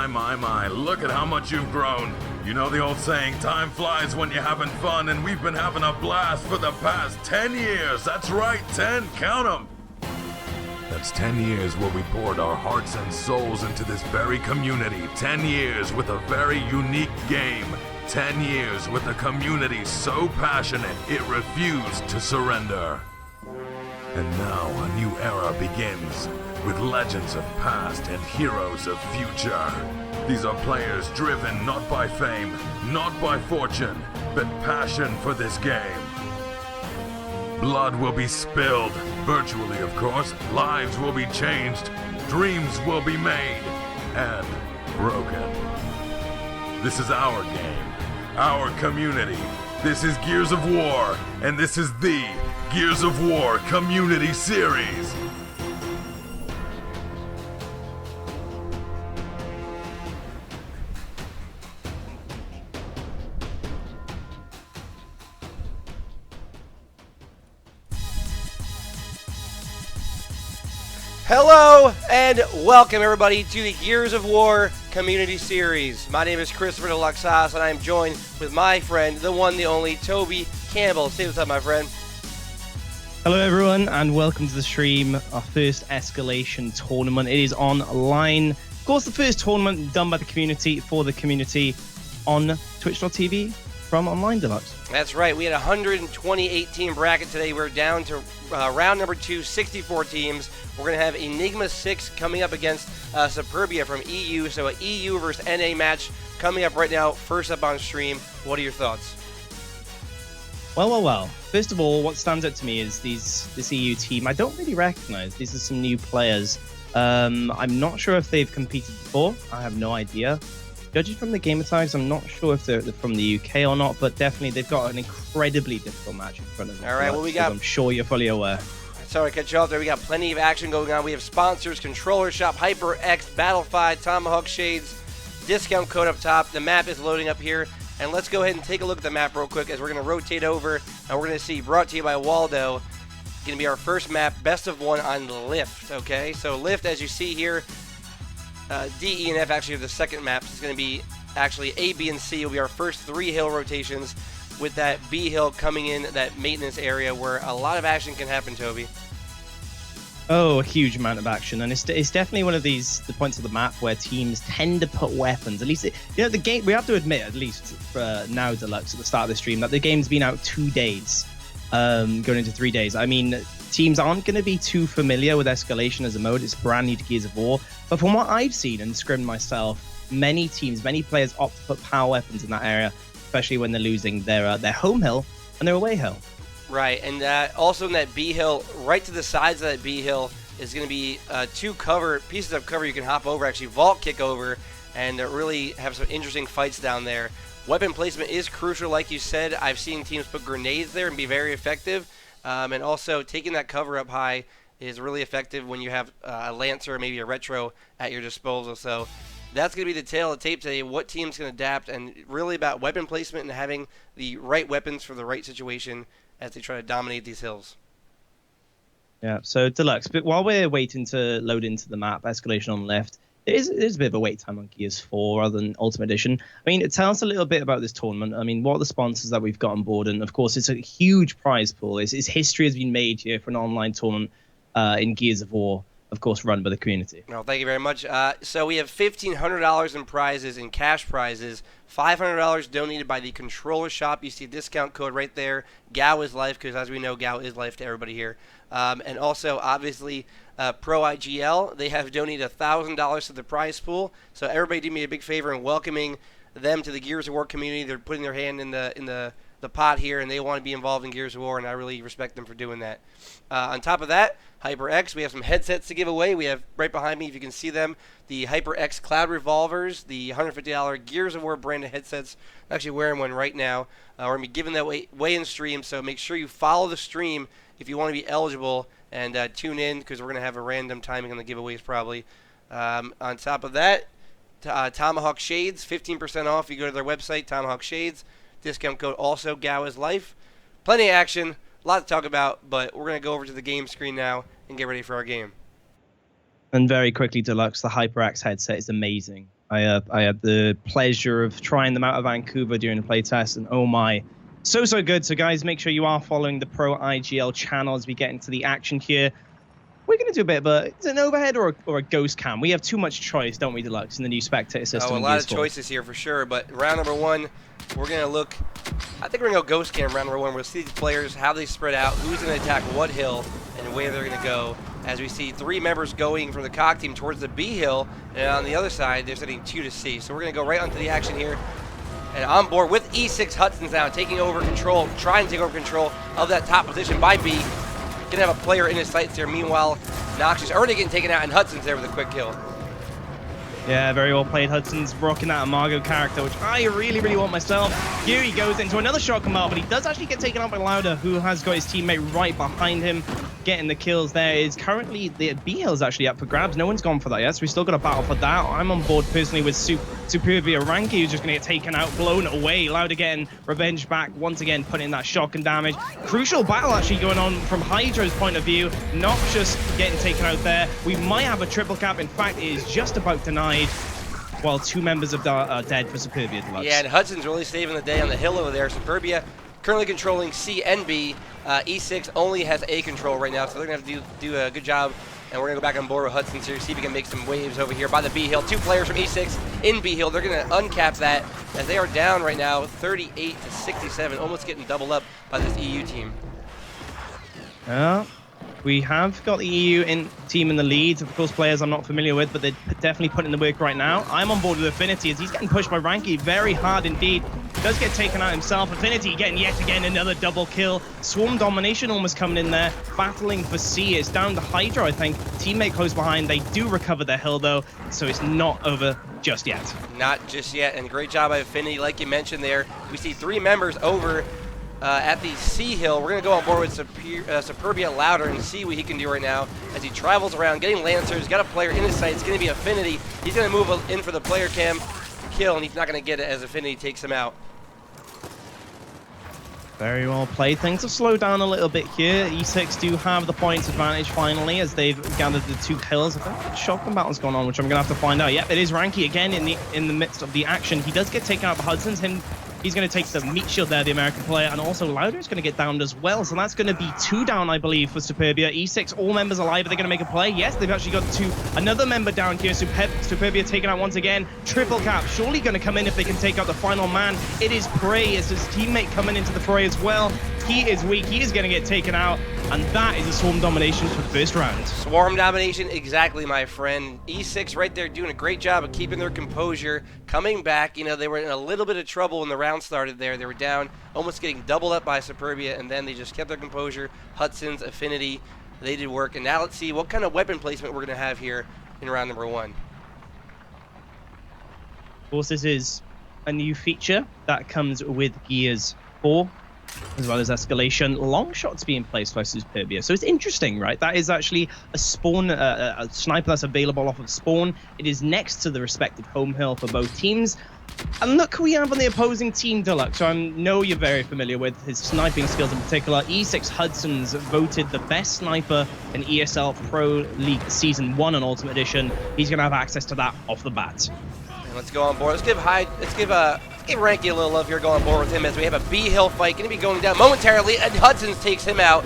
My, look at how much you've grown. You know the old saying, time flies when you're having fun, and we've been having a blast for the past 10 years. That's right, 10, count them. That's 10 years where we poured our hearts and souls into this very community. 10 years with a very unique game. 10 years with a community so passionate it refused to surrender. And now a new era begins, with legends of past and heroes of future. These are players driven not by fame, not by fortune, but passion for this game. Blood will be spilled, virtually of course, lives will be changed, dreams will be made, and broken. This is our game, our community. This is Gears of War, and this is the Gears of War Community Series. Hello and welcome everybody to the Gears of War Community Series. My name is Christopher Deluxe Haas and I am joined with my friend, the one, the only, Toby Campbell. Say what's up, my friend. Hello everyone and welcome to the stream, our first Escalation tournament. It is online. Of course, the first tournament done by the community, for the community, on twitch.tv from Online Deluxe. That's right, we had a 128 team bracket today. We're down to round number 2, 64 teams. We're going to have Enigma 6 coming up against Superbia from EU. So a EU versus NA match coming up right now. First up on stream. What are your thoughts? Well. First of all, what stands out to me is this EU team. I don't really recognize. These are some new players. I'm not sure if they've competed before. I have no idea. Judging from the gamer tags, I'm not sure if they're from the UK or not, but definitely they've got an incredibly difficult match in front of them. All right, well, we got... I'm sure you're fully aware. Sorry to cut you off there. We got plenty of action going on. We have sponsors, Controller Shop, HyperX, Battlefied, Tomahawk Shades, discount code up top. The map is loading up here. And let's go ahead and take a look at the map real quick as we're going to rotate over. And we're going to see, brought to you by Waldo, going to be our first map, best of one on Lift, okay? So Lift, as you see here, D, E, and F actually are the second map. It's going to be actually A, B, and C will be our first 3 hill rotations, with that B hill coming in that maintenance area where a lot of action can happen, Toby. Oh, a huge amount of action, and it's definitely one of the points of the map where teams tend to put weapons. At least, the game, we have to admit, at least for now, Deluxe, at the start of the stream, that the game's been out 2 days, going into 3 days. I mean, teams aren't going to be too familiar with Escalation as a mode. It's brand new to Gears of War, but from what I've seen and scrimmed myself, many players opt to put power weapons in that area, especially when they're losing their home hill and their away hill. Right, and also in that B hill, right to the sides of that B hill is going to be 2 pieces of cover you can hop over, actually vault kick over, and really have some interesting fights down there. Weapon placement is crucial, like you said. I've seen teams put grenades there and be very effective, and also taking that cover up high is really effective when you have a Lancer or maybe a Retro at your disposal. So that's going to be the tale of the tape today, what team's going to adapt, and really about weapon placement and having the right weapons for the right situation as they try to dominate these hills. Yeah, so Deluxe, but while we're waiting to load into the map, Escalation on left, there's a bit of a wait time on Gears 4 rather than Ultimate Edition. I mean, tell us a little bit about this tournament. I mean, what are the sponsors that we've got on board? And of course, it's a huge prize pool. It's history has been made here for an online tournament in Gears of War, of course, run by the community. Well, thank you very much. So we have $1,500 in prizes, in cash prizes, $500 donated by the Controller Shop. You see a discount code right there. GAO is life, because as we know, GAO is life to everybody here. And also, obviously, Pro IGL, they have donated $1,000 to the prize pool. So everybody do me a big favor in welcoming them to the Gears of War community. They're putting their hand in the pot here, and they want to be involved in Gears of War, and I really respect them for doing that. On top of that, HyperX, we have some headsets to give away. We have right behind me, if you can see them, the HyperX Cloud Revolvers, the $150 Gears of War branded headsets. I'm actually wearing one right now. We're going to be giving that away in stream, so make sure you follow the stream if you want to be eligible, and tune in, because we're going to have a random timing on the giveaways probably. On top of that, Tomahawk Shades, 15% off. You go to their website, Tomahawk Shades. Discount code also GAO is life. Plenty of action, a lot to talk about, but we're going to go over to the game screen now and get ready for our game. And very quickly, Deluxe, the HyperX headset is amazing. I had the pleasure of trying them out of Vancouver during a playtest, and oh my, so good. So guys, make sure you are following the Pro IGL channel as we get into the action here. We're going to do a bit of is it an overhead or a ghost cam? We have too much choice, don't we, Deluxe, in the new spectator system? Oh, a lot of choices here for sure, but round number 1, we're going to look, I think we're going to go ghost cam round number 1. We'll see the players, how they spread out, who's going to attack what hill, and where they're going to go. As we see 3 members going from the COG team towards the B hill, and on the other side, they're sending 2 to C. So we're going to go right onto the action here. And on board with E6 Hudson's now, taking over control, trying to take over control of that top position by B. Gonna have a player in his sights there. Meanwhile, Noxious already getting taken out, and Hudson's there with a quick kill. Yeah, very well played. Hudson's rocking that Amargo character, which I really want myself. Here he goes into another shotgun barrel, but he does actually get taken out by Lauder, who has got his teammate right behind him, getting the kills there. Is currently the B hill is actually up for grabs. No one's gone for that yet, so we still got a battle for that. I'm on board personally with Superbia Ranky, who's just going to get taken out, blown away. Lauder getting revenge back, once again putting in that shotgun damage. Crucial battle actually going on from Hydro's point of view. Noxious getting taken out there. We might have a triple cap. In fact, it is just about denied, while 2 members are dead for Superbia Deluxe. Yeah, and Hudson's really saving the day on the hill over there. Superbia currently controlling C and B. E6 only has A control right now, so they're going to have to do a good job. And we're going to go back on board with Hudson here, see if we can make some waves over here by the B hill. 2 players from E6 in B hill. They're going to uncap that, as they are down right now 38 to 67, almost getting doubled up by this EU team. Yeah. We have got the EU team in the lead. Of course, players I'm not familiar with, but they're definitely putting in the work right now. I'm on board with Affinity as he's getting pushed by Ranky very hard indeed. Does get taken out himself. Affinity getting yet again another double kill. Swarm Domination almost coming in there, battling for C. It's down to Hydra, I think. Teammate close behind. They do recover their hill, though, so it's not over just yet. Not just yet, and great job by Affinity. Like you mentioned there, we see 3 members over at the C hill. We're going to go on board with Superbia Lauder and see what he can do right now as he travels around, getting Lancers, got a player in his sight. It's going to be Affinity. He's going to move in for the player cam kill, and he's not going to get it as Affinity takes him out. Very well played. Things have slowed down a little bit here. E6 do have the points advantage finally as they've gathered the 2 kills. I think shotgun battle's going on, which I'm going to have to find out. Yep, it is Ranky again in the midst of the action. He does get taken out by Hudson's. He's going to take the meat shield there, the American player, and also Lauder is going to get downed as well. So that's going to be 2 down, I believe, for Superbia. E6, all members alive. Are they going to make a play? Yes, they've actually got another member down here. Superbia taken out once again. Triple cap. Surely going to come in if they can take out the final man. It is Prey. It's his teammate coming into the fray as well. He is weak. He is going to get taken out. And that is a Swarm Domination for the first round. Swarm Domination, exactly, my friend. E6 right there doing a great job of keeping their composure, coming back. You know, they were in a little bit of trouble when the round started there. They were down, almost getting doubled up by Superbia, and then they just kept their composure. Hudson's, Affinity, they did work. And now let's see what kind of weapon placement we're going to have here in round number 1. Of course, this is a new feature that comes with Gears 4. As well as escalation, long shots being placed by Superbia. So it's interesting, right? That is actually a spawn, a sniper that's available off of spawn. It is next to the respective home hill for both teams. And look who we have on the opposing team, Deluxe. So I know you're very familiar with his sniping skills in particular. E6 Hudson's voted the best sniper in ESL Pro League Season 1 on Ultimate Edition. He's going to have access to that off the bat. And let's go on board. Let's give Ranky a little love here, go on board with him as we have a B hill fight. Going to be going down momentarily, and Hudson takes him out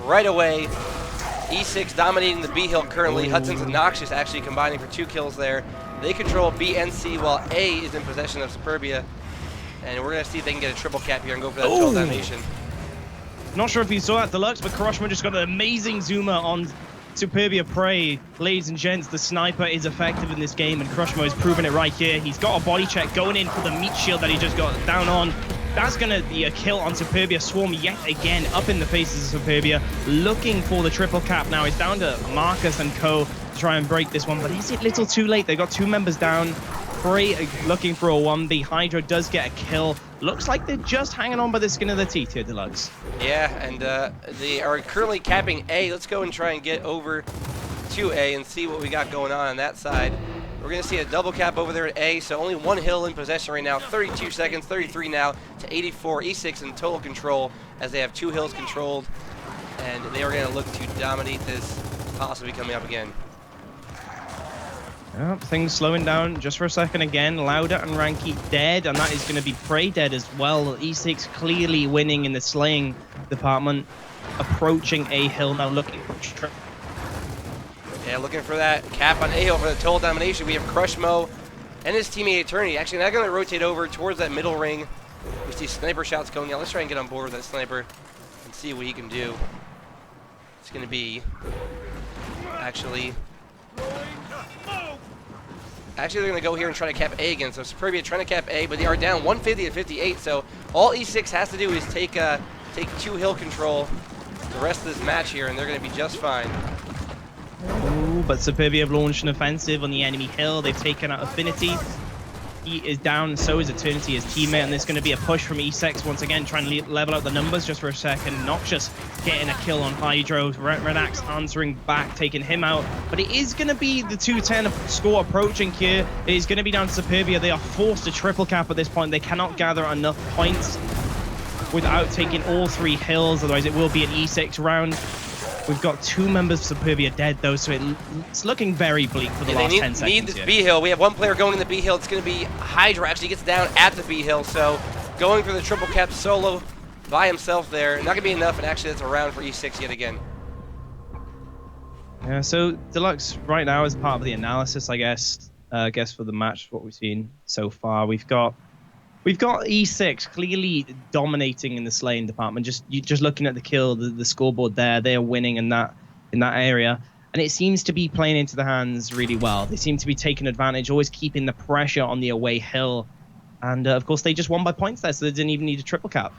right away. E6 dominating the B hill currently. Hudson's and Noxious actually combining for 2 kills there. They control B and C while A is in possession of Superbia. And we're going to see if they can get a triple cap here and go for that triple domination. Not sure if you saw that, Deluxe, but Karashma just got an amazing zoomer on Superbia Prey. Ladies and gents, the sniper is effective in this game, and Crushmo is proving it right here. He's got a body check going in for the meat shield that he just got down on. That's going to be a kill on Superbia. Swarm yet again up in the faces of Superbia, looking for the triple cap now. It's down to Marcus and co to try and break this one, but is it a little too late? They got 2 members down. Prey looking for a 1v. Hydro does get a kill. Looks like they're just hanging on by the skin of their teeth here, Deluxe. Yeah, and they are currently capping A. Let's go and try and get over to A and see what we got going on that side. We're going to see a double cap over there at A, so only 1 hill in possession right now. 32 seconds, 33 now to 84. E6 in total control as they have 2 hills controlled, and they are going to look to dominate this, possibly coming up again. Yep, things slowing down just for a second again. Lauda and Ranky dead, and that is going to be Prey dead as well. E6 clearly winning in the slaying department, approaching A Hill now, looking for looking for that cap on A Hill for the total domination. We have Crushmo and his teammate Eternity. Actually, now going to rotate over towards that middle ring. We see sniper shots going out. Let's try and get on board with that sniper and see what he can do. It's going to be actually they're going to go here and try to cap A again. So Superbia trying to cap A, but they are down 150 to 58. So all E6 has to do is take 2 hill control the rest of this match here, and they're going to be just fine. Ooh, but Superbia have launched an offensive on the enemy hill. They've taken out Affinity. He is down, so is Eternity, his teammate, and there's going to be a push from E6 once again, trying to level out the numbers just for a second. Noxious getting a kill on Hydro. Renax answering back, taking him out. But it is going to be the 210 score approaching here. It is going to be down to Superbia. They are forced to triple cap at this point. They cannot gather enough points without taking all 3 hills, otherwise it will be an E6 round. We've got 2 members of Superbia dead, though, so it's looking very bleak for the last 10 seconds. They need this B hill. We have 1 player going in the B hill. It's going to be Hydra. Actually gets down at the B hill, so going for the triple cap solo by himself there. Not going to be enough, and actually that's a round for E6 yet again. Yeah, so Deluxe right now is part of the analysis, I guess for the match, what we've seen so far. We've got E6 clearly dominating in the slaying department. Just looking at the kill, the scoreboard there, they are winning in that area, and it seems to be playing into the hands really well. They seem to be taking advantage, always keeping the pressure on the away hill, and of course they just won by points there, so they didn't even need a triple cap.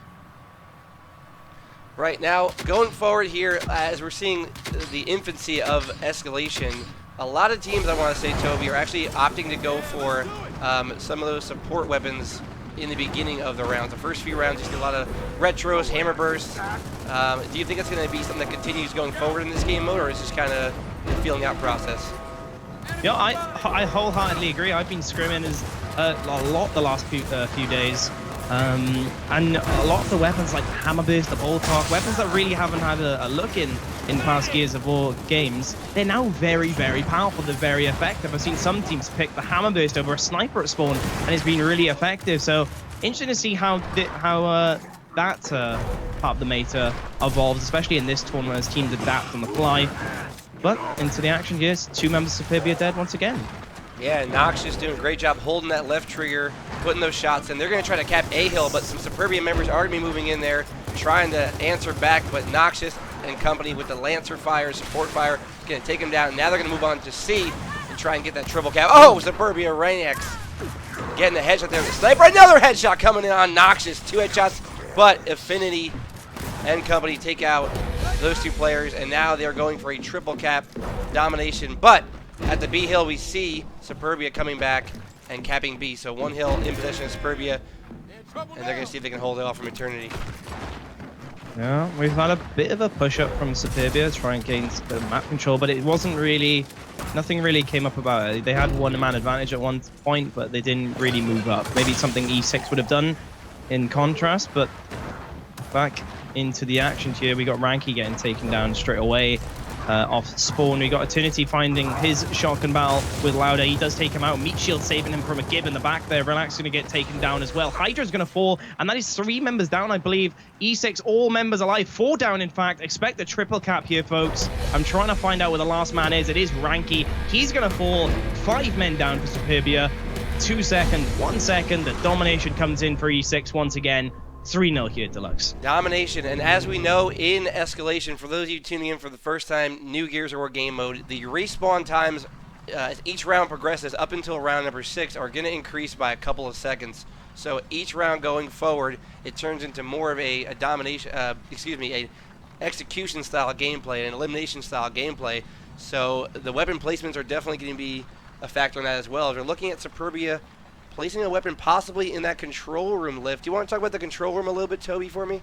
Right now, going forward here, as we're seeing the infancy of escalation, a lot of teams, I want to say, Toby, are actually opting to go for some of those support weapons in the beginning of the rounds. The first few rounds, you see a lot of retros, hammer bursts. Do you think it's going to be something that continues going forward in this game mode, or is this kind of a feeling out process? Yeah, I wholeheartedly agree. I've been scrimming a lot the last few days. And a lot of the weapons like Hammer Burst, the Boltark, weapons that really haven't had a look in past Gears of War games, they're now very, very powerful. They're very effective. I've seen some teams pick the Hammer Burst over a sniper at spawn, and it's been really effective. So interesting to see how that part of the meta evolves, especially in this tournament as teams adapt on the fly. But into the action, yes, 2 members of Superbia dead once again. Yeah, Noxious doing a great job holding that left trigger, putting those shots in. They're going to try to cap A hill, but some Superbia members are going to be moving in there, trying to answer back, but Noxious and company with the Lancer fire, support fire, going to take him down. Now they're going to move on to C and try and get that triple cap. Oh, Superbia Rainax getting the headshot there. The sniper, another headshot coming in on Noxious. 2 headshots, but Affinity and company take out those 2 players, and now they're going for a triple cap domination. But at the B hill, we see Superbia coming back and capping B. So 1 hill in possession of Superbia, and they're going to see if they can hold it off from Eternity. Yeah, we've had a bit of a push-up from Superbia to try and gain the map control, but it wasn't really, nothing really came up about it. They had 1-man advantage at one point, but they didn't really move up. Maybe something E6 would have done in contrast, but back into the action here, we got Ranky getting taken down straight away. Off spawn, we got Eternity finding his shotgun battle with Lauda. He does take him out. Meat Shield saving him from a gib in the back there. Relax going to get taken down as well. Hydra's going to fall, and that is 3 members down, I believe. E6, all members alive. 4 down, in fact. Expect the triple cap here, folks. I'm trying to find out where the last man is. It is Ranky. He's going to fall. 5 men down for Superbia. 2 seconds, 1 second. The domination comes in for E6 once again. 3-0 here at Deluxe. Domination, and as we know in Escalation, for those of you tuning in for the first time, new Gears of War game mode, the respawn times as each round progresses up until round number 6 are going to increase by a couple of seconds. So each round going forward, it turns into more of a domination, a execution style gameplay, an elimination style gameplay. So the weapon placements are definitely going to be a factor in that as well. If you're looking at Superbia placing a weapon possibly in that control room lift. Do you want to talk about the control room a little bit, Toby, for me?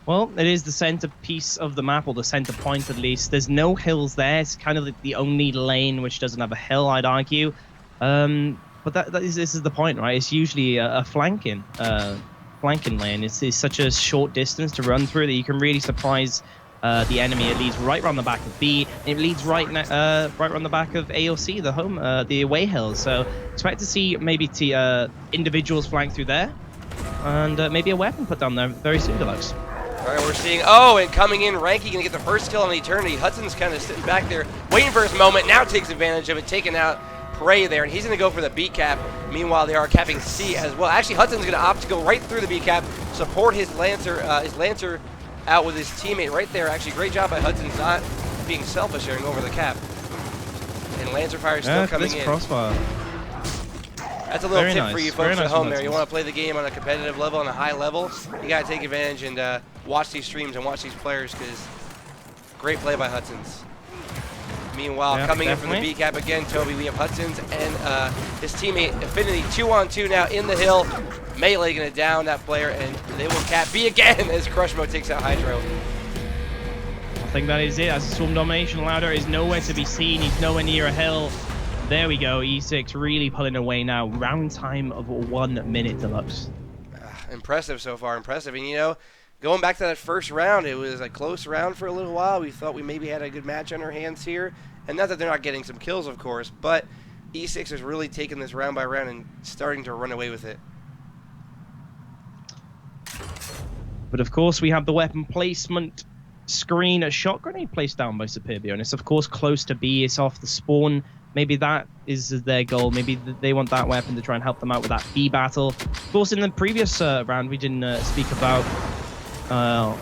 Well, it is the centerpiece of the map, or the center point at least. There's no hills there. It's kind of the only lane which doesn't have a hill, I'd argue. But this is the point, right? It's usually a flanking lane. It's such a short distance to run through that you can really surprise the enemy. It leads right around the back of B. It leads right around the back of AOC, the home, the away hills. So expect to see maybe individuals flying through there, and maybe a weapon put down there very soon, Deluxe. All right, we're seeing, and coming in, Ranky gonna get the first kill on the Eternity. Hudson's kind of sitting back there, waiting for his moment. Now takes advantage of it, taking out Prey there, and he's gonna go for the B cap. Meanwhile, they are capping C as well. Actually, Hudson's gonna opt to go right through the B cap, support his Lancer out with his teammate right there. Actually, great job by Hudson, not being selfish here and over the cap. And Lancer fire still coming in. Crossfire. That's a little tip for you folks at home there. You want to play the game on a competitive level, on a high level, you got to take advantage and watch these streams and watch these players, because great play by Hudson's. Meanwhile, coming in from the B cap again, Toby, we have Hudson's and his teammate Affinity 2-on-2 now in the hill. Melee going to down that player, and they will cap B again as Crush Mode takes out Hydro. I think that is it. As Swarm Domination Ladder is nowhere to be seen. He's nowhere near a hill. There we go. E6 really pulling away now. Round time of 1 minute, Deluxe. Impressive so far. Impressive. And, you know, going back to that first round, it was a close round for a little while. We thought we maybe had a good match on our hands here. And not that they're not getting some kills, of course, but E6 is really taking this round by round and starting to run away with it. But of course, we have the weapon placement screen. A shot grenade placed down by Superbia, and it's of course close to B. It's off the spawn. Maybe that is their goal. Maybe they want that weapon to try and help them out with that B battle. Of course, in the previous round, we didn't speak about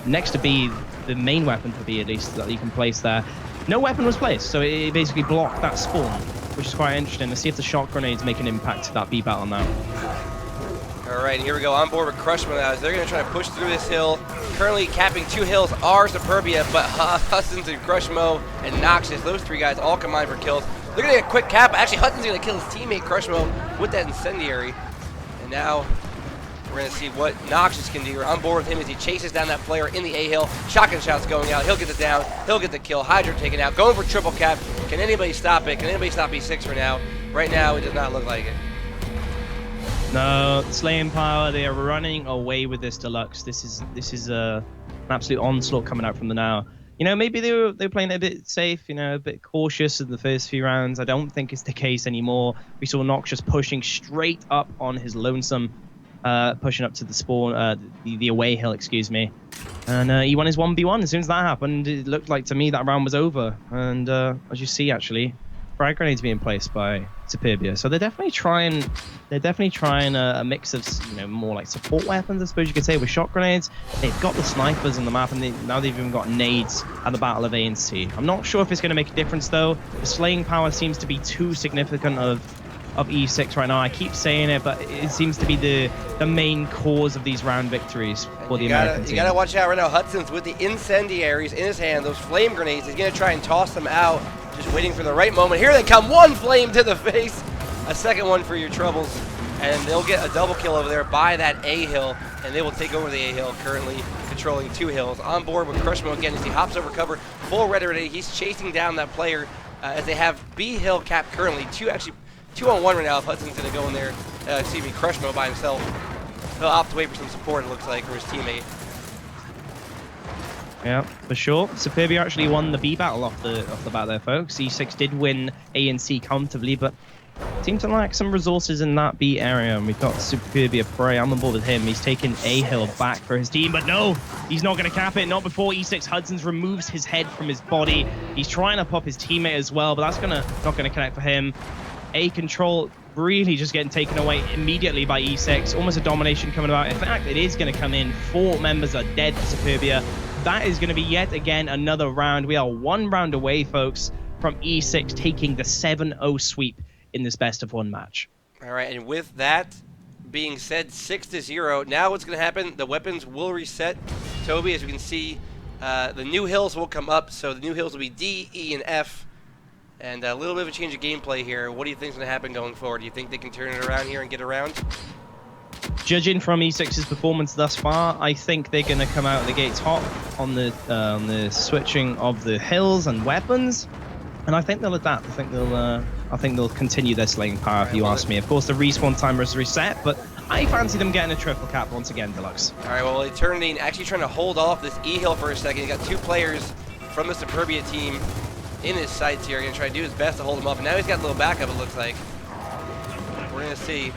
next to B, the main weapon for B at least that you can place there. No weapon was placed, so it basically blocked that spawn, which is quite interesting. Let's see if the shot grenades make an impact to that B battle now. All right, here we go. On board with Crushman now. They're going to try to push through this hill. Currently capping 2 hills are Superbia, but Hudson's and Crushmo and Noxious, those 3 guys all combined for kills. They're going to get a quick cap. Actually, Hudson's going to kill his teammate Crushmo with that incendiary. And now we're going to see what Noxious can do. We're on board with him as he chases down that player in the A hill. Shotgun shots going out. He'll get the down. He'll get the kill. Hydra taken out. Going for triple cap. Can anybody stop it? Can anybody stop E6 for now? Right now, it does not look like it. No, Slaying Power, they are running away with this, Deluxe. This is an absolute onslaught coming out from the now. You know, maybe they were playing it a bit safe, you know, a bit cautious in the first few rounds. I don't think it's the case anymore. We saw Noxious pushing straight up on his lonesome, pushing up to the spawn, the away hill, excuse me. And he won his 1v1. As soon as that happened, it looked like to me that round was over. And as you see, actually, frag grenades being placed by Superbia. So they're definitely trying a mix of, you know, more like support weapons, I suppose you could say, with shot grenades. They've got the snipers on the map, and now they've even got nades at the Battle of A and C. I'm not sure if it's going to make a difference though. The slaying power seems to be too significant of E6 right now. I keep saying it, but it seems to be the main cause of these round victories for the American team. You gotta watch out right now. Hudson's with the incendiaries in his hand, those flame grenades. He's gonna try and toss them out. Just waiting for the right moment. Here they come. 1 flame to the face. A second one for your troubles. And they'll get a double kill over there by that A hill. And they will take over the A hill, currently controlling 2 hills. On board with Crushmo again as he hops over cover. Full red already. He's chasing down that player as they have B hill capped currently. 2-on-1 right now if Hudson's going to go in there. Crushmo by himself. He'll opt to wait for some support, it looks like, for his teammate. Yeah, for sure. Superbia actually won the B battle off the bat there, folks. E6 did win A and C comfortably, but seemed to lack some resources in that B area. And we've got Superbia Prey. I'm on board with him. He's taking A hill back for his team, but no, he's not going to cap it. Not before E6 Hudson's removes his head from his body. He's trying to pop his teammate as well, but that's not going to connect for him. A control really just getting taken away immediately by E6. Almost a domination coming about. In fact, it is going to come in. 4 members are dead for Superbia. That is going to be yet again another round. We are 1 round away, folks, from E6 taking the 7-0 sweep in this best-of-1 match. All right, and with that being said, 6-0. Now what's going to happen, the weapons will reset. Toby, as we can see, the new hills will come up. So the new hills will be D, E, and F. And a little bit of a change of gameplay here. What do you think is going to happen going forward? Do you think they can turn it around here and get around? Judging from E6's performance thus far, I think they're going to come out of the gates hot on the switching of the hills and weapons, and I think they'll adapt. I think they'll continue their slaying power. If you ask me, of course, the respawn timer is reset, but I fancy them getting a triple cap once again, Deluxe. All right, well, Eternity actually trying to hold off this E-Hill for a second. He got 2 players from the Superbia team in his sights here. Going to try to do his best to hold him up. And now he's got a little backup, it looks like. We're going to see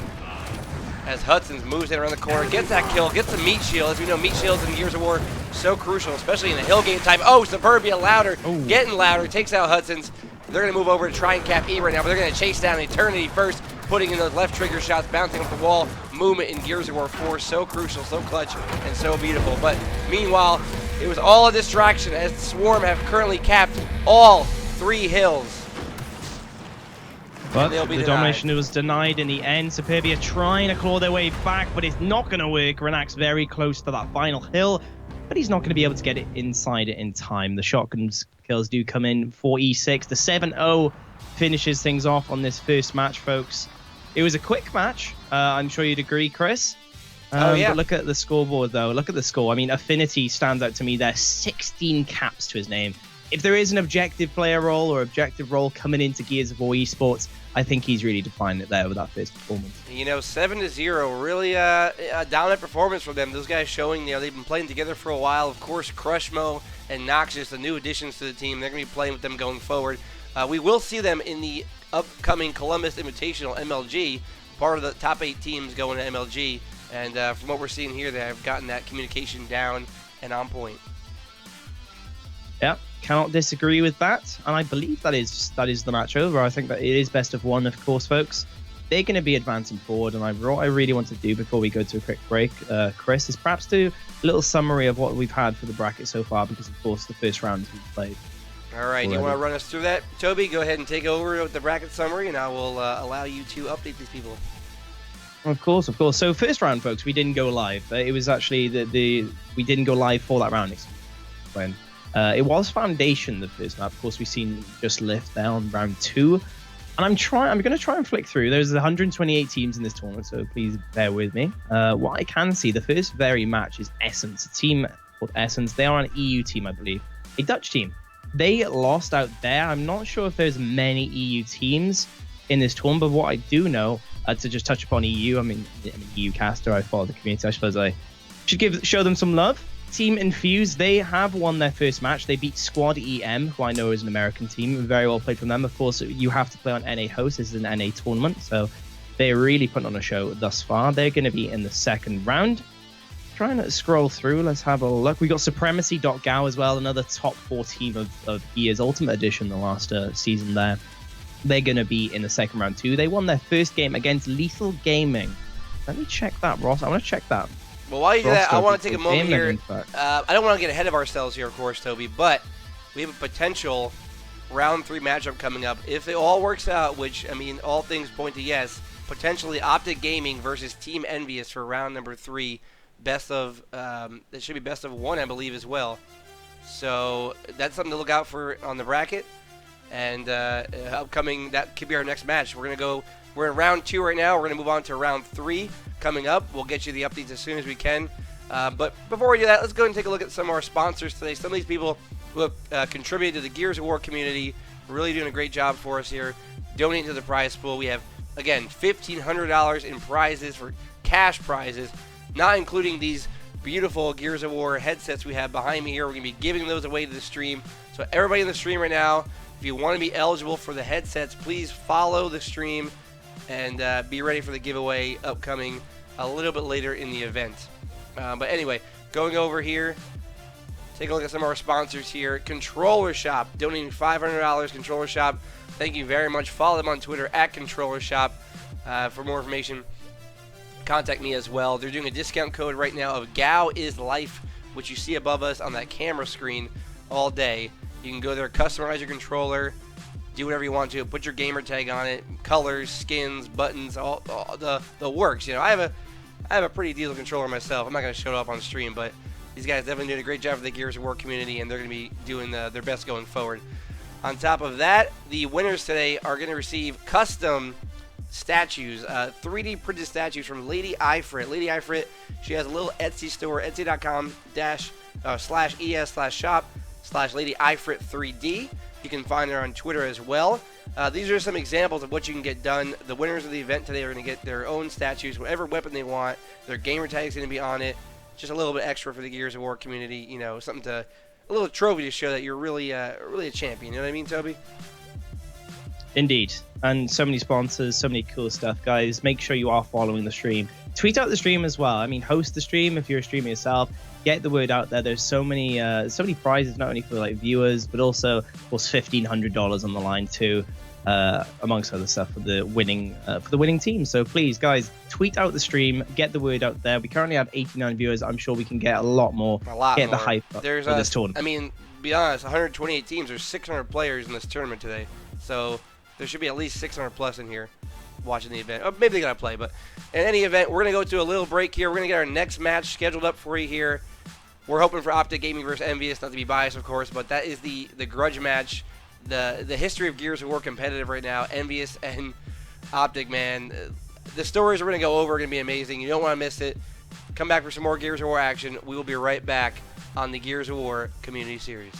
as Hudson's moves in around the corner, gets that kill, gets the meat shield. As we know, meat shields in Gears of War so crucial, especially in the hill game type. Oh, Superbia louder, getting louder, takes out Hudson's. They're going to move over to try and cap E right now, but they're going to chase down Eternity first, putting in those left trigger shots, bouncing off the wall. Movement in Gears of War 4, so crucial, so clutch, and so beautiful. But meanwhile, it was all a distraction as Swarm have currently capped all 3 hills. But the domination was denied in the end. Superbia trying to claw their way back, but it's not going to work. Renak's very close to that final hill, but he's not going to be able to get it inside it in time. The shotgun kills do come in for E6. The 7-0 finishes things off on this first match, folks. It was a quick match. I'm sure you'd agree, Chris. Yeah. But look at the scoreboard, though. Look at the score. I mean, Affinity stands out to me there. 16 caps to his name. If there is an objective player role or objective role coming into Gears of War esports, I think he's really defined it there with that first performance. You know, 7-0, really a dominant performance from them. Those guys showing, you know, they've been playing together for a while. Of course, Crushmo and Noxious, the new additions to the team, they're going to be playing with them going forward. We will see them in the upcoming Columbus Invitational MLG, part of the top 8 teams going to MLG. And from what we're seeing here, they have gotten that communication down and on point. Yeah, cannot disagree with that. And I believe that is the match over. I think that it is best of 1, of course, folks. They're going to be advancing forward. And what I really want to do before we go to a quick break, Chris, is perhaps do a little summary of what we've had for the bracket so far, because, of course, the first round we've played. All right, you want to run us through that? Toby, go ahead and take over with the bracket summary, and I will allow you to update these people. Of course, of course. So first round, folks, we didn't go live. It was actually we didn't go live for that round. When it was Foundation, the first map. Of course, we've seen Just Lift there on round 2. And I'm going to try and flick through. There's 128 teams in this tournament, so please bear with me. What I can see, the first very match is Essence, a team called Essence. They are an EU team, I believe. A Dutch team. They lost out there. I'm not sure if there's many EU teams in this tournament, but what I do know, to just touch upon EU, I'm an EU caster, I follow the community, I suppose I should show them some love. Team Infuse, they have won their first match. They beat Squad EM, who I know is an American team. Very well played from them. Of course, you have to play on NA host. This is an NA tournament, so they're really putting on a show thus far. They're going to be in the second round. Trying to scroll through, let's have a look. We got Supremacy.Gao as well, another top 4 team of Gears Ultimate Edition the last season there. They're going to be in the second round too. They won their first game against Lethal Gaming. Let me check that, Ross. I want to check that. Well, while you do that, I want to take a moment here. I don't want to get ahead of ourselves here, of course, Toby, but we have a potential round 3 matchup coming up. If it all works out, which, I mean, all things point to yes, potentially OpTic Gaming versus Team Envious for round number 3. Best of, it should be best of 1, I believe, as well. So that's something to look out for on the bracket. And upcoming, that could be our next match. We're in round 2 right now. We're going to move on to round 3 coming up. We'll get you the updates as soon as we can. But before we do that, let's go ahead and take a look at some of our sponsors today. Some of these people who have contributed to the Gears of War community, really doing a great job for us here, donating to the prize pool. We have, again, $1,500 in prizes for cash prizes, not including these beautiful Gears of War headsets we have behind me here. We're going to be giving those away to the stream. So everybody in the stream right now, if you want to be eligible for the headsets, please follow the stream and be ready for the giveaway upcoming a little bit later in the event. But anyway, going over here, take a look at some of our sponsors here. Controller Shop, donating $500. Controller Shop, thank you very much. Follow them on Twitter at Controller Shop for more information. Contact me as well. They're doing a discount code right now of Gao is Life, which you see above us on that camera screen all day. You can go there, customize your controller, do whatever you want to, put your gamer tag on it, colors, skins, buttons, all the works. You know, I have a pretty decent controller myself. I'm not going to show it off on stream, but these guys definitely did a great job for the Gears of War community, and they're going to be doing their best going forward. On top of that, the winners today are going to receive custom statues, 3D printed statues from Lady Ifrit. Lady Ifrit, she has a little Etsy store, etsy.com/es/shop/Lady Ifrit 3D. You can find her on Twitter as well. These are some examples of what you can get done. The winners of the event today are going to get their own statues, whatever weapon they want. Their gamer tag is going to be on it. Just a little bit extra for the Gears of War community, you know, something to, a little trophy to show that you're really a champion. You know what I mean, Toby? Indeed. And so many sponsors, so many cool stuff, guys. Make sure you are following the stream. Tweet out the stream as well. I mean, host the stream if you're a streamer yourself. Get the word out there. There's so many prizes, not only for like viewers, but also, of course, $1,500 on the line too, amongst other stuff for the winning team. So please, guys, tweet out the stream. Get the word out there. We currently have 89 viewers. I'm sure we can get a lot more. Get the hype up for this tournament. I mean, be honest, 128 teams. There's 600 players in this tournament today. So there should be at least 600 plus in here watching the event. Oh, maybe they got to play, but in any event, we're going to go to a little break here. We're going to get our next match scheduled up for you here. We're hoping for OpTic Gaming versus Envious, not to be biased, of course, but that is the grudge match, the history of Gears of War competitive right now. Envious and OpTic, man. The stories we're going to go over are going to be amazing. You don't want to miss it. Come back for some more Gears of War action. We will be right back on the Gears of War Community Series.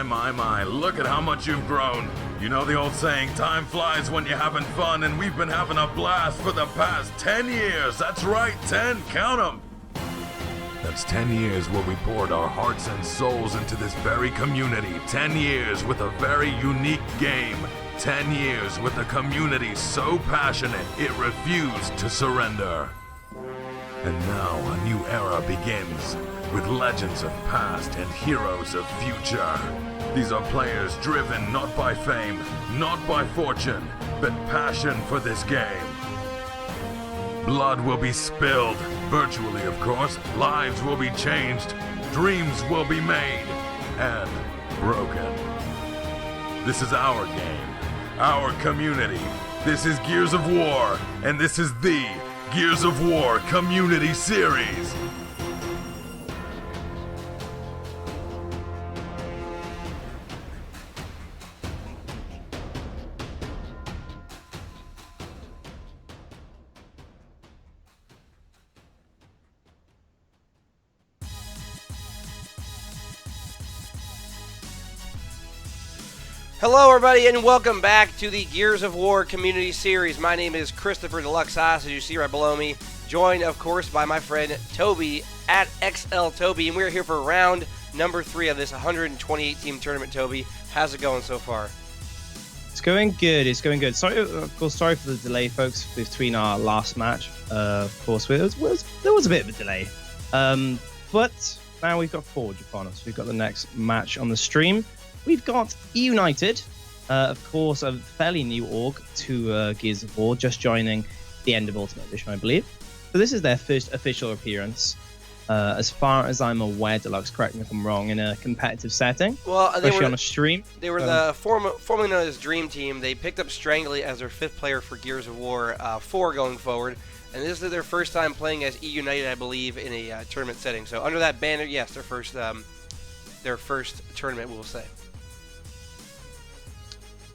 My, look at how much you've grown. You know the old saying, time flies when you're having fun, and we've been having a blast for the past 10 years. That's right, 10, count them. That's 10 years where we poured our hearts and souls into this very community. 10 years with a very unique game. 10 years with a community so passionate it refused to surrender. And now a new era begins, with legends of past and heroes of future. These are players driven not by fame, not by fortune, but passion for this game. Blood will be spilled, virtually of course, lives will be changed, dreams will be made, and broken. This is our game, our community. This is Gears of War, and this is the Gears of War Community Series. Hello everybody and welcome back to the Gears of War Community Series. My name is Christopher Deluxe Haas, as you see right below me, joined of course by my friend Toby at XL Toby, and we're here for round number 3 of this 128 team tournament. Toby, how's it going so far? It's going good. It's going good. Sorry, of course, sorry for the delay, folks, between our last match. Of course, there was a bit of a delay, but now we've got Forge upon us. We've got the next match on the stream. We've got eUnited, of course, a fairly new org to Gears of War, just joining the end of Ultimate Edition, I believe. So this is their first official appearance, as far as I'm aware. Deluxe, correct me if I'm wrong, in a competitive setting, well, especially on a stream. They were the formerly known as Dream Team. They picked up Strangely as their 5th player for Gears of War 4 going forward, and this is their first time playing as eUnited, I believe, in a tournament setting. So under that banner, yes, their first tournament, we'll say.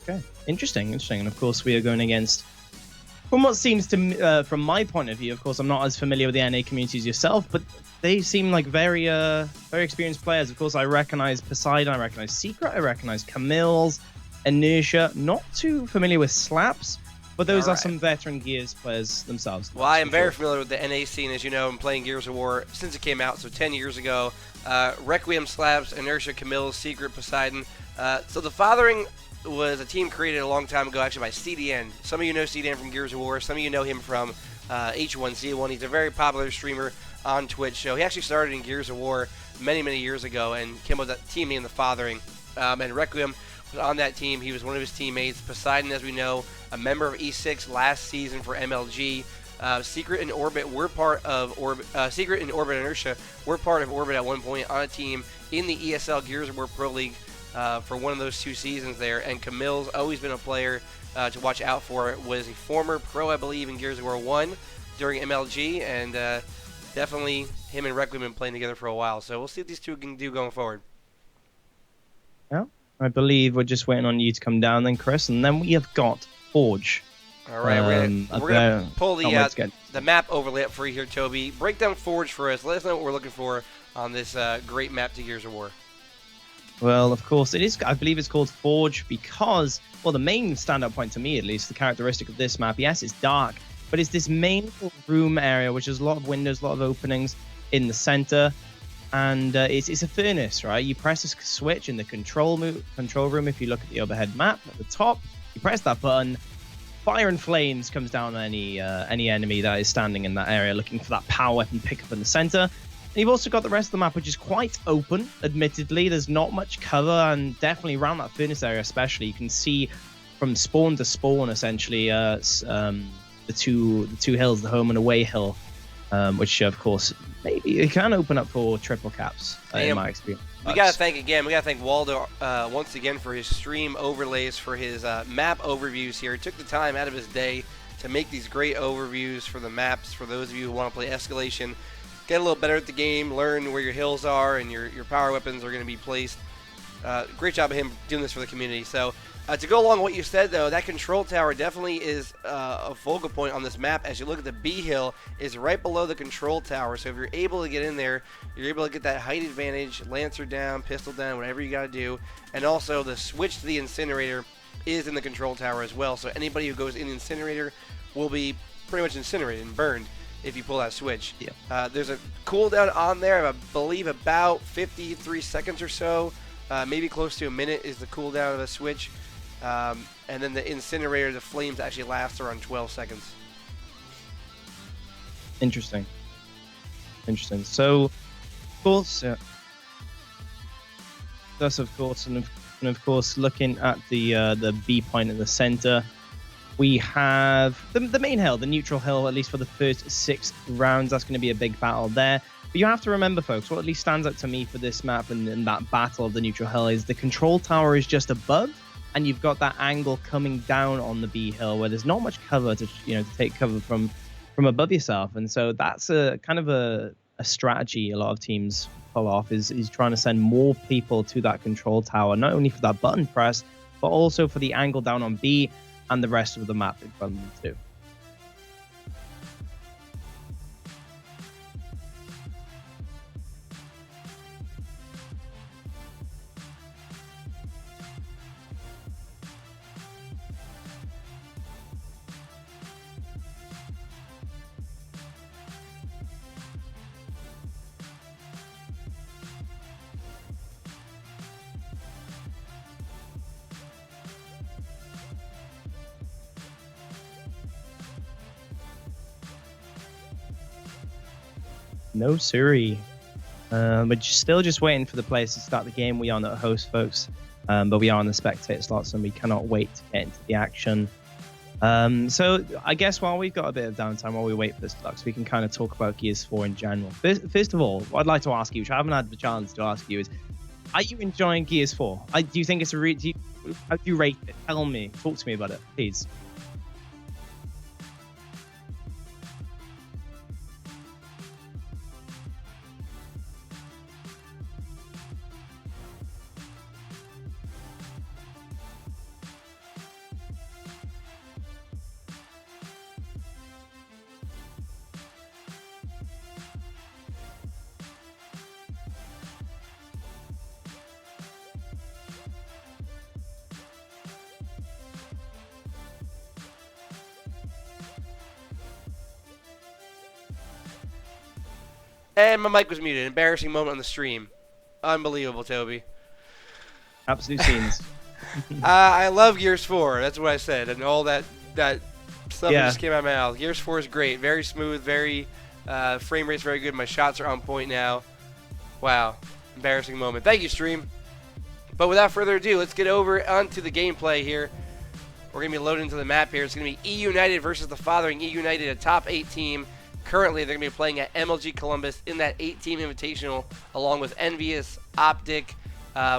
Okay, interesting. And of course, we are going against, from what seems to me, from my point of view, of course, I'm not as familiar with the NA communities yourself, but they seem like very experienced players. Of course, I recognize Poseidon, I recognize Secret, I recognize Camille's, Inertia. Not too familiar with Slaps, but those are some veteran Gears players themselves. Well, I am very familiar with the NA scene, as you know, and playing Gears of War since it came out, so 10 years ago. Requiem, Slaps, Inertia, Camille's, Secret, Poseidon. So the Fathering was a team created a long time ago, actually, by CDN. Some of you know CDN from Gears of War. Some of you know him from H1Z1. He's a very popular streamer on Twitch. So he actually started in Gears of War many, many years ago and came with a team named the Fathering. And Requiem was on that team. He was one of his teammates. Poseidon, as we know, a member of E6 last season for MLG. Secret and Orbit were part of Secret and Orbit Inertia were part of Orbit at one point on a team in the ESL Gears of War Pro League for one of those 2 seasons there. And Camille's always been a player to watch out for. Was a former pro, I believe, in Gears of War 1 during MLG, and definitely him and Requiem have been playing together for a while. So we'll see what these two can do going forward. Yeah, I believe we're just waiting on you to come down then, Chris, and then we have got Forge. All right, we're gonna pull the map overlay up for you here, Toby. Break down Forge for us. Let us know what we're looking for on this great map to Gears of War. Well, of course, it is. I believe it's called Forge because, well, the main standout point to me, at least, the characteristic of this map, yes, it's dark, but it's this main room area, which has a lot of windows, a lot of openings in the center, and it's a furnace, right? You press a switch in the control room. If you look at the overhead map at the top, you press that button, fire and flames comes down on any enemy that is standing in that area, looking for that power weapon pickup in the center. And you've also got the rest of the map, which is quite open, admittedly. There's not much cover, and definitely around that furnace area especially, you can see from spawn to spawn, essentially, the two hills, the home and away hill, which, of course, maybe it can open up for triple caps, in my experience. We got to thank Waldo once again for his stream overlays, for his map overviews here. He took the time out of his day to make these great overviews for the maps, for those of you who want to play Escalation. Get a little better at the game, learn where your hills are and your power weapons are going to be placed. Great job of him doing this for the community. So to go along with what you said, though, that control tower definitely is a focal point on this map. As you look at the B hill, is right below the control tower. So if you're able to get in there, you're able to get that height advantage, Lancer down, pistol down, whatever you got to do. And also the switch to the incinerator is in the control tower as well. So anybody who goes in the incinerator will be pretty much incinerated and burned if you pull that switch. Yeah. There's a cooldown on there, I believe about 53 seconds or so. Maybe close to a minute is the cooldown of a switch. And then the incinerator, the flames actually last around 12 seconds. Interesting. So, of course, that's of course, and of course, looking at the B point in the center, we have the main hill, the neutral hill, at least for the first 6 rounds. That's going to be a big battle there. But you have to remember, folks, what at least stands out to me for this map and that battle of the neutral hill is the control tower is just above, and you've got that angle coming down on the B hill where there's not much cover to take cover from above yourself. And so that's a kind of a strategy a lot of teams pull off is trying to send more people to that control tower, not only for that button press, but also for the angle down on B and the rest of the map in front of them too. No, siree. We're still just waiting for the players to start the game. We are not host, folks, but we are on the spectator slots, and we cannot wait to get into the action. So I guess while we've got a bit of downtime, while we wait for this Lux, we can kind of talk about Gears 4 in general. First of all, what I'd like to ask you, which I haven't had the chance to ask you, is, are you enjoying Gears 4? Do you think it's a how do you rate it? Tell me. Talk to me about it, please. And my mic was muted. Embarrassing moment on the stream. Unbelievable, Toby. Absolute scenes. I love Gears 4. That's what I said. And all that stuff that just came out of my mouth. Gears 4 is great. Very smooth. Very frame rate's very good. My shots are on point now. Wow. Embarrassing moment. Thank you, stream. But without further ado, let's get over onto the gameplay here. We're going to be loaded into the map here. It's going to be eUnited versus the Fathering. eUnited, a top 8 team. Currently, they're going to be playing at MLG Columbus in that 8-team invitational, along with Envious, OpTic,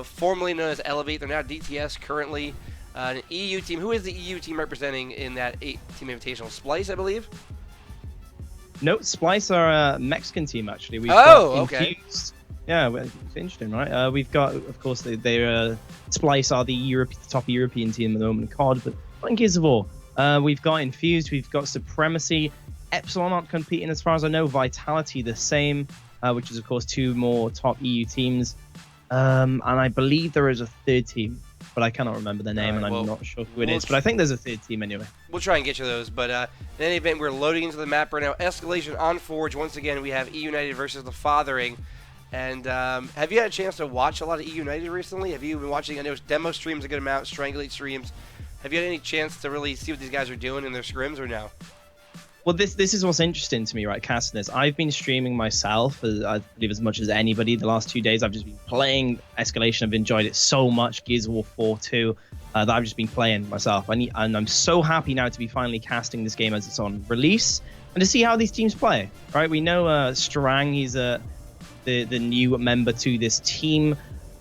formerly known as Elevate. They're now DTS currently. An EU team. Who is the EU team representing in that 8-team invitational? Splice, I believe? No, Splice are a Mexican team, actually. We've okay. Yeah, it's interesting, right? We've got, of course, Splice are the top European team at the moment in COD, but not in Gears of War. We've got Infused, we've got Supremacy. Epsilon aren't competing as far as I know. Vitality the same, which is of course 2 more top EU teams. And I believe there is a 3rd team, but I cannot remember their name, and I'm not sure who it is. But I think there's a 3rd team anyway. We'll try and get you those. But in any event, we're loading into the map right now. Escalation on Forge. Once again, we have eUnited versus the Fathering. And have you had a chance to watch a lot of eUnited recently? Have you been watching? I know demo streams a good amount, Strangulate streams. Have you had any chance to really see what these guys are doing in their scrims or no? Well, this is what's interesting to me, right, casting this. I've been streaming myself, I believe, as much as anybody the last 2 days. I've just been playing Escalation. I've enjoyed it so much. Gears of War 4 too, that I've just been playing myself. And I'm so happy now to be finally casting this game as it's on release and to see how these teams play, right? We know Strang, he's the new member to this team.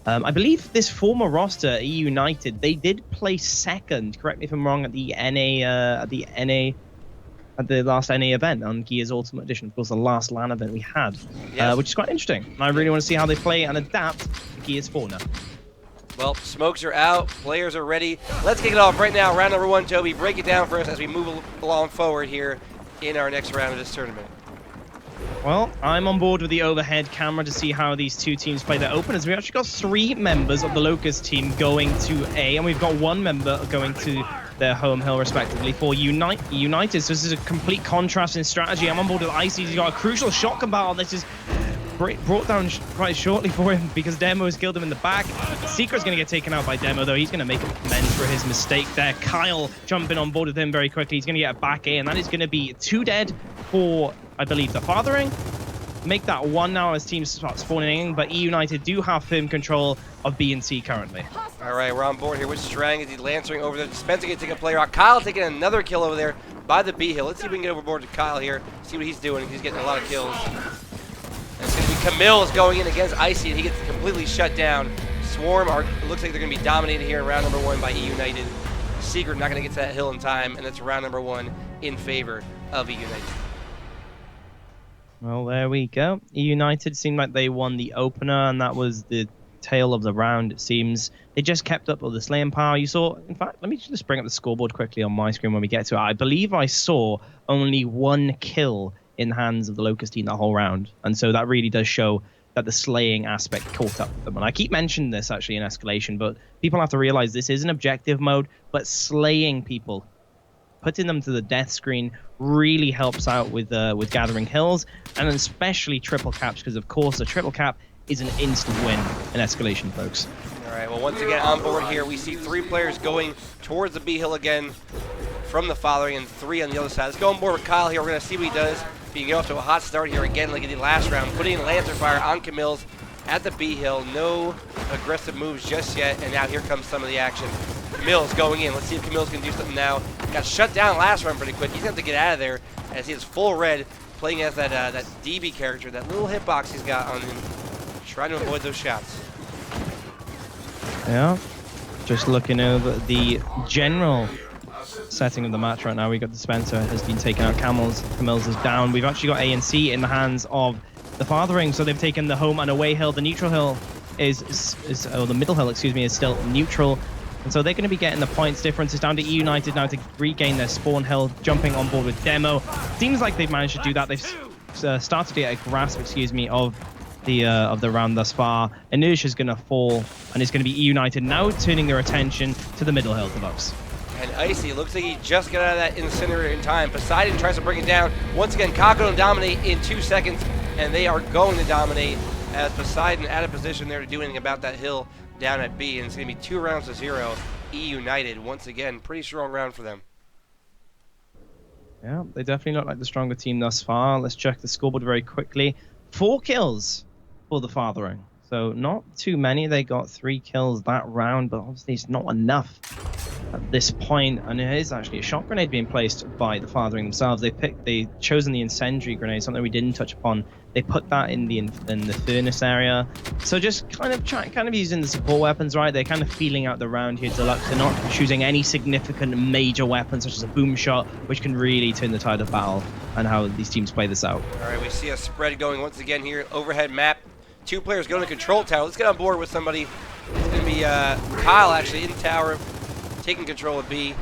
I believe this former roster, eUnited, they did place 2nd, correct me if I'm wrong, at the last NA event on Gears Ultimate Edition, of course, the last LAN event we had, which is quite interesting. And I really want to see how they play and adapt to Gears 4 now. Well, smokes are out. Players are ready. Let's kick it off right now. Round number 1, Toby. Break it down for us as we move along forward here in our next round of this tournament. Well, I'm on board with the overhead camera to see how these two teams play their openers. We've actually got 3 members of the Locust team going to A, and we've got 1 member going to their home hill, respectively, for eUnited. So this is a complete contrast in strategy. I'm on board with Icy. He's got a crucial shotgun battle. This is brought down quite shortly for him because Demo has killed him in the back. Secret's going to get taken out by Demo, though. He's going to make amends for his mistake there. Kyle jumping on board with him very quickly. He's going to get a back A, and that is going to be 2 dead for, I believe, the Fathering. Make that 1 now as teams start spawning in, but eUnited do have firm control of B and C currently. All right, we're on board here with Strang as he's lancering over there. Spencer gonna take a player out. Kyle taking another kill over there by the B hill. Let's see if we can get overboard to Kyle here, see what he's doing. He's getting a lot of kills. And it's gonna be Camille's going in against Icy, and he gets completely shut down. Swarm looks like they're gonna be dominated here in round number 1 by eUnited. Secret not gonna get to that hill in time, and that's round number 1 in favor of eUnited. Well, there we go. eUnited seemed like they won the opener, and that was the tail of the round, it seems. They just kept up with the slaying power. You saw, in fact, let me just bring up the scoreboard quickly on my screen when we get to it. I believe I saw only 1 kill in the hands of the Locust team that whole round. And so that really does show that the slaying aspect caught up with them. And I keep mentioning this actually in Escalation, but people have to realize this is an objective mode, but slaying people, putting them to the death screen, really helps out with gathering hills, and especially triple caps, because of course a triple cap is an instant win in Escalation, folks. All right, well, once again on board here, we see 3 players going towards the B hill again from the Fathering, and 3 on the other side. Let's go on board with Kyle here. We're going to see what he does. He can get off to a hot start here again like he did last round, putting in Lancer Fire on Camille's at the B hill. No aggressive moves just yet, and now here comes some of the action. Camille's going in. Let's see if Camille's going to do something now. Got shut down last round pretty quick. He's going to have to get out of there as he is full red, playing as that DB character, that little hitbox he's got on him, trying to avoid those shots. Yeah, just looking over the general setting of the match right now. We got the Spencer has been taken out. Camille's is down. We've actually got A and C in the hands of the Fathering, so they've taken the home and away hill. The neutral hill or the middle hill, excuse me, is still neutral. And so they're going to be getting the points difference. It's down to eUnited now to regain their spawn hill, jumping on board with Demo. Seems like they've managed to do that. They've started to get a grasp, of the round thus far. Inertia is going to fall, and it's going to be eUnited now turning their attention to the middle hill debuffs. And Icy, looks like he just got out of that incinerator in time. Poseidon tries to bring it down. Once again, Kako and dominate in 2 seconds, and they are going to dominate as Poseidon out of position there to do anything about that hill down at B, and it's going to be 2 rounds to 0. eUnited, once again, pretty strong round for them. Yeah, they definitely look like the stronger team thus far. Let's check the scoreboard very quickly. 4 kills for the Fathering. So not too many. They got 3 kills that round, but obviously it's not enough at this point. And it is actually a shot grenade being placed by the Fathering themselves. They chosen the incendiary grenade, something we didn't touch upon. They put that in the furnace area. So just kind of using the support weapons, right? They're kind of feeling out the round here, Deluxe. They're not choosing any significant major weapons such as a boom shot, which can really turn the tide of battle and how these teams play this out. All right, we see a spread going once again here. Overhead map. 2 players going to control tower. Let's get on board with somebody. It's going to be Kyle actually in tower, taking control of B.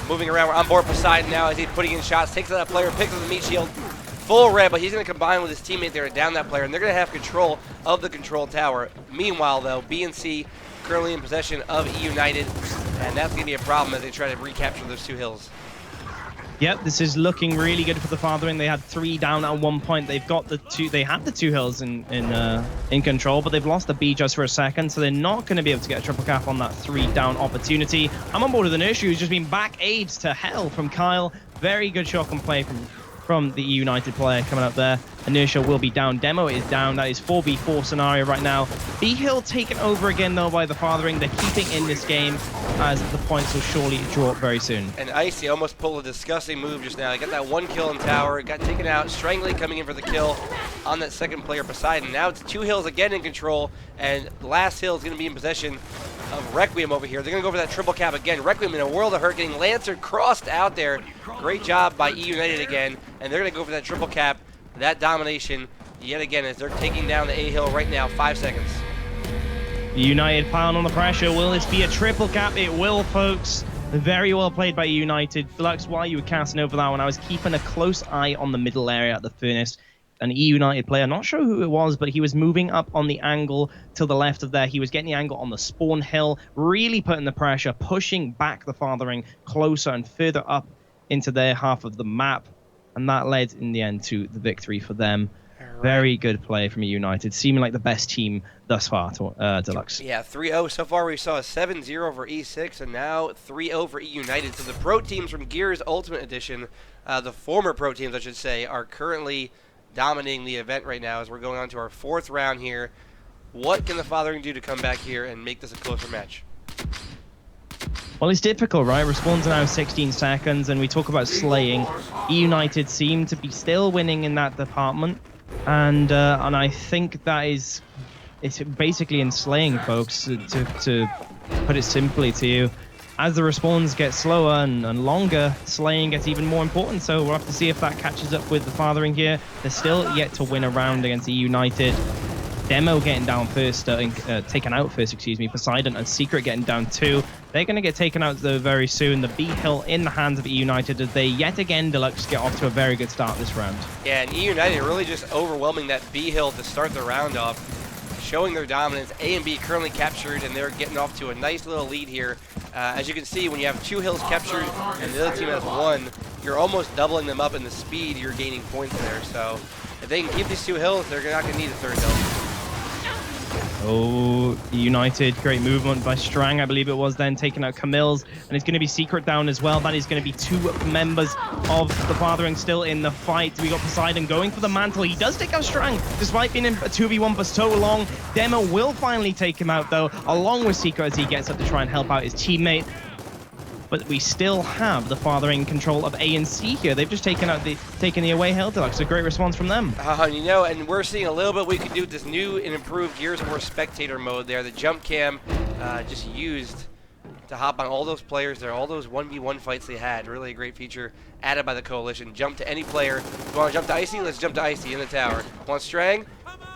Moving around. We're on board Poseidon now as he's putting in shots. Takes out that player, picks up the meat shield. Full red, but he's going to combine with his teammate there to down that player, and they're going to have control of the control tower. Meanwhile, though, B and C currently in possession of eUnited, and that's going to be a problem as they try to recapture those 2 hills. Yep, this is looking really good for the Fathering. They had 3 down at one point. They've got the 2. They had the 2 hills in control, but they've lost the B just for a second, so they're not going to be able to get a triple cap on that 3 down opportunity. I'm on board with Inertia, who's just been back aids to hell from Kyle. Very good shotgun play from the eUnited player coming up there. Inertia will be down. Demo is down. That is 4v4 scenario right now. B hill taken over again though by the Fathering. They're keeping in this game as the points will surely draw up very soon. And Icy almost pulled a disgusting move just now. He got that 1 kill in tower, got taken out. Strangling coming in for the kill on that second player, Poseidon. Now it's 2 hills again in control, and the last hill is going to be in possession of Requiem over here. They're going to go for that triple cap again. Requiem in a world of hurt, getting Lancer crossed out there. Great job by eUnited again, and they're going to go for that triple cap. That domination yet again as they're taking down the A hill right now. 5 seconds. United piling on the pressure. Will this be a triple cap? It will, folks. Very well played by United. Deluxe, while you were casting over that one, I was keeping a close eye on the middle area at the furnace. An eUnited player, not sure who it was, but he was moving up on the angle to the left of there. He was getting the angle on the spawn hill, really putting the pressure, pushing back the Fathering closer and further up into their half of the map. And that led in the end to the victory for them. Very good play from eUnited, seeming like the best team thus far, Deluxe. Yeah, 3-0 so far. We saw a 7-0 for E6, and now 3-0 for eUnited. So the pro teams from Gears Ultimate Edition, the former pro teams, I should say, are currently dominating the event right now as we're going on to our 4th round here. What can the Fathering do to come back here and make this a closer match? Well, it's difficult, right? Respawns are now 16 seconds, and we talk about slaying. eUnited seem to be still winning in that department. And I think that it's basically in slaying, folks, to put it simply to you. As the respawns get slower and longer, slaying gets even more important. So we'll have to see if that catches up with the Fathering here. They're still yet to win a round against eUnited. Demo getting down first, taken out first, excuse me. Poseidon and Secret getting down 2. They're going to get taken out though very soon. The B hill in the hands of eUnited as they yet again, Deluxe, get off to a very good start this round. Yeah, and eUnited really just overwhelming that B hill to start the round off, showing their dominance. A and B currently captured, and they're getting off to a nice little lead here. As you can see, when you have 2 hills captured and the other team has 1, you're almost doubling them up in the speed you're gaining points there. So if they can keep these 2 hills, they're not going to need a 3rd hill. Oh, United, great movement by Strang, I believe it was then, taking out Camille's, and it's going to be Secret down as well. That is going to be 2 members of the Fathering still in the fight. We got Poseidon going for the mantle. He does take out Strang, despite being in a 2v1 for so long. Demo will finally take him out, though, along with Secret as he gets up to try and help out his teammate. But we still have the Fathering control of A and C here. They've just taken the away hill, Deluxe. A great response from them. You know, and we're seeing a little bit we can do with this new and improved Gears of War spectator mode there. The jump cam just used to hop on all those players there, all those 1v1 fights they had. Really a great feature added by the Coalition. Jump to any player. If you want to jump to Icy? Let's jump to Icy in the tower. Want Strang?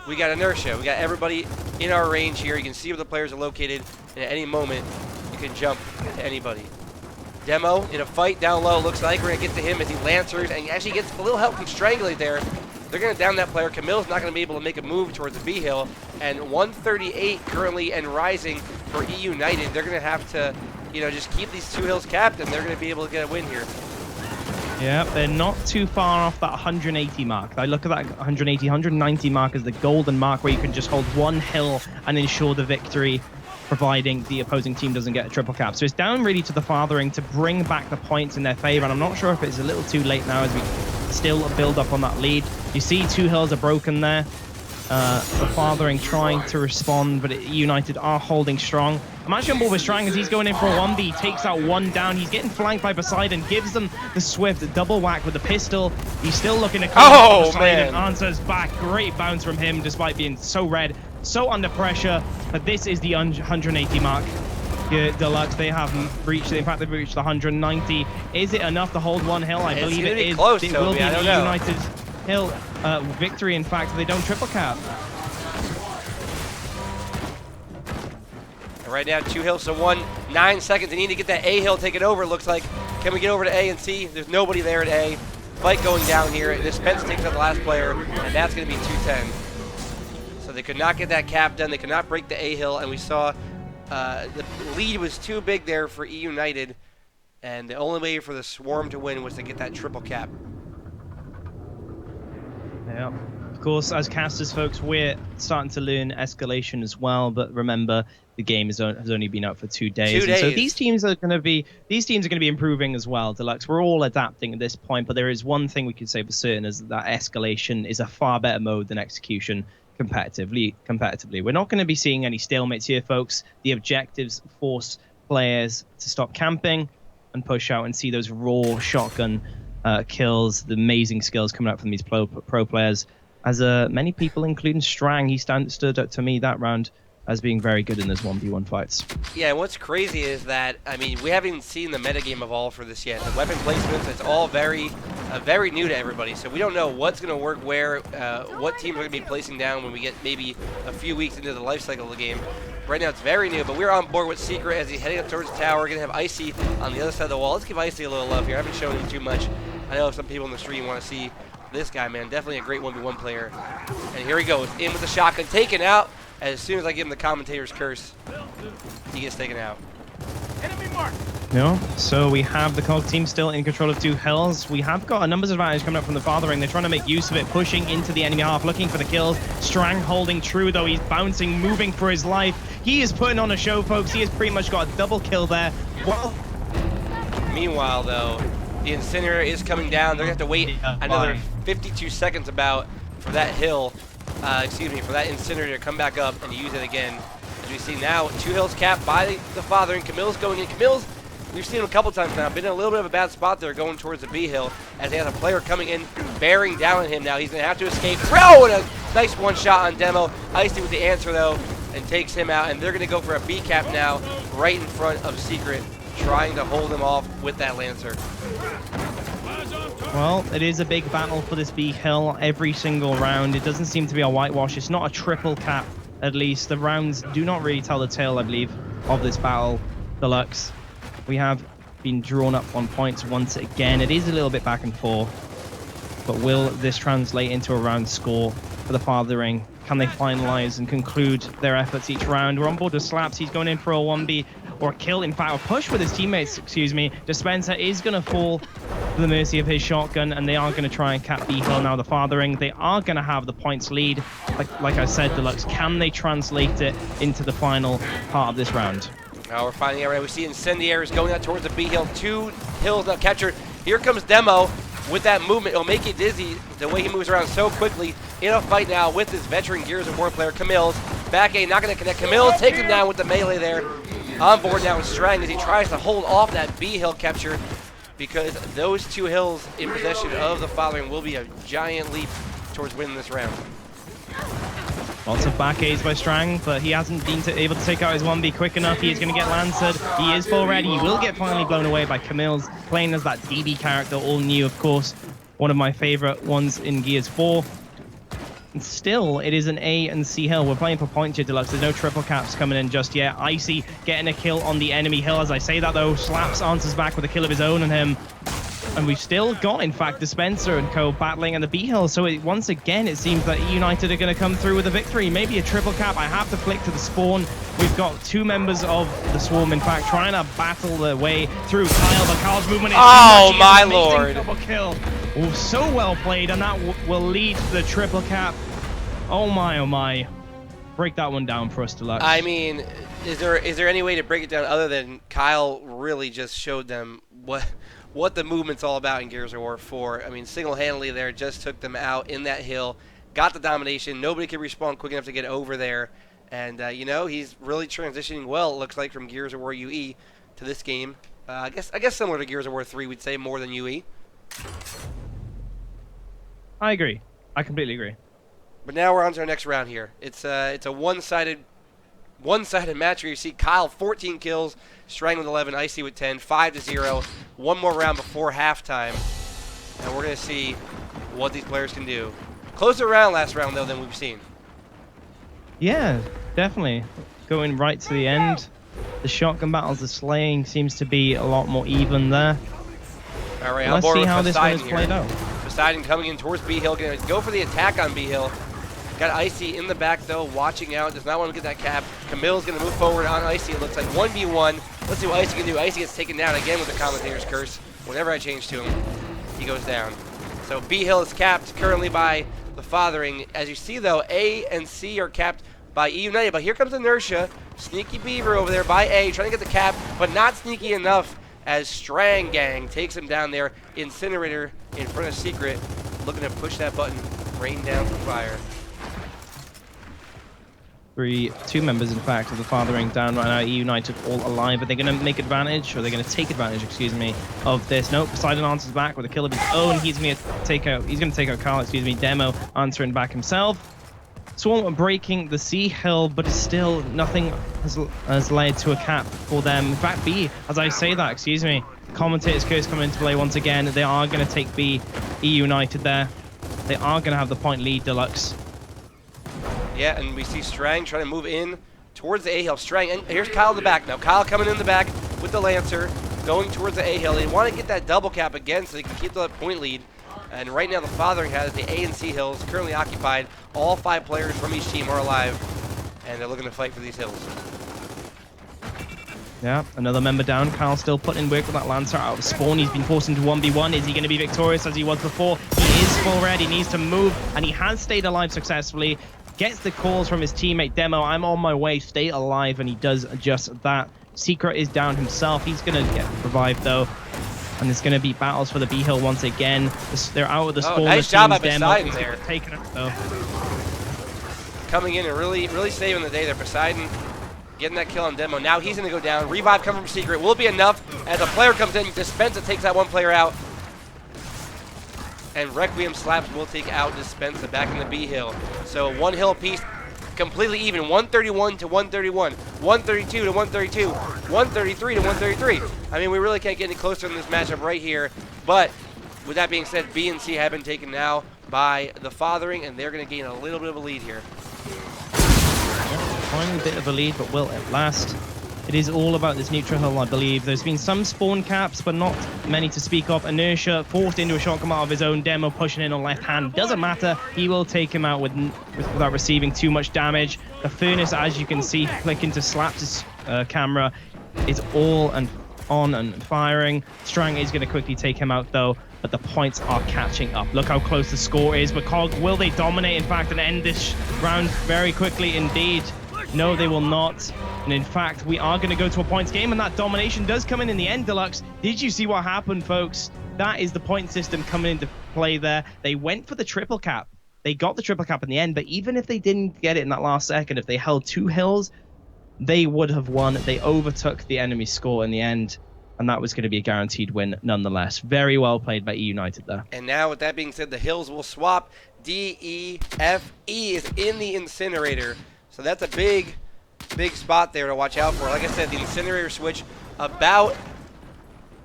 We got Inertia. We got everybody in our range here. You can see where the players are located, and at any moment, you can jump to anybody. Demo in a fight down low. Looks like we're going to get to him as he lancers, and he actually gets a little help from Strangulate there. They're going to down that player. Camille's not going to be able to make a move towards the B hill, and 138 currently and rising for eUnited. They're going to have to, you know, just keep these 2 hills capped, and they're going to be able to get a win here. Yeah, they're not too far off that 180 mark. I look at that 180, 190 mark as the golden mark where you can just hold 1 hill and ensure the victory, providing the opposing team doesn't get a triple cap. So it's down really to the Fathering to bring back the points in their favor, and I'm not sure if it's a little too late now as we still build up on that lead. You see 2 hills are broken there. The Fathering trying to respond, but eUnited are holding strong. I'm actually on board with Strang as he's going in for a 1v, takes out 1 down. He's getting flanked by Poseidon, gives them the swift double whack with the pistol. He's still looking to come. Poseidon answers back. Great bounce from him despite being so red, so under pressure. But this is the 180 mark. Deluxe, they have reached, in fact, they've reached the 190. Is it enough to hold 1 hill? I believe it is. Close, it Toby. will be I don't the know. United hill victory, in fact, if they don't triple cap. Right now, 2 hills to 1, 9 seconds. They need to get that A hill taken over, it looks like. Can we get over to A and C? There's nobody there at A. Fight going down here. This Spence takes out the last player, and that's going to be 210. So they could not get that cap done. They could not break the A hill, and we saw the lead was too big there for eUnited, and the only way for the Swarm to win was to get that triple cap. Yeah. Of course, as casters, folks, we're starting to learn escalation as well. But remember, the game has only been out for 2 days. 2 days. So these teams are going to be improving as well. Deluxe, we're all adapting at this point. But there is one thing we can say for certain is that escalation is a far better mode than execution competitively. We're not going to be seeing any stalemates here, folks. The objectives force players to stop camping and push out and see those raw shotgun kills, the amazing skills coming out from these pro players. As many people, including Strang, he stood up to me that round as being very good in those 1v1 fights. Yeah, and what's crazy is that, I mean, we haven't seen the metagame evolve for this yet. The weapon placements, it's all very new to everybody. So we don't know what's going to work where, what teams are going to be placing down when we get maybe a few weeks into the life cycle of the game. Right now it's very new, but we're on board with Secret as he's heading up towards the tower. We're going to have Icy on the other side of the wall. Let's give Icy a little love here. I haven't shown him too much. I know some people in the stream want to see this guy, man. Definitely a great 1v1 player. And here he goes, in with the shotgun, taken out. As soon as I give him the commentator's curse, he gets taken out. Enemy mark. No, so we have the COG team still in control of 2 hills. We have got a numbers advantage coming up from the fathering. They're trying to make use of it, pushing into the enemy half, looking for the kills. Strang holding true, though. He's bouncing, moving for his life. He is putting on a show, folks. He has pretty much got a double kill there. Well, meanwhile, though, the incinerator is coming down. They're going to have to wait another 52 seconds about for that hill, for that incinerator to come back up and use it again. As we see now, 2 hills capped by the fathering. Camille's going in. Camille's, we've seen him a couple times now, been in a little bit of a bad spot there going towards the B hill as he has a player coming in, bearing down on him now. He's going to have to escape. Throw! And a nice one shot on Demo. Icy with the answer, though, and takes him out. And they're going to go for a B cap now, right in front of Secret, trying to hold him off with that Lancer. well, it is a big battle for this B hill every single round. It doesn't seem to be a whitewash. It's not a triple cap, at least. The rounds do not really tell the tale, I believe, of this battle, Deluxe. We have been drawn up on points once again. It is a little bit back and forth, but will this translate into a round score for the fathering? Can they finalize and conclude their efforts each round? We're on board with Slaps. He's going in for a 1B or a kill, in fact, a push with his teammates, excuse me. Dispenser is going to fall to the mercy of his shotgun, and they are going to try and cap B hill now. The fathering, they are going to have the points lead. Like I said, Deluxe, can they translate it into the final part of this round? Now we're finding out right. We see incendiaries going out towards the B hill. 2 hills now captured. Here comes Demo with that movement. It'll make you dizzy the way he moves around so quickly. In a fight now with this veteran Gears of War player, Camille's. Back A, not going to connect. Camille takes him down with the melee there. On board now with Strang as he tries to hold off that B hill capture, because those 2 hills in possession of the fathering will be a giant leap towards winning this round. Lots of back A's by Strang, but he hasn't been able to take out his 1B quick enough. He is going to get Lancered. He is full ready. He will get finally blown away by Camille's, playing as that DB character, all new, of course. One of my favorite ones in Gears 4. And still, it is an A and C hill. We're playing for points here, Deluxe. There's no triple caps coming in just yet. Icy getting a kill on the enemy hill. As I say that, though, Slaps answers back with a kill of his own on him. And we've still got, in fact, Dispenser and co battling on the B hill. So once again, it seems that eUnited are going to come through with a victory. Maybe a triple cap. I have to flick to the spawn. We've got 2 members of the Swarm, in fact, trying to battle their way through Kyle. But Kyle's movement is oh, my lord. Double kill. Oh, so well played, and that will lead to the triple cap. Oh my. Break that one down for us, Deluxe. I mean, is there any way to break it down other than Kyle really just showed them what the movement's all about in Gears of War 4. I mean, single-handedly there, just took them out in that hill, got the domination. Nobody could respawn quick enough to get over there. And, you know, he's really transitioning well, it looks like, from Gears of War UE to this game. I guess similar to Gears of War 3, we'd say, more than UE. I agree. I completely agree. But now we're on to our next round here. It's a one-sided match where you see Kyle 14 kills, Strang with 11, Icy with 10, 5-0. One more round before halftime, and we're gonna see what these players can do. Closer round last round though than we've seen. Yeah, definitely. Going right to the end. The shotgun battles, the slaying seems to be a lot more even there. All right, let's see how this one is played out. Poseidon coming in towards B hill, gonna go for the attack on B hill. Got Icy in the back though, watching out, does not want to get that cap. Camille's gonna move forward on Icy, it looks like 1v1. Let's see what Icy can do. Icy gets taken down again with the commentator's curse. Whenever I change to him, he goes down. So B hill is capped currently by the fathering. As you see though, A and C are capped by eUnited, but here comes Inertia. Sneaky Beaver over there by A, trying to get the cap, but not sneaky enough as Strang Gang takes him down there. Incinerator in front of Secret, looking to push that button, rain down some fire. 2 members, in fact, of the fathering down right now. eUnited all alive. Are they going to make advantage, or are they going to take advantage, excuse me, of this? Nope. Poseidon answers back with a kill of his own. He's going to take out Carl, excuse me. Demo answering back himself. Swarm breaking the C hill, but still nothing has led to a cap for them. In fact, B, as I say that, excuse me, commentator's curse coming into play once again. They are going to take B, eUnited there. They are going to have the point lead, Deluxe. Yeah, and we see Strang trying to move in towards the A-hill. Strang, and here's Kyle in the back now. Kyle coming in the back with the Lancer, going towards the A-hill. They want to get that double cap again so they can keep the point lead. And right now the Fathering has the A and C hills currently occupied. All 5 players from each team are alive, and they're looking to fight for these hills. Yeah, another member down. Kyle still putting in work with that Lancer out of spawn. He's been forced into 1v1. Is he going to be victorious as he was before? He is full red. He needs to move, and he has stayed alive successfully. Gets the calls from his teammate Demo. I'm on my way. Stay alive, and he does just that. Secret is down himself. He's going to get revived, though. And there's going to be battles for the B hill once again. They're out of the spawn. Nice job by Poseidon there. Taking it, though. Coming in and really saving the day there. Poseidon getting that kill on Demo. Now he's going to go down. Revive coming from Secret will be enough as a player comes in. Dispensa takes that one player out. And Requiem Slaps will take out Dispensa back in the B hill. So 1 hill apiece, completely even. 131 to 131, 132 to 132, 133 to 133. I mean, we really can't get any closer in this matchup right here. But with that being said, B and C have been taken now by the Fathering, and they're going to gain a little bit of a lead here. Finally a bit of a lead, but will it last? It is all about this neutral hill, I believe. There's been some spawn caps, but not many to speak of. Inertia forced into a shotgun out of his own. Demo pushing in on left hand. Doesn't matter. He will take him out without receiving too much damage. The Furnace, as you can see, flicking to Slaps' camera, is all and on and firing. Strang is going to quickly take him out, though, but the points are catching up. Look how close the score is. But Cog, will they dominate, in fact, and end this round very quickly indeed? No, they will not. And in fact, we are going to go to a points game, and that domination does come in the end, Deluxe. Did you see what happened, folks? That is the point system coming into play there. They went for the triple cap. They got the triple cap in the end, but even if they didn't get it in that last second, if they held 2 hills, they would have won. They overtook the enemy score in the end, and that was going to be a guaranteed win nonetheless. Very well played by eUnited there. And now, with that being said, the hills will swap. D, E, F, E is in the incinerator. So that's a big spot there to watch out for. Like I said, the incinerator switch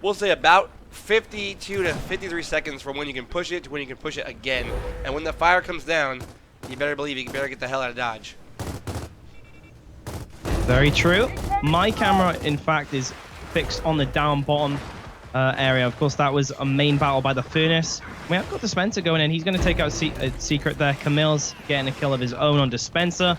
we'll say about 52 to 53 seconds from when you can push it to when you can push it again. And when the fire comes down, you better believe you better get the hell out of Dodge. Very true. My camera, in fact, is fixed on the down bottom area. Of course, that was a main battle by the Furnace. We have got Dispensa going in. He's going to take out Secret there. Camille's getting a kill of his own on Dispensa.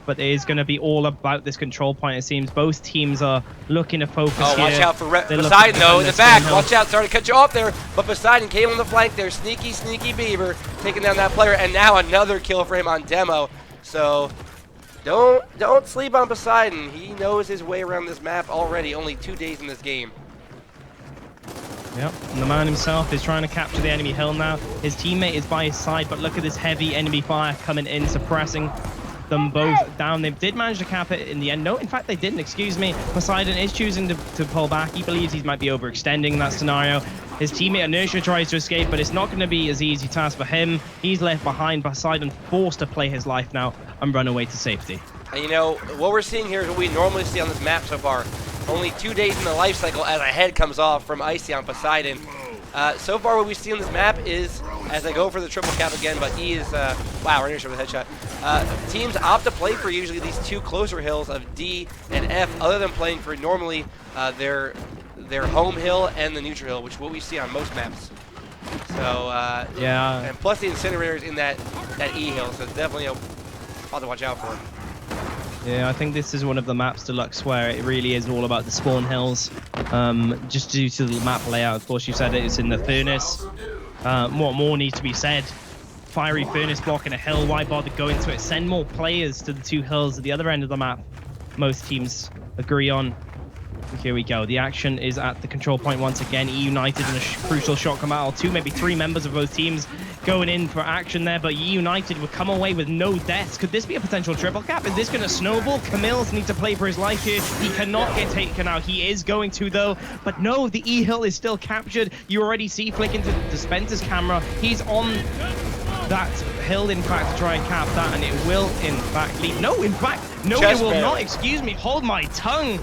But it is going to be all about this control point, it seems. Both teams are looking to focus here. Watch out for Poseidon, though, in the back. Watch out. Sorry to cut you off there. But Poseidon came on the flank there. Sneaky Beaver taking down that player. And now another kill for him on Demo. So don't sleep on Poseidon. He knows his way around this map already. Only 2 days in this game. Yep, and the man himself is trying to capture the enemy hill now. His teammate is by his side, but look at this heavy enemy fire coming in, suppressing them both down. They did manage to cap it in the end. No, in fact, they didn't. Excuse me. Poseidon is choosing to pull back. He believes he might be overextending in that scenario. His teammate Inertia tries to escape, but it's not going to be as easy task for him. He's left behind. Poseidon forced to play his life now and run away to safety. And you know, what we're seeing here is what we normally see on this map so far. Only 2 days in the life cycle as a head comes off from Icy on Poseidon. So far what we see on this map is, as they go for the triple cap again, but he is, wow, Inertia with a headshot. Teams opt to play for usually these 2 closer hills of D and F, other than playing for normally their home hill and the neutral hill, which is what we see on most maps. So, yeah. And plus the incinerators in that E hill, so it's definitely a spot to watch out for. Yeah, I think this is one of the maps, Deluxe, where it really is all about the spawn hills. Just due to the map layout, of course, you said it's in the Furnace. What more needs to be said? Fiery Furnace blocking a hill, why bother going to it? Send more players to the 2 hills at the other end of the map. Most teams agree on. Here we go. The action is at the control point once again. eUnited in a crucial shotgun battle. 2, maybe 3 members of both teams going in for action there, but eUnited would come away with no deaths. Could this be a potential triple cap? Is this going to snowball? Camille's need to play for his life here. He cannot get taken out. He is going to, though. But no, the E-hill is still captured. You already see flick into Dispensa's camera. He's on that hill, in fact, to try and cap that, and it will, in fact, lead. No, in fact, no, it will not. Excuse me. Hold my tongue.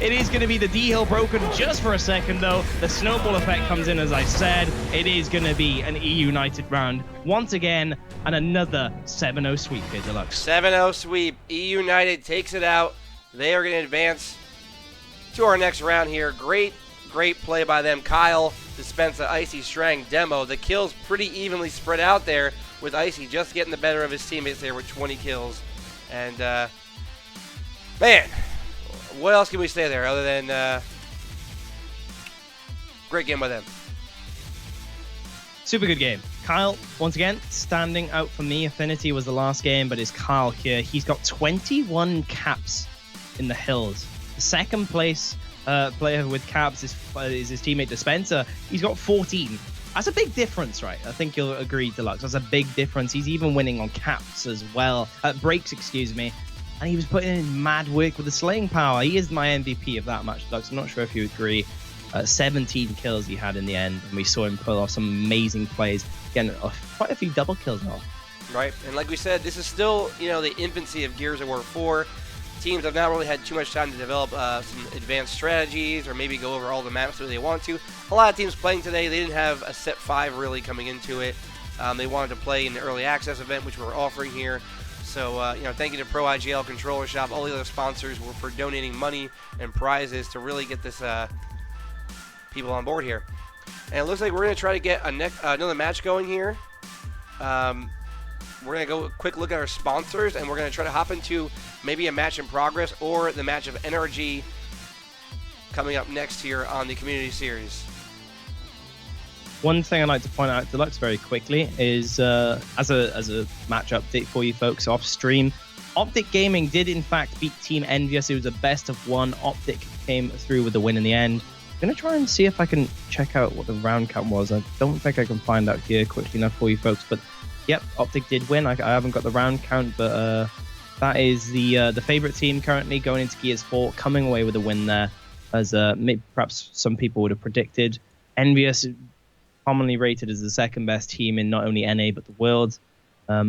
It is going to be the D-Hill broken just for a second, though. The snowball effect comes in, as I said. It is going to be an eUnited round once again, and another 7-0 sweep here, Deluxe. 7-0 sweep. eUnited takes it out. They are going to advance to our next round here. Great play by them. Kyle dispensa, Icy, Strang, Demo. The kills pretty evenly spread out there, with Icy just getting the better of his teammates there with 20 kills. And, man, what else can we say there other than great game by them? Super good game. Kyle, once again, standing out for me. Affinity was the last game, but it's Kyle here. He's got 21 caps in the hills. The second place player with caps is his teammate Dispenser. He's got 14. That's a big difference, right? I think you'll agree, Deluxe. That's a big difference. He's even winning on caps as well. Breaks, excuse me. And he was putting in mad work with the slaying power. He is my MVP of that match, Deluxe. I'm not sure if you agree. 17 kills he had in the end, and we saw him pull off some amazing plays. Again, quite a few double kills now. Right, and like we said, this is still, the infancy of Gears of War 4. Teams have not really had too much time to develop some advanced strategies or maybe go over all the maps that they want to. A lot of teams playing today, they didn't have a set 5 really coming into it. They wanted to play in the early access event, which we're offering here. So, thank you to Pro IGL, Controller Shop, all the other sponsors for donating money and prizes to really get this people on board here. And it looks like we're going to try to get another match going here. We're going to go a quick look at our sponsors, and we're going to try to hop into maybe a match in progress or the match of NRG coming up next here on the Community Series. One thing I'd like to point out, Deluxe, very quickly is as a match update for you folks off stream, OpTic Gaming did in fact beat Team Envious. It was a best of one. OpTic came through with the win in the end. I'm going to try and see if I can check out what the round count was. I don't think I can find out here quickly enough for you folks, but yep, OpTic did win. I haven't got the round count, but that is the favorite team currently going into Gears 4, coming away with a win there, as maybe perhaps some people would have predicted. Envious, commonly rated as the second best team in not only NA but the world,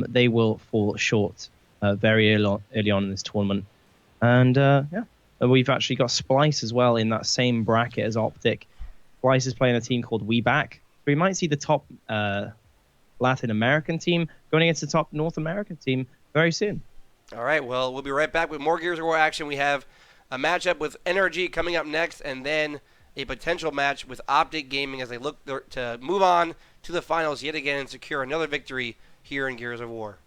they will fall short very early on in this tournament. And yeah, we've actually got Splice as well in that same bracket as OpTic. Splice is playing a team called We Back. We might see the top Latin American team going against the top North American team very soon. All right, well, we'll be right back with more Gears of War action. We have a matchup with NRG coming up next, and then a potential match with OpTic Gaming as they look to move on to the finals yet again and secure another victory here in Gears of War.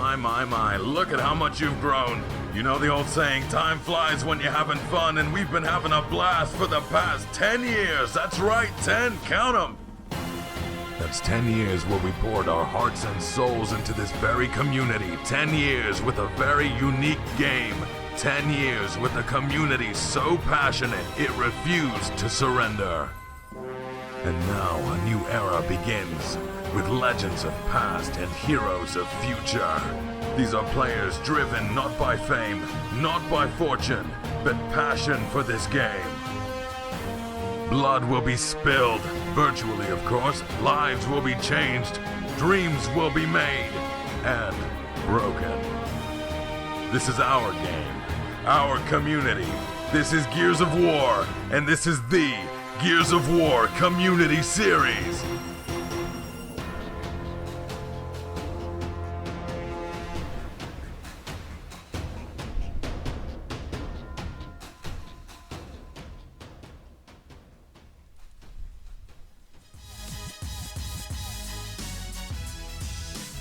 My, look at how much you've grown. You know the old saying, time flies when you're having fun, and we've been having a blast for the past 10 years. That's right, 10, count them. That's 10 years where we poured our hearts and souls into this very community. 10 years with a very unique game. 10 years with a community so passionate it refused to surrender. And now a new era begins, with legends of past and heroes of future. These are players driven not by fame, not by fortune, but passion for this game. Blood will be spilled, virtually of course, lives will be changed, dreams will be made, and broken. This is our game, our community. This is Gears of War, and this is the Gears of War Community Series.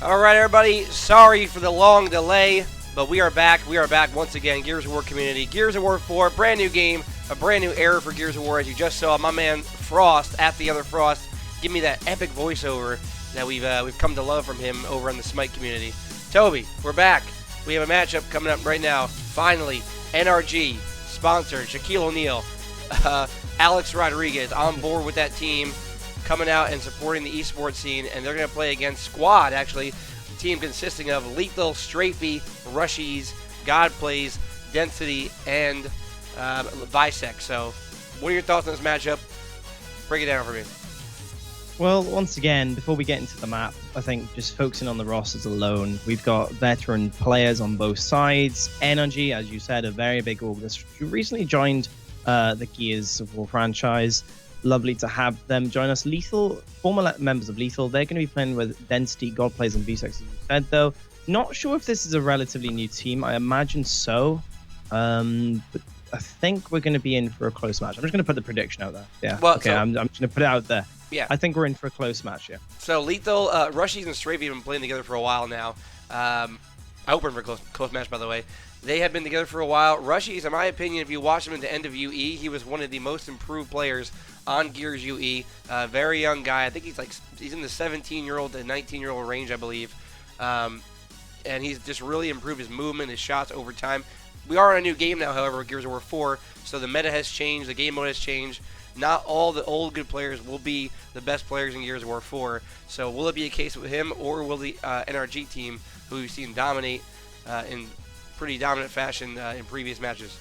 All right, everybody, sorry for the long delay, but we are back. We are back once again. Gears of War community. Gears of War 4, brand new game, a brand new era for Gears of War. As you just saw, my man Frost, at the other Frost, give me that epic voiceover that we've come to love from him over in the Smite community. Toby, we're back. We have a matchup coming up right now. Finally, NRG, sponsored, Shaquille O'Neal, Alex Rodriguez on board with that team, coming out and supporting the esports scene, and they're going to play against Squad, actually, a team consisting of Lethal, Strafey, Rushies, God Plays, Density, and Visec. So, what are your thoughts on this matchup? Break it down for me. Well, once again, before we get into the map, I think just focusing on the rosters alone, we've got veteran players on both sides. Energy, as you said, a very big org that's recently joined the Gears of War franchise. Lovely to have them join us. Lethal, former members of Lethal, they're going to be playing with Density, God Plays, and Vsex, as you said, though. Not sure if this is a relatively new team. I imagine so. But I think we're going to be in for a close match. I'm just going to put the prediction out there. Yeah. Well, okay, so, I'm just going to put it out there. Yeah. I think we're in for a close match, yeah. So Lethal, Rushies, and Strafey have been playing together for a while now. I hope we're in for a close match, by the way. They have been together for a while. Rushies, in my opinion, if you watch him at the end of UE, he was one of the most improved players on Gears UE. Very young guy. I think he's in the 17-year-old to 19-year-old range, I believe. And he's just really improved his movement, his shots over time. We are on a new game now, however, with Gears of War 4, so the meta has changed, the game mode has changed. Not all the old good players will be the best players in Gears of War 4. So will it be a case with him, or will the NRG team, who we've seen dominate in pretty dominant fashion in previous matches?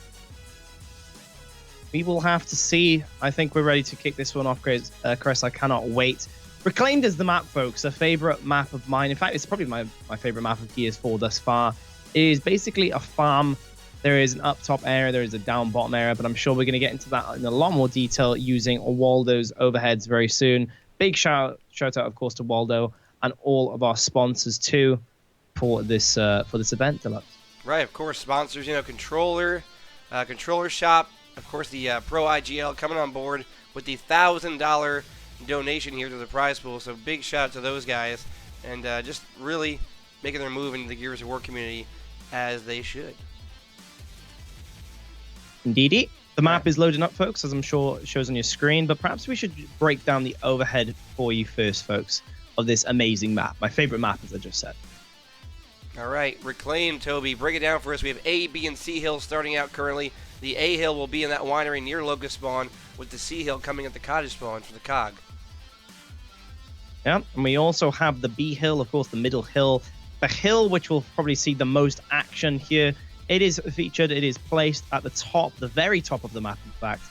We will have to see. I think we're ready to kick this one off, Chris. I cannot wait. Reclaimed is the map, folks. A favorite map of mine. In fact, it's probably my favorite map of Gears 4 thus far. It is basically a farm. There is an up top area, there is a down bottom area, but I'm sure we're going to get into that in a lot more detail using Waldo's overheads very soon. Big shout out, of course, to Waldo and all of our sponsors too for this event, Deluxe. Right, of course, sponsors. Controller Shop, of course, the Pro IGL coming on board with the $1,000 donation here to the prize pool. So big shout out to those guys, and just really making their move into the Gears of War community as they should. Indeedy. The map is loading up, folks, as I'm sure it shows on your screen, but perhaps we should break down the overhead for you first, folks, of this amazing map. My favorite map, as I just said. All right, Reclaim, Toby. Break it down for us. We have A, B, and C hills starting out currently. The A hill will be in that winery near Locust Spawn, with the C hill coming at the cottage spawn for the COG. Yeah, and we also have the B hill, of course, the middle hill. The hill, which will probably see the most action here. It is featured, it is placed at the top, the very top of the map, in fact.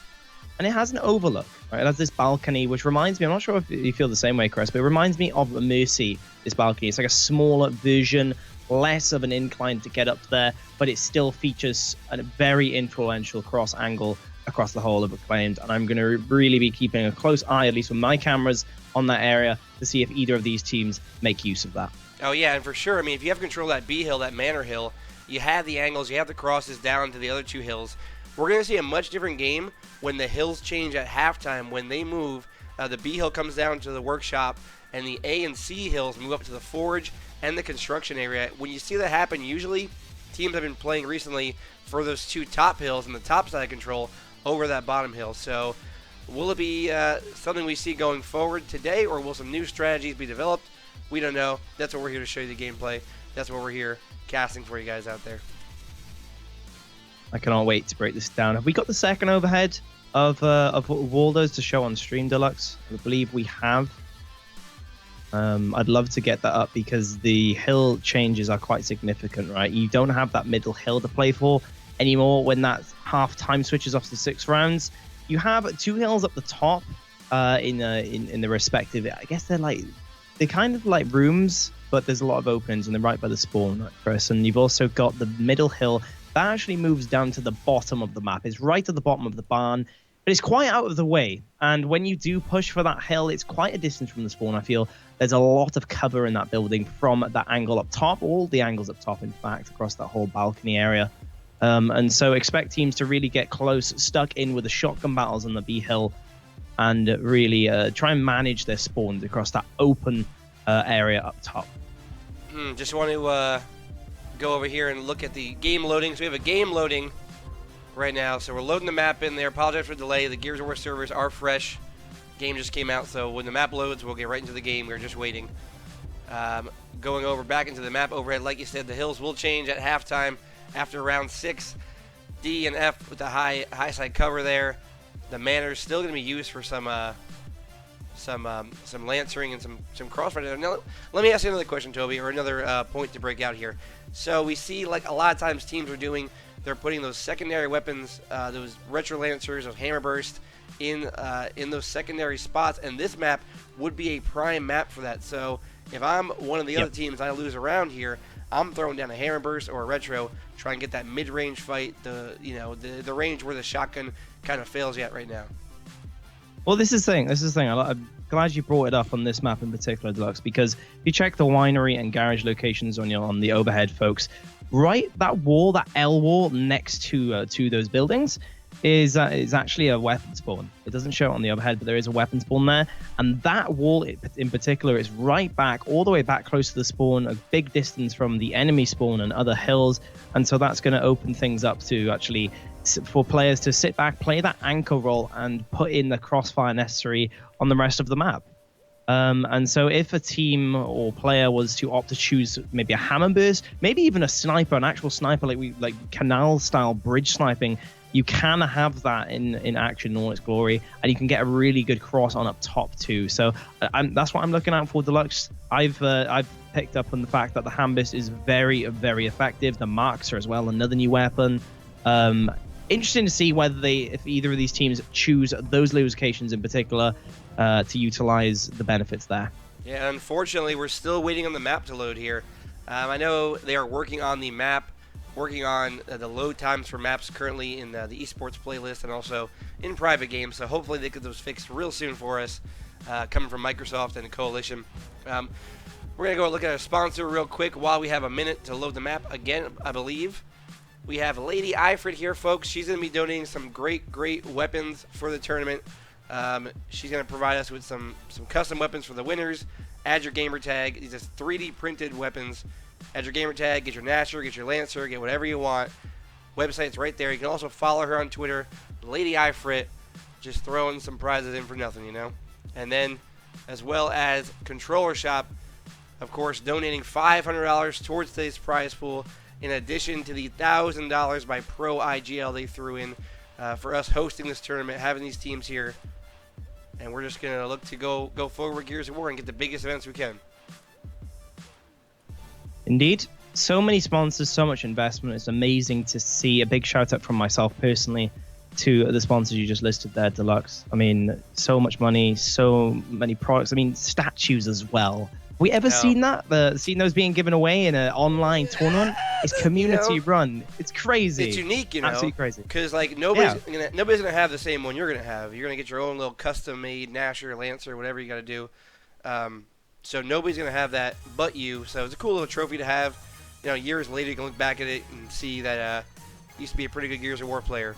And it has an overlook, right? It has this balcony, which reminds me, I'm not sure if you feel the same way, Chris, but it reminds me of Mercy, this balcony. It's like a smaller version, less of an incline to get up there, but it still features a very influential cross angle across the whole of Reclaimed. And I'm going to really be keeping a close eye, at least with my cameras, on that area to see if either of these teams make use of that. Oh, yeah, and for sure, I mean, if you have control of that B hill, that Manor Hill, you have the angles, you have the crosses down to the other two hills. We're going to see a much different game when the hills change at halftime. When they move, the B hill comes down to the workshop, and the A and C hills move up to the forge and the construction area. When you see that happen, usually teams have been playing recently for those 2 top hills and the top side of control over that bottom hill. So will it be something we see going forward today, or will some new strategies be developed? We don't know. That's what we're here to show you the gameplay. That's what we're here casting for you guys out there. I cannot wait to break this down. Have we got the second overhead of Waldo's to show on stream, Deluxe? I believe we have. I'd love to get that up because the hill changes are quite significant, right? You don't have that middle hill to play for anymore when that half time switches off to 6 rounds. You have 2 hills up the top in the respective. I guess they're kind of like rooms, but there's a lot of openings and they're right by the spawn, Chris. And you've also got the middle hill that actually moves down to the bottom of the map. It's right at the bottom of the barn, but it's quite out of the way. And when you do push for that hill, it's quite a distance from the spawn. I feel there's a lot of cover in that building from that angle up top, all the angles up top, in fact, across that whole balcony area. And so expect teams to really get close, stuck in with the shotgun battles on the B hill, and really try and manage their spawns across that open area up top. Just want to go over here and look at the game loading. So we have a game loading right now. So we're loading the map in there. Apologize for the delay. The Gears of War servers are fresh. Game just came out, so when the map loads, we'll get right into the game. We're just waiting. Going over back into the map overhead, like you said, the hills will change at halftime after round 6. D and F with the high side cover there. The Manor's still going to be used for some lancering and some crossfire. Now, let me ask you another question, Toby, or another point to break out here. So we see, like a lot of times teams are doing, they're putting those secondary weapons, those retro lancers of hammer burst in those secondary spots, and this map would be a prime map for that. So if I'm one of the other teams, I lose around here, I'm throwing down a hammer burst or a retro, try and get that mid-range fight, the range where the shotgun kind of fails you at right now. Well, this is the thing. I'm glad you brought it up on this map in particular, Deluxe, because if you check the winery and garage locations on the overhead, folks, right, that wall, that L wall next to those buildings is actually a weapon spawn. It doesn't show it on the overhead, but there is a weapon spawn there. And that wall in particular is right back, all the way back close to the spawn, a big distance from the enemy spawn and other hills. And so that's going to open things up to actually for players to sit back, play that anchor role, and put in the crossfire necessary on the rest of the map. And so if a team or player was to opt to choose maybe a hammer burst, maybe even a sniper, an actual sniper like canal style bridge sniping, you can have that in action in all its glory, and you can get a really good cross on up top too. So that's what I'm looking out for, Deluxe. I've picked up on the fact that the Hambus is very, very effective. The Marks are as well, another new weapon. Interesting to see if either of these teams choose those locations in particular to utilize the benefits there. Yeah, unfortunately, we're still waiting on the map to load here. I know they are working on the map, working on the load times for maps currently in the esports playlist and also in private games. So hopefully they get those fixed real soon for us, coming from Microsoft and the Coalition. We're going to go look at our sponsor real quick while we have a minute to load the map again, I believe. We have Lady Ifrit here, folks. She's going to be donating some great weapons for the tournament. She's going to provide us with some custom weapons for the winners. Add your gamer tag. These are 3D printed weapons. Add your gamer tag, get your Nasher, get your Lancer, get whatever you want. Website's right there. You can also follow her on Twitter, Lady Ifrit, just throwing some prizes in for nothing, you know. And then, as well as Controller Shop, of course, donating $500 towards today's prize pool, in addition to the $1,000 by Pro IGL they threw in for us hosting this tournament, having these teams here. And we're just going to look to go forward with Gears of War and get the biggest events we can. Indeed. So many sponsors, so much investment. It's amazing to see. A big shout out from myself personally to the sponsors you just listed there, Deluxe. I mean, so much money, so many products. I mean, statues as well. Have we ever seen that? Seen those being given away in an online tournament? It's community run. It's crazy. It's unique, you know. Absolutely crazy. Because like nobody's gonna have the same one you're gonna have. You're gonna get your own little custom made Nasher, Lancer, whatever you gotta do. So nobody's gonna have that but you. So it's a cool little trophy to have. You know, years later you can look back at it and see that you used to be a pretty good Gears of War player.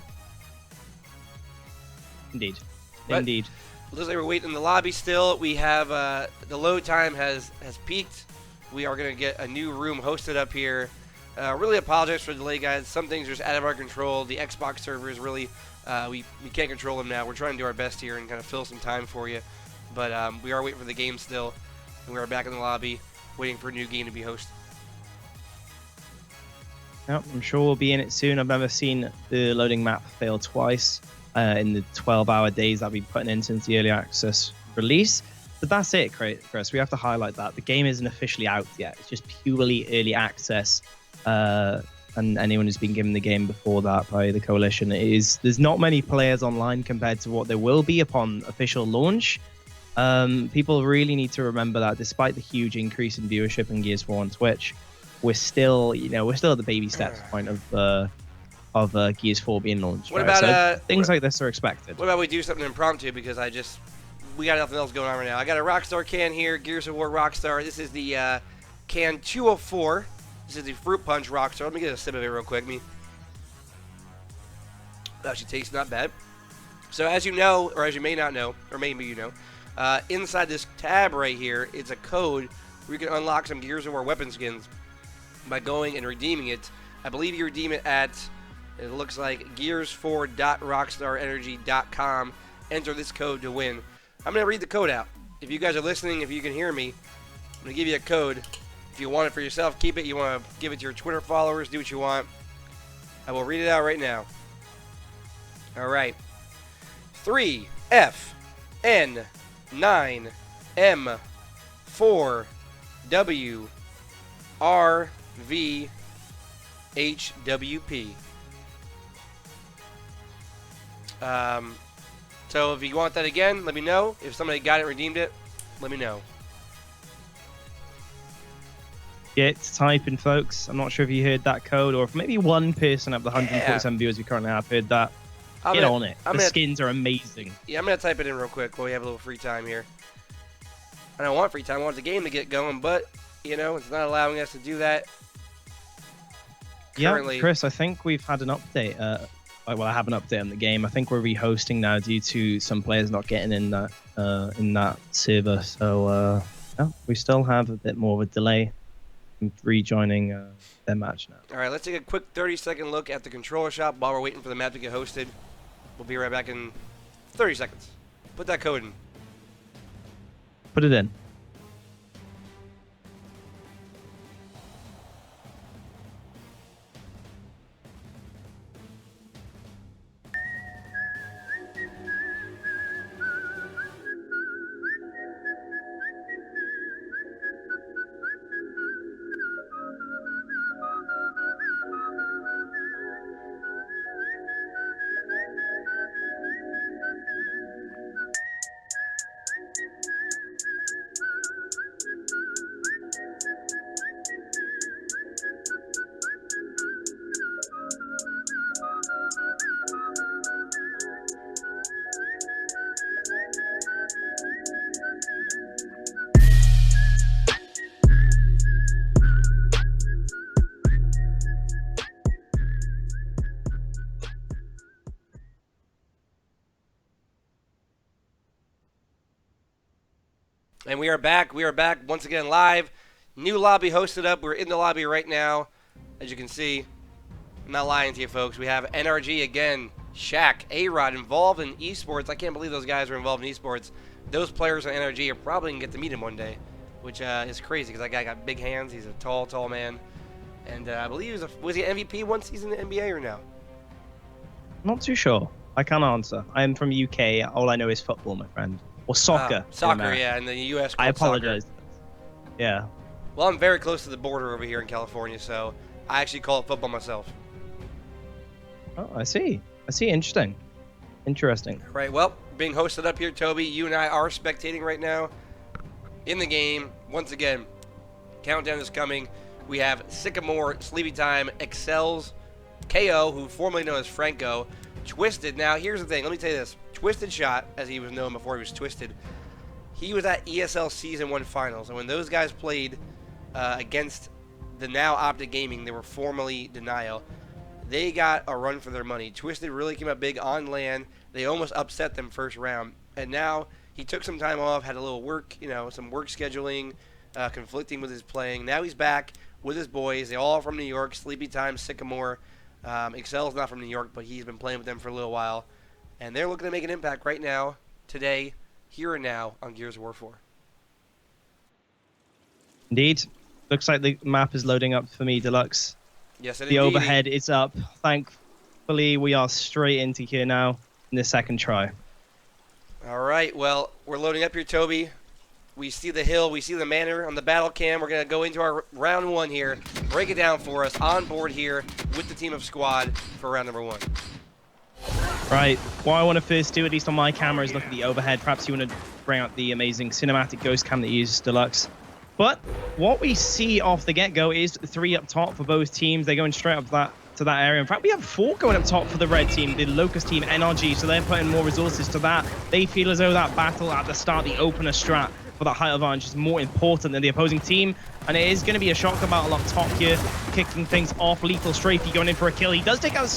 Indeed. But looks like we're waiting in the lobby still. We have the load time has peaked. we are going to get a new room hosted up here. Really apologize for the delay, guys. Some things are just out of our control. The Xbox server is really, we can't control them now. We're trying to do our best here and kind of fill some time for you. But we are waiting for the game still. And we are back in the lobby waiting for a new game to be hosted. Yep, I'm sure we'll be in it soon. I've never seen the loading map fail twice in the 12-hour days that we've been putting in since the early access release. But that's it, Chris. We have to highlight that. The game isn't officially out yet. It's just purely early access. And anyone who's been given the game before that by the Coalition, there's not many players online compared to what there will be upon official launch. People really need to remember that despite the huge increase in viewership in Gears 4 on Twitch, we're still at the baby steps point of Gears 4 being launched. What right? about things like this are expected? What about we do something impromptu, because we got nothing else going on right now. I got a Rockstar can here, Gears of War Rockstar. This is the can 204. This is the Fruit Punch Rockstar. Let me get a sip of it real quick. It actually tastes not bad. So as you know, or as you may not know, or maybe you know, inside this tab right here, it's a code where you can unlock some Gears of War weapon skins by going and redeeming it. I believe you redeem it at, it looks like, gears4.rockstarenergy.com. Enter this code to win. I'm going to read the code out. If you guys are listening, if you can hear me, I'm going to give you a code. If you want it for yourself, keep it. You want to give it to your Twitter followers, do what you want. I will read it out right now. All right. 3FN9M4WRVHWP. So if you want that again, let me know. If somebody got it, redeemed it, let me know. Get typing, folks. I'm not sure if you heard that code, or if maybe one person of the 147 viewers we currently have heard that. Get on it. The skins are amazing. Yeah, I'm going to type it in real quick while we have a little free time here. I don't want free time. I want the game to get going, but, it's not allowing us to do that. Currently. Yeah, Chris, I think we've had an update. I have an update on the game. I think we're rehosting now due to some players not getting in that server. So, we still have a bit more of a delay in rejoining their match now. All right, let's take a quick 30-second look at the controller shop while we're waiting for the map to get hosted. We'll be right back in 30 seconds. Put that code in. Put it in. And we are back. We are back once again live. New lobby hosted up. We're in the lobby right now. As you can see, I'm not lying to you folks. We have NRG again, Shaq, A-Rod involved in esports. I can't believe those guys are involved in esports. Those players on NRG are probably going to get to meet him one day, which is crazy because that guy got big hands. He's a tall, tall man. And I believe was he MVP one season in the NBA or no? Not too sure. I can't answer. I am from UK. All I know is football, my friend. Or soccer. Soccer, yeah, in the U.S. I apologize. Soccer. Yeah. Well, I'm very close to the border over here in California, so I actually call it football myself. Oh, I see. Interesting. Right, well, being hosted up here, Toby, you and I are spectating right now in the game. Once again, countdown is coming. We have Sycamore, Sleepy Time, Excels, KO, who formerly known as Franco, Twisted. Now, here's the thing. Let me tell you this. Twisted Shot, as he was known before he was Twisted, he was at ESL Season 1 Finals. And when those guys played against the now OpTic Gaming, they were formerly Denial, they got a run for their money. Twisted really came up big on LAN. They almost upset them first round. And now he took some time off, had a little work, some work scheduling, conflicting with his playing. Now he's back with his boys. They all from New York. Sleepy Time, Sycamore. Excel's not from New York, but he's been playing with them for a little while. And they're looking to make an impact right now, today, here and now on Gears of War 4. Indeed. Looks like the map is loading up for me, Deluxe. Yes, the overhead is up. Thankfully, we are straight into here now in the second try. All right, well, we're loading up here, Toby. We see the hill, we see the manor on the battle cam. We're going to go into our round 1 here. Break it down for us on board here with the team of squad for round number 1. Right, what I want to first do, at least on my camera, is look at the overhead. Perhaps you want to bring out the amazing cinematic ghost cam that you use, Deluxe. But what we see off the get-go is 3 up top for both teams. They're going straight up to that area. In fact, we have 4 going up top for the red team, the Locust team, NRG, so they're putting more resources to that. They feel as though that battle at the start, the opener strat for that height advantage, is more important than the opposing team. And it is going to be a shotgun battle up top here, kicking things off. Lethal Strafey going in for a kill. He does take out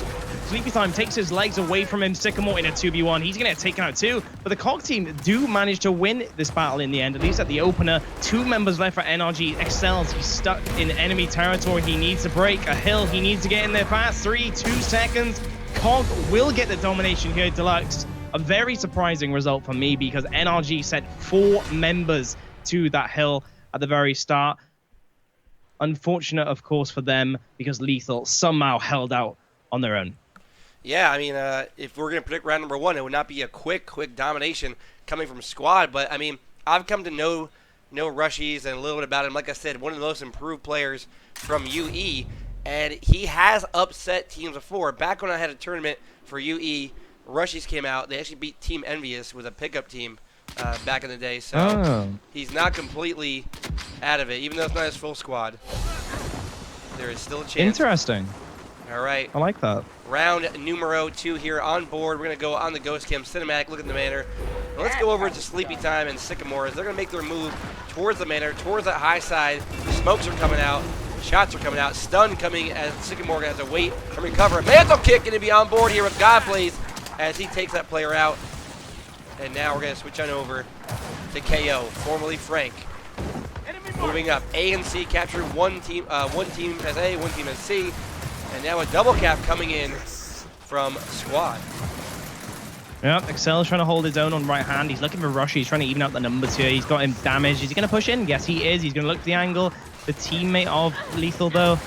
Sleepy Time, takes his legs away from him. Sycamore in a 2v1. He's going to get taken out too. But the COG team do manage to win this battle in the end, at least at the opener. 2 members left for NRG. Excels. He's stuck in enemy territory. He needs to break a hill. He needs to get in there fast. 2 seconds. COG will get the domination here, Deluxe. A very surprising result for me because NRG sent 4 members to that hill at the very start. Unfortunate, of course, for them because Lethal somehow held out on their own. Yeah, I mean, if we're going to predict round number 1, it would not be a quick domination coming from squad. But, I mean, I've come to know Rushies and a little bit about him. Like I said, one of the most improved players from UE. And he has upset teams before. Back when I had a tournament for UE, Rushies came out. They actually beat Team Envious with a pickup team back in the day. So he's not completely out of it, even though it's not his full squad. There is still a chance. Interesting. All right. I like that. Round numero 2 here on board. We're going to go on the Ghost Cam cinematic, look at the manor. Now let's go over to Sleepy Time and Sycamore as they're going to make their move towards the manor, towards that high side. Smokes are coming out. Shots are coming out. Stun coming as Sycamore has to wait and recover. Mantle kick going to be on board here with Godplays as he takes that player out. And now we're going to switch on over to KO, formerly Frank. Moving up, A and C capture one team as A, one team as C. And now a double cap coming in from squad. Yep, Excel's trying to hold his own on right hand. He's looking for Rush. He's trying to even out the numbers here. He's got him damaged. Is he going to push in? Yes, he is. He's going to look for the angle. The teammate of Lethal, though,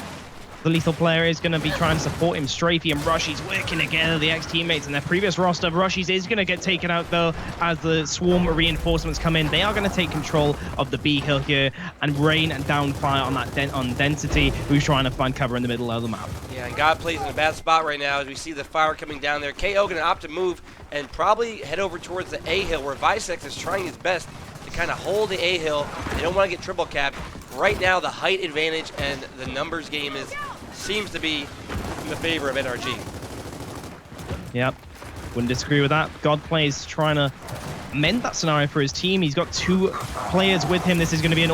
the Lethal player, is going to be trying to support him. Strafey and Rushies working together, the ex-teammates, and their previous roster of Rushies is going to get taken out, though, as the swarm reinforcements come in. They are going to take control of the B hill here and rain down fire on that on Density, who's trying to find cover in the middle of the map. Yeah, and God plays in a bad spot right now as we see the fire coming down there. KO going to opt to move and probably head over towards the A hill, where Visex is trying his best to kind of hold the A hill. They don't want to get triple capped. Right now, the height advantage and the numbers game seems to be in the favor of NRG. Yep, wouldn't disagree with that. Godplay's trying to mend that scenario for his team. He's got 2 players with him. This is going to be an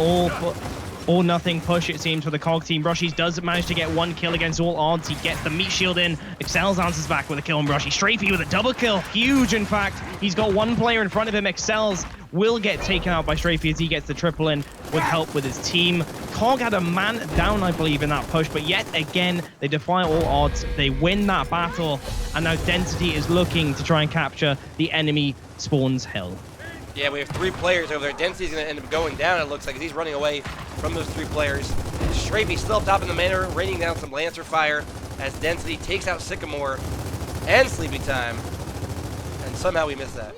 all nothing push, it seems, for the COG team. Rushies does manage to get 1 kill against all odds. He gets the meat shield in. Excels answers back with a kill on Rushy. Strafey with a double kill. Huge, in fact. He's got 1 player in front of him. Excels will get taken out by Strafey as he gets the triple in with help with his team. COG had a man down, I believe, in that push, but yet again, they defy all odds. They win that battle, and now Density is looking to try and capture the enemy spawn's hill. Yeah, we have 3 players over there. Density's going to end up going down, it looks like, as he's running away from those 3 players. Strafey still up top in the manor, raining down some Lancer fire as Density takes out Sycamore and Sleepy Time. And somehow we missed that.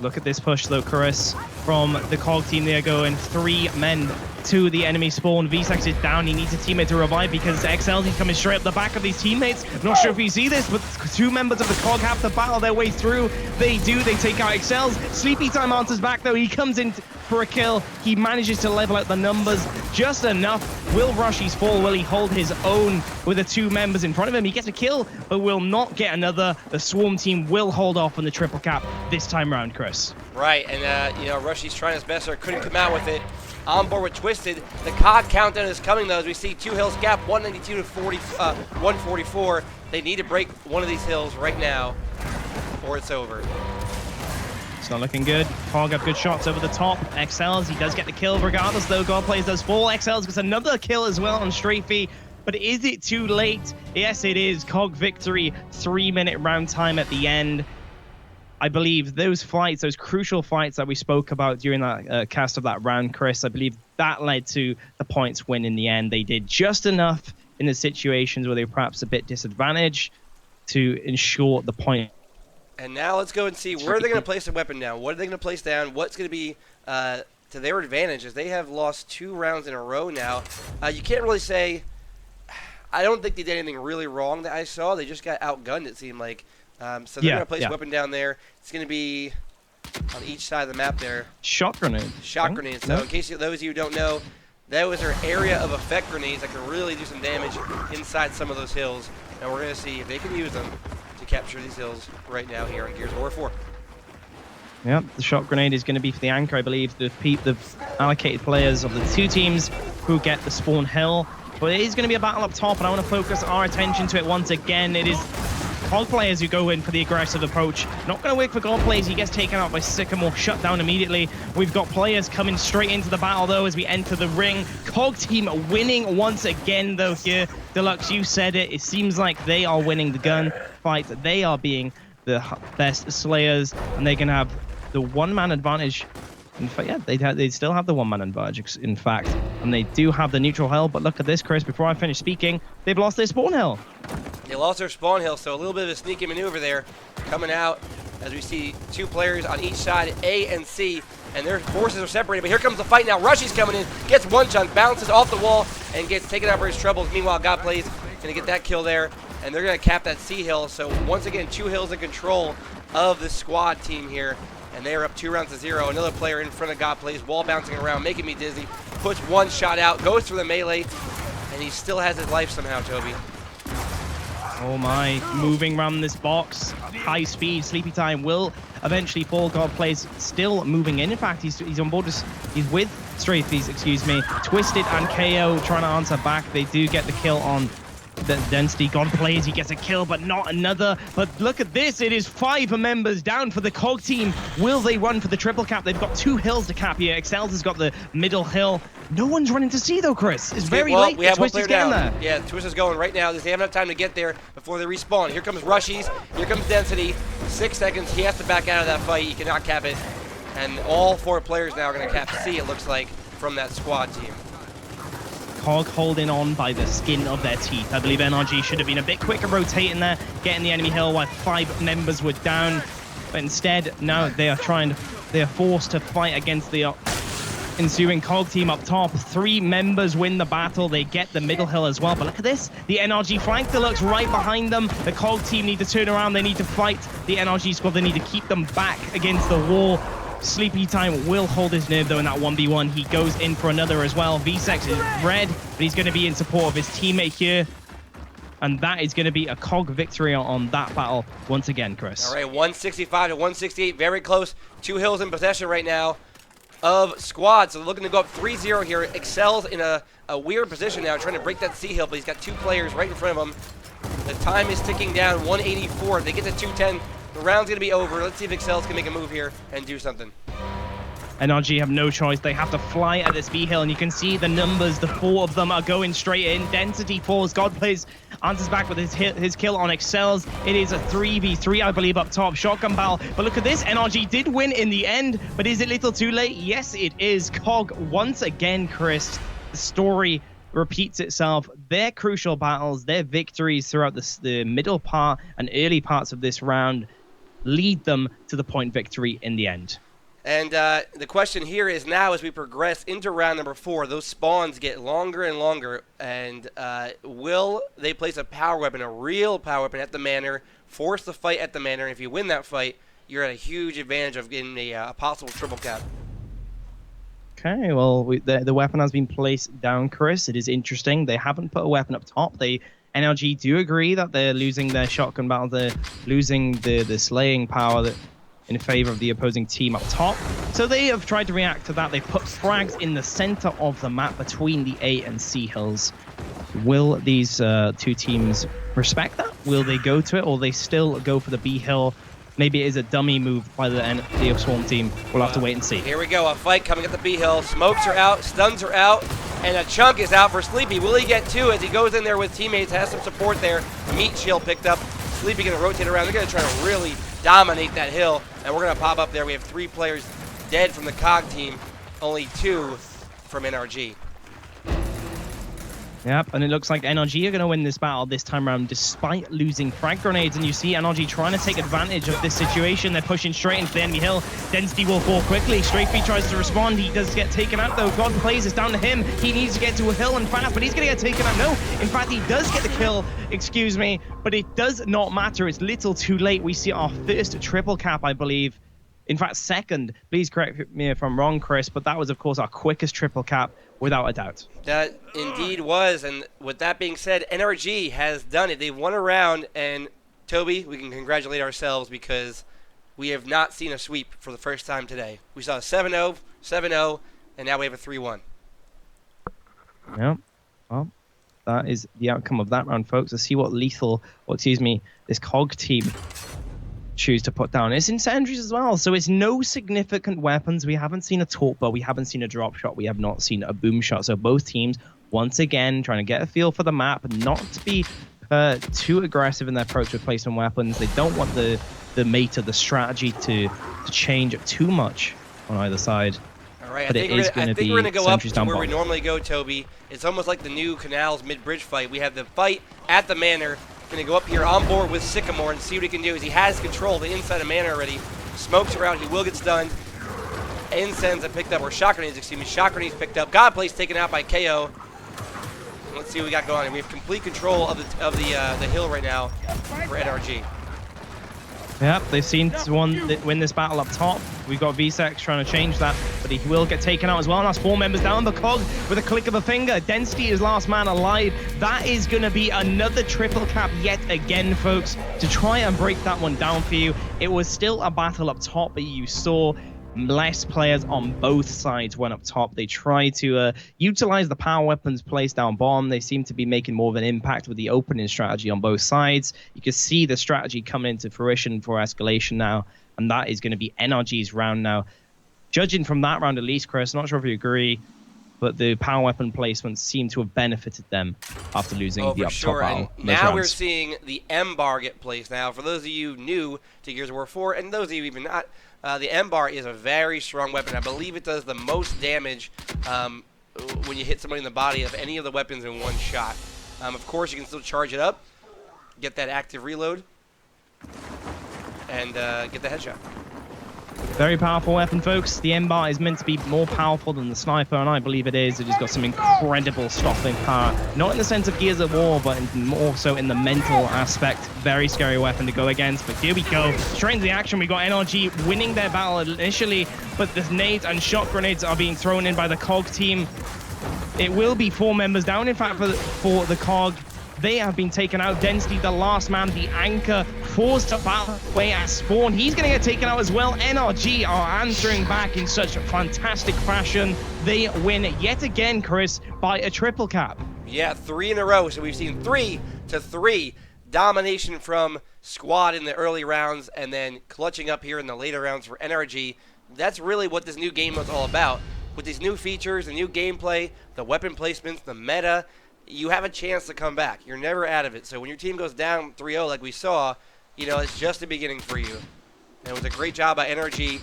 Look at this push, though, Chris, from the COG team. They are going 3 men to the enemy spawn. Vsex is down. He needs a teammate to revive because XL is coming straight up the back of these teammates. Not sure if you see this, but 2 members of the COG have to battle their way through. They do. They take out XL's. Sleepy Time answers back, though. He comes in for a kill. He manages to level out the numbers just enough. Will Rushies fall? Will he hold his own with the 2 members in front of him? He gets a kill, but will not get another. The Swarm team will hold off on the triple cap this time round, Chris. Right, and you know, Rushies trying his best there, couldn't come out with it. On board with Twisted. The COG countdown is coming, though, as we see 2 hills gap, 192 to 144. They need to break one of these hills right now, or it's over. It's not looking good. Cog have good shots over the top. XLs, he does get the kill regardless, though. God plays does fall. XLs gets another kill as well on Strafey. But is it too late? Yes, it is. Cog victory, 3-minute round time at the end. I believe those fights, those crucial fights that we spoke about during that cast of that round, Chris, I believe that led to the points win in the end. They did just enough in the situations where they were perhaps a bit disadvantaged to ensure the point. And now let's go and see where they're going to place the weapon down. What are they going to place down? What's going to be to their advantage, as they have lost 2 rounds in a row now. You can't really say... I don't think they did anything really wrong that I saw. They just got outgunned, it seemed like. So they're going to place a weapon down there. It's going to be on each side of the map there. Shot grenade. Shot grenades. So in case those of you who don't know, that was their area of effect grenades that can really do some damage inside some of those hills. And we're going to see if they can use them to capture these hills right now here on Gears of War 4. Yep, the shot grenade is going to be for the anchor, I believe. The allocated players of the 2 teams who get the spawn hill. But it is going to be a battle up top, and I want to focus our attention to it once again. It is Cog players who go in for the aggressive approach. Not going to work for God players. He gets taken out by Sycamore, shut down immediately. We've got players coming straight into the battle, though, as we enter the ring. Cog team winning once again, though, here. Deluxe, you said it. It seems like they are winning the gun fight. They are being the best slayers, and they're going to have the one-man advantage. In fact, yeah, they still have the one-man advantage, in fact. And they do have the neutral hill. But look at this, Chris. Before I finish speaking, they've lost their spawn hill. They lost their spawn hill, so a little bit of a sneaky maneuver there coming out as we see 2 players on each side, A and C, and their forces are separated. But here comes the fight now. Rushy's coming in, gets one chunk, bounces off the wall, and gets taken out for his troubles. Meanwhile, God plays going to get that kill there, and they're going to cap that C hill. So once again, 2 hills in control of the squad team here. And they are up 2 rounds to 0. Another player in front of God plays, wall bouncing around, making me dizzy. Puts one shot out, goes for the melee, and he still has his life somehow, Toby. Oh my, moving around this box, high speed, sleepy time will eventually fall. God plays still moving in. In fact, he's on board, he's with Strafey's, excuse me. Twisted and KO trying to answer back. They do get the kill on the density. God plays, he gets a kill, but not another. But look at this, it is 5 members down for the Cog team. Will they run for the triple cap? They've got 2 hills to cap here. Excels has got the middle hill. No one's running to C though, Chris. It's very late. We have one Twisty's player down. there. Yeah, Twister's going right now. They have enough time to get there before they respawn. Here comes Rushies. Here comes Density. 6 seconds. He has to back out of that fight. He cannot cap it. And all 4 players now are going to cap C, it looks like, from that squad team. Cog holding on by the skin of their teeth. I believe NRG should have been a bit quicker rotating there, getting the enemy hill while 5 members were down. But instead, now they are forced to fight against the ensuing Cog team up top. 3 members win the battle. They get the middle hill as well. But look at this. The NRG flank Deluxe right behind them. The Cog team need to turn around. They need to fight the NRG squad. They need to keep them back against the wall. Sleepy Time will hold his nerve, though, in that 1v1. He goes in for another as well. VSEX is red, but he's going to be in support of his teammate here. And that is going to be a Cog victory on that battle once again, Chris. All right, 165 to 168. Very close. 2 hills in possession right now of squad. So they're looking to go up 3-0 here. Excels in a weird position now, trying to break that C hill, but he's got 2 players right in front of him. The time is ticking down, 184. If they get to 210, the round's going to be over. Let's see if Excels can make a move here and do something. NRG have no choice. They have to fly at this B hill, and you can see the numbers. The 4 of them are going straight in. Density falls. God plays, answers back with his kill on Excels. It is a 3v3, I believe, up top. Shotgun battle. But look at this. NRG did win in the end, but is it a little too late? Yes, it is. Cog, once again, Chris, the story repeats itself. Their crucial battles, their victories throughout the middle part and early parts of this round lead them to the point victory in the end. And the question here is now, as we progress into round number 4, those spawns get longer and longer. And will they place a power weapon, a real power weapon at the manor, force the fight at the manor? And if you win that fight, you're at a huge advantage of getting a possible triple cap. Okay, well, the weapon has been placed down, Chris. It is interesting. They haven't put a weapon up top. NLG do agree that they're losing their shotgun battle. They're losing the slaying power in favor of the opposing team up top. So they have tried to react to that. They put frags in the center of the map between the A and C hills. Will these 2 teams respect that? Will they go to it, or they still go for the B hill? maybe it is a dummy move by the Swarm team. We'll have to wait and see. Here we go, a fight coming at the B hill. Smokes are out, stuns are out, and a chunk is out for Sleepy. Will he get two as he goes in there with teammates, has some support there. Meat shield picked up. Sleepy gonna rotate around. They're gonna try to really dominate that hill, and we're gonna pop up there. We have 3 players dead from the COG team, only 2 from NRG. Yep, and it looks like NRG are going to win this battle this time around despite losing frag grenades. And you see NRG trying to take advantage of this situation. They're pushing straight into the enemy hill. Density will fall quickly. Strafey tries to respond. He does get taken out though. God plays, it's down to him. He needs to get to a hill and fast, but he's going to get taken out. No, in fact, he does get the kill, excuse me, but it does not matter. It's little too late. We see our first triple cap, I believe. In fact, second. Please correct me if I'm wrong, Chris, but that was, of course, our quickest triple cap, without a doubt. That indeed was, and with that being said, NRG has done it. They won a round, and Toby, we can congratulate ourselves because we have not seen a sweep for the first time today. We saw a 7-0, 7-0, and now we have a 3-1. Yeah, well, that is the outcome of that round, folks. Let's see what this COG team choose to put down. It's incendiaries as well, so it's no significant weapons. We haven't seen a torp bow, we haven't seen a drop shot, we have not seen a boom shot. So both teams, once again, trying to get a feel for the map, not to be too aggressive in their approach with placement weapons. They don't want the meta, the strategy to change too much on either side. All right, but I think we're going to go up to where we normally go, Toby. It's almost like the new Canals mid-bridge fight. We have the fight at the Manor. Going to go up here on board with Sycamore and see what he can do. As he has control of the inside of Manor already. Smokes are out. He will get stunned. Incense are picked up, or shock grenades, excuse me. Shock grenades picked up. Godplay's taken out by KO. Let's see what we got going on. We have complete control of the hill right now for NRG. Yep, they've seen one win this battle up top. We've got VSEX trying to change that, but he will get taken out as well. And that's 4 members down. The COG with a click of a finger. Density is last man alive. That is going to be another triple cap yet again, folks, to try and break that one down for you. It was still a battle up top, but you saw less players on both sides went up top. They tried to utilize the power weapons placed down bottom. They seem to be making more of an impact with the opening strategy on both sides. You can see the strategy coming into fruition for escalation now, and that is going to be NRG's round now. Judging from that round at least, Chris, not sure if you agree, but the power weapon placements seem to have benefited them after losing the up top battle. And now we're seeing the M bar get placed. Now, for those of you new to Gears of War 4, and those of you even not, the M bar is a very strong weapon. I believe it does the most damage when you hit somebody in the body of any of the weapons in one shot. Of course, you can still charge it up, get that active reload, and get the headshot. Very powerful weapon, folks. The M-Bar is meant to be more powerful than the sniper, and I believe it is. It has got some incredible stopping power. Not in the sense of Gears of War, but more so in the mental aspect. Very scary weapon to go against, but here we go. Straight into the action. We got NRG winning their battle initially, but the nades and shot grenades are being thrown in by the COG team. It will be 4 members down, in fact, for the COG. They have been taken out. Density, the last man, the anchor, forced to battle away at spawn. He's going to get taken out as well. NRG are answering back in such a fantastic fashion. They win yet again, Chris, by a triple cap. Yeah, 3 in a row. So we've seen 3-3 domination from Squad in the early rounds and then clutching up here in the later rounds for NRG. That's really what this new game was all about. With these new features, the new gameplay, the weapon placements, the meta, you have a chance to come back. You're never out of it. So when your team goes down 3-0 like we saw, you know, it's just the beginning for you. And it was a great job by NRG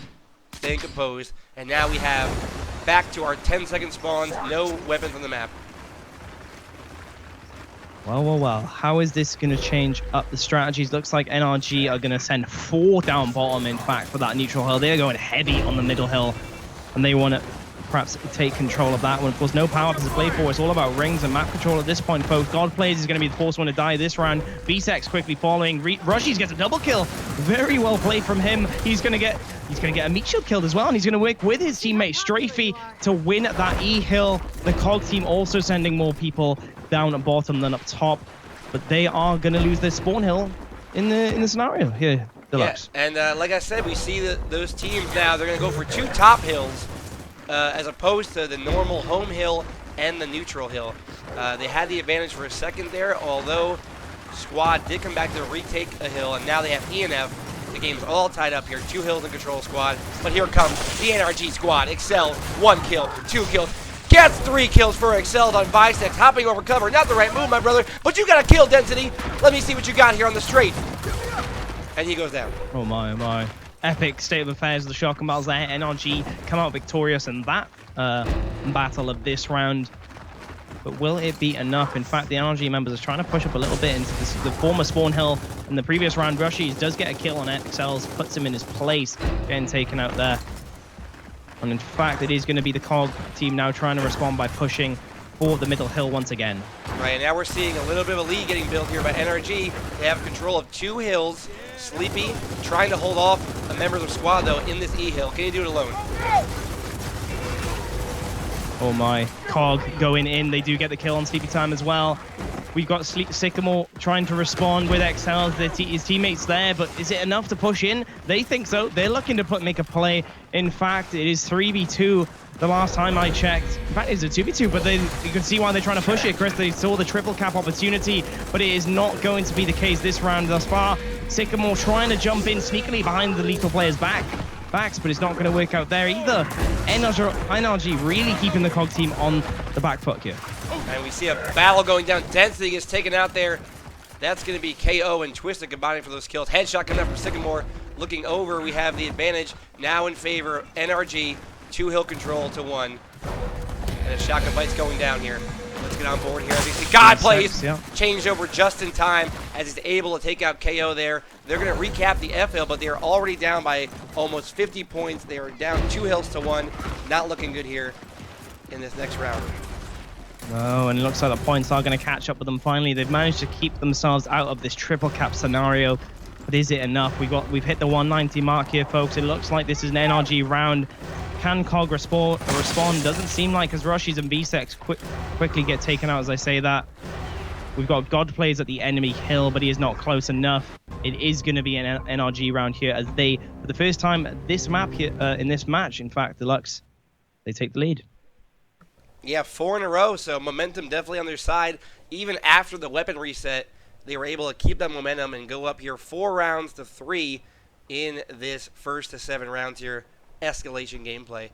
staying composed. And now we have back to our 10-second spawns, no weapons on the map. Well. How is this going to change up the strategies? Looks like NRG are going to send 4 down bottom, in fact, for that neutral hill. They're going heavy on the middle hill, and they want to perhaps take control of that one. Of course, no power to play for. It's all about rings and map control at this point, folks. God Plays is going to be the first one to die this round. VSEX quickly following. Rushies gets a double kill. Very well played from him. He's going to get a meat shield killed as well, and he's going to work with his teammate Strafey to win that E hill. The COG team also sending more people down at bottom than up top, but they are going to lose their spawn hill in the scenario here, Deluxe. Yeah, and like I said, we see that those teams now, they're going to go for 2 top hills as opposed to the normal home hill and the neutral hill. They had the advantage for a second there, although Squad did come back to retake a hill, and now they have ENF The game's all tied up here. 2 hills in control squad. But here comes the NRG squad. Excel, 1 kill, 2 kills. Gets 3 kills for Excel on Biceps. Hopping over cover. Not the right move, my brother. But you got a kill density. Let me see what you got here on the straight. And he goes down. Oh my, oh my. Epic state of affairs of the Shock and Battles there. NRG come out victorious in that battle of this round. But will it be enough? In fact, the NRG members are trying to push up a little bit into the former spawn hill. In the previous round, Rushies does get a kill on Excels, puts him in his place, getting taken out there. And in fact, it is going to be the COG team now trying to respond by pushing for the middle hill once again. Right, now we're seeing a little bit of a lead getting built here by NRG. They have control of 2 hills. Sleepy trying to hold off the members of squad, though, in this E hill. Can you do it alone? Oh my, COG going in. They do get the kill on Sleepy Time as well. We've got Sycamore trying to respond with XL. His teammates there, but is it enough to push in? They think so. They're looking to make a play. In fact, it is 3v2 the last time I checked. In fact, it's a 2v2, but you can see why they're trying to push it, Chris. They saw the triple cap opportunity, but it is not going to be the case this round thus far. Sycamore trying to jump in sneakily behind the lethal player's backs, but it's not going to work out there either. NRG really keeping the COG team on the back foot here. And we see a battle going down. Density gets taken out there. That's going to be KO and Twisted combining for those kills. Headshot coming up from Sycamore. Looking over, we have the advantage now in favor of NRG. 2 hill control to 1. And a shotgun fight's going down here. Let's get on board here. As you see, God plays changed over just in time as he's able to take out KO there. They're going to recap the F hill, but they are already down by almost 50 points. They are down 2 hills to 1. Not looking good here in this next round. Oh, and it looks like the points are going to catch up with them finally. They've managed to keep themselves out of this triple cap scenario. But is it enough? We've hit the 190 mark here, folks. It looks like this is an NRG round. Can COG respond? Doesn't seem like, as Rushies and VSEX quickly get taken out as I say that. We've got God plays at the enemy hill, but he is not close enough. It is going to be an NRG round here as they, for the first time this map here, in this match, in fact, Deluxe, they take the lead. Yeah, 4 in a row, so momentum definitely on their side. Even after the weapon reset, they were able to keep that momentum and go up here 4 rounds to 3 in this first to 7 rounds here. Escalation gameplay.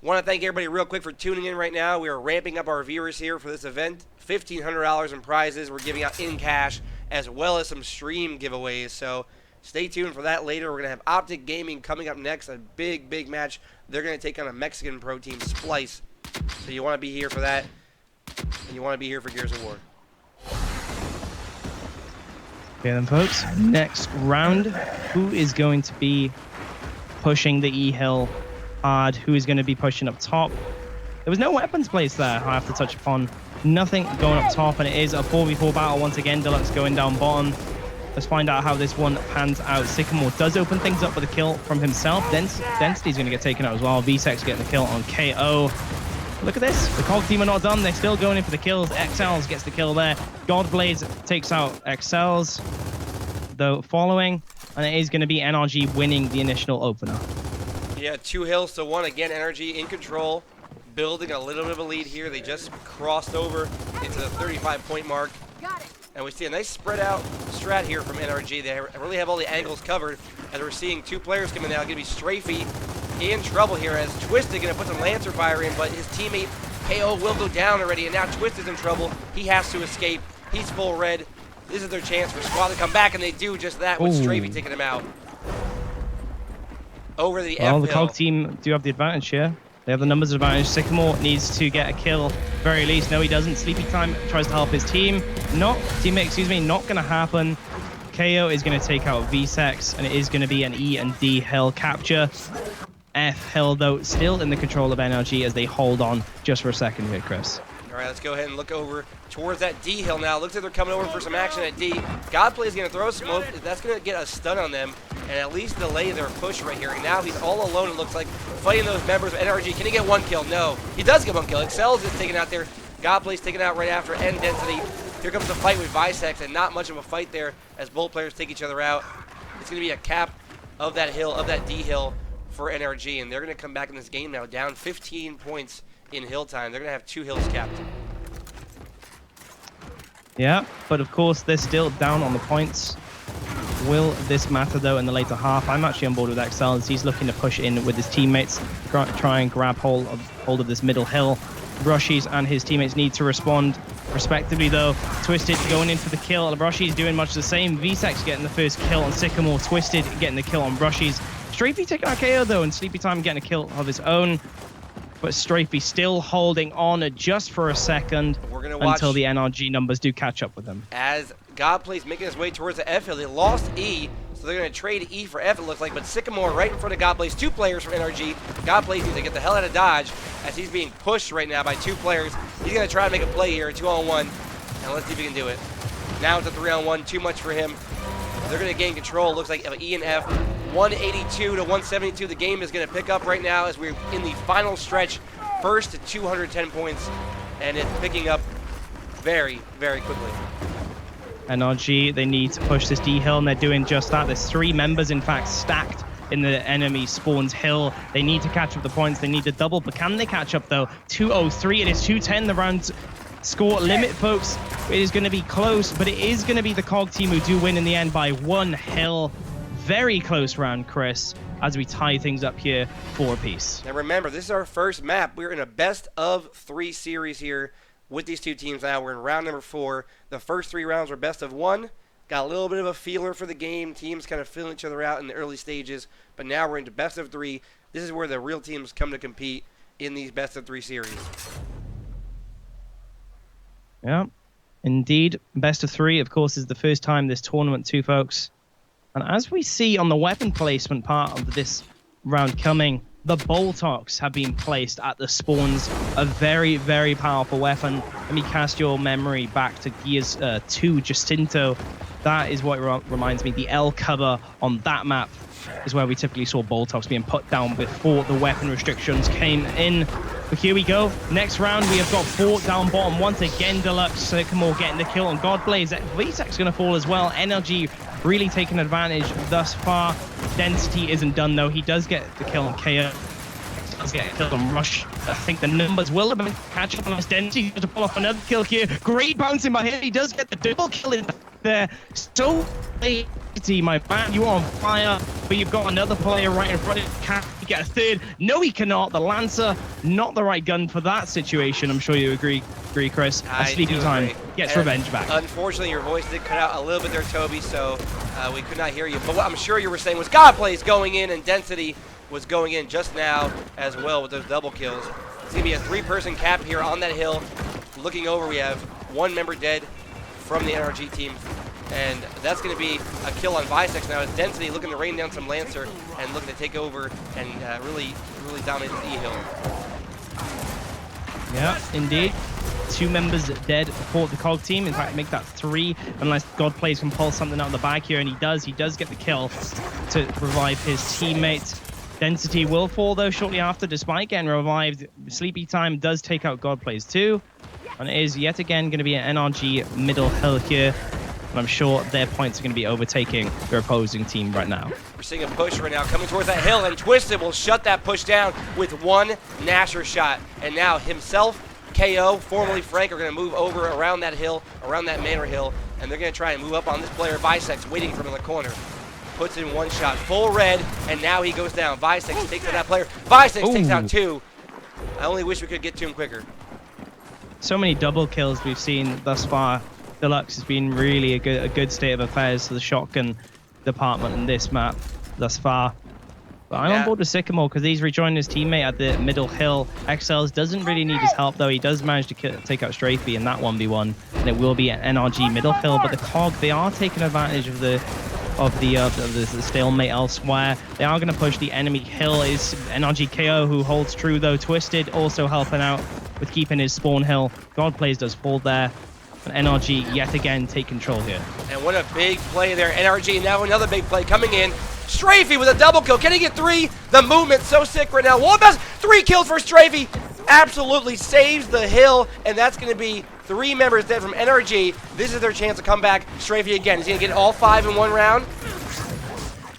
Want to thank everybody real quick for tuning in right now. We are ramping up our viewers here for this event. $1,500 in prizes we're giving out in cash, as well as some stream giveaways. So stay tuned for that later. We're going to have OpTic Gaming coming up next. A big match. They're going to take on a Mexican pro team, Splice. So you want to be here for that. And you want to be here for Gears of War. Okay then, folks. Next round. Who is going to be pushing the E-hill hard? Who is going to be pushing up top? There was no weapons placed there, I have to touch upon. Nothing going up top, and it is a 4v4 battle once again. Deluxe going down bottom. Let's find out how this one pans out. Sycamore does open things up with a kill from himself. Density's going to get taken out as well. VSEX getting the kill on KO. Look at this. The COG team are not done. They're still going in for the kills. XLs gets the kill there. Godblades takes out XLs, though following. And it is going to be NRG winning the initial opener. Yeah, 2 hills to 1. Again, NRG in control. Building a little bit of a lead here. They just crossed over into the 35-point mark. Got it. And we see a nice spread out strat here from NRG. They really have all the angles covered. As we're seeing 2 players coming out. Going to be Strafey in trouble here as Twisted going to put some Lancer fire in, but his teammate KO will go down already, and now Twisted's in trouble. He has to escape. He's full red. This is their chance for Squad to come back, and they do just that with Strafey taking him out. Over the F hill. Well, the COG team do have the advantage here. They have the numbers advantage. Sycamore needs to get a kill, very least. No, he doesn't. Sleepy Time tries to help his teammate, excuse me, not going to happen. KO is going to take out VSEX, and it is going to be an E and D hill capture. F hill, though, still in the control of NRG as they hold on just for a second here, Chris. All right, let's go ahead and look over towards that D hill now. Looks like they're coming over for some action at D. Godplay is going to throw smoke. That's going to get a stun on them and at least delay their push right here. And now he's all alone, it looks like, fighting those members of NRG. Can he get 1 kill? No. He does get 1 kill. Excels is taken out there. Godplay's taken out right after N Density. Here comes the fight with Visex, and not much of a fight there as both players take each other out. It's going to be a cap of that hill, of that D hill for NRG, and they're going to come back in this game now down 15 points in hill time. They're going to have 2 hills capped. Yeah, but of course they're still down on the points. Will this matter, though, in the later half? I'm actually on board with XL as he's looking to push in with his teammates, try and grab hold of this middle hill. Brushies and his teammates need to respond respectively, though. Twisted going in for the kill. Brushies doing much the same. VSEX getting the first kill on Sycamore. Twisted getting the kill on Brushies. Strafey taking our KO, though, and Sleepy Time getting a kill of his own. But Strafey still holding on just for a second. We're gonna watch until the NRG numbers do catch up with them. As Godplay's making his way towards the F hill. They lost E, so they're going to trade E for F, it looks like. But Sycamore right in front of Godplay's 2 players from NRG. Godplay needs to get the hell out of Dodge as he's being pushed right now by 2 players. He's going to try to make a play here, 2-on-1. And let's see if he can do it. Now it's a 3-on-1, too much for him. They're going to gain control. Looks like E and F. 182 to 172. The game is going to pick up right now as we're in the final stretch. First to 210 points. And it's picking up very, very quickly. NRG, they need to push this D hill, and they're doing just that. There's 3 members, in fact, stacked in the enemy spawn's hill. They need to catch up the points. They need to double, but can they catch up, though? 2:03. It is 2:10, the round score limit, folks. It is going to be close, but it is going to be the COG team who do win in the end by 1 hill. Very close round, Chris, as we tie things up here 4 apiece. Now remember, this is our first map. We're in a best of 3 series here with these 2 teams now. We're in round number 4. The first 3 rounds were best of 1. Got a little bit of a feeler for the game. Teams kind of filling each other out in the early stages. But now we're into best of 3. This is where the real teams come to compete in these best of 3 series. Yeah, indeed. Best of 3, of course, is the first time this tournament too, folks. And as we see on the weapon placement part of this round coming, the Boltox have been placed at the spawns. A very, very powerful weapon. Let me cast your memory back to Gears 2 Justinto. That is what reminds me. The L cover on that map is where we typically saw Boltox being put down before the weapon restrictions came in. But here we go. Next round, we have got 4 down bottom. Once again, Deluxe Sycamore getting the kill on Godblaze. VSEC's going to fall as well. Energy really taking advantage thus far. Density isn't done, though. He does get the kill on KO. Does get a kill on Rush. I think the numbers will have been catch up on his Density to pull off another kill here. Great bouncing by him. He does get the double kill in there. So my man, you are on fire, but you've got another player right in front of you. Can he get a third? No, he cannot. The Lancer, not the right gun for that situation. I'm sure you agree, Chris. Sleepy Time gets revenge back. Unfortunately, your voice did cut out a little bit there, Toby, so we could not hear you. But what I'm sure you were saying was Godplay's going in, and Density was going in just now as well with those double kills. It's going to be a 3-person cap here on that hill. Looking over, we have 1 member dead from the NRG team. And that's going to be a kill on VSEC now. As Density looking to rain down some Lancer and looking to take over and really dominate the E-hill. Yeah, indeed. 2 members dead for the COG team. In fact, make that 3 unless Godplays can pull something out of the bag here, and he does. He does get the kill to revive his teammates. Density will fall, though, shortly after, despite getting revived. Sleepy Time does take out Godplays too. And it is yet again going to be an NRG middle hill here. And I'm sure their points are going to be overtaking their opposing team right now. We're seeing a push right now coming towards that hill, and Twisted will shut that push down with 1 Nasher shot. And now himself, KO, formerly Frank, are going to move over around that hill, around that Manor Hill, and they're going to try and move up on this player, VSEC, waiting for him in the corner. Puts in 1 shot, full red, and now he goes down. VSEC takes out that player. VSEC takes out 2. I only wish we could get to him quicker. So many double kills we've seen thus far. Deluxe has been really a good state of affairs for the shotgun department in this map thus far. But I'm on board with Sycamore because he's rejoined his teammate at the middle hill. XLs doesn't really need his help, though. He does manage to take out Strafey in that 1v1, and it will be an NRG middle hill. But the COG, they are taking advantage of the stalemate elsewhere. They are going to push the enemy hill. Is NRG KO who holds true, though. Twisted also helping out with keeping his spawn hill. Godplays does fall there. And NRG yet again take control here. And what a big play there. NRG now another big play coming in. Strafey with a double kill. Can he get 3? The movement's so sick right now. Wallbest, 3 kills for Strafey. Absolutely saves the hill. And that's going to be 3 members dead from NRG. This is their chance to come back. Strafey again. Is he going to get all 5 in 1 round?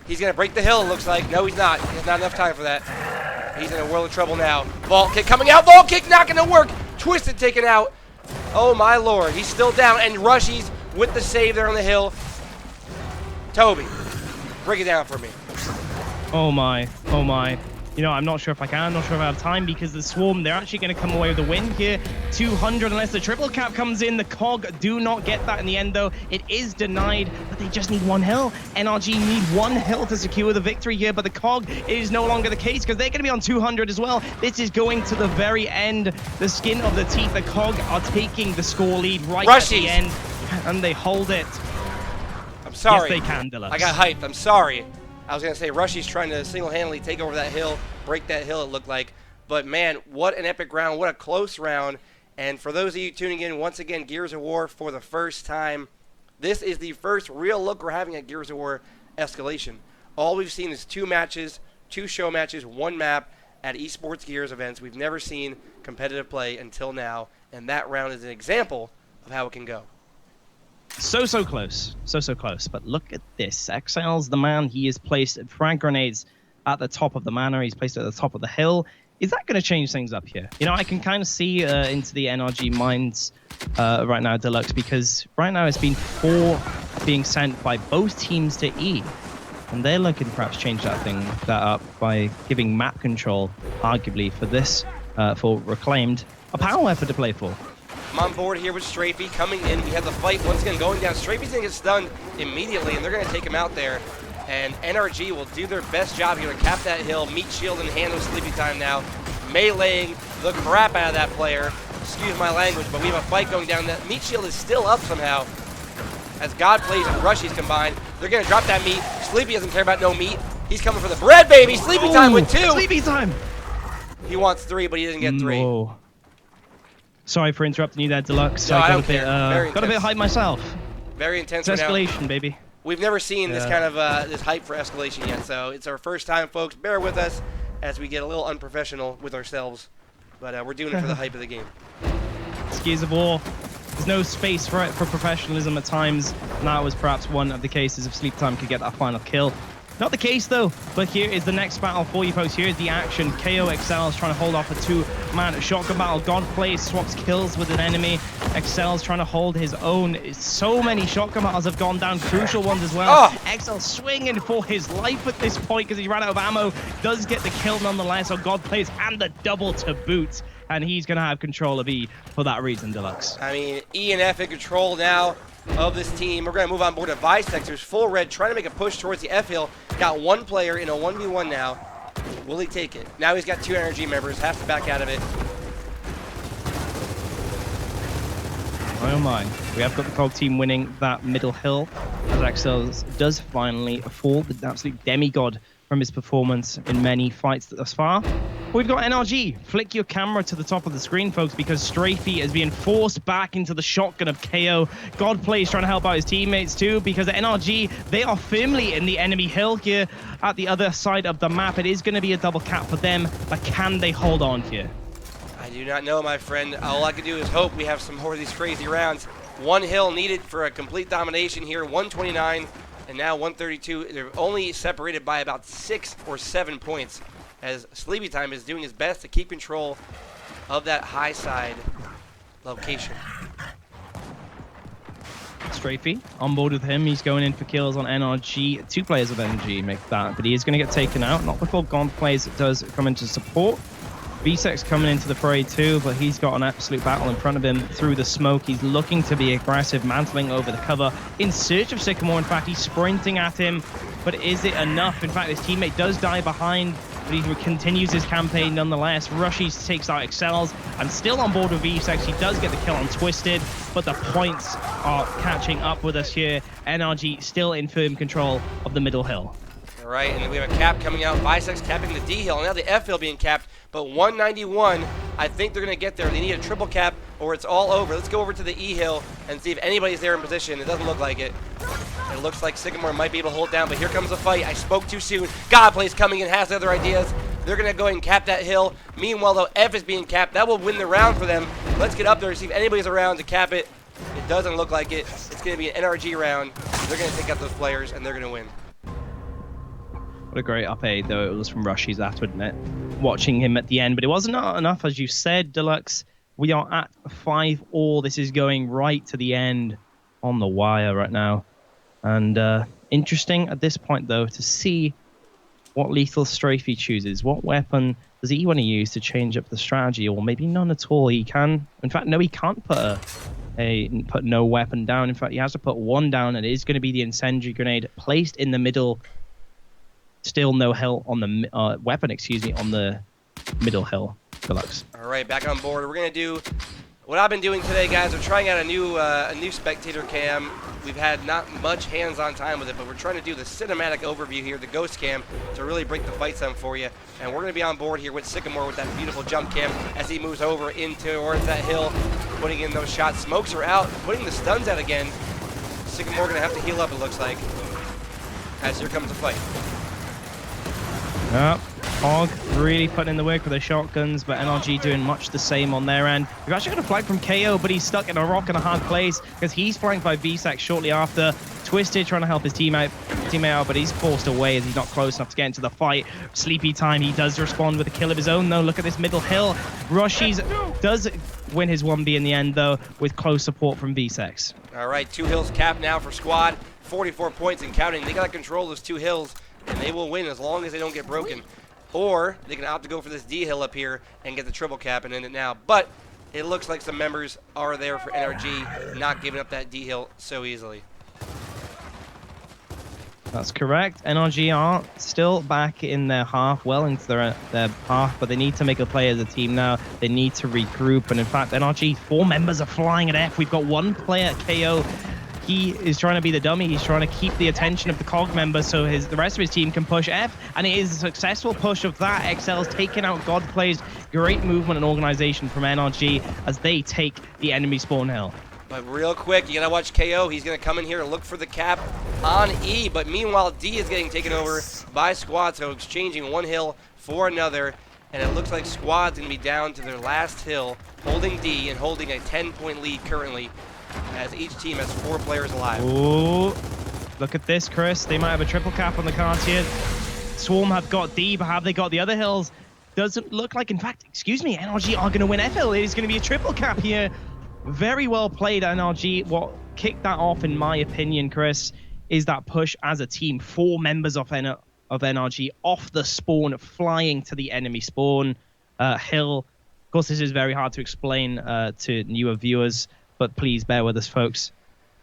He's going to break the hill, it looks like. No, he's not. There's not enough time for that. He's in a world of trouble now. Vault kick coming out. Vault kick not going to work. Twisted taken out. Oh my lord, he's still down, and Rushies with the save there on the hill. Toby. Break it down for me. Oh my, oh my. You know, I'm not sure if I can, not sure if I have time, because the Swarm, they're actually going to come away with a win here. 200, unless the triple cap comes in. The Cog do not get that in the end, though. It is denied, but they just need 1 hill. NRG need 1 hill to secure the victory here, but the Cog is no longer the case, because they're going to be on 200 as well. This is going to the very end. The skin of the teeth. The Cog are taking the score lead right at the end, and they hold it. I'm sorry. Yes, they can, Deluxe. I got hyped. I'm sorry. I was going to say Rushy's trying to single-handedly take over that hill, break that hill, it looked like. But, man, what an epic round. What a close round. And for those of you tuning in, once again, Gears of War for the first time. This is the first real look we're having at Gears of War Escalation. All we've seen is 2 matches, 2 show matches, 1 map at Esports Gears events. We've never seen competitive play until now. And that round is an example of how it can go. So close. So close. But look at this. Excel's the man. He is placed frag grenades at the top of the manor. He's placed at the top of the hill. Is that going to change things up here? You know, I can kind of see into the NRG minds right now, Deluxe, because right now it's been 4 being sent by both teams to E. And they're looking to perhaps change that up by giving map control, arguably, for this, for Reclaimed, a power weapon to play for. I'm on board here with Strafey coming in. We have the fight once again going down. Strafey's going to get stunned immediately, and they're going to take him out there. And NRG will do their best job here to cap that hill, meet shield, and handle Sleepy Time now. Meleeing the crap out of that player. Excuse my language, but we have a fight going down. That meat shield is still up somehow. As God plays and Rushies combined, they're going to drop that meat. Sleepy doesn't care about no meat. He's coming for the bread, baby. Sleepy Time with 2. Sleepy Time. He wants 3, but he doesn't get 3. Whoa. Sorry for interrupting you there, Deluxe. No, I I got don't a bit, care. got a bit hyped myself. Very intense It's right escalation, now. baby. We've never seen this kind of this hype for Escalation yet, so it's our first time, folks. Bear with us as we get a little unprofessional with ourselves, but we're doing it for the hype of the game. It's Gears of War. There's no space for professionalism at times. And that was perhaps one of the cases if Sleep Time could get that final kill. Not the case, though, but here is the next battle for you folks. Here is the action. KO Excel is trying to hold off a 2-man shotgun battle. God plays, swaps kills with an enemy. Excel's trying to hold his own. So many shotgun battles have gone down, crucial ones as well. Excel swinging for his life at this point because he ran out of ammo. Does get the kill nonetheless, so God plays, and the double to boot. And he's going to have control of E for that reason, Deluxe. I mean, E and F in control now of this team. We're going to move on board to Visex. There's full red trying to make a push towards the F hill. Got 1 player in a 1v1 now. Will he take it? Now he's got 2 NRG members. Has to back out of it. Oh my. We have got the COG team winning that middle hill as Excel does finally fall. The absolute demigod from his performance in many fights thus far. We've got NRG. Flick your camera to the top of the screen, folks, because Strafey is being forced back into the shotgun of KO. God plays trying to help out his teammates too, because NRG, they are firmly in the enemy hill here at the other side of the map. It is going to be a double cap for them, but can they hold on here? I do not know, my friend. All I can do is hope we have some more of these crazy rounds. 1 hill needed for a complete domination here. 129 and now 132. They're only separated by about 6 or 7 points, as Sleepy Time is doing his best to keep control of that high side location. Strafey on board with him. He's going in for kills on NRG. 2 players of NRG make that, but he is going to get taken out. Not before God plays does come into support. Vsex coming into the fray too, but he's got an absolute battle in front of him through the smoke. He's looking to be aggressive, mantling over the cover in search of Sycamore. In fact, he's sprinting at him, but is it enough? In fact, his teammate does die behind, but he continues his campaign nonetheless. Rushies takes out Excels, and still on board with Vsex. He does get the kill on Twisted, but the points are catching up with us here. NRG still in firm control of the middle hill. All right, and then we have a cap coming out. Visex capping the D hill. Now the F hill being capped, but 191. I think they're going to get there. They need a triple cap or it's all over. Let's go over to the E hill and see if anybody's there in position. It doesn't look like it. It looks like Sycamore might be able to hold down, but here comes a fight. I spoke too soon. Godplay's coming in, has other ideas. They're going to go ahead and cap that hill. Meanwhile, though, F is being capped. That will win the round for them. Let's get up there and see if anybody's around to cap it. It doesn't look like it. It's going to be an NRG round. They're going to take out those players, and they're going to win. What a great up aid, though, it was from Rushies, I have to admit, watching him at the end. But it wasn't enough, as you said, Deluxe. We are at 5-all. This is going right to the end on the wire right now. And Interesting at this point, though, to see what lethal strafe he chooses. What weapon does he want to use to change up the strategy? Or maybe none at all. He can... In fact, no, he can't put put no weapon down. In fact, he has to put one down, and it is going to be the incendiary grenade placed in the middle. Still no hill on the... weapon, excuse me, on the middle hill. Deluxe. All right, back on board. We're going to do... What I've been doing today, guys, we're trying out a new spectator cam. We've had not much hands-on time with it, but we're trying to do the cinematic overview here, the ghost cam, to really break the fight down for you. And we're going to be on board here with Sycamore with that beautiful jump cam as he moves over into towards that hill, putting in those shots. Smokes are out, putting the stuns out again. Sycamore going to have to heal up, it looks like, as here comes the fight. Yep. Hog really putting in the work with the shotguns, but NRG doing much the same on their end. We've actually got a flank from KO, but he's stuck in a rock and a hard place because he's flanked by VSAC shortly after. Twisted trying to help his teammate out, but he's forced away as he's not close enough to get into the fight. Sleepy time, he does respond with a kill of his own, though. Look at this middle hill. Rushies does win his 1B in the end, though, with close support from VSAC. All right, 2 hills capped now for squad. 44 points and counting. They got to control those 2 hills, and they will win as long as they don't get broken. Or they can opt to go for this D hill up here and get the triple cap and end it now. But it looks like some members are there for NRG, not giving up that D hill so easily. That's correct. NRG are still back in their half, well into their half, but they need to make a play as a team now. They need to regroup, and in fact, NRG, 4 members are flying at F. We've got 1 player, KO. He is trying to be the dummy. He's trying to keep the attention of the COG members so the rest of his team can push F. And it is a successful push of that. XL's taking out Godplay's. Great movement and organization from NRG as they take the enemy spawn hill. But real quick, you gotta watch KO. He's gonna come in here and look for the cap on E. But meanwhile, D is getting taken over by Squad. So exchanging 1 hill for another. And it looks like Squad's gonna be down to their last hill, holding D and holding a 10-point lead currently, as each team has 4 players alive. Ooh, look at this, Chris. They might have a triple cap on the cards here. Swarm have got D, but have they got the other hills? Doesn't look like, in fact, excuse me, NRG are going to win FL. It is going to be a triple cap here. Very well played, NRG. What kicked that off, in my opinion, Chris, is that push as a team. 4 members of NRG off the spawn, flying to the enemy spawn hill. Of course, this is very hard to explain to newer viewers, but please bear with us, folks.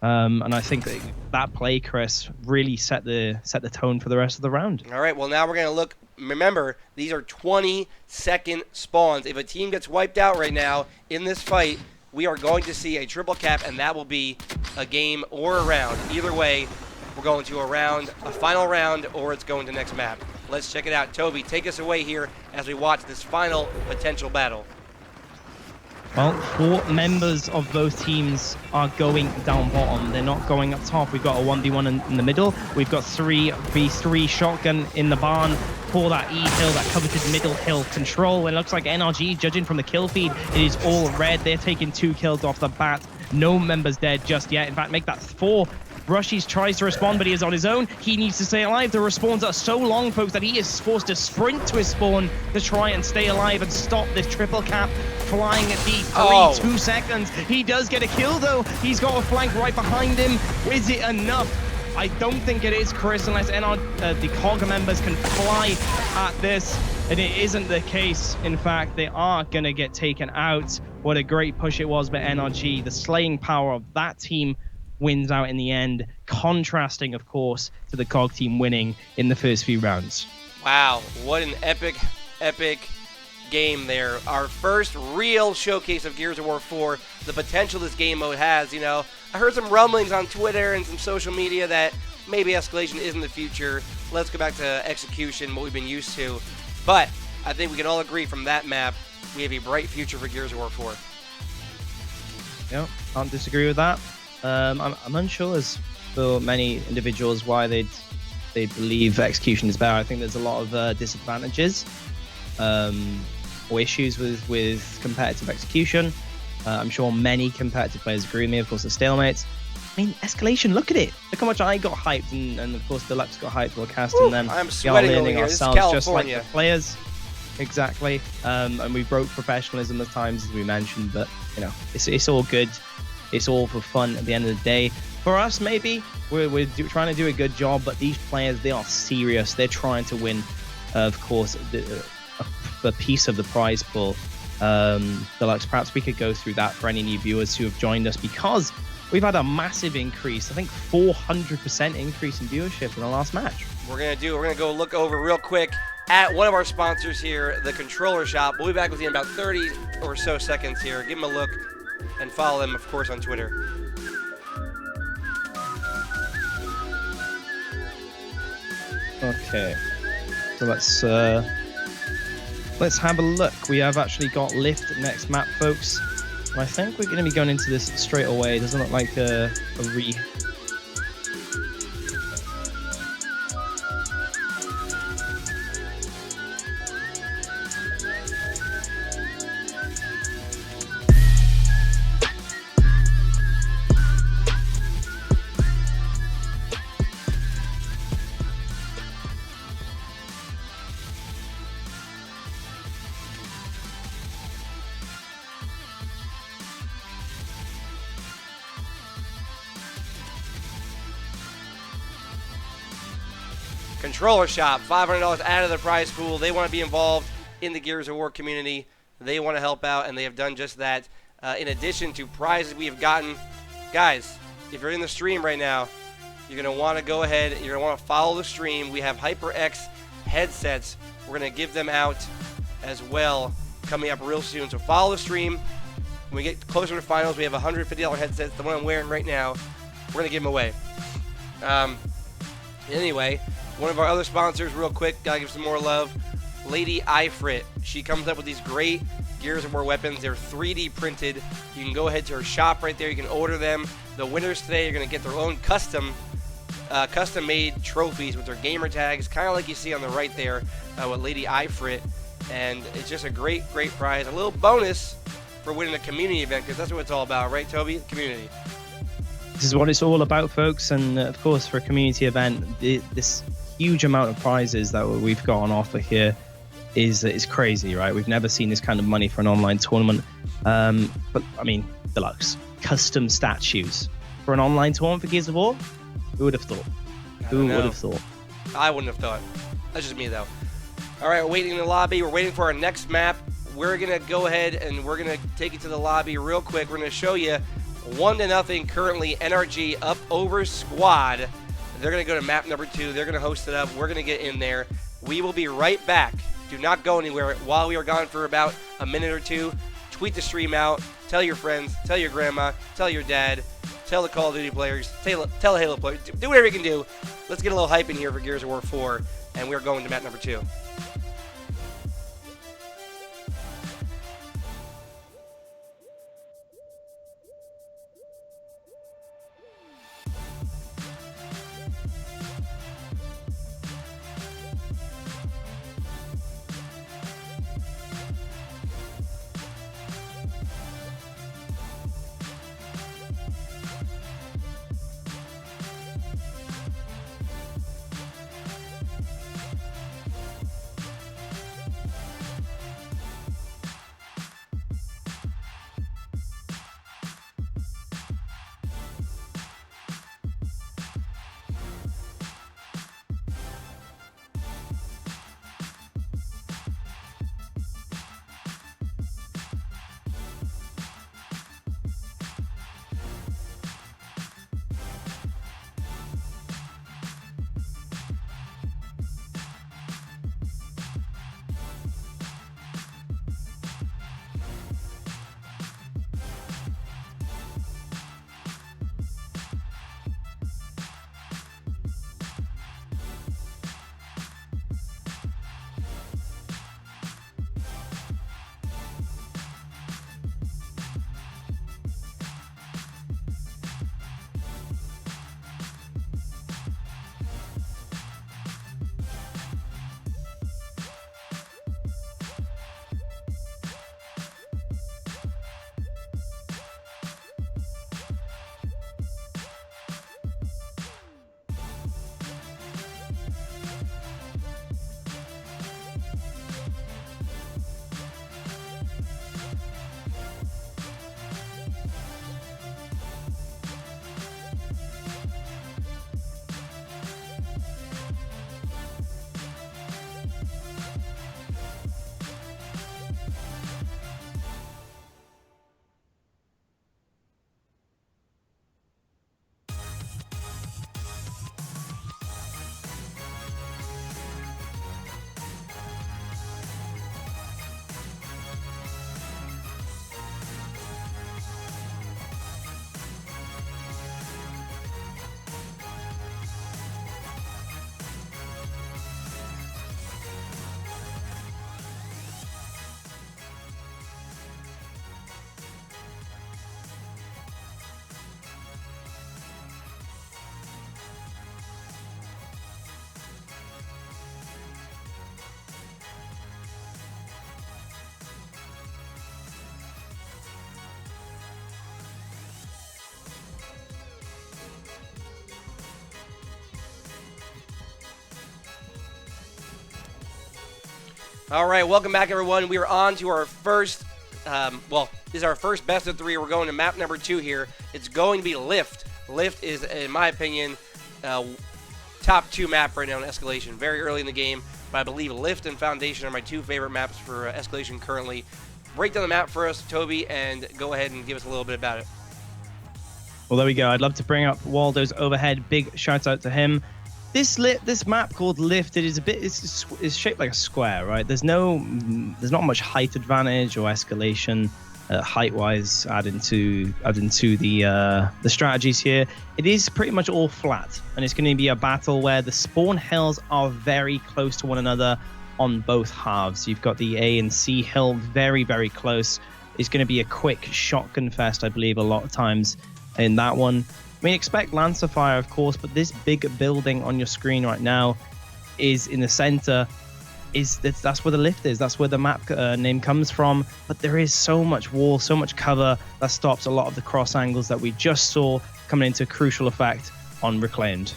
And I think that play, Chris, really set the tone for the rest of the round. All right, well, now we're going to look. Remember, these are 20-second spawns. If a team gets wiped out right now in this fight, we are going to see a triple cap, and that will be a game or a round. Either way, we're going to a final round, or it's going to next map. Let's check it out. Toby, take us away here as we watch this final potential battle. Well, 4 members of both teams are going down bottom. They're not going up top. We've got a 1v1 in the middle. We've got 3v3 shotgun in the barn for that E hill, that coveted middle hill control. And it looks like NRG, judging from the kill feed, it is all red. They're taking 2 kills off the bat. No members dead just yet. In fact, make that 4. Rushies tries to respond, but he is on his own. He needs to stay alive. The respawns are so long, folks, that he is forced to sprint to his spawn to try and stay alive and stop this triple cap flying at D3. 2 seconds. He does get a kill, though. He's got a flank right behind him. Is it enough? I don't think it is, Chris, unless the COG members can fly at this. And it isn't the case. In fact, they are going to get taken out. What a great push it was by NRG. The slaying power of that team wins out in the end, contrasting, of course, to the COG team winning in the first few rounds. Wow, what an epic game there. Our first real showcase of Gears of War 4, the potential this game mode has. You know, I heard some rumblings on Twitter and some social media that maybe escalation isn't the future. Let's go back to execution, what we've been used to. But I think we can all agree from that map, we have a bright future for Gears of War 4. Yep, can't disagree with that. I'm unsure as for many individuals why they believe execution is better. I think there's a lot of disadvantages or issues with competitive execution. I'm sure many competitive players agree with me. Of course, the stalemates. I mean, escalation, look at it. Look how much I got hyped, and of course, Deluxe got hyped while casting them. I'm sweating over here. This is California. Just like the players. Exactly. And we broke professionalism at times, as we mentioned, but, you know, it's all good. It's all for fun at the end of the day. For us, maybe we're trying to do a good job, but these players, they are serious. They're trying to win, of course, the piece of the prize pool. Deluxe, perhaps we could go through that for any new viewers who have joined us, because we've had a massive increase. I think 400% increase in viewership in the last match. We're gonna go look over real quick at one of our sponsors here, the Controller Shop. We'll be back with you in about 30 or so seconds here. Give them a look and follow them, of course, on Twitter. Okay, so let's have a look. We have actually got Lift next map, folks. And I think we're going to be going into this straight away. It doesn't look like a re... Controller Shop, $500 out of the prize pool. They want to be involved in the Gears of War community. They want to help out, and they have done just that. In addition to prizes we have gotten, guys, if you're in the stream right now, you're going to want to go ahead, you're going to want to follow the stream. We have HyperX headsets. We're going to give them out as well coming up real soon. So follow the stream. When we get closer to finals, we have $150 headsets. The one I'm wearing right now, we're going to give them away. Anyway, one of our other sponsors, real quick, gotta give some more love. Lady Ifrit. She comes up with these great Gears of War weapons. They're 3D printed. You can go ahead to her shop right there. You can order them. The winners today are gonna get their own custom-made trophies with their gamer tags, kind of like you see on the right there with Lady Ifrit. And it's just a great prize. A little bonus for winning a community event, because that's what it's all about, right, Toby? Community. This is what it's all about, folks. And of course, for a community event, this huge amount of prizes that we've got on offer here is crazy, right? We've never seen this kind of money for an online tournament. But I mean, Deluxe, custom statues for an online tournament for Gears of War? Who would have thought? Who would have thought? I wouldn't have thought. That's just me, though. All right, we're waiting in the lobby. We're waiting for our next map. We're gonna go ahead and we're gonna take you to the lobby real quick. We're gonna show you 1-0 currently, NRG up over Squad. They're going to go to map number 2. They're going to host it up. We're going to get in there. We will be right back. Do not go anywhere. While we are gone for about a minute or two, tweet the stream out. Tell your friends. Tell your grandma. Tell your dad. Tell the Call of Duty players. Tell the Halo players. Do whatever you can do. Let's get a little hype in here for Gears of War 4. And we're going to map number 2. All right, welcome back, everyone. We are on to our first, this is our first best of 3. We're going to map number 2 here. It's going to be Lift. Lift is, in my opinion, top 2 map right now in Escalation. Very early in the game, but I believe Lift and Foundation are my 2 favorite maps for Escalation currently. Break down the map for us, Toby, and go ahead and give us a little bit about it. Well, there we go. I'd love to bring up Waldo's overhead. Big shout out to him. This map called Lift, it's shaped like a square, right? There's not much height advantage or escalation height-wise adding to the strategies here. It is pretty much all flat, and it's going to be a battle where the spawn hills are very close to one another on both halves. You've got the A and C hill very, very close. It's going to be a quick shotgun fest, I believe, a lot of times in that one. I mean, expect Lancer Fire, of course, but this big building on your screen right now is in the center. That's where the Lift is. That's where the map name comes from. But there is so much wall, so much cover that stops a lot of the cross angles that we just saw coming into crucial effect on Reclaimed.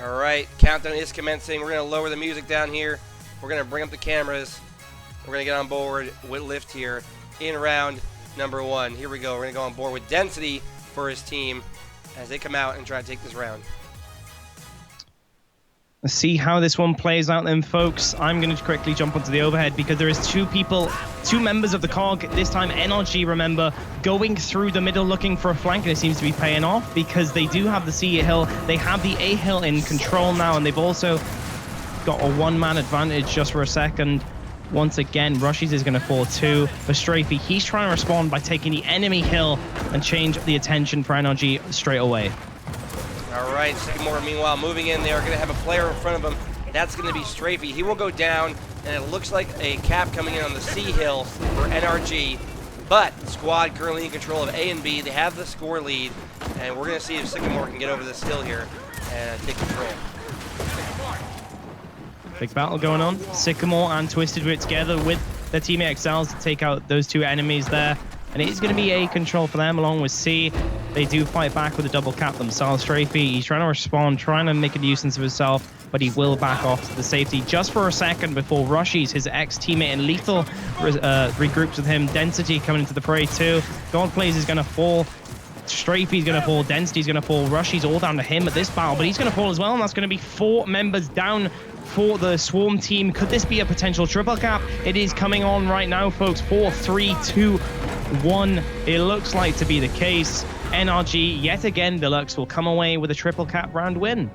All right, countdown is commencing. We're going to lower the music down here. We're going to bring up the cameras. We're going to get on board with Lift here in round number 1. Here we go. We're going to go on board with Density for his team as they come out and try to take this round. Let's see how this one plays out then, folks. I'm going to quickly jump onto the overhead because there is 2 members of the COG, this time NRG, remember, going through the middle looking for a flank, and it seems to be paying off because they do have the C hill. They have the A hill in control now, and they've also got a 1-man advantage just for a second. Once again, Rushies is going to fall too. For Strafey, he's trying to respond by taking the enemy hill and change the attention for NRG straight away. All right, Sycamore, meanwhile, moving in. They are going to have a player in front of him. That's going to be Strafey. He will go down, and it looks like a cap coming in on the C hill for NRG. But the squad currently in control of A and B. They have the score lead, and we're going to see if Sycamore can get over this hill here and take control. Big battle going on. Sycamore and Twisted Wit together with their teammate Excels to take out those 2 enemies there. And it is going to be A control for them along with C. They do fight back with a double cap themselves. Strafey, he's trying to respond, trying to make a nuisance of himself, but he will back off to the safety just for a second before Rushies, his ex-teammate and Lethal, regroups with him. Density coming into the fray too. Godplays is going to fall. Strafey's going to fall. Density's going to fall. Rushies all down to him at this battle, but he's going to fall as well, and that's going to be 4 members down for the Swarm team. Could this be a potential triple cap? It is coming on right now, folks. 4, 3, 2, 1. It looks like to be the case. NRG, yet again, Deluxe will come away with a triple cap round win.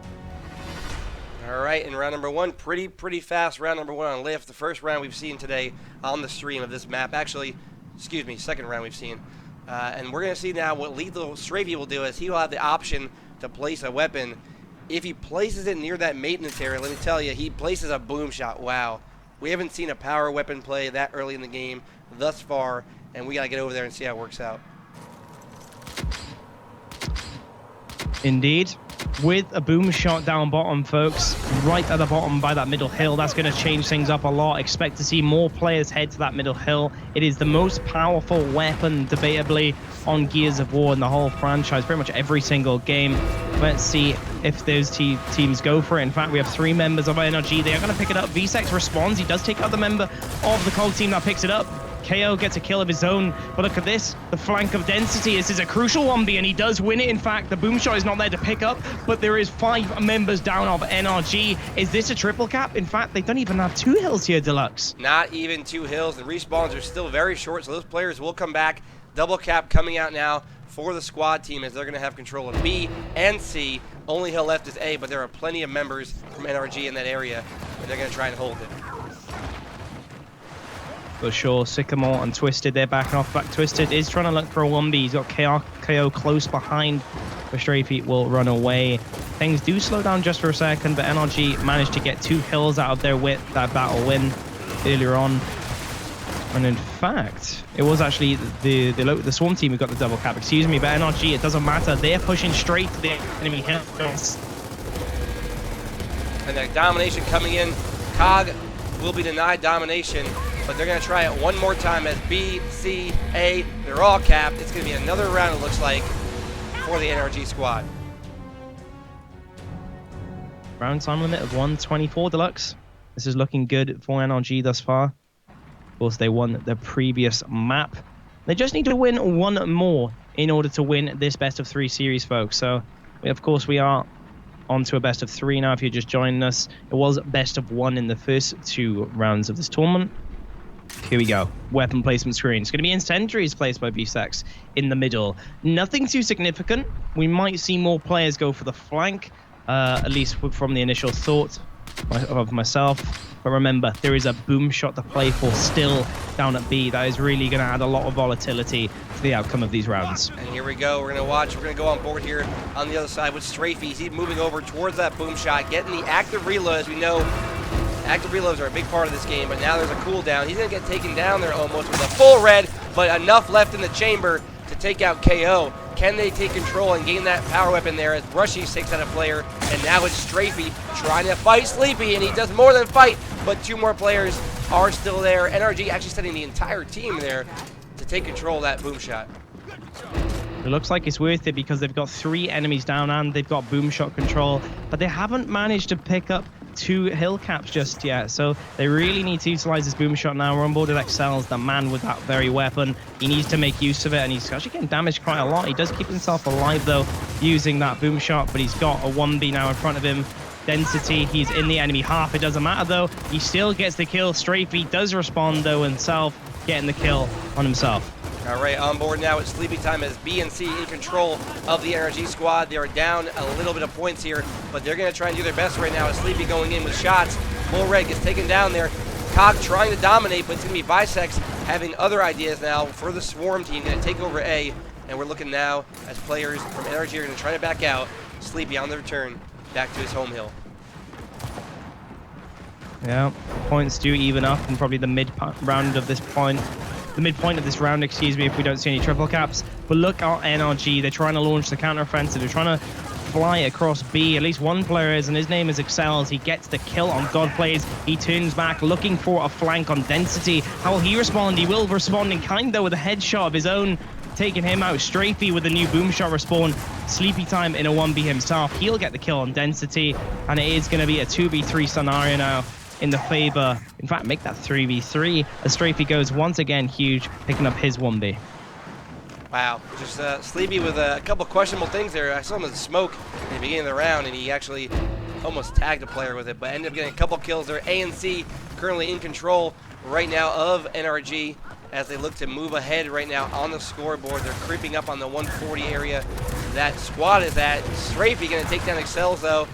All right, in round number 1, pretty fast round number 1 on Lift. The first round we've seen today on the stream of this map. Actually, excuse me, second round we've seen. And we're going to see now what Lethal Strafey will do is he will have the option to place a weapon. If he places it near that maintenance area, let me tell you, he places a boom shot. Wow. We haven't seen a power weapon play that early in the game thus far, and we got to get over there and see how it works out. Indeed. With a boom shot down bottom, folks, right at the bottom by that middle hill, that's going to change things up a lot. Expect to see more players head to that middle hill. It is the most powerful weapon, debatably, on Gears of War in the whole franchise, pretty much every single game. Let's see if those teams go for it. In fact, we have 3 members of NRG. They are going to pick it up. Vsex responds. He does take out the member of the COG team that picks it up. KO gets a kill of his own, but look at this, the flank of Density. This is a crucial 1B, and he does win it. In fact, the boom shot is not there to pick up, but there is 5 members down of NRG. Is this a triple cap? In fact, they don't even have 2 hills here, Deluxe. Not even 2 hills. The respawns are still very short, so those players will come back. Double cap coming out now for the squad team as they're going to have control of B and C. Only hill left is A, but there are plenty of members from NRG in that area, and they're going to try and hold it. For sure, Sycamore and Twisted, they're backing off. Back Twisted is trying to look for a 1B. He's got KO close behind. For Strafey will run away. Things do slow down just for a second, but NRG managed to get 2 kills out of their that battle win earlier on. And in fact, it was actually the Swarm team who got the double cap. Excuse me, but NRG, it doesn't matter. They're pushing straight to the enemy hills. And the domination coming in. COG will be denied domination, but they're going to try it one more time as B, C, A. They're all capped. It's going to be another round, it looks like, for the NRG squad. Round time limit of 124 Deluxe. This is looking good for NRG thus far. Of course, they won the previous map. They just need to win one more in order to win this best of 3 series, folks. So, of course, we are on to a best of 3 now if you're just joining us. It was best of 1 in the first 2 rounds of this tournament. Here we go. Weapon placement screen. It's going to be incendiaries placed by BSEX in the middle. Nothing too significant. We might see more players go for the flank, at least from the initial thought of myself. But remember, there is a boom shot to play for still down at B. That is really going to add a lot of volatility to the outcome of these rounds. And here we go. We're going to watch. We're going to go on board here on the other side with Strafey. He's moving over towards that boom shot, getting the active reload. As we know, active reloads are a big part of this game, but now there's a cooldown. He's going to get taken down there almost with a full red, but enough left in the chamber to take out KO. Can they take control and gain that power weapon there as Brushy takes out a player, and now it's Strafey trying to fight Sleepy, and he does more than fight, but 2 more players are still there. NRG actually setting the entire team there to take control of that boom shot. It looks like it's worth it because they've got 3 enemies down and they've got boom shot control, but they haven't managed to pick up 2 hill caps just yet, so they really need to utilize this boom shot now. We're on board with Excel's, the man with that very weapon. He needs to make use of it, and he's actually getting damaged quite a lot. He does keep himself alive though using that boom shot, but he's got a 1B now in front of him. Density, he's in the enemy half. It doesn't matter though, he still gets the kill. Strafey does respond though himself, getting the kill on himself. All right, on board now. It's Sleepy time as B and C in control of the NRG squad. They are down a little bit of points here, but they're going to try and do their best right now as Sleepy going in with shots. Full red gets taken down there. Cog trying to dominate, but it's going to be Bisex having other ideas now for the Swarm team. Going to take over A, and we're looking now as players from NRG are going to try to back out. Sleepy on the return back to his home hill. Yeah, points do even up in probably the mid-round of this point. The midpoint of this round, excuse me, if we don't see any triple caps. But look at NRG. They're trying to launch the counter-offensive. They're trying to fly across B. At least one player is, and his name is Excels. He gets the kill on Godplays. He turns back, looking for a flank on Density. How will he respond? He will respond in kind, though, with a headshot of his own, taking him out. Strafey with a new boom shot respawn. Sleepy time in a 1B himself. He'll get the kill on Density, and it is going to be a 2v3 scenario now in the favor. In fact, make that 3v3 as Strafey goes once again huge, picking up his 1B. Wow, just Sleepy with a couple questionable things there. I saw him with smoke in the beginning of the round, and he actually almost tagged a player with it, but ended up getting a couple kills there. A and C currently in control right now of NRG as they look to move ahead right now on the scoreboard. They're creeping up on the 140 area that squad is at. Strafey going to take down Excels, though,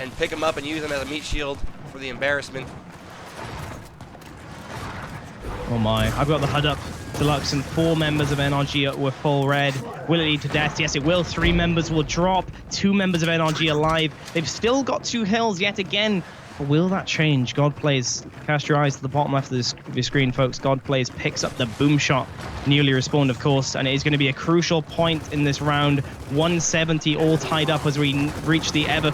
and pick him up and use him as a meat shield for the embarrassment. Oh my, I've got the HUD up. Deluxe and 4 members of NRG were full red. Will it lead to death? Yes, it will. 3 members will drop. 2 members of NRG alive. They've still got 2 hills yet again. But will that change? Godplays, cast your eyes to the bottom left of your screen, folks. Godplays picks up the boom shot. Newly respawned, of course, and it is going to be a crucial point in this round. 170 all tied up as we reach the ever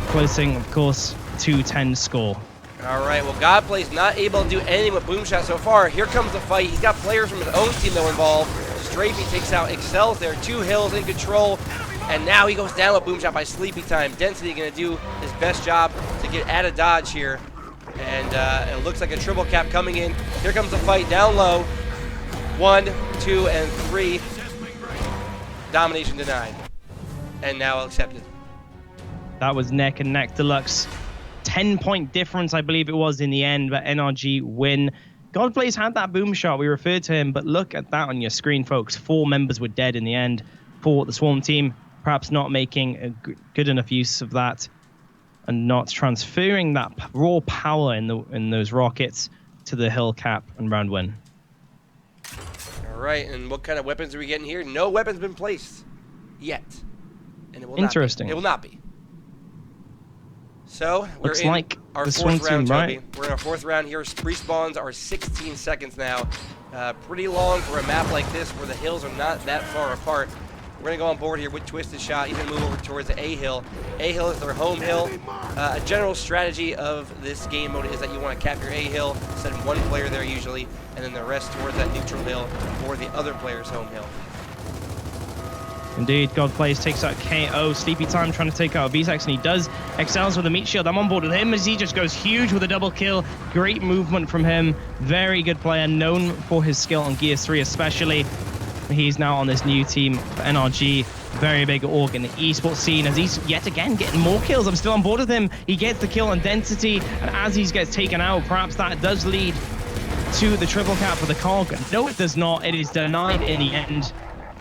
closing, of course, 210 score. All right, well, Godplay's not able to do anything with boom shot so far. Here comes the fight. He's got players from his own team, though, involved. Strafey takes out Excels there. 2 hills in control. And now he goes down with boom shot by Sleepy time. Density going to do his best job to get out of dodge here. And it looks like a triple cap coming in. Here comes the fight down low. 1, 2, and 3. Domination denied. And now accepted. That was neck and neck. Deluxe. 10-point difference, I believe it was in the end, but NRG win. Godplays had that boom shot. We referred to him, but look at that on your screen, folks. 4 members were dead in the end for the Swarm team. Perhaps not making a good enough use of that and not transferring that raw power in those rockets to the hill cap and round win. All right, and what kind of weapons are we getting here? No weapons been placed yet. And it will Interesting. Not be. It will not be. So, we're Looks in like our the 4th round, team, Toby. right? We're in our 4th round here. Respawns are 16 seconds now. Pretty long for a map like this where the hills are not that far apart. We're going to go on board here with Twisted Shot. He's going to move over towards the A hill. A hill is their home hill. A general strategy of this game mode is that you want to cap your A hill, send 1 player there usually, and then the rest towards that neutral hill or the other player's home hill. Indeed, God Plays takes out KO. Sleepy Time trying to take out VSEX, and he does. Excels with a meat shield. I'm on board with him as he just goes huge with a double kill. Great movement from him. Very good player, known for his skill on Gears 3 especially. He's now on this new team for NRG. Very big org in the esports scene as he's yet again getting more kills. I'm still on board with him. He gets the kill on Density, and as he gets taken out, perhaps that does lead to the triple cap for the COG. No, it does not. It is denied in the end.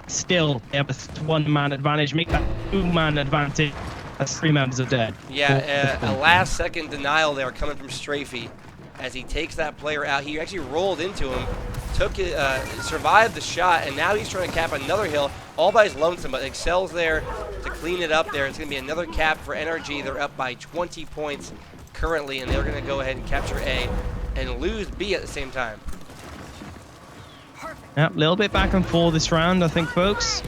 Still, they have a one-man advantage. Make that two-man advantage as 3 members are dead. Yeah, a last-second denial there coming from Strafey as he takes that player out. He actually rolled into him, survived the shot, and now he's trying to cap another hill all by his lonesome, but Excel's there to clean it up there. It's going to be another cap for NRG. They're up by 20 points currently, and they're going to go ahead and capture A and lose B at the same time. Yep, a little bit back and forth this round, I think, folks.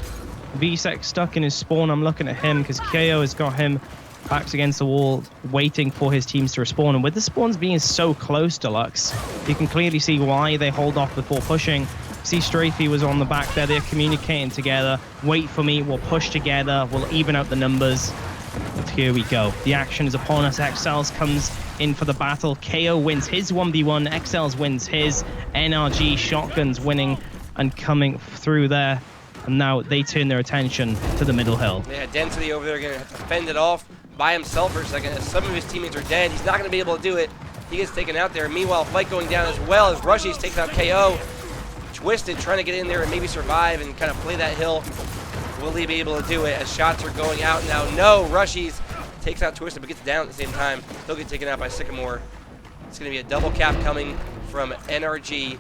VSEC stuck in his spawn. I'm looking at him because KO has got him backs against the wall, waiting for his teams to respawn. And with the spawns being so close, Deluxe, you can clearly see why they hold off before pushing. See, Strafey was on the back there. They're communicating together. Wait for me. We'll push together. We'll even out the numbers. But here we go. The action is upon us. XLs comes in for the battle. KO wins his 1v1. XLs wins his. NRG Shotguns winning and coming through there. And now they turn their attention to the middle hill. Yeah, Density over there going to have to fend it off by himself for a second. As some of his teammates are dead, he's not going to be able to do it. He gets taken out there. Meanwhile, fight going down as well as Rushies takes out KO. Twisted trying to get in there and maybe survive and kind of play that hill. Will he be able to do it as shots are going out now? No, Rushies takes out Twisted but gets down at the same time. He'll get taken out by Sycamore. It's going to be a double cap coming from NRG,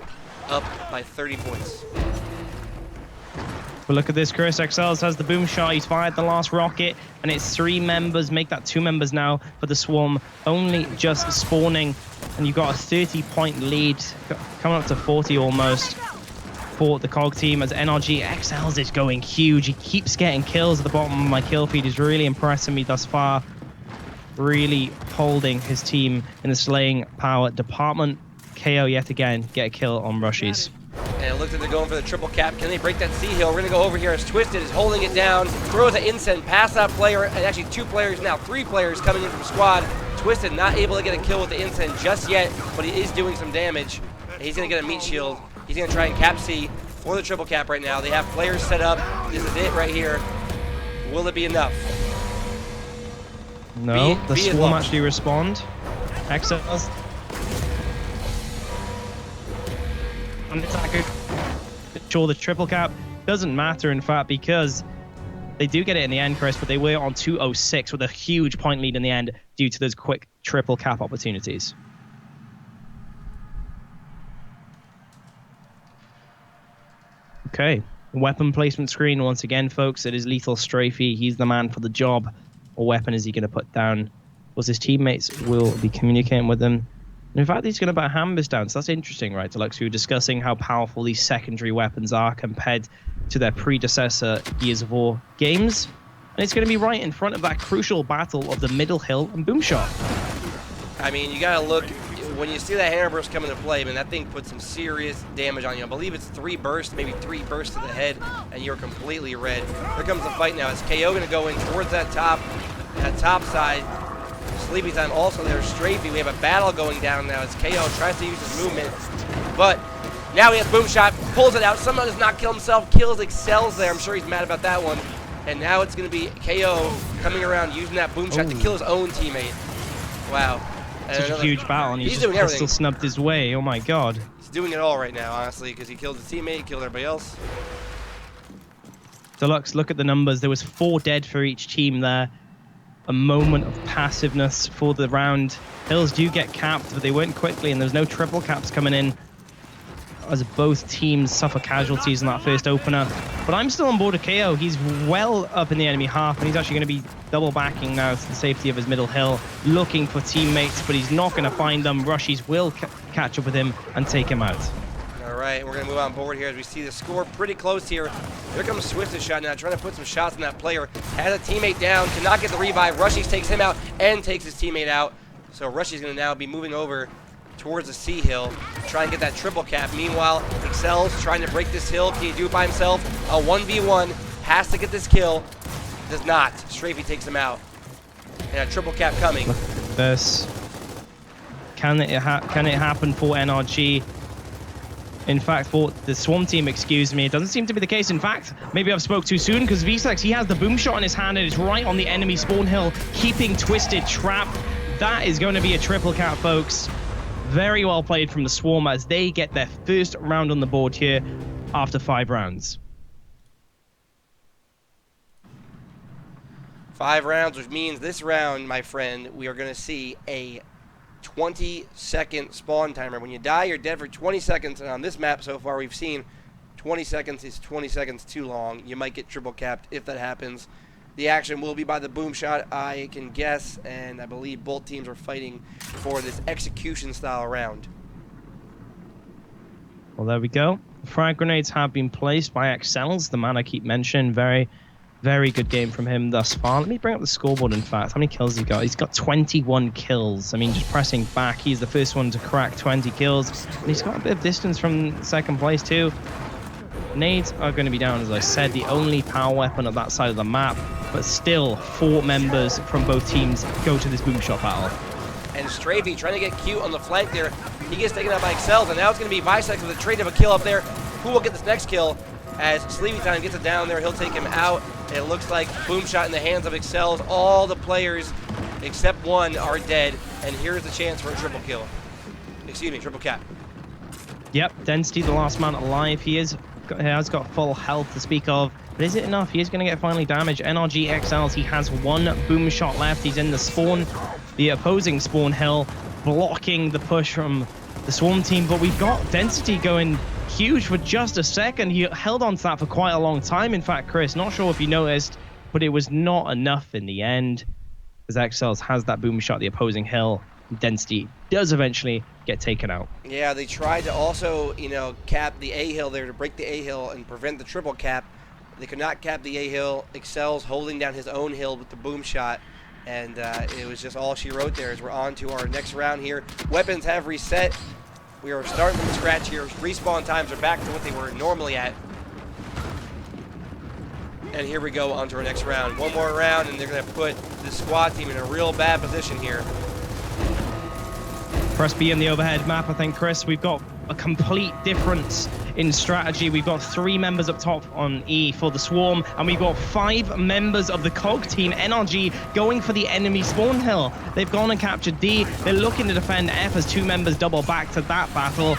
up by 30 points. But look at this, Chris. XLs has the boom shot. He's fired the last rocket, and it's 3 members. Make that 2 members now for the Swarm. Only just spawning, and you've got a 30-point lead, coming up to 40 almost, for the COG team as NRG XLs is going huge. He keeps getting kills at the bottom of my kill feed. He's really impressing me thus far. Really holding his team in the slaying power department. KO yet again, get a kill on Rushies. And it looks like they're going for the triple cap. Can they break that C hill? We're going to go over here as Twisted is holding it down. Throws an incend past that player, and actually 2 players now, 3 players coming in from squad. Twisted not able to get a kill with the incend just yet, but he is doing some damage. He's going to get a meat shield. He's going to try and cap C for the triple cap right now. They have players set up. This is it right here. Will it be enough? No, the Swarm actually respond. XLs. An attacker. Sure, the triple cap doesn't matter, in fact, because they do get it in the end, Chris, but they were on 206 with a huge point lead in the end due to those quick triple cap opportunities. Okay, weapon placement screen once again, folks. It is Lethal Strafey. He's the man for the job. What weapon is he going to put down? Was his teammates will be communicating with him. And in fact, he's going to put Hammers down. So that's interesting, right, Deluxe? We were discussing how powerful these secondary weapons are compared to their predecessor Gears of War games. And it's going to be right in front of that crucial battle of the middle hill and boom shot. I mean, you got to look. When you see that hammer burst come into play, man, that thing puts some serious damage on you. I believe it's 3 bursts, maybe 3 bursts to the head, and you're completely red. Here comes the fight now. Is KO going to go in towards that top side? Sleepy Time also there. Strafey. We have a battle going down now as KO tries to use his movement, but now he has boom shot, pulls it out. Somehow does not kill himself. Kills Excels there. I'm sure he's mad about that one. And now it's going to be KO coming around using that boom shot to kill his own teammate. Wow. Such a huge battle, and he's doing just everything. pistol snubbed his way. Oh my god. He's doing it all right now, honestly, because he killed his teammate, killed everybody else. Deluxe, look at the numbers. There was 4 dead for each team there. A moment of passiveness for the round. Hills do get capped, but they weren't quickly, and there's no triple caps coming in as both teams suffer casualties in that first opener. But I'm still on board with KO. He's well up in the enemy half, and he's actually going to be double backing now to the safety of his middle hill, looking for teammates, but he's not going to find them. Rushies will catch up with him and take him out. All right, we're going to move on board here as we see the score pretty close here. Here comes Swift's shot now, trying to put some shots on that player. Has a teammate down, cannot get the revive. Rushies takes him out and takes his teammate out. So Rushies going to now be moving over towards the C hill, try and get that triple cap. Meanwhile, Excel's trying to break this hill. Can he do it by himself? A 1v1. has to get this kill. Does not. Strafey takes him out. And a triple cap coming. Look at this. Can it happen for NRG? In fact, for the Swarm team, excuse me, it doesn't seem to be the case. In fact, maybe I've spoke too soon, because Vsex, he has the boom shot in his hand and it's right on the enemy spawn hill, keeping Twisted trapped. That is going to be a triple cap, folks. Very well played from the Swarm as they get their first round on the board here after 5 rounds. 5 rounds, which means this round, my friend, we are going to see a 20-second spawn timer. When you die, you're dead for 20 seconds, and on this map so far, we've seen 20 seconds is 20 seconds too long. You might get triple capped if that happens. The action will be by the boom shot, I can guess, and I believe both teams are fighting for this execution style round. Well, there we go. Frag grenades have been placed by Excels, the man I keep mentioning. Very, very good game from him thus far. Let me bring up the scoreboard, in fact. How many kills has he got? He's got 21 kills. I mean, just pressing back, he's the first one to crack 20 kills. And he's got a bit of distance from second place, too. Nades are going to be down, as I said, the only power weapon at that side of the map. But still, 4 members from both teams go to this boom shot battle. And Strafey trying to get cute on the flank there. He gets taken out by Excels, and now it's going to be Vsex with a trade of a kill up there. Who will get this next kill? As Sleepy Time gets it down there, he'll take him out. It looks like boom shot in the hands of Excels. All the players except one are dead, and here's the chance for a triple kill. Excuse me, triple cap. Yep, Density, the last man alive. He has got full health to speak of. But is it enough? He is going to get finally damaged. NRG XLs, he has 1 boom shot left. He's in the spawn, the opposing spawn hill, blocking the push from the Swarm team. But we've got Density going huge for just a second. He held on to that for quite a long time. In fact, Chris, not sure if you noticed, but it was not enough in the end. As XLs has that boom shot, the opposing hill. Density does eventually get taken out. Yeah, they tried to also, cap the A hill there to break the A hill and prevent the triple cap. They could not cap the A hill. Excels holding down his own hill with the boom shot, and it was just all she wrote there. As we're on to our next round here. Weapons have reset. We are starting from scratch here. Respawn times are back to what they were normally at. And here we go on to our next round. One more round, and they're going to put the squad team in a real bad position here. Press B in the overhead map, I think, Chris. We've got a complete difference in strategy. We've got 3 members up top on E for the Swarm, and we've got 5 members of the COG team, NRG, going for the enemy spawn hill. They've gone and captured D. They're looking to defend F as 2 members double back to that battle.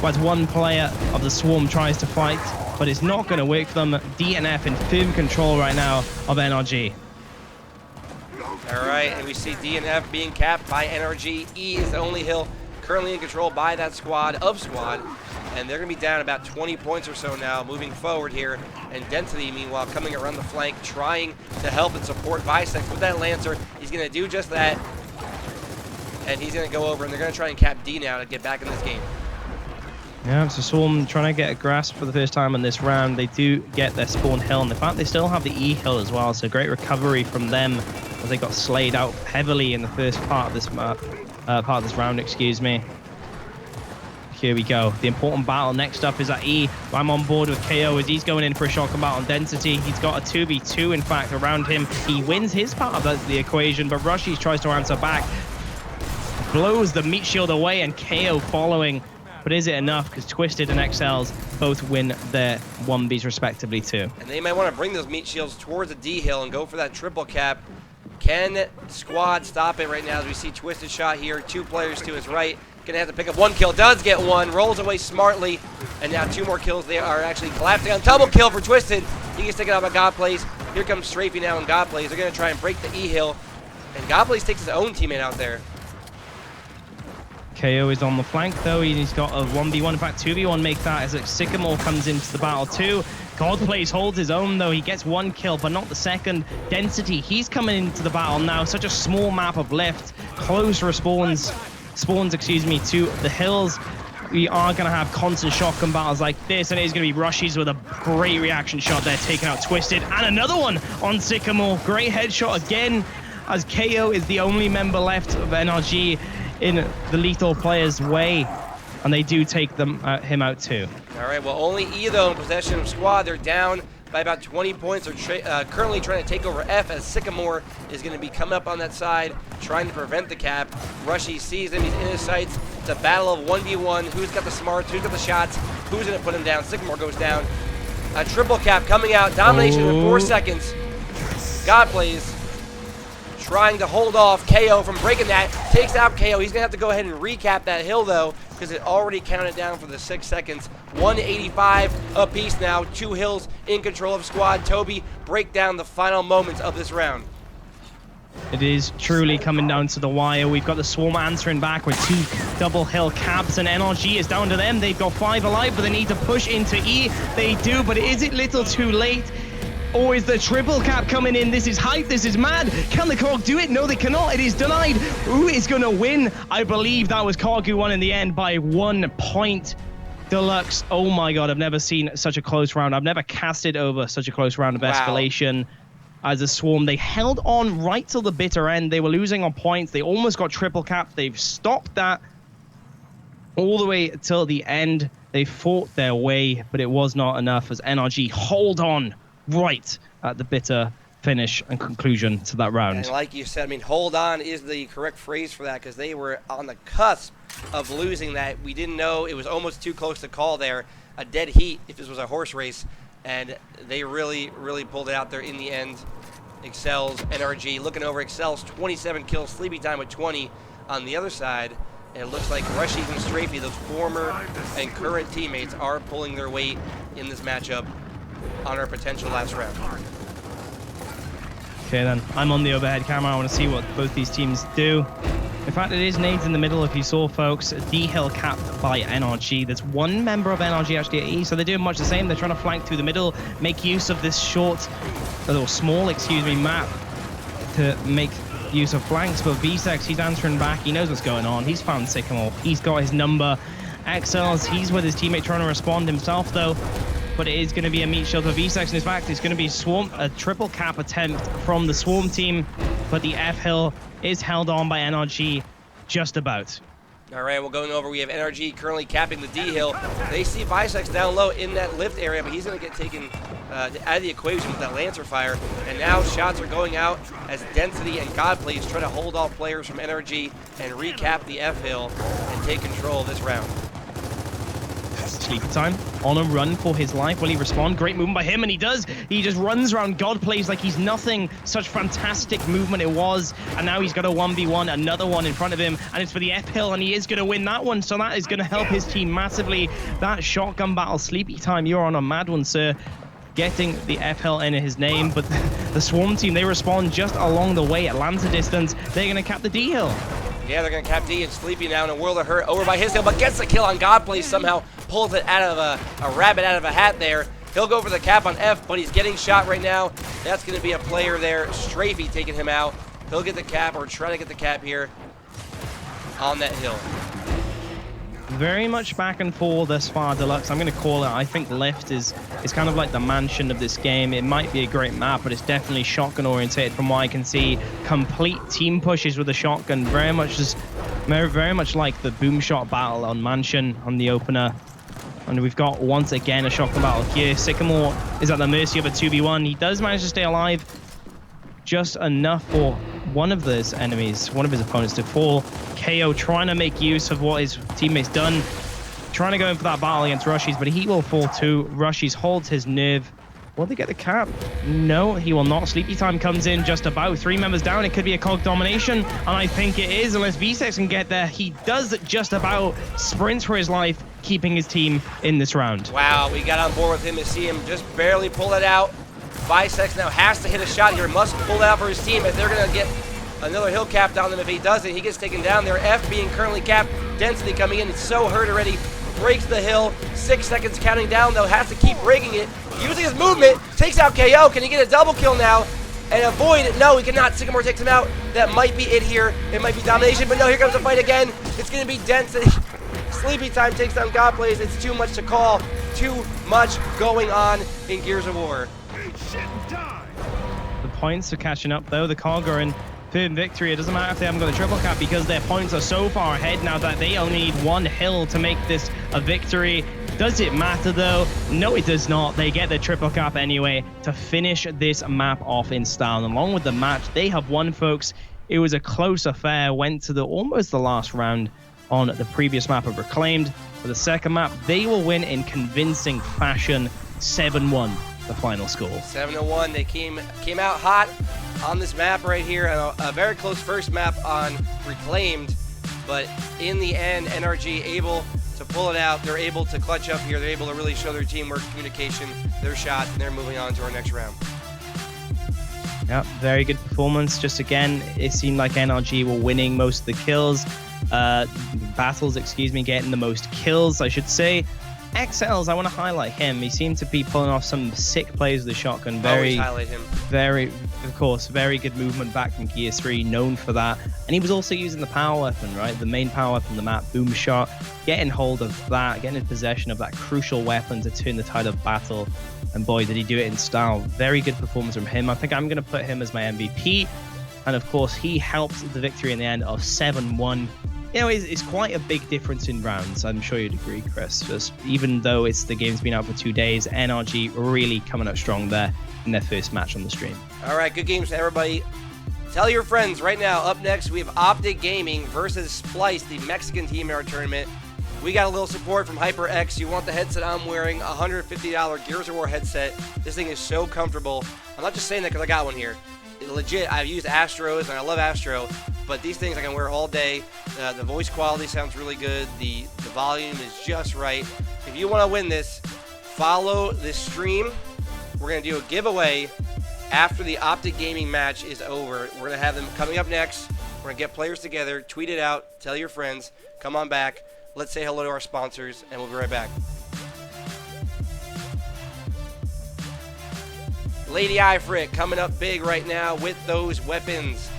As 1 player of the Swarm tries to fight, but it's not going to work for them. D and F in firm control right now of NRG. All right, and we see D and F being capped by NRG. E is the only hill currently in control by that squad, and they're going to be down about 20 points or so now moving forward here. And Density, meanwhile, coming around the flank, trying to help and support Vsex with that Lancer. He's going to do just that, and he's going to go over, and they're going to try and cap D now to get back in this game. Yeah, so Swarm trying to get a grasp for the first time in this round. They do get their spawn hill, and in fact, they still have the E hill as well, so great recovery from them as they got slayed out heavily in the first part of this round, excuse me. Here we go. The important battle next up is at E. I'm on board with KO as he's going in for a shotgun battle on Density. He's got a 2v2, in fact, around him. He wins his part of the equation, but Rushies tries to answer back. Blows the meat shield away, and KO following. But is it enough? Because Twisted and XLs both win their 1Bs respectively too. And they might want to bring those meat shields towards the D hill and go for that triple cap. Can squad stop it right now as we see Twisted shot here? 2 players to his right. Gonna have to pick up 1 kill. Does get 1. Rolls away smartly. And now 2 more kills. They are actually collapsing on double kill for Twisted. He gets taken out by Godplays. Here comes Strafey now and Godplays. They're gonna try and break the E hill. And Godplays takes his own teammate out there. KO is on the flank though. He's got a 1v1, in fact 2v1 make that as Sycamore comes into the battle too. Godplays holds his own though. He gets 1 kill, but not the second. Density, he's coming into the battle now. Such a small map of left. Close spawns, excuse me, to the hills. We are going to have constant shotgun battles like this, and it is going to be Rushies with a great reaction shot there, taking out Twisted. And another one on Sycamore. Great headshot again, as KO is the only member left of NRG in the lethal player's way, and they do take him out too. All right, well, only E though in possession of squad. They're down by about 20 points. Are currently trying to take over F, as Sycamore is going to be coming up on that side, trying to prevent the cap. Rushy sees him. He's in his sights. It's a battle of 1v1. Who's got the smarts? Who's got the shots? Who's going to put him down? Sycamore goes down. A triple cap coming out. Domination in 4 seconds. God plays. Trying to hold off KO from breaking that. Takes out KO. He's going to have to go ahead and recap that hill, though, because it already counted down for the 6 seconds. 185 apiece now. 2 hills in control of squad. Toby break down the final moments of this round. It is truly coming down to the wire. We've got the Swarm answering back with 2 double hill caps, and NRG is down to them. They've got 5 alive, but they need to push into E. They do, but is it little too late? Or is the triple cap coming in? This is hype. This is mad. Can the Korg do it? No, they cannot. It is denied. Who is going to win? I believe that was Korg who won in the end by 1 point. Deluxe. Oh my God. I've never seen such a close round. I've never casted over such a close round of escalation as a Swarm. They held on right till the bitter end. They were losing on points. They almost got triple cap. They've stopped that all the way till the end. They fought their way, but it was not enough as NRG hold on right at the bitter finish and conclusion to that round. And like you said, I mean, hold on is the correct phrase for that, because they were on the cusp of losing that. We didn't know. It was almost too close to call there. A dead heat if this was a horse race, and they really, really pulled it out there in the end. Excel's NRG looking over Excel's 27 kills, Sleepy Time with 20 on the other side. And it looks like Rushies and Strafey, those former and current teammates, are pulling their weight in this matchup on our potential last round. Okay, then. I'm on the overhead camera. I want to see what both these teams do. In fact, it is nades in the middle, if you saw, folks. D-Hill capped by NRG. There's 1 member of NRG actually at E, so they're doing much the same. They're trying to flank through the middle, make use of this small map to make use of flanks. But VSEX, he's answering back. He knows what's going on. He's found Sycamore. He's got his number. XLs, he's with his teammate trying to respond himself, though. But it is going to be a meat shield for VSEX in his back. It's going to be a triple cap attempt from the Swarm team, but the F hill is held on by NRG just about. All right, well, going over, we have NRG currently capping the D hill. They see VSEX down low in that lift area, but he's going to get taken out of the equation with that Lancer fire. And now shots are going out as Density and Godplays try to hold all players from NRG and recap the F hill and take control of this round. Sleepy Time on a run for his life. Will he respond? Great movement by him, and he does. He just runs around God plays like he's nothing. Such fantastic movement it was. And now he's got a 1v1, another one in front of him, and it's for the F hill, and he is going to win that one. So that is going to help his team massively. That shotgun battle, Sleepy Time, you're on a mad one, sir. Getting the F hill in his name, but the Swarm team, they respond just along the way at Lancer distance. They're going to cap the D hill. Yeah, they're going to cap D, and Sleepy now in a world of hurt over by his hill, but gets the kill on Godplays somehow, pulls it out of a rabbit out of a hat there. He'll go for the cap on F, but he's getting shot right now. That's going to be a player there. Strafey taking him out. He'll get the cap, or try to get the cap here on that hill. Very much back and forth thus far, Deluxe. I'm going to call it. I think Lift is kind of like the mansion of this game. It might be a great map, but it's definitely shotgun oriented from what I can see. Complete team pushes with a shotgun, very much like the boom shot battle on Mansion on the opener. And we've got once again a shotgun battle here. Sycamore is at the mercy of a 2v1. He does manage to stay alive just enough for one of his opponents to fall. KO trying to make use of what his teammates done, trying to go in for that battle against Rushies, but he will fall too. Rushies holds his nerve. Will they get the cap? No, he will not. Sleepy Time comes in just about. 3 members down. It could be a cog domination, and I think it is, unless VSEX can get there. He does just about. Sprints for his life, keeping his team in this round. Wow, we got on board with him to see him just barely pull it out. VSEX now has to hit a shot here, must pull it out for his team if they're going to get another hill cap down them. If he doesn't, he gets taken down there. F being currently capped. Density coming in. It's so hurt already. Breaks the hill. 6 seconds counting down, though. Has to keep breaking it. Using his movement. Takes out KO. Can he get a double kill now and avoid it? No, he cannot. Sycamore takes him out. That might be it here. It might be domination, but no, here comes the fight again. It's going to be Density. Sleepy Time takes down Godplays. It's too much to call. Too much going on in Gears of War. The points are catching up, though. The Cog are in firm victory. It doesn't matter if they haven't got the triple cap because their points are so far ahead now that they only need one hill to make this a victory. Does it matter though? No, it does not. They get the triple cap anyway to finish this map off in style. And along with the match, they have won, folks. It was a close affair. Went to almost the last round on the previous map of Reclaimed. For the second map, they will win in convincing fashion. 7-1, the final score. 7-1. They came out hot on this map right here. A very close first map on Reclaimed, but in the end, NRG able to pull it out. They're able to clutch up here. They're able to really show their teamwork, communication, their shots, and they're moving on to our next round. Yeah, very good performance. Just again, it seemed like NRG were winning most of the kills. Battles, getting the most kills, I should say. XLs, I want to highlight him. He seemed to be pulling off some sick plays with the shotgun. Always highlight him. Very good movement back from Gear 3, known for that. And he was also using the power weapon, right? The main power weapon, the map, Boom Shot. Getting hold of that, getting in possession of that crucial weapon to turn the tide of battle. And boy, did he do it in style. Very good performance from him. I think I'm going to put him as my MVP. And of course, he helped the victory in the end of 7-1. You know, it's quite a big difference in rounds. I'm sure you'd agree, Chris. Just even though the game's been out for 2 days, NRG really coming out strong there in their first match on the stream. All right, good games to everybody. Tell your friends right now. Up next, we have OpTic Gaming versus Splice, the Mexican team in our tournament. We got a little support from HyperX. You want the headset I'm wearing, $150 Gears of War headset. This thing is so comfortable. I'm not just saying that because I got one here. Legit, I've used Astros, and I love Astro, but these things I can wear all day. The voice quality sounds really good. The volume is just right. If you want to win this, follow this stream. We're going to do a giveaway after the OpTic Gaming match is over. We're going to have them coming up next. We're going to get players together, tweet it out, tell your friends, come on back. Let's say hello to our sponsors, and we'll be right back. Lady Ifrit coming up big right now with those weapons.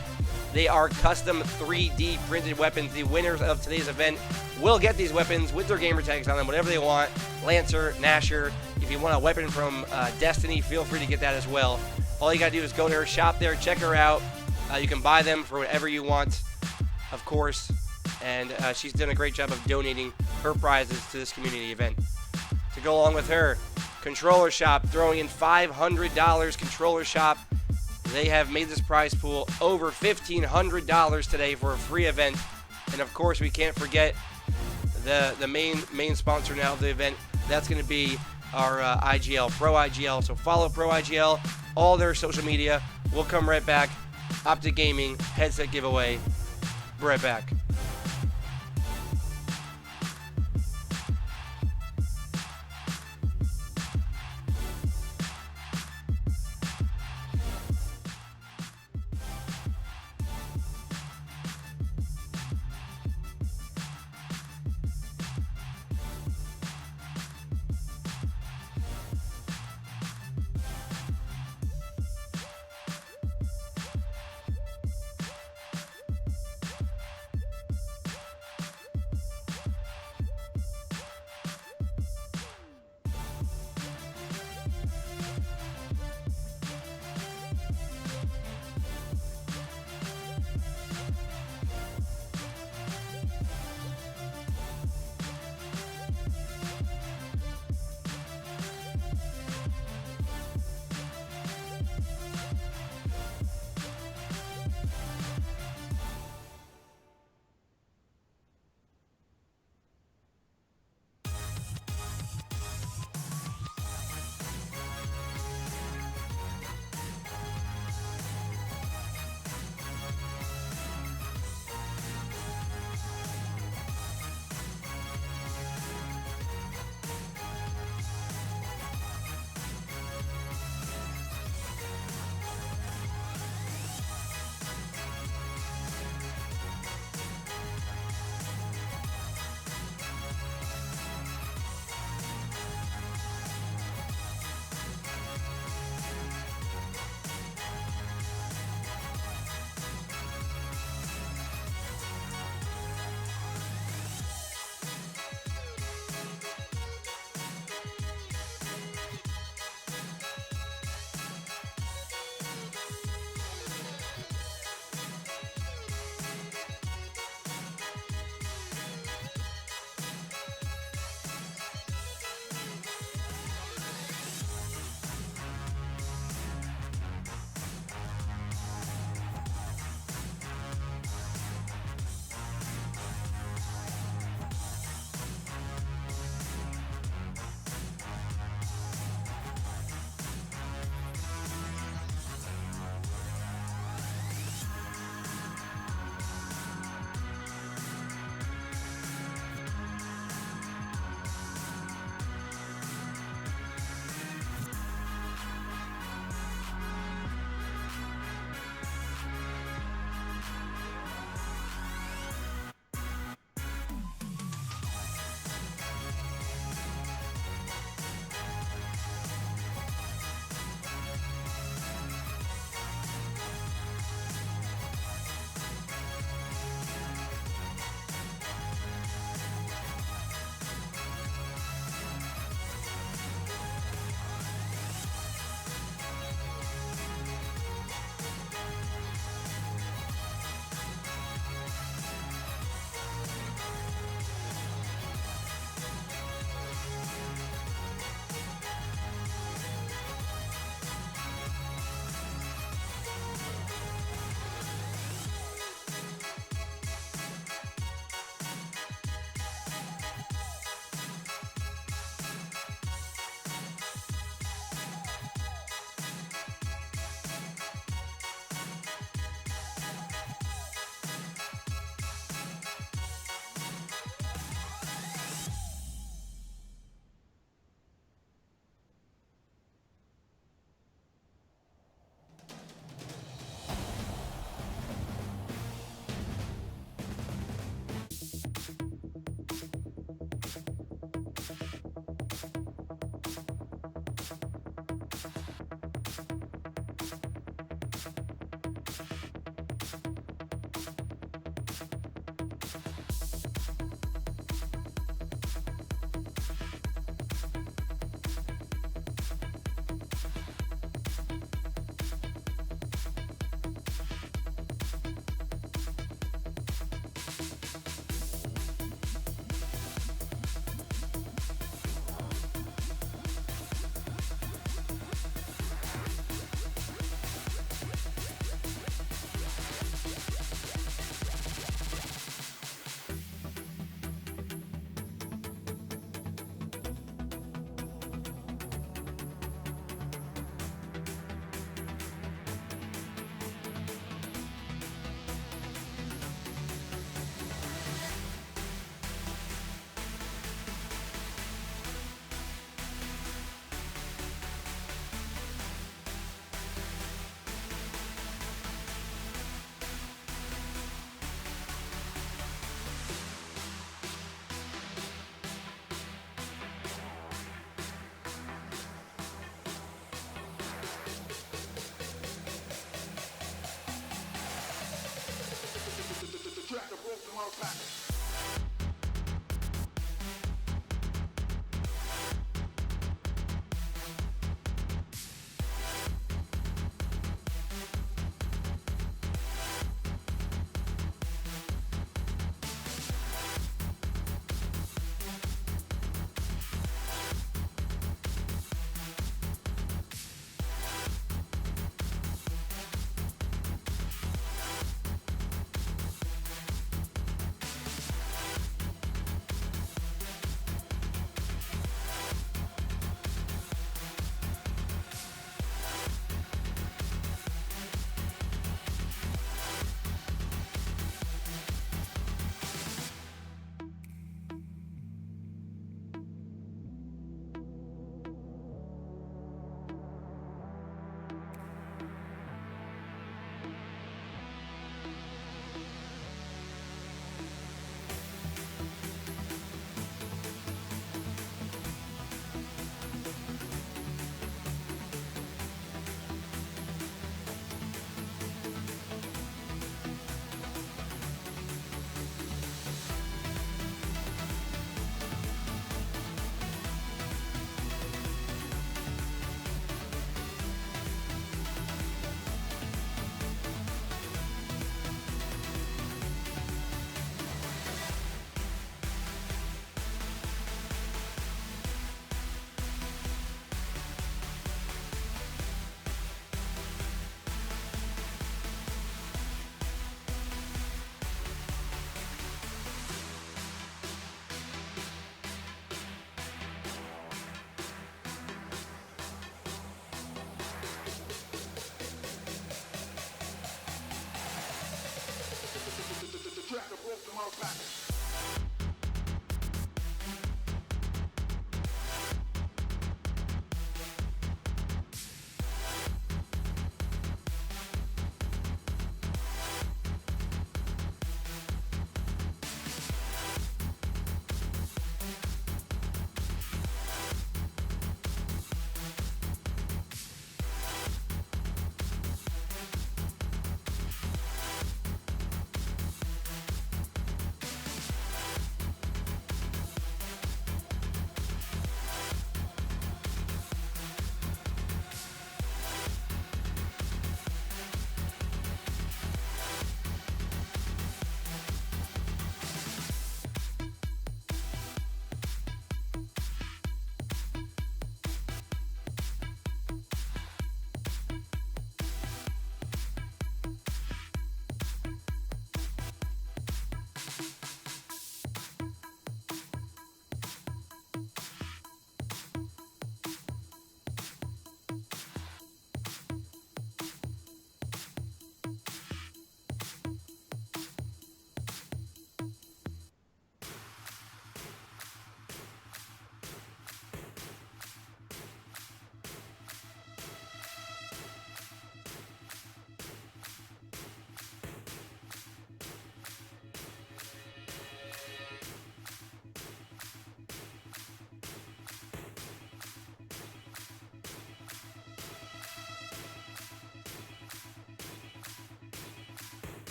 They are custom 3D printed weapons. The winners of today's event will get these weapons with their gamer tags on them, whatever they want. Lancer, Nasher. If you want a weapon from Destiny, feel free to get that as well. All you gotta do is go to her shop there, check her out. You can buy them for whatever you want, of course. And she's done a great job of donating her prizes to this community event. To go along with her, Controller Shop throwing in $500. Controller Shop, they have made this prize pool over $1,500 today for a free event. And of course, we can't forget the main sponsor now of the event. That's going to be our IGL, Pro IGL. So follow Pro IGL, all their social media. We'll come right back. OpTic Gaming headset giveaway. Be right back.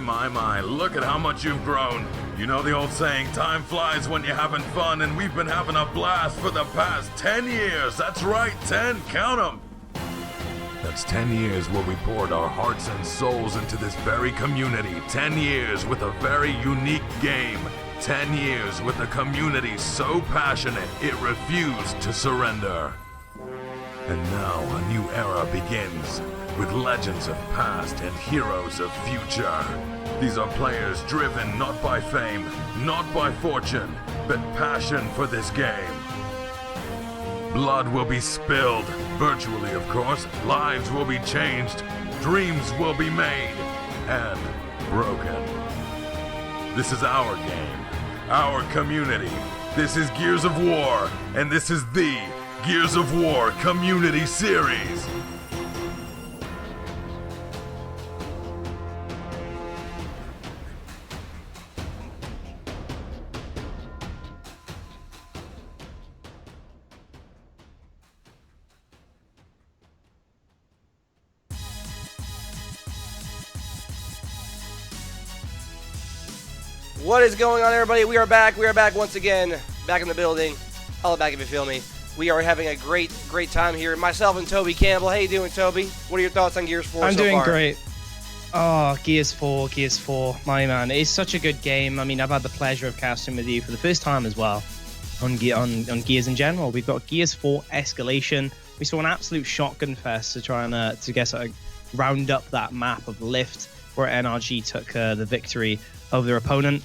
My, look at how much you've grown. You know the old saying, time flies when you're having fun, and we've been having a blast for the past 10 years. That's right, 10, count 'em. That's 10 years where we poured our hearts and souls into this very community. 10 years with a very unique game. 10 years with a community so passionate it refused to surrender. And now a new era begins, with legends of past and heroes of future. These are players driven not by fame, not by fortune, but passion for this game. Blood will be spilled, virtually of course, lives will be changed, dreams will be made, and broken. This is our game, our community. This is Gears of War, and this is the Gears of War Community Series. What is going on, everybody? We are back. We are back once again. Back in the building. Holla back if you feel me. We are having a great time here. Myself and Toby Campbell. How you doing, Toby? What are your thoughts on Gears 4 so far? I'm doing great. Oh, Gears 4. My man. It's such a good game. I mean, I've had the pleasure of casting with you for the first time as well on Gears in general. We've got Gears 4 Escalation. We saw an absolute shotgun fest to try and to get round up that map of Lift, where NRG took the victory over their opponent.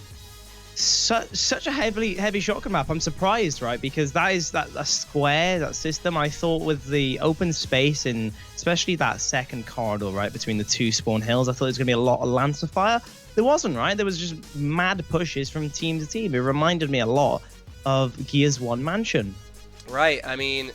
Such a heavy shotgun map. I'm surprised, right? Because that square, that system, I thought with the open space and especially that second corridor, right, between the two spawn hills, I thought there was going to be a lot of Lancer fire. There wasn't, right? There was just mad pushes from team to team. It reminded me a lot of Gears 1 Mansion. Right. I mean,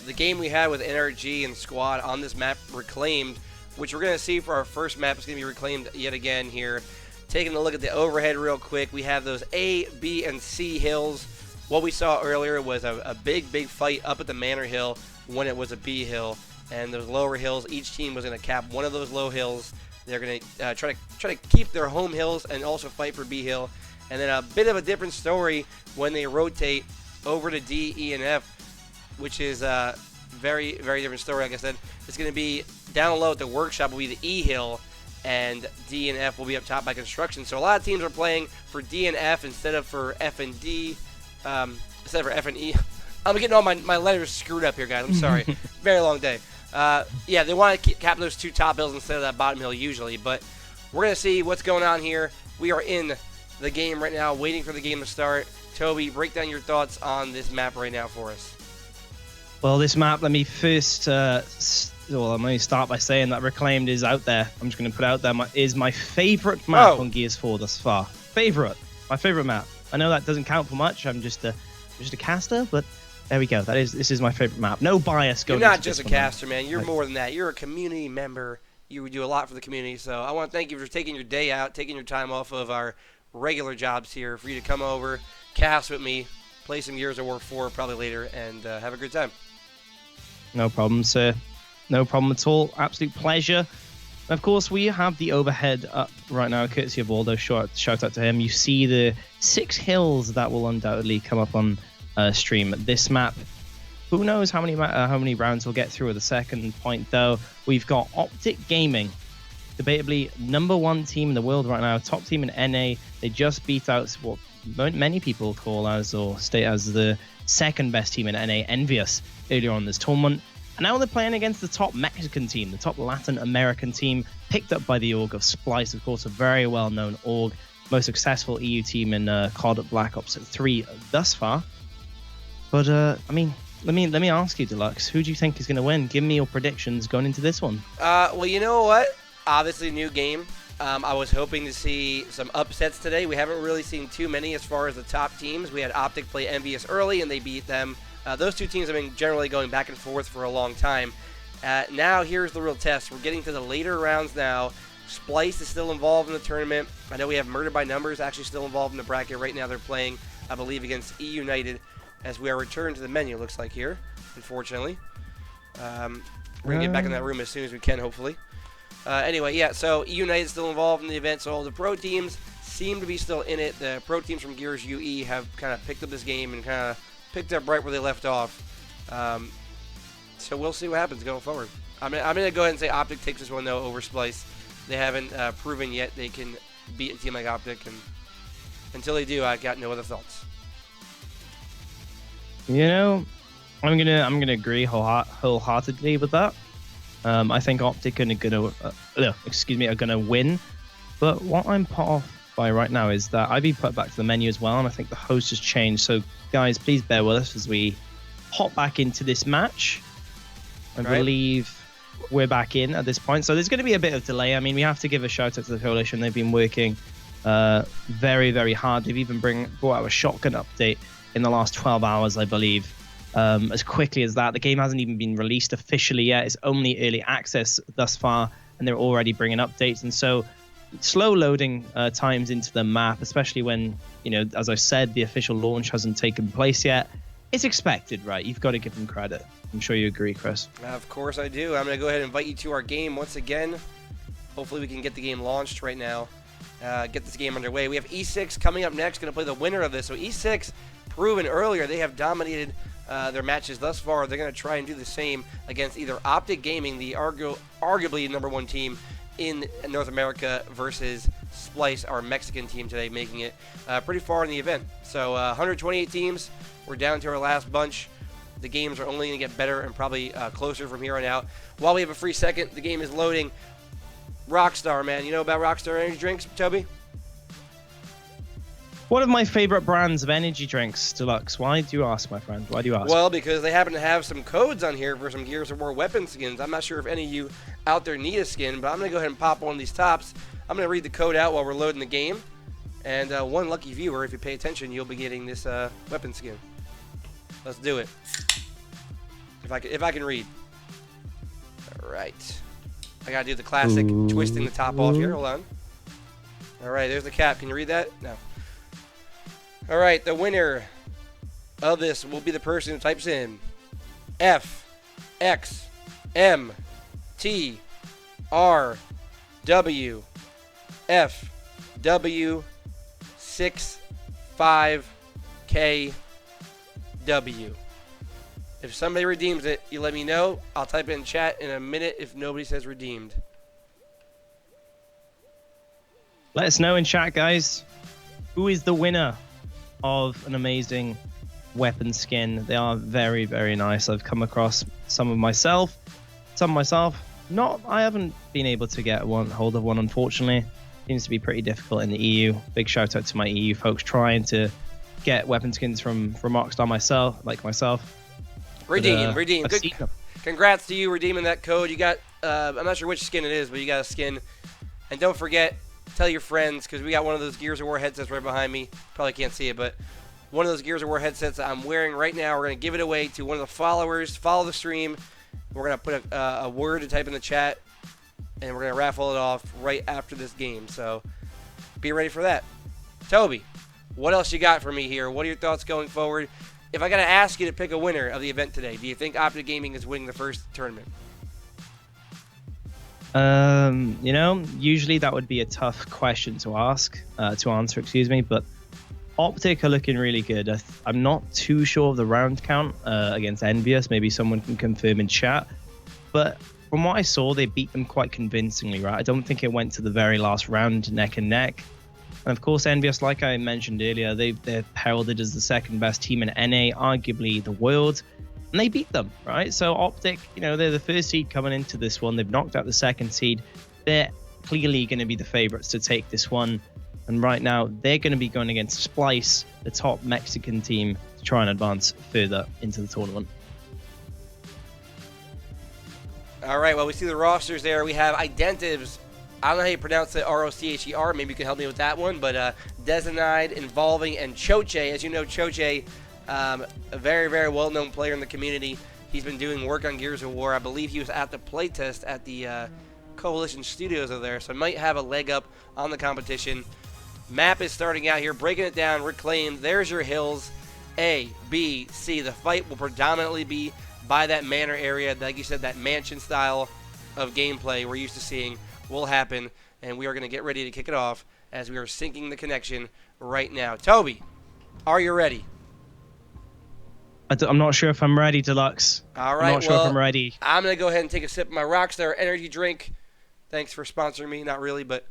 the game we had with NRG and Squad on this map, Reclaimed, which we're going to see for our first map, is going to be Reclaimed yet again here. Taking a look at the overhead real quick, we have those A, B, and C hills. What we saw earlier was a big fight up at the Manor Hill when it was a B hill. And those lower hills, each team was going to cap one of those low hills. They're going to try to keep their home hills and also fight for B hill. And then a bit of a different story when they rotate over to D, E, and F, which is a very different story. Like I said, it's going to be down low at the workshop will be the E hill, and D and F will be up top by construction. So a lot of teams are playing for D and F instead of for F and D, instead of for F and E. I'm getting all my letters screwed up here, guys. I'm sorry. Very long day. Yeah, they want to cap those two top hills instead of that bottom hill usually, but we're going to see what's going on here. We are in the game right now, waiting for the game to start. Toby, break down your thoughts on this map right now for us. Well, this map, let me first I'm going to start by saying that Reclaimed is out there. I'm just going to put out there is my favorite map on Gears 4 thus far. My favorite map. I know that doesn't count for much. I'm just a caster, but there we go. This is my favorite map. No bias going. You're not just a caster, man. You're more than that. You're a community member. You do a lot for the community. So I want to thank you for taking your day out, taking your time off of our regular jobs here for you to come over, cast with me, play some Gears of War 4 probably later, and have a good time. No problem, sir. No problem at all. Absolute pleasure. And of course, we have the overhead up right now, courtesy of Waldo. Shout out to him. You see the 6 hills that will undoubtedly come up on stream. This map, who knows how many rounds we'll get through at the second point, though. We've got OpTic Gaming, debatably #1 team in the world right now, top team in NA. They just beat out what many people call as or state as the second best team in NA, Envious, earlier on this tournament. And now they're playing against the top Mexican team, the top Latin American team, picked up by the org of Splice, of course, a very well-known org, most successful EU team in COD Black Ops 3 thus far. But I mean, let me ask you, Deluxe, who do you think is going to win? Give me your predictions going into this one. Well, you know what? Obviously, new game. I was hoping to see some upsets today. We haven't really seen too many as far as the top teams. We had OpTic play Envious early, and they beat them. Those two teams have been generally going back and forth for a long time. Now, here's the real test. We're getting to the later rounds now. Splice is still involved in the tournament. I know we have Murder by Numbers actually still involved in the bracket. Right now, they're playing, I believe, against eUnited as we are returned to the menu, looks like here, unfortunately. We're going to get back in that room as soon as we can, hopefully. Anyway, yeah, so eUnited is still involved in the event, so all the pro teams seem to be still in it. The pro teams from Gears UE have kind of picked up this game and kind of picked up right where they left off. So we'll see what happens going forward. I'm going to go ahead and say OpTic takes this one, though, over Splice. They haven't proven yet they can beat a team like OpTic, and until they do, I've got no other thoughts. You know, I'm gonna agree wholeheartedly with that. I think OpTic are gonna win, but what I'm put off by right now is that I've been put back to the menu as well, and I think the host has changed. So guys, please bear with us as we hop back into this match. I believe we're back in at this point, so there's going to be a bit of delay. I mean, we have to give a shout out to the coalition. They've been working very, very hard. They've even brought out a shotgun update in the last 12 hours, I believe. As quickly as that, the game hasn't even been released officially yet. It's only early access thus far, and they're already bringing updates. And so slow loading times into the map, especially when, as I said, the official launch hasn't taken place yet. It's expected, right? You've got to give them credit. I'm sure you agree, Chris. Of course I do. I'm going to go ahead and invite you to our game once again. Hopefully we can get the game launched right now. Get this game underway. We have E6 coming up next, going to play the winner of this. So E6, proven earlier, they have dominated their matches thus far. They're going to try and do the same against either OpTic Gaming, the arguably #1 team in North America, versus Splice, our Mexican team today, making it pretty far in the event. So 128 teams. We're down to our last bunch. The games are only going to get better and probably closer from here on out. While we have a free second, the game is loading. Rockstar, man. You know about Rockstar energy drinks, Toby? One of my favorite brands of energy drinks, Deluxe. Why do you ask, my friend? Why do you ask? Well, because they happen to have some codes on here for some Gears of War weapon skins. I'm not sure if any of you out there need a skin, but I'm going to go ahead and pop one of these tops. I'm going to read the code out while we're loading the game. And one lucky viewer, if you pay attention, you'll be getting this weapon skin. Let's do it. If I can read. All right. I gotta do the classic twisting the top off here. Hold on. All right, there's the cap. Can you read that? No. All right, the winner of this will be the person who types in F X M T R W F W 65K W. If somebody redeems it, you let me know. I'll type it in chat in a minute if nobody says redeemed. Let us know in chat, guys. Who is the winner of an amazing weapon skin? They are very, very nice. I've come across some myself. I haven't been able to get hold of one, unfortunately. Seems to be pretty difficult in the EU. Big shout out to my EU folks trying to get weapon skins from Rockstar myself. Redeem. Good. Congrats to you redeeming that code. You got, I'm not sure which skin it is, but you got a skin. And don't forget, tell your friends, because we got one of those Gears of War headsets right behind me. Probably can't see it, but one of those Gears of War headsets that I'm wearing right now. We're going to give it away to one of the followers. Follow the stream. We're going to put a word to type in the chat, and we're going to raffle it off right after this game. So be ready for that. Toby, what else you got for me here? What are your thoughts going forward? If I got to ask you to pick a winner of the event today, do you think OpTic Gaming is winning the first tournament? Usually that would be a tough question to answer, but OpTic are looking really good. I'm not too sure of the round count against Envious. Maybe someone can confirm in chat. But from what I saw, they beat them quite convincingly, right? I don't think it went to the very last round neck and neck. And of course, Envious, like I mentioned earlier, they're heralded as the second best team in NA, arguably the world. And they beat them, right? So OpTic, they're the first seed coming into this one. They've knocked out the second seed. They're clearly going to be the favorites to take this one. And right now, they're going to be going against Splice, the top Mexican team, to try and advance further into the tournament. All right, well, we see the rosters there. We have Identives. I don't know how you pronounce it, R-O-C-H-E-R. Maybe you can help me with that one. But Desinide, Involving, and Choche. As you know, Choche, a very, very well-known player in the community. He's been doing work on Gears of War. I believe he was at the playtest at the Coalition Studios over there. So might have a leg up on the competition. Map is starting out here, breaking it down, reclaimed. There's your hills, A, B, C. The fight will predominantly be by that manor area. Like you said, that mansion style of gameplay we're used to seeing will happen, and we are going to get ready to kick it off as we are syncing the connection right now. Toby, are you ready? I'm not sure if I'm ready, Deluxe. All right, I'm not sure if I'm ready. I'm going to go ahead and take a sip of my Rockstar energy drink. Thanks for sponsoring me. Not really, but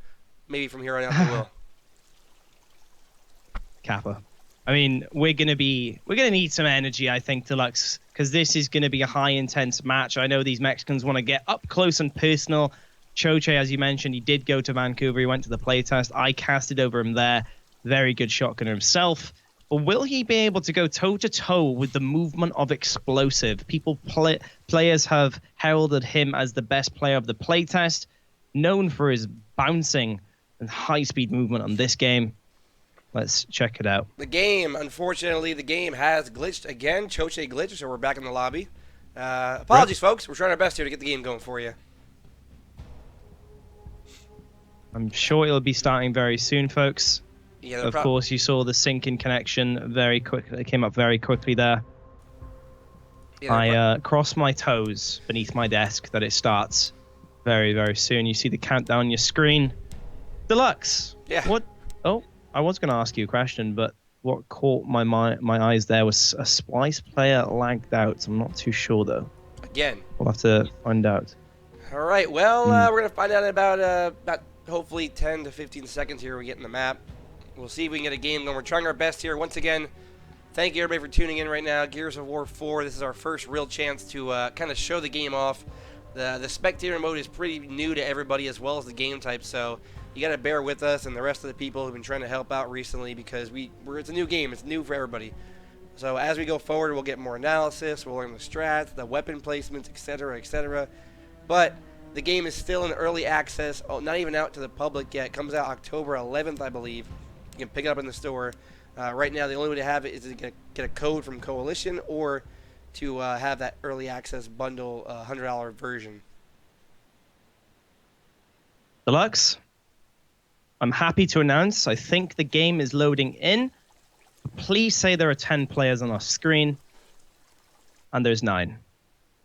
maybe from here on out they will. Kappa. I mean, we're gonna need some energy, I think, Deluxe, because this is gonna be a high intense match. I know these Mexicans want to get up close and personal. Choche, as you mentioned, he did go to Vancouver. He went to the playtest. I casted over him there. Very good shotgunner himself. But will he be able to go toe to toe with the movement of Explosive? Players have heralded him as the best player of the playtest, known for his bouncing and high speed movement on this game. Let's check it out. Unfortunately, the game has glitched again. Choche glitched, so we're back in the lobby. Apologies, folks. We're trying our best here to get the game going for you. I'm sure it'll be starting very soon, folks. Yeah, of course, you saw the sync-in connection very quickly. It came up very quickly there. Yeah, I crossed my toes beneath my desk that it starts very, very soon. You see the countdown on your screen. Deluxe. Yeah. What? Oh. I was going to ask you a question, but what caught my eyes there was a Splice player lagged out. I'm not too sure, though. Again. We'll have to find out. All right. Well, we're going to find out in about hopefully 10 to 15 seconds here. We get in the map. We'll see if we can get a game going. We're trying our best here. Once again, thank you, everybody, for tuning in right now. Gears of War 4. This is our first real chance to kind of show the game off. The spectator mode is pretty new to everybody as well as the game type, so you got to bear with us and the rest of the people who've been trying to help out recently because it's a new game. It's new for everybody. So as we go forward, we'll get more analysis. We'll learn the strats, the weapon placements, etc., etc. But the game is still in early access, not even out to the public yet. It comes out October 11th, I believe. You can pick it up in the store. Right now, the only way to have it is to get a code from Coalition or to have that early access bundle $100 version. Deluxe, I'm happy to announce I think the game is loading in. Please say there are 10 players on our screen. And there's 9.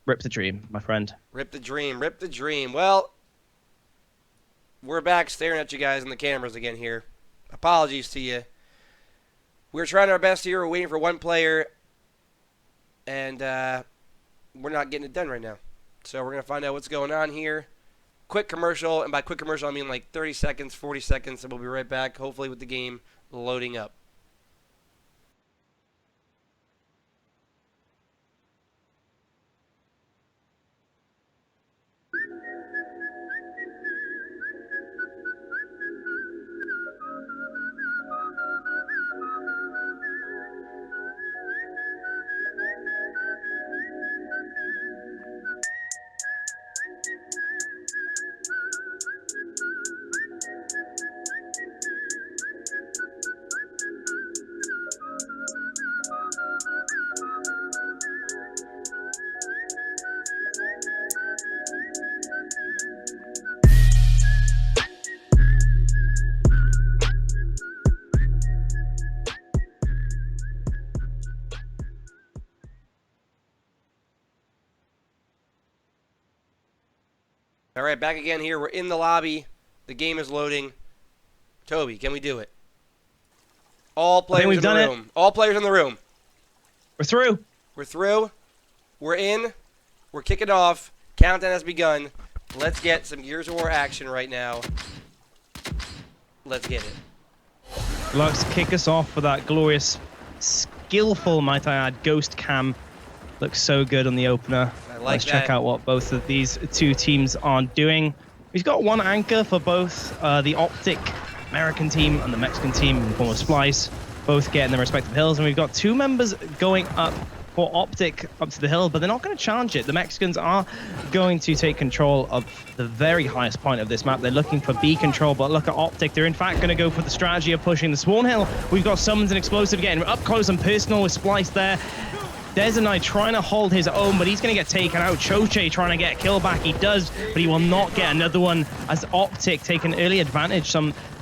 Rip the dream, my friend. Rip the dream, rip the dream. Well, we're back staring at you guys in the cameras again here. Apologies to you. We're trying our best here. We're waiting for one player. And we're not getting it done right now. So we're going to find out what's going on here. Quick commercial, and by quick commercial I mean like 30 seconds, 40 seconds, and we'll be right back, hopefully with the game loading up. All right, back again here. We're in the lobby. The game is loading. Toby, can we do it? All players in the room. All players in the room. We're through. We're through. We're in. We're kicking off. Countdown has begun. Let's get some Gears of War action right now. Let's get it. Let's kick us off with that glorious, skillful, might I add, ghost cam. Looks so good on the opener. Let's check out what both of these two teams are doing. We've got one anchor for both the OpTic American team and the Mexican team in the form of Splice, both getting their respective hills. And we've got 2 members going up for OpTic up to the hill, but they're not going to challenge it. The Mexicans are going to take control of the very highest point of this map. They're looking for B control, but look at OpTic. They're in fact going to go for the strategy of pushing the spawn hill. We've got Summons and Explosive getting up close and personal with Splice there. Desanite trying to hold his own, but he's going to get taken out. Choche trying to get a kill back. He does, but he will not get another one as OpTic take an early advantage,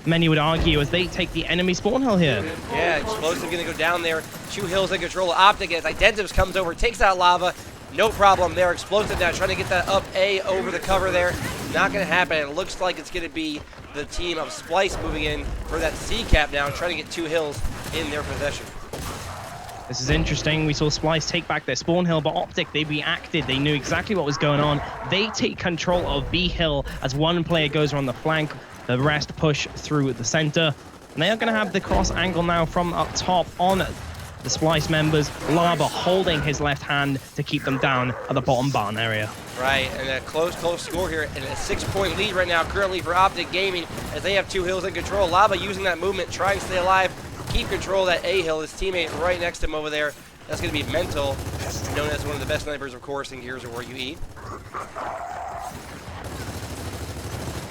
many would argue, as they take the enemy spawn hill here. Yeah, Explosive going to go down there. 2 hills in control of OpTic as Identives comes over, takes out Lava. No problem there. Explosive now trying to get that up A over the cover there. not going to happen. It looks like it's going to be the team of Splice moving in for that C cap now and trying to get 2 hills in their possession. This is interesting. We saw Splice take back their spawn hill, but OpTic, they reacted. They knew exactly what was going on. They take control of B hill as one player goes around the flank. The rest push through the center. And they are going to have the cross angle now from up top on the Splice members. Lava holding his left hand to keep them down at the bottom barn area. Right, and a close score here, and a 6-point lead right now currently for OpTic Gaming as they have 2 hills in control. Lava using that movement, trying to stay alive, keep control of that A hill. His teammate right next to him over there, that's going to be Mental, known as one of the best snipers, of course, in Gears of War UE.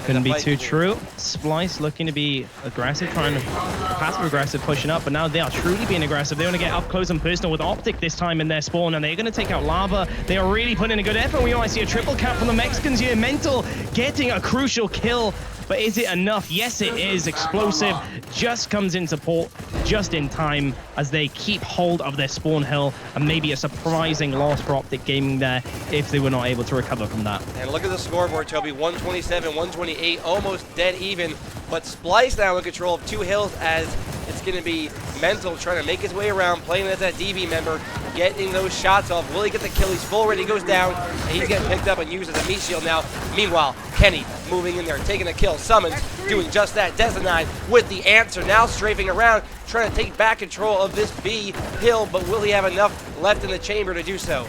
Couldn't be too true. Splice looking to be aggressive, trying to passive aggressive, pushing up, but now they are truly being aggressive. They want to get up close and personal with OpTic this time in their spawn, and they're going to take out Lava. They are really putting in a good effort. We might see a triple cap from the Mexicans here. Mental getting a crucial kill, but is it enough? Yes, it is. Explosive just comes in support just in time as they keep hold of their spawn hill, and maybe a surprising loss for OpTic Gaming there if they were not able to recover from that. And look at the scoreboard, Toby. 127, 128, almost dead even. But Splice now in control of 2 hills as it's going to be Mental trying to make his way around, playing as that DB member, getting those shots off. Will he get the kill? He's full ready. He goes down, and he's getting picked up and used as a meat shield now. Meanwhile, Kenny moving in there, taking a kill. Summons doing just that. Desinide with the answer, now strafing around, trying to take back control of this B hill, but will he have enough left in the chamber to do so?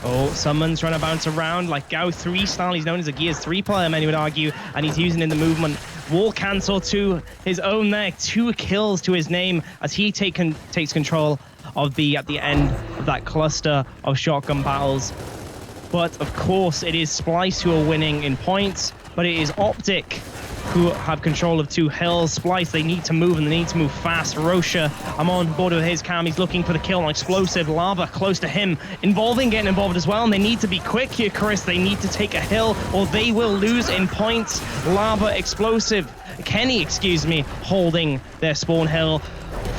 Oh, Summons trying to bounce around like Gao 3 style. He's known as a Gears 3 player, many would argue, and he's using in the movement. Wall cancel to his own there. 2 kills to his name as he takes control of B at the end of that cluster of shotgun battles. But of course, it is Splice who are winning in points, but it is OpTic who have control of 2 hills. Splice, they need to move, and they need to move fast. Rosha, I'm on board with his cam. He's looking for the kill on Explosive. Lava close to him, getting involved as well, and they need to be quick here, Chris. They need to take a hill, or they will lose in points. Lava, Explosive, Kenny, excuse me, holding their spawn hill.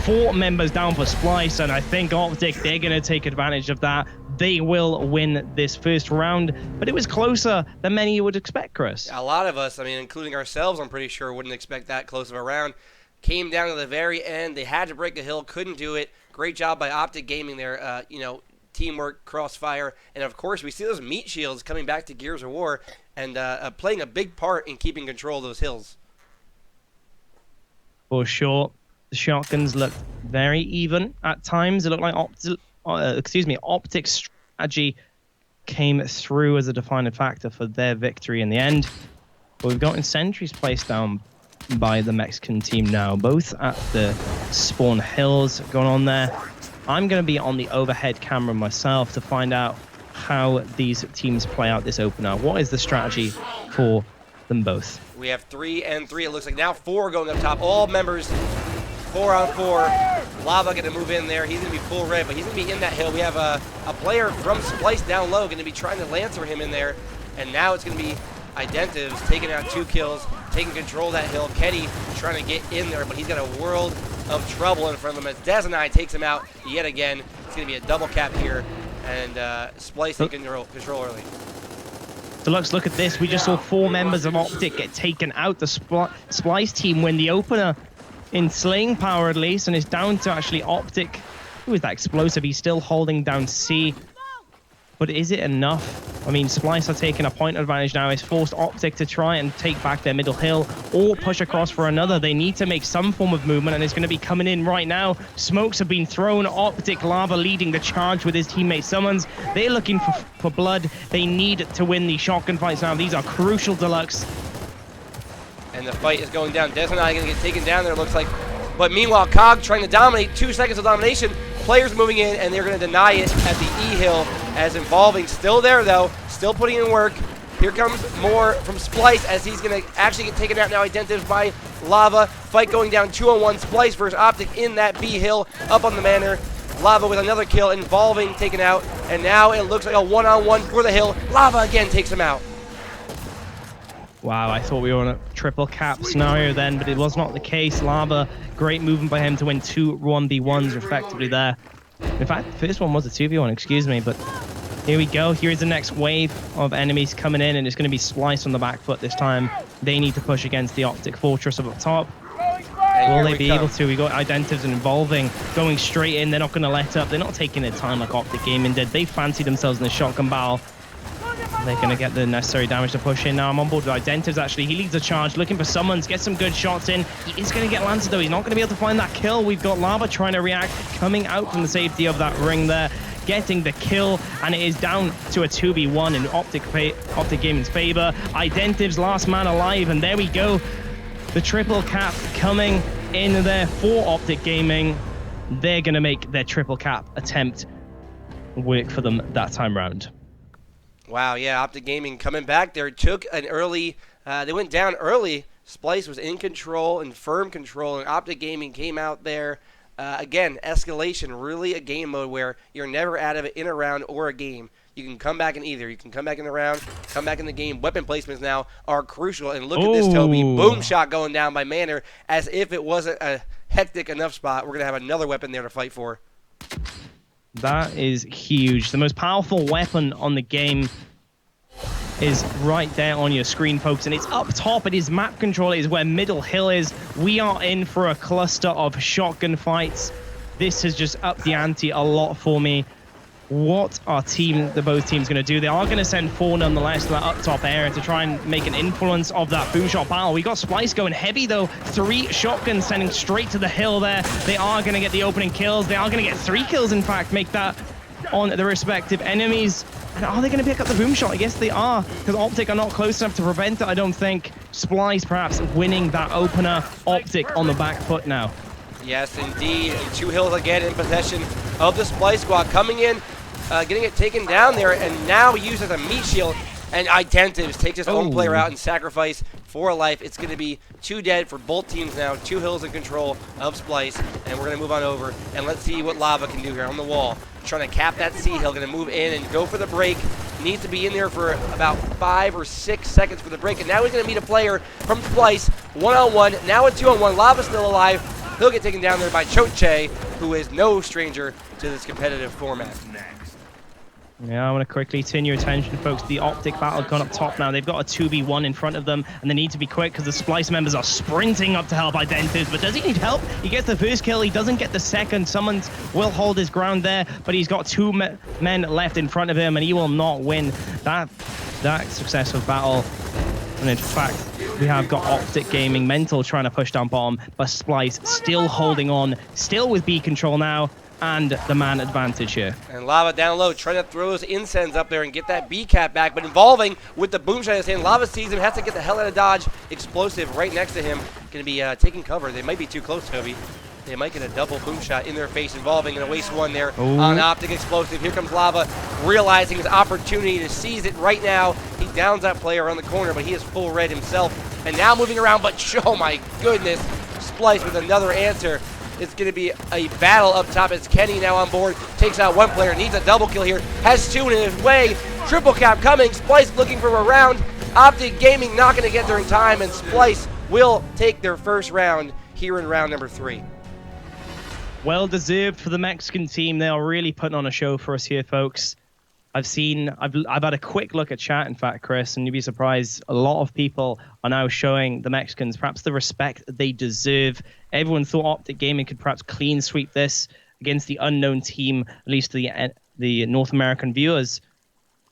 4 members down for Splice, and I think OpTic, they're going to take advantage of that. They will win this first round, but it was closer than many would expect, Chris. A lot of us, I mean, including ourselves, I'm pretty sure, wouldn't expect that close of a round. Came down to the very end. They had to break a hill, couldn't do it. Great job by OpTic Gaming there, teamwork, crossfire, and of course, we see those meat shields coming back to Gears of War and playing a big part in keeping control of those hills. For sure. The shotguns looked very even at times. It looked like OpTic's strategy came through as a defining factor for their victory in the end. But we've gotten sentries placed down by the Mexican team now, both at the spawn hills going on there. I'm going to be on the overhead camera myself to find out how these teams play out this opener. What is the strategy for them both? We have 3 and 3. It looks like now 4 going up top. All members 4 on 4. Lava going to move in there. He's going to be full red, but he's going to be in that hill. We have a player from Splice down low going to be trying to Lancer him in there. And now it's going to be Identives taking out 2 kills, taking control of that hill. Kenny trying to get in there, but he's got a world of trouble in front of him as Desinide takes him out yet again. It's going to be a double cap here, and Splice taking control early. Deluxe, look at this. We just saw 4 members of OpTic get taken out. The Splice team win the opener in slaying power at least, and it's down to actually OpTic. Who is that Explosive? He's still holding down C. But is it enough? I mean, Splice are taking a point advantage now. It's forced OpTic to try and take back their middle hill or push across for another. They need to make some form of movement, and it's going to be coming in right now. Smokes have been thrown. OpTic, Lava leading the charge with his teammate Summons. They're looking for blood. They need to win these shotgun fights now. These are crucial, Deluxe. And the fight is going down. Desinide going to get taken down there, it looks like. But meanwhile, Cog trying to dominate. 2 seconds of domination. Players moving in, and they're going to deny it at the E hill as Involving still there, though. Still putting in work. Here comes more from Splice as he's going to actually get taken out now. Identified by Lava. Fight going down 2-on-1. Splice versus OpTic in that B hill up on the manor. Lava with another kill. Involving taken out. And now it looks like a 1-on-1 for the hill. Lava again takes him out. Wow, I thought we were on a triple cap scenario then, but it was not the case. Lava, great movement by him to win 2 1v1s respectively there. In fact, the first one was a 2v1, excuse me, but Here we go. Here's the next wave of enemies coming in, and it's going to be Splice on the back foot this time. They need to push against the OpTic Fortress up top. Will they be able to? We got Identives involving, going straight in. They're not going to let up. They're not taking their time like OpTic Gaming did. They fancied themselves in the shotgun battle. They're going to get the necessary damage to push in. Now I'm on board with Identives, actually. He leads the charge, looking for summons, get some good shots in. He is going to get landed, though. He's not going to be able to find that kill. We've got Lava trying to react, coming out from the safety of that ring there, getting the kill, and it is down to a 2v1 in OpTic Gaming's favor. Identives, last man alive, and there we go. The triple cap coming in there for OpTic Gaming. They're going to make their triple cap attempt work for them that time round. Wow, yeah, OpTic Gaming coming back there. Took an early, they went down early. Splice was in control, in firm control, and OpTic Gaming came out there. Again, escalation, really a game mode where you're never out of it in a round or a game. You can come back in either. You can come back in the round, come back in the game. Weapon placements now are crucial. And look at this, Toby. Boom shot going down by Manor as if it wasn't a hectic enough spot. We're going to have another weapon there to fight for. That is huge. The most powerful weapon on the game is right there on your screen, folks, and it's up top. It is map control. It is where Middle Hill is. We are in for a cluster of shotgun fights. This has just upped the ante a lot for me. What are both teams going to do? They are going to send 4 nonetheless to that up top area to try and make an influence of that boom shot battle. We got Splice going heavy, though. 3 shotguns sending straight to the hill there. They are going to get the opening kills. They are going to get 3 kills, in fact, make that on the respective enemies. And are they going to pick up the boom shot? Yes, they are, because OpTic are not close enough to prevent it, I don't think. Splice perhaps winning that opener. OpTic on the back foot now. Yes, indeed. And 2 hills again in possession of the Splice squad. Coming in, getting it taken down there, and now used as a meat shield. And Identives takes his own player out and sacrifice for a life. It's going to be 2 dead for both teams now. 2 hills in control of Splice. And we're going to move on over. And let's see what Lava can do here on the wall. Trying to cap that C hill. Going to move in and go for the break. Needs to be in there for about 5 or 6 seconds for the break. And now he's going to meet a player from Splice. 1-on-1. Now a 2-on-1. Lava's still alive. He'll get taken down there by Choche, who is no stranger to this competitive format. Yeah, I want to quickly turn your attention, folks. The OpTic battle gone up top now. They've got a 2v1 in front of them, and they need to be quick because the Splice members are sprinting up to help Identives. But does he need help? He gets the first kill. He doesn't get the second. Summons will hold his ground there, but he's got 2 men left in front of him, and he will not win that successful battle. And in fact, we have got OpTic Gaming Mental trying to push down bottom, but Splice still holding on, still with B control now, and the man advantage here. And Lava down low, trying to throw those incense up there and get that B cap back, but involving with the boom shot in his hand. Lava sees him, has to get the hell out of dodge. Explosive right next to him, going to be taking cover. They might be too close, Toby. They might get a double boom shot in their face, involving in a waste 1 there on OpTic Explosive. Here comes Lava, realizing his opportunity to seize it right now. He downs that player on the corner, but he is full red himself. And now moving around, but oh my goodness, Splice with another answer. It's going to be a battle up top as Kenny now on board. Takes out 1 player, needs a double kill here. Has 2 in his way. Triple cap coming. Splice looking for a round. OpTic Gaming not going to get there in time, and Splice will take their first round here in round number 3. Well deserved for the Mexican team. They are really putting on a show for us here, folks. I've had a quick look at chat, in fact, Chris, and you'd be surprised. A lot of people are now showing the Mexicans perhaps the respect they deserve. Everyone thought OpTic Gaming could perhaps clean sweep this against the unknown team, at least to the North American viewers.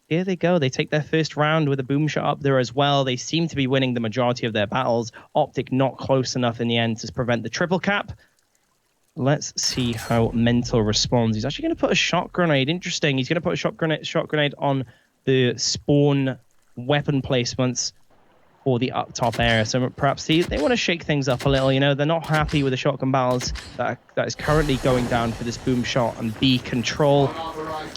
Here they go. They take their first round with a boom shot up there as well. They seem to be winning the majority of their battles. OpTic not close enough in the end to prevent the triple cap. Let's see how Mental responds. He's actually going to put a shot grenade. Interesting. He's going to put a shot grenade on the spawn weapon placements for the up top area. So perhaps they want to shake things up a little. You know, they're not happy with the shotgun battles that is currently going down for this boom shot and B control.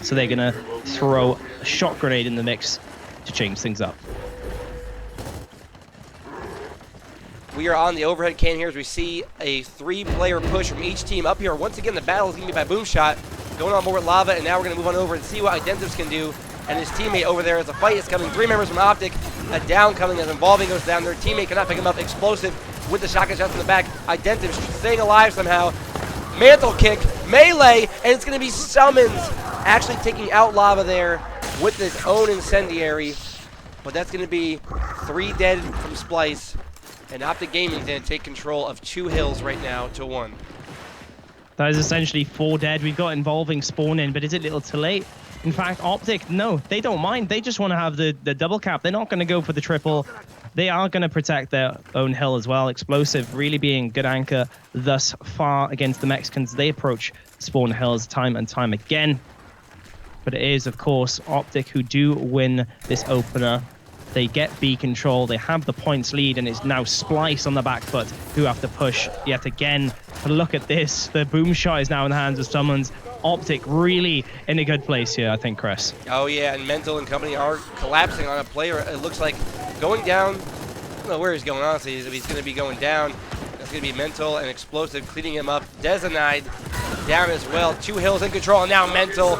So they're going to throw a shot grenade in the mix to change things up. We are on the overhead can here as we see a 3-player push from each team up here. Once again, the battle is going to be by boom shot. Going on board with Lava, and now we're going to move on over and see what Identives can do. And his teammate over there as a fight is coming. 3 members from OpTic. A down coming as Involving goes down. Their teammate cannot pick him up. Explosive with the shotgun shots in the back. Identives staying alive somehow. Mantle kick, melee, and it's going to be Summons actually taking out Lava there. with his own incendiary. But that's going to be 3 dead from Splice. And OpTic Gaming is going to take control of 2 hills right now to 1. That is essentially 4 dead. We've got involving spawn in, but is it a little too late? In fact, OpTic, no, they don't mind. They just want to have the double cap. They're not going to go for the triple. They are going to protect their own hill as well. Explosive really being good anchor thus far against the Mexicans. They approach spawn hills time and time again. But it is, of course, OpTic who do win this opener. They get B control, they have the points lead, and it's now Splice on the back foot who have to push yet again. But look at this, the boom shot is now in the hands of Summons. OpTic really in a good place here, I think, Chris. Oh yeah, and Mental and company are collapsing on a player. It looks like going down. I don't know where he's going, honestly. If he's going to be going down, that's going to be Mental and Explosive cleaning him up. Desanide down as well. 2 hills in control, and now Mental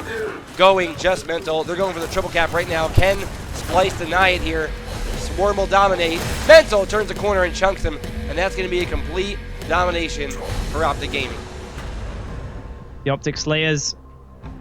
going just Mental. They're going for the triple cap right now. Can Splice deny it here? Swarm will dominate. Mental turns the corner and chunks him, and that's going to be a complete domination for OpTic Gaming. The OpTic Slayers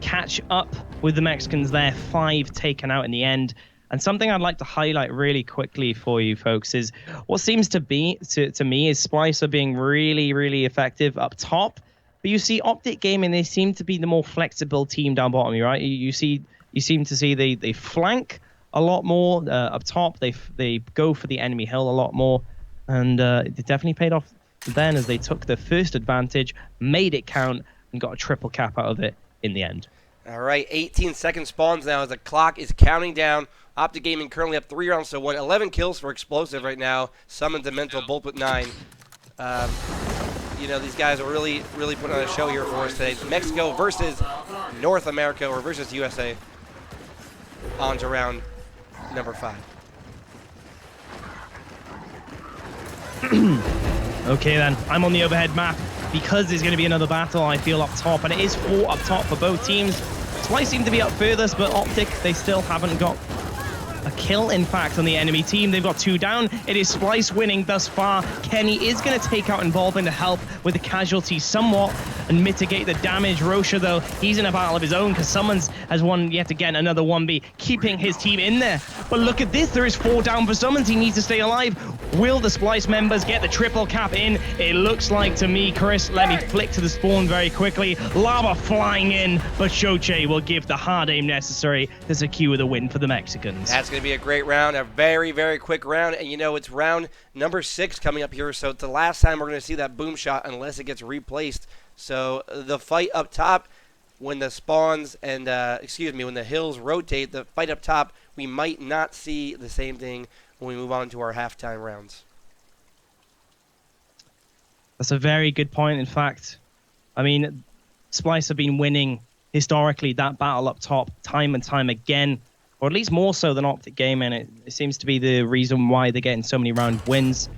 catch up with the Mexicans there, 5 taken out in the end. And something I'd like to highlight really quickly for you folks is what seems to be, to me, is Splice are being really, really effective up top. But you see OpTic Gaming, they seem to be the more flexible team down bottom, right? You seem to see they flank a lot more up top. They go for the enemy hill a lot more. And it definitely paid off then as they took the first advantage, made it count, and got a triple cap out of it in the end. All right, 18-second spawns now as the clock is counting down. OpTic Gaming currently up 3 rounds to 1. 11 kills for Explosive right now. Summons and Mental both with 9. You know, these guys are really, really putting on a show here for us today. Mexico versus North America, or versus USA. On to round number 5. Okay then, I'm on the overhead map because there's going to be another battle, I feel, up top, and it is 4 up top for both teams. Splice seem to be up furthest, but OpTic, they still haven't got a kill, in fact, on the enemy team. They've got 2 down. It is Splice winning thus far. Kenny is going to take out Involving to help with the casualties somewhat and mitigate the damage. Rosha, though, he's in a battle of his own because Summons has won yet again another 1v, keeping his team in there. But look at this. There is 4 down for Summons. He needs to stay alive. Will the Splice members get the triple cap in? It looks like to me, Chris. Let me flick to the spawn very quickly. Lava flying in, but Shoche will give the hard aim necessary to secure the win for the Mexicans. That's going to be a great round, a very, very quick round. And, you know, it's round number 6 coming up here, so it's the last time we're going to see that boom shot unless it gets replaced. So the fight up top, when the spawns and, when the hills rotate, the fight up top, we might not see the same thing when we move on to our halftime rounds. That's a very good point, in fact. I mean, Splice have been winning, historically, that battle up top time and time again, or at least more so than OpTic Gaming. It seems to be the reason why they're getting so many round wins.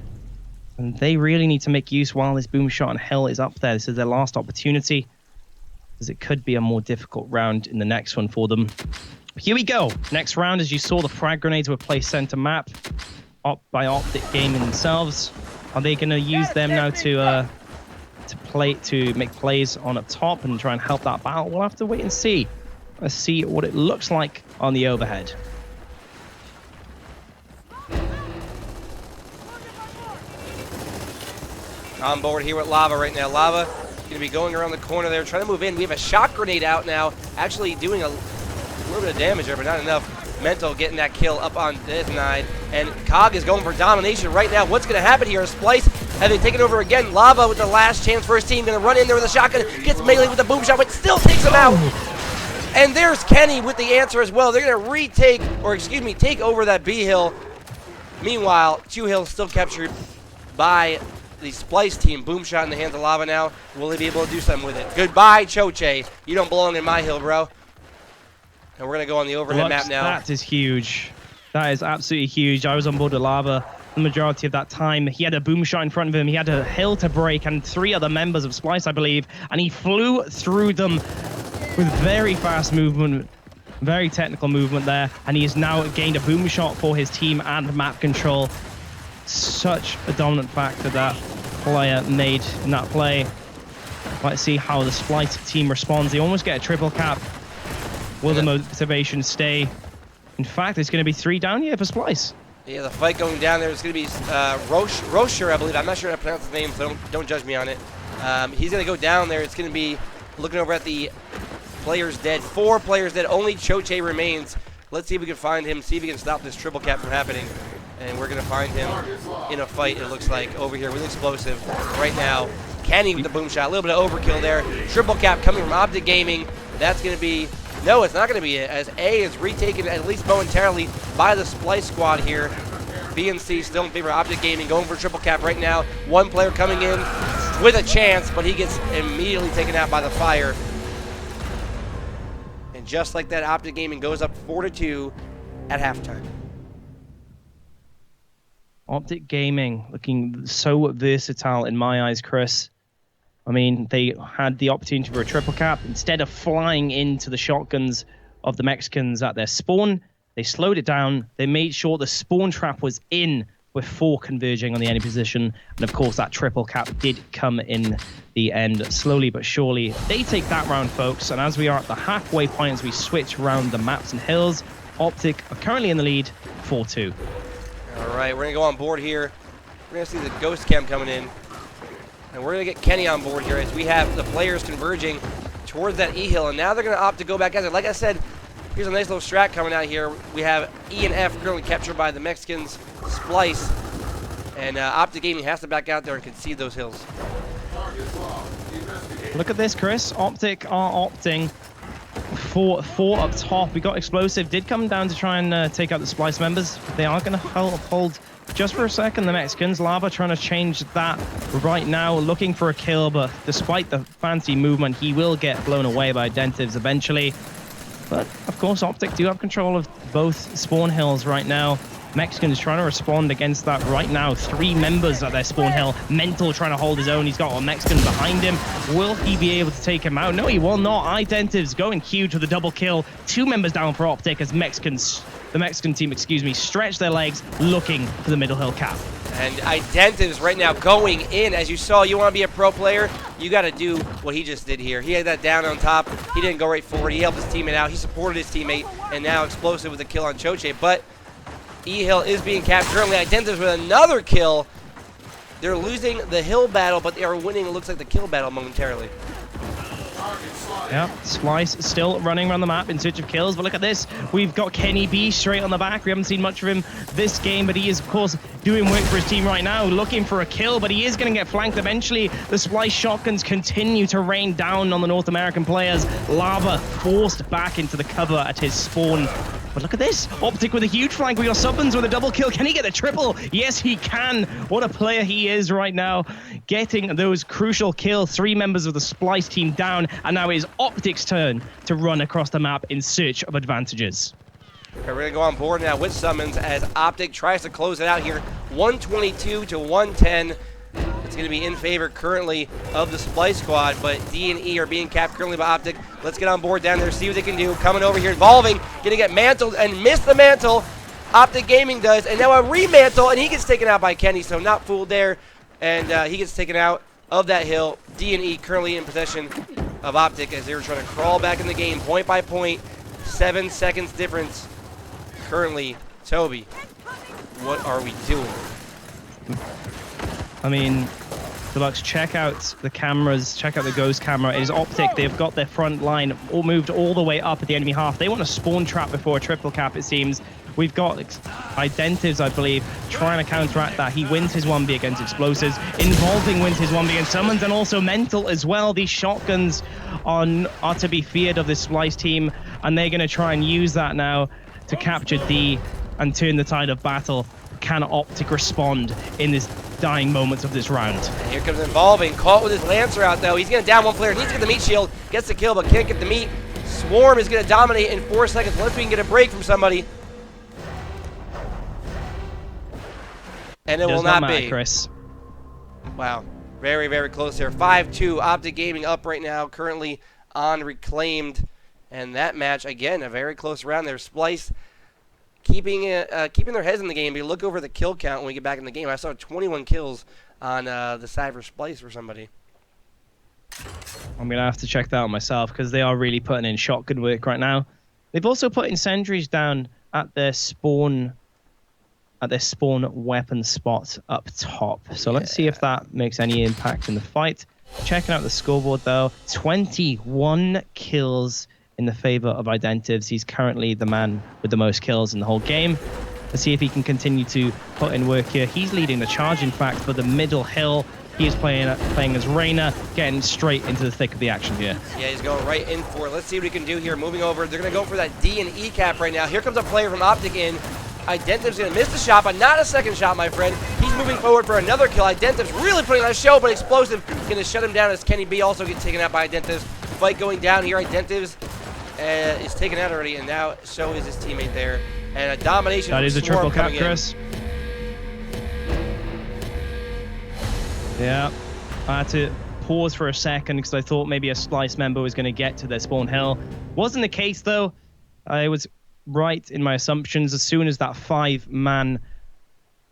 And they really need to make use while this boom shot on hill is up there. This is their last opportunity, because it could be a more difficult round in the next one for them. Here we go. Next round, as you saw, the frag grenades were placed center map by OpTic Gaming themselves. Are they going to use them now to make plays on up top and try and help that battle? We'll have to wait and see. Let's see what it looks like on the overhead. On board here with Lava right now. Lava going to be going around the corner there, trying to move in. We have a shock grenade out now, actually doing a little bit of damage there, but not enough. Mental getting that kill up on Desanide, and Cog is going for domination right now. What's going to happen here? Splice, have they taken over again? Lava with the last chance for his team, going to run in there with a shotgun, gets melee with the boom shot, but still takes him out. And there's Kenny with the answer as well. They're going to take over that B hill. Meanwhile, 2 hills still captured by the Splice team. Boom shot in the hands of Lava now. Will they be able to do something with it? Goodbye, Choche. You don't belong in my hill, bro. And we're going to go on the overhead map now. That is huge. That is absolutely huge. I was on board with Lava the majority of that time. He had a boom shot in front of him. He had a hill to break and 3 other members of Splice, I believe. And he flew through them with very fast movement, very technical movement there. And he has now gained a boom shot for his team and map control. Such a dominant factor that player made in that play. Let's see how the Splice team responds. They almost get a triple cap. Will the motivation stay? In fact, it's going to be 3 down here for Splice. Yeah, the fight going down there is going to be Rocher, I believe. I'm not sure how to pronounce his name, so don't judge me on it. He's going to go down there. It's going to be looking over at the players dead. 4 players dead. Only Choche remains. Let's see if we can find him, see if we can stop this triple cap from happening. And we're going to find him in a fight, it looks like, over here with Explosive right now. Kenny with the boom shot. A little bit of overkill there. Triple cap coming from OpTic Gaming. That's going to be... No, it's not going to be it, as A is retaken at least momentarily by the Splice squad here. B and C still in favor of OpTic Gaming, going for triple cap right now. 1 player coming in with a chance, but he gets immediately taken out by the fire. And just like that, OpTic Gaming goes up 4-2 at halftime. OpTic Gaming looking so versatile in my eyes, Chris. I mean, they had the opportunity for a triple cap. Instead of flying into the shotguns of the Mexicans at their spawn, they slowed it down. They made sure the spawn trap was in before converging on the enemy position. And of course, that triple cap did come in the end, slowly but surely. They take that round, folks. And as we are at the halfway point, as we switch around the maps and hills, OpTic are currently in the lead, 4-2. All right, we're going to go on board here. We're going to see the ghost cam coming in. And we're going to get Kenny on board here as we have the players converging towards that E-hill. And now they're going to opt to go back out there. Like I said, here's a nice little strat coming out here. We have E and F currently captured by the Mexicans, Splice. And OpTic Gaming has to back out there and concede those hills. Look at this, Chris. OpTic are opting for 4 up top. We got Explosive. Did come down to try and take out the Splice members. They are going to hold just for a second, the Mexicans. Lava trying to change that right now, looking for a kill, but despite the fancy movement, he will get blown away by Dentives eventually. But, of course, OpTic do have control of both spawn hills right now. Mexicans trying to respond against that right now. 3 members at their spawn hill. Mental trying to hold his own. He's got a Mexican behind him. Will he be able to take him out? No, he will not. Identives going huge with a double kill. 2 members down for OpTic as the Mexican team, stretch their legs looking for the middle hill cap. And Identives right now going in. As you saw, you want to be a pro player, you got to do what he just did here. He had that down on top. He didn't go right forward. He helped his teammate out. He supported his teammate. And now Explosive with a kill on Choche. But E-hill is being capped currently. Identives with another kill. They're losing the hill battle, but they are winning, it looks like, the kill battle momentarily. Yeah, Splice still running around the map in search of kills, but look at this. We've got Kenny B straight on the back. We haven't seen much of him this game, but he is, of course, doing work for his team right now, looking for a kill, but he is going to get flanked eventually. The Splice shotguns continue to rain down on the North American players. Lava forced back into the cover at his spawn. But look at this. OpTic with a huge flank. We got Subbins with a double kill. Can he get a triple? Yes, he can. What a player he is right now. Getting those crucial kills. 3 members of the Splice team down. And now it is OpTic's turn to run across the map in search of advantages. Okay, we're going to go on board now with Summons as OpTic tries to close it out here. 122 to 110. It's going to be in favor currently of the Splice squad, but D and E are being capped currently by OpTic. Let's get on board down there, see what they can do. Coming over here, involving, going to get mantled and miss the mantle. OpTic Gaming does, and now a remantle, and he gets taken out by Kenny, so not fooled there. And he gets taken out of that hill. D and E currently in possession of OpTic as they were trying to crawl back in the game, point by point. 7 seconds difference. Currently, Toby, what are we doing? I mean, Deluxe, check out the cameras, check out the ghost camera. It is OpTic. They've got their front line all moved all the way up at the enemy half. They want a spawn trap before a triple cap, it seems. We've got Identives, I believe, trying to counteract that. He wins his 1v against Explosives. Involving wins his 1v against Summons, and also Mental as well. These shotguns are to be feared of this Splice team, and they're going to try and use that now to capture D and turn the tide of battle. Can OpTic respond in this dying moments of this round? And here comes Involving, caught with his Lancer out though. He's going to down one player, needs to get the meat shield, gets the kill but can't get the meat. Swarm is going to dominate in 4 seconds unless we can get a break from somebody. And it will not be. Chris. Wow, very, very close there. 5-2, OpTic Gaming up right now, currently on Reclaimed. And that match, again, a very close round there. Splice keeping their heads in the game. But you look over the kill count when we get back in the game. I saw 21 kills on the side for Splice for somebody. I'm going to have to check that out myself because they are really putting in shotgun work right now. They've also put in sentries down at their spawn weapon spot up top. So let's see if that makes any impact in the fight. Checking out the scoreboard though, 21 kills in the favor of Identives. He's currently the man with the most kills in the whole game. Let's see if he can continue to put in work here. He's leading the charge, in fact, for the middle hill. He is playing as Reyna, getting straight into the thick of the action here. Yeah, he's going right in for it. Let's see what he can do here. Moving over, they're going to go for that D and E cap right now. Here comes a player from OpTic in. Identive's going to miss the shot, but not a second shot, my friend. He's moving forward for another kill. Identive's really putting on a show, but Explosive going to shut him down as Kenny B also gets taken out by Identives. Fight going down here. Identives is taken out already, and now so is his teammate there. And a domination. That is a triple cap, Chris. Yeah, I had to pause for a second because I thought maybe a Splice member was going to get to their spawn hill. Wasn't the case, though. I was right in my assumptions. As soon as that 5-man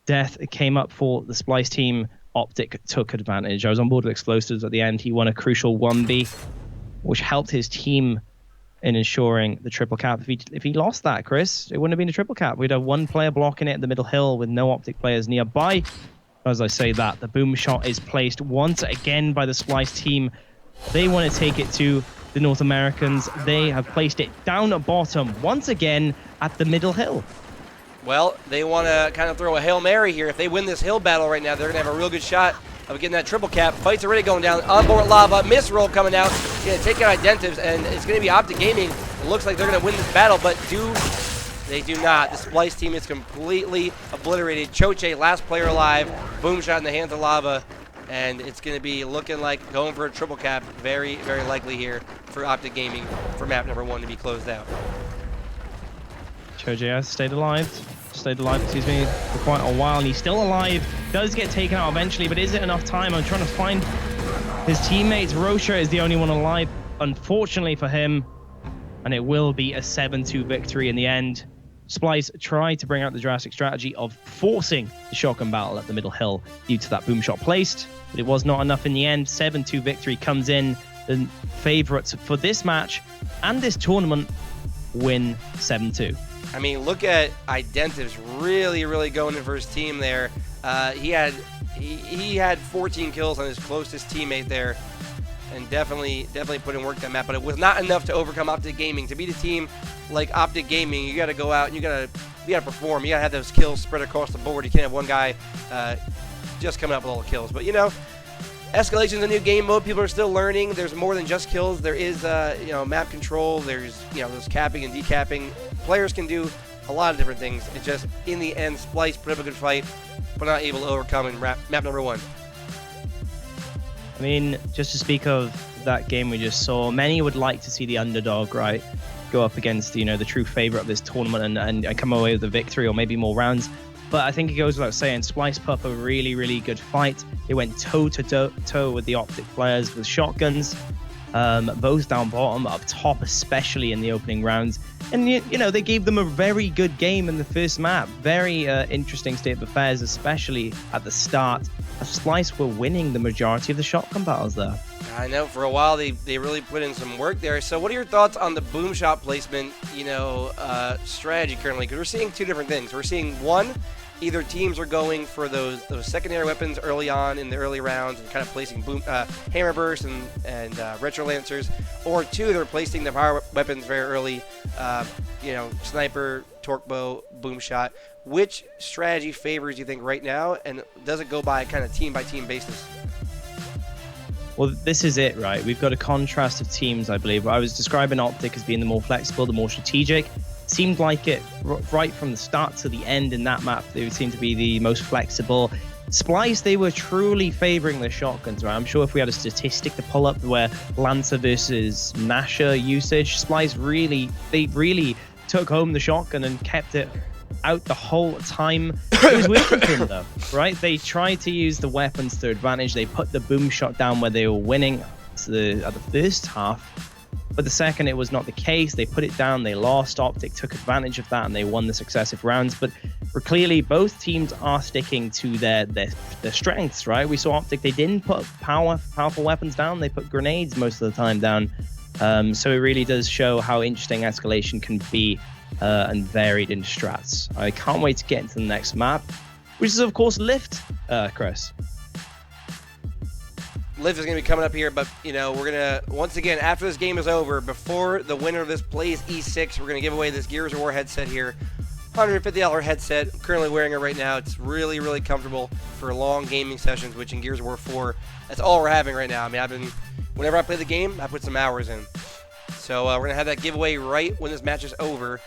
death came up for the Splice team, OpTic took advantage. I was on board with Explosives at the end. He won a crucial 1B, which helped his team in ensuring the triple cap. If he lost that, Chris, it wouldn't have been a triple cap. We'd have one player blocking it at the middle hill with no OpTic players nearby. As I say that, the boom shot is placed once again by the Splice team. They want to take it to the North Americans. They have placed it down at bottom once again at the middle hill. Well, they want to kind of throw a Hail Mary here. If they win this hill battle right now, they're going to have a real good shot of getting that triple cap. Fight's already going down. Onboard lava, miss roll coming out. He's going to take out Identives, and it's going to be OpTic Gaming. It looks like they're going to win this battle, but they do not. The Splice team is completely obliterated. Choche, last player alive. Boom shot in the hands of lava. And it's going to be looking like going for a triple cap. Very, very likely here for OpTic Gaming for map number 1 to be closed out. Choche has stayed alive, excuse me, for quite a while. And he's still alive. Does get taken out eventually, but is it enough time? I'm trying to find his teammates. Rocha is the only one alive, unfortunately for him. And it will be a 7-2 victory in the end. Splice tried to bring out the drastic strategy of forcing the shotgun battle at the middle hill due to that boom shot placed, but it was not enough in the end. 7-2 victory comes in. The favorites for this match and this tournament win 7-2. I mean, look at Identives really, really going in for his team there. He had 14 kills on his closest teammate there, and definitely put in work that map, but it was not enough to overcome OpTic Gaming. To beat a team like OpTic Gaming, you got to go out and you got to perform. You got to have those kills spread across the board. You can't have one guy just coming up with all the kills. But you know, Escalation's a new game mode. People are still learning. There's more than just kills. There is map control. There's there's capping and decapping. Players can do a lot of different things. It's just in the end, Splice put up a good fight, but not able to overcome in map number 1. I mean, just to speak of that game we just saw, many would like to see the underdog, right, go up against, the true favorite of this tournament and come away with a victory or maybe more rounds. But I think it goes without saying, Splice put up a really, really good fight. They went toe-to-toe with the OpTic players with shotguns, both down bottom, up top, especially in the opening rounds. And, they gave them a very good game in the first map. Very interesting state of affairs, especially at the start. Splice were winning the majority of the shotgun battles there. I know, for a while they really put in some work there. So what are your thoughts on the boom shot placement, strategy currently? Because we're seeing two different things. We're seeing, one, either teams are going for those secondary weapons early on in the early rounds and kind of placing hammer bursts and retro lancers, or two, they're placing the power weapons very early, sniper, torque bow, boom shot. Which strategy favors you think right now, and does it go by kind of team by team basis? Well, this is it, right? We've got a contrast of teams, I believe. I was describing OpTic as being the more flexible, the more strategic. Seemed like it right from the start to the end in that map. They would seem to be the most flexible. Splice, they were truly favoring the shotguns, right? I'm sure if we had a statistic to pull up where Lancer versus Nasher usage, Splice really took home the shotgun and kept it out the whole time. It was working for them, though, right? They tried to use the weapons to their advantage. They put the boom shot down where they were winning at the first half. But the second it was not the case, they put it down, they lost. OpTic took advantage of that and they won the successive rounds. But clearly both teams are sticking to their strengths, right? We saw OpTic, they didn't put powerful weapons down, they put grenades most of the time down. So it really does show how interesting Escalation can be and varied in strats. I can't wait to get into the next map, which is of course Lift, Chris. Lift is going to be coming up here, but we're going to, once again, after this game is over, before the winner of this plays E6, we're going to give away this Gears of War headset here. $150 headset. I'm currently wearing it right now. It's really, really comfortable for long gaming sessions, which in Gears of War 4, that's all we're having right now. I mean, whenever I play the game, I put some hours in. So we're going to have that giveaway right when this match is over.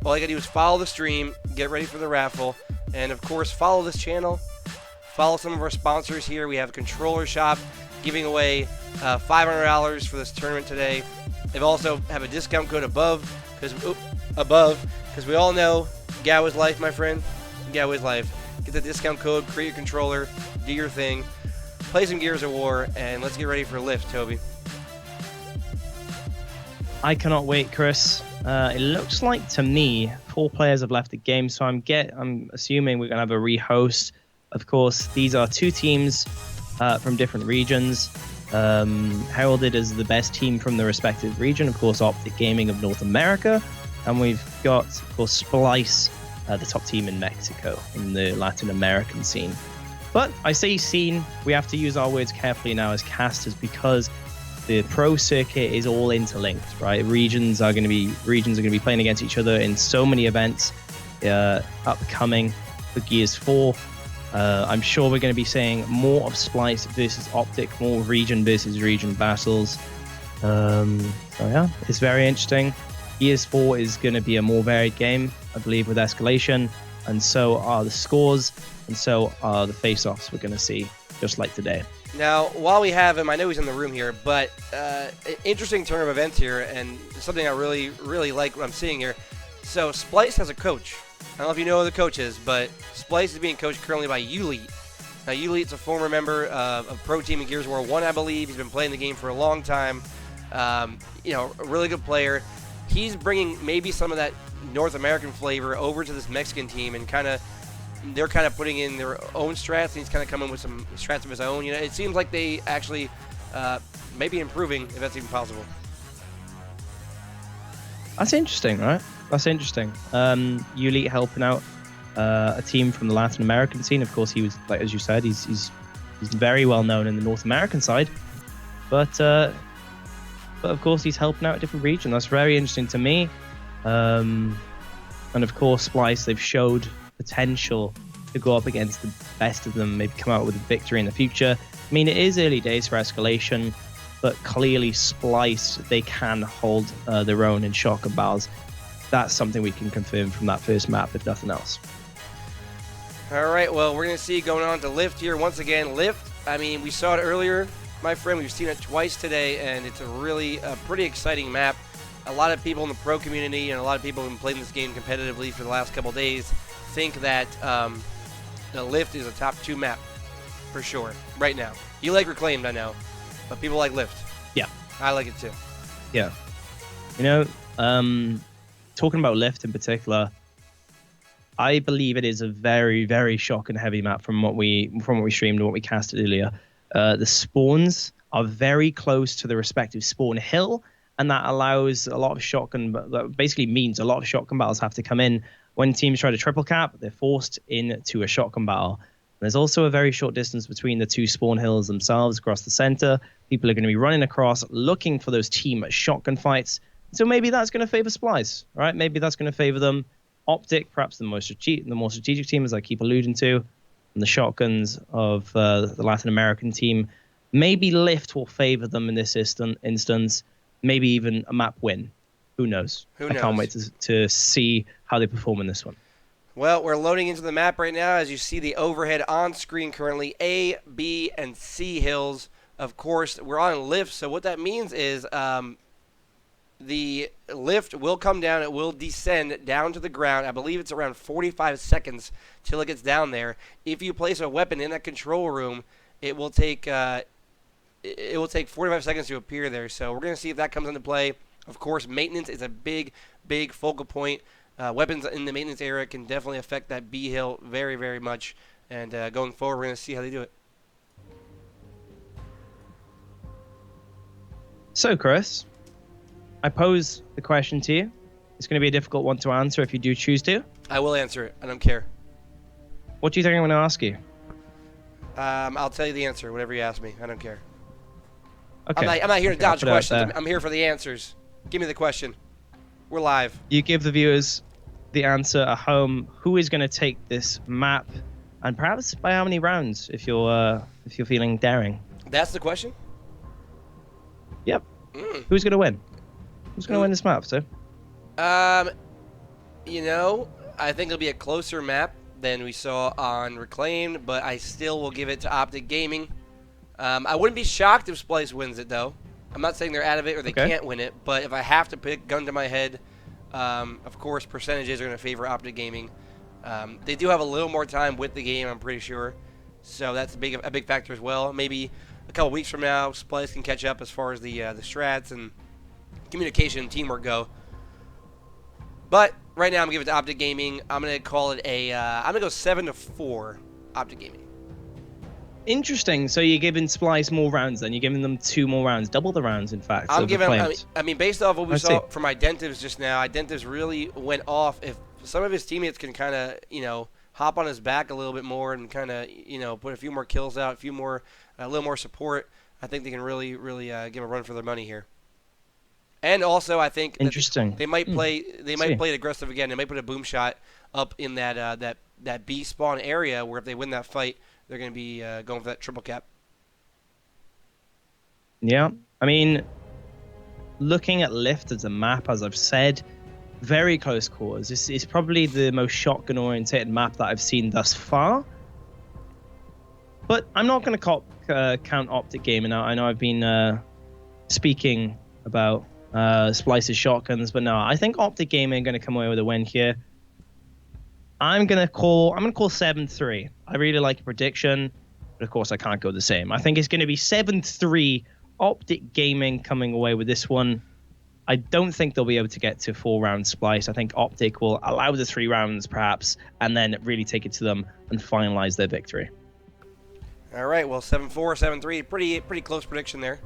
All you got to do is follow the stream, get ready for the raffle, and of course, follow this channel. Follow some of our sponsors here. We have Controller Shop giving away $500 for this tournament today. They also have a discount code above, because we all know Gao is life, my friend. Gao is life. Get the discount code, create your controller, do your thing, play some Gears of War, and let's get ready for Lift, Toby. I cannot wait, Chris. It looks like to me 4 players have left the game, so I'm assuming we're gonna have a rehost. Of course, these are 2 teams from different regions, heralded as the best team from the respective region. Of course, OpTic Gaming of North America, and we've got, of course, Splice, the top team in Mexico, in the Latin American scene. But I say scene, we have to use our words carefully now as casters, because the pro circuit is all interlinked, right? Regions are going to be playing against each other in so many events upcoming for Gears 4. I'm sure we're going to be seeing more of Splice versus OpTic, more region versus region battles. So yeah, it's very interesting. Gears 4 is going to be a more varied game, I believe, with escalation, and so are the scores, and so are the face-offs we're going to see, just like today. Now, while we have him, I know he's in the room here, but interesting turn of events here, and something I really, really like what I'm seeing here. So Splice has a coach. I don't know if you know who the coach is, but Splice is being coached currently by eUnited. Now, eUnited's a former member of Pro Team in Gears of War 1, I believe. He's been playing the game for a long time. A really good player. He's bringing maybe some of that North American flavor over to this Mexican team, and they're kind of putting in their own strats, and he's kind of coming with some strats of his own. It seems like they actually may be improving, if that's even possible. That's interesting, right? That's interesting. Yuli helping out a team from the Latin American scene. Of course, he was, like as you said, he's very well known in the North American side, but of course he's helping out a different region. That's very interesting to me. And of course, Splice, they've showed potential to go up against the best of them, maybe come out with a victory in the future. I mean, it is early days for escalation, but clearly Splice, they can hold their own in shotgun battles. That's something we can confirm from that first map, if nothing else. All right, well, we're going to see going on to Lift here. Once again, Lift, I mean, we saw it earlier, my friend. We've seen it twice today, and it's a pretty exciting map. A lot of people in the pro community and a lot of people who've been playing this game competitively for the last couple of days think that the Lift is a top 2 map for sure right now. You like Reclaimed, I know, but people like Lift. Yeah. I like it too. Yeah. Talking about Lift in particular, I believe it is a very, very shock and heavy map from what we streamed and what we casted earlier. The spawns are very close to the respective spawn hill, and that allows a lot of shotgun, that basically means a lot of shotgun battles have to come in. When teams try to triple cap, they're forced into a shotgun battle. There's also a very short distance between the 2 spawn hills themselves across the center. People are going to be running across, looking for those team shotgun fights. So maybe that's going to favor Splice, right? Maybe that's going to favor them. OpTic, perhaps the more strategic team, as I keep alluding to, and the shotguns of the Latin American team. Maybe Lift will favor them in this instance. Maybe even a map win. Who knows? I can't wait to see how they perform in this one. Well, we're loading into the map right now. As you see the overhead on screen currently, A, B, and C hills. Of course, we're on Lift, so what that means is the lift will come down. It will descend down to the ground. I believe it's around 45 seconds till it gets down there. If you place a weapon in that control room, it will take 45 seconds to appear there. So we're going to see if that comes into play. Of course, maintenance is a big focal point. Weapons in the maintenance area can definitely affect that B hill very, very much. And going forward, we're going to see how they do it. So, Chris, I pose the question to you. It's going to be a difficult one to answer if you do choose to. I will answer it. I don't care. What do you think I'm going to ask you? I'll tell you the answer, whatever you ask me. I don't care. Okay. I'm not here to dodge I'll put it out questions. there. I'm here for the answers. Give me the question. We're live. You give the viewers the answer at home. Who is going to take this map, and perhaps by how many rounds, if you're feeling daring? That's the question? Yep. Who's going to win? Who's going to win this map, sir? You know, I think it'll be a closer map than we saw on Reclaimed, but I still will give it to OpTic Gaming. I wouldn't be shocked if Splice wins it, though. I'm not saying they're out of it or they can't win it, but if I have to pick, gun to my head, of course, percentages are going to favor OpTic Gaming. They do have a little more time with the game, I'm pretty sure. So that's a big factor as well. Maybe a couple weeks from now, Splice can catch up as far as the strats and communication and teamwork go. But right now, I'm going to give it to OpTic Gaming. I'm going to call it I'm going to go 7-4 OpTic Gaming. Interesting. So you're giving Splice more rounds then? You're giving them 2 more rounds, double the rounds, in fact. I'm giving. I mean, based off what we saw from Identives just now, Identives really went off. If some of his teammates can kind of, hop on his back a little bit more and kind of, put a few more kills out, a little more support, I think they can really give a run for their money here. And also, I think interesting. They might play. They might play it aggressive again. They might put a boom shot up in that B spawn area where if they win that fight, they're going to be going for that triple cap. Yeah, I mean, looking at Lift as a map, as I've said, very close quarters. This is probably the most shotgun-oriented map that I've seen thus far. But I'm not going to count OpTic Gaming out. I know I've been speaking about Splice's shotguns, but no, I think OpTic Gaming are going to come away with a win here. I'm gonna call 7-3. I really like a prediction, but of course I can't go the same. I think it's gonna be 7-3. OpTic Gaming coming away with this one. I don't think they'll be able to get to 4-round Splice. I think OpTic will allow the 3 rounds perhaps, and then really take it to them and finalize their victory. All right, well, 7-4, 7-3, pretty close prediction there.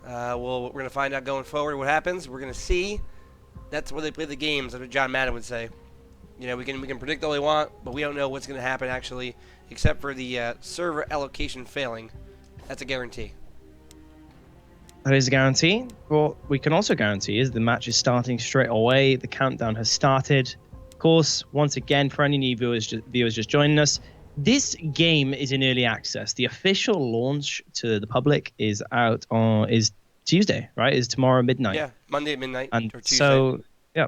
We're gonna find out going forward what happens. We're gonna see. That's where they play the games. That's what John Madden would say. We can predict all we want, but we don't know what's going to happen actually, except for the server allocation failing. That's a guarantee. That is a guarantee. What we can also guarantee is the match is starting straight away. The countdown has started. Of course, once again, for any new viewers just joining us, this game is in early access. The official launch to the public is Tuesday, right? Is tomorrow midnight. Yeah, Monday at midnight and or Tuesday. So, yeah.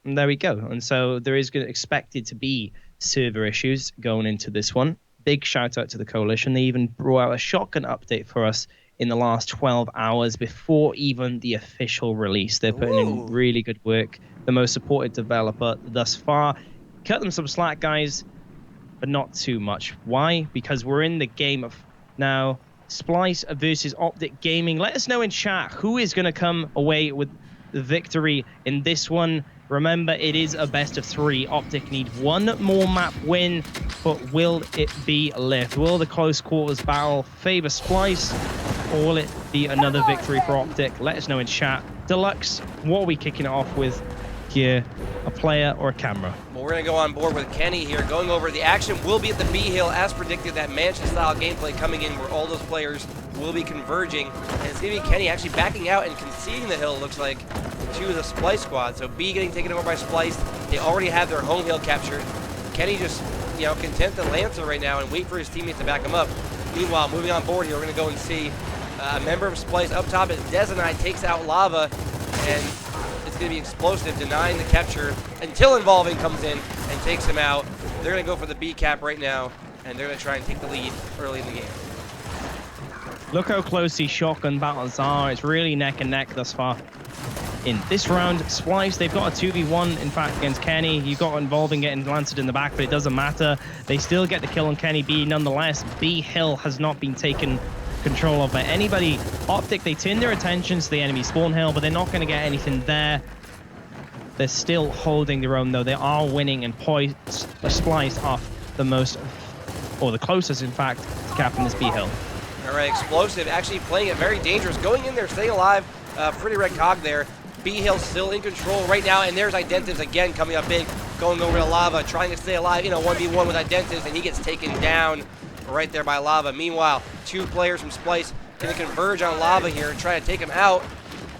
And there we go. And so there is expected to be server issues going into this one. Big shout out to the Coalition. They even brought out a shotgun update for us in the last 12 hours before even the official release. They're putting in really good work. The most supported developer thus far. Cut them some slack, guys, but not too much. Why? Because we're in the game of now. Splice versus OpTic Gaming. Let us know in chat who is going to come away with the victory in this one. Remember, it is a best of 3. OpTic need 1 more map win, but will it be Lift? Will the close quarters battle favor Splice, or will it be another victory for OpTic? Let us know in chat. Deluxe, what are we kicking it off with here? A player or a camera? Well, we're going to go on board with Kenny here. Going over, the action will be at the B hill, as predicted, that mansion-style gameplay coming in where all those players will be converging. And it's going to be Kenny actually backing out and conceding the hill, looks like, to the Splice squad. So B getting taken over by Splice. They already have their home hill captured. Kenny just, content to Lancer right now and wait for his teammates to back him up. Meanwhile, moving on board here, we're going to go and see a member of Splice up top as Desanite takes out Lava, and it's going to be explosive, denying the capture until Involving comes in and takes him out. They're going to go for the B cap right now, and they're going to try and take the lead early in the game. Look how close these shotgun battles are. It's really neck and neck thus far. In this round, Splice, they've got a 2v1, in fact, against Kenny. You got Involving getting lanced in the back, but it doesn't matter. They still get the kill on Kenny B. Nonetheless, B hill has not been taken control of by anybody. OpTic, they turn their attentions to the enemy spawn hill, but they're not going to get anything there. They're still holding their own, though. They are winning and spliced off the most, or the closest, in fact, to capping this B hill. All right, explosive, actually playing it very dangerous. Going in there, staying alive. Pretty red cog there. B-Hill still in control right now, and there's Identives again coming up big, going over to Lava, trying to stay alive, 1v1 with Identives, and he gets taken down right there by Lava. Meanwhile, 2 players from Splice going to converge on Lava here and try to take him out.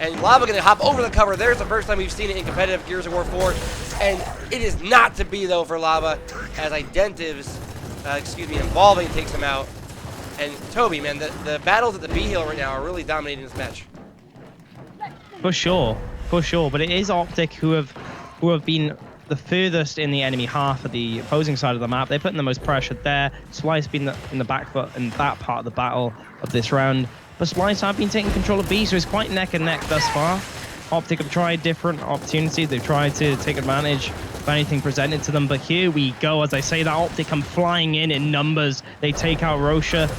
And Lava going to hop over the cover. There's the first time we've seen it in competitive Gears of War 4. And it is not to be, though, for Lava, as Identives, Involving takes him out. And Toby, man, the battles at the B-Hill right now are really dominating this match. For sure. But it is OpTic who have been the furthest in the enemy half of the opposing side of the map. They're putting the most pressure there. Splice been in the back foot in that part of the battle of this round. But Splice have been taking control of B, so it's quite neck and neck thus far. OpTic have tried different opportunities. They've tried to take advantage of anything presented to them. But here we go. As I say that, OpTic come flying in numbers. They take out Rosha.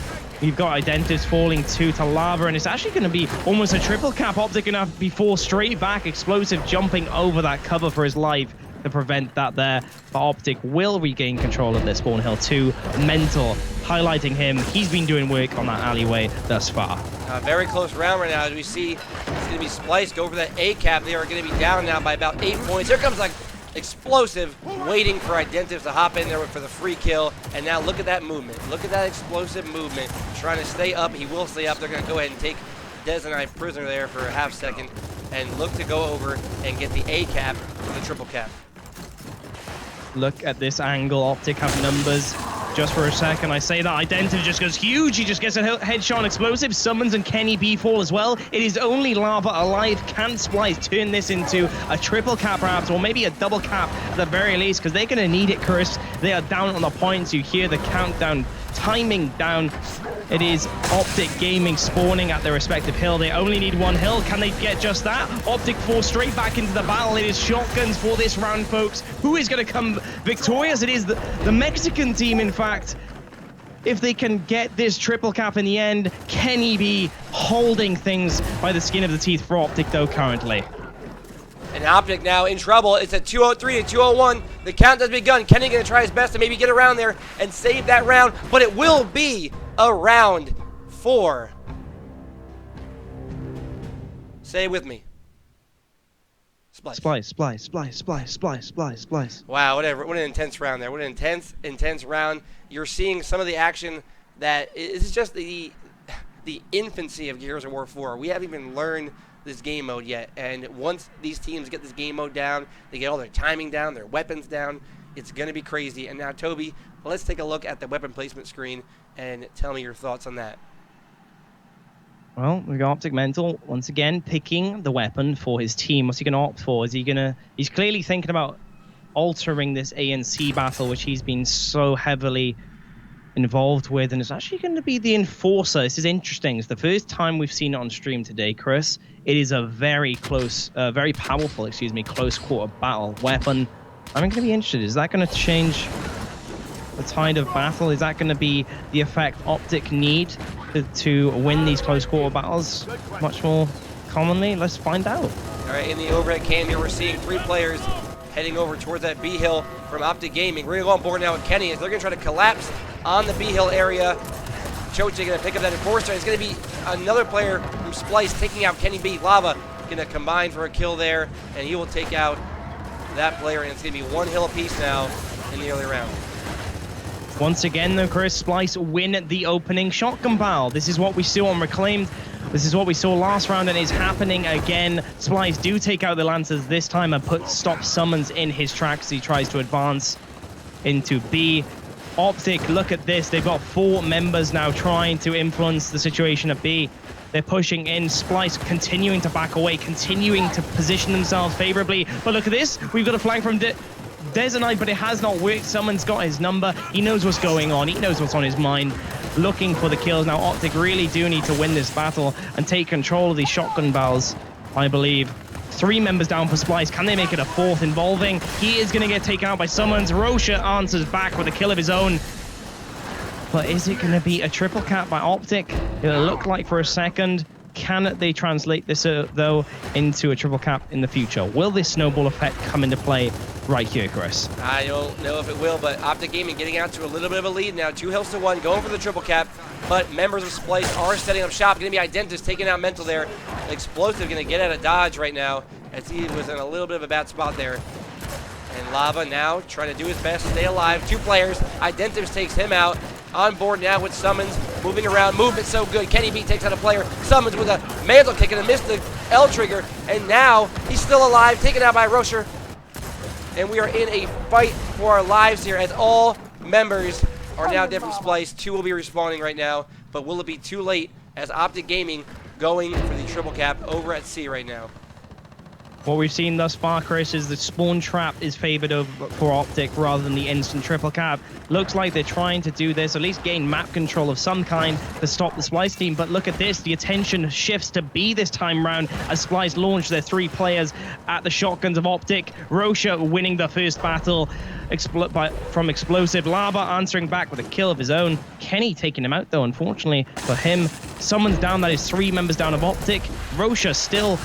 You've got Identities falling 2 to Lava, and it's actually going to be almost a triple cap. OpTic going to have to be forced straight back. Explosive jumping over that cover for his life to prevent that there. But OpTic will regain control of this spawn hill too. Mental, highlighting him. He's been doing work on that alleyway thus far. Very close round right now, as we see it's going to be Splice go over that A cap. They are going to be down now by about 8 points. Here comes like Explosive, waiting for Identives to hop in there for the free kill. And now look at that movement. Look at that explosive movement. Trying to stay up. He will stay up. They're going to go ahead and take Des and I prisoner there for a half second and look to go over and get the A cap for the triple cap. Look at this angle. OpTic have numbers. Just for a second, I say that Identity just goes huge. He just gets a headshot on Explosive. Summons and Kenny B fall as well. It is only Lava alive. Can Splice turn this into a triple cap perhaps, or maybe a double cap at the very least, because they're going to need it, Chris. They are down on the points. You hear the countdown timing down. It is OpTic Gaming spawning at their respective hill. They only need 1 hill. Can they get just that? OpTic falls straight back into the battle. It is shotguns for this round, folks. Who is going to come victorious? It is the Mexican team, in fact. If they can get this triple cap in the end, Kenny B holding things by the skin of the teeth for OpTic, though, currently. And OpTic now in trouble. It's at 203 to 201. The count has begun. Kenny going to try his best to maybe get around there and save that round, but it will be a round 4. Say it with me. Splice. Splice. Wow, whatever. What an intense round there. What an intense round. You're seeing some of the action that is just the infancy of Gears of War 4. We haven't even learned this game mode yet, and once these teams get this game mode down, they get all their timing down, their weapons down, it's going to be crazy. And now, Toby, let's take a look at the weapon placement screen and tell me your thoughts on that. Well, we've got OpTic Mental once again picking the weapon for his team. What's he going to opt for? He's clearly thinking about altering this ANC battle, which he's been so heavily involved with, and it's actually going to be the Enforcer. This is interesting. It's the first time we've seen it on stream today, Chris. It is a very very powerful, close quarter battle weapon. I'm going to be interested. Is that going to change the tide of battle? Is that going to be the effect OpTic need to win these close quarter battles much more commonly? Let's find out. All right, in the overhead cam here, we're seeing 3 players heading over towards that B hill from OpTic Gaming. We're going to go on board now with Kenny as they're going to try to collapse on the B hill area. Choche going to pick up that Enforcer. It's going to be another player from Splice taking out Kenny B. Lava going to combine for a kill there, and he will take out that player, and it's going to be 1 hill apiece now in the early round. Once again, though, Chris, Splice win the opening shotgun battle. This is what we saw on Reclaimed. This is what we saw last round, and it's happening again. Splice do take out the Lancers this time and stop summons in his tracks as he tries to advance into B. OpTic, look at this. They've got 4 members now trying to influence the situation at B. They're pushing in. Splice continuing to back away, continuing to position themselves favorably. But look at this. We've got a flank from Des and I, but it has not worked. Someone's got his number. He knows what's going on. He knows what's on his mind. Looking for the kills. Now, OpTic really do need to win this battle and take control of these shotgun battles, I believe. 3 members down for Splice. Can they make it a 4th involving? He is going to get taken out by summons. Rosha answers back with a kill of his own. But is it going to be a triple cap by OpTic? It looked like for a second. Can they translate this, though, into a triple cap in the future? Will this snowball effect come into play right here, Chris? I don't know if it will, but OpTic Gaming getting out to a little bit of a lead now. 2 hills to 1, going for the triple cap. But members of Splice are setting up shop. Going to be Identitas taking out Mental there. Explosive going to get out of dodge right now. as he was in a little bit of a bad spot there. And Lava now trying to do his best to stay alive. 2 players. Identives takes him out. On board now with Summons. Moving around. Movement so good. Kenny B takes out a player. Summons with a mantle kick and missed the L trigger. And now he's still alive. Taken out by Rocher. And we are in a fight for our lives here as all members are now dead from Splice. 2 will be respawning right now. But will it be too late as OpTic Gaming going for the triple cap over at C right now? What we've seen thus far, Chris, is the spawn trap is favored over for OpTic rather than the instant triple cap. Looks like they're trying to do this, at least gain map control of some kind to stop the Splice team. But look at this, the attention shifts to B this time round as Splice launch their 3 players at the shotguns of OpTic. Rocher winning the first battle from Explosive. Lava answering back with a kill of his own. Kenny taking him out though, unfortunately for him. Someone's down, that is 3 members down of OpTic. Rocher still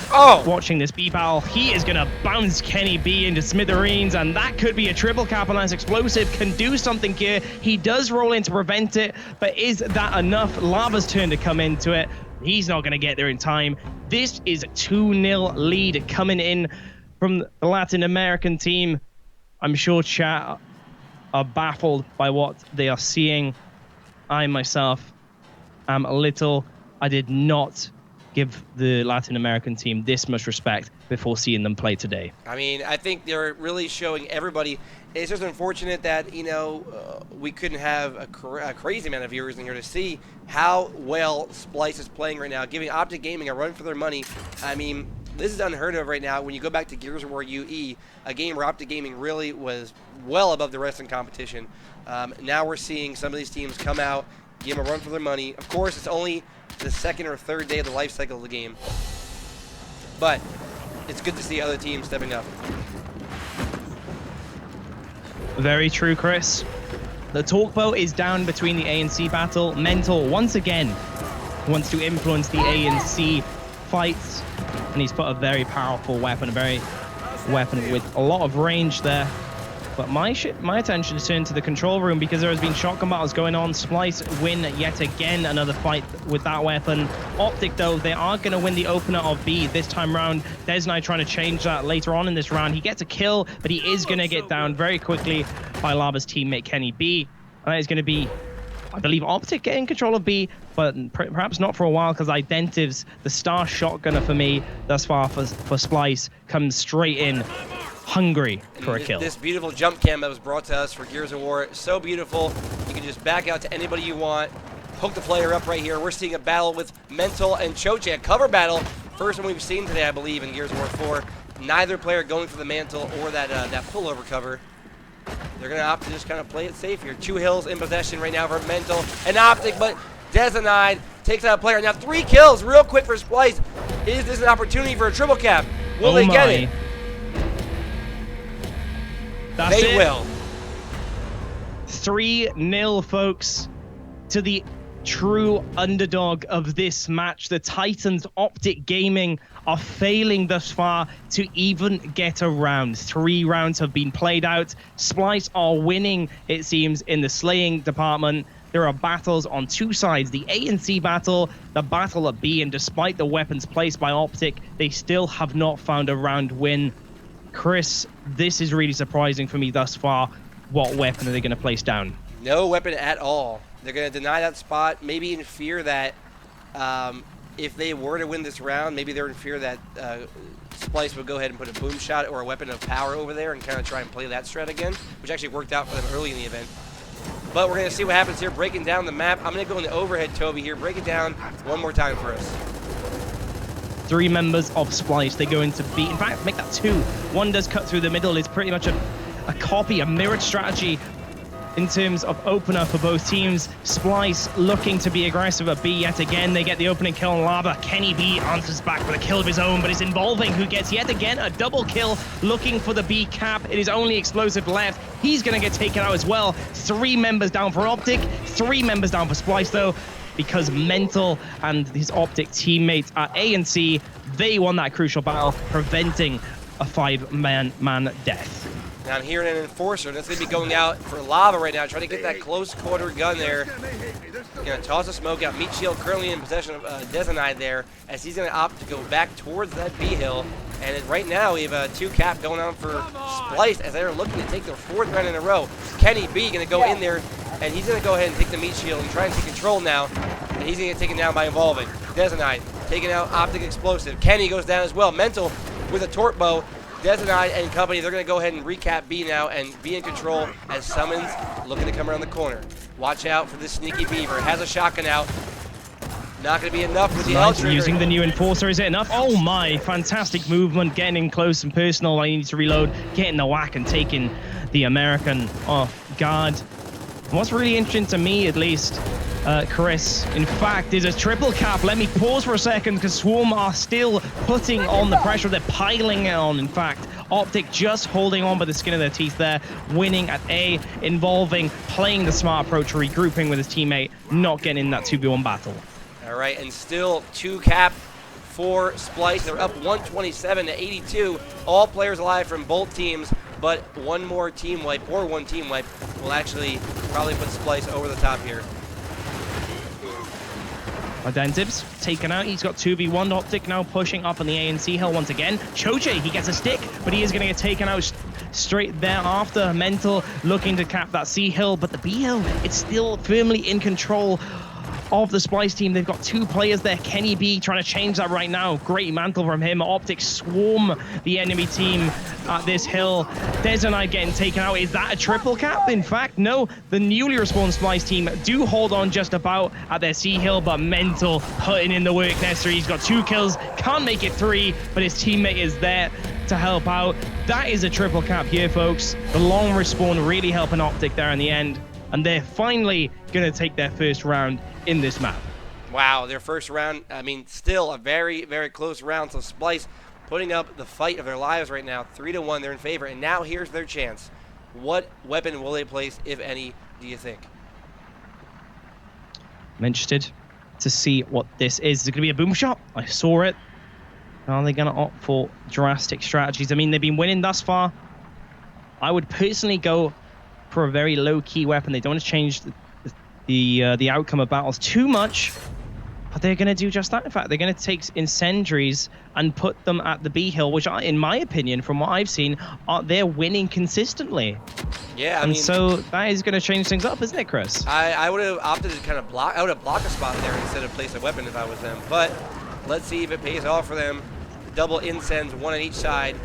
watching this B battle. He is gonna bounce Kenny B into smithereens, and that could be a triple cap unless Explosive can do something here. He does roll in to prevent it, but is that enough? Lava's turn to come into it. He's not gonna get there in time. This is a 2-0 lead coming in from the Latin American team. I'm sure chat are baffled by what they are seeing. I myself am a little. I did not give the Latin American team this much respect before seeing them play today. I mean, I think they're really showing everybody. It's just unfortunate that, you know, we couldn't have a crazy amount of viewers in here to see how well Splice is playing right now, giving OpTic Gaming a run for their money. I mean, this is unheard of right now when you go back to Gears of War UE, a game where OpTic Gaming really was well above the rest in competition. Now we're seeing some of these teams come out, give them a run for their money. Of course, it's only the 2nd or 3rd day of the life cycle of the game. But it's good to see other teams stepping up. Very true, Chris. The talk boat is down between the A and C battle. Mental, once again, wants to influence the A and C fights. And he's put a very powerful weapon, weapon with a lot of range there. But my attention is turned to the control room because there has been shotgun battles going on. Splice win yet again another fight with that weapon. OpTic, though, they are going to win the opener of B this time round. Desnai trying to change that later on in this round. He gets a kill, but he is going to get down very quickly by Lava's teammate Kenny B. And that is going to be, I believe, OpTic getting control of B, but perhaps not for a while because Identives, the star shotgunner for me thus far for Splice, comes straight in. Hungry for a kill. This beautiful jump cam that was brought to us for Gears of War, so beautiful. You can just back out to anybody you want, hook the player up right here. We're seeing a battle with Mental and Choche, a cover battle. First one we've seen today, I believe, in Gears of War 4. Neither player going for the mantle or that pullover cover. They're going to opt to just kind of play it safe here. 2 hills in possession right now for Mental and OpTic, but Desanide takes out a player. Now 3 kills real quick for Splice. Is this an opportunity for a triple cap? Will they get it? They will. 3-0, folks, to the true underdog of this match. The Titans, OpTic Gaming, are failing thus far to even get a round. 3 rounds have been played out. Splice are winning, it seems, in the slaying department. There are battles on 2 sides, the A and C battle, the battle at B, and despite the weapons placed by OpTic, they still have not found a round win. Chris, this is really surprising for me thus far. What weapon are they going to place down? No weapon at all. They're going to deny that spot, maybe in fear that if they were to win this round, maybe they're in fear that Splice would go ahead and put a boom shot or a weapon of power over there and kind of try and play that strat again, which actually worked out for them early in the event. But we're going to see what happens here, breaking down the map. I'm going to go in the overhead, Toby, here. Break it down one more time for us. 3 members of Splice, they go into B. In fact, make that 2. One does cut through the middle. It's pretty much a copy, a mirrored strategy in terms of opener for both teams. Splice looking to be aggressive at B yet again. They get the opening kill on Lava. Kenny B answers back with a kill of his own, but it's involving who gets yet again a double kill, looking for the B cap. It is only Explosive left. He's going to get taken out as well. 3 members down for OpTic, 3 members down for Splice, though, because Mental and his OpTic teammates at A and C, they won that crucial battle, preventing a 5-man death. Now I'm hearing an Enforcer. That's going to be going out for Lava right now, trying to get that close quarter gun there. Going to toss a smoke out. Meat Shield currently in possession of Desanide there, as he's going to opt to go back towards that B hill. And right now, we have a 2-cap going on for Splice as they're looking to take their 4th round in a row. Kenny B going to go in there, and he's going to go ahead and take the meat shield and try and take control now. And he's going to get taken down by Evolving. Detonite taking out OpTic Explosive. Kenny goes down as well. Mental with a Torp Bow. Detonite and company, they're going to go ahead and recap B now and be in control as Summons looking to come around the corner. Watch out for this sneaky Beaver. Has a shotgun out. Not going to be enough with the L trigger. Using the new Enforcer, is it enough? Oh my, fantastic movement, getting in close and personal. I need to reload, getting the whack and taking the American off guard. What's really interesting to me, at least, Chris, in fact, is a triple cap. Let me pause for a second because Swarm are still putting on the pressure. They're piling it on, in fact. OpTic just holding on by the skin of their teeth there, winning at A, Involving, playing the smart approach, regrouping with his teammate, not getting in that 2v1 battle. All right, and still 2-cap for Splice. They're up 127 to 82. All players alive from both teams, but one more team wipe, or one team wipe, will actually probably put Splice over the top here. Identives taken out. He's got 2v1. OpTic now pushing up on the A and C hill once again. Choche, he gets a stick, but he is going to get taken out straight thereafter. Mental looking to cap that C hill, but the B hill, it's still firmly in control of the Splice team. They've got 2 players there. Kenny B trying to change that right now. Great mantle from him. OpTic swarm the enemy team at this hill. Detonite getting taken out. Is that a triple cap? In fact, no. The newly respawned Splice team do hold on just about at their C hill, but Mental putting in the work necessary. He's got 2 kills. Can't make it 3, but his teammate is there to help out. That is a triple cap here, folks. The long respawn really helping OpTic there in the end. And they're finally going to take their first round in this map. Wow, their first round, I mean, still a very, very close round. So Splice putting up the fight of their lives right now. 3-1, they're in favor. And now here's their chance. What weapon will they place, if any, do you think? I'm interested to see what this is. Is it going to be a boom shot? I saw it. Are they going to opt for drastic strategies? I mean, they've been winning thus far. I would personally go for a very low-key weapon. They don't want to change the outcome of battles too much, but they're going to do just that. In fact, they're going to take incendiaries and put them at the B hill, which, in my opinion, from what I've seen, they're winning consistently. Yeah, and so that is going to change things up, isn't it, Chris? I would have opted to kind of block. I would have blocked a spot there instead of place a weapon if I was them. But let's see if it pays off for them. Double incens, 1 on each side.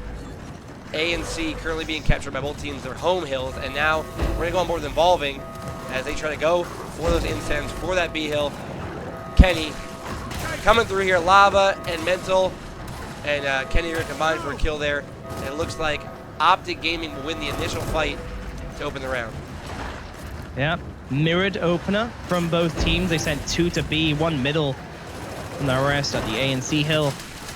A and C currently being captured by both teams, their home hills, and now we're going to go on board with Involving as they try to go for those incense, for that B hill. Kenny coming through here, Lava and Mental, and Kenny are combined for a kill there. And it looks like OpTic Gaming will win the initial fight to open the round. Yeah, mirrored opener from both teams. They sent 2 to B, 1 middle, and the rest at the A and C hill.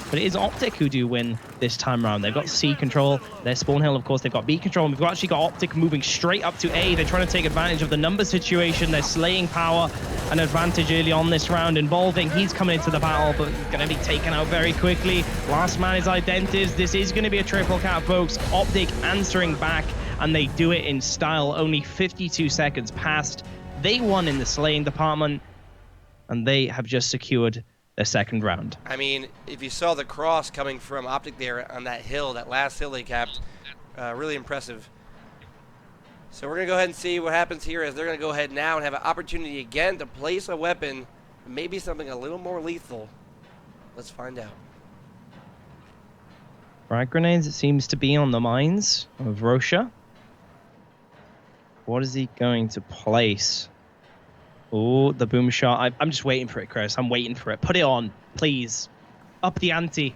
But it is OpTic who do win this time around. They've got C control, their spawn hill, of course. They've got B control, and we've actually got OpTic moving straight up to A. They're trying to take advantage of the number situation. They're slaying power, an advantage early on this round. Involving, he's coming into the battle, but going to be taken out very quickly. Last man is Identities. This is going to be a triple cap, folks. OpTic answering back, and they do it in style. Only 52 seconds passed. They won in the slaying department, and they have just secured their second round. I mean, if you saw the cross coming from OpTic there on that hill, that last hill they capped, really impressive. So we're going to go ahead and see what happens here as they're going to go ahead now and have an opportunity again to place a weapon, maybe something a little more lethal. Let's find out. Frag grenades, it seems to be on the minds of Rosha. What is he going to place? Oh, the boom shot. I'm just waiting for it, Chris. I'm waiting for it. Put it on, please. Up the ante.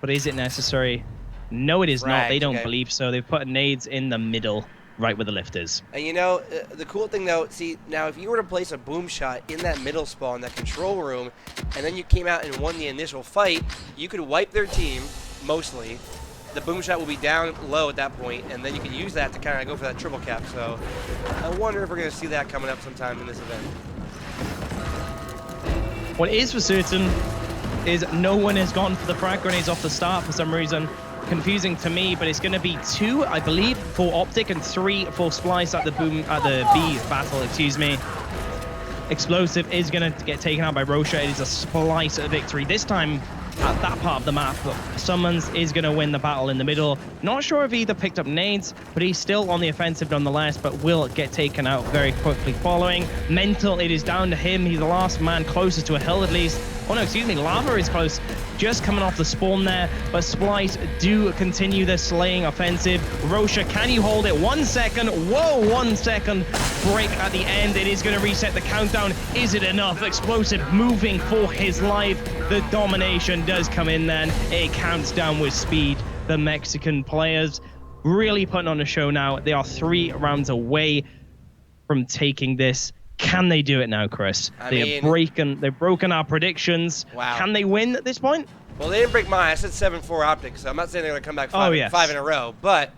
But is it necessary? No, it is not. They don't believe so. They've put nades in the middle, right where the lift is. And you know, the cool thing though, see, now if you were to place a boom shot in that middle spawn, that control room, and then you came out and won the initial fight, you could wipe their team, mostly. The boom shot will be down low at that point, and then you can use that to kind of go for that triple cap. So I wonder if we're going to see that coming up sometime in this event. What is for certain is no one has gone for the frag grenades off the start for some reason. Confusing to me, but it's going to be 2, I believe, for OpTic and 3 for Splice at the B battle. Excuse me. Explosive is going to get taken out by Rosha. It is a Splice victory. This time, at that part of the map. Summons is going to win the battle in the middle. Not sure if he either picked up nades, but he's still on the offensive nonetheless, but will get taken out very quickly following. Mental, it is down to him. He's the last man closest to a hill at least. Oh no, excuse me, Lava is close. Just coming off the spawn there, but Splice do continue their slaying offensive. Rosha, can you hold it? 1 second. Whoa, 1 second break at the end. It is going to reset the countdown. Is it enough? Explosive moving for his life. The domination does come in then. It counts down with speed. The Mexican players really putting on a show now. They are 3 rounds away from taking this. Can they do it now, Chris? They've broken our predictions. Wow. Can they win at this point? Well, they didn't break mine. I said 7-4 OpTic, so I'm not saying they're going to come back 5 in a row. But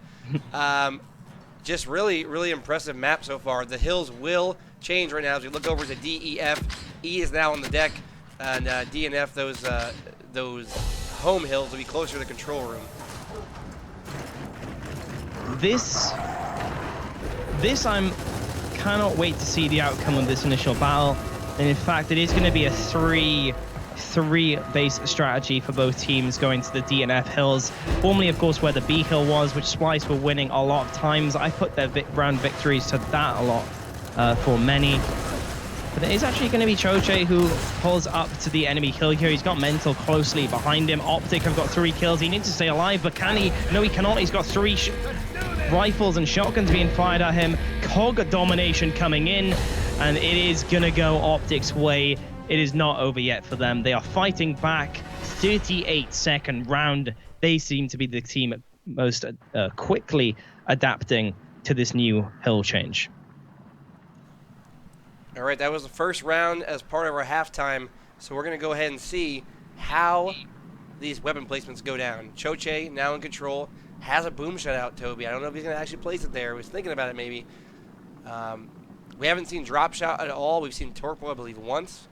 just really, really impressive map so far. The hills will change right now as we look over to D, E, F. E is now on the deck, and D and F, those home hills will be closer to the control room. This I'm cannot wait to see the outcome of this initial battle. And in fact, it is going to be a 3 base strategy for both teams going to the D and F hills. Formerly, of course, where the B hill was, which Splice were winning a lot of times. I put their round victories to that a lot for many. But it is actually going to be Choche who pulls up to the enemy hill here. He's got Mental closely behind him. OpTic have got 3 kills. He needs to stay alive, but can he? No, he cannot. He's got 3 rifles and shotguns being fired at him. Cog domination coming in, and it is going to go OpTic's way. It is not over yet for them. They are fighting back. 38-second round. They seem to be the team most quickly adapting to this new hill change. All right, that was the first round as part of our halftime. So we're going to go ahead and see how these weapon placements go down. Choche, now in control, has a boom shot out, Toby. I don't know if he's going to actually place it there. I was thinking about it maybe. We haven't seen drop shot at all. We've seen torpedo, I believe, once.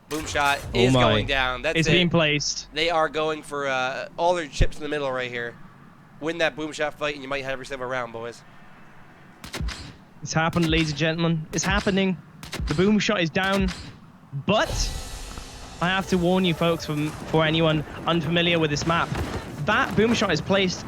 Boom shot is going down. That's it's being placed. They are going for all their chips in the middle right here. Win that boom shot fight, and you might have yourself a round, boys. It's happened, ladies and gentlemen. It's happening. The boom shot is down, but I have to warn you folks, for anyone unfamiliar with this map, that boom shot is placed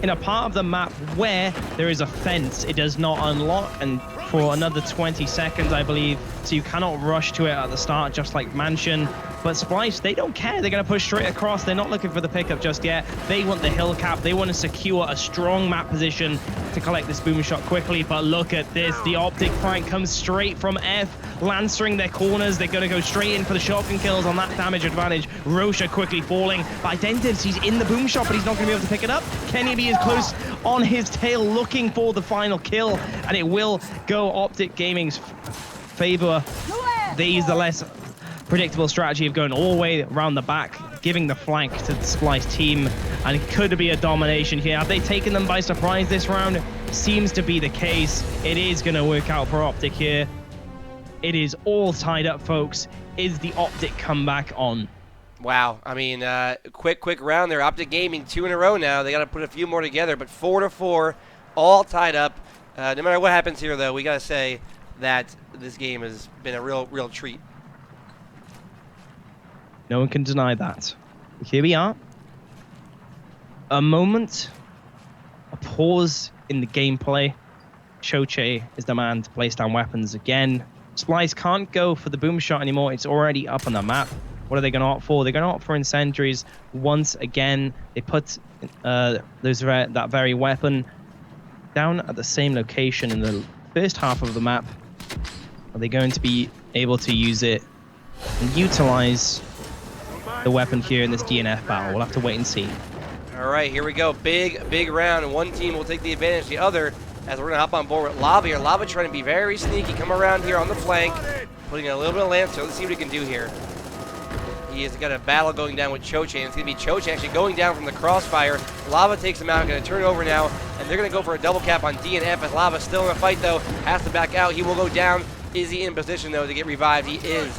in a part of the map where there is a fence. It does not unlock, and for another 20 seconds, I believe, so you cannot rush to it at the start, just like Mansion. But Splice, they don't care. They're going to push straight across. They're not looking for the pickup just yet. They want the hill cap. They want to secure a strong map position to collect this boom shot quickly. But look at this. The OpTic fight comes straight from F, lancering their corners. They're going to go straight in for the shotgun kills on that damage advantage. Rosha quickly falling. But Identities, he's in the boom shot, but he's not going to be able to pick it up. Kennedy is close on his tail, looking for the final kill. And it will go OpTic Gaming's favor. They use the less predictable strategy of going all the way around the back, giving the flank to the Splice team, and it could be a domination here. Have they taken them by surprise this round? Seems to be the case. It is going to work out for OpTic here. It is all tied up, folks. Is the OpTic comeback on? Wow, I mean, quick round there. OpTic Gaming 2 in a row now. They got to put a few more together, but 4-4, all tied up. No matter what happens here, though, we got to say that this game has been a real treat. No one can deny that. Here we are. A moment, a pause in the gameplay. Choche is the man to place down weapons again. Splice can't go for the boom shot anymore. It's already up on the map. What are they going to opt for? They're going to opt for incendiaries once again. They put that very weapon down at the same location in the first half of the map. Are they going to be able to use it and utilize the weapon here in this DNF battle? We'll have to wait and see. All right, here we go. Big round. One team will take the advantage. The other, as we're going to hop on board with Lava here. Lava trying to be very sneaky. Come around here on the flank, putting a little bit of Lancer. Let's see what he can do here. He has got a battle going down with Choche, and it's going to be Choche actually going down from the crossfire. Lava takes him out, going to turn it over now, and they're going to go for a double cap on D and F as Lava still in a fight, though. Has to back out. He will go down. Is he in position, though, to get revived? He is.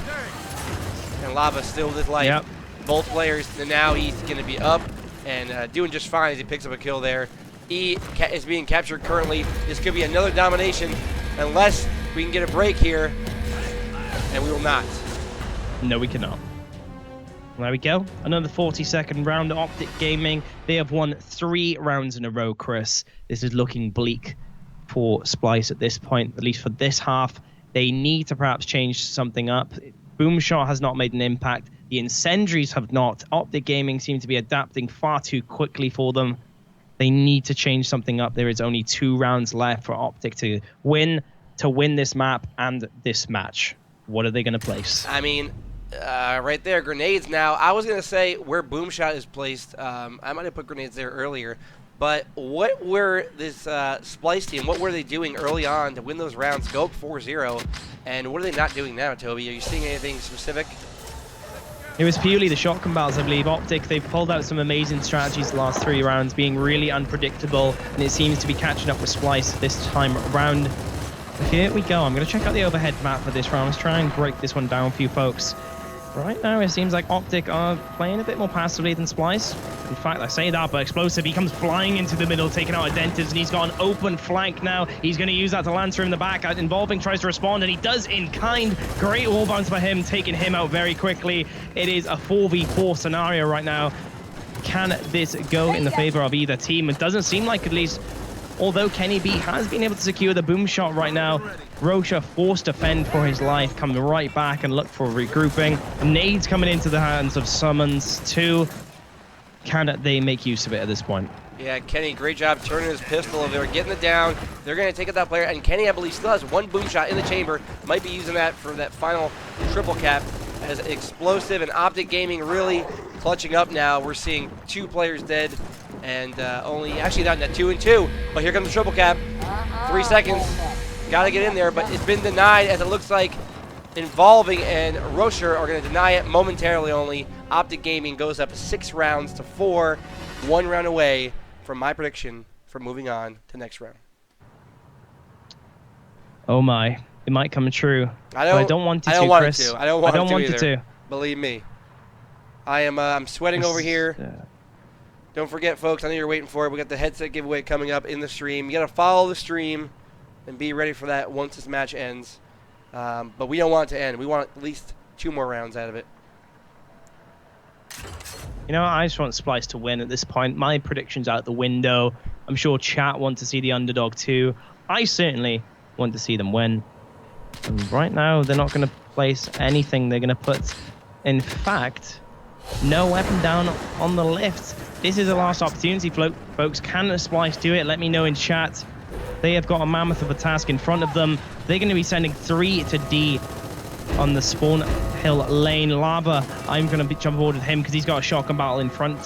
And Lava still with his life. Yep. Both players, and now he's going to be up and doing just fine as he picks up a kill there. E is being captured currently. This could be another domination unless we can get a break here, and we will not. No, we cannot. There we go. Another 42nd round. OpTic Gaming, they have won 3 rounds in a row, Chris. This is looking bleak for Splice at this point, at least for this half. They need to perhaps change something up. Boomshot has not made an impact. The Incendiaries have not. OpTic Gaming seem to be adapting far too quickly for them. They need to change something up. There is only 2 rounds left for OpTic to win this map and this match. What are they going to place? I mean, right there, grenades now. I was going to say where Boomshot is placed. I might have put grenades there earlier. But what were this Splice team, what were they doing early on to win those rounds, go up 4-0? And what are they not doing now, Toby? Are you seeing anything specific? It was purely the shotgun battles, I believe. OpTic, they've pulled out some amazing strategies the last 3 rounds, being really unpredictable. And it seems to be catching up with Splice this time around. Here we go. I'm going to check out the overhead map for this round. Let's try and break this one down for you folks. Right now, it seems like OpTic are playing a bit more passively than Splice. In fact, I say that, but Explosive, he comes flying into the middle, taking out Adentives, and he's got an open flank now. He's going to use that to Lancer in the back. Involving tries to respond, and he does in kind. Great wall bounce by him, taking him out very quickly. It is a 4v4 scenario right now. Can this go in the favor of either team? It doesn't seem like, at least. Although Kenny B has been able to secure the boom shot right now, Rocha forced to fend for his life, coming right back and look for regrouping. Nades coming into the hands of Summons too. Can they make use of it at this point? Yeah, Kenny, great job turning his pistol over there, getting it down. They're going to take out that player, and Kenny, I believe, still has 1 boom shot in the chamber. Might be using that for that final triple cap. As Explosive and OpTic Gaming really clutching up now. We're seeing 2 players dead. And actually not 2 and 2, but here comes the triple cap. 3 seconds, gotta get in there, but it's been denied as it looks like Involving and Rocher are gonna deny it momentarily only. OpTic Gaming goes up 6 rounds to 4, 1 round away from my prediction for moving on to next round. Oh my, it might come true. I don't want it to, Chris. I don't want it to. Believe me. I'm sweating over here. Don't forget, folks, I know you're waiting for it. We got the headset giveaway coming up in the stream. You got to follow the stream and be ready for that once this match ends. But we don't want it to end. We want at least 2 more rounds out of it. You know, I just want Splice to win at this point. My prediction's out the window. I'm sure chat want to see the underdog too. I certainly want to see them win. And right now, they're not going to place anything. They're going to put, in fact, no weapon down on the lift. This is the last opportunity, folks. Can Splice do it? Let me know in chat. They have got a mammoth of a task in front of them. They're going to be sending 3 to D on the spawn hill lane. Lava, I'm going to jump aboard with him because he's got a shotgun battle in front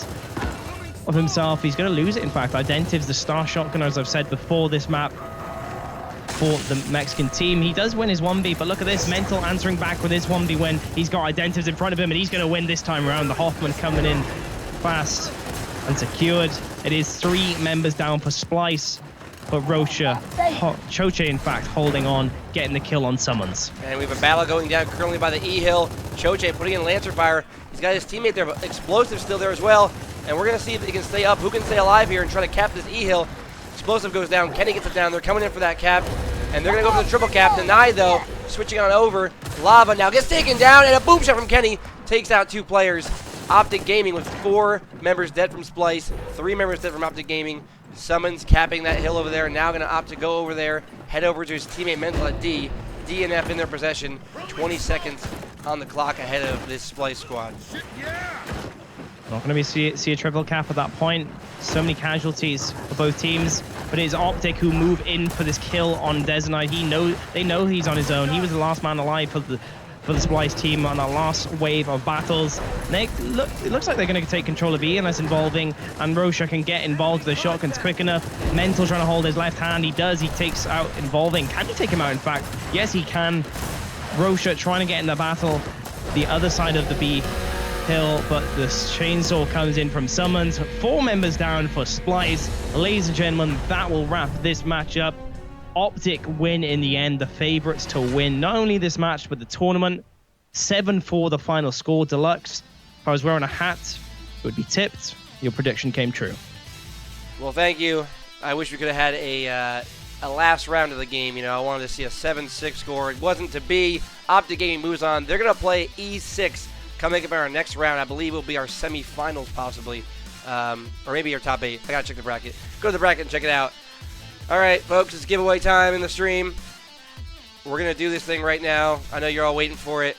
of himself. He's going to lose it, in fact. Identive's the star shotgun, as I've said before, this map for the Mexican team. He does win his 1v, but look at this. Mental answering back with his 1v win. He's got Identives in front of him, and he's going to win this time around. The Hoffman coming in fast and secured. It is 3 members down for Splice, but Rocha, Choche in fact, holding on, getting the kill on Summons. And we have a battle going down currently by the E-Hill. Choche putting in Lancer fire. He's got his teammate there, but Explosive still there as well. And we're going to see if he can stay up. Who can stay alive here and try to cap this E-Hill? Explosive goes down. Kenny gets it down. They're coming in for that cap. And they're going to go for the triple cap. Denied, though. Switching on over. Lava now gets taken down. And a boom shot from Kenny takes out 2 players. OpTic Gaming with 4 members dead from Splice. 3 members dead from OpTic Gaming. Summons capping that hill over there. Now going to opt to go over there. Head over to his teammate Mental at D. D and F in their possession. 20 seconds on the clock ahead of this Splice squad. Not going to see a triple cap at that point. So many casualties for both teams. But it is OpTic who move in for this kill on Desanite. They know he's on his own. He was the last man alive for the Splice team on our last wave of battles. It looks like they're going to take control of E unless Involving and Rocha can get involved with the shotguns quick enough. Mental trying to hold his left hand. He does. He takes out Involving. Can he take him out, in fact? Yes, he can. Rocha trying to get in the battle the other side of the B hill, but the chainsaw comes in from Summons. 4 members down for Splice. Ladies and gentlemen, that will wrap this match up. OpTic win in the end, the favorites to win not only this match but the tournament. 7-4 the final score. Deluxe, if I was wearing a hat, it would be tipped. Your prediction came true. Well, thank you. I wish we could have had a last round of the game. You know, I wanted to see a 7-6 score. It wasn't to be. OpTic Gaming moves on. They're going to play E6 Coming up in our next round, I believe will be our semifinals possibly. Or maybe our top 8. I gotta check the bracket. Go to the bracket and check it out. All right, folks, it's giveaway time in the stream. We're gonna do this thing right now. I know you're all waiting for it.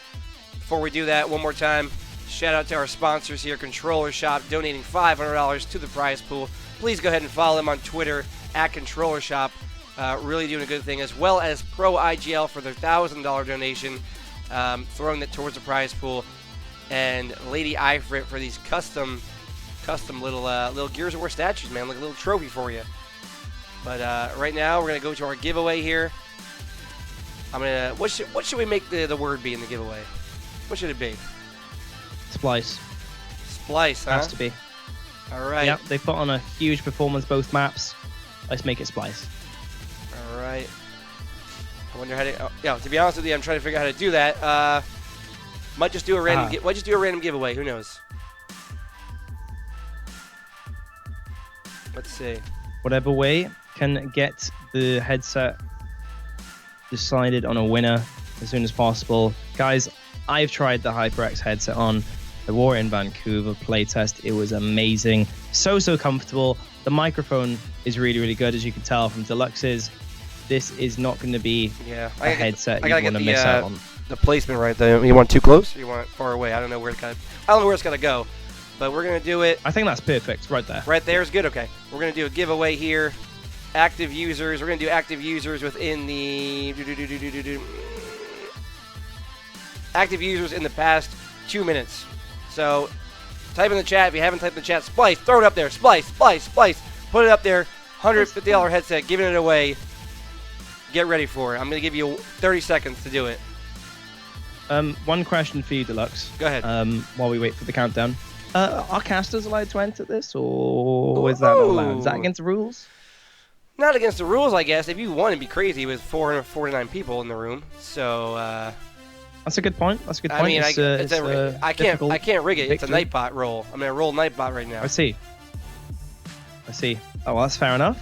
Before we do that, one more time, shout out to our sponsors here, Controller Shop, donating $500 to the prize pool. Please go ahead and follow them on Twitter at Controller Shop. Really doing a good thing, as well as Pro IGL for their $1,000 donation, throwing that towards the prize pool, and Lady Ifrit for these custom little Gears of War statues, man, like a little trophy for you. But right now, we're gonna go to our giveaway here. What should we make the word be in the giveaway? What should it be? Splice. Splice, huh? Has to be. All right. Yep, they put on a huge performance both maps. Let's make it Splice. All right. I wonder how to. Oh, yeah, to be honest with you, I'm trying to figure out how to do that. Might just do a random. Might just do a random giveaway. Who knows? Let's see. Whatever way can get the headset decided on a winner as soon as possible. Guys, I've tried the HyperX headset on. I wore it in Vancouver playtest. It was amazing. So comfortable. The microphone is really good, as you can tell from Deluxe's. This is not going to be a headset you want to miss out on. The placement right there. You want it too close? Or you want it far away? I don't know where it's got to go. But we're going to do it. I think that's perfect right there. Right there is good? Okay. We're going to do a giveaway here. Active users. We're going to do active users within the... Active users in the past 2 minutes. So type in the chat. If you haven't typed in the chat, Splice. Throw it up there. Splice. Put it up there. $150 headset. Giving it away. Get ready for it. I'm going to give you 30 seconds to do it. One question for you, Deluxe. Go ahead. While we wait for the countdown. Are casters allowed to enter this, or is that not allowed? Is that against the rules? Not against the rules, I guess. If you want to be crazy with 449 people in the room, so that's a good point. I mean, I can't rig it. It's a Nightbot roll. I'm gonna roll Nightbot right now. I see. Oh, well, that's fair enough.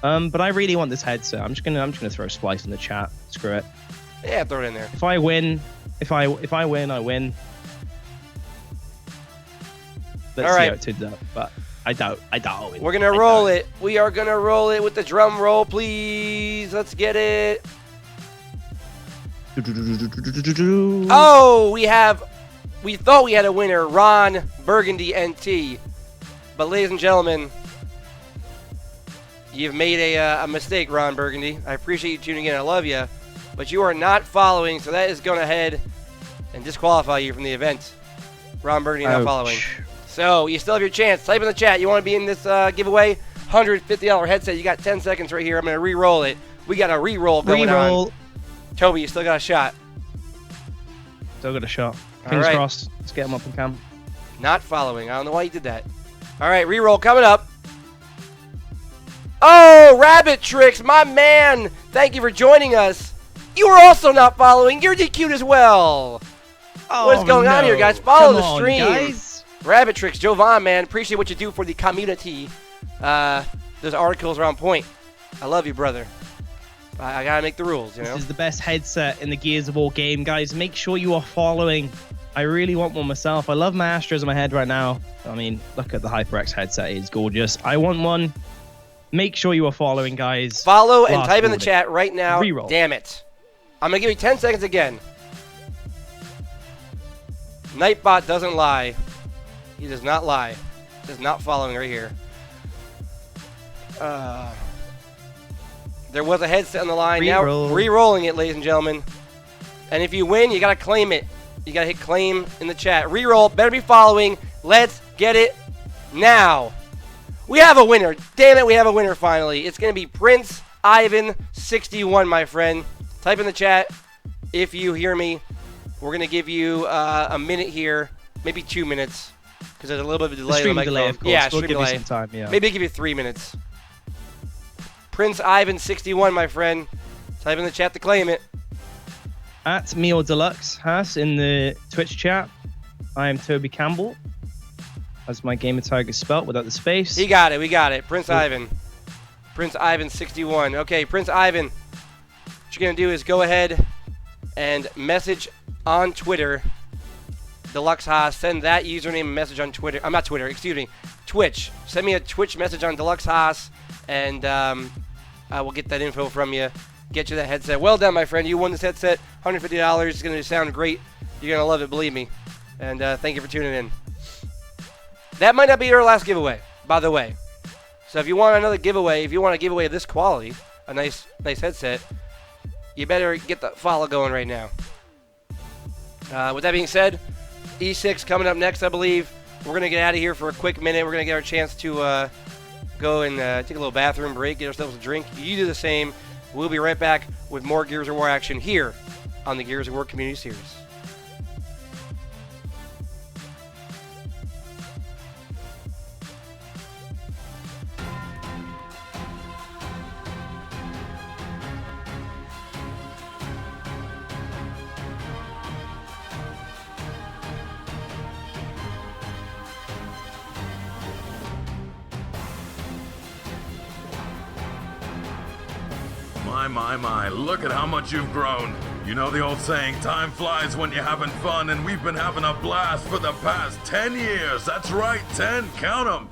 But I really want this headset. I'm just gonna throw Splice in the chat. Screw it. Yeah, throw it in there. If I win, I win. Let's see how it turns out, but I doubt I'll win. We're gonna roll it. We are gonna roll it with the drum roll, please. Let's get it. Oh, we thought we had a winner, Ron Burgundy NT, but ladies and gentlemen, you've made a mistake, Ron Burgundy. I appreciate you tuning in. I love you, but you are not following, so that is going to head and disqualify you from the event. Ron Burgundy not following. So you still have your chance. Type in the chat. You want to be in this giveaway? $150 headset. You got 10 seconds right here. I'm going to re-roll it. We got a re-roll going on. Toby, you still got a shot. Still got a shot. Fingers crossed. Let's get him up and cam. Not following. I don't know why you did that. All right, re-roll coming up. Oh, Rabbit Tricks, my man. Thank you for joining us. You are also not following. You're DQ'd as well. Oh, what is going on here, guys? Follow the stream. Guys. Rabbit Tricks, Jovan, man. Appreciate what you do for the community. Those articles are on point. I love you, brother. I gotta make the rules, you know? This is the best headset in the Gears of War game, guys. Make sure you are following. I really want one myself. I love my Astros in my head right now. I mean, look at the HyperX headset. It's gorgeous. I want one. Make sure you are following, guys. Follow and type in the chat right now. Reroll. Damn it. I'm gonna give you 10 seconds again. Nightbot doesn't lie. He does not lie. He's not following right here. There was a headset on the line. Now re-rolling it, ladies and gentlemen. And if you win, you gotta claim it. You gotta hit claim in the chat. Re-roll. Better be following. Let's get it now. We have a winner. Damn it, we have a winner finally. It's gonna be Prince Ivan 61, my friend. Type in the chat if you hear me. We're gonna give you a minute here, maybe 2 minutes. Because there's a little bit of a delay. Stream delay, of course. Yeah, we'll stream give delay. you some time, yeah. Maybe give you 3 minutes. Prince Ivan 61, my friend. Type in the chat to claim it. At me or Deluxe has in the Twitch chat. I am Toby Campbell, as my gamer tag is spelt without the space. He got it. We got it. Prince Ivan. Prince Ivan 61. Okay, Prince Ivan. What you're gonna do is go ahead and message on Twitter Deluxe Haas. Send that username a message on Twitter. I'm not Twitter, excuse me. Twitch. Send me a Twitch message on Deluxe Haas, and I will get that info from you. Get you that headset. Well done, my friend. You won this headset. $150. It's going to sound great. You're going to love it, believe me. And thank you for tuning in. That might not be your last giveaway, by the way. So if you want another giveaway, if you want a giveaway of this quality, a nice headset, you better get the follow going right now. With that being said, E6 coming up next, I believe. We're going to get out of here for a quick minute. We're going to get our chance to go and take a little bathroom break, get ourselves a drink. You do the same. We'll be right back with more Gears of War action here on the Gears of War Community Series. My, look at how much you've grown. You know the old saying, time flies when you're having fun, and we've been having a blast for the past 10 years. That's right, 10, count them.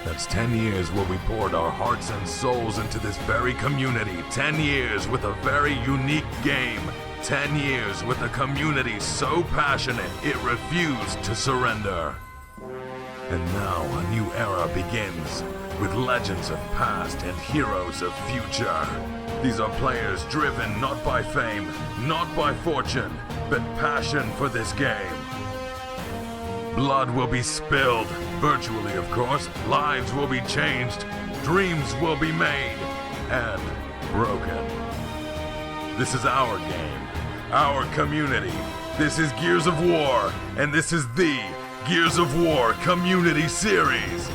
That's 10 years where we poured our hearts and souls into this very community. 10 years with a very unique game. 10 years with a community so passionate it refused to surrender. And now a new era begins, with legends of past and heroes of future. These are players driven not by fame, not by fortune, but passion for this game. Blood will be spilled, virtually of course, lives will be changed, dreams will be made, and broken. This is our game, our community. This is Gears of War, and this is the Gears of War Community Series.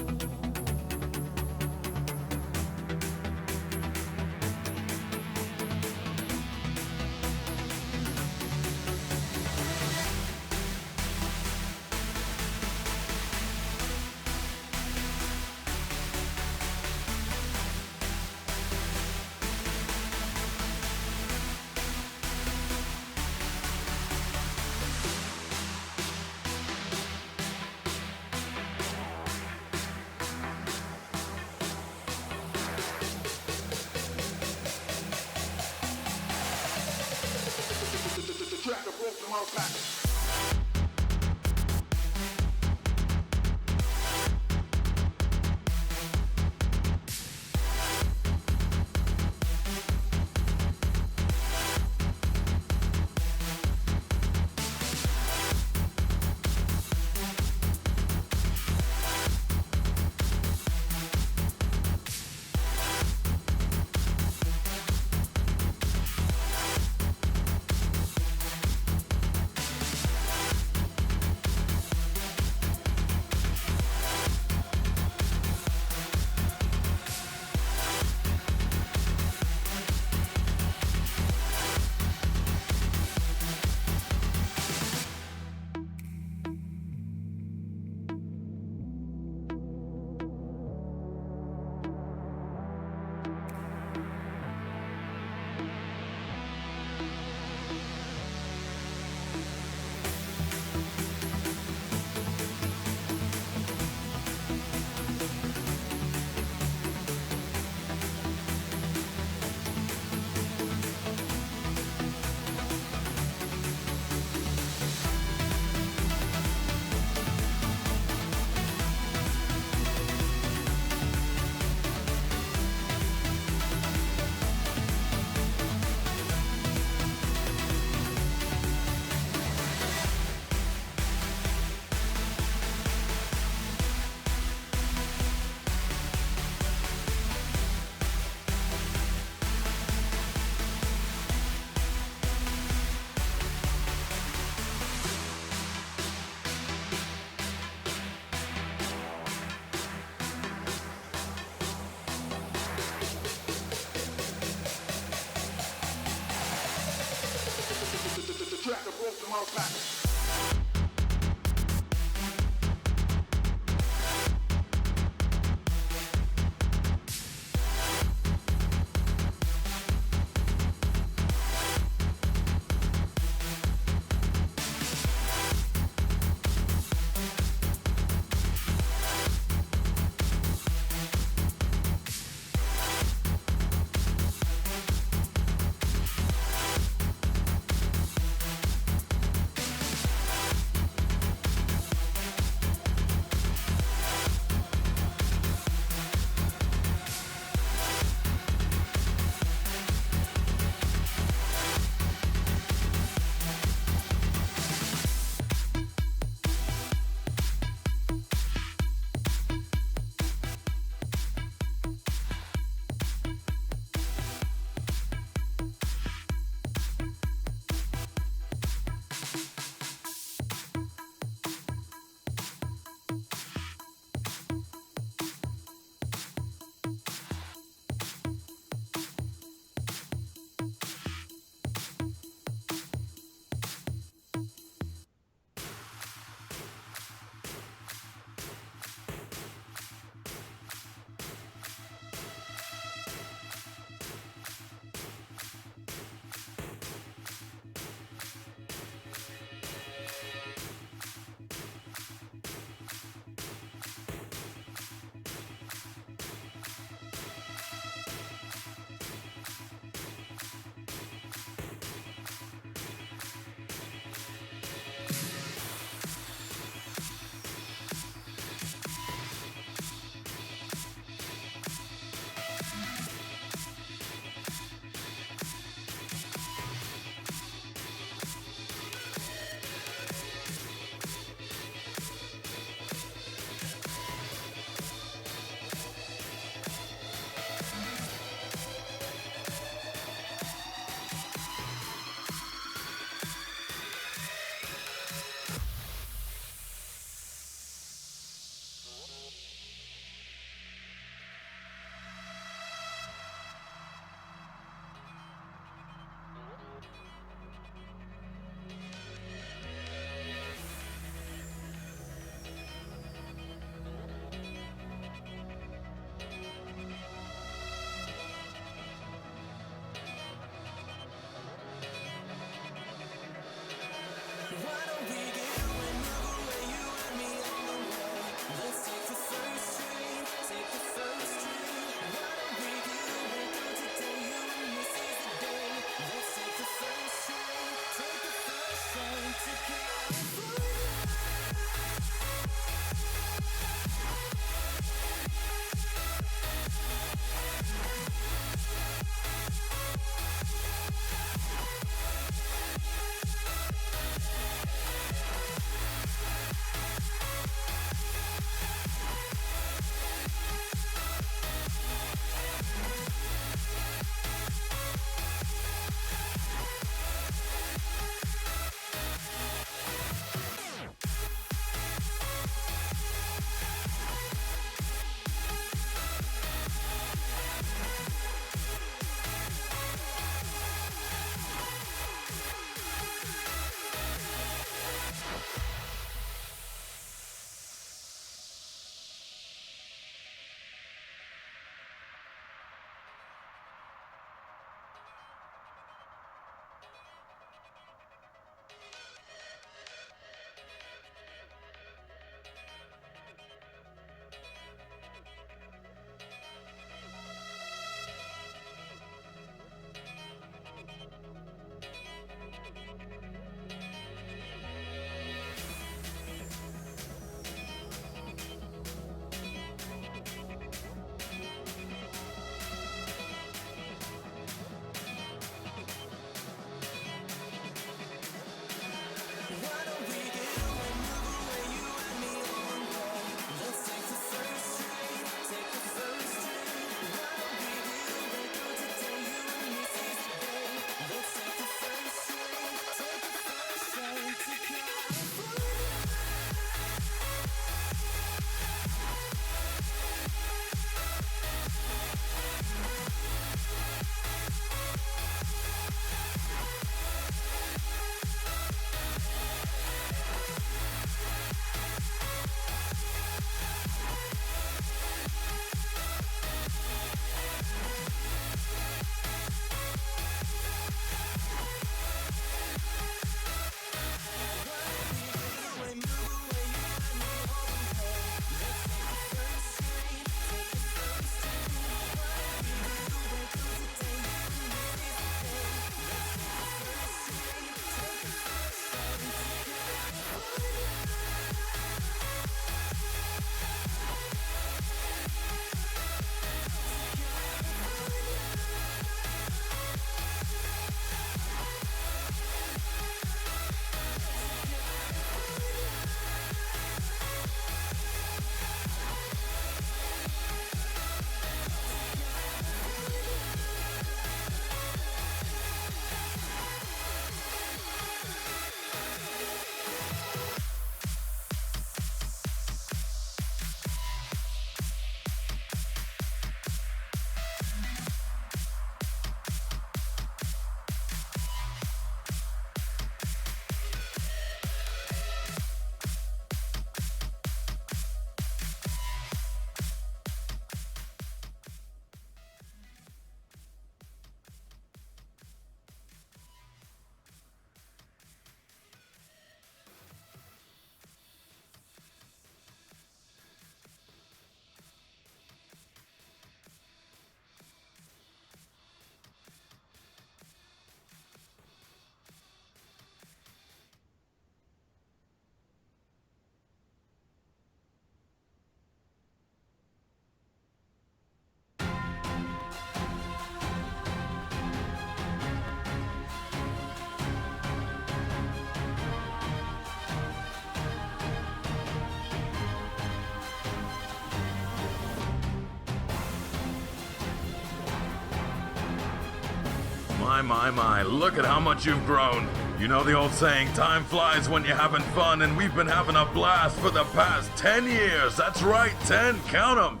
My, look at how much you've grown. You know the old saying, time flies when you're having fun, and we've been having a blast for the past 10 years. That's right, 10, count them.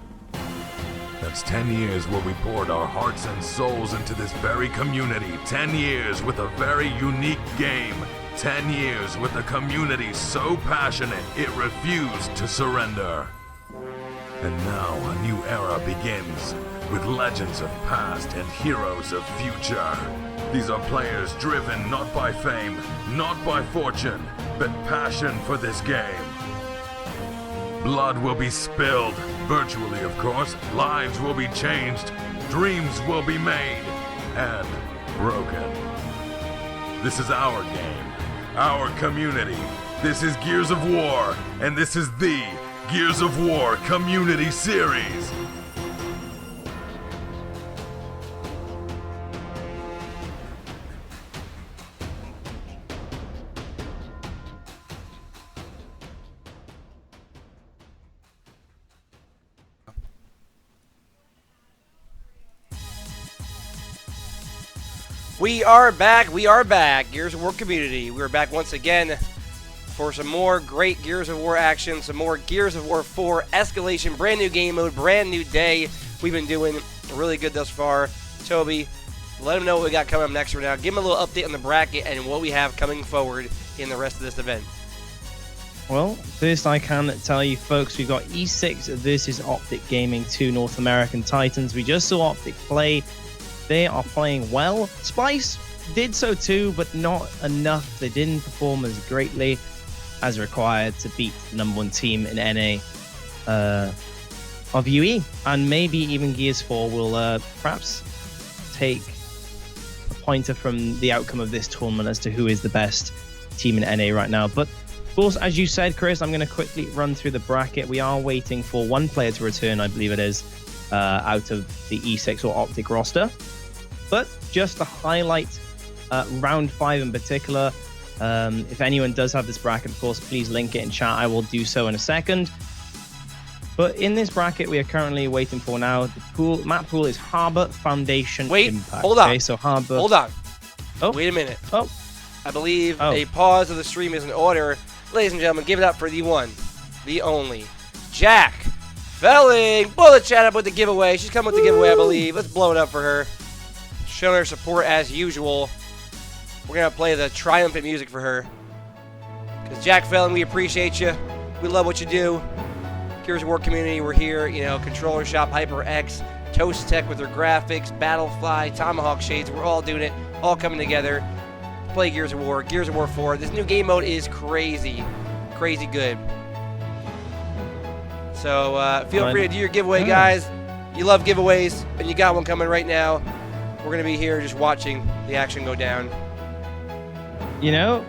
That's 10 years where we poured our hearts and souls into this very community. 10 years with a very unique game. 10 years with a community so passionate it refused to surrender. And now a new era begins, with legends of past and heroes of future. These are players driven not by fame, not by fortune, but passion for this game. Blood will be spilled, virtually of course, lives will be changed, dreams will be made, and broken. This is our game, our community. This is Gears of War, and this is the Gears of War Community Series. We are back. Gears of War community. We are back once again for some more great Gears of War action, some more Gears of War 4 escalation, brand new game mode, brand new day. We've been doing really good thus far. Toby, let them know what we got coming up next right now. Give them a little update on the bracket and what we have coming forward in the rest of this event. Well, first I can tell you folks, we've got E6 versus OpTic Gaming, 2 North American Titans. We just saw OpTic play. They are playing well. Splice did so too, but not enough. They didn't perform as greatly as required to beat the #1 team in NA of UE. And maybe even Gears 4 will perhaps take a pointer from the outcome of this tournament as to who is the best team in NA right now. But of course, as you said, Chris, I'm going to quickly run through the bracket. We are waiting for one player to return, I believe it is, out of the E6 or OpTic roster. But just to highlight round 5 in particular, if anyone does have this bracket, of course, please link it in chat. I will do so in a second. But in this bracket, we are currently waiting for now. The map pool is Harbor, Foundation, Impact. Hold on. Okay, so Harbor. Hold on. Oh. Wait a minute. Oh. I believe a pause of the stream is in order. Ladies and gentlemen, give it up for the one, the only, Jack Felling. Blow the chat up with the giveaway. She's coming with the giveaway, I believe. Let's blow it up for her. Showing her support as usual. We're going to play the triumphant music for her. Because Jack Felling, we appreciate you. We love what you do. Gears of War community, we're here. You know, Controller Shop, HyperX, Toast Tech with their graphics, Battlefly, Tomahawk Shades. We're all doing it. All coming together. Play Gears of War 4. This new game mode is crazy. Crazy good. So feel free to do your giveaway, guys. You love giveaways, and you got one coming right now. We're going to be here just watching the action go down. You know,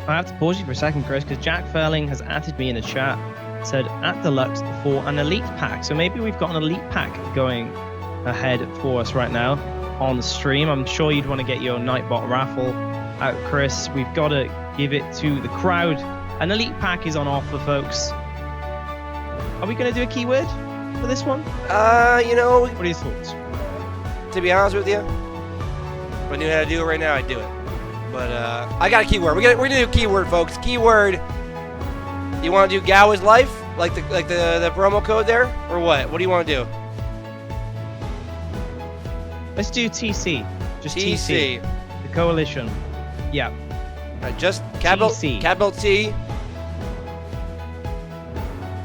I have to pause you for a second, Chris, because Jack Furling has added me in the chat, said at Deluxe for an Elite Pack. So maybe we've got an Elite Pack going ahead for us right now on the stream. I'm sure you'd want to get your Nightbot raffle out, Chris. We've got to give it to the crowd. An Elite Pack is on offer, folks. Are we going to do a keyword for this one? You know... What are your thoughts? To be honest with you, if I knew how to do it right now, I'd do it. But I got a keyword. We're gonna do a keyword, folks. Keyword. You want to do Gao is life, like the promo code there, or what? What do you want to do? Let's do TC. Just TC. The coalition. Yeah. All right, just capital TC. Capital T.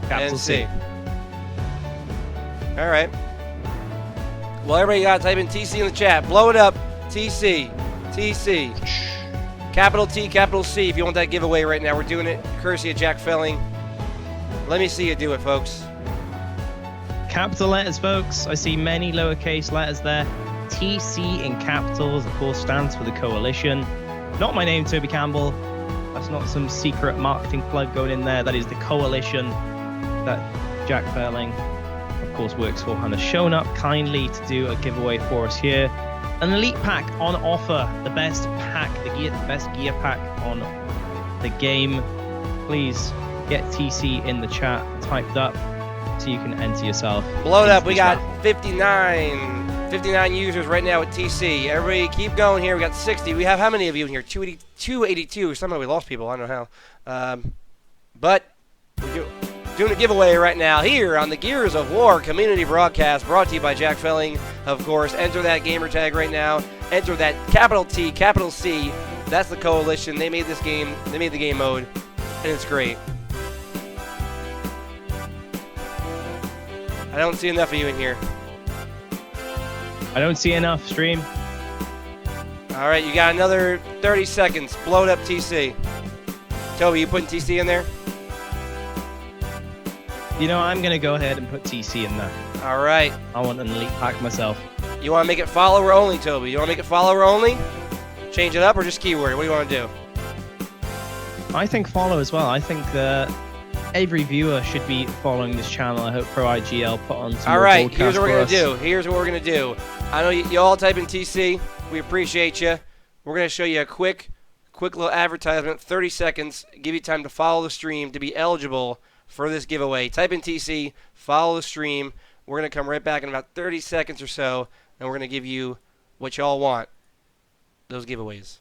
Capital and C. All right. Well, everybody got to type in TC in the chat. Blow it up. TC. TC. Capital T, capital C. If you want that giveaway right now, we're doing it courtesy of Jack Felling. Let me see you do it, folks. Capital letters, folks. I see many lowercase letters there. TC in capitals, of course, stands for the coalition. Not my name, Toby Campbell. That's not some secret marketing plug going in there. That is the coalition that Jack Furling, of course, works for, and has shown up kindly to do a giveaway for us here. An Elite Pack on offer, the best pack, the best gear pack on the game. Please get TC in the chat typed up so you can enter yourself. Blow it up. We got 59, 59 users right now at TC. Everybody keep going here. We got 60. We have how many of you in here? 282. Somehow we lost people. I don't know how. But we're doing a giveaway right now here on the Gears of War community broadcast, brought to you by Jack Felling, of course. Enter that gamer tag right now. Enter that capital T, capital C. That's the coalition. They made this game. They made the game mode, and it's great. I don't see enough of you in here. I don't see enough, stream. All right, you got another 30 seconds. Blow it up, TC. Toby, you putting TC in there? You know, I'm going to go ahead and put TC in there. All right. I want an elite pack myself. You want to make it follower only, Toby? You want to make it follower only? Change it up or just keyword? What do you want to do? I think follow as well. I think every viewer should be following this channel. I hope Pro IGL put on some All right, here's what we're going to do. Here's what we're going to do. I know you all type in TC. We appreciate you. We're going to show you a quick little advertisement, 30 seconds, give you time to follow the stream to be eligible for this giveaway. Type in TC, follow the stream. We're going to come right back in about 30 seconds or so, and we're going to give you what y'all want, those giveaways.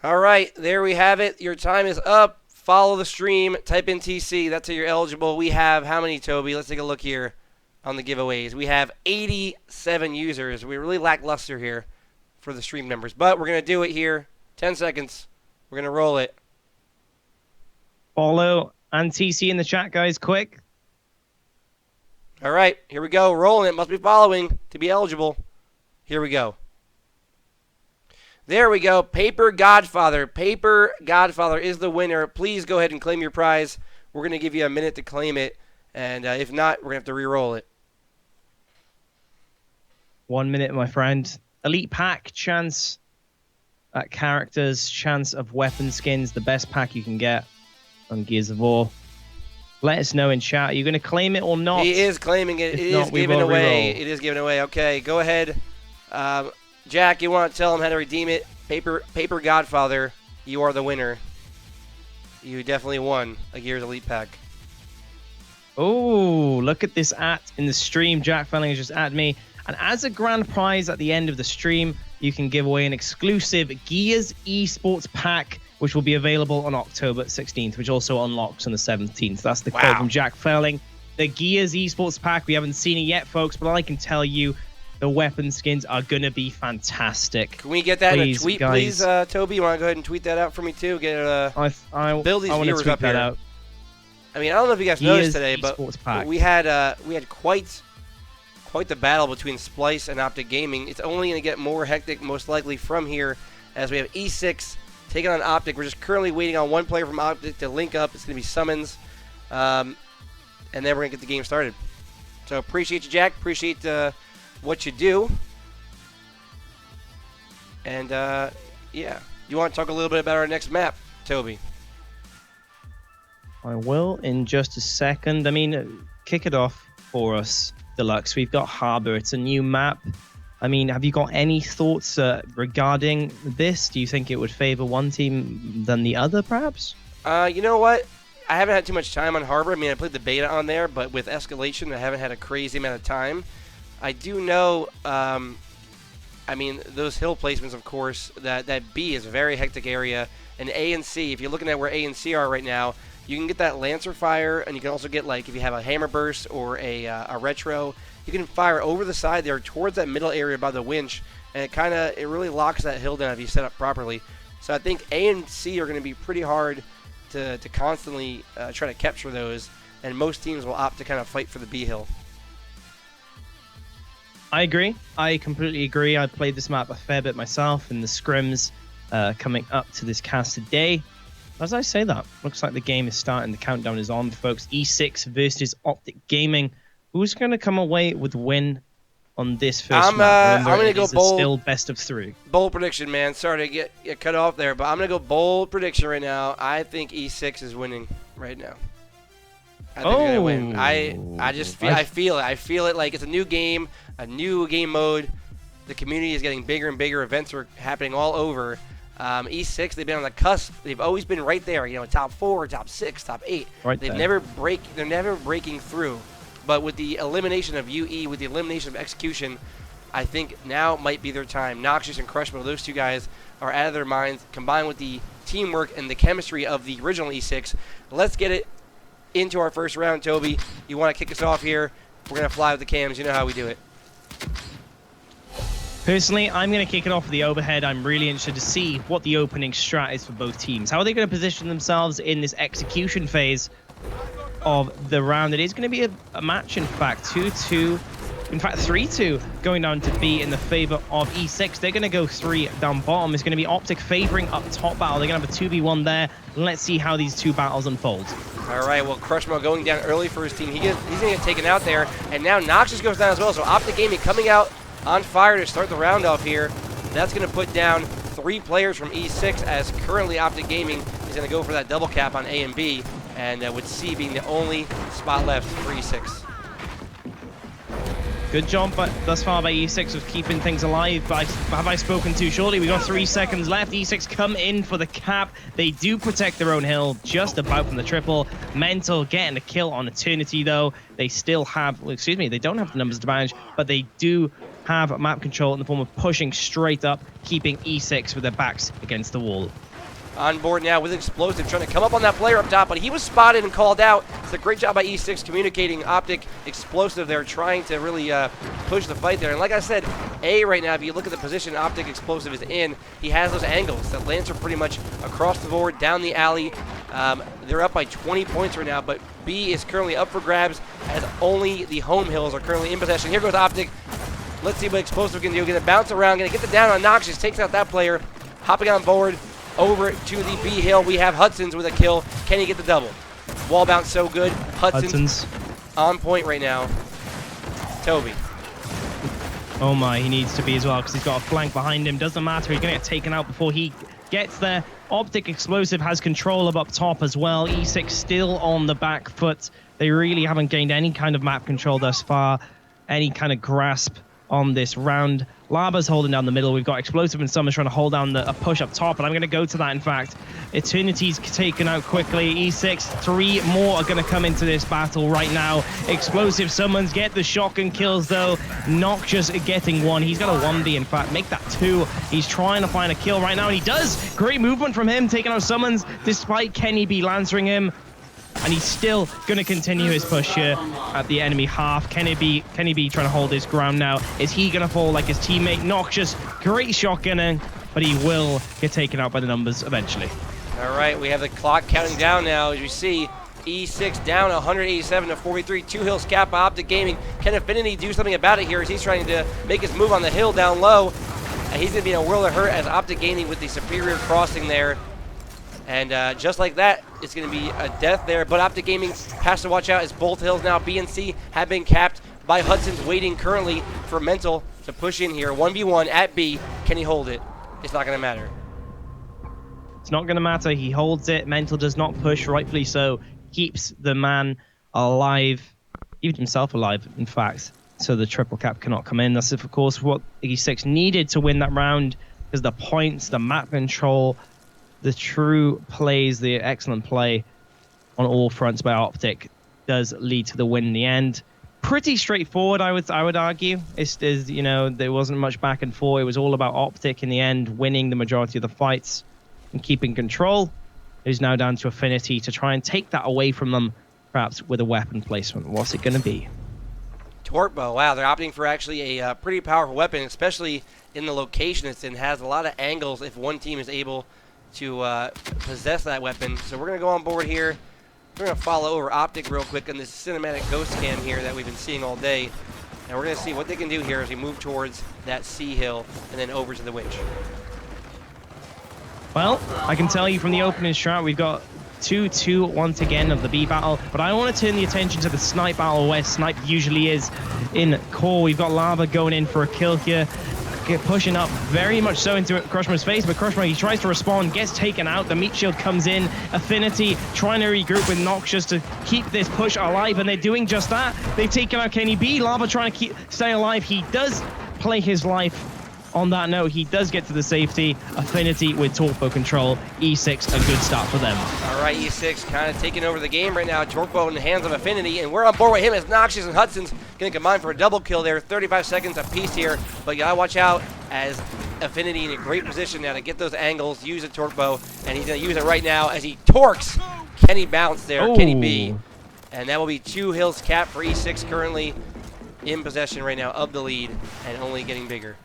All right, there we have it. Your time is up. Follow the stream. Type in TC. That's how you're eligible. We have how many, Toby? Let's take a look here on the giveaways. We have 87 users. We're really lackluster here for the stream numbers, but we're going to do it here. 10 seconds. We're going to roll it. Follow and TC in the chat, guys, quick. All right, here we go. Rolling it. Must be following to be eligible. Here we go. There we go. Paper Godfather. Paper Godfather is the winner. Please go ahead and claim your prize. We're going to give you a minute to claim it. And if not, we're going to have to re-roll it. 1 minute, my friend. Elite pack, chance at characters, chance of weapon skins, the best pack you can get on Gears of War. Let us know in chat. Are you going to claim it or not? He is claiming it. It is given away. It is given away. Okay, go ahead. Jack, you want to tell him how to redeem it? Paper Godfather, you are the winner. You definitely won a Gears Elite Pack. Oh, look at this in the stream. Jack Felling has just at me. And as a grand prize at the end of the stream, you can give away an exclusive Gears Esports Pack, which will be available on October 16th, which also unlocks on the 17th. That's the quote from Jack Felling. The Gears Esports Pack, we haven't seen it yet, folks, but I can tell you, the weapon skins are going to be fantastic. Can we get that in a tweet, guys, please, Toby? You want to go ahead and tweet that out for me, too? Get build these viewers up here. Out. I mean, I don't know if you guys noticed today, but we had quite the battle between Splice and OpTic Gaming. It's only going to get more hectic, most likely, from here, as we have E6 taking on OpTic. We're just currently waiting on one player from OpTic to link up. It's going to be Summons, and then we're going to get the game started. So appreciate you, Jack. Appreciate what you do. And, yeah. You want to talk a little bit about our next map, Toby? I will in just a second. I mean, kick it off for us, Deluxe. We've got Harbor. It's a new map. I mean, have you got any thoughts regarding this? Do you think it would favor one team than the other, perhaps? You know what? I haven't had too much time on Harbor. I mean, I played the beta on there, but with Escalation, I haven't had a crazy amount of time. I do know, I mean, those hill placements, of course, that B is a very hectic area. And A and C, if you're looking at where A and C are right now, you can get that Lancer fire, and you can also get, like, if you have a Hammer Burst or a Retro, you can fire over the side there towards that middle area by the winch, and it really locks that hill down if you set up properly. So I think A and C are going to be pretty hard to constantly try to capture those. and most teams will opt to kind of fight for the B hill. I agree. I completely agree. I played this map a fair bit myself in the scrims coming up to this cast today. As I say that, looks like the game is starting. The countdown is on, folks. E6 versus OpTic Gaming. Who's going to come away with the win on this first map? I'm going to go bold. Still best of 3. Bold prediction, man. Sorry to get cut off there, but I'm going to go bold prediction right now. I think E6 is winning right now. I think they're going to win. I just feel, I feel it. I feel it like it's a new game, a new game mode. The community is getting bigger and bigger. Events are happening all over. E6, they've been on the cusp. They've always been right there, you know, top 4, top 6, top 8. Right They're never breaking through. But with the elimination of UE, with the elimination of Execution, I think now might be their time. Noxious and Crushmo, those two guys are out of their minds, combined with the teamwork and the chemistry of the original E6. Let's get it into our first round, Toby. You want to kick us off here? We're going to fly with the cams. You know how we do it. Personally, I'm going to kick it off with the overhead. I'm really interested to see what the opening strat is for both teams. How are they going to position themselves in this execution phase of the round? It is going to be a match, in fact, 2-2. In fact, 3-2 going down to B in the favor of E6. They're going to go 3 down bottom. It's going to be OpTic favoring up top battle. They're going to have a 2v1 there. Let's see how these two battles unfold. All right, well, Crushmo going down early for his team. He's going to get taken out there. And now Noxious goes down as well. So OpTic Gaming coming out on fire to start the round off here. That's going to put down 3 players from E6, as currently OpTic Gaming is going to go for that double cap on A and B. And with C being the only spot left for E6. Good job thus far by E6 of keeping things alive. But have I spoken too shortly? We've got 3 seconds left. E6 come in for the cap. They do protect their own hill just about from the triple. Mental getting a kill on Eternity, though. They still have, well, excuse me, they don't have the numbers to manage, but they do have map control in the form of pushing straight up, keeping E6 with their backs against the wall. On board now with Explosive, trying to come up on that player up top, but he was spotted and called out. It's a great job by E6 communicating. OpTic Explosive there, trying to really push the fight there. And like I said, A right now, if you look at the position OpTic Explosive is in, he has those angles that lands are pretty much across the board, down the alley. They're up by 20 points right now, but B is currently up for grabs, as only the home hills are currently in possession. Here goes OpTic. Let's see what Explosive can do. Gonna bounce around, gonna get the down on Noxious, takes out that player, hopping on board. Over to the B hill, we have Hudson's with a kill. Can he get the double? Wall bounce so good. Hudson's on point right now. Toby. Oh my, he needs to be as well, because he's got a flank behind him. Doesn't matter, he's going to get taken out before he gets there. OpTic Explosive has control of up top as well. E6 still on the back foot. They really haven't gained any kind of map control thus far, any kind of grasp on this round. Laba's holding down the middle. We've got Explosive and Summers trying to hold down a push up top, and I'm going to go to that, in fact. Eternity's taken out quickly. E6, 3 more are going to come into this battle right now. Explosive Summons get the shotgun kills, though. Noxious getting 1. He's got a 1B, in fact. Make that 2. He's trying to find a kill right now, and he does. Great movement from him, taking out Summons, despite Kenny B lancering him. And he's still going to continue his push here at the enemy half. Kenny B trying to hold his ground now. Is he going to fall like his teammate? Noxious, great shotgunning, but he will get taken out by the numbers eventually. All right, we have the clock counting down now. As you see, E6 down 187 to 43. 2 hills cap by OpTic Gaming. Can Affinity do something about it here as he's trying to make his move on the hill down low? And he's going to be in a world of hurt as OpTic Gaming with the superior crossing there. And just like that, it's going to be a death there. But OpTic Gaming has to watch out as both hills now, B and C, have been capped by Hudson's, waiting currently for Mental to push in here. 1v1 at B. Can he hold it? It's not going to matter. It's not going to matter. He holds it. Mental does not push, rightfully so. Keeps the man alive, even himself alive, in fact. So the triple cap cannot come in. That's, of course, what E6 needed to win that round, because the points, the map control, the true plays, the excellent play on all fronts by OpTic does lead to the win in the end. Pretty straightforward, I would argue. It's you know, there wasn't much back and forth. It was all about OpTic in the end, winning the majority of the fights and keeping control. It's now down to Affinity to try and take that away from them, perhaps with a weapon placement. What's it going to be? Torpbo, wow, they're opting for actually a pretty powerful weapon, especially in the location it's in. Has a lot of angles if one team is able to possess that weapon. So we're going to go on board here We're going to follow over OpTic real quick on this cinematic ghost cam here that we've been seeing all day. And we're going to see what they can do here as we move towards that C hill and then over to the winch. Well, I can tell you from the opening shot, we've got 2-2 once again of the B battle, but I want to turn the attention to the snipe battle where snipe usually is in core. We've got Lava going in for a kill here, pushing up very much so into Crushmo's face, but Crushmo, he tries to respond, gets taken out, the meat shield comes in, Affinity trying to regroup with Noxious to keep this push alive, and they're doing just that. They've taken out Kenny B, Lava trying to stay alive. He does play his life. On that note, he does get to the safety. Affinity with Torpo control. E6, a good start for them. All right, E6 kind of taking over the game right now. Torpo in the hands of Affinity, and we're on board with him as Noxious and Hudson's going to combine for a double kill there. 35 seconds apiece here, but you got to watch out as Affinity in a great position now to get those angles, use a Torpo, and he's going to use it right now as he torques Kenny Bounce there, Ooh. Kenny B. And that will be 2 hills cap for E6 currently in possession right now of the lead and only getting bigger.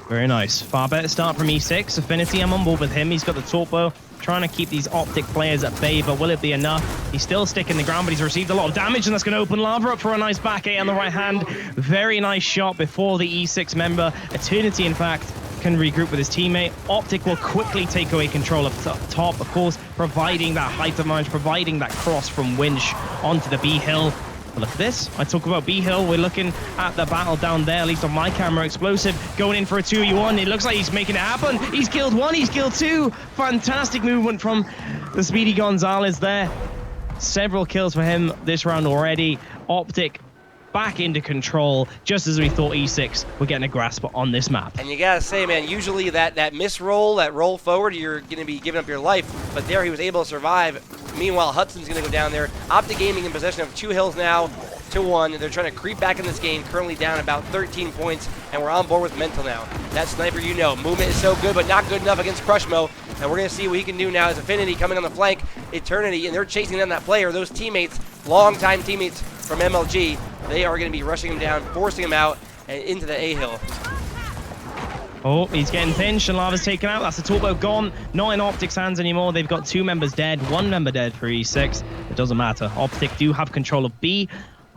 Very nice. Far better start from E6. Affinity, I'm on board with him. He's got the Torpo, trying to keep these OpTic players at bay, but will it be enough? He's still sticking the ground, but he's received a lot of damage, and that's going to open Lava up for a nice back A on the right hand. Very nice shot before the E6 member. Eternity, in fact, can regroup with his teammate. OpTic will quickly take away control up top, of course, providing that height advantage, providing that cross from Winch onto the B hill. Look at this. I talk about B hill. We're looking at the battle down there, at least on my camera. Explosive going in for a 2v1. It looks like he's making it happen. He's killed 1, he's killed 2. Fantastic movement from the Speedy Gonzalez there. Several kills for him this round already. OpTic back into control, just as we thought E6 were getting a grasp on this map. And you gotta say, man, usually that miss roll, that roll forward, you're gonna be giving up your life, but there he was able to survive. Meanwhile, Hudson's gonna go down there. OpTic Gaming in possession of 2 hills now to 1. They're trying to creep back in this game, currently down about 13 points, and we're on board with Mental now. That sniper, you know, movement is so good, but not good enough against Crushmo. And we're gonna see what he can do now as Affinity coming on the flank, Eternity, and they're chasing down that player. Those teammates, longtime teammates from MLG, they are going to be rushing him down, forcing him out and into the A hill. Oh, he's getting pinched and Lava's taken out. That's the Torpo gone. Not in OpTic's hands anymore. They've got 2 members dead, 1 member dead for E6. It doesn't matter. OpTic do have control of B.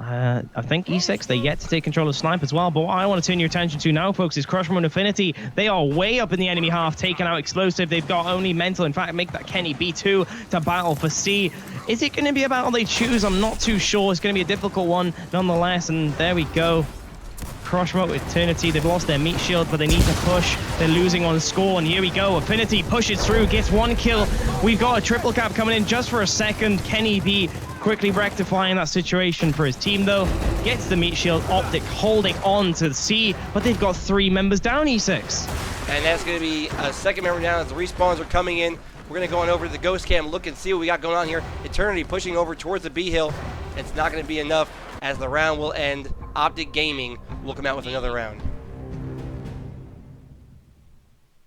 I think E6, they're yet to take control of Snipe as well. But what I want to turn your attention to now, folks, is Crushmo and Affinity. They are way up in the enemy half, taking out Explosive. They've got only Mental. In fact, make that Kenny B2 to battle for C. Is it going to be a battle they choose? I'm not too sure. It's going to be a difficult one nonetheless. And there we go. Crushmo with Eternity. They've lost their meat shield, but they need to push. They're losing on score, and here we go. Affinity pushes through, gets 1 kill. We've got a triple cap coming in just for a second. Kenny B quickly rectifying that situation for his team, though. Gets the meat shield. OpTic holding on to the C, but they've got 3 members down, E6. And that's going to be a second member down as the respawns are coming in. We're going to go on over to the Ghost Cam, look and see what we got going on here. Eternity pushing over towards the B hill. It's not going to be enough as the round will end. OpTic Gaming will come out with another round.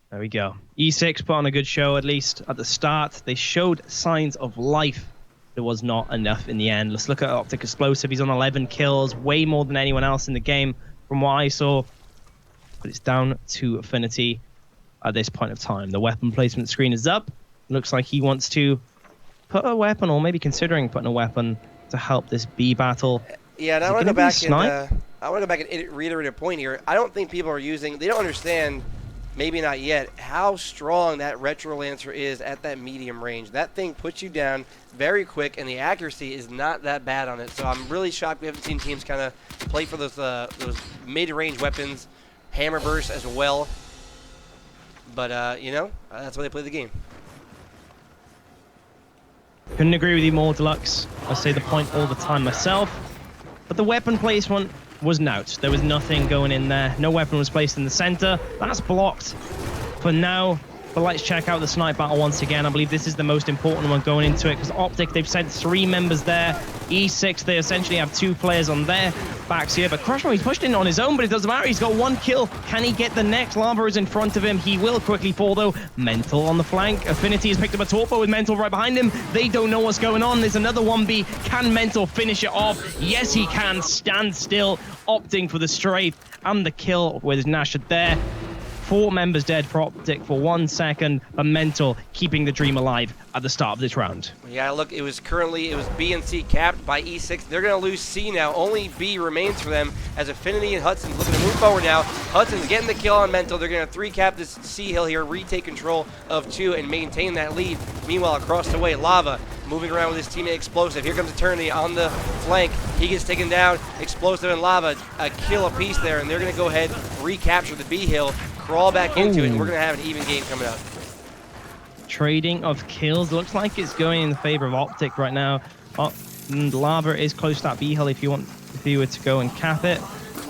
There we go. E6 put on a good show, at least at the start. They showed signs of life. It was not enough in the end. Let's look at OpTic Explosive. He's on 11 kills, way more than anyone else in the game from what I saw. But it's down to Affinity at this point of time. The weapon placement screen is up. Looks like he wants to put a weapon, or maybe considering putting a weapon to help this B battle. Yeah, and I want to go back and reiterate a point here. I don't think people are using, they don't understand, maybe not yet, how strong that Retro Lancer is at that medium range. That thing puts you down very quick, and the accuracy is not that bad on it. So I'm really shocked we haven't seen teams kind of play for those mid-range weapons, hammer burst as well. But, you know, that's why they play the game. Couldn't agree with you more, Deluxe. I say the point all the time myself. But the weapon placement was out. There was nothing going in there. No weapon was placed in the center. That's blocked for now. But let's check out the snipe battle once again. I believe this is the most important one going into it, because OpTic, they've sent 3 members there. E6, they essentially have 2 players on their backs here. But Crushmo, he's pushed in on his own, but it doesn't matter. He's got 1 kill. Can he get the next? Lava is in front of him. He will quickly fall, though. Mental on the flank. Affinity has picked up a Torpo with Mental right behind him. They don't know what's going on. There's another 1B. Can Mental finish it off? Yes, he can. Stand still, opting for the strafe and the kill with his Nashor there. 4 members dead for OpTic for 1 second, but Mental keeping the dream alive at the start of this round. Yeah, look, it was B and C capped by E6. They're going to lose C now. Only B remains for them as Affinity and Hudson's looking to move forward now. Hudson's getting the kill on Mental. They're going to 3-cap this C hill here, retake control of 2, and maintain that lead. Meanwhile, across the way, Lava moving around with his teammate Explosive. Here comes Eternity on the flank. He gets taken down. Explosive and Lava, a kill apiece there, and they're going to go ahead, recapture the B hill, crawl back into it, and we're going to have an even game coming up. Trading of kills. Looks like it's going in the favor of OpTic right now. And Lava is close to that B hill if you were to go and cap it.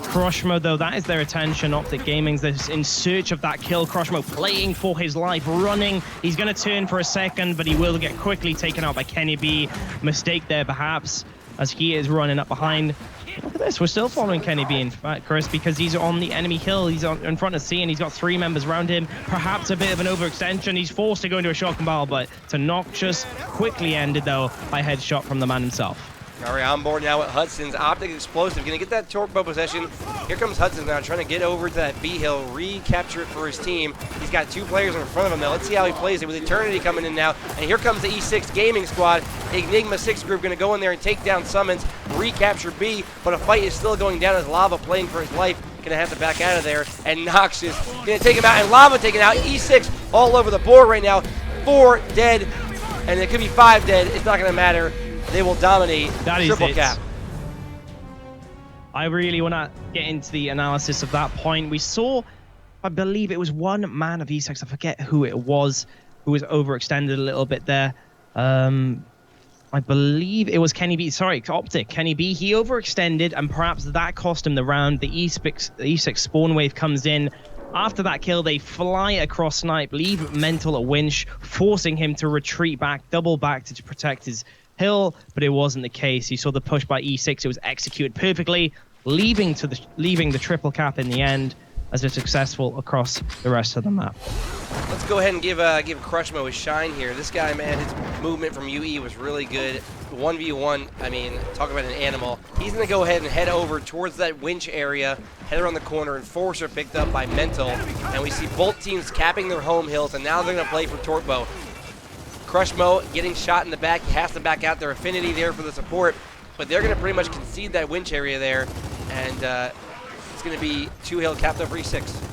Crushmo, though, that is their attention. OpTic Gaming's they're in search of that kill. Crushmo playing for his life, running. He's going to turn for a second, but he will get quickly taken out by Kenny B. Mistake there, perhaps, as he is running up behind. Look at this. We're still following Kenny B, in fact, Chris, because he's on the enemy hill. He's in front of C, and he's got 3 members around him. Perhaps a bit of an overextension. He's forced to go into a shotgun barrel, but to Noxious, quickly ended, though, by a headshot from the man himself. All right, on board now with Hudson's OpTic Explosive. Going to get that torque bow possession. Here comes Hudson now trying to get over to that B hill, recapture it for his team. He's got 2 players in front of him now. Let's see how he plays it with Eternity coming in now. And here comes the E6 Gaming Squad. Enigma 6 group going to go in there and take down Summons, recapture B, but a fight is still going down as Lava playing for his life. Going to have to back out of there. And Noxious going to take him out, and Lava taking out. E6 all over the board right now. 4 dead, and it could be 5 dead. It's not going to matter. They will dominate. That is triple it. cap. I really want to get into the analysis of that point. We saw, I believe it was one man of E6, I forget who it was, who was overextended a little bit there. I believe it was Kenny B. Sorry, OpTic. Kenny B. He overextended, and perhaps that cost him the round. The E6 spawn wave comes in. After that kill, they fly across Snipe, leave Mental a winch, forcing him to retreat back, double back to protect his hill, but it wasn't the case. You saw the push by E6. It was executed perfectly, leaving the triple cap in the end as they're successful across the rest of the map. Let's go ahead and give Crushmo a shine here. This guy, man, his movement from UE was really good. 1v1, I mean, talk about an animal. He's going to go ahead and head over towards that winch area, head around the corner, and Forcer picked up by Mental. And we see both teams capping their home hills, and now they're going to play for Tortbo. Crushmo getting shot in the back. He has to back out. Their Affinity there for the support, but they're going to pretty much concede that winch area there, and it's going to be 2 hill capped up for E6.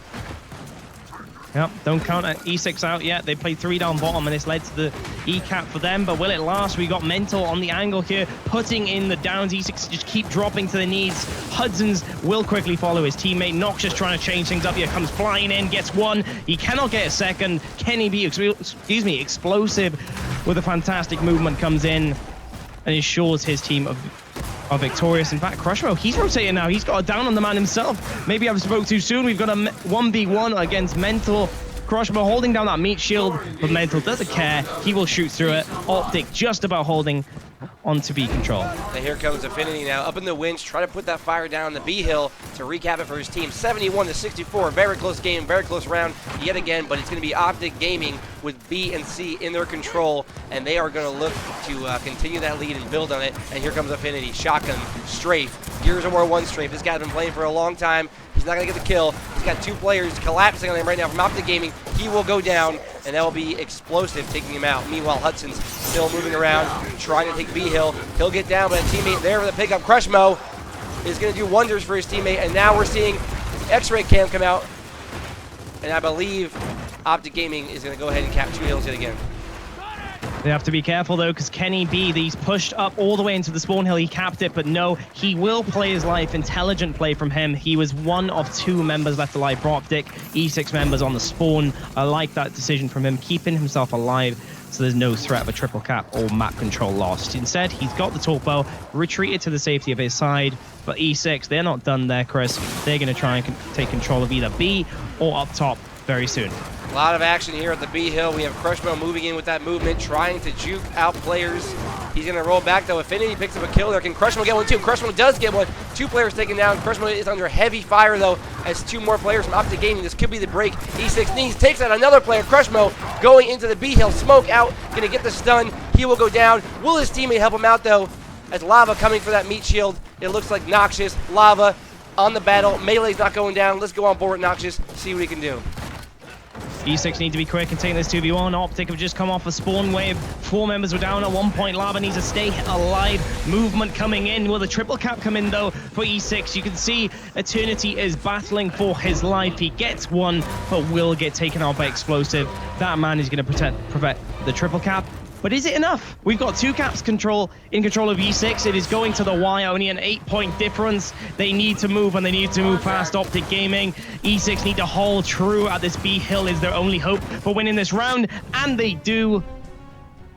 Yep, don't count E6 out yet. They played 3 down bottom, and it's led to the E-cap for them, but will it last? We got Mental on the angle here, putting in the downs. E6 just keep dropping to the knees. Hudson's will quickly follow his teammate. Noxious trying to change things up here, comes flying in, gets 1. He cannot get a second. Kenny B, Explosive with a fantastic movement comes in and ensures his team are victorious. In fact, Crushmo, he's rotating now. He's got a down on the man himself. Maybe I've spoke too soon. We've got a 1v1 against Mental. Crushmo holding down that meat shield, but Mental doesn't care. He will shoot through it. OpTic just about holding on to B control. And here comes Affinity now, up in the winch, try to put that fire down on the B hill to recap it for his team. 71-64, very close game, very close round yet again, but it's going to be OpTic Gaming with B and C in their control, and they are going to look to continue that lead and build on it. And here comes Affinity, shotgun, strafe, Gears of War 1 strafe. This guy's been playing for a long time. He's not going to get the kill. He's got 2 players collapsing on him right now from OpTic Gaming. He will go down, and that will be Explosive taking him out. Meanwhile, Hudson's still moving around, trying to take B hill. He'll get down, but a teammate there for the pickup. Crushmo is going to do wonders for his teammate, and now we're seeing X-ray cam come out, and I believe OpTic Gaming is going to go ahead and cap 2 hills yet again. They have to be careful, though, because Kenny B, he's pushed up all the way into the spawn hill. He capped it, but no, he will play his life. Intelligent play from him. He was one of 2 members left alive for OpTic. E6 members on the spawn. I like that decision from him, keeping himself alive, so there's no threat of a triple cap or map control lost. Instead, he's got the torpedo, retreated to the safety of his side, but E6, they're not done there, Chris. They're going to try and take control of either B or up top very soon. A lot of action here at the B hill. We have Crushmo moving in with that movement, trying to juke out players. He's going to roll back, though. Affinity picks up a kill there. Can Crushmo get one, too? Crushmo does get one. 2 players taken down. Crushmo is under heavy fire, though, as 2 more players from OpTic Gaming. This could be the break. E6 knees, takes out another player. Crushmo going into the B hill. Smoke out. Going to get the stun. He will go down. Will his teammate help him out, though? As Lava coming for that meat shield. It looks like Noxious. Lava on the battle. Melee's not going down. Let's go on board with Noxious. See what he can do. E6 need to be quick and take this 2v1. OpTic have just come off a spawn wave. 4 members were down at one point. Lava needs to stay alive. Movement coming in. Will the triple cap come in, though, for E6? You can see Eternity is battling for his life. He gets one, but will get taken out by Explosive. That man is going to prevent the triple cap. But is it enough? We've got 2 caps in control of E6. It is going to the Y, only an 8-point difference. They need to move, and they need to move fast. OpTic Gaming, E6 need to hold true at this B hill is their only hope for winning this round, and they do.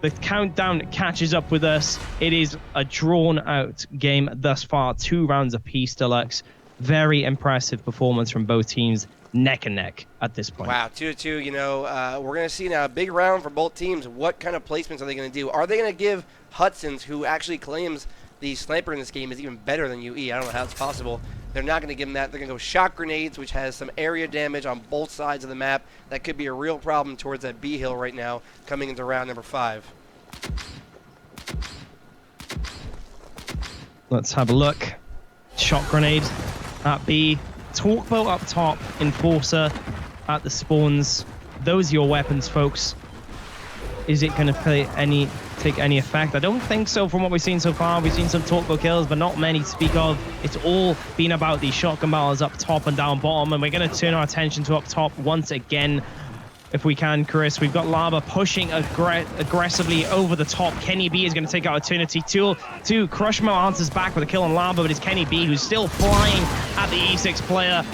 The countdown catches up with us. It is a drawn-out game thus far. 2 rounds apiece, Deluxe. Very impressive performance from both teams. Neck and neck at this point. Wow, 2-2. You know, we're going to see now a big round for both teams. What kind of placements are they going to do? Are they going to give Hudson's, who actually claims the sniper in this game is even better than UE? I don't know how it's possible. They're not going to give him that. They're going to go shot grenades, which has some area damage on both sides of the map. That could be a real problem towards that B hill right now, coming into round number 5. Let's have a look. Shot grenade at B. Torque boat up top, Enforcer at the spawns. Those are your weapons, folks. Is it going to take any effect? I don't think so from what we've seen so far. We've seen some torque boat kills, but not many to speak of. It's all been about these shotgun battles up top and down bottom, and we're going to turn our attention to up top once again. If we can, Chris. We've got Lava pushing aggressively over the top. Kenny B is going to take out Eternity. Crushmo answers back with a kill on Lava, but it's Kenny B who's still flying at the E6 player.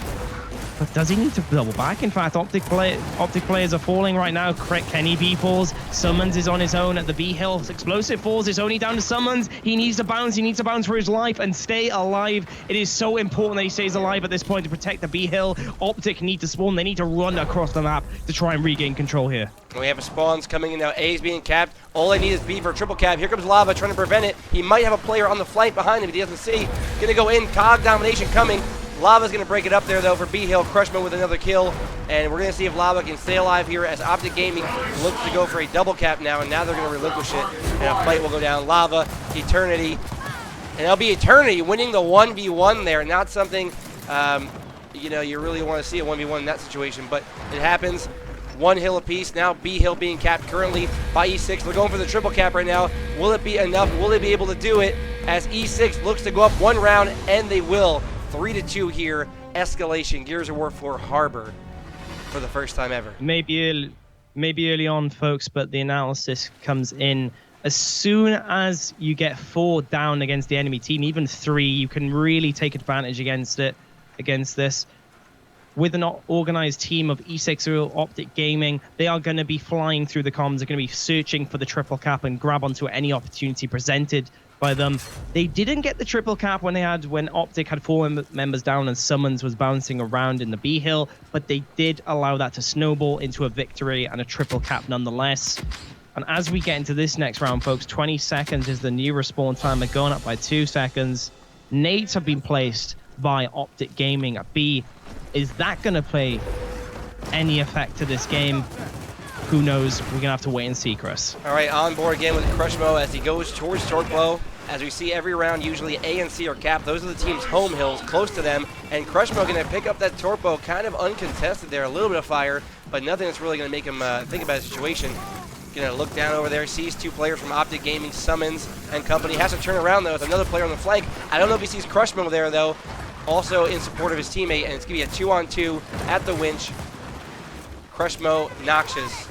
But does he need to double back? In fact, OpTic players are falling right now. Kenny B falls. Summons is on his own at the B hill. Explosive falls. It's only down to Summons. He needs to bounce. He needs to bounce for his life and stay alive. It is so important that he stays alive at this point to protect the B hill. OpTic need to spawn. They need to run across the map to try and regain control here. We have a spawns coming in now. A is being capped. All they need is B for a triple cap. Here comes Lava trying to prevent it. He might have a player on the flank behind him, but he doesn't see. Gonna go in. Cog domination coming. Lava's going to break it up there, though, for B-Hill. Crushman with another kill. And we're going to see if Lava can stay alive here as OpTic Gaming looks to go for a double cap now. And now they're going to relinquish it. And a fight will go down. Lava, Eternity. And it'll be Eternity winning the 1v1 there. Not something, you know, you really want to see a 1v1 in that situation. But it happens. 1 hill apiece. Now B-Hill being capped currently by E6. They're going for the triple cap right now. Will it be enough? Will they be able to do it? As E6 looks to go up 1 round, and they will. 3-2 here. Escalation. Gears of War 4 Harbor for the first time ever. Maybe early on, folks, but the analysis comes in as soon as you get 4 down against the enemy team, even 3, you can really take advantage against this. With an organized team of E6 or OpTic Gaming, they are going to be flying through the comms. They're going to be searching for the triple cap and grab onto any opportunity presented by them. They didn't get the triple cap when OpTic had 4 members down and Summons was bouncing around in the B hill, but they did allow that to snowball into a victory and a triple cap nonetheless. And as we get into this next round, folks, 20 seconds is the new respawn timer, going up by 2 seconds. Nades have been placed by OpTic Gaming at B. Is that going to play any effect to this game? Who knows? We're going to have to wait and see, Chris. All right, on board again with Crushmo as he goes towards Torquebo. As we see every round, usually A and C are capped. Those are the team's home hills, close to them. And Crushmo going to pick up that Torpo, kind of uncontested there. A little bit of fire, but nothing that's really going to make him think about the situation. Going to look down over there, sees 2 players from OpTic Gaming, Summons and company. Has to turn around, though, with another player on the flank. I don't know if he sees Crushmo there, though. Also in support of his teammate, and it's going to be a 2-on-2 at the winch. Crushmo, Noxious,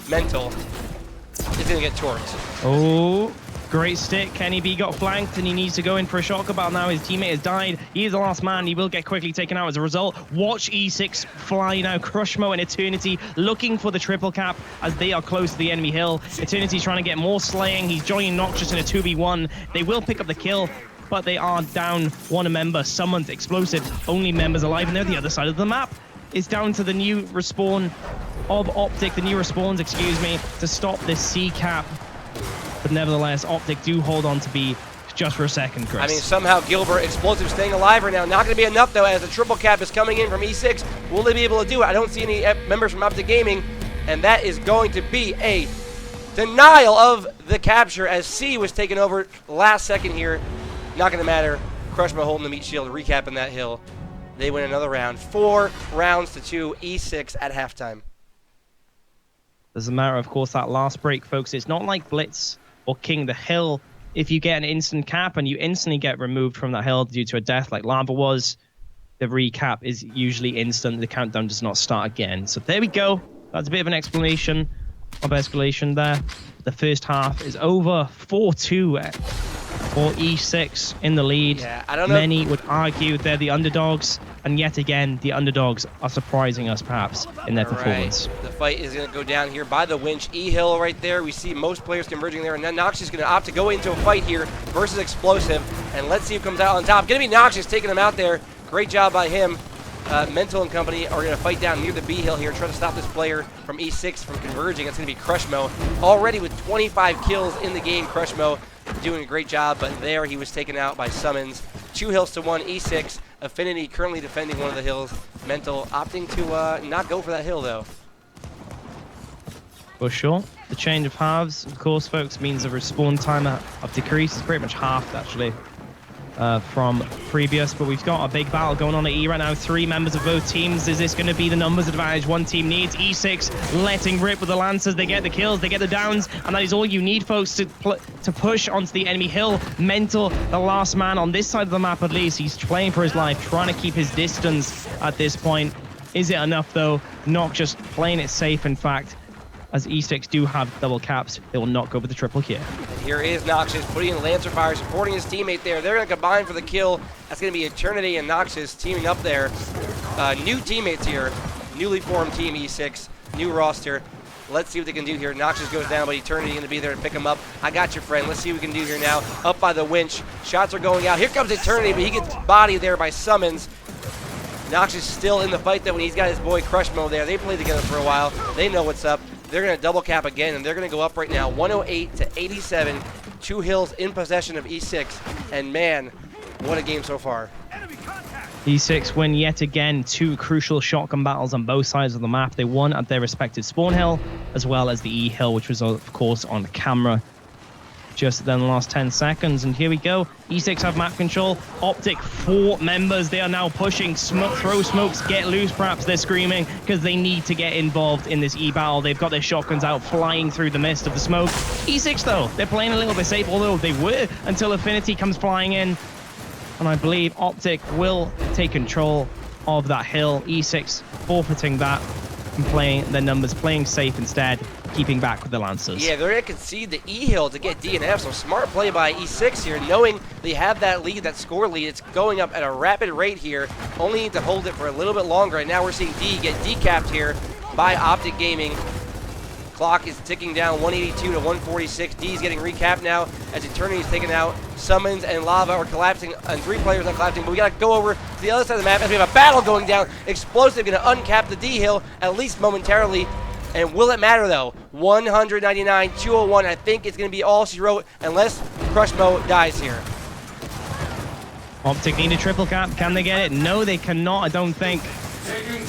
Mental is going to get torqued. Oh, great stick. Kenny B got flanked, and he needs to go in for a shotgun battle now. His teammate has died. He is the last man. He will get quickly taken out as a result. Watch E6 fly now. Crushmo and Eternity looking for the triple cap as they are close to the enemy hill. Eternity's trying to get more slaying. He's joining Noxious in a 2v1. They will pick up the kill, but they are down 1 member. Summoned, Explosive, only members alive, and they're the other side of the map. It's down to the new respawn of OpTic, the new respawns, excuse me, to stop this C cap. But nevertheless, OpTic do hold on to B just for a second, Chris. I mean, somehow Gilbert, Explosive staying alive right now. Not going to be enough, though, as the triple cap is coming in from E6. Will they be able to do it? I don't see any members from OpTic Gaming, and that is going to be a denial of the capture as C was taken over last second here. Not going to matter. Crushmo holding the meat shield, recapping that hill. They win another round. 4 rounds to 2, E6 at halftime. Doesn't matter, of course, that last break, folks. It's not like Blitz or King the Hill. If you get an instant cap and you instantly get removed from that hill due to a death like Lava was, the recap is usually instant. The countdown does not start again. So there we go. That's a bit of an explanation of escalation there. The first half is over. 4-2 for E6 in the lead. Yeah, I don't know. Many would argue they're the underdogs, and yet again, the underdogs are surprising us perhaps in their performance. The fight is going to go down here by the winch. E-Hill right there. We see most players converging there, and then Noxious is going to opt to go into a fight here versus Explosive, and let's see who comes out on top. Going to be Noxious taking him out there. Great job by him. Mental and company are going to fight down near the B hill here, try to stop this player from E6 from converging. It's going to be Crushmo. Already with 25 kills in the game, Crushmo doing a great job, but there he was taken out by Summons. 2 hills to 1, E6. Affinity currently defending one of the hills. Mental opting to not go for that hill, though. For sure. The change of halves, of course, folks, means the respawn timer of decrease is pretty much halved, actually. From previous, but we've got a big battle going on at E right now. 3 members of both teams. Is this going to be the numbers advantage one team needs? E6 letting rip with the Lancers. They get the kills, they get the downs, and that is all you need, folks, to push onto the enemy hill. Mental, the last man on this side of the map at least. He's playing for his life, trying to keep his distance at this point. Is it enough, though? Not just playing it safe, in fact. As E6 do have double caps, they will not go for the triple here. And here is Noxious putting in Lancer Fire, supporting his teammate there. They're going to combine for the kill. That's going to be Eternity and Noxious teaming up there. New teammates here. Newly formed team E6. New roster. Let's see what they can do here. Noxious goes down, but Eternity going to be there to pick him up. I got your friend. Let's see what we can do here now. Up by the winch. Shots are going out. Here comes Eternity, but he gets bodied there by Summons. Noxious still in the fight, though, when he's got his boy Crushmo there. They played together for a while. They know what's up. They're going to double cap again, and they're going to go up right now, 108 to 87. 2 hills in possession of E6, and man, what a game so far. E6 win yet again 2 crucial shotgun battles on both sides of the map. They won at their respective spawn hill, as well as the E hill, which was, of course, on camera just then the last 10 seconds. And here we go. E6 have map control. OpTic, 4 members. They are now pushing. Throw smokes, get loose, perhaps. They're screaming because they need to get involved in this E battle. They've got their shotguns out, flying through the mist of the smoke. E6, though, they're playing a little bit safe, although they were until Affinity comes flying in. And I believe OpTic will take control of that hill. E6 forfeiting that and playing their numbers, playing safe instead, keeping back with the Lancers. Yeah, they're going to concede the E-Hill to get DNF, so smart play by E6 here, knowing they have that lead, that score lead. It's going up at a rapid rate here. Only need to hold it for a little bit longer, and now we're seeing D get decapped here by OpTic Gaming. Clock is ticking down, 182 to 146. D's getting recapped now as Eternity is taken out. Summons and Lava are collapsing, and 3 players are collapsing, but we got to go over to the other side of the map as we have a battle going down. Explosive going to uncap the D hill, at least momentarily. And will it matter, though? 199, 201. I think it's going to be all she wrote, unless Crushmo dies here. OpTic need a triple cap. Can they get it? No, they cannot, I don't think.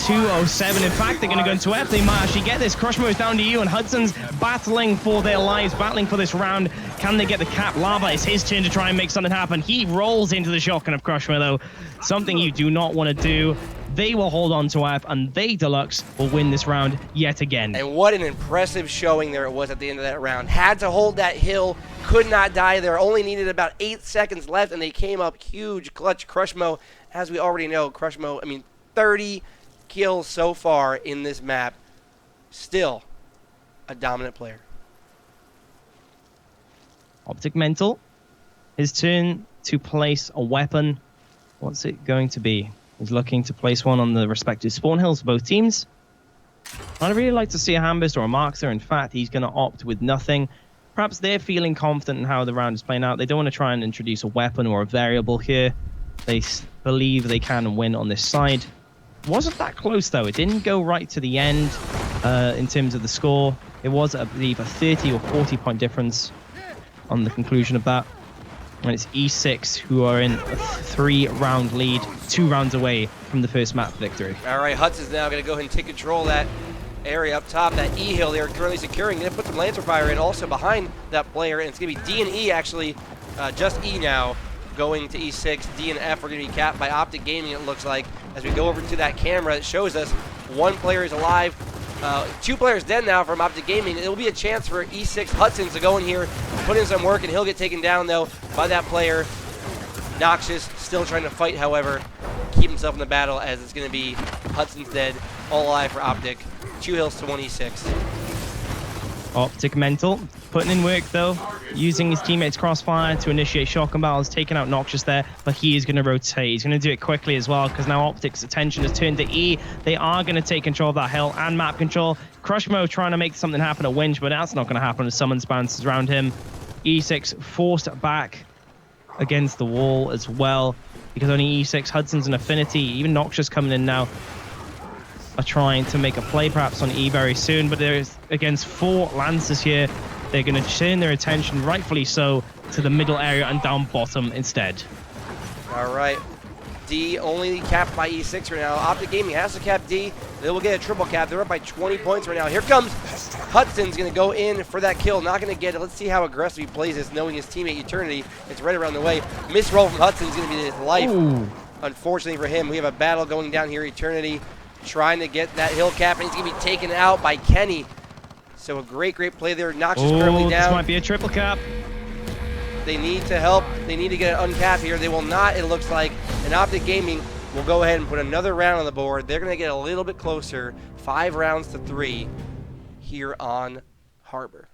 207. In fact, they're going to go into F. They might actually get this. Crushmo is down to you, and Hudson's battling for their lives, battling for this round. Can they get the cap? Lava, it's his turn to try and make something happen. He rolls into the shotgun of Crushmo, though. Something you do not want to do. They will hold on to F, and they, Deluxe, will win this round yet again. And what an impressive showing there it was at the end of that round. Had to hold that hill, could not die there. Only needed about 8 seconds left, and they came up huge, clutch. Crushmo, as we already know, Crushmo, 30 kills so far in this map. Still a dominant player. OpTic Mental. His turn to place a weapon. What's it going to be? He's looking to place one on the respective spawn hills for both teams. I'd really like to see a Hamburst or a Markster. In fact, he's going to opt with nothing. Perhaps they're feeling confident in how the round is playing out. They don't want to try and introduce a weapon or a variable here. They believe they can win on this side. Wasn't that close, though. It didn't go right to the end in terms of the score. It was, I believe, a 30 or 40 point difference on the conclusion of that. And it's E6 who are in a 3-round lead, 2 rounds away from the first map victory. All right, Hudson's now going to go ahead and take control of that area up top, that E hill they're currently securing. Going to put some Lancer Fire in also behind that player, and it's going to be D and E actually, just E now, going to E6. D and F are going to be capped by OpTic Gaming, it looks like. As we go over to that camera, it shows us 1 player is alive, 2 players dead now from OpTic Gaming. It will be a chance for E6 Hudson to go in here, put in some work, and he'll get taken down, though, by that player. Noxious still trying to fight, however, keep himself in the battle, as it's going to be Hudson's dead, all alive for OpTic. 2 hills to 1 E6. OpTic mental, putting in work though, using his teammates' crossfire to initiate shotgun battles, taking out Noxious there, but he is going to rotate. He's going to do it quickly as well, because now OpTic's attention is turned to E. They are going to take control of that hill and map control. Crushmo trying to make something happen at Winch, but that's not going to happen as summons bounces around him. E6 forced back against the wall as well, because only E6 Hudson's an affinity. Even Noxious coming in now are trying to make a play perhaps on E very soon, but there's against 4 Lancers here. They're going to turn their attention, rightfully so, to the middle area and down bottom instead. All right. D only capped by E6 right now. OpTic Gaming has to cap D. They will get a triple cap. They're up by 20 points right now. Here comes Hudson's going to go in for that kill. Not going to get it. Let's see how aggressive he plays this, knowing his teammate Eternity. It's right around the way. Miss roll from Hudson's going to be his life. Ooh. Unfortunately for him, we have a battle going down here. Eternity trying to get that hill cap, and he's going to be taken out by Kenny. So a great play there. Noxious currently down. This might be a triple cap. They need to help. They need to get an uncap here. They will not, it looks like. And OpTic Gaming will go ahead and put another round on the board. They're going to get a little bit closer. 5 rounds to 3 here on Harbor.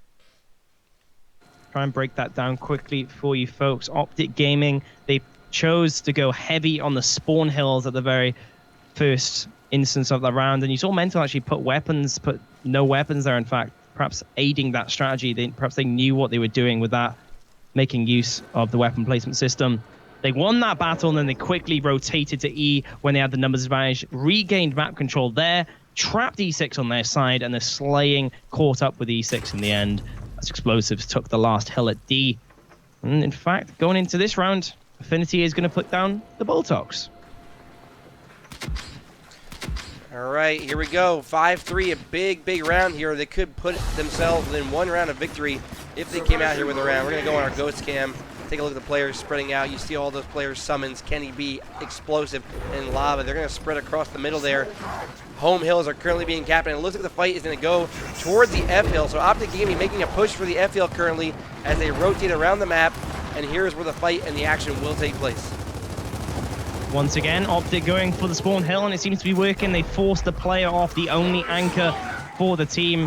Try and break that down quickly for you folks. OpTic Gaming, they chose to go heavy on the spawn hills at the very first instance of the round, and you saw Mental actually put no weapons there, in fact, perhaps aiding that strategy. Perhaps they knew what they were doing with that, making use of the weapon placement system. They won that battle, and then they quickly rotated to E when they had the numbers advantage, regained map control there, trapped E6 on their side, and the slaying caught up with E6 in the end as Explosives took the last hill at D. And in fact, going into this round, Affinity is going to put down the Bulldogs. All right, here we go. 5-3, a big round here. They could put themselves within 1 round of victory if they came out here with a round. We're going to go on our ghost cam, take a look at the players spreading out. You see all those players summons, Kenny B, Explosive, and Lava. They're going to spread across the middle there. Home hills are currently being capped, and it looks like the fight is going to go towards the F hill. So OpTic Gaming making a push for the F hill currently as they rotate around the map, and here's where the fight and the action will take place. Once again, OpTic going for the spawn hill, and it seems to be working. They forced the player off, the only anchor for the team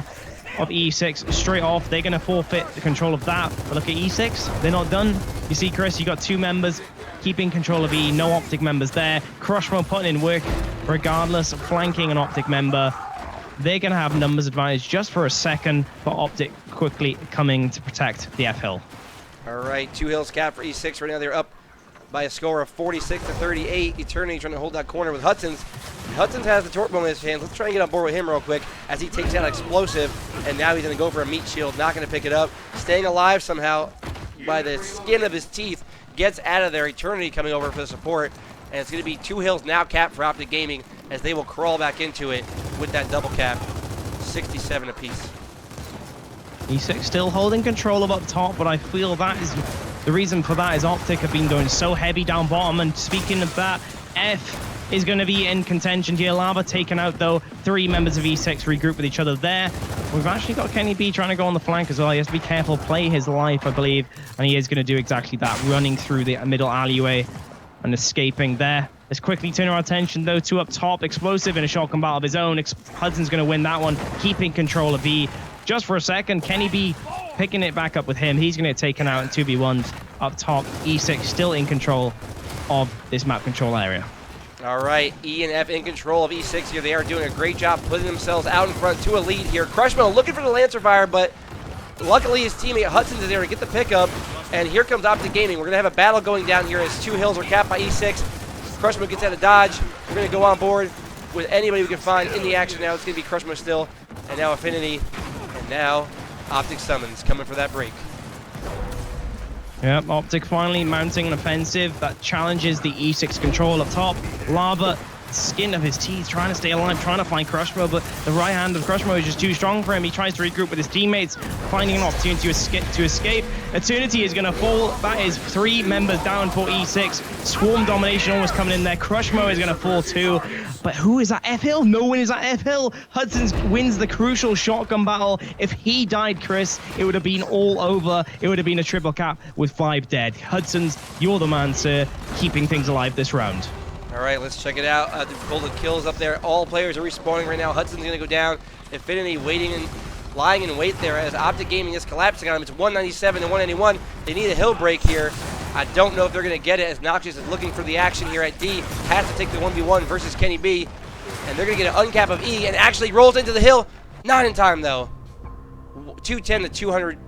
of E6 straight off. They're going to forfeit the control of that. But look at E6, they're not done. You see, Chris, you got 2 members keeping control of E, no OpTic members there. Crushmo putting in work regardless, flanking an OpTic member. They're going to have numbers advantage just for a second, but OpTic quickly coming to protect the F hill. All right, 2 hills cap for E6 right now. They're up by a score of 46-38. Eternity trying to hold that corner with Hudson's. Hudson's has the torque bomb in his hands. Let's try and get on board with him real quick as he takes out Explosive, and now he's going to go for a meat shield. Not going to pick it up. Staying alive somehow by the skin of his teeth. Gets out of there. Eternity coming over for the support, and it's going to be 2 hills now capped for OpTic Gaming as they will crawl back into it with that double cap. 67 apiece. E6 still holding control of up top, but I feel that is the reason for that is OpTic have been going so heavy down bottom. And speaking of that, F is going to be in contention here. Lava taken out though. 3 members of E6 regroup with each other there. We've actually got Kenny B trying to go on the flank as well. He has to be careful, play his life, I believe, and he is going to do exactly that, running through the middle alleyway and escaping there. Let's quickly turn our attention though to up top. Explosive in a shotgun battle of his own. Hudson's going to win that one, keeping control of B. Just for a second, Kenny B picking it back up with him. He's going to get taken out in 2v1s up top. E6 still in control of this map control area. All right, E and F in control of E6 here. They are doing a great job putting themselves out in front to a lead here. Crushmo looking for the Lancer fire, but luckily his teammate Hudson is there to get the pickup. And here comes OpTic Gaming. We're going to have a battle going down here as 2 hills are capped by E6. Crushmo gets out of dodge. We're going to go on board with anybody we can find in the action now. It's going to be Crushmo still, and now Affinity. Now, OpTic summons coming for that break. Yep, OpTic finally mounting an offensive that challenges the E6 control up top. Lava skin of his teeth, trying to stay alive, trying to find Crushmo, but the right hand of Crushmo is just too strong for him. He tries to regroup with his teammates, finding an opportunity to escape. Eternity is going to fall. That is 3 members down for E6. Swarm domination almost coming in there. Crushmo is going to fall too. But who is at F-Hill? No one is at F-Hill. Hudson wins the crucial shotgun battle. If he died, Chris, it would have been all over. It would have been a triple cap with 5 dead. Hudson's, you're the man, sir, keeping things alive this round. All right, let's check it out. The golden kills up there. All players are respawning right now. Hudson's going to go down. Infinity waiting and lying in wait there as OpTic Gaming is collapsing on him. It's 197 and 191. They need a hill break here. I don't know if they're going to get it as Noxious is looking for the action here at D. Has to take the 1v1 versus Kenny B. And they're going to get an uncap of E and actually rolls into the hill. Not in time, though. 210 to 200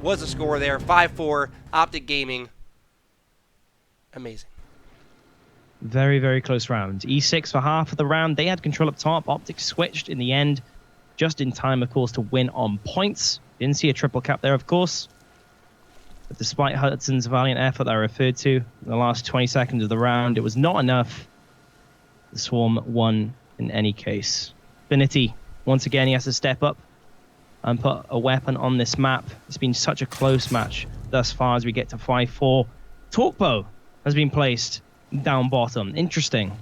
was the score there. 5-4, OpTic Gaming. Amazing. Very, very close round. E6 for half of the round. They had control up top. OpTic switched in the end, just in time, of course, to win on points. Didn't see a triple cap there, of course. But despite Hudson's valiant effort that I referred to in the last 20 seconds of the round, it was not enough. The Swarm won in any case. Infinity, once again, he has to step up and put a weapon on this map. It's been such a close match thus far as we get to 5-4. Torquebo has been placed down bottom. Interesting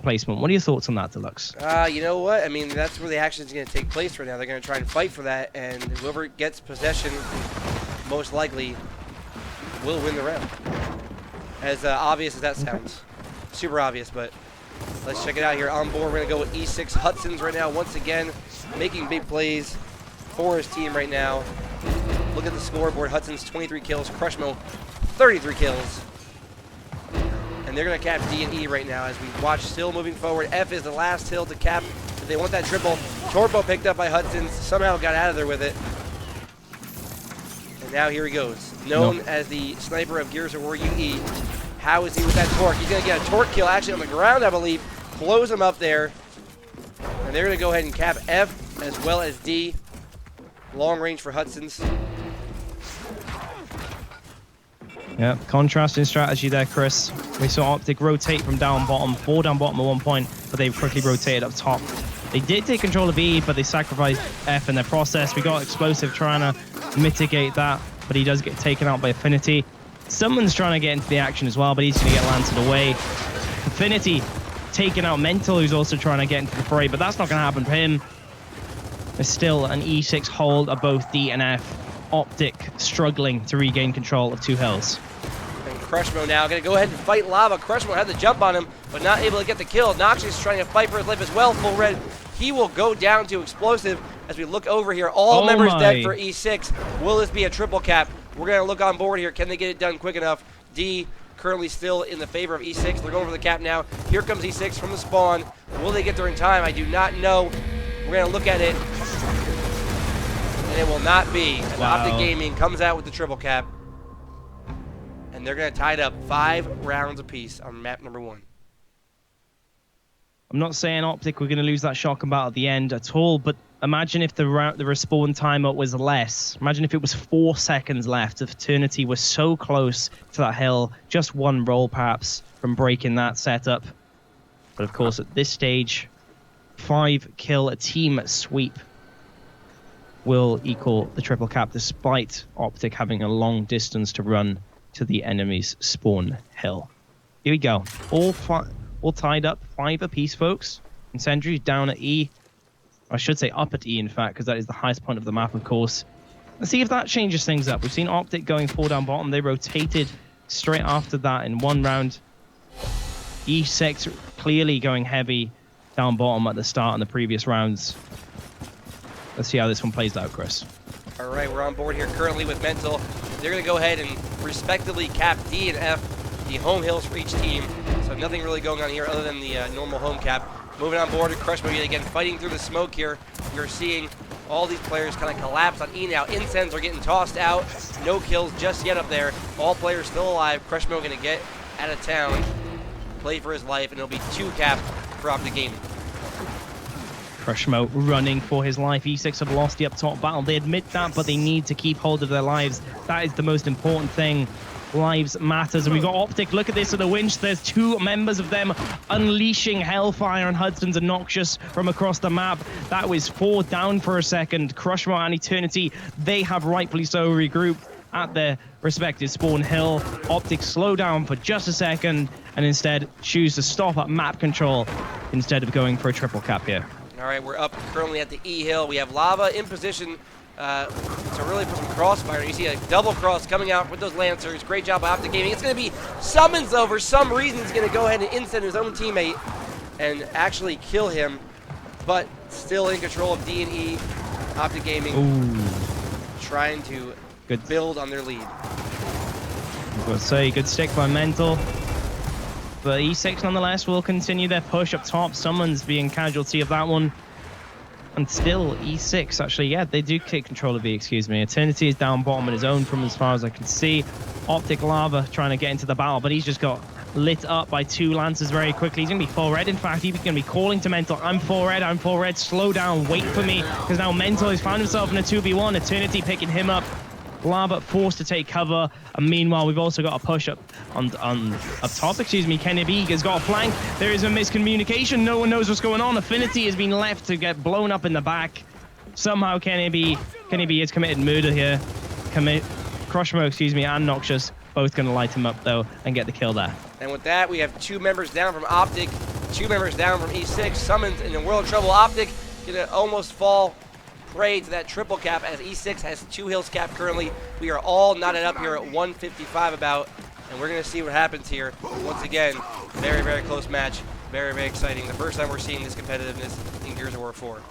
placement. What are your thoughts on that, Deluxe? You know what? I mean, that's where the action is going to take place right now. They're going to try and fight for that, and whoever gets possession most likely will win the round. As obvious as that sounds. Super obvious, but let's check it out here. On board, we're going to go with E6 Hudson's right now. Once again, making big plays for his team right now. Look at the scoreboard. Hudson's 23 kills. Crushmo, 33 kills. And they're going to cap D and E right now as we watch still moving forward. F is the last hill to cap. If they want that triple. Torquebo picked up by Hudson's. Somehow got out of there with it. And now here he goes. Known as the sniper of Gears of War UE. How is he with that torque? He's going to get a torque kill actually on the ground, I believe. Blows him up there. And they're going to go ahead and cap F as well as D. Long range for Hudson's. Yeah, contrasting strategy there, Chris. We saw OpTic rotate from down bottom, 4 down bottom at one point, but they quickly rotated up top. They did take control of E, but they sacrificed F in their process. We got Explosive trying to mitigate that, but he does get taken out by Affinity. Someone's trying to get into the action as well, but he's going to get lanced away. Affinity taking out Mental, who's also trying to get into the fray, but that's not going to happen for him. There's still an E6 hold of both D and F. OpTic struggling to regain control of 2 hills. And Crushmo now going to go ahead and fight Lava. Crushmo had the jump on him, but not able to get the kill. Noxious trying to fight for his life as well. Full red. He will go down to Explosive as we look over here. All members dead for E6. Will this be a triple cap? We're going to look on board here. Can they get it done quick enough? D currently still in the favor of E6. They're going for the cap now. Here comes E6 from the spawn. Will they get there in time? I do not know. We're going to look at it. And it will not be. And OpTic Gaming comes out with the triple cap. And they're going to tie it up 5 rounds apiece on map number 1. I'm not saying OpTic we're going to lose that shotgun battle at the end at all, but imagine if the respawn timer was less. Imagine if it was 4 seconds left. If Eternity was so close to that hill, just 1 roll perhaps from breaking that setup. But of course, at this stage, 5 kill a team sweep will equal the triple cap, despite OpTic having a long distance to run to the enemy's spawn hill. Here we go. All tied up, 5 apiece, folks. And Sentry's down at E. I should say up at E, in fact, because that is the highest point of the map, of course. Let's see if that changes things up. We've seen OpTic going 4 down bottom. They rotated straight after that in 1 round. E6 clearly going heavy down bottom at the start in the previous rounds. Let's see how this one plays out, Chris. All right, we're on board here currently with Mental. They're going to go ahead and respectively cap D and F, the home hills for each team. So nothing really going on here other than the normal home cap. Moving on board to Crushmo yet again, fighting through the smoke here. We're seeing all these players kind of collapse on E now. Incense are getting tossed out. No kills just yet up there. All players still alive. Crushmo going to get out of town, play for his life, and it'll be 2 cap for OpTic Gaming. Crushmo running for his life. E6 have lost the up top battle. They admit that, but they need to keep hold of their lives. That is the most important thing lives matters. And we've got OpTic. Look at this at the winch. There's 2 members of them unleashing hellfire on Hudson's and Noxious from across the map. That was 4 down for a second. Crushmo and Eternity, they have rightfully so regrouped at their respective spawn hill. OpTic slow down for just a second and instead choose to stop at map control instead of going for a triple cap here. All right, we're up currently at the E hill. We have Lava in position to really put some crossfire. You see a double cross coming out with those Lancers. Great job by OpTic Gaming. It's going to be Summons, though. For some reason, he's going to go ahead and instant his own teammate and actually kill him, but still in control of D&E. OpTic Gaming trying to build on their lead. I was going to say, good stick by Mental. But E6 nonetheless will continue their push up top. Summons being casualty of that one. And still, E6, actually, yeah, they do take control of E, excuse me. Eternity is down bottom on his own from as far as I can see. OpTic Lava trying to get into the battle, but he's just got lit up by 2 Lancers very quickly. He's going to be full red. In fact, he's going to be calling to Mental, I'm full red, slow down, wait for me. Because now Mental has found himself in a 2v1. Eternity picking him up. Lava forced to take cover, and meanwhile we've also got a push up on up top. Excuse me, Kenny B has got a flank. There is a miscommunication. No one knows what's going on. Affinity has been left to get blown up in the back. Somehow Kenny B has committed murder here. Crushmo, excuse me, and Noxious both going to light him up though and get the kill there. And with that, we have 2 members down from OpTic, 2 members down from E6. Summons in world trouble. OpTic gonna almost fall prey to that triple cap as E6 has 2 hills cap currently. We are all knotted up here at 155 about, and we're going to see what happens here. Once again, very, very close match. Very, very exciting. The first time we're seeing this competitiveness in Gears of War 4.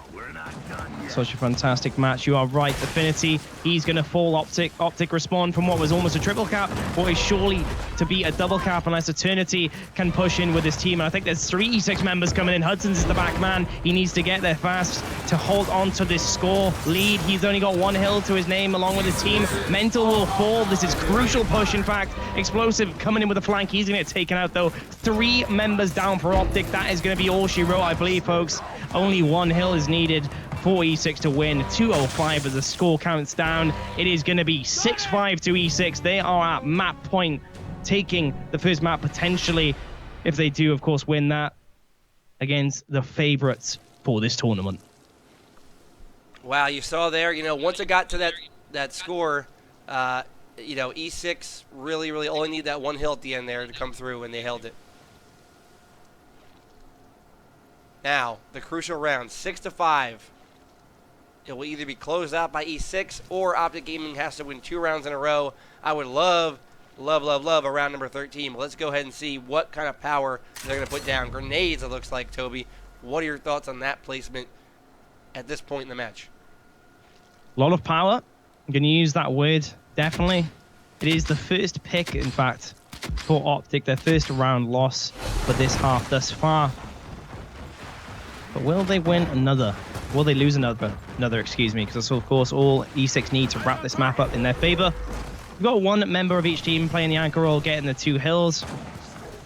Such a fantastic match. You are right, Affinity. He's going to fall OpTic. OpTic respond from what was almost a triple cap, what is surely to be a double cap unless Eternity can push in with his team. And I think there's 3 E6 members coming in. Hudson's is the back man. He needs to get there fast to hold on to this score lead. He's only got 1 hill to his name along with his team. Mental will fall. This is crucial push, in fact. Explosive coming in with a flank. He's going to get taken out, though. 3 members down for OpTic. That is going to be all she wrote, I believe, folks. Only 1 hill is needed for E6 to win. 2:05 as the score counts down. It is going to be 6-5 to E6. They are at map point, taking the first map potentially, if they do, of course, win that against the favorites for this tournament. Wow, you saw there, you know, once it got to that score, you know, E6 really only need that 1 hill at the end there to come through, and they held it. Now, the crucial round, 6-5. It will either be closed out by E6 or OpTic Gaming has to win 2 rounds in a row. I would love a round number 13. But let's go ahead and see what kind of power they're going to put down. Grenades, it looks like, Toby. What are your thoughts on that placement at this point in the match? A lot of power. I'm going to use that word, definitely. It is the first pick, in fact, for OpTic. Their first round loss for this half thus far. But will they win another? Will they lose another, excuse me, because that's, of course, all E6 need to wrap this map up in their favor. We've got 1 member of each team playing the anchor role, getting the 2 hills.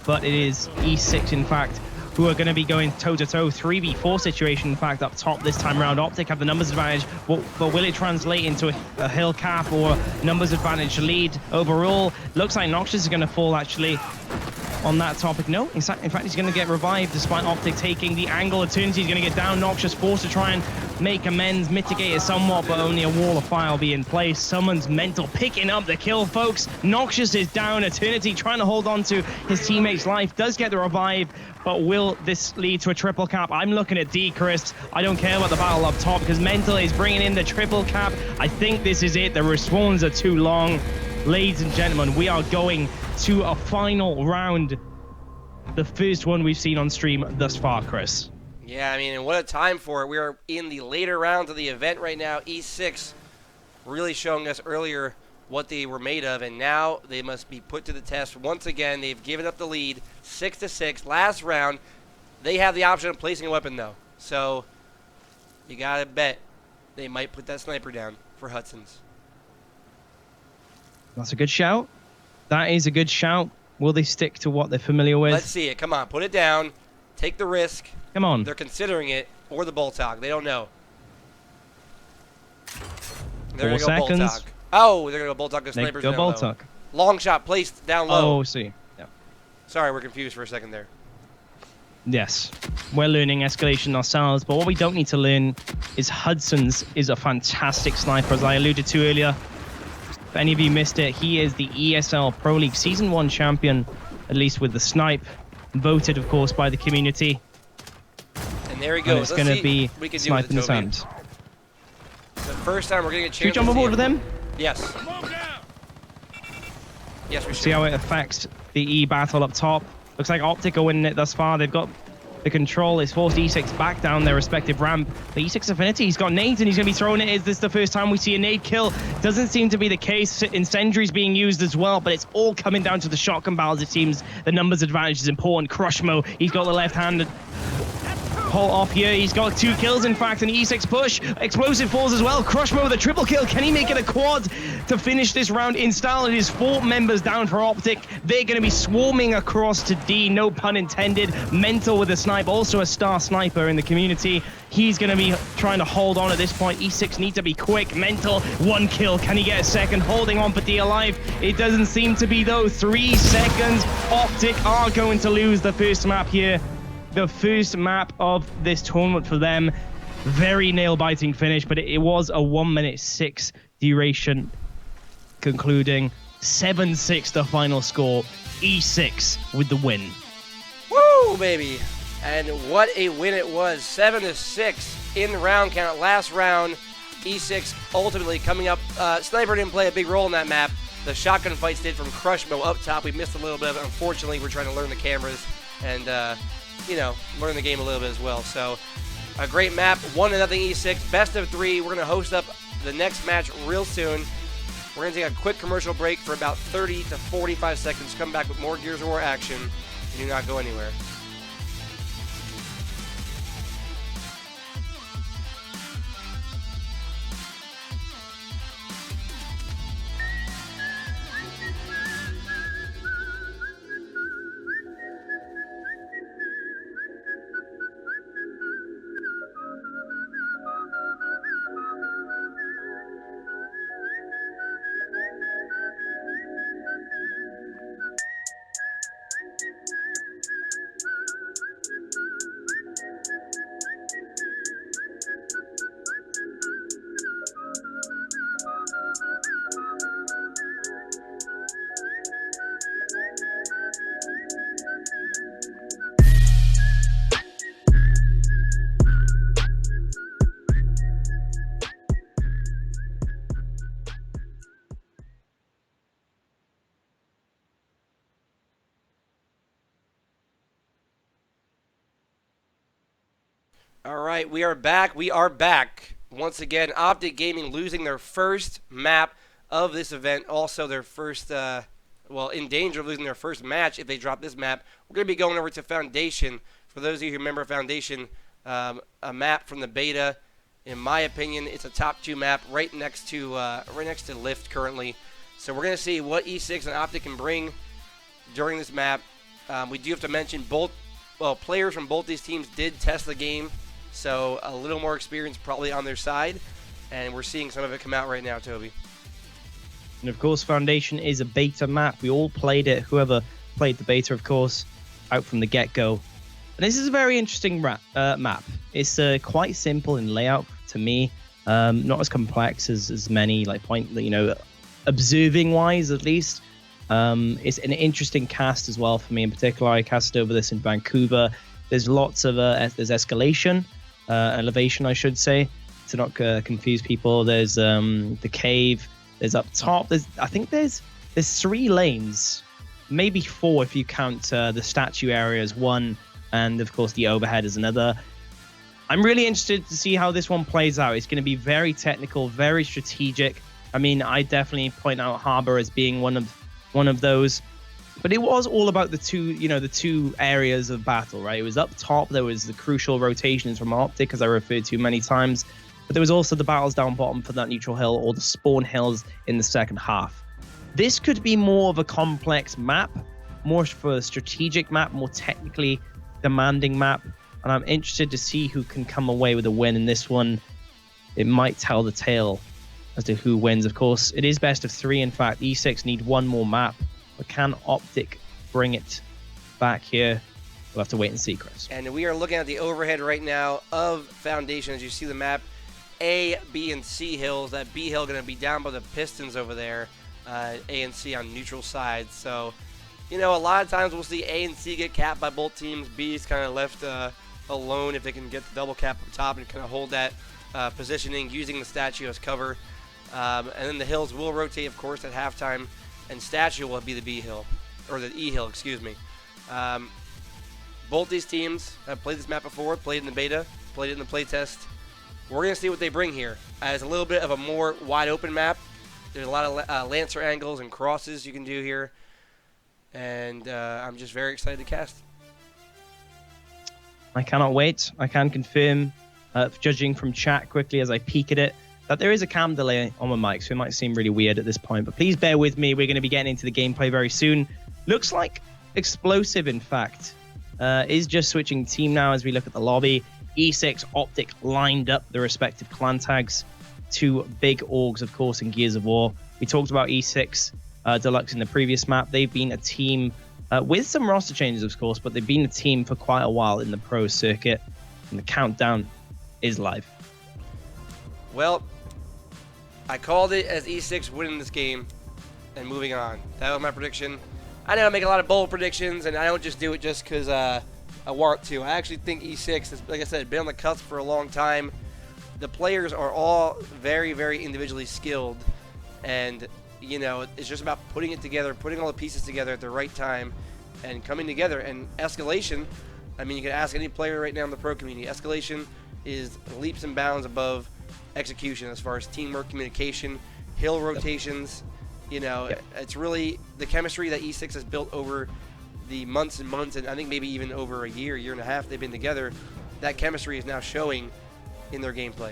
But it is E6, in fact, who are going to be going toe-to-toe, 3v4 situation, in fact, up top this time around. OpTic have the numbers advantage, but will it translate into a hill cap or numbers advantage lead overall? Looks like Noxious is going to fall, actually, on that topic. No, in fact, he's going to get revived despite OpTic taking the angle. Eternity is going to get down. Noxious forced to try and make amends, mitigate it somewhat, but only a wall of fire will be in place. Summons Mental picking up the kill, folks. Noxious is down. Eternity trying to hold on to his teammate's life. Does get the revive, but will this lead to a triple cap? I'm looking at D, Chris. I don't care about the battle up top because Mental is bringing in the triple cap. I think this is it. The respawns are too long. Ladies and gentlemen, we are going to a final round. The first one we've seen on stream thus far, Chris. Yeah, I mean, and what a time for it. We are in the later rounds of the event right now. E6 really showing us earlier what they were made of, and now they must be put to the test once again. They've given up the lead, 6-6. Last round, they have the option of placing a weapon, though. So you got to bet they might put that sniper down for Hudson's. That's a good shout. That is a good shout. Will they stick to what they're familiar with? Let's see it. Come on, put it down. Take the risk. Come on. They're considering it, or the bolt hog. They don't know. They're going to go bolt hog. Oh, they're going to go bolt hog. The sniper's go bolt hog. Long shot placed down low. Oh, see. Yeah. Sorry, we're confused for a second there. Yes, we're learning escalation ourselves, but what we don't need to learn is Hudson's is a fantastic sniper, as I alluded to earlier. If any of you missed it, he is the ESL Pro League Season 1 champion, at least with the snipe, voted, of course, by the community. And there he goes. And it's going to be snipe in his Toby. hands. The first time we're getting a chance Should we jump to aboard see with him? Yes. Yes, we should. See how it affects the E battle up top. Looks like OpTic are winning it thus far. They've got the control. It's forced E6 back down their respective ramp. The E6 Affinity, he's got nades and he's going to be throwing it. Is this the first time we see a nade kill? Doesn't seem to be the case. Incendiary's being used as well, but it's all coming down to the shotgun battles. It seems the numbers advantage is important. Crushmo, he's got the left hand pull off here. He's got 2 kills, in fact, an E6 push. Explosive falls as well. Crushmo with a triple kill. Can he make it a quad to finish this round in style? It is 4 members down for OpTic. They're going to be swarming across to D, no pun intended. Mental with a snipe, also a star sniper in the community. He's going to be trying to hold on at this point. E6 need to be quick. Mental, 1 kill. Can he get a second? Holding on for D alive. It doesn't seem to be, though. 3 seconds. OpTic are going to lose the first map here. The first map of this tournament for them. Very nail-biting finish, but it was a 1 minute 6 duration, concluding 7-6 the final score. E6 with the win. Woo, baby. And what a win it was. 7-6 in the round count. Last round, E6 ultimately coming up. Sniper didn't play a big role in that map. The shotgun fights did from Crushmo up top. We missed a little bit of it. Unfortunately, we're trying to learn the cameras and you know, learn the game a little bit as well. So, a great map, 1-0 E6, best of 3. We're going to host up the next match real soon. We're going to take a quick commercial break for about 30 to 45 seconds. Come back with more Gears of War action. Do not go anywhere. All right, we are back. We are back. Once again, OpTic Gaming losing their first map of this event. Also their first, well, in danger of losing their first match if they drop this map. We're going to be going over to Foundation. For those of you who remember Foundation, a map from the beta. In my opinion, it's a top 2 map right next to Lift currently. So we're going to see what E6 and OpTic can bring during this map. We do have to mention players from both these teams did test the game. So a little more experience probably on their side, and we're seeing some of it come out right now, Toby. And of course, Foundation is a beta map. We all played it. Whoever played the beta, of course, out from the get-go. And this is a very interesting map. It's quite simple in layout to me. Not as complex as many, like observing-wise at least. It's an interesting cast as well for me in particular. I cast over this in Vancouver. There's lots of there's escalation, elevation, I should say, to not confuse people. There's the cave. There's up top. I think there's 3 lanes, maybe 4 if you count the statue area as 1, and of course the overhead is another. I'm really interested to see how this one plays out. It's going to be very technical, very strategic. I mean, I definitely point out Harbor as being one of those. But it was all about the two areas of battle, right? It was up top. There was the crucial rotations from OpTic, as I referred to many times. But there was also the battles down bottom for that neutral hill or the spawn hills in the second half. This could be more of a complex map, more for a strategic map, more technically demanding map. And I'm interested to see who can come away with a win in this one. It might tell the tale as to who wins. Of course, it is best of 3. In fact, E6 need one more map, but can OpTic bring it back here? We'll have to wait and see, Chris. And we are looking at the overhead right now of Foundation. As you see the map, A, B, and C hills. That B hill going to be down by the Pistons over there. A and C on neutral sides. So, you know, a lot of times we'll see A and C get capped by both teams. B is kind of left alone if they can get the double cap up top and kind of hold that positioning using the statue as cover. And then the hills will rotate, of course, at halftime. And statue will be the B hill, or the E hill, excuse me. Both these teams have played this map before, played in the beta, played it in the playtest. We're going to see what they bring here. It's a little bit of a more wide open map. There's a lot of Lancer angles and crosses you can do here. And I'm just very excited to cast. I cannot wait. I can confirm, judging from chat quickly as I peek at it, that there is a cam delay on my mic, so it might seem really weird at this point. But please bear with me. We're going to be getting into the gameplay very soon. Looks like Explosive, in fact, is just switching team now as we look at the lobby. E6, OpTic lined up the respective clan tags. 2 big orgs, of course, in Gears of War. We talked about E6 Deluxe in the previous map. They've been a team with some roster changes, of course, but they've been a team for quite a while in the pro circuit. And the countdown is live. Well, I called it as E6 winning this game and moving on. That was my prediction. I know I make a lot of bold predictions, and I don't just do it just because I want to. I actually think E6 is, like I said, been on the cusp for a long time. The players are all very, very individually skilled, and you know, it's just about putting it together, putting all the pieces together at the right time, and coming together. And escalation, I mean, you can ask any player right now in the pro community. Escalation is leaps and bounds above execution as far as teamwork, communication, hill rotations. You know, it's really the chemistry that E6 has built over the months and months, and I think maybe even over a year, year and a half they've been together. That chemistry is now showing in their gameplay.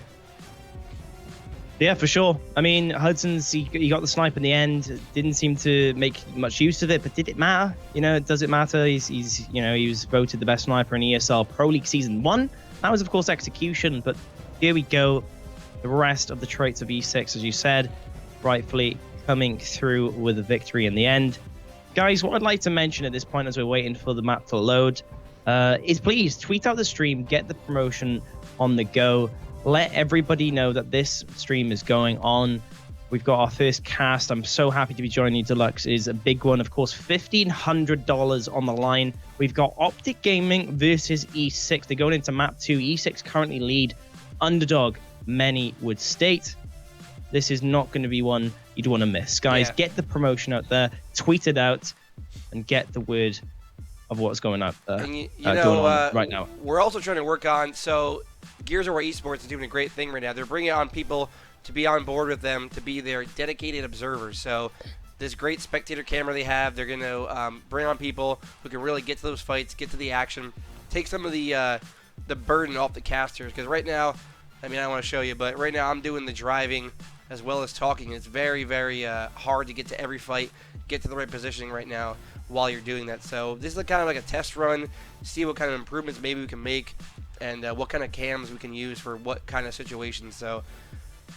Yeah, for sure. I mean, Hudson's, he got the snipe in the end. Didn't seem to make much use of it, but did it matter? You know, does it matter? He's you know, he was voted the best sniper in ESL Pro League Season 1. That was, of course, execution, but here we go. The rest of the traits of E6, as you said, rightfully coming through with a victory in the end. Guys, what I'd like to mention at this point as we're waiting for the map to load is please tweet out the stream, get the promotion on the go. Let everybody know that this stream is going on. We've got our first cast. I'm so happy to be joining you. Deluxe is a big one. Of course, $1,500 on the line. We've got OpTic Gaming versus E6. They're going into map 2. E6 currently lead. Underdog, many would state. This is not going to be one you'd want to miss. Guys, get the promotion out there, tweet it out, and get the word of what's going out there. And you going know, on right now. We're also trying to work on, so Gears of War Esports is doing a great thing right now. They're bringing on people to be on board with them, to be their dedicated observers. So this great spectator camera they have, they're going to bring on people who can really get to those fights, get to the action, take some of the burden off the casters. Because right now, I mean, I want to show you, but right now I'm doing the driving as well as talking. It's very, very hard to get to every fight, get to the right positioning right now while you're doing that. So this is kind of like a test run, see what kind of improvements maybe we can make, and what kind of cams we can use for what kind of situations. So,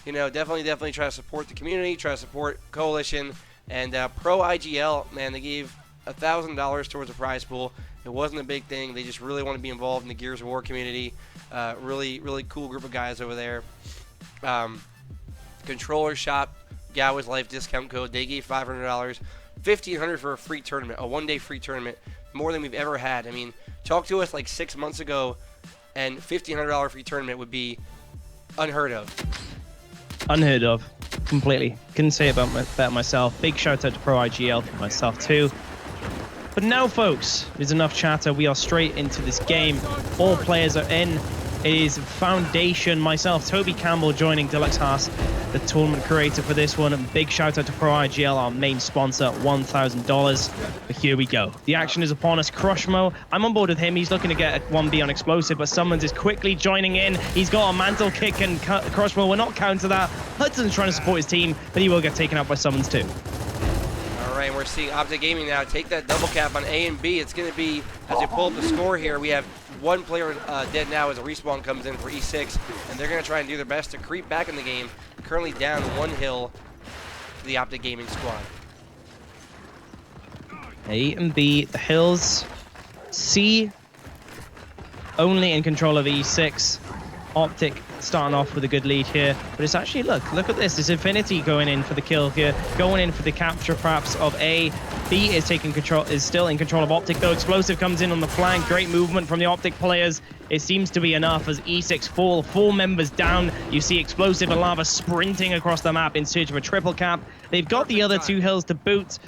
you know, definitely try to support the community, try to support Coalition, and Pro IGL, man, they gave $1,000 towards a prize pool. It wasn't a big thing. They just really want to be involved in the Gears of War community. Really, really cool group of guys over there. Controller shop, Galwa's Life discount code. They gave $500, $1,500 for a free tournament, a one-day free tournament, more than we've ever had. I mean, talk to us like 6 months ago, and $1,500 free tournament would be unheard of. Unheard of, completely. Couldn't say about that myself. Big shout out to Pro IGL for myself too. But now, folks, there's enough chatter. We are straight into this game. All players are in. It is Foundation, myself, Toby Campbell, joining Deluxe Haas, the tournament creator for this one. Big shout out to Pro IGL, our main sponsor, $1,000. But here we go. The action is upon us. Crushmo, I'm on board with him. He's looking to get a 1B on Explosive, but Summons is quickly joining in. He's got a mantle kick, and Crushmo will not counter that. Hudson's trying to support his team, but he will get taken out by Summons too. All right, we're seeing OpTic Gaming now take that double cap on A and B. It's going to be, as we pull up the score here, we have one player dead now as a respawn comes in for E6, and they're going to try and do their best to creep back in the game. currently down 1 hill to the OpTic Gaming squad. A and B, the hills. C, only in control of E6. OpTic starting off with a good lead here, but it's actually, look at this. It's Infinity going in for the kill here, going in for the capture perhaps of A. B is still in control of OpTic though. Explosive comes in on the flank. Great movement from the OpTic players. It seems to be enough as E6 fall. 4 members down. You see Explosive and Lava sprinting across the map in search of a triple cap. They've got the other 2 hills to boot,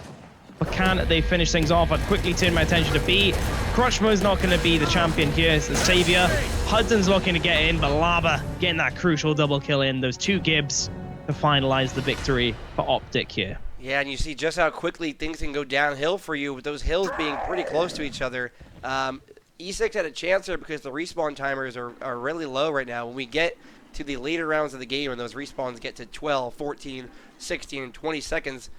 but can they finish things off? I'd quickly turn my attention to B. Crushmo's not going to be the champion here. It's the savior. Hudson's looking to get in, but Lava getting that crucial double kill in. Those 2 Gibbs to finalize the victory for OpTic here. Yeah, and you see just how quickly things can go downhill for you with those hills being pretty close to each other. E6 had a chance there because the respawn timers are really low right now. When we get to the later rounds of the game and those respawns get to 12, 14, 16, and 20 seconds,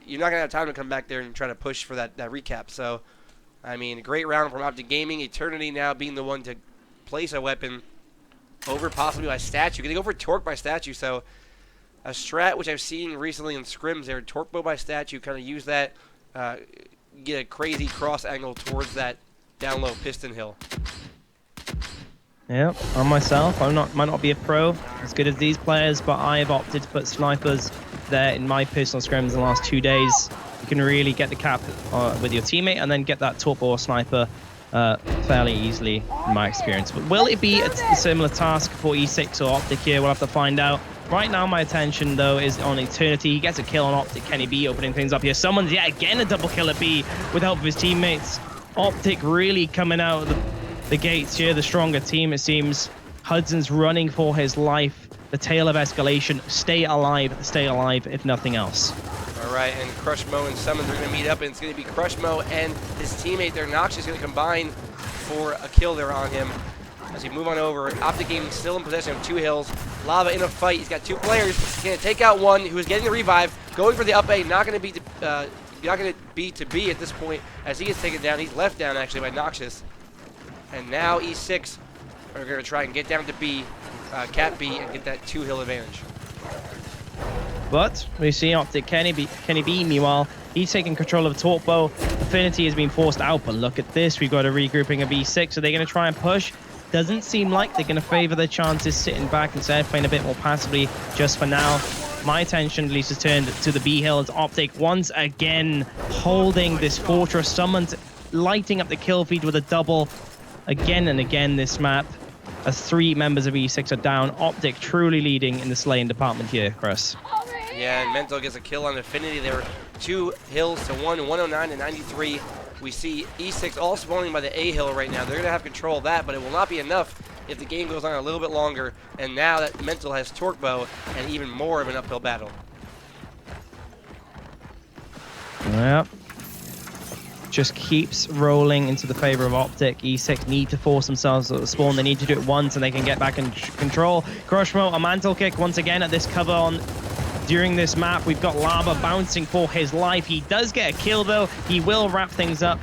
you're not going to have time to come back there and try to push for that recap. So, I mean, a great round from OpTic Gaming. Eternity now being the one to place a weapon over possibly by statue. Going to go for torque by statue. So, a strat which I've seen recently in scrims there, torque bow by statue, kind of use that, get a crazy cross angle towards that down low piston hill. Yeah, on myself, might not be a pro as good as these players, but I have opted to put snipers there in my personal scrims in the last 2 days. You can really get the cap with your teammate and then get that torque bow sniper fairly easily in my experience. But will it be a similar task for E6 or OpTic here? We'll have to find out. Right now, my attention, though, is on Eternity. He gets a kill on OpTic. Kenny B opening things up here. Someone's yet again a double kill at B with help of his teammates. OpTic really coming out of the gates here, the stronger team, it seems. Hudson's running for his life. The tale of escalation. Stay alive, if nothing else. All right, and Crushmo and Summons are going to meet up, and it's going to be Crushmo and his teammate there, Noxious, going to combine for a kill there on him. As we move on over, OpTic Gaming still in possession of 2 hills. Lava in a fight. He's got 2 players. He's going to take out one who is getting the revive, going for the up A. Not going to be to B at this point as he gets taken down. He's left down actually by Noxious. And now E6 are going to try and get down to B, Cat B, and get that 2 hill advantage. But we see OpTic Kenny B, meanwhile, he's taking control of the torque bow. Affinity has been forced out, but look at this. We've got a regrouping of E6. Are they going to try and push? Doesn't seem like they're going to favor their chances sitting back instead, playing a bit more passively just for now. My attention, at least, is turned to the B hill as OpTic once again holding this fortress. Someone's lighting up the kill feed with a double again and again this map as 3 members of E6 are down. OpTic truly leading in the slaying department here, Chris. Yeah, and Mental gets a kill on Affinity. There were 2 hills to 1, 109 to 93. We see E6 all spawning by the A hill right now. They're going to have control of that, but it will not be enough if the game goes on a little bit longer. And now that Mental has torque bow and even more of an uphill battle. Yep. Just keeps rolling into the favor of OpTic. E6 need to force themselves at the spawn. They need to do it once and they can get back in control. Crushmo, a mantle kick once again at this cover on during this map. We've got Lava bouncing for his life. He does get a kill though. He will wrap things up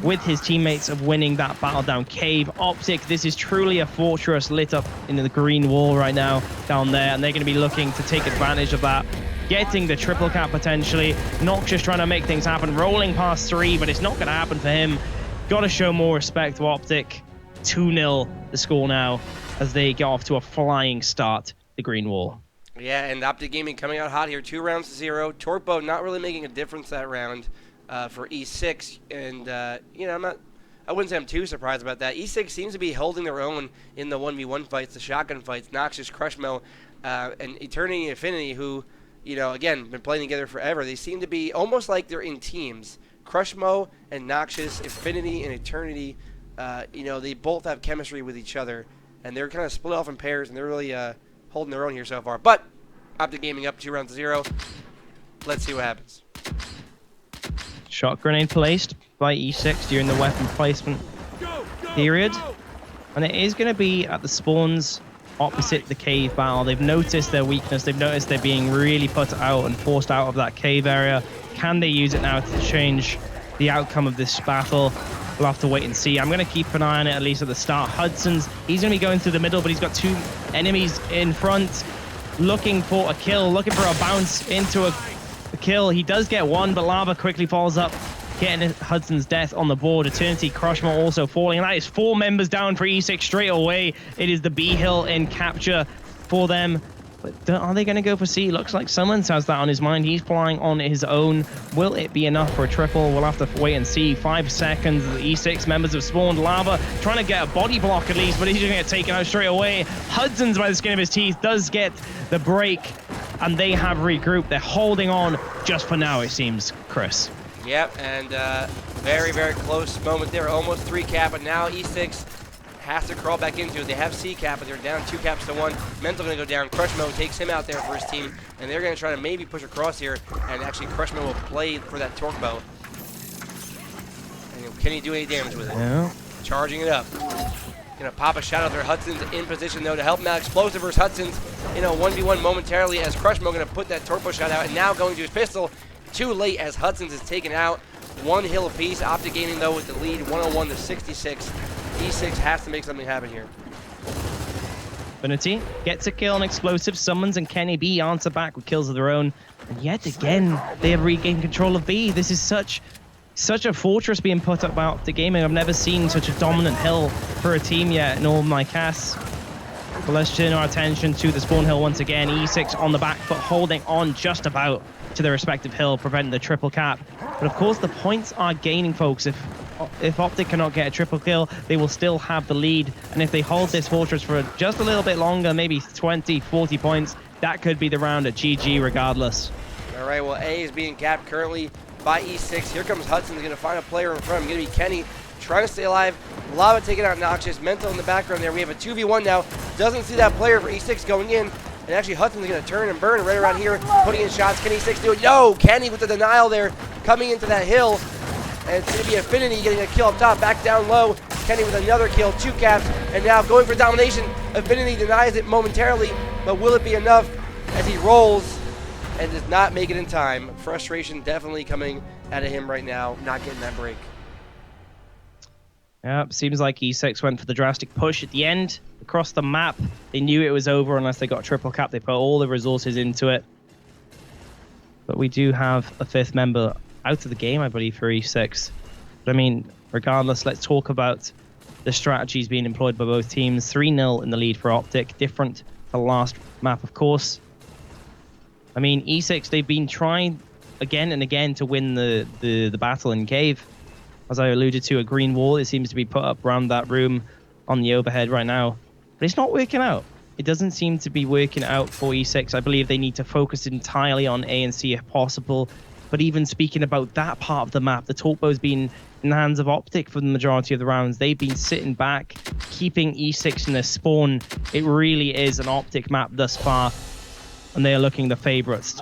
with his teammates of winning that battle down cave. OpTic, this is truly a fortress lit up in the green wall right now down there, and they're going to be looking to take advantage of that. Getting the triple cap potentially. Noxious trying to make things happen, rolling past 3, but it's not going to happen for him. Got to show more respect to OpTic. 2-0 the score now as they get off to a flying start, the green wall. Yeah, and OpTic Gaming coming out hot here, 2 rounds to 0. Torque bow not really making a difference that round for E6, and you know, I wouldn't say I'm too surprised about that. E6 seems to be holding their own in the 1v1 fights, the shotgun fights. Noxious, Crushmo, and Eternity and Affinity, who, you know, again, been playing together forever. They seem to be almost like they're in teams. Crushmo and Noxious, Affinity and Eternity, you know, they both have chemistry with each other, and they're kind of split off in pairs, and they're really holding their own here so far. But OpTic Gaming up 2 rounds to 0. Let's see what happens. Shot grenade placed by E6 during the weapon placement period. And it is going to be at the spawns opposite the cave battle. They've noticed their weakness. They've noticed they're being really put out and forced out of that cave area. Can they use it now to change the outcome of this battle? We'll have to wait and see. I'm going to keep an eye on it, at least at the start. Hudson's, he's going to be going through the middle, but he's got 2 enemies in front. looking for a kill, looking for a bounce into a kill. He does get one, but Lava quickly falls up, getting Hudson's death on the board. Eternity Crushmo also falling, and that is 4 members down for E6 straight away. It is the B hill in capture for them. But are they going to go for C? Looks like Summons has that on his mind. He's flying on his own. Will it be enough for a triple? We'll have to wait and see. 5 seconds. The E6 members have spawned. Lava trying to get a body block at least, but he's going to get taken out straight away. Hudson's by the skin of his teeth does get the break, and they have regrouped. They're holding on just for now, it seems, Chris. Yep, and very, very close moment there. Almost 3 cap, but now E6 has to crawl back into it. They have C cap, but they're down 2 caps to 1. Mental going to go down. Crushmo takes him out there for his team, and they're going to try to maybe push across here, and actually Crushmo will play for that torque bow. And can he do any damage with it? Yeah. Charging it up. Going to pop a shot out there. Hudson's in position, though, to help him out. Explosive versus Hudson's in a 1v1 momentarily as Crushmo going to put that torque bow shot out, and now going to his pistol. Too late as Hudson's is taken out. 1 hill apiece. OpTic gaining, though, with the lead, 101 to 66. E6 has to make something happen here. Infinity gets a kill on explosive. Summons and Kenny B answer back with kills of their own. And yet again, they have regained control of B. This is such a fortress being put up by OpTic Gaming. I've never seen such a dominant hill for a team yet in all my casts. But let's turn our attention to the spawn hill once again. E6 on the back foot, holding on just about to their respective hill, preventing the triple cap. But of course, the points are gaining, folks. If OpTic cannot get a triple kill, they will still have the lead. And if they hold this fortress for just a little bit longer, maybe 20, 40 points, that could be the round at GG regardless. All right, well, A is being capped currently by E6. Here comes Hudson. He's going to find a player in front of him. Going to be Kenny, trying to stay alive. Lava taking out Noxious. Mental in the background there. We have a 2v1 now. Doesn't see that player for E6 going in. And actually, Hudson's going to turn and burn right around here, putting in shots. Can E6 do it? No! Kenny with the denial there, coming into that hill. And it's going to be Affinity getting a kill up top, back down low. Kenny with another kill, 2 caps, and now going for domination. Affinity denies it momentarily, but will it be enough as he rolls and does not make it in time? Frustration definitely coming out of him right now, not getting that break. Yep, seems like E6 went for the drastic push at the end. Across the map, they knew it was over unless they got a triple cap. They put all the resources into it. But we do have a 5th member out of the game, I believe, for E6. But I mean, regardless, let's talk about the strategies being employed by both teams. 3-0 in the lead for OpTic, different to the last map, of course. I mean, E6, they've been trying again and again to win the battle in Cave. As I alluded to, a green wall, it seems to be put up around that room on the overhead right now. But it's not working out. It doesn't seem to be working out for E6. I believe they need to focus entirely on A and C if possible. But even speaking about that part of the map, the Torquebow's been in the hands of OpTic for the majority of the rounds. They've been sitting back, keeping E6 in their spawn. It really is an OpTic map thus far. And they are looking the favorites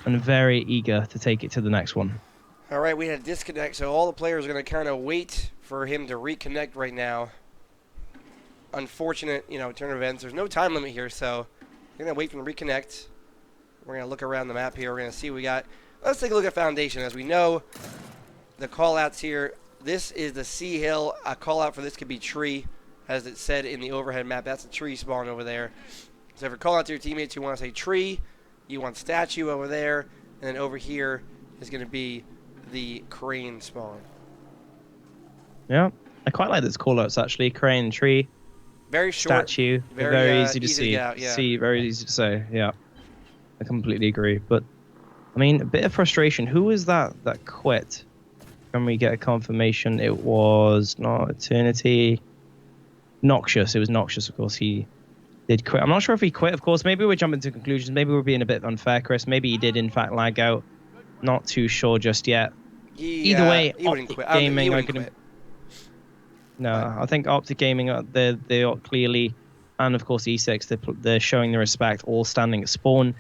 and very eager to take it to the next one. All right, we had a disconnect, so all the players are going to kind of wait for him to reconnect right now. Unfortunate, turn of events. There's no time limit here, so we're going to wait for him to reconnect. We're going to look around the map here. We're going to see what we got. Let's take a look at Foundation. As we know, the call-outs here, this is the C hill. A call-out for this could be tree, as it said in the overhead map. That's a tree spawn over there. So if you call out to your teammates, you want to say tree, you want statue over there, and then over here is going to be the crane spawn. Yeah, I quite like this call-outs actually. Crane, tree, very short, statue, very easy to see. See, very easy to say. Yeah, I completely agree. But I mean, a bit of frustration. Who was that quit? Can we get a confirmation? It was not Eternity. Noxious. It was Noxious, of course. He did quit. I'm not sure if he quit, of course. Maybe we're jumping to conclusions. Maybe we're being a bit unfair, Chris. Maybe he did, in fact, lag out. Not too sure just yet. Either way, OpTic Gaming are going to... No, I think OpTic Gaming, they are clearly, and of course E6, they're showing the respect, all standing at spawn.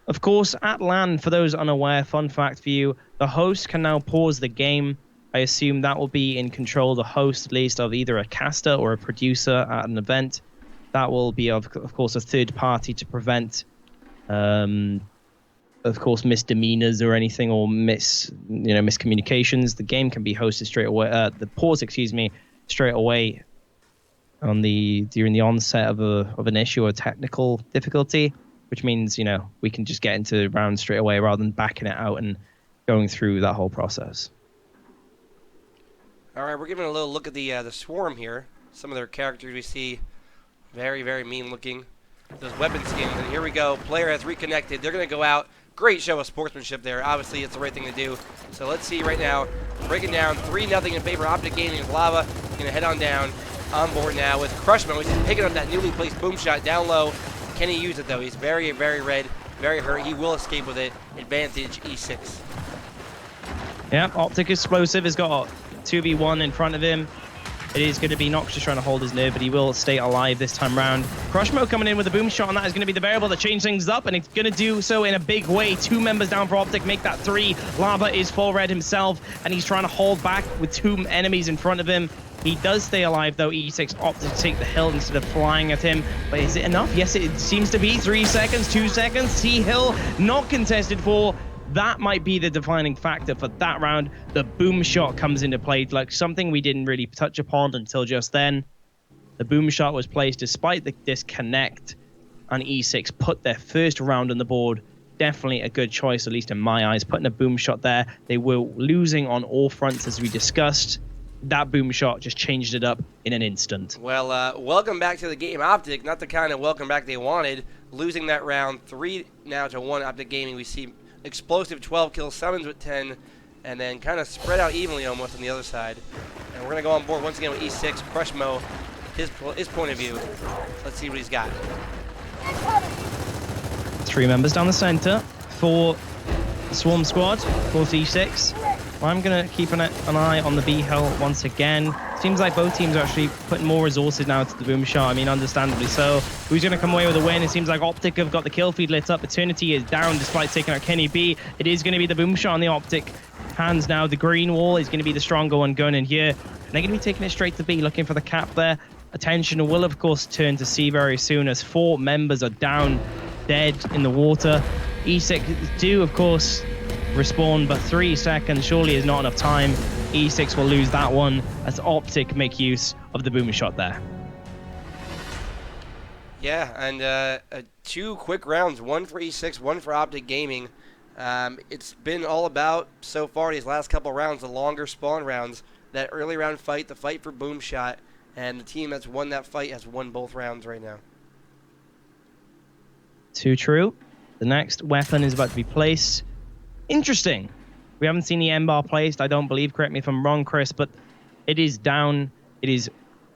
Of course, at LAN, for those unaware, fun fact for you, the host can now pause the game. I assume that will be in control, the host at least, of either a caster or a producer at an event. That will be, of course, a third party to prevent, of course, misdemeanors or anything, or miscommunications. The game can be hosted straight away. The pause, straight away. during the onset of an issue or technical difficulty, which means, you know, we can just get into the round straight away rather than backing it out and going through that whole process. All right, we're giving a little look at the Swarm here. Some of their characters we see, very, very mean looking. Those weapon skins, and here we go. Player has reconnected. They're going to go out. Great show of sportsmanship there. Obviously, it's the right thing to do. So let's see right now. Breaking down 3-0 in favor of OpTic Gaming. Lava going to head on down. On board now with Crushmo. He's picking up that newly placed boom shot down low. Can he use it, though? He's very, very red, very hurt. He will escape with it. Advantage E6. Yeah, OpTic Explosive has got 2v1 in front of him. It is going to be Nox just trying to hold his nerve, but he will stay alive this time round. Crushmo coming in with a boom shot, and that is going to be the variable that changes things up, and it's going to do so in a big way. 2 members down for OpTic, make that 3. Lava is full red himself, and he's trying to hold back with 2 enemies in front of him. He does stay alive, though. E6 opted to take the hill instead of flying at him. But is it enough? Yes, it seems to be. 3 seconds, 2 seconds. T-Hill not contested for. That might be the defining factor for that round. The boom shot comes into play, like something we didn't really touch upon until just then. The boom shot was placed despite the disconnect, and E6 put their first round on the board. Definitely a good choice, at least in my eyes. Putting a boom shot there. They were losing on all fronts, as we discussed. That boom shot just changed it up in an instant. Well, welcome back to the game, OpTic. Not the kind of welcome back they wanted. Losing that round 3 now to 1 OpTic Gaming. We see explosive 12 kills, Summons with 10, and then kind of spread out evenly almost on the other side. And we're going to go on board once again with E6, Crushmo, his point of view. Let's see what he's got. 3 members down the center for the Swarm squad, for E6. I'm going to keep an eye on the B hill once again. Seems like both teams are actually putting more resources now to the boom shot. I mean, understandably so. Who's going to come away with a win? It seems like OpTic have got the kill feed lit up. Eternity is down despite taking out Kenny B. It is going to be the boom shot on the OpTic hands now. The green wall is going to be the stronger one going in here. And they're going to be taking it straight to B, looking for the cap there. Attention will, of course, turn to C very soon as 4 members are down, dead in the water. E6 do, of course, respawn, but 3 seconds surely is not enough time. E6 will lose that one as OpTic make use of the boom shot there. Yeah, and 2 quick rounds, 1 for E6, 1 for OpTic Gaming. It's been all about, so far, these last couple rounds, the longer spawn rounds, that early round fight, the fight for boom shot, and the team that's won that fight has won both rounds right now. Too true. The next weapon is about to be placed. Interesting. We haven't seen the M-bar placed, I don't believe. Correct me if I'm wrong, Chris, but it is down. It is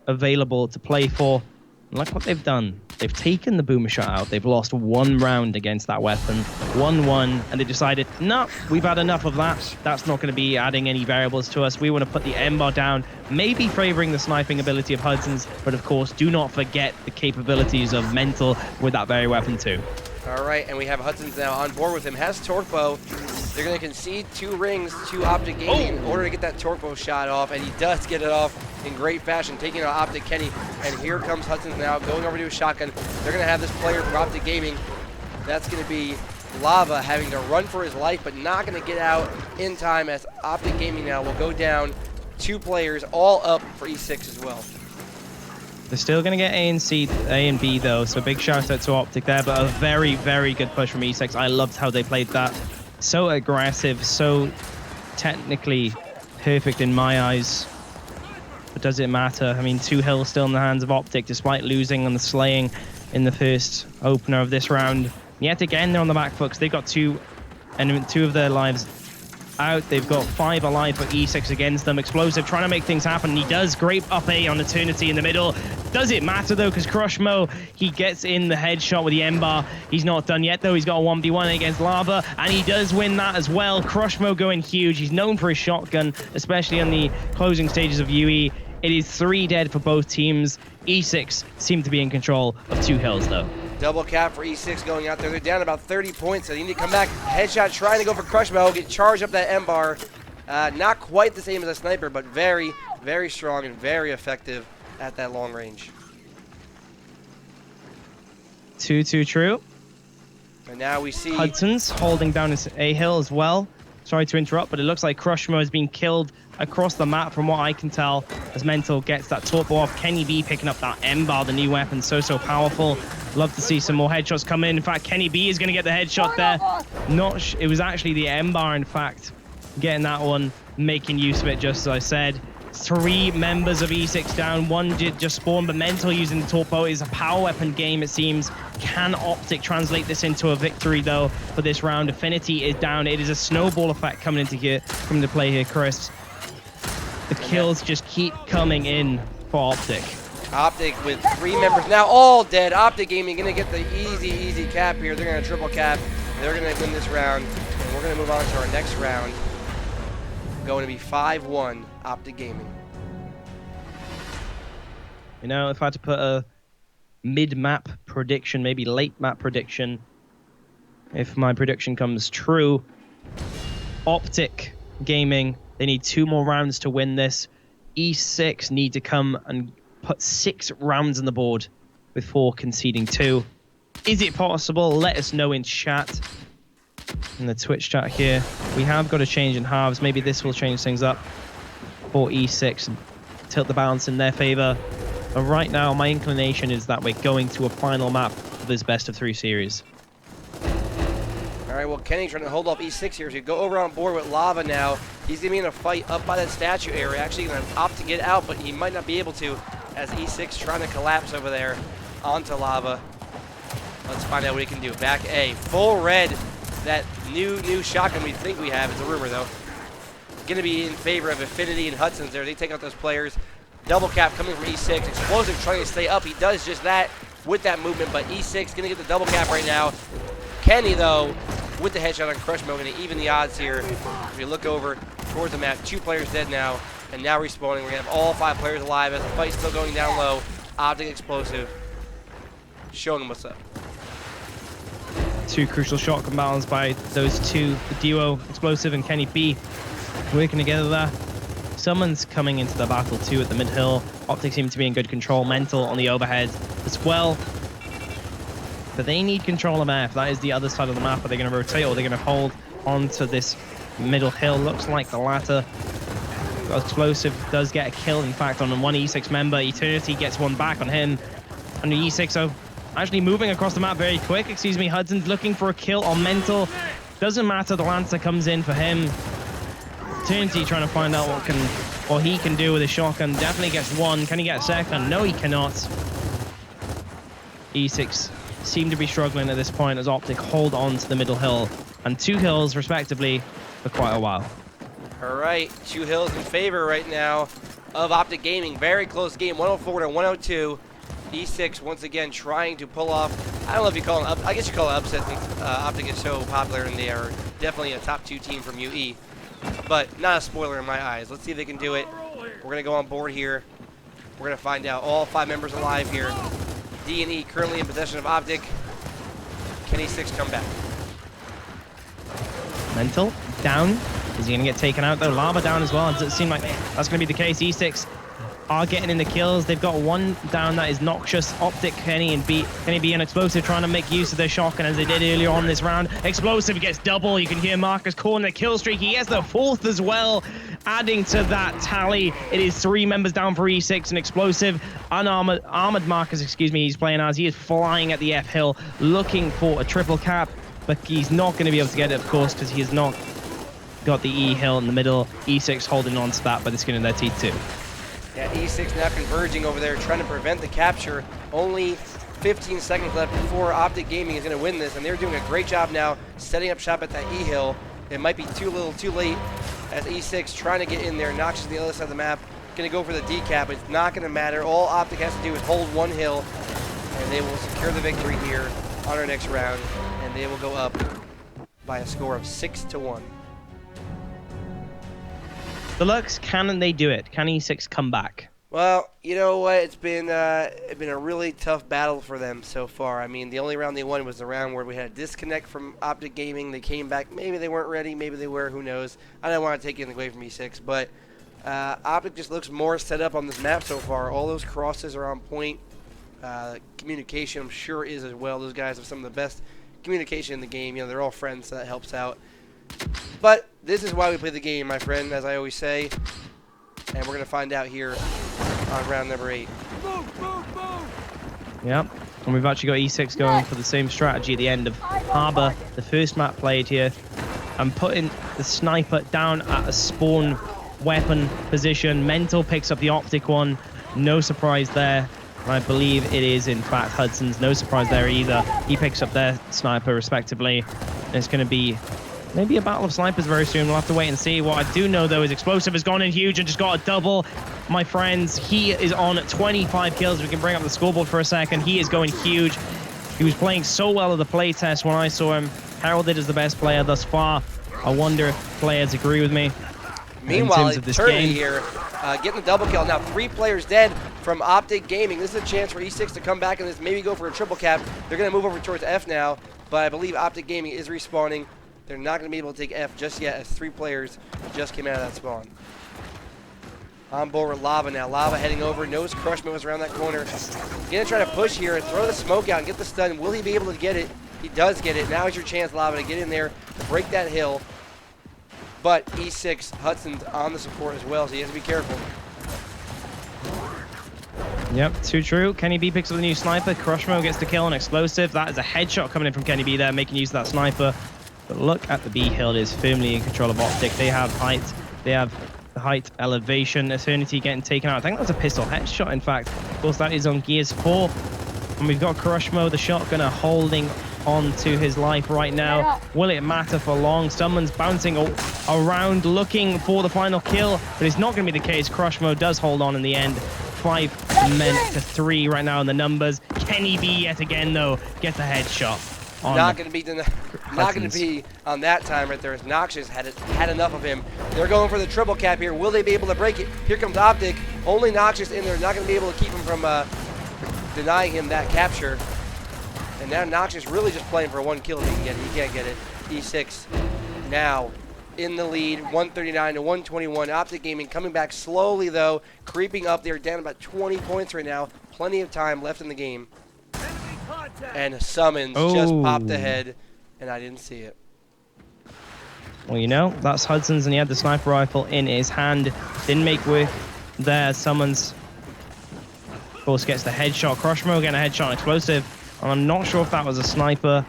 available to play for. And look what they've done. They've taken the boomer shot out. They've lost 1 round against that weapon. 1-1, and they decided, no, we've had enough of that. That's not going to be adding any variables to us. We want to put the M-bar down, maybe favoring the sniping ability of Hudson's, but of course, do not forget the capabilities of Mental with that very weapon too. All right, and we have Hudson's now on board with him. Has Torpo. They're going to concede 2 rings to OpTic Gaming in order to get that Torpo shot off, and he does get it off in great fashion, taking out OpTic Kenny. And here comes Hudson's now, going over to a shotgun. They're going to have this player from OpTic Gaming. That's going to be Lava, having to run for his life, but not going to get out in time, as OpTic Gaming now will go down 2 players, all up for E6 as well. They're still going to get A and B, though, so big shout out to OpTic there, but a very, very good push from E6. I loved how they played that. So aggressive, so technically perfect in my eyes. But does it matter? I mean, 2 hills still in the hands of OpTic, despite losing on the slaying in the first opener of this round. Yet again, they're on the back foot, because they've got 2 of their lives out. They've got 5 alive for E6 against them. Explosive trying to make things happen. He does grape up A on Eternity in the middle. Does it matter though? Because Crushmo, he gets in the headshot with the M-bar. He's not done yet though. He's got a 1v1 against Lava, and he does win that as well. Crushmo going huge. He's known for his shotgun, especially on the closing stages of UE. It is 3 dead for both teams. E6 seem to be in control of 2 hills though. Double cap for E6 going out there. They're down about 30 points, so they need to come back. Headshot trying to go for Crushmo, get charged up that M-bar. Not quite the same as a sniper, but very, very strong and very effective at that long range. 2-2 true. And now we see Hudson's holding down his A hill as well. Sorry to interrupt, but it looks like Crushmo has been killed across the map from what I can tell, as Mental gets that torpo off. Kenny B picking up that M-bar, the new weapon, so powerful. Love to see some more headshots come in. In fact, Kenny B is going to get the headshot there. It was actually the M-bar, in fact, getting that one, making use of it, just as I said. 3 members of E6 down. 1 did just spawn, but Mental using the torpo is a power weapon game, it seems. Can OpTic translate this into a victory, though, for this round? Affinity is down. It is a snowball effect coming into play here, Chris. The kills just keep coming in for OpTic. OpTic with 3 members now all dead. OpTic Gaming going to get the easy cap here. They're going to triple cap. They're going to win this round. And we're going to move on to our next round. Going to be 5-1 OpTic Gaming. You know, if I had to put a mid-map prediction, maybe late map prediction, if my prediction comes true, OpTic Gaming, they need 2 more rounds to win this. E6 need to come and put 6 rounds on the board before conceding 2. Is it possible? Let us know in chat. In the Twitch chat here. We have got a change in halves. Maybe this will change things up for E6 and tilt the balance in their favor. But right now, my inclination is that we're going to a final map for this best of 3 series. All right, well, Kenny trying to hold off E6 here. So you go over on board with Lava now. He's going to be in a fight up by that statue area. Actually going to opt to get out, but he might not be able to as E6 trying to collapse over there onto Lava. Let's find out what he can do. Back A, full red. That new shotgun we think we have, it's a rumor though, going to be in favor of Affinity and Hudson's there. They take out those players. Double cap coming from E6. Explosive trying to stay up. He does just that with that movement, but E6 going to get the double cap right now. Kenny, though, with the headshot on Crushmo, going to even the odds here. If you look over towards the map, 2 players dead now, and now respawning. We're going to have all 5 players alive as the fight's still going down low. OpTic Explosive showing them what's up. 2 crucial shotgun battles by those 2, the duo, Explosive and Kenny B, working together there. Someone's coming into the battle too at the mid-hill. OpTic seem to be in good control. Mental on the overhead as well. But they need control of F. That is the other side of the map. Are they going to rotate or are they going to hold onto this middle hill? Looks like the latter. Explosive does get a kill, in fact, on one E6 member. Eternity gets one back on him. And the E6, so actually moving across the map very quick. Excuse me, Hudson's looking for a kill on Mental. Doesn't matter, the Lancer comes in for him. Eternity trying to find out what he can do with his shotgun. Definitely gets one. Can he get a second? No, he cannot. E6 seem to be struggling at this point as OpTic hold on to the middle hill and 2 hills respectively for quite a while. All right, 2 hills in favor right now of OpTic Gaming. Very close game, 104 to 102. E6 once again trying to pull off, I don't know if you call it I guess you call it upset since OpTic is so popular and they are definitely a top 2 team from UE. But not a spoiler in my eyes. Let's see if they can do it. We're going to go on board here. We're going to find out. All 5 members alive here. D and E currently in possession of OpTic. Can E6 come back? Mental down. Is he going to get taken out though? Lava down as well. Does it seem like that's going to be the case? E6 are getting in the kills. They've got 1 down that is Noxious. OpTic, Kenny B and Explosive trying to make use of their shotgun as they did earlier on this round. Explosive gets double. You can hear Marcus calling the kill streak. He gets the 4th as well, adding to that tally. It is 3 members down for E6 and Explosive. Armored Marcus, excuse me, he's playing as he is flying at the F hill, looking for a triple cap, but he's not going to be able to get it, of course, because he has not got the E hill in the middle. E6 holding on to that by the skin of their teeth too. Yeah, E6 now converging over there, trying to prevent the capture. Only 15 seconds left before OpTic Gaming is going to win this, and they're doing a great job now setting up shop at that E hill. It might be too little, too late, as E6 trying to get in there. Noxious on the other side of the map, going to go for the decap, but it's not going to matter. All OpTic has to do is hold 1 hill, and they will secure the victory here on our next round, and they will go up by a score of 6-1. Deluxe, can they do it? Can E6 come back? Well, you know what? It's been a really tough battle for them so far. I mean, the only round they won was the round where we had a disconnect from OpTic Gaming. They came back. Maybe they weren't ready. Maybe they were. Who knows? I don't want to take anything away from E6, but OpTic just looks more set up on this map so far. All those crosses are on point. Communication, I'm sure, is as well. Those guys have some of the best communication in the game. You know, they're all friends, so that helps out. But this is why we play the game, my friend, as I always say. And we're going to find out here on round number 8. Yep. And we've actually got E6 going for the same strategy at the end of Harbour, the first map played here, and putting the sniper down at a spawn weapon position. Mental picks up the OpTic one. No surprise there. And I believe it is, in fact, Hudson's. No surprise there either. He picks up their sniper, respectively. And it's going to be maybe a battle of snipers very soon. We'll have to wait and see. What I do know, though, is Explosive has gone in huge and just got a double. My friends, he is on 25 kills. We can bring up the scoreboard for a second. He is going huge. He was playing so well at the playtest when I saw him. heralded as the best player thus far. I wonder if players agree with me. Meanwhile, Toby here, getting the double kill. Now 3 players dead from OpTic Gaming. This is a chance for E6 to come back and this maybe go for a triple cap. They're going to move over towards F now, but I believe OpTic Gaming is respawning. They're not going to be able to take F just yet as 3 players just came out of that spawn. On board with Lava now. Lava heading over, knows Crush moves around that corner. Going to try to push here and throw the smoke out and get the stun. Will he be able to get it? He does get it. Now is your chance, Lava, to get in there, to break that hill. But E6, Hudson's on the support as well, so he has to be careful. Yep, too true. Kenny B picks up the new sniper. Crushmo gets the kill on Explosive. That is a headshot coming in from Kenny B there, making use of that sniper. But look at the B hill. It is firmly in control of OpTic. They have height. They have the height elevation. Eternity getting taken out. I think that was a pistol headshot, in fact. Of course, that is on Gears 4. And we've got Crushmo, the shotgunner, holding on to his life right now. Will it matter for long? Someone's bouncing around looking for the final kill, but it's not going to be the case. Crushmo does hold on in the end. 5 men to 3 right now in the numbers. Kenny B yet again, though, gets a headshot. Not going to be on that time right there, as Noxious had enough of him. They're going for the triple cap here. Will they be able to break it? Here comes OpTic. Only Noxious in there. Not going to be able to keep him from denying him that capture. And now Noxious really just playing for 1 kill if he can get it. He can't get it. E6 now in the lead, 139 to 121. OpTic Gaming coming back slowly, though, creeping up. They're down about 20 points right now. Plenty of time left in the game. And Summons just popped ahead, and I didn't see it. Well, you know, that's Hudson's, and he had the sniper rifle in his hand. Didn't make work there. Summons, of course, gets the headshot. Crushmo getting a headshot on Explosive. And I'm not sure if that was a sniper.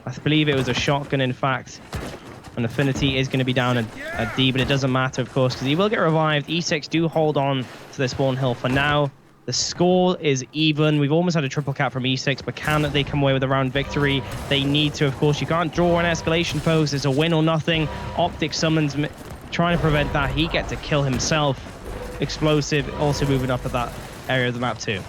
I believe it was a shotgun, in fact. And Affinity is going to be down at D, but it doesn't matter, of course, because he will get revived. E6 do hold on to the spawn hill for now. The score is even. We've almost had a triple cap from E6, but can they come away with a round victory? They need to, of course. You can't draw an escalation post. It's a win or nothing. OpTic Summons trying to prevent that. He gets a kill himself. Explosive also moving up at that area of the map too.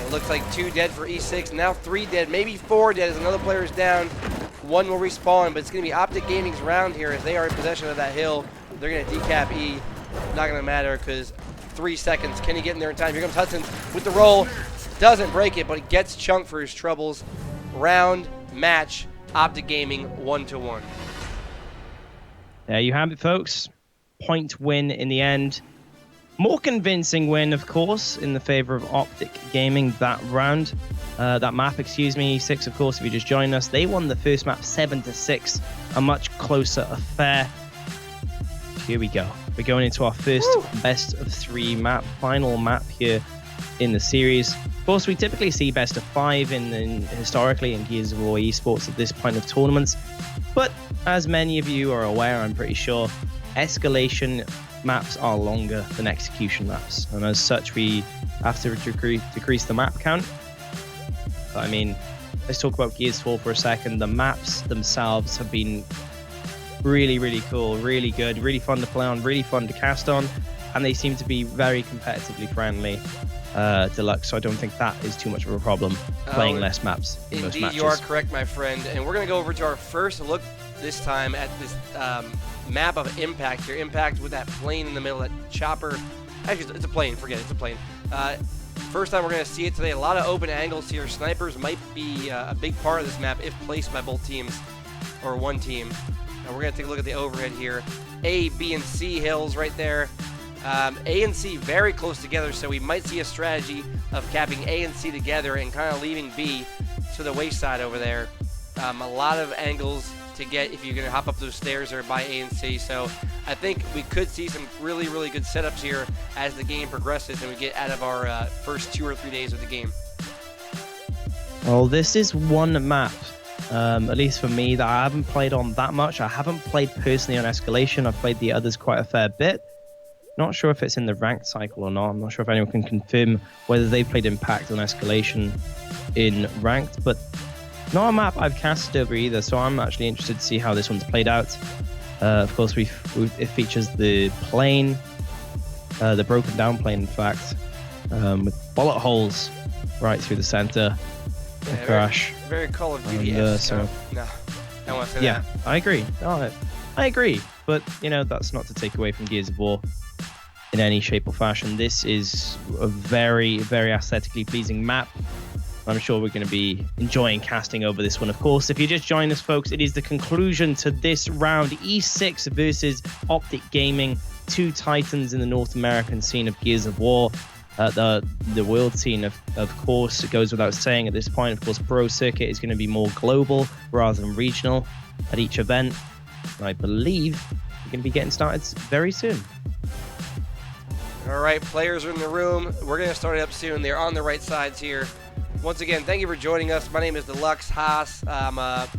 It looks like 2 dead for E6. Now 3 dead, maybe 4 dead as another player is down. 1 will respawn, but it's going to be OpTic Gaming's round here as they are in possession of that hill. They're going to decap E. Not going to matter because 3 seconds. Can he get in there in time? Here comes Hudson with the roll. Doesn't break it, but he gets chunked for his troubles. Round, match, OpTic Gaming 1-1. There you have it, folks. Point win in the end. More convincing win, of course, in the favor of OpTic Gaming that round. That map, excuse me, E6, of course, if you just joined us. They won the first map 7-6. A much closer affair. Here we go. We're going into our first best of 3 map, final map here in the series. Of course, we typically see best of 5 historically in Gears of War esports at this point of tournaments. But as many of you are aware, I'm pretty sure, escalation maps are longer than execution maps. And as such, we have to decrease the map count. But I mean, let's talk about Gears 4 for a second. The maps themselves have been really, really cool, really good, really fun to play on, really fun to cast on, and they seem to be very competitively friendly. Deluxe, so I don't think that is too much of a problem playing less maps in most matches. Indeed, you are correct, my friend. And we're going to go over to our first look this time at this map of Impact here. Impact with that plane in the middle, that chopper. Actually, it's a plane. Forget it, it's a plane. First time we're going to see it today. A lot of open angles here. Snipers might be a big part of this map if placed by both teams or one team. And we're going to take a look at the overhead here. A, B, and C hills right there. A and C very close together, so we might see a strategy of capping A and C together and kind of leaving B to the wayside over there. A lot of angles to get if you're going to hop up those stairs there by A and C. So I think we could see some really, really good setups here as the game progresses and we get out of our first 2 or 3 days of the game. Well, this is one map, at least for me, that I haven't played on that much. I haven't played personally on Escalation. I've played the others quite a fair bit. Not sure if it's in the ranked cycle or not. I'm not sure if anyone can confirm whether they played Impact on Escalation in ranked, but not a map I've casted over either, so I'm actually interested to see how this one's played out. Of course, it features the plane, the broken down plane, in fact, with bullet holes right through the center. Yeah, crash. Very Call of Duty. So no, I don't want to say yeah, that. I agree. No, I agree, but you know that's not to take away from Gears of War in any shape or fashion. This is a very, very aesthetically pleasing map. I'm sure we're going to be enjoying casting over this one. Of course, if you just joined us, folks, it is the conclusion to this round. E6 versus OpTic Gaming, 2 titans in the North American scene of Gears of War. The world scene, of course, it goes without saying at this point. Of course, Pro Circuit is going to be more global rather than regional at each event. I believe we're going to be getting started very soon. All right, players are in the room. We're going to start it up soon. They're on the right sides here. Once again, thank you for joining us. My name is Deluxe Haas. I'm not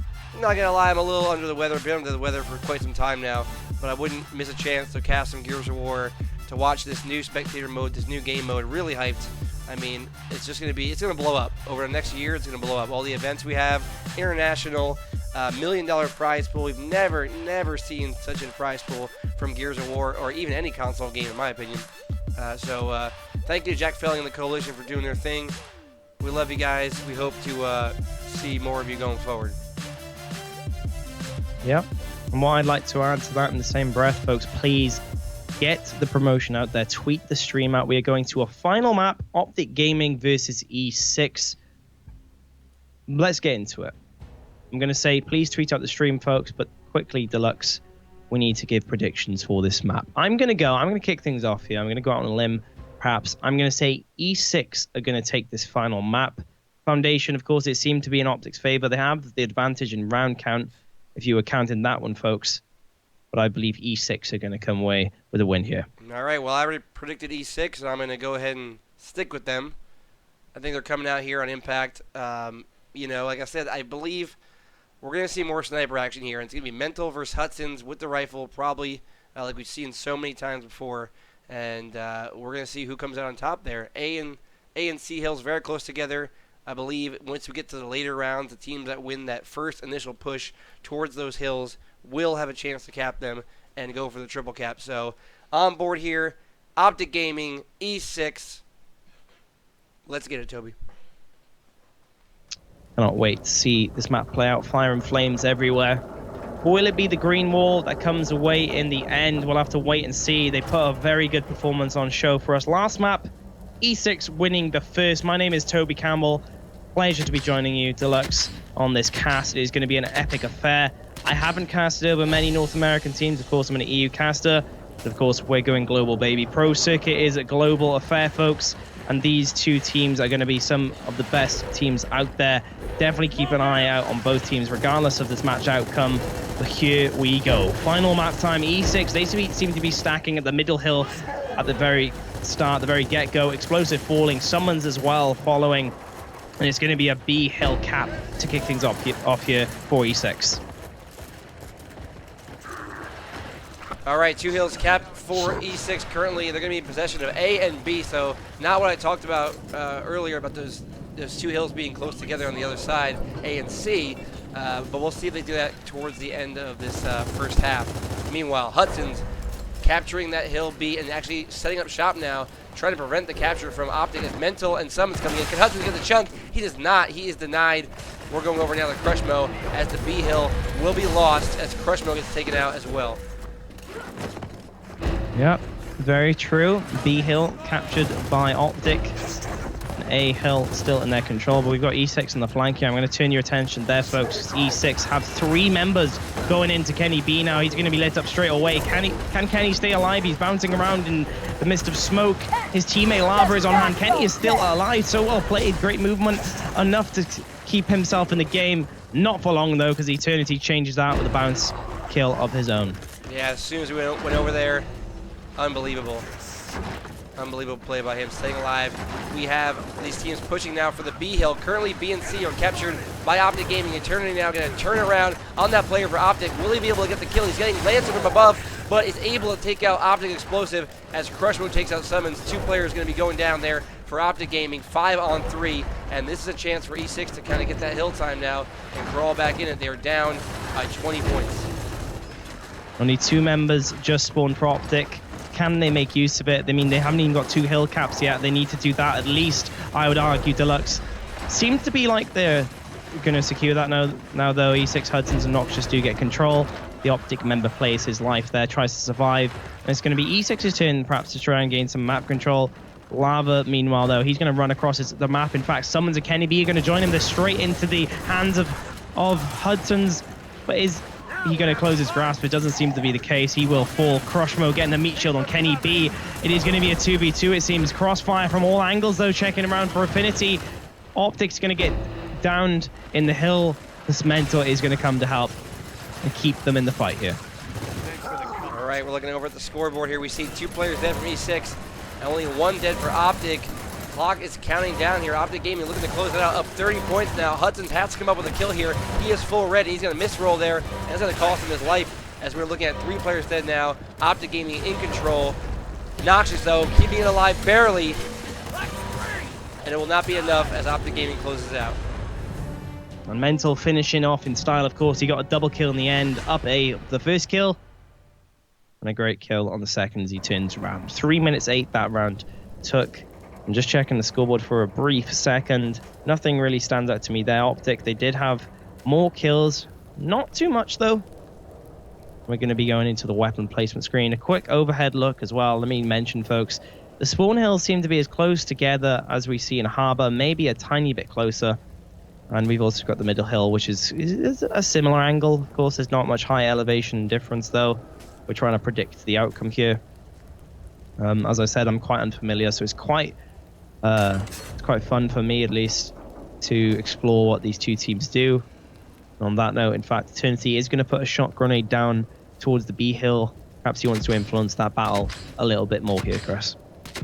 going to lie, I'm a little under the weather. Been under the weather for quite some time now, but I wouldn't miss a chance to cast some Gears of War, to watch this new spectator mode, this new game mode. Really hyped. I mean, it's going to blow up. Over the next year, it's going to blow up. All the events we have, international, $1 million prize pool. We've never seen such a prize pool from Gears of War, or even any console game, in my opinion. So thank you to Jack Felling and the Coalition for doing their thing. We love you guys. We hope to see more of you going forward. Yep. And what I'd like to add to that in the same breath, folks, please get the promotion out there. Tweet the stream out. We are going to a final map, OpTic Gaming versus E6. Let's get into it. I'm going to say, please tweet out the stream, folks, but quickly, Deluxe, we need to give predictions for this map. I'm going to kick things off here. I'm going to go out on a limb, perhaps. I'm going to say E6 are going to take this final map. Foundation, of course, it seemed to be in OpTic's favor. They have the advantage in round count, if you were counting that one, folks. But I believe E6 are going to come away with a win here. All right, well, I already predicted E6, and I'm going to go ahead and stick with them. I think they're coming out here on Impact. Like I said, I believe we're going to see more sniper action here. And it's going to be Mental versus Hudson's with the rifle, probably, like we've seen so many times before. And we're going to see who comes out on top there. A and C Hills very close together. I believe once we get to the later rounds, the teams that win that first initial push towards those hills will have a chance to cap them and go for the triple cap. So on board here, OpTic Gaming, E6. Let's get it, Toby. Cannot wait to see this map play out. Fire and flames everywhere. Will it be the green wall that comes away in the end? We'll have to wait and see. They put a very good performance on show for us. Last map, E6 winning the first. My name is Toby Campbell. Pleasure to be joining you, Deluxe, on this cast. It is going to be an epic affair. I haven't casted over many North American teams. Of course, I'm an EU caster. But of course, we're going global, baby. Pro Circuit is a global affair, folks. And these 2 teams are going to be some of the best teams out there. Definitely keep an eye out on both teams, regardless of this match outcome. But here we go. Final map time, E6. They seem to be stacking at the middle hill at the very start, the very get-go. Explosive falling, summons as well following. And it's going to be a B hill cap to kick things off here for E6. All right, 2 hills cap for E6 currently. They're going to be in possession of A and B, so not what I talked about earlier about those 2 hills being close together on the other side, A and C. But we'll see if they do that towards the end of this first half. Meanwhile, Hudson's capturing that hill B and actually setting up shop now, trying to prevent the capture from OpTic as Mental and Summons coming in. Can Hudson get the chunk? He does not. He is denied. We're going over now to Crushmo as the B hill will be lost as Crushmo gets taken out as well. Yep, very true. B hill captured by OpTic. A hill still in their control, but we've got E6 on the flank here. I'm going to turn your attention there, folks. E6 have 3 members going into Kenny B now. He's going to be lit up straight away. Can Kenny stay alive? He's bouncing around in the midst of smoke. His teammate Lava is on hand. Kenny is still alive. So well played. Great movement. Enough to keep himself in the game. Not for long, though, because Eternity changes that with a bounce kill of his own. Yeah, as soon as we went over there, unbelievable. Unbelievable play by him, staying alive. We have these teams pushing now for the B hill. Currently, B and C are captured by OpTic Gaming. Eternity now going to turn around on that player for OpTic. Will he be able to get the kill? He's getting Lancer from above, but is able to take out OpTic Explosive as Crushmo takes out Summons. 2 players going to be going down there for OpTic Gaming, 5-on-3, and this is a chance for E6 to kind of get that hill time now and crawl back in it. They are down by 20 points. Only 2 members just spawned for OpTic. Can they make use of it? I mean, they haven't even got 2 hill caps yet. They need to do that at least, I would argue. Deluxe seems to be like they're going to secure that now, though. E6, Hudson's, and Noxious do get control. The OpTic member plays his life there, tries to survive. And it's going to be E6's turn, perhaps, to try and gain some map control. Lava, meanwhile, though, he's going to run across the map. In fact, Summons and Kenny B are going to join him. They're straight into the hands of Hudson's. But is he going to close his grasp? It doesn't seem to be the case. He will fall. Crushmo getting the meat shield on Kenny B. It is going to be a 2v2, it seems. Crossfire from all angles, though, checking around for Affinity. OpTic's going to get downed in the hill. This mentor is going to come to help and keep them in the fight here. All right, we're looking over at the scoreboard here. We see 2 players dead from E6 and only 1 dead for OpTic. Clock is counting down here. OpTic Gaming looking to close it out, up 30 points now. Hudson's has to come up with a kill here. He is full red. He's going to misroll there, and it's going to cost him his life as we're looking at 3 players dead now. OpTic Gaming in control. Noxious, though, keeping it alive barely, and it will not be enough as OpTic Gaming closes out. And Mental finishing off in style, of course. He got a double kill in the end, up the first kill, and a great kill on the second as he turns around. 3 minutes 8 that round took. I'm just checking the scoreboard for a brief second. Nothing really stands out to me there. OpTic, they did have more kills. Not too much, though. We're going to be going into the weapon placement screen. A quick overhead look as well. Let me mention, folks, the spawn hills seem to be as close together as we see in Harbor, maybe a tiny bit closer. And we've also got the middle hill, which is a similar angle. Of course, there's not much high elevation difference, though. We're trying to predict the outcome here. As I said, I'm quite unfamiliar, so it's quite fun for me, at least, to explore what these 2 teams do. On that note, in fact, Eternity is going to put a shot grenade down towards the B hill. Perhaps he wants to influence that battle a little bit more here, Chris.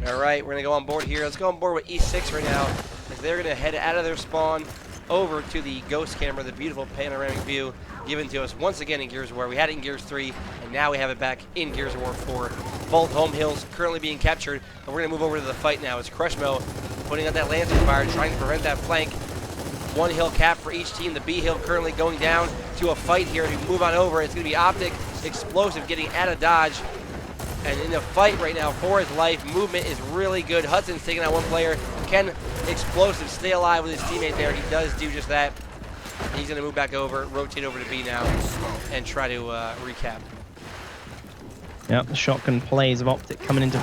All right, we're going to go on board here. Let's go on board with E6 right now, as they're going to head out of their spawn over to the ghost camera, the beautiful panoramic view given to us once again in Gears of War. We had it in Gears 3, and now we have it back in Gears of War 4. Both home hills currently being captured, and we're going to move over to the fight now. It's Crushmo putting out that Lancer fire, trying to prevent that flank. 1 hill cap for each team. The B hill currently going down to a fight here. To move on over, it's going to be OpTic Explosive getting out of dodge. And in the fight right now for his life, movement is really good. Hudson's taking out 1 player. Can Explosive stay alive with his teammate there? He does do just that. He's going to move back over, rotate over to B now, and try to recap. Yep, the shotgun plays of OpTic coming into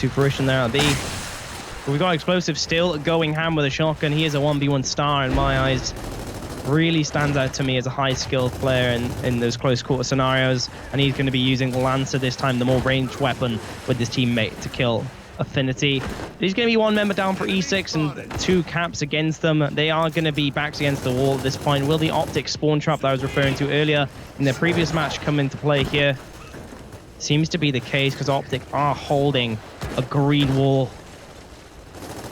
fruition there at B. But we've got Explosive still going ham with a shotgun. He is a 1v1 star in my eyes. Really stands out to me as a high-skilled player in those close-quarter scenarios. And he's going to be using Lancer this time, the more ranged weapon, with his teammate to kill Affinity. There's going to be 1 member down for E6 and 2 caps against them. They are going to be backs against the wall at this point. Will the OpTic spawn trap that I was referring to earlier in the previous match come into play here? Seems to be the case, because OpTic are holding a green wall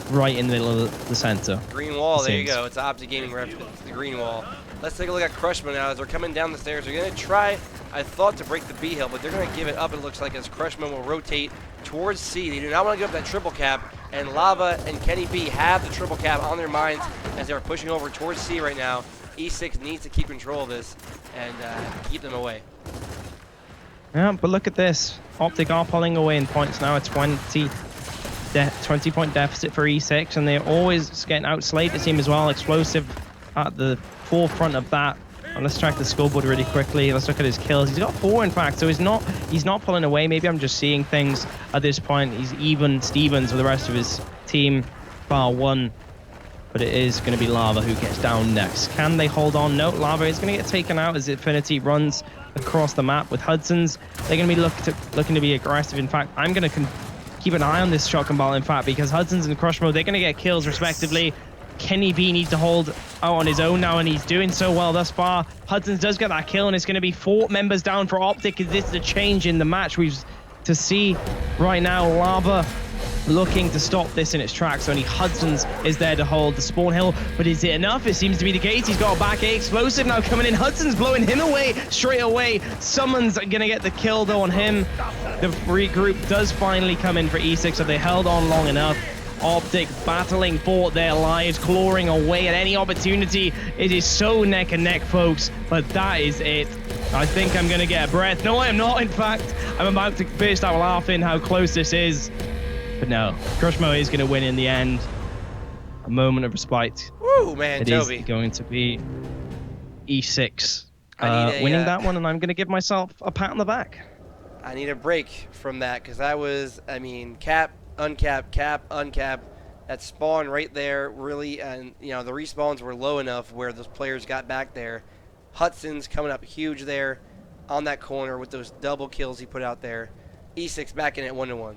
right in the middle of the center. Green wall, there you go. It's OpTic Gaming reference, the green wall. Let's take a look at Crushmo now as they're coming down the stairs. They're going to try, I thought, to break the B hill, but they're going to give it up, it looks like, as Crushmo will rotate towards C. They do not want to give up that triple cap, and Lava and Kenny B have the triple cap on their minds as they're pushing over towards C right now. E6 needs to keep control of this and keep them away. Yeah, but look at this. OpTic are pulling away in points now. A 20-point deficit for E6, and they're always getting outslayed, it seems, as well. Explosive at the forefront of that. And let's track the scoreboard really quickly. Let's look at his kills. He's got 4, in fact, so he's not pulling away. Maybe I'm just seeing things at this point. He's even Stevens with the rest of his team, bar 1. But it is going to be Lava who gets down next. Can they hold on? No, Lava is going to get taken out as Affinity runs across the map with Hudson's. They're going to be looking to be aggressive. In fact, I'm going to keep an eye on this shotgun battle, in fact, because Hudson's and Crushmo, they're going to get kills respectively. Kenny B needs to hold out on his own now, and he's doing so well thus far. Hudson's does get that kill, and it's going to be 4 members down for OpTic. Is this the change in the match we've to see right now? Lava looking to stop this in its tracks. Only Hudson's is there to hold the spawn hill, but is it enough? It seems to be the case. He's got a back A explosive now coming in. Hudson's blowing him away straight away. Someone's gonna get the kill though on him. The regroup does finally come in for E6, so they held on long enough. OpTic battling for their lives, clawing away at any opportunity. It is so neck and neck, folks, but that is it. I think I'm gonna get a breath. No, I am not. In fact, I'm about to burst out laughing how close this is. But no, Crushmo is going to win in the end. A moment of respite. Woo, man, Toby. It is going to be E6 winning that one, and I'm going to give myself a pat on the back. I need a break from that, because that was, I mean, cap, uncap, cap, uncap. That spawn right there really, and you know, the respawns were low enough where those players got back there. Hudson's coming up huge there on that corner with those double kills he put out there. E6 back in at 1-1.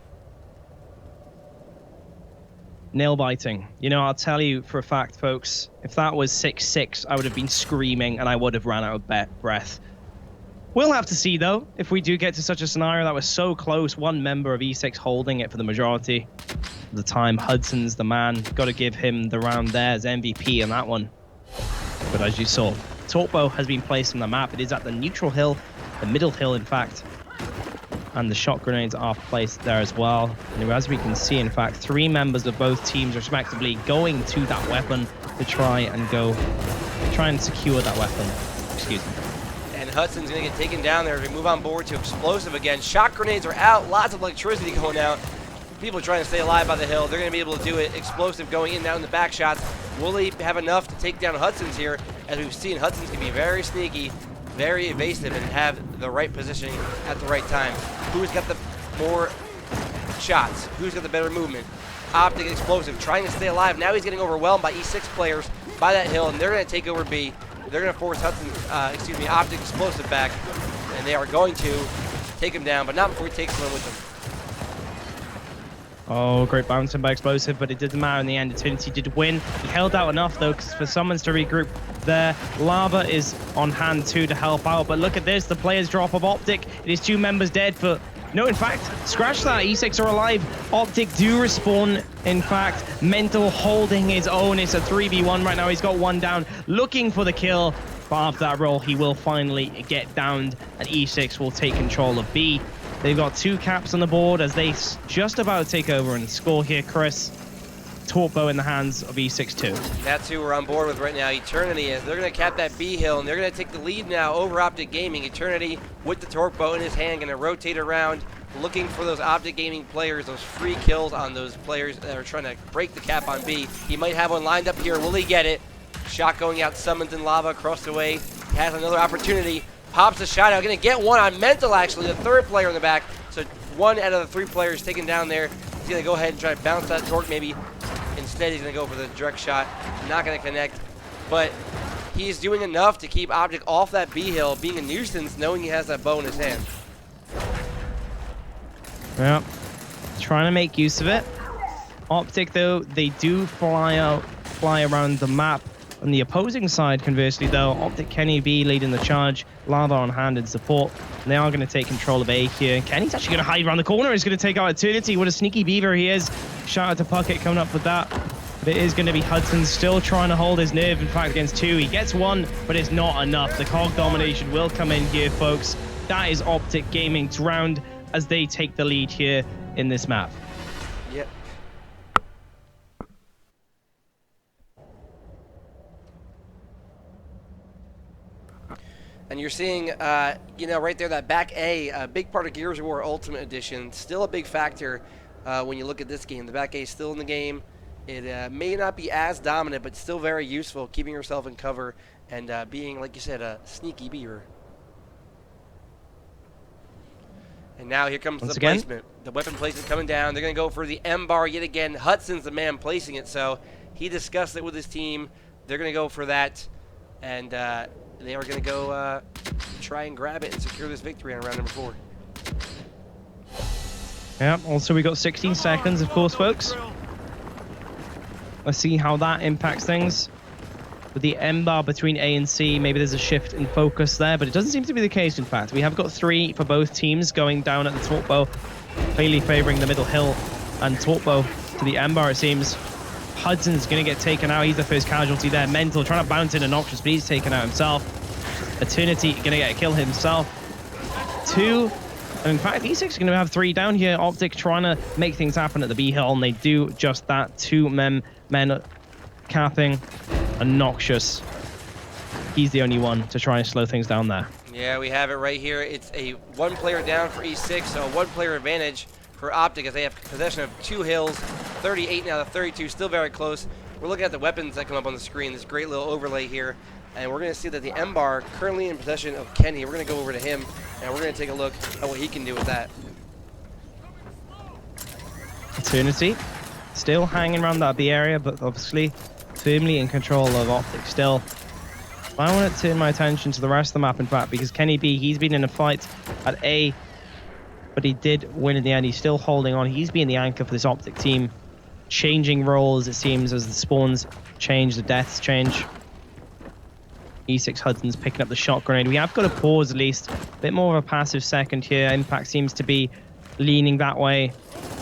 Nail biting. You know, I'll tell you for a fact, folks, if that was 6-6, I would have been screaming and I would have ran out of breath. We'll have to see, though, if we do get to such a scenario that was so close. One member of E6 holding it for the majority of the time. Hudson's the man. Got to give him the round there as MVP on that one. But as you saw, Torpo has been placed on the map. It is at the neutral hill, the middle hill, in fact. And the shot grenades are placed there as well. And as we can see, in fact, 3 members of both teams respectively going to that weapon to try and secure that weapon. Excuse me. And Hudson's going to get taken down there as we move on board to explosive again. Shot grenades are out. Lots of electricity going out. People trying to stay alive by the hill. They're going to be able to do it. Explosive going in down the back shots. Will they have enough to take down Hudson's here? As we've seen, Hudson's can be very sneaky, very evasive, and have the right positioning at the right time. Who's got the more shots? Who's got the better movement? OpTic explosive, trying to stay alive. Now he's getting overwhelmed by E6 players by that hill, and they're going to take over B. They're going to force OpTic explosive back, and they are going to take him down, but not before he takes one with them. Oh, great bouncing by explosive, but it didn't matter in the end. Eternity did win. He held out enough, though, for Summons to regroup there. Lava is on hand, too, to help out. But look at this. The players drop of OpTic. It is 2 members dead for... No, in fact, scratch that. E6 are alive. OpTic do respawn. In fact, Mental holding his own. It's a 3v1 right now. He's got 1 down, looking for the kill. But after that roll, he will finally get downed, and E6 will take control of B. They've got 2 caps on the board as they just about take over and score here, Chris. Torpo in the hands of E6 too. That's who we're on board with right now. Eternity is. They're going to cap that B hill, and they're going to take the lead now over OpTic Gaming. Eternity with the Torpo in his hand, going to rotate around, looking for those OpTic Gaming players, those free kills on those players that are trying to break the cap on B. He might have one lined up here. Will he get it? Shot going out, Summons in Lava across the way. He has another opportunity. Pops a shot out. Going to get one on Mental, actually, the 3rd player in the back. So 1 out of the 3 players taken down there. He's going to go ahead and try to bounce that torque maybe. Instead, he's going to go for the direct shot. Not going to connect. But he's doing enough to keep OpTic off that B hill, being a nuisance, knowing he has that bow in his hand. Yeah, trying to make use of it. OpTic, though, they do fly around the map. On the opposing side, conversely, though, OpTic Kenny B leading the charge. Lava on hand in support. And they are going to take control of A here. Kenny's actually going to hide around the corner. He's going to take out Eternity. What a sneaky beaver he is. Shout out to Puckett coming up with that. But it is going to be Hudson still trying to hold his nerve. In fact, against 2. He gets 1, but it's not enough. The cog domination will come in here, folks. That is OpTic Gaming's round as they take the lead here in this map. Yep. And you're seeing, you know, right there, that back A, a big part of Gears of War Ultimate Edition, still a big factor when you look at this game. The back A is still in the game. It may not be as dominant, but still very useful, keeping yourself in cover and being, like you said, a sneaky beaver. And now here comes the placement. The weapon placement coming down. They're going to go for the M bar yet again. Hudson's the man placing it, so he discussed it with his team. They're going to go for that, and they are going to go try and grab it and secure this victory on round number 4. Yeah, also we got 16 seconds, of course, folks. Let's see how that impacts things. With the M bar between A and C, maybe there's a shift in focus there, but it doesn't seem to be the case, in fact. We have got 3 for both teams going down at the top bow, clearly favoring the middle hill, and top bow to the M bar, it seems. Hudson's going to get taken out. He's the first casualty there. Mental trying to bounce in a Noxious, but he's taken out himself. Eternity going to get a kill himself. 2. And in fact, E6 is going to have 3 down here. OpTic trying to make things happen at the B hill, and they do just that. 2 men capping a Noxious. He's the only one to try and slow things down there. Yeah, we have it right here. It's a 1 player down for E6, so a 1 player advantage for OpTic as they have possession of 2 hills, 38 now to 32, still very close. We're looking at the weapons that come up on the screen, this great little overlay here, and we're going to see that the M-Bar currently in possession of Kenny. We're going to go over to him, and we're going to take a look at what he can do with that. Eternity still hanging around that B area, but obviously firmly in control of OpTic still. I want to turn my attention to the rest of the map, in fact, because Kenny B, he's been in a fight at A, but he did win in the end. He's still holding on. He's been the anchor for this OpTic team, changing roles, it seems, as the spawns change, the deaths change. E6 Hudson's picking up the shot grenade. We have got a pause, at least. A bit more of a passive second here. Impact seems to be leaning that way.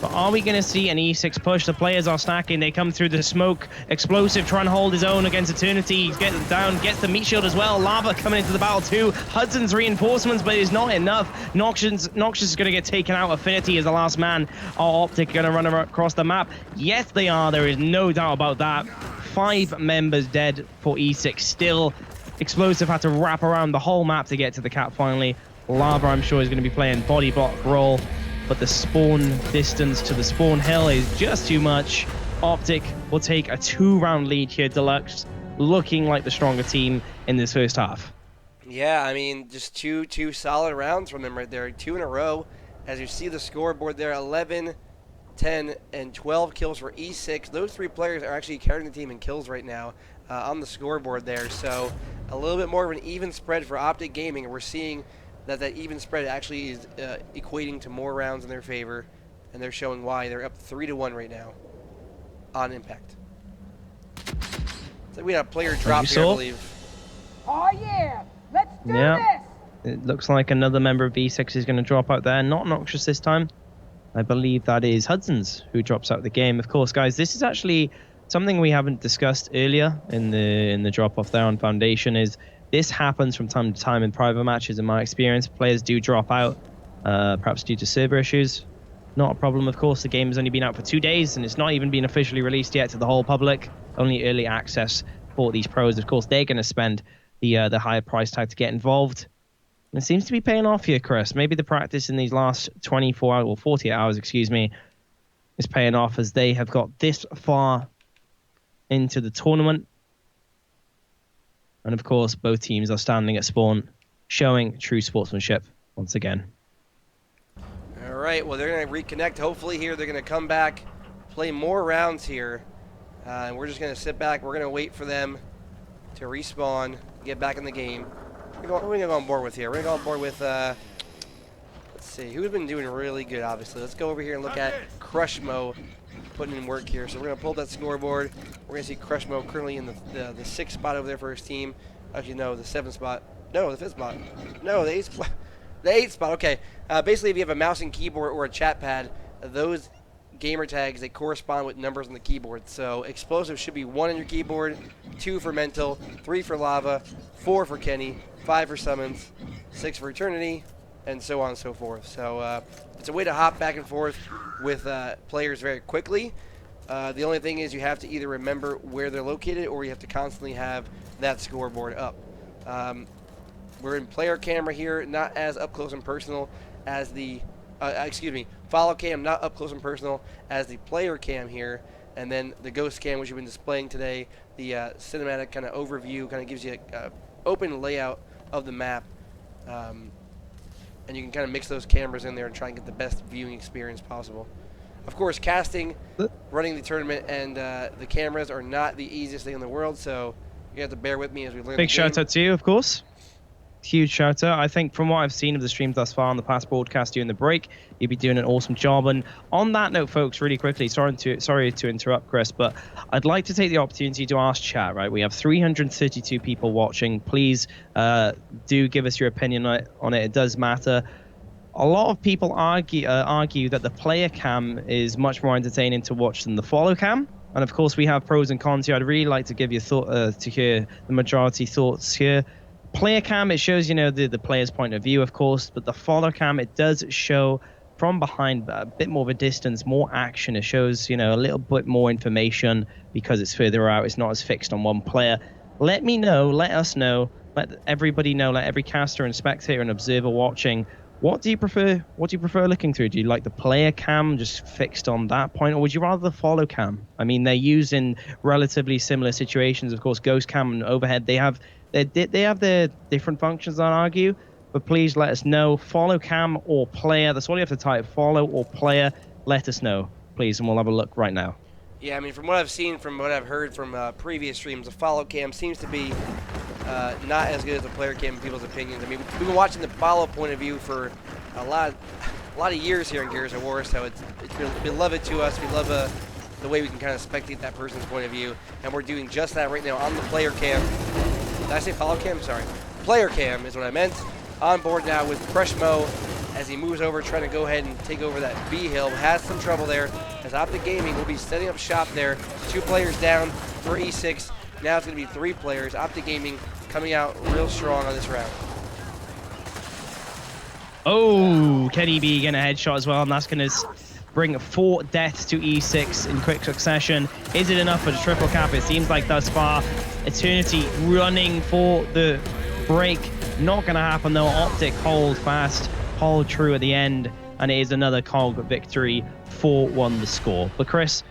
But are we going to see an E6 push? The players are stacking. They come through the smoke. Explosive trying to hold his own against Eternity. He's getting down, gets the meat shield as well. Lava coming into the battle too. Hudson's reinforcements, but it's not enough. Noxious is going to get taken out. Affinity is the last man. Are OpTic going to run across the map? Yes, they are. There is no doubt about that. 5 members dead for E6 still. Explosive had to wrap around the whole map to get to the cap finally. Lava, I'm sure, is going to be playing body block role. But the spawn distance to the spawn hill is just too much. OpTic will take a 2-round lead here. Deluxe looking like the stronger team in this first half. Yeah, I mean, just two solid rounds from them right there. 2 in a row. As you see the scoreboard there, 11, 10, and 12 kills for E6. Those 3 players are actually carrying the team in kills right now on the scoreboard there. So a little bit more of an even spread for OpTic Gaming. We're seeing that even spread actually is equating to more rounds in their favor, and they're showing why. They're up 3-1 right now on Impact. So we had a player drop here, I believe. Oh yeah, let's do this! It looks like another member of B6 is going to drop out there. Not Noxious this time. I believe that is Hudson's who drops out of the game. Of course, guys, this is actually something we haven't discussed earlier in the drop-off there on Foundation. Is this happens from time to time in private matches. In my experience, players do drop out, perhaps due to server issues. Not a problem, of course. The game has only been out for 2 days, and it's not even been officially released yet to the whole public. Only early access for these pros. Of course, they're going to spend the higher price tag to get involved. And it seems to be paying off here, Chris. Maybe the practice in these last 24 hours, or 48 hours, excuse me, is paying off as they have got this far into the tournament. And of course, both teams are standing at spawn, showing true sportsmanship once again. All right, well, they're going to reconnect. Hopefully here they're going to come back, play more rounds here. And we're just going to sit back. We're going to wait for them to respawn, get back in the game. Who are we going to go on board with here? We're going to go on board with, let's see, who's been doing really good, obviously. Let's go over here and look at Crushmo putting in work here. So we're going to pull up that scoreboard. We're going to see Crushmo currently in the 6th spot over there for his team. Actually, no, the 7th spot. No, the 5th spot. No, the 8th spot. The 8th spot, okay. Basically, if you have a mouse and keyboard or a chat pad, those gamer tags, they correspond with numbers on the keyboard. So explosive should be 1 on your keyboard, 2 for mental, 3 for lava, 4 for Kenny, 5 for summons, 6 for eternity, and so on and so forth. So it's a way to hop back and forth with players very quickly. The only thing is you have to either remember where they're located or you have to constantly have that scoreboard up. We're in player camera here, not as up close and personal as the, follow cam, not up close and personal as the player cam here. And then the ghost cam, which we've been displaying today, the cinematic kind of overview, kind of gives you an open layout of the map. And you can kind of mix those cameras in there and try and get the best viewing experience possible. Of course, casting, running the tournament, and the cameras are not the easiest thing in the world, so you have to bear with me as we learn. Big shout out to you, of course. huge shout out. I think from what I've seen of the streams thus far on the past broadcast during the break, you'd be doing an awesome job. And on that note, folks, really quickly, sorry to interrupt, Chris, but I'd like to take the opportunity to ask chat, right? We have 332 people watching. Please do give us your opinion on it. It does matter. A lot of people argue that the player cam is much more entertaining to watch than the follow cam. And of course, we have pros and cons here. I'd really like to give you to hear the majority thoughts here. Player cam, it shows, the player's point of view, of course, but the follow cam, it does show from behind a bit more of a distance, more action. It shows, a little bit more information because it's further out. It's not as fixed on one player. Let me know, let us know, let everybody know, let every caster and spectator and observer watching. What do you prefer looking through? Do you like the player cam just fixed on that point, or would you rather the follow cam? I mean, they're used in relatively similar situations. Of course, ghost cam and overhead, they have their different functions, I'd argue. But please let us know, follow cam or player. That's all you have to type, follow or player. Let us know, please, and we'll have a look right now. Yeah, I mean, from what I've seen, from what I've heard from previous streams, the follow cam seems to be not as good as the player cam in people's opinions. I mean, we've been watching the follow point of view for a lot of years here in Gears of War, so it's been beloved to us. We love the way we can kind of spectate that person's point of view, and we're doing just that right now on the player cam. Did I say follow cam? Sorry. Player cam is what I meant. On board now with Crushmo as he moves over, trying to go ahead and take over that B hill. Has some trouble there as OpTic Gaming will be setting up shop there. 2 players down for E6. Now it's going to be 3 players. OpTic Gaming coming out real strong on this round. Oh, Kenny B getting a headshot as well, and that's going to bring 4 deaths to E6 in quick succession. Is it enough for the triple cap? It seems like thus far. Eternity running for the break. Not going to happen though. OpTic hold fast, hold true at the end, and it is another COG victory, 4-1 the score. But Chris,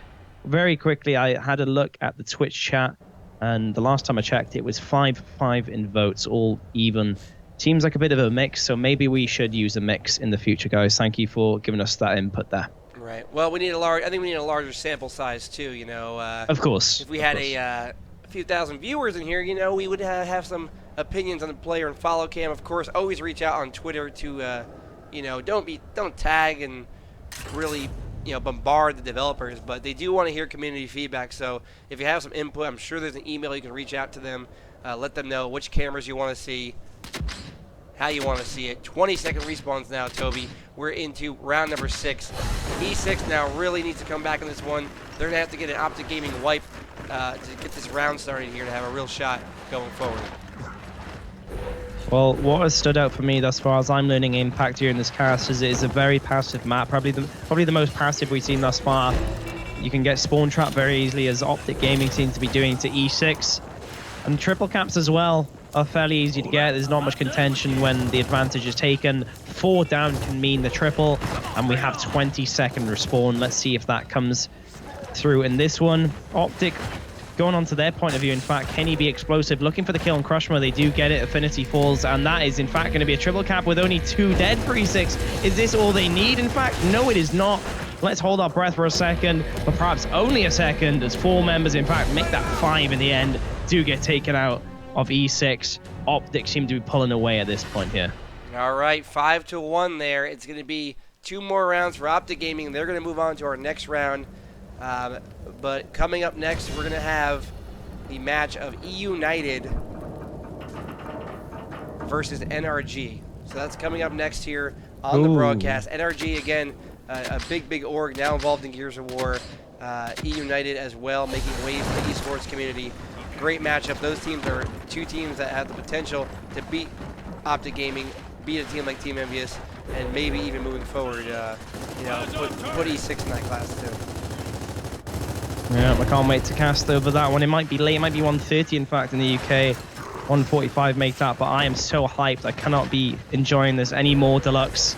very quickly, I had a look at the Twitch chat, and the last time I checked, it was 5-5 in votes, all even. Seems like a bit of a mix, so maybe we should use a mix in the future, guys. Thank you for giving us that input there. Right. Well, we need I think we need a larger sample size too. Of course. If we had a few thousand viewers in here, we would have some opinions on the player and follow cam. Of course, always reach out on Twitter to, don't tag and really, bombard the developers, but they do want to hear community feedback. So if you have some input, I'm sure there's an email you can reach out to them, let them know which cameras you want to see, how you want to see it. 20-second respawns now, Toby. We're into round number 6. E6 now really needs to come back in this one. They're going to have to get an OpTic Gaming wipe to get this round started here to have a real shot going forward. Well, what has stood out for me thus far as I'm learning Impact here in this cast is it is a very passive map, probably the most passive we've seen thus far. You can get spawn trap very easily, as OpTic Gaming seems to be doing to E6. And triple caps as well are fairly easy to get. There's not much contention when the advantage is taken. 4 down can mean the triple, and we have 20-second respawn. Let's see if that comes through in this one. OpTic going on to their point of view. In fact, Kenny B explosive looking for the kill on Crushmo. They do get it. Affinity falls, and that is in fact going to be a triple cap with only 2 dead for E6. Is this all they need? In fact, no, it is not. Let's hold our breath for a second, but perhaps only a second, as 4 members in fact make that 5 in the end, do get taken out of E6. OpTic seem to be pulling away at this point here. All right, 5-1 there. It's going to be 2 more rounds for OpTic Gaming. They're going to move on to our next round. But coming up next, we're going to have the match of eUnited versus NRG. So that's coming up next here on the broadcast. NRG, again, a big org now involved in Gears of War. eUnited as well, making waves in the esports community. Great matchup. Those teams are 2 teams that have the potential to beat OpTic Gaming, beat a team like Team Envious, and maybe even moving forward, put E6 in that class too. Yeah, I can't wait to cast over that one. It might be late. It might be 1:30 in fact in the UK. 1:45 make that, but I am so hyped. I cannot be enjoying this anymore, Deluxe.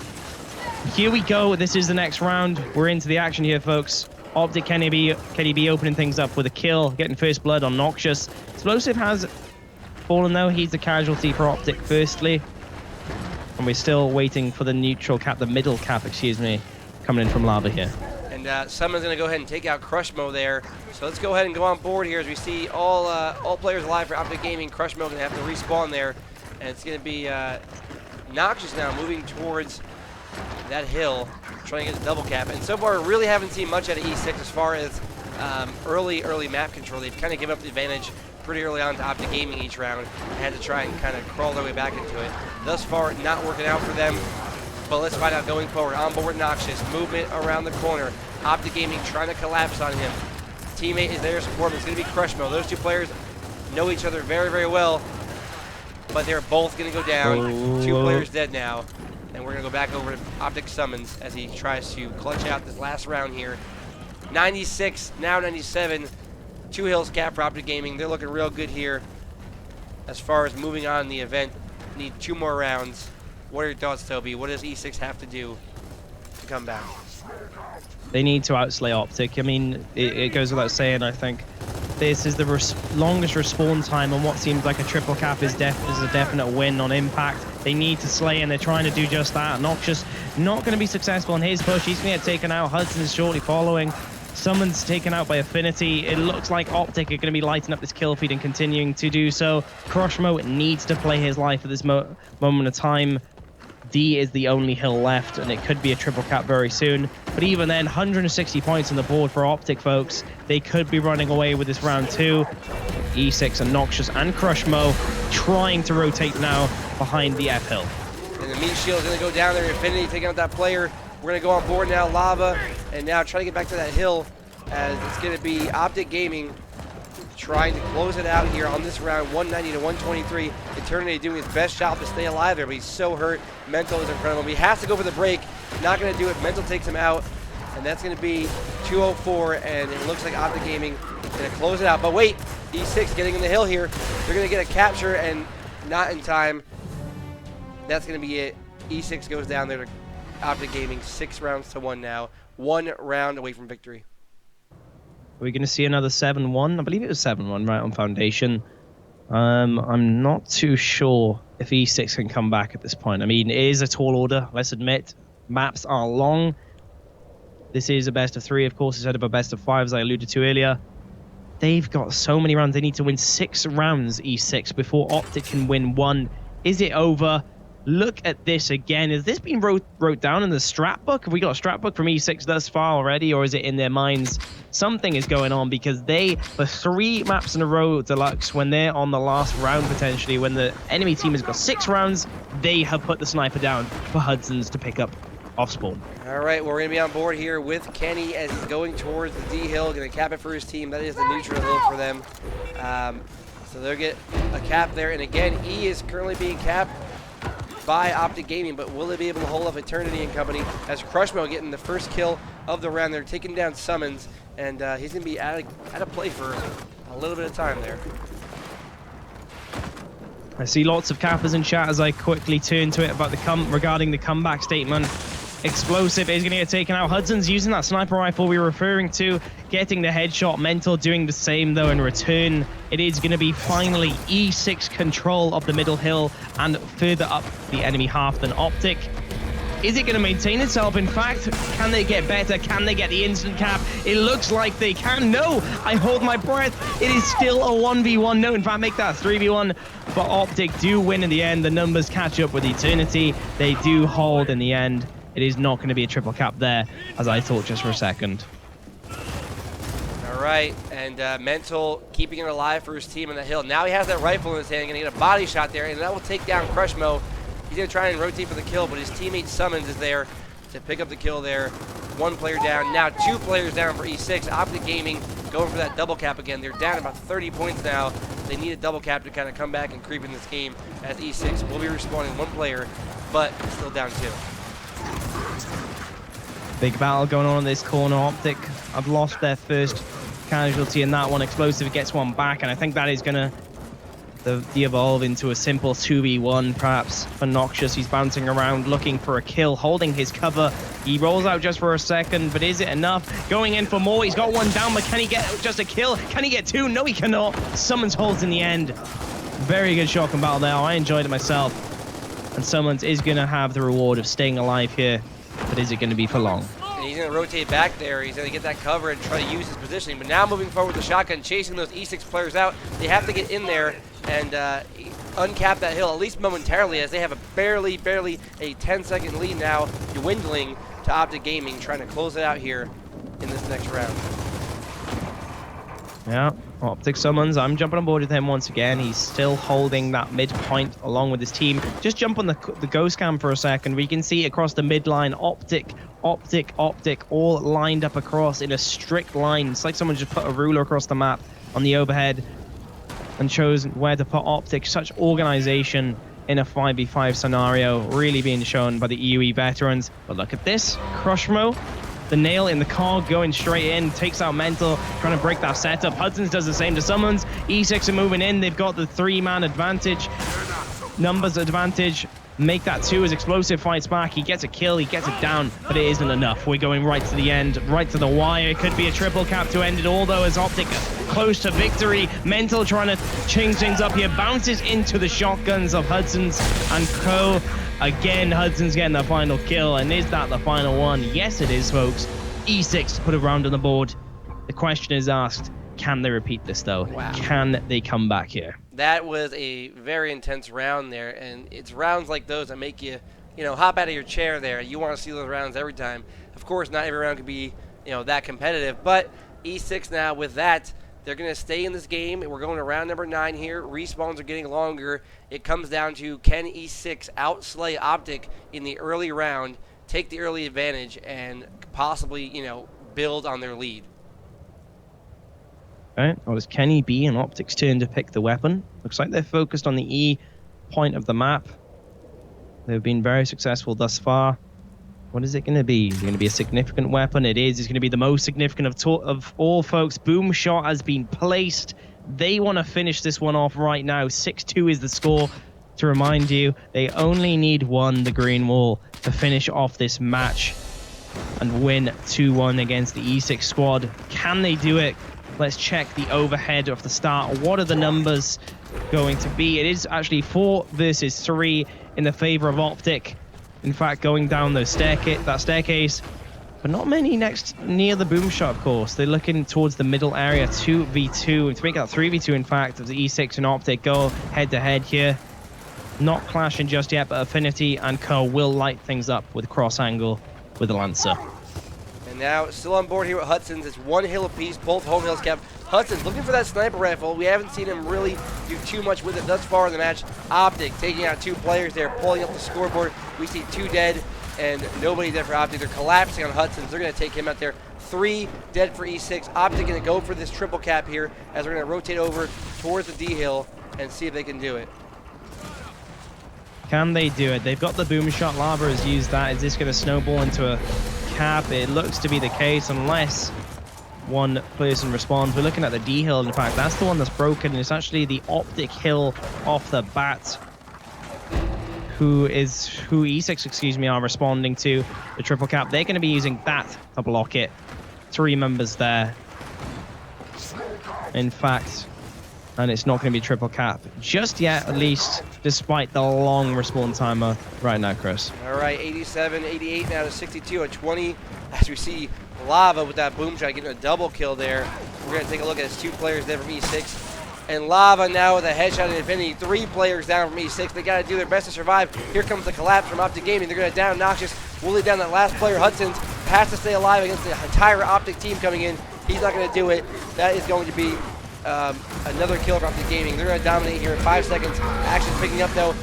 Here we go. This is the next round. We're into the action here, folks. OpTic Kenny B opening things up with a kill, getting first blood on Noxious. Explosive has fallen though. He's the casualty for OpTic firstly. And we're still waiting for the neutral cap, the middle cap, excuse me, coming in from Lava here. And someone's going to go ahead and take out Crushmo there. So let's go ahead and go on board here as we see all players alive for OpTic Gaming. Crushmo going to have to respawn there And it's going to be Noxious now moving towards that hill, trying to get the double cap. And so far, we really haven't seen much out of E6 as far as early map control. They've kind of given up the advantage pretty early on to OpTic Gaming each round. They had to try and kind of crawl their way back into it. Thus far, not working out for them. But let's find out going forward. On board Noxious, movement around the corner. OpTic Gaming trying to collapse on him. Teammate is there to support him. It's going to be Crushmo. Those two players know each other very, very well. But they're both going to go down. Two players dead now. And we're going to go back over to OpTic Summons as he tries to clutch out this last round here. 96, now 97. 2 hills cap for OpTic Gaming. They're looking real good here as far as moving on in the event. Need 2 more rounds. What are your thoughts, Toby? What does E6 have to do to come back? They need to outslay OpTic. I mean, it goes without saying, I think. This is the longest respawn time on what seems like a triple cap is a definite win on impact. They need to slay, and they're trying to do just that. Noxious not going to be successful in his push. He's going to get taken out. Hudson is shortly following. Summons taken out by Affinity. It looks like OpTic are going to be lighting up this kill feed and continuing to do so. Crushmo needs to play his life at this moment of time. D is the only hill left, and it could be a triple cap very soon. But even then, 160 points on the board for OpTic, folks. They could be running away with this round 2. E6 and Noxious and Crushmo trying to rotate now behind the F hill. And the meat shield is going to go down there. Infinity taking out that player. We're going to go on board now, Lava, and now try to get back to that hill as it's going to be OpTic Gaming trying to close it out here on this round, 190 to 123. Eternity doing his best job to stay alive there, but he's so hurt. Mental is in front of him. He has to go for the break. Not going to do it. Mental takes him out, and that's going to be 204, and it looks like OpTic Gaming is going to close it out. But wait, E6 getting in the hill here. They're going to get a capture, and not in time. That's going to be it. E6 goes down there to OpTic Gaming, 6 rounds to 1 now. 1 round away from victory. Are we going to see another 7-1? I believe it was 7-1 right on Foundation. I'm not too sure if E6 can come back at this point. I mean, it is a tall order, let's admit. Maps are long. This is a best of 3, of course, instead of a best of 5, as I alluded to earlier. They've got so many rounds. They need to win 6 rounds, E6, before OpTic can win 1. Is it over? Look at this again. Has this been wrote down in the strat book? Have we got a strat book from E6 thus far already, or is it in their minds? Something is going on, because they, for 3 maps in a row, Deluxe, when they're on the last round potentially, when the enemy team has got 6 rounds, they have put the sniper down for Hudson's to pick up off spawn. All right, well, we're going to be on board here with Kenny as he's going towards the D hill, going to cap it for his team. That is the neutral hill for them. So they'll get a cap there. And again, E is currently being capped by OpTic Gaming, but will they be able to hold up Eternity and company as Crushmo getting the first kill of the round? They're taking down Summons, and he's going to be out of play for a little bit of time there. I see lots of cappers in chat as I quickly turn to it about regarding the comeback statement. Explosive is going to get taken out. Hudson's using that sniper rifle we were referring to, getting the headshot. Mental doing the same, though, in return. It is going to be finally E6 control of the middle hill and further up the enemy half than OpTic. Is it going to maintain itself? In fact, can they get better? Can they get the instant cap? It looks like they can. No, I hold my breath. It is still a 1v1. No, in fact, make that 3v1. But OpTic do win in the end. The numbers catch up with Eternity. They do hold in the end. It is not going to be a triple cap there, as I thought just for a second. All right, and Mental keeping it alive for his team on the hill. Now he has that rifle in his hand, going to get a body shot there, and that will take down Crushmo. He's going to try and rotate for the kill, but his teammate Summons is there to pick up the kill there. 1 player down, now 2 players down for E6. OpTic Gaming going for that double cap again. They're down about 30 points now. They need a double cap to kind of come back and creep in this game, as E6 will be respawning 1 player, but still down 2. Big battle going on in this corner. OpTic have lost their first casualty in that one. Explosive gets one back, and I think that is going to de-evolve into a simple 2v1 perhaps for Noxious. He's bouncing around looking for a kill, holding his cover. He rolls out just for a second, but is it enough? Going in for more. He's got 1 down, but can he get just a kill? Can he get 2? No, he cannot. Summons holds in the end. Very good shotgun battle there. I enjoyed it myself. And Summons is going to have the reward of staying alive here. But is it going to be for long? And he's going to rotate back there. He's going to get that cover and try to use his positioning. But now moving forward with the shotgun, chasing those E6 players out. They have to get in there. And uncap that hill, at least momentarily, as they have a barely a 10-second lead now, dwindling to OpTic Gaming, trying to close it out here in this next round. Yeah, OpTic summons. I'm jumping on board with him once again. He's still holding that midpoint along with his team. Just jump on the ghost cam for a second. We can see across the midline, OpTic, all lined up across in a strict line. It's like someone just put a ruler across the map on the overhead and chose where to put OpTic. Such organization in a 5v5 scenario, really being shown by the EUE veterans. But look at this, Crushmo. The nail in the car going straight in, takes out Mental, trying to break that setup. Hudson's does the same to Summons. E6 are moving in. They've got the 3-man advantage, numbers advantage. Make that 2 as Explosive fights back. He gets a kill, he gets it down, but it isn't enough. We're going right to the end, right to the wire. It could be a triple cap to end it all, though, as OpTic close to victory. Mental trying to change things up here, bounces into the shotguns of Hudson's and co. Again, Hudson's getting the final kill, and is that the final one? Yes, it is, folks. E6 put a round on the board. The question is asked, can they repeat this, though? Wow. Can they come back here? That was a very intense round there, and it's rounds like those that make you, hop out of your chair there. You want to see those rounds every time. Of course, not every round can be, that competitive, but E6 now with that, they're going to stay in this game. We're going to round number 9 here. Respawns are getting longer. It comes down to, can E6 outslay OpTic in the early round, take the early advantage, and possibly, build on their lead. Right, well, it's Kenny B and OpTic's turn to pick the weapon. Looks like they're focused on the E point of the map. They've been very successful thus far. What is it going to be? Is it going to be a significant weapon? It is. It's going to be the most significant of all, folks. Boom shot has been placed. They want to finish this one off right now. 6-2 is the score. To remind you, they only need one, the green wall, to finish off this match and win 2-1 against the E6 squad. Can they do it? Let's check the overhead of the start. What are the numbers going to be? It is actually 4 versus 3 in the favor of OpTic. In fact, going down that staircase, but not many near the boom shot, of course. They're looking towards the middle area, 2v2, and to make that 3v2, in fact, of the E6 and OpTic go head-to-head here. Not clashing just yet, but Affinity and Co will light things up with cross angle with the Lancer. And now, still on board here with Hudson's. It's 1 hill apiece, both home hills kept. Hudson's looking for that sniper rifle. We haven't seen him really do too much with it thus far in the match. OpTic taking out 2 players there, pulling up the scoreboard. We see 2 dead and nobody dead for OpTic. They're collapsing on Hudson's. They're going to take him out there. 3 dead for E6. OpTic going to go for this triple cap here as we're going to rotate over towards the D hill and see if they can do it. Can they do it? They've got the boom shot. Lava has used that. Is this going to snowball into a cap? It looks to be the case, unless one person responds. We're looking at the D hill. In fact, that's the one that's broken. It's actually the OpTic hill off the bat who E6, excuse me, are responding to the triple cap. They're going to be using that to block it. 3 members there. In fact, and it's not going to be triple cap just yet, at least, despite the long respawn timer right now, Chris. All right, 87, 88 now to 62 at 20. As we see Lava with that boom shot getting a double kill there. We're going to take a look at his 2 players there from E6. And Lava now with a headshot in Infinity. 3 players down from E6. They got to do their best to survive. Here comes the collapse from OpTic Gaming. They're going to down Noxious. Wooly down that last player, Hudson's. Has to stay alive against the entire OpTic team coming in. He's not going to do it. That is going to be another kill from OpTic Gaming. They're going to dominate here in 5 seconds. Action's picking up though.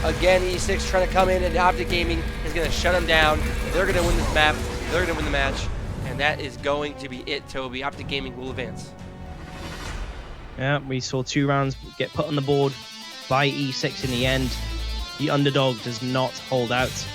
Again, E6 trying to come in, and OpTic Gaming is going to shut them down. They're going to win this map. They're going to win the match. And that is going to be it, Toby. OpTic Gaming will advance. Yeah, we saw 2 rounds get put on the board by E6 in the end. The underdog does not hold out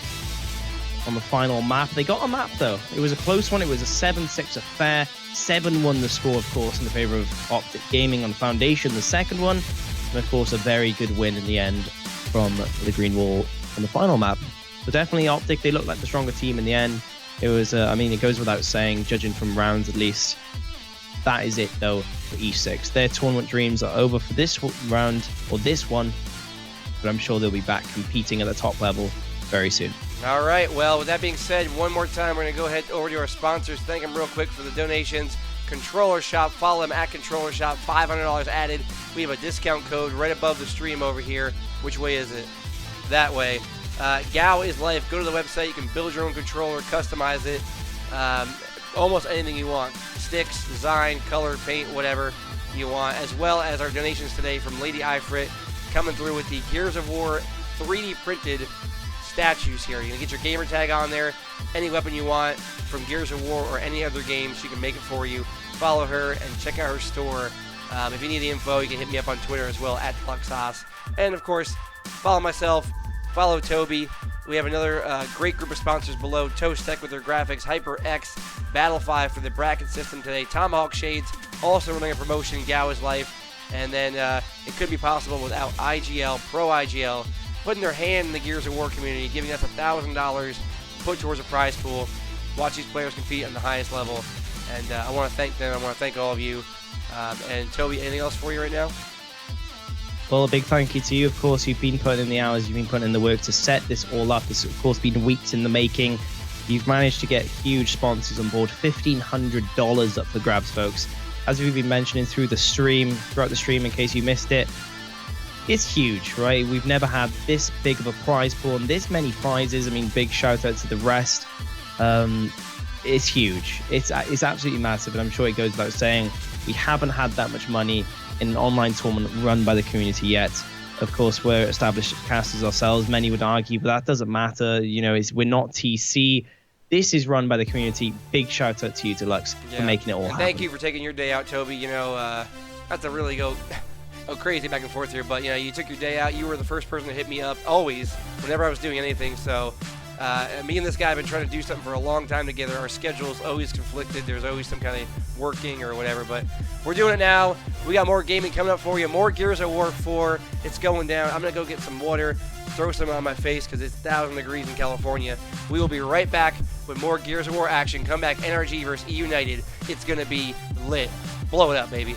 on the final map. They got a map, though. It was a close one. It was a 7-6 affair. 7-1 the score, of course, in the favor of OpTic Gaming on Foundation, the second one. And, of course, a very good win in the end from the Green Wall on the final map. So definitely OpTic, they looked like the stronger team in the end. It was, I mean, it goes without saying, judging from rounds at least. That is it, though, for E6. Their tournament dreams are over for this round, or this one, but I'm sure they'll be back competing at the top level very soon. All right, well, with that being said, one more time, we're going to go ahead over to our sponsors. Thank them real quick for the donations. Controller Shop. Follow them at Controller Shop. $500 added. We have a discount code right above the stream over here. Which way is it? That way. Gao is life. Go to the website. You can build your own controller, customize it. Almost anything you want. Sticks, design, color, paint, whatever you want. As well as our donations today from Lady Ifrit coming through with the Gears of War 3D printed statues here. You're going to get your gamer tag on there. Any weapon you want from Gears of War or any other game, she can make it for you. Follow her and check out her store. If you need the info, you can hit me up on Twitter as well, at Fluxos. And, of course, follow myself. Follow Toby. We have another great group of sponsors below. Toast Tech with their graphics. HyperX. Battlefy for the bracket system today. Tomahawk Shades also running a promotion. Gao is life. And then it could be possible without IGL, Pro IGL, putting their hand in the Gears of War community, giving us $1,000 put towards a prize pool. Watch these players compete on the highest level. And I want to thank them. I want to thank all of you. And Toby, anything else for you right now? Well, a big thank you to you. Of course, you've been putting in the hours, you've been putting in the work to set this all up. It's, of course, been weeks in the making. You've managed to get huge sponsors on board. $1,500 up for grabs, folks. As we've been mentioning throughout the stream, in case you missed it, it's huge, right? We've never had this big of a prize pool and this many prizes. I mean, big shout out to the rest. It's huge. It's absolutely massive, and I'm sure it goes without saying, we haven't had that much money in an online tournament run by the community yet. Of course, we're established casters ourselves. Many would argue, but that doesn't matter. You know, we're not TC. This is run by the community. Big shout out to you, Deluxe, for making it all happen. Thank you for taking your day out, Toby. You know, not to really go crazy back and forth here, but you know, you took your day out. You were the first person to hit me up always whenever I was doing anything. So me and this guy have been trying to do something for a long time together. Our schedules always conflicted. There's always some kind of working or whatever, but we're doing it now. We got more gaming coming up for you. More Gears of War 4. It's going down. I'm going to go get some water, throw some on my face because it's 1,000 degrees in California. We will be right back with more Gears of War action. Come back, NRG versus eUnited. It's going to be lit. Blow it up, baby.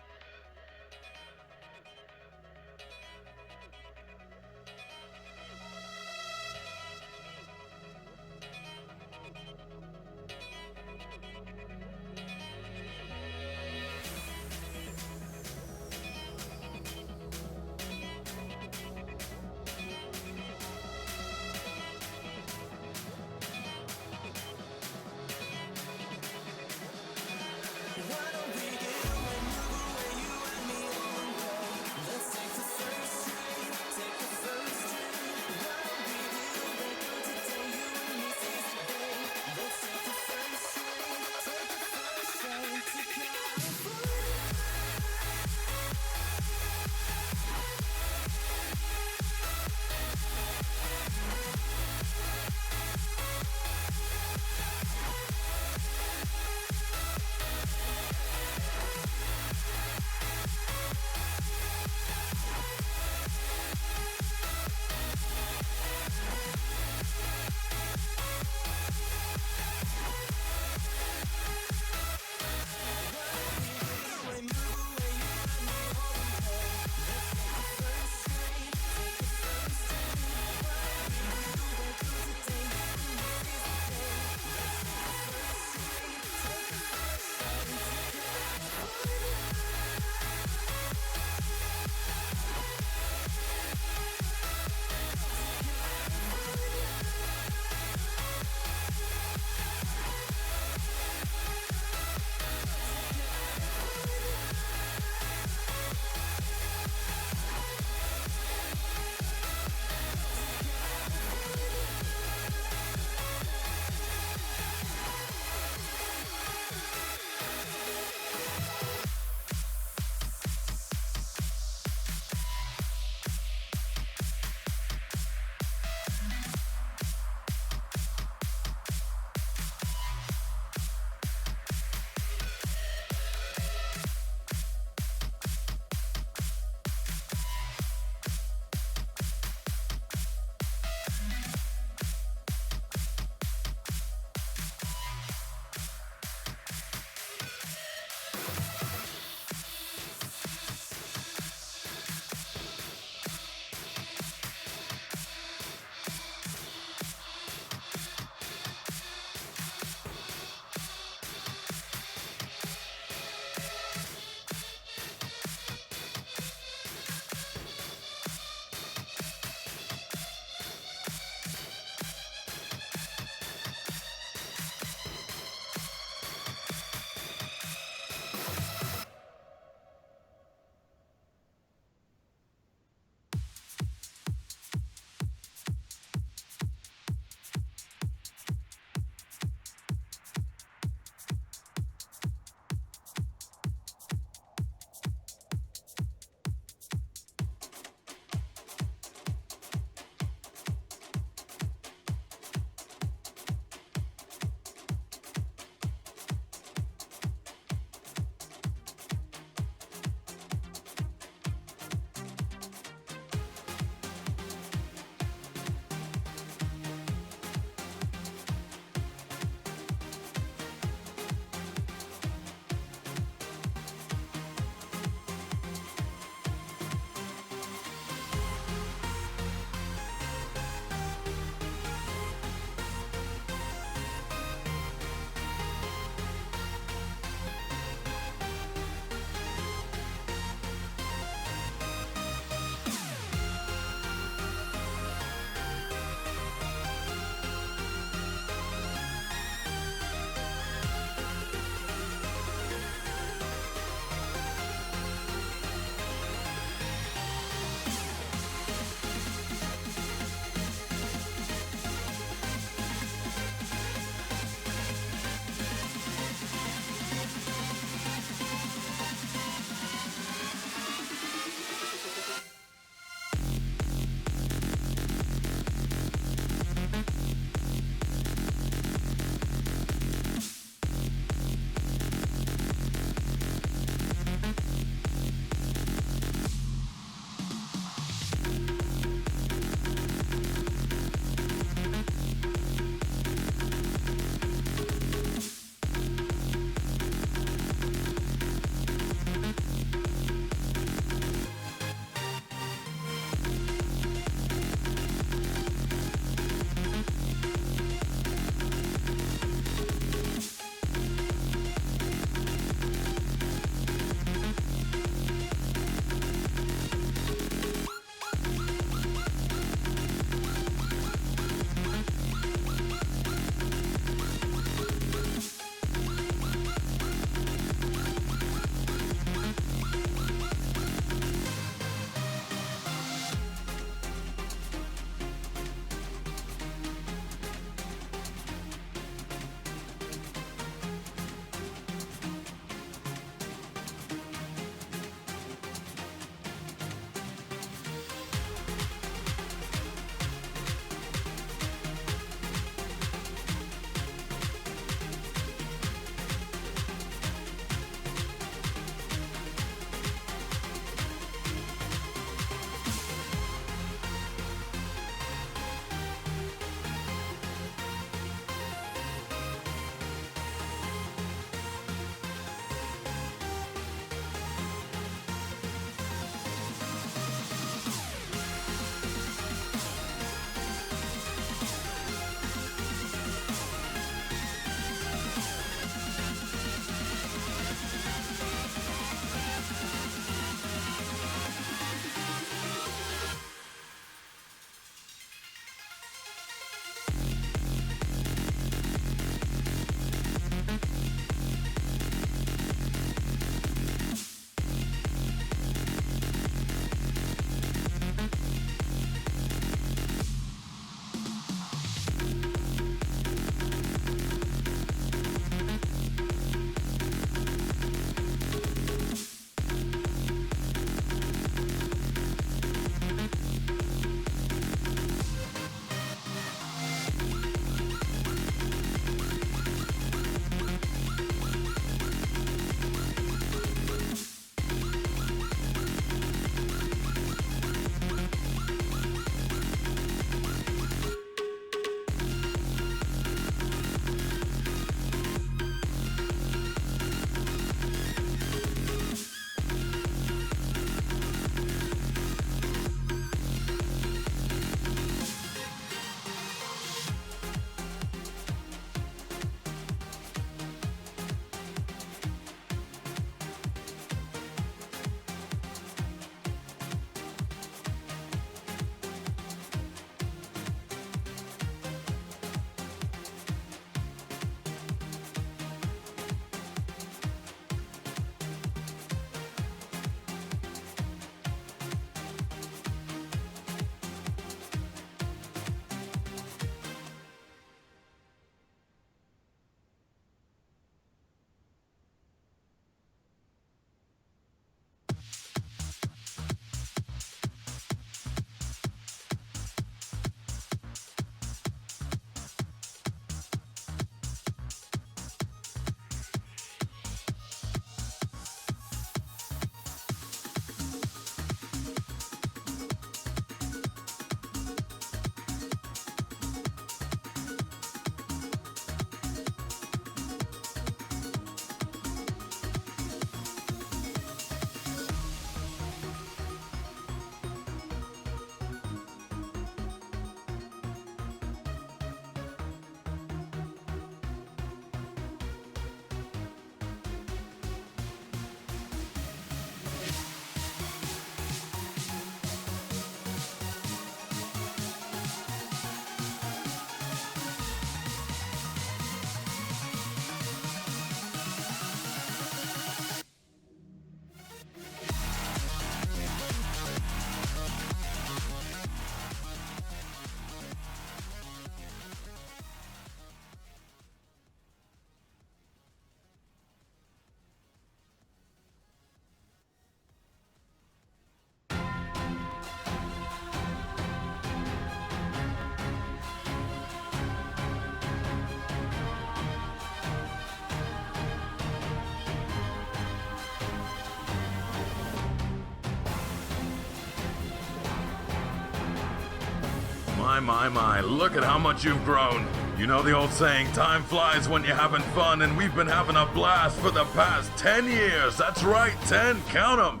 My, look at how much you've grown. You know the old saying, time flies when you're having fun, and we've been having a blast for the past 10 years. That's right, 10, count them.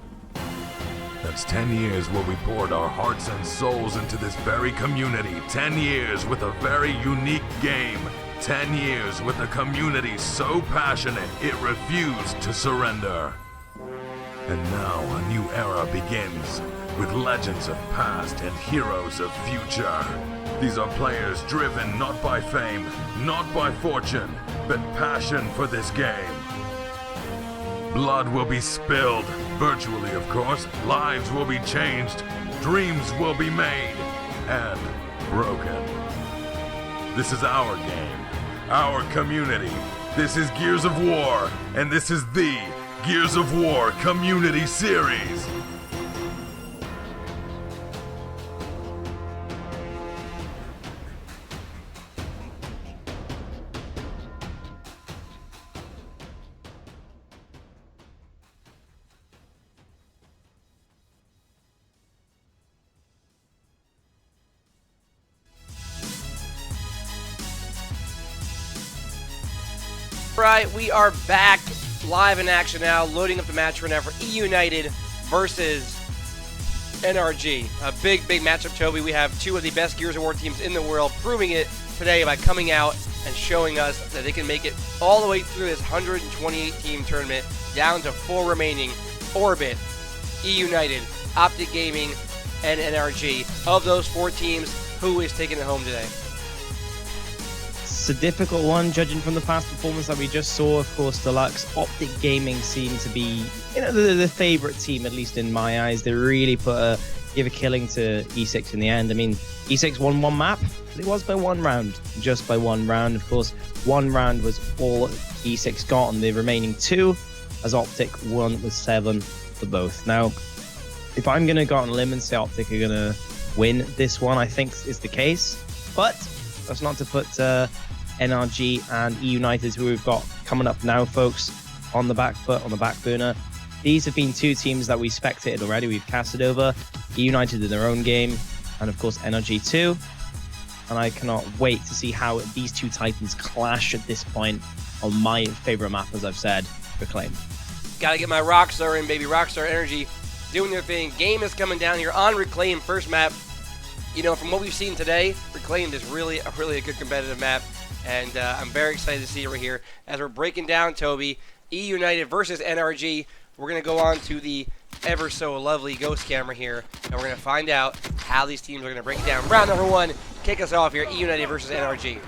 That's 10 years where we poured our hearts and souls into this very community. 10 years with a very unique game. 10 years with a community so passionate it refused to surrender. And now a new era begins, with legends of past and heroes of future. These are players driven not by fame, not by fortune, but passion for this game. Blood will be spilled, virtually of course, lives will be changed, dreams will be made, and broken. This is our game, our community. This is Gears of War, and this is the Gears of War Community Series. Right, we are back live in action now, loading up the match right now for eUnited versus NRG. A big matchup, Toby. We have two of the best Gears of War teams in the world, proving it today by coming out and showing us that they can make it all the way through this 128-team tournament, down to 4 remaining. Orbit, eUnited, OpTic Gaming, and NRG. Of those 4 teams, who is taking it home today? It's a difficult one, judging from the past performance that we just saw. Of course, Deluxe, OpTic Gaming seem to be, the favorite team, at least in my eyes. They really give a killing to E6 in the end. I mean, E6 won 1 map, but it was by 1 round, just by 1 round. Of course, 1 round was all E6 got on the remaining 2, as OpTic won with 7 for both. Now, if I'm going to go on a limb and say OpTic are going to win this one, I think is the case. But that's not to put NRG and eUnited, who we've got coming up now, folks, on the back foot, on the back burner. These have been 2 teams that we spectated already. We've casted over eUnited in their own game, and of course NRG too. And I cannot wait to see how these 2 titans clash at this point on my favorite map, as I've said, Reclaim. Gotta get my Rockstar in, baby. Rockstar Energy doing their thing. Game is coming down here on Reclaim, first map. You know, from what we've seen today, Reclaimed is really a good competitive map. And I'm very excited to see it right here. As we're breaking down, Toby, eUnited versus NRG, we're going to go on to the ever so lovely ghost camera here, and we're going to find out how these teams are going to break it down. Round number 1, kick us off here, eUnited versus NRG.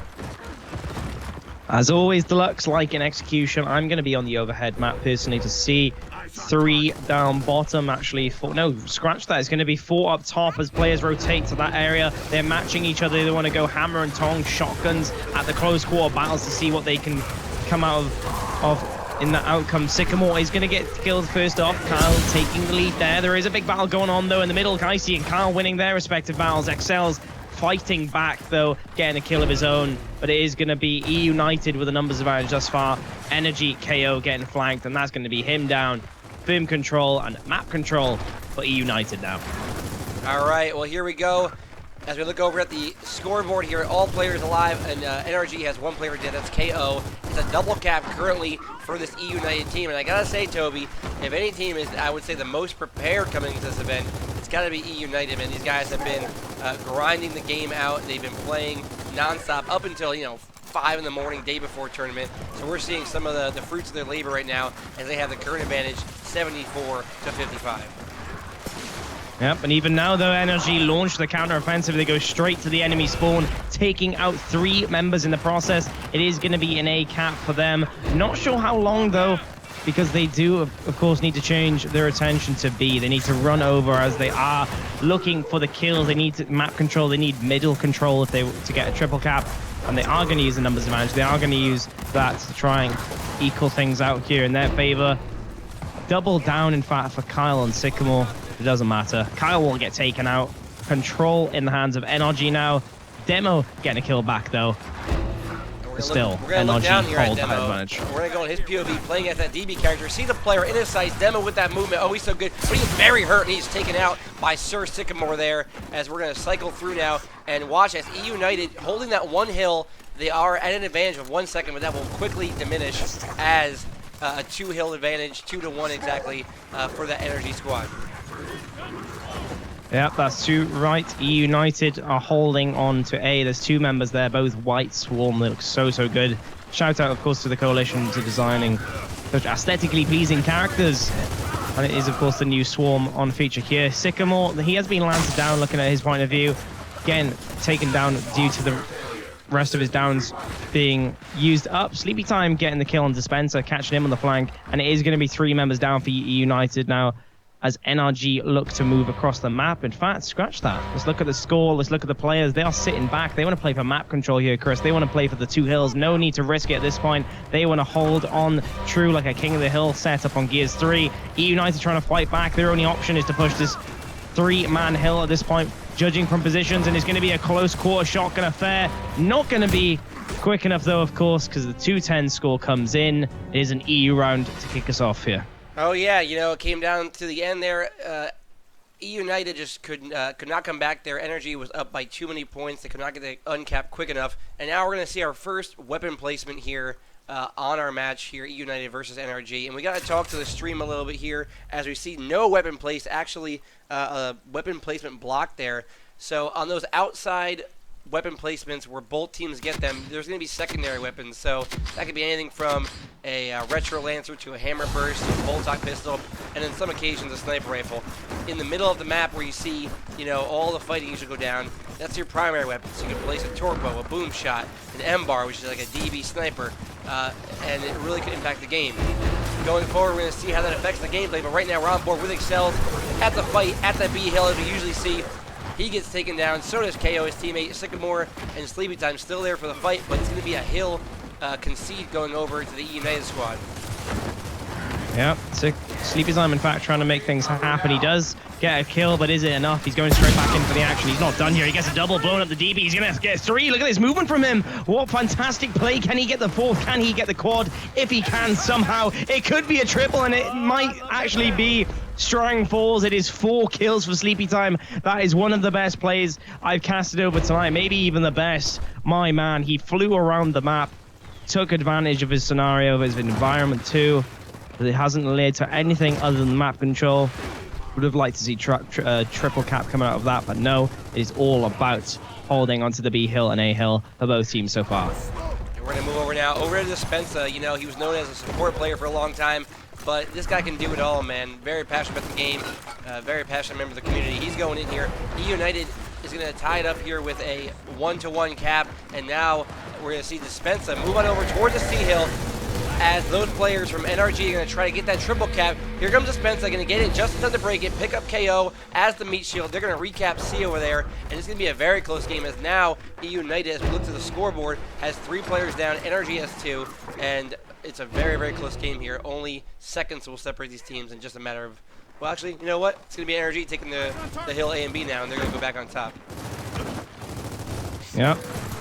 As always, Deluxe, like in execution, I'm going to be on the overhead map personally to see 3 down bottom, actually 4. No, scratch that. It's going to be 4 up top as players rotate to that area. They're matching each other. They want to go hammer and tong shotguns at the close quarter battles to see what they can come out of in the outcome. Sycamore is going to get killed first off. Kyle taking the lead there. There is a big battle going on, though, in the middle. Kaisi and Kyle winning their respective battles. Excel's fighting back, though, getting a kill of his own. But it is going to be eUnited with the numbers advantage thus far. Energy KO getting flanked, and that's going to be him down. Firm control and map control for eUnited now. All right, well, here we go. As we look over at the scoreboard here, all players alive, and NRG has 1 player dead. That's KO. It's a double cap currently for this eUnited team. And I gotta say, Toby, if any team is, I would say, the most prepared coming into this event, it's gotta be eUnited, man. These guys have been grinding the game out. They've been playing nonstop up until, 5 in the morning, day before tournament. So we're seeing some of the fruits of their labor right now as they have the current advantage, 74 to 55. Yep, and even now, though, NRG launched the counter-offensive. They go straight to the enemy spawn, taking out 3 members in the process. It is going to be an A cap for them. Not sure how long, though, because they do, of course, need to change their attention to B. They need to run over as they are looking for the kills. They need to map control. They need middle control if they to get a triple cap. And they are going to use the numbers advantage. They are going to use that to try and equal things out here in their favor. Double down, in fact, for Kyle and Sycamore. It doesn't matter. Kyle won't get taken out. Control in the hands of NRG now. Demo getting a kill back, though. And we're But still, we're gonna look down NRG here at hold that Demo. advantage. We're gonna go in his POV, playing as that DB character. See the player in his sights. Demo with that movement. Oh, he's so good, but he's very hurt, and he's taken out by Sir Sycamore there. As we're gonna cycle through now and watch as eUnited holding that one hill. They are at an advantage of 1 second, but that will quickly diminish as a 2-hill advantage, 2-to-1 exactly, for the Energy squad. Yep, that's two right. eUnited are holding on to A. There's 2 members there, both white swarm. They look so good. Shout out, of course, to the coalition to designing such aesthetically pleasing characters. And it is, of course, the new swarm on feature here. Sycamore, he has been landed down, looking at his point of view. Again, taken down due to the rest of his downs being used up. Sleepy Time getting the kill on Dispenser, catching him on the flank, and it is going to be 3 members down for eUnited now as NRG look to move across the map. In fact, scratch that. Let's look at the score. Let's look at the players. They are sitting back. They want to play for map control here, Chris. They want to play for the 2 hills. No need to risk it at this point. They want to hold on true like a King of the Hill set up on Gears 3. eUnited trying to fight back. Their only option is to push this 3-man hill at this point, judging from positions, and it's going to be a close quarter shotgun affair. Not going to be quick enough, though, of course, because the 210 score comes in. It is an EU round to kick us off here. Oh, yeah, you know, it came down to the end there. eUnited just could not come back. Their energy was up by too many points. They could not get the uncap quick enough. And now we're going to see our first weapon placement here on our match here, eUnited versus NRG. And we got to talk to the stream a little bit here as we see no weapon place, actually a weapon placement block there. So on those outside weapon placements where both teams get them, there's going to be secondary weapons. So that could be anything from a retro lancer to a hammer burst, to a bolt-on pistol, and in some occasions a sniper rifle. In the middle of the map where you see, you know, all the fighting usually go down, that's your primary weapon. So you can place a torpo, a boom shot, an M-bar, which is like a DB sniper, and it really could impact the game. Going forward, we're going to see how that affects the gameplay, but right now we're on board with Excel at the fight, at the B hill, as we usually see. He gets taken down, so does KO, his teammate Sycamore, and Sleepy Time still there for the fight, but it's going to be a hill concede going over to the eUnited squad. Yep, so Sleepy Time, in fact, trying to make things happen. He does get a kill, but is it enough? He's going straight back in for the action. He's not done here. He gets a double blown up the DB. He's going to get 3. Look at this movement from him. What fantastic play. Can he get the 4th? Can he get the quad? If he can, somehow, it could be a triple, and it might actually be Strang Falls. It is 4 kills for Sleepy Time. That is one of the best plays I've casted over tonight, maybe even the best. My man, he flew around the map, took advantage of his scenario, of his environment too. But it hasn't led to anything other than map control. Would have liked to see triple cap coming out of that, but no, it is all about holding onto the B hill and A hill for both teams so far. And we're going to move over now, over to Dispensa. You know, he was known as a support player for a long time, but this guy can do it all, man. Very passionate about the game, very passionate member of the community. He's going in here. eUnited is going to tie it up here with a 1-to-1 cap, and now we're going to see Dispensa move on over towards the C hill, as those players from NRG are going to try to get that triple cap. Here comes Dispensa, going to get it just in time to break it, pick up KO as the meat shield. They're going to recap C over there, and it's going to be a very close game, as now eUnited, as we look to the scoreboard, has 3 players down, NRG has 2, and it's a very, very close game here. Only seconds will separate these teams in just a matter of, well, actually, you know what? It's going to be NRG taking the hill A and B now, and they're going to go back on top. Yep,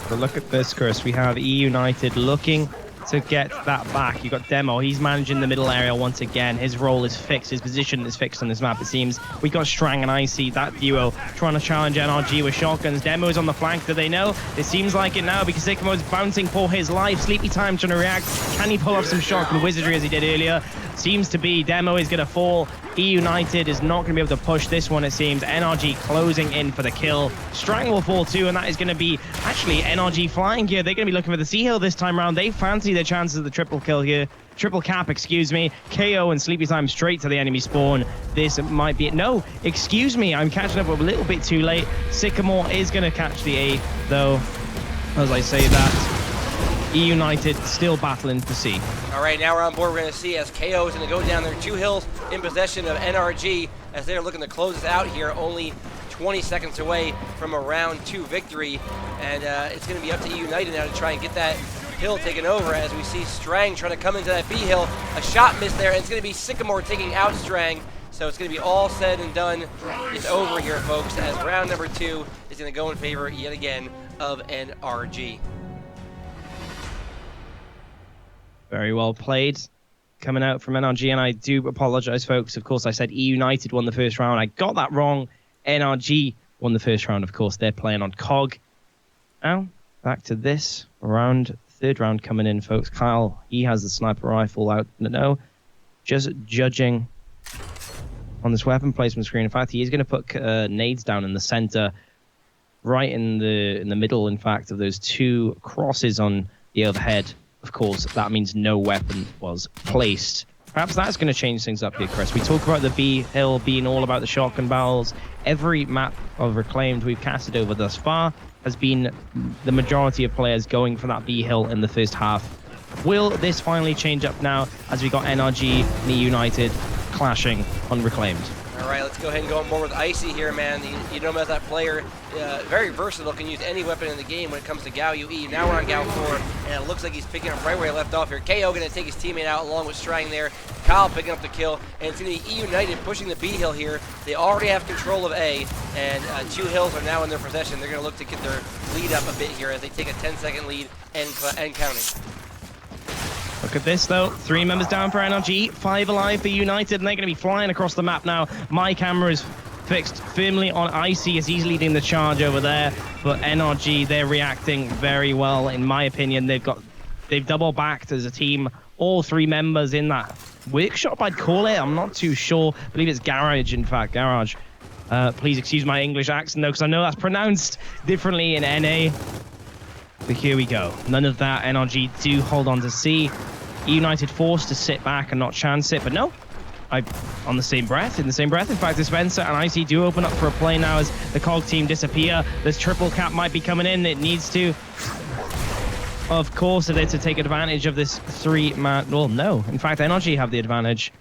but look at this, Chris. We have eUnited looking to get that back. You got Demo. He's managing the middle area once again. His role is fixed. His position is fixed on this map, it seems. We got Strang and Icy, that duo, trying to challenge NRG with shotguns. Demo is on the flank. Do they know? It seems like it now, because Sycamore's bouncing for his life. Sleepy Time trying to react. Can he pull off some shotgun wizardry as he did earlier? Seems to be. Demo is going to fall. eUnited is not going to be able to push this one, it seems. NRG closing in for the kill. Strang will fall too, and that is going to be actually NRG flying here. They're going to be looking for the C hill this time around. They fancy their chances of the triple kill here. Triple cap, excuse me. KO and Sleepy Time straight to the enemy spawn. This might be it. No, excuse me. I'm catching up a little bit too late. Sycamore is going to catch the A, though, as I say that. eUnited still battling for C. All right, now we're on board. We're going to see as KO is going to go down there. 2 hills in possession of NRG as they're looking to close this out here. Only 20 seconds away from a round 2 victory. And it's going to be up to eUnited now to try and get that hill taken over, as we see Strang trying to come into that B hill. A shot missed there, and it's going to be Sycamore taking out Strang. So it's going to be all said and done. It's over here, folks, as round number 2 is going to go in favor yet again of NRG. Very well played. Coming out from NRG, and I do apologize, folks. Of course, I said eUnited won the first round. I got that wrong. NRG won the first round. Of course, they're playing on COG. Now, back to this round. Third round coming in, folks. Kyle, he has the sniper rifle out. No, just judging on this weapon placement screen. In fact, he is going to put nades down in the center, right in the middle, in fact, of those two crosses on the overhead. Of course, that means no weapon was placed. Perhaps that's going to change things up here, Chris. We talk about the B hill being all about the shotgun barrels. Every map of Reclaimed we've casted over thus far has been the majority of players going for that B hill in the first half. Will this finally change up now as we got NRG and eUnited clashing on Reclaimed? All right, let's go ahead and go on more with Icy here, man. You know about that player, very versatile, can use any weapon in the game when it comes to Gao UE. Now we're on Gao 4, and it looks like he's picking up right where he left off here. KO going to take his teammate out along with Strang there. Kyle picking up the kill, and it's going to be eUnited pushing the B hill here. They already have control of A, and 2 hills are now in their possession. They're going to look to get their lead up a bit here as they take a 10-second lead and counting. Look at this, though. 3 members down for NRG, 5 alive for United, and they're going to be flying across the map now. My camera is fixed firmly on Icy as he's leading the charge over there, but NRG, they're reacting very well, in my opinion. They've double backed as a team. All 3 members in that workshop, I'd call it. I'm not too sure. I believe it's Garage, in fact. Garage. Please excuse my English accent, though, because I know that's pronounced differently in NA. But here we go. None of that. NRG do hold on to C. eUnited forced to sit back and not chance it, but no. In the same breath, in fact, Dispenser and Icy do open up for a play now as the COG team disappear. This triple cap might be coming in. It needs to. Of course, it is to take advantage of this 3-man. Well, no. In fact, NRG have the advantage.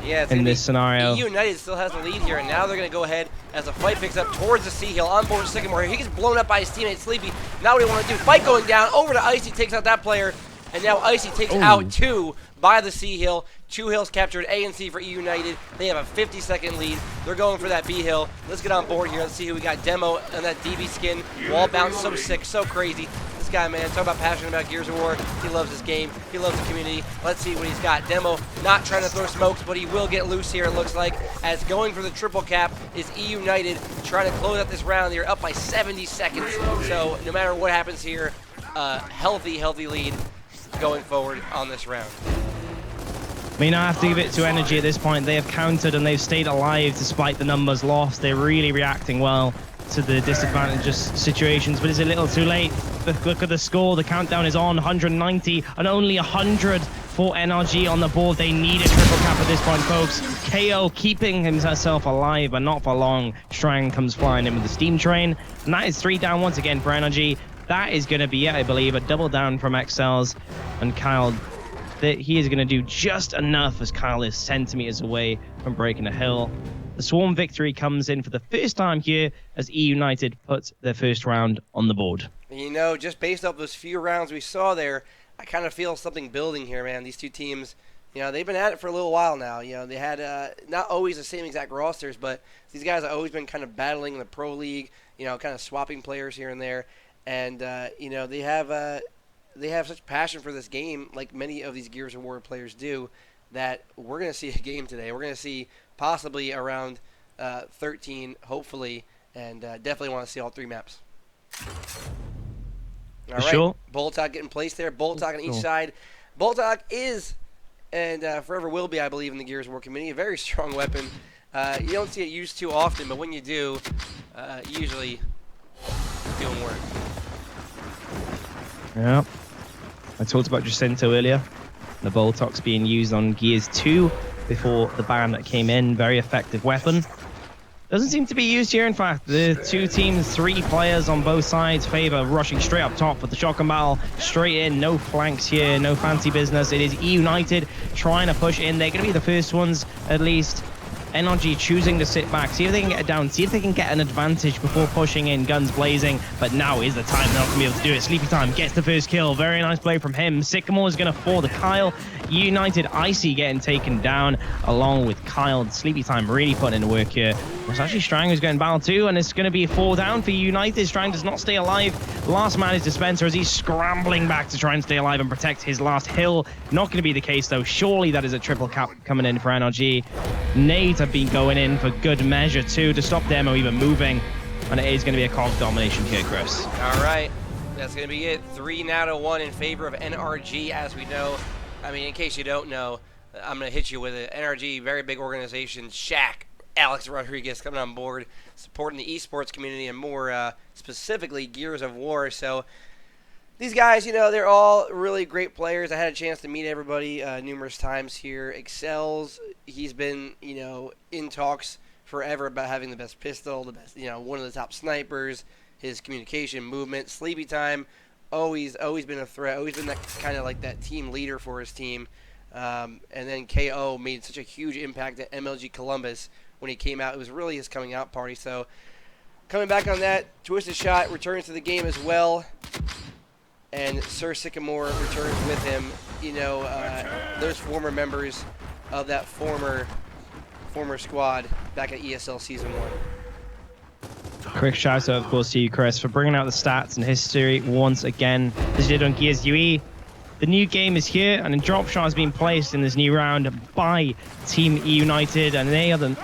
Yeah, in this scenario. eUnited still has the lead here, and now they're going to go ahead as the fight picks up towards the C hill on board Sycamore. He gets blown up by his teammate Sleepy. Now what do you want to do? Fight going down over to Icy, takes out that player, and now Icy takes out 2 by the C hill. 2 hills captured, A and C for eUnited. They have a 50-second lead. They're going for that B hill. Let's get on board here. Let's see who we got. Demo and that DB skin. Wall bounce, so sick, so crazy. This guy, man, talk about passionate about Gears of War. He loves this game. He loves the community. Let's see what he's got. Demo not trying to throw smokes, but he will get loose here, it looks like, as going for the triple cap is eUnited trying to close out this round. They're up by 70 seconds. So no matter what happens here, healthy lead going forward on this round. I mean, I have to give it to Energy at this point. They have countered and they've stayed alive despite the numbers lost. They're really reacting well to the disadvantageous situations, but it's a little too late. Look at the score. The countdown is on 190 and only 100 for NRG on the board. They need a triple cap at this point, folks. KO keeping himself alive, but not for long. Strang comes flying in with the steam train, and that is 3 down once again for NRG. That is going to be it, I believe. A double down from XLs, and Kyle, he is going to do just enough as Kyle is centimeters away from breaking a hill. The Swarm victory comes in for the first time here as eUnited puts their first round on the board. You know, just based off those few rounds we saw there, I kind of feel something building here, man. These 2 teams, you know, they've been at it for a little while now. You know, they had not always the same exact rosters, but these guys have always been kind of battling in the Pro League, you know, kind of swapping players here and there. And, you know, they have such passion for this game, like many of these Gears of War players do, that we're going to see a game today. We're going to see possibly around 13, hopefully, and definitely want to see all 3 maps. All right, sure. Boltok getting placed there. Boltok on each side. Boltok is, and forever will be, I believe, in the Gears of War community, a very strong weapon. You don't see it used too often, but when you do, usually doing work. Yeah. I talked about Jacinto earlier. The Boltok's being used on Gears 2 before the ban that came in. Very effective weapon. Doesn't seem to be used here, in fact. The 2 teams, 3 players on both sides favor rushing straight up top with the shotgun barrel straight in. No flanks here, no fancy business. It is eUnited trying to push in. They're going to be the first ones, at least, NRG choosing to sit back, see if they can get it down, see if they can get an advantage before pushing in, guns blazing. But now is the time they're not going to be able to do it. Sleepy Time gets the first kill. Very nice play from him. Sycamore is going to fall to Kyle. eUnited Icy getting taken down along with Kyle. Sleepy Time really putting in the work here. It's actually Strang who's getting battled too, and it's going to be a 4 down for eUnited. Strang does not stay alive. Last man is Dispenser as he's scrambling back to try and stay alive and protect his last hill. Not going to be the case though. Surely that is a triple cap coming in for NRG. Nades have been going in for good measure too to stop Demo even moving, and it is going to be a COG domination here, Chris. All right, that's going to be it. 3 out of 1 in favor of NRG, as we know. I mean, in case you don't know, I'm going to hit you with it. NRG, very big organization. Shaq, Alex Rodriguez coming on board, supporting the esports community and more specifically Gears of War. So these guys, you know, they're all really great players. I had a chance to meet everybody numerous times here. Excels, he's been, you know, in talks forever about having the best pistol, the best, you know, one of the top snipers, his communication, movement. Sleepy Time, always been a threat, always been that kind of like that team leader for his team. And then KO made such a huge impact at MLG Columbus when he came out. It was really his coming out party. So coming back on that, Twisted Shot returns to the game as well. And Sir Sycamore returns with him. You know, those former members of that former squad back at ESL Season 1. Quick shout out, of course, to you, Chris, for bringing out the stats and history once again, as you did on Gears UE. The new game is here, and a drop shot has been placed in this new round by Team eUnited, and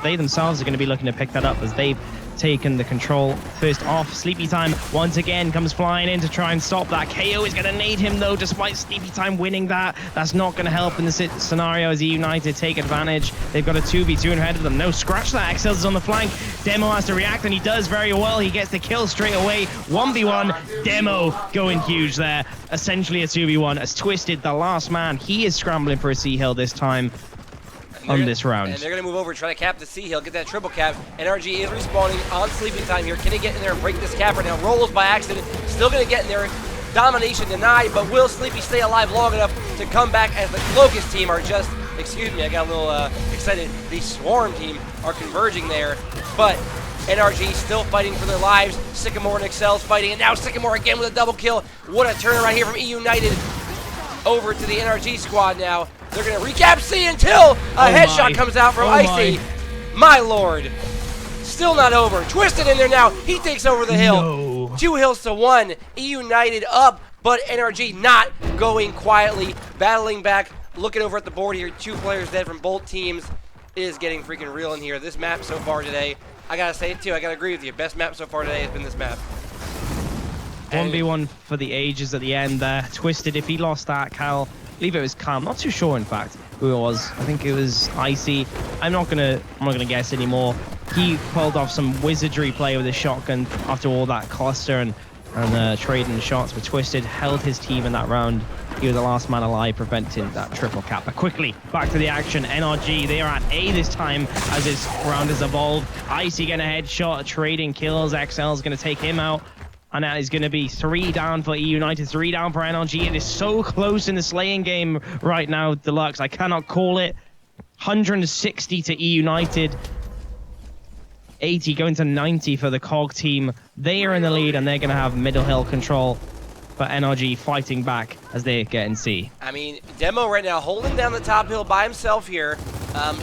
they themselves are going to be looking to pick that up as they've taken the control first off. Sleepy Time once again comes flying in to try and stop that. KO is going to nade him though, despite Sleepy Time winning that. That's not going to help in the scenario as eUnited take advantage. They've got a 2v2 ahead of them. No, scratch that. Excels is on the flank. Demo has to react, and he does very well. He gets the kill straight away. 1v1. Demo going huge there. Essentially a 2v1 as Twisted, the last man, he is scrambling for a C hill this time on this round. And they're going to move over, try to cap the C hill, get that triple cap. NRG is respawning on Sleepy Time here. Can he get in there and break this cap right now? Rolls by accident. Still going to get in there. Domination denied, but will Sleepy stay alive long enough to come back as the Locust team are just, excuse me, I got a little excited. The Swarm team are converging there, but NRG still fighting for their lives. Sycamore and Excel's fighting, and now Sycamore again with a double kill. What a turnaround here from eUnited over to the NRG squad now. They're going to recap C until a headshot comes out from Icy. My lord. Still not over. Twisted in there now. He takes over the hill. No. 2 hills to 1. eUnited up, but NRG not going quietly. Battling back. Looking over at the board here. 2 players dead from both teams. It is getting freaking real in here. This map so far today, I got to say it too. I got to agree with you. Best map so far today has been this map. 1v1 for the ages at the end there. Twisted, if he lost that, Cal, I believe it was Calm. Not too sure, in fact, who it was. I think it was Icy. I'm not gonna guess anymore. He pulled off some wizardry play with his shotgun after all that cluster and trading shots with Twisted. Held his team in that round. He was the last man alive, preventing that triple cap. But quickly, back to the action. NRG, they are at A this time as this round has evolved. Icy getting a headshot, trading kills. XL's gonna take him out. And that is going to be 3 down for eUnited, 3 down for NRG. It is so close in the slaying game right now, Deluxe. I cannot call it. 160 to eUnited. 80 going to 90 for the COG team. They are in the lead, and they're going to have middle hill control. But NRG fighting back as they get in C. I mean, Demo right now holding down the top hill by himself here,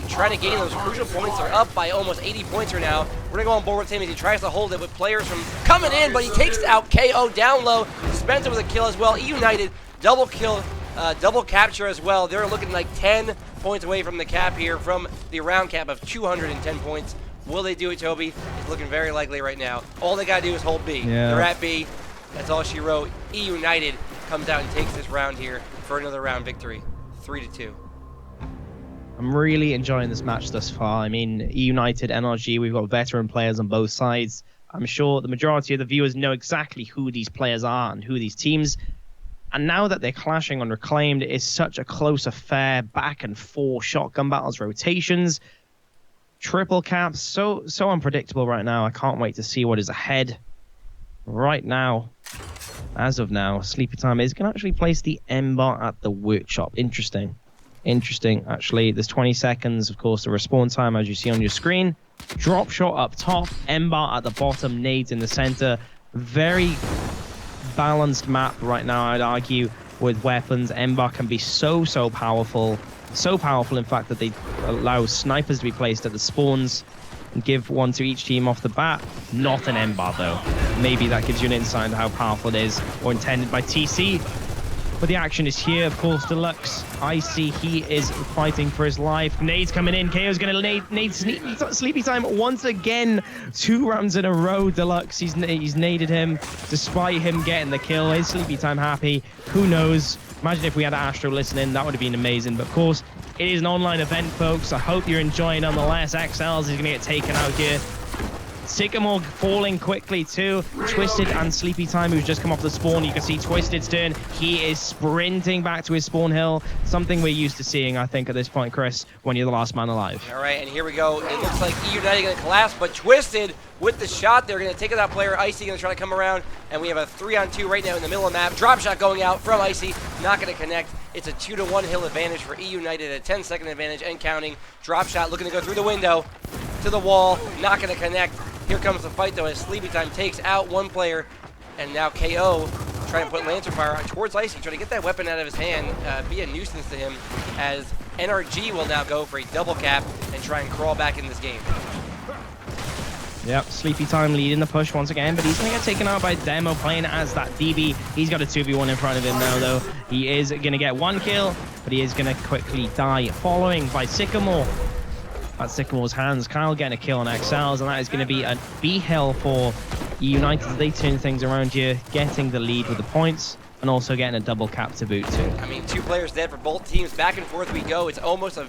trying to gain those crucial points. They're up by almost 80 points right now. We're going to go on board with him as he tries to hold it with players from coming in, but he takes out KO down low. Spencer with a kill as well. eUnited, double kill, double capture as well. They're looking like 10 points away from the cap here, from the round cap of 210 points. Will they do it, Toby? It's looking very likely right now. All they got to do is hold B. Yeah. They're at B. That's all she wrote. eUnited comes out and takes this round here for another round victory. 3-2. I'm really enjoying this match thus far. I mean, eUnited, NRG, we've got veteran players on both sides. I'm sure the majority of the viewers know exactly who these players are and who these teams. And now that they're clashing on Reclaimed, it is such a close affair, back and forth, shotgun battles, rotations, triple caps, so unpredictable right now. I can't wait to see what is ahead. Right now, as of now, Sleepy Time is going to actually place the M-bot at the workshop. Interesting. interesting, actually. There's 20 seconds, of course, the respawn time, as you see on your screen. Drop shot up top, Ember at the bottom, nades in the center. Very balanced map right now, I'd argue, with weapons. Ember can be so powerful. So powerful, in fact, that they allow snipers to be placed at the spawns and give one to each team off the bat. Not an Ember, though. Maybe that gives you an insight into how powerful it is, or intended by TC. But the action is here, of course. Deluxe, Icy, he is fighting for his life. Nades coming in. KO's going to nade Sleepy Time once again. 2 rounds in a row, Deluxe. He's naded him, despite him getting the kill. Is Sleepy Time happy? Who knows? Imagine if we had Astro listening. That would have been amazing. But of course, it is an online event, folks. I hope you're enjoying nonetheless. XLs is going to get taken out here. Sycamore falling quickly too. Twisted and Sleepy Time, who's just come off the spawn. You can see Twisted's turn. He is sprinting back to his spawn hill. Something we're used to seeing, I think, at this point, Chris, when you're the last man alive. All right, and here we go. It looks like eUnited going to collapse, but Twisted with the shot. They're going to take out that player. Icy going to try to come around, and we have a 3-on-2 right now in the middle of the map. Drop shot going out from Icy. Not going to connect. It's a 2-to-1 hill advantage for eUnited, a 10-second advantage and counting. Drop shot looking to go through the window to the wall. Not going to connect. Here comes the fight, though, as Sleepy Time takes out one player, and now KO trying to put Lantern Fire towards Icy, trying to get that weapon out of his hand, be a nuisance to him, as NRG will now go for a double cap and try and crawl back in this game. Yep, Sleepy Time leading the push once again, but he's going to get taken out by Demo playing as that DB. He's got a 2v1 in front of him now, though. He is going to get 1 kill, but he is going to quickly die, following by Sycamore. At Sycamore's hands, Kyle getting a kill on XLs, and that is going to be a B-Hill for eUnited. They turn things around here, getting the lead with the points, and also getting a double cap to boot too. I mean, 2 players dead for both teams. Back and forth we go. It's almost a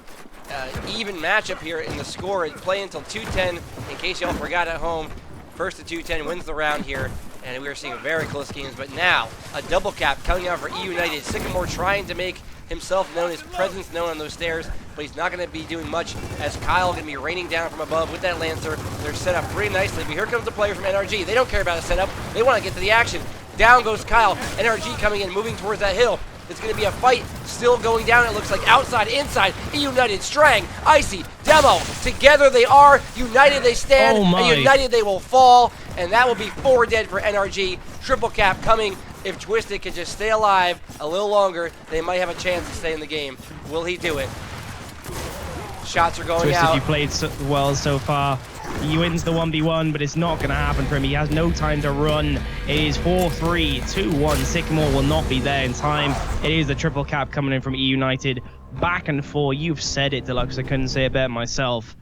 even matchup here in the score. It's playing until 2:10, in case y'all forgot at home. First to 2:10 wins the round here, and we are seeing very close games. But now, a double cap coming out for eUnited. Sycamore trying to make himself known, his presence known on those stairs, but he's not going to be doing much, as Kyle going to be raining down from above with that Lancer. They're set up pretty nicely, but here comes the player from NRG. They don't care about a setup. They want to get to the action. Down goes Kyle. NRG coming in, moving towards that hill. It's going to be a fight still going down. It looks like outside, inside. eUnited, Strang, Icy, Demo. Together they are. United they stand. And united they will fall. And that will be 4 dead for NRG. Triple cap coming. If Twisted can just stay alive a little longer, they might have a chance to stay in the game. Will he do it? Shots are going out. Twisted, you played well so far. He wins the 1v1, but it's not going to happen for him. He has no time to run. It is 4-3, 2-1. Sycamore will not be there in time. It is the triple cap coming in from eUnited. Back and forth. You've said it, Deluxe. I couldn't say it better myself.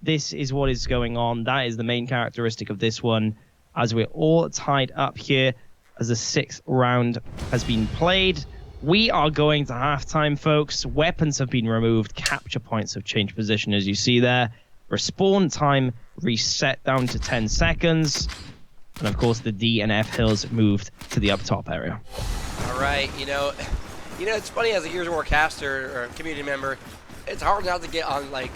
This is what is going on. That is the main characteristic of this one, as we're all tied up here, as the 6th round has been played. We are going to halftime, folks. Weapons have been removed. Capture points have changed position, as you see there. Respawn time reset down to 10 seconds. And of course, the D and F hills moved to the up top area. All right, you know, it's funny, as a Gears of War caster or community member, it's hard not to get on, like,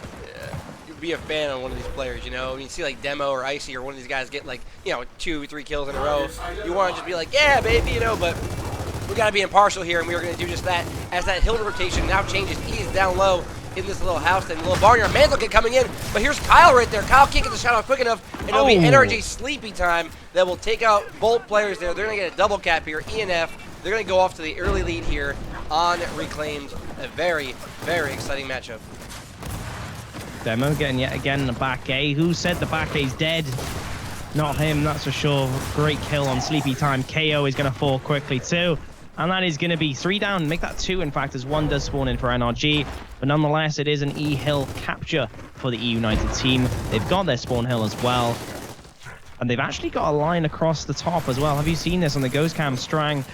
be a fan of one of these players, you know. When you see like Demo or Icy or one of these guys get like, 2-3 kills in a row, you want to just be like, yeah, baby, but we got to be impartial here, and we are going to do just that. As that hill rotation now changes, he is down low in this little house, and little barnyard. Mantle coming in, but here's Kyle right there. Kyle can't get the shot off quick enough, and it'll be NRG Sleepy Time that will take out both players there. They're going to get a double cap here. E and F, they're going to go off to the early lead here on Reclaimed. A very, very exciting matchup. Demo getting yet again the back A. Who said the back A's dead? Not him, that's for sure. Great kill on Sleepy Time. KO is going to fall quickly too. And that is going to be 3 down. Make that 2, in fact, as 1 does spawn in for NRG. But nonetheless, it is an E-Hill capture for the eUnited team. They've got their spawn hill as well. And they've actually got a line across the top as well. Have you seen this on the Ghost Cam? Strang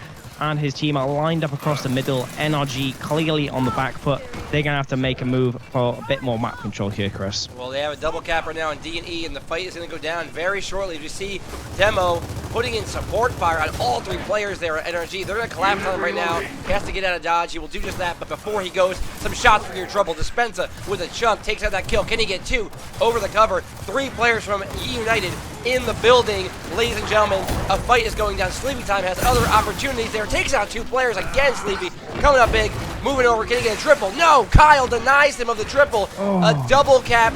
and his team are lined up across the middle. NRG clearly on the back foot. They're going to have to make a move for a bit more map control here, Chris. Well, they have a double cap right now on D and E, and the fight is going to go down very shortly. As you see Demo putting in support fire on all 3 players there at NRG. They're going to collapse on him right now. He has to get out of dodge. He will do just that, but before he goes, some shots for your trouble. Dispensa with a chunk takes out that kill. Can he get 2 over the cover? 3 players from eUnited in the building. Ladies and gentlemen, a fight is going down. Sleepy Time has other opportunities there. Takes out 2 players again. Sleepy coming up big. moving over, can he get a triple? No, Kyle denies him of the triple. A double cap,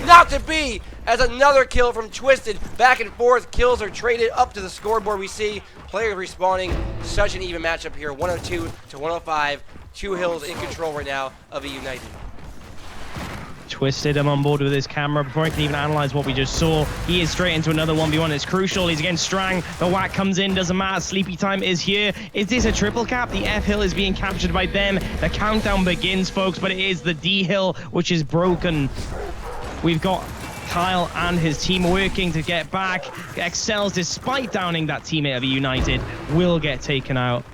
not to be, as another kill from Twisted. Back and forth, kills are traded up to the scoreboard. We see players respawning. Such an even matchup here, 102 to 105. 2 hills in control right now of eUnited. Twisted him on board with his camera before he can even analyze what we just saw. He is straight into another 1v1. It's crucial. He's against Strang. The whack comes in. Doesn't matter. Sleepy time is here. Is this a triple cap? The F hill is being captured by them. The countdown begins, folks, but it is the D hill which is broken. We've got Kyle and his team working to get back. Excels, despite downing that teammate of eUnited, will get taken out.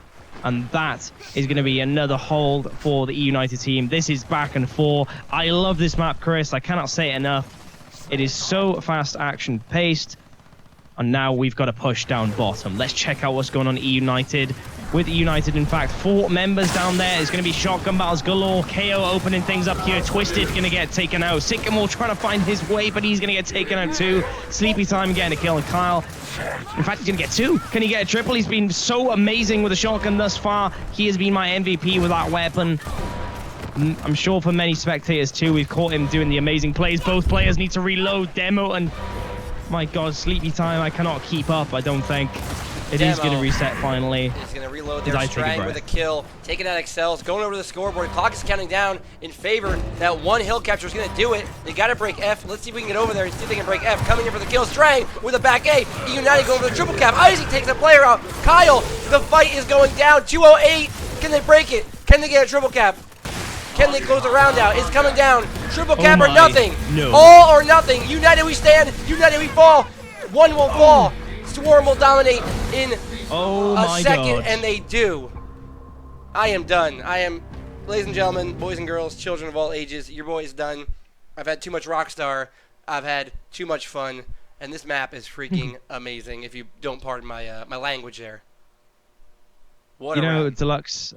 And that is going to be another hold for the eUnited team. This is back and forth. I love this map, Chris. I cannot say it enough. It is so fast action paced. And now we've got to push down bottom. Let's check out what's going on at eUnited. With eUnited, in fact, 4 members down there. It's going to be shotgun battles galore. KO opening things up here. Twisted going to get taken out. Sycamore trying to find his way, but he's going to get taken out too. Sleepy time getting a kill on Kyle. In fact, he's going to get 2. Can he get a triple? He's been so amazing with the shotgun thus far. He has been my MVP with that weapon. I'm sure for many spectators too, we've caught him doing the amazing plays. Both players need to reload. Demo and, my God, Sleepy time, I cannot keep up, I don't think. It is going to reset finally. He's going to reload there. Strang with a kill. Taking out Excels. Going over to the scoreboard. Clock is counting down in favor. That 1 hill capture is going to do it. They got to break F. Let's see if we can get over there and see if they can break F. Coming in for the kill. Strang with a back A. eUnited going for the triple cap. Isaac takes a player out. Kyle, the fight is going down. 208. Can they break it? Can they get a triple cap? Can they close the round out? It's coming down. Triple cap or nothing. No. All or nothing. United we stand. United we fall. 1 will fall. Swarm will dominate in a second, and they do. I am done. I am, ladies and gentlemen, boys and girls, children of all ages, your boy is done. I've had too much Rockstar. I've had too much fun, and this map is freaking amazing, if you don't pardon my my language there. What you know, Deluxe,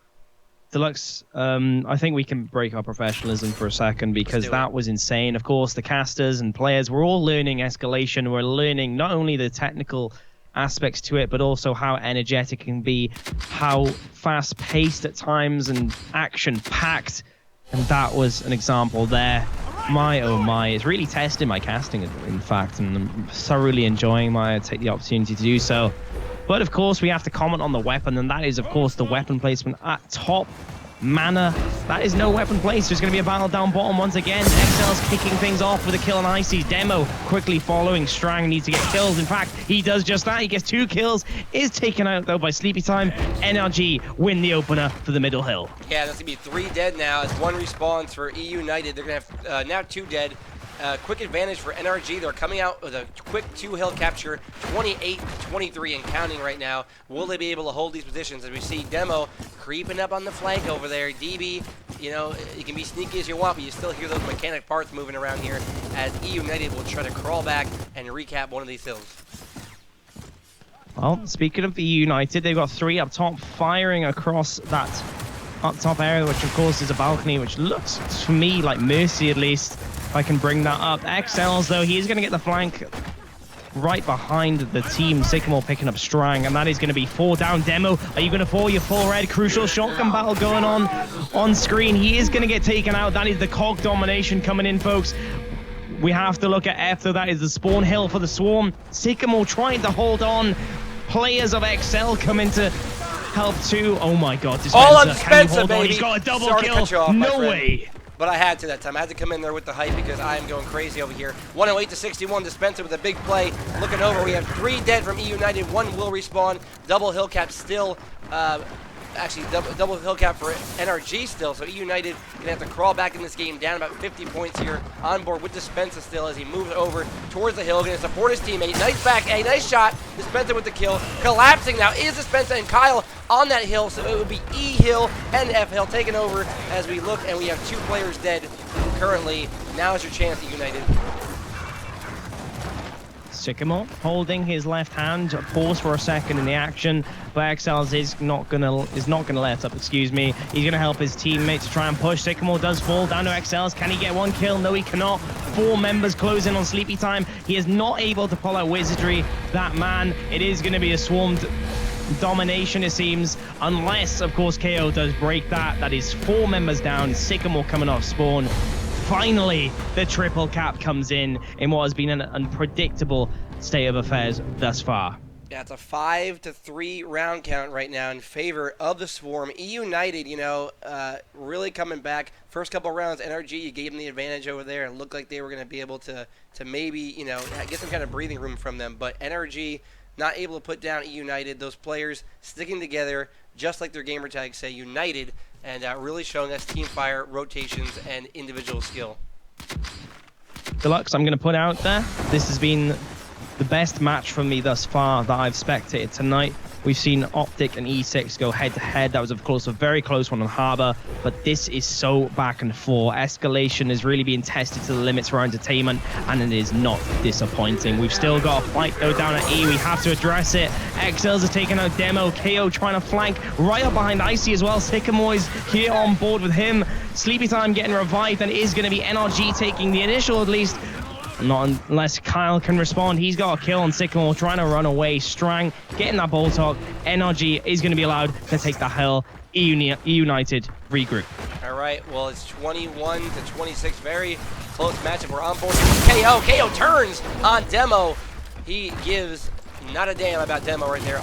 I think we can break our professionalism for a second, because that was insane. Of course, the casters and players, we're all learning escalation. We're learning not only the technical aspects to it, but also how energetic it can be, how fast-paced at times and action-packed. And that was an example there. My, oh my, it's really testing my casting, in fact, and I'm thoroughly enjoying take the opportunity to do so. But of course, we have to comment on the weapon, and that is, of course, the weapon placement at top. Mana, that is no weapon place. There's going to be a battle down bottom once again. XL's kicking things off with a kill on Icy's. Demo quickly following. Strang needs to get kills. In fact, he does just that. He gets 2 kills. Is taken out, though, by Sleepy Time. NRG win the opener for the middle hill. Yeah, that's going to be 3 dead now as 1 respawns for eUnited. They're going to have now 2 dead. Quick advantage for NRG. They're coming out with a quick 2 hill capture, 28-23 and counting right now. Will they be able to hold these positions? As we see Demo creeping up on the flank over there. DB, you know, you can be sneaky as you want, but you still hear those mechanic parts moving around here as eUnited will try to crawl back and recap one of these hills. Well, speaking of eUnited, they've got 3 up top firing across that up top area, which of course is a balcony, which looks to me like Mercy, at least. If I can bring that up. XLs, though, he is going to get the flank right behind the team. Sycamore picking up Strang, and that is going to be 4 down. Demo, are you going to fall? You're full red. Crucial shotgun battle going on screen. He is going to get taken out. That is the cog domination coming in, folks. We have to look at F, though. That is the spawn hill for the Swarm. Sycamore trying to hold on. Players of XL come into help too. Oh my God, Dispenser. All on Dispenser, baby. He's got a double Sorry kill. To cut you off, no way. But I had to that time. I had to come in there with the hype because I am going crazy over here. 108-61, Dispenser with a big play. Looking over, we have 3 dead from eUnited. 1 will respawn. Double hill cap still. Actually, double hill cap for NRG still. So eUnited going to have to crawl back in this game, down about 50 points here. On board with Dispenser still as he moves over towards the hill. Going to support his teammate. Nice back A, nice shot. Dispenser with the kill. Collapsing now is Dispenser and Kyle on that hill. So it would be E hill and F hill taking over as we look, and we have 2 players dead currently. Now is your chance, eUnited. Sycamore holding his left hand, pause for a second in the action, but XLs is not gonna let up. Excuse me. He's gonna help his teammate to try and push. Sycamore does fall down to XLs. Can he get 1 kill? No, he cannot. 4 members close in on Sleepy Time. He is not able to pull out Wizardry. That man. It is gonna be a swarmed domination, it seems, unless, of course, KO does break that. That is 4 members down. Sycamore coming off spawn. Finally, the triple cap comes in what has been an unpredictable state of affairs thus far. Yeah, it's a 5-3 round count right now in favor of the Swarm. eUnited, you know, really coming back. First couple rounds, NRG, you gave them the advantage over there. It looked like they were going to be able to maybe, you know, get some kind of breathing room from them. But NRG not able to put down eUnited. Those players sticking together, just like their gamer tags say, united, and really showing us team fire, rotations, and individual skill. Deluxe, I'm going to put out there, this has been the best match for me thus far that I've spectated tonight. We've seen OpTic and E6 go head-to-head. That was, of course, a very close one on Harbor, but this is so back and forth. Escalation is really being tested to the limits for our entertainment, and it is not disappointing. We've still got a fight, though, down at E. We have to address it. XLs are taking out Demo. KO trying to flank right up behind Icy as well. Sycamore is here on board with him. Sleepy Time getting revived, and it is going to be NRG taking the initial, at least. Not unless Kyle can respond. He's got a kill on Sycamore, trying to run away. Strang getting that ball talk. NRG is going to be allowed to take the hill. eUnited regroup. All right, well, it's 21-26. Very close matchup. We're on board with KO. KO turns on Demo. He gives not a damn about Demo right there.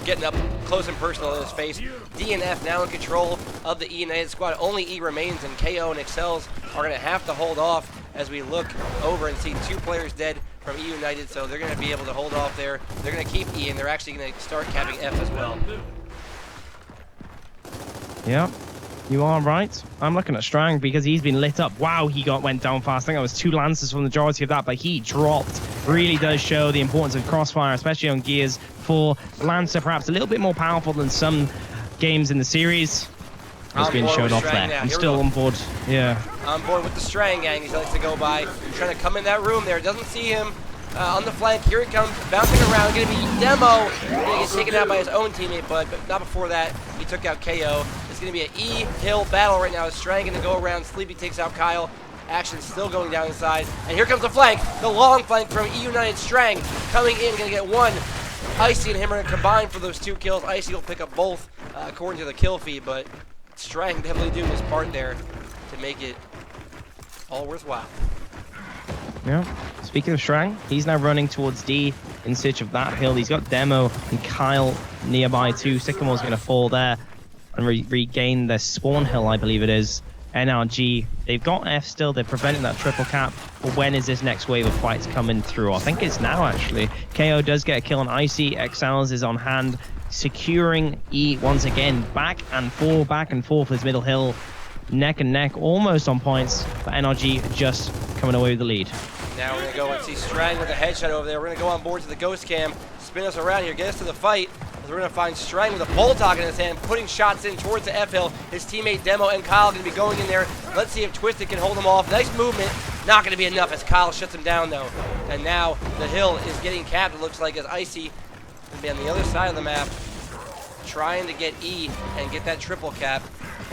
Getting up close and personal in his face. D and F now in control of the eUnited squad. Only E remains, and KO and Excels are going to have to hold off as we look over and see 2 players dead from eUnited, so they're going to be able to hold off there. They're going to keep E, and they're actually going to start capping F as well. Yeah, you are right. I'm looking at Strang because he's been lit up. Wow, he went down fast. I think that was 2 Lancers for the majority of that, but he dropped. Really does show the importance of Crossfire, especially on Gears 4. Lancer perhaps a little bit more powerful than some games in the series. Has been showed off there. I'm still on board. Yeah. On board with the Strang gang, he likes to go by. Trying to come in that room there. Doesn't see him on the flank. Here he comes, bouncing around. Going to be Demo. Going to get taken out by his own teammate, but not before that. He took out KO. It's going to be an E-Hill battle right now. Strang going to go around. Sleepy takes out Kyle. Action still going down inside. And here comes the flank. The long flank from eUnited. Strang coming in. Going to get 1. Icy and him are going to combine for those 2 kills. Icy will pick up both according to the kill feed, but Strang definitely doing his part there to make it all worthwhile. Yeah. Speaking of Strang, he's now running towards D in search of that hill. He's got Demo and Kyle nearby too. Sycamore's going to fall there and regain their spawn hill, I believe it is. NRG, they've got F still. They're preventing that triple cap. But when is this next wave of fights coming through? I think it's now, actually. KO does get a kill on Icy. XLs is on hand, securing E once again. Back and forth with his middle hill. Neck and neck, almost on points. But NRG just coming away with the lead. Now we're going to go and see Strang with a headshot over there. We're going to go on board to the ghost cam. Spin us around here. Get us to the fight. We're going to find Strang with a bolt hog in his hand, putting shots in towards the F-Hill. His teammate Demo and Kyle going to be going in there. Let's see if Twisted can hold him off. Nice movement. Not going to be enough as Kyle shuts him down, though. And now the hill is getting capped, it looks like, as Icy will be on the other side of the map, trying to get E and get that triple cap.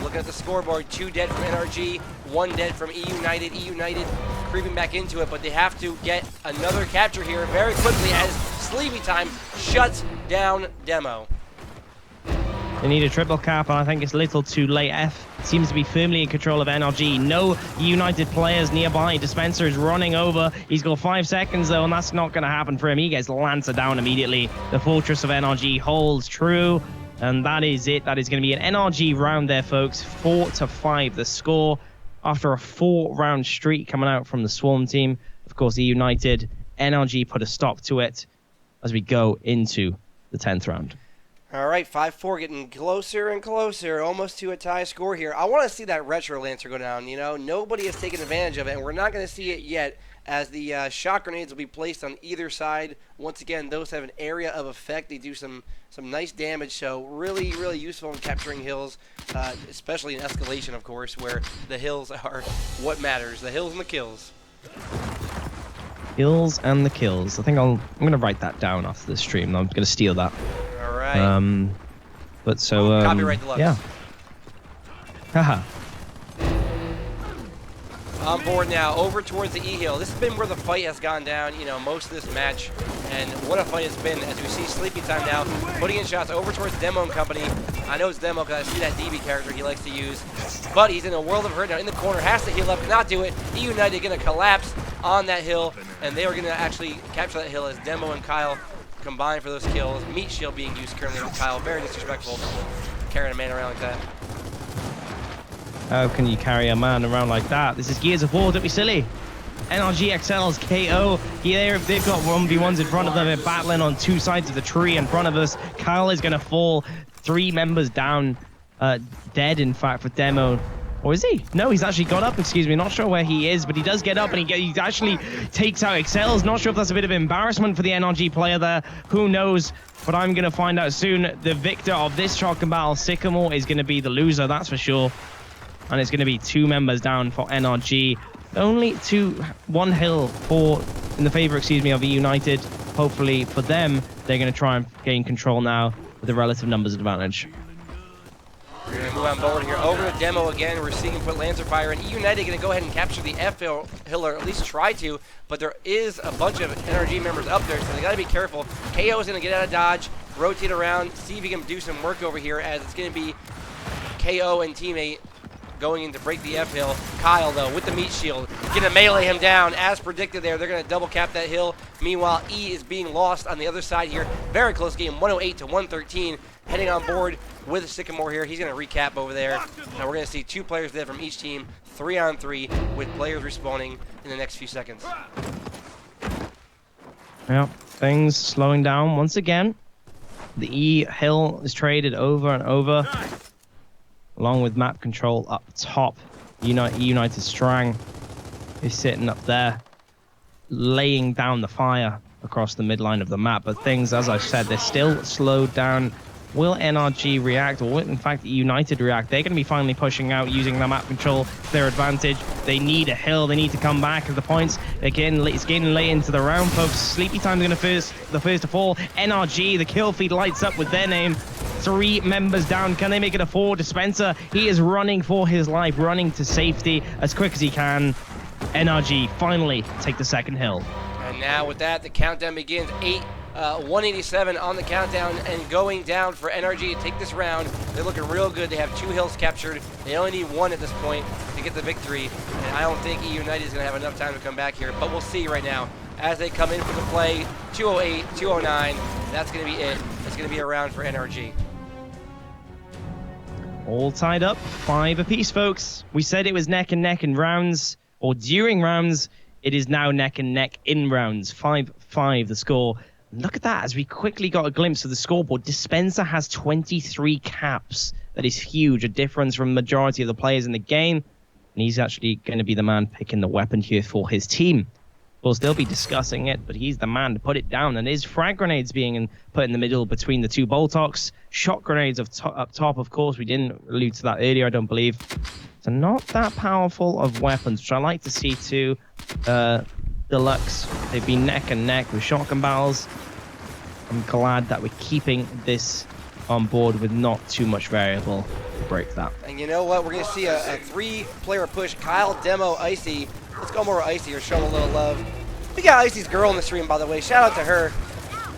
Looking at the scoreboard, 2 dead from NRG, 1 dead from eUnited. eUnited creeping back into it, but they have to get another capture here very quickly as Sleepy Time shuts down Demo. They need a triple cap, and I think it's a little too late. F seems to be firmly in control of NRG. No United players nearby. Dispenser is running over. He's got 5 seconds, though, and that's not going to happen for him. He gets Lancer down immediately. The Fortress of NRG holds true, and that is it. That is going to be an NRG round there, folks. 4-5 the score after a 4-round streak coming out from the Swarm team. Of course, eUnited, NRG put a stop to it as we go into the 10th round. All right, 5-4, getting closer and closer, almost to a tie score here. I want to see that Retro Lancer go down. You know, nobody has taken advantage of it, and we're not going to see it yet as the shot grenades will be placed on either side. Once again, those have an area of effect. They do some nice damage, so really, really useful in capturing hills, especially in escalation, of course, where the hills are what matters, the hills and the kills. Hills and the kills. I think I'm going to write that down after the stream. I'm going to steal that. All right. But so copyright deluxe. Yeah. Haha. On board now, over towards the E-Hill. This has been where the fight has gone down, you know, most of this match. And what a fight it's been, as we see Sleepy Time now, putting in shots over towards Demo and company. I know it's Demo because I see that DB character he likes to use. But he's in a world of hurt now, in the corner, has to heal up, cannot do it. eUnited going to collapse on that hill, and they are going to actually capture that hill as Demo and Kyle combine for those kills. Meat shield being used currently with Kyle, very disrespectful, carrying a man around like that. How can you carry a man around like that? This is Gears of War, don't be silly. NRG XL's KO. Yeah, they've got 1v1s in front of them. They're battling on two sides of the tree in front of us. Kyle is going to fall. 3 members down. Dead, in fact, for Demo. Or is he? No, he's actually got up, excuse me. Not sure where he is, but he does get up and he actually takes out XL's. Not sure if that's a bit of embarrassment for the NRG player there. Who knows? But I'm going to find out soon. The victor of this shotgun battle, Sycamore, is going to be the loser, that's for sure. And it's going to be 2 members down for NRG. Only 1 hill in the favor, excuse me, of eUnited. Hopefully for them, they're going to try and gain control now with the relative numbers advantage. We're going to move on board here. Over to Demo again. We're seeing him put Lancer Fire, and eUnited going to go ahead and capture the F hill, or at least try to. But there is a bunch of NRG members up there, so they got to be careful. KO is going to get out of dodge, rotate around, see if he can do some work over here, as it's going to be KO and teammate going in to break the F hill. Kyle, though, with the meat shield, gonna melee him down. As predicted there, they're gonna double cap that hill. Meanwhile, E is being lost on the other side here. Very close game, 108 to 113. Heading on board with Sycamore here. He's gonna recap over there. Now we're gonna see 2 players dead from each team, 3-on-3, with players respawning in the next few seconds. Yeah, things slowing down once again. The E hill is traded over and over. Along with map control up top. eUnited Strang is sitting up there, laying down the fire across the midline of the map. But things, as I said, they're still slowed down. Will NRG react, or will, in fact, eUnited react? They're going to be finally pushing out, using the map control to their advantage. They need a hill. They need to come back at the points. Again, it's getting late into the round, folks. Sleepy Time's going to the first to fall. NRG, the kill feed lights up with their name. 3 members down. Can they make it a 4? Dispenser, he is running for his life, running to safety as quick as he can. NRG finally take the second hill. And now with that, the countdown begins. 187 on the countdown and going down for NRG to take this round. They're looking real good. They have 2 hills captured. They only need 1 at this point to get the victory. And I don't think eUnited is going to have enough time to come back here. But we'll see right now as they come in for the play. 208, 209. That's going to be it. It's going to be a round for NRG. All tied up, 5 apiece, folks. We said it was neck and neck in rounds, or during rounds. It is now neck and neck in rounds. 5-5 the score. Look at that, as we quickly got a glimpse of the scoreboard. Dispenser has 23 caps. That is huge, a difference from the majority of the players in the game. And he's actually going to be the man picking the weapon here for his team. We'll still be discussing it, but he's the man to put it down. And his frag grenades being put in the middle between the 2 Boltocs. Shot grenades up top, of course. We didn't allude to that earlier, I don't believe. So not that powerful of weapons, which I like to see too. Deluxe, they've been neck and neck with shotgun battles. I'm glad that we're keeping this on board with not too much variable to break that. And you know what? We're going to see a 3-player push. Kyle, Demo, Icy. Let's go more Icy or show him a little love. We got Icy's girl in the stream, by the way. Shout out to her.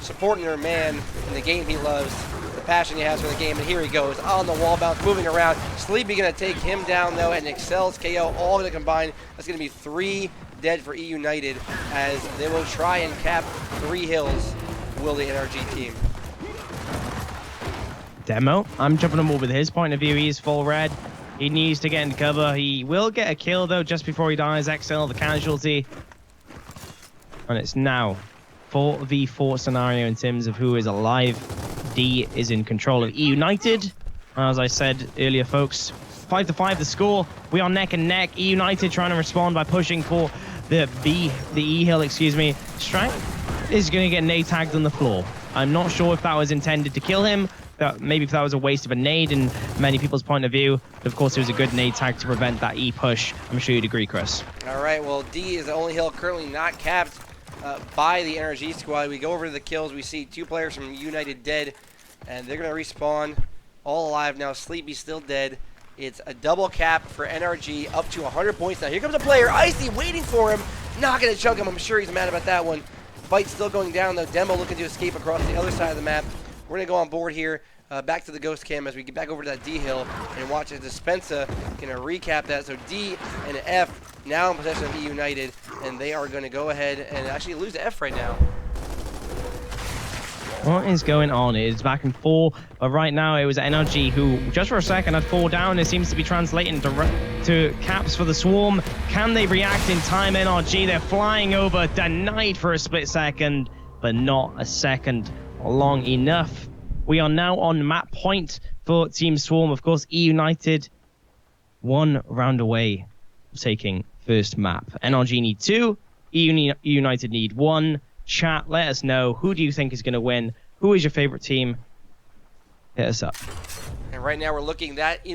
Supporting her man in the game he loves. The passion he has for the game. And here he goes on the wall bounce, moving around. Sleepy going to take him down, though, and Excel's KO all going to combine. That's going to be 3 dead for eUnited as they will try and cap 3 hills. Will the NRG team. Demo, I'm jumping on board with his point of view. He is full red. He needs to get into cover. He will get a kill, though, just before he dies. XL, the casualty. And it's now 4v4 scenario in terms of who is alive. D is in control of eUnited. As I said earlier, folks, 5-5 the score. We are neck and neck. eUnited trying to respond by pushing for the E hill, excuse me. Strang is going to get nade tagged on the floor. I'm not sure if that was intended to kill him. Maybe if that was a waste of a nade in many people's point of view. But of course, it was a good nade tag to prevent that E push. I'm sure you'd agree, Chris. All right, well, D is the only hill currently not capped by the NRG squad. We go over to the kills. We see 2 players from eUnited dead, and they're going to respawn all alive now. Sleepy's still dead It's a double cap for NRG up to 100 points. Now here comes a player, Icy, waiting for him. Not going to chunk him. I'm sure he's mad about that one. Fight's still going down, though. Demo looking to escape across the other side of the map. We're going to go on board here. Back to the ghost cam as we get back over to that D hill and watch as Dispensa going to recap that. So D and F now in possession of eUnited, and they are going to go ahead and actually lose to F right now. What is going on? It's back and forth, but right now it was NRG who, just for a second, had 4 down. It seems to be translating to caps for the Swarm. Can they react in time? NRG, they're flying over, denied for a split second, but not a second long enough. We are now on map point for Team Swarm. Of course, eUnited 1 round away taking first map. NRG need 2, eUnited need 1. Chat, let us know. Who do you think is going to win? Who is your favorite team? Hit us up. And right now we're looking that,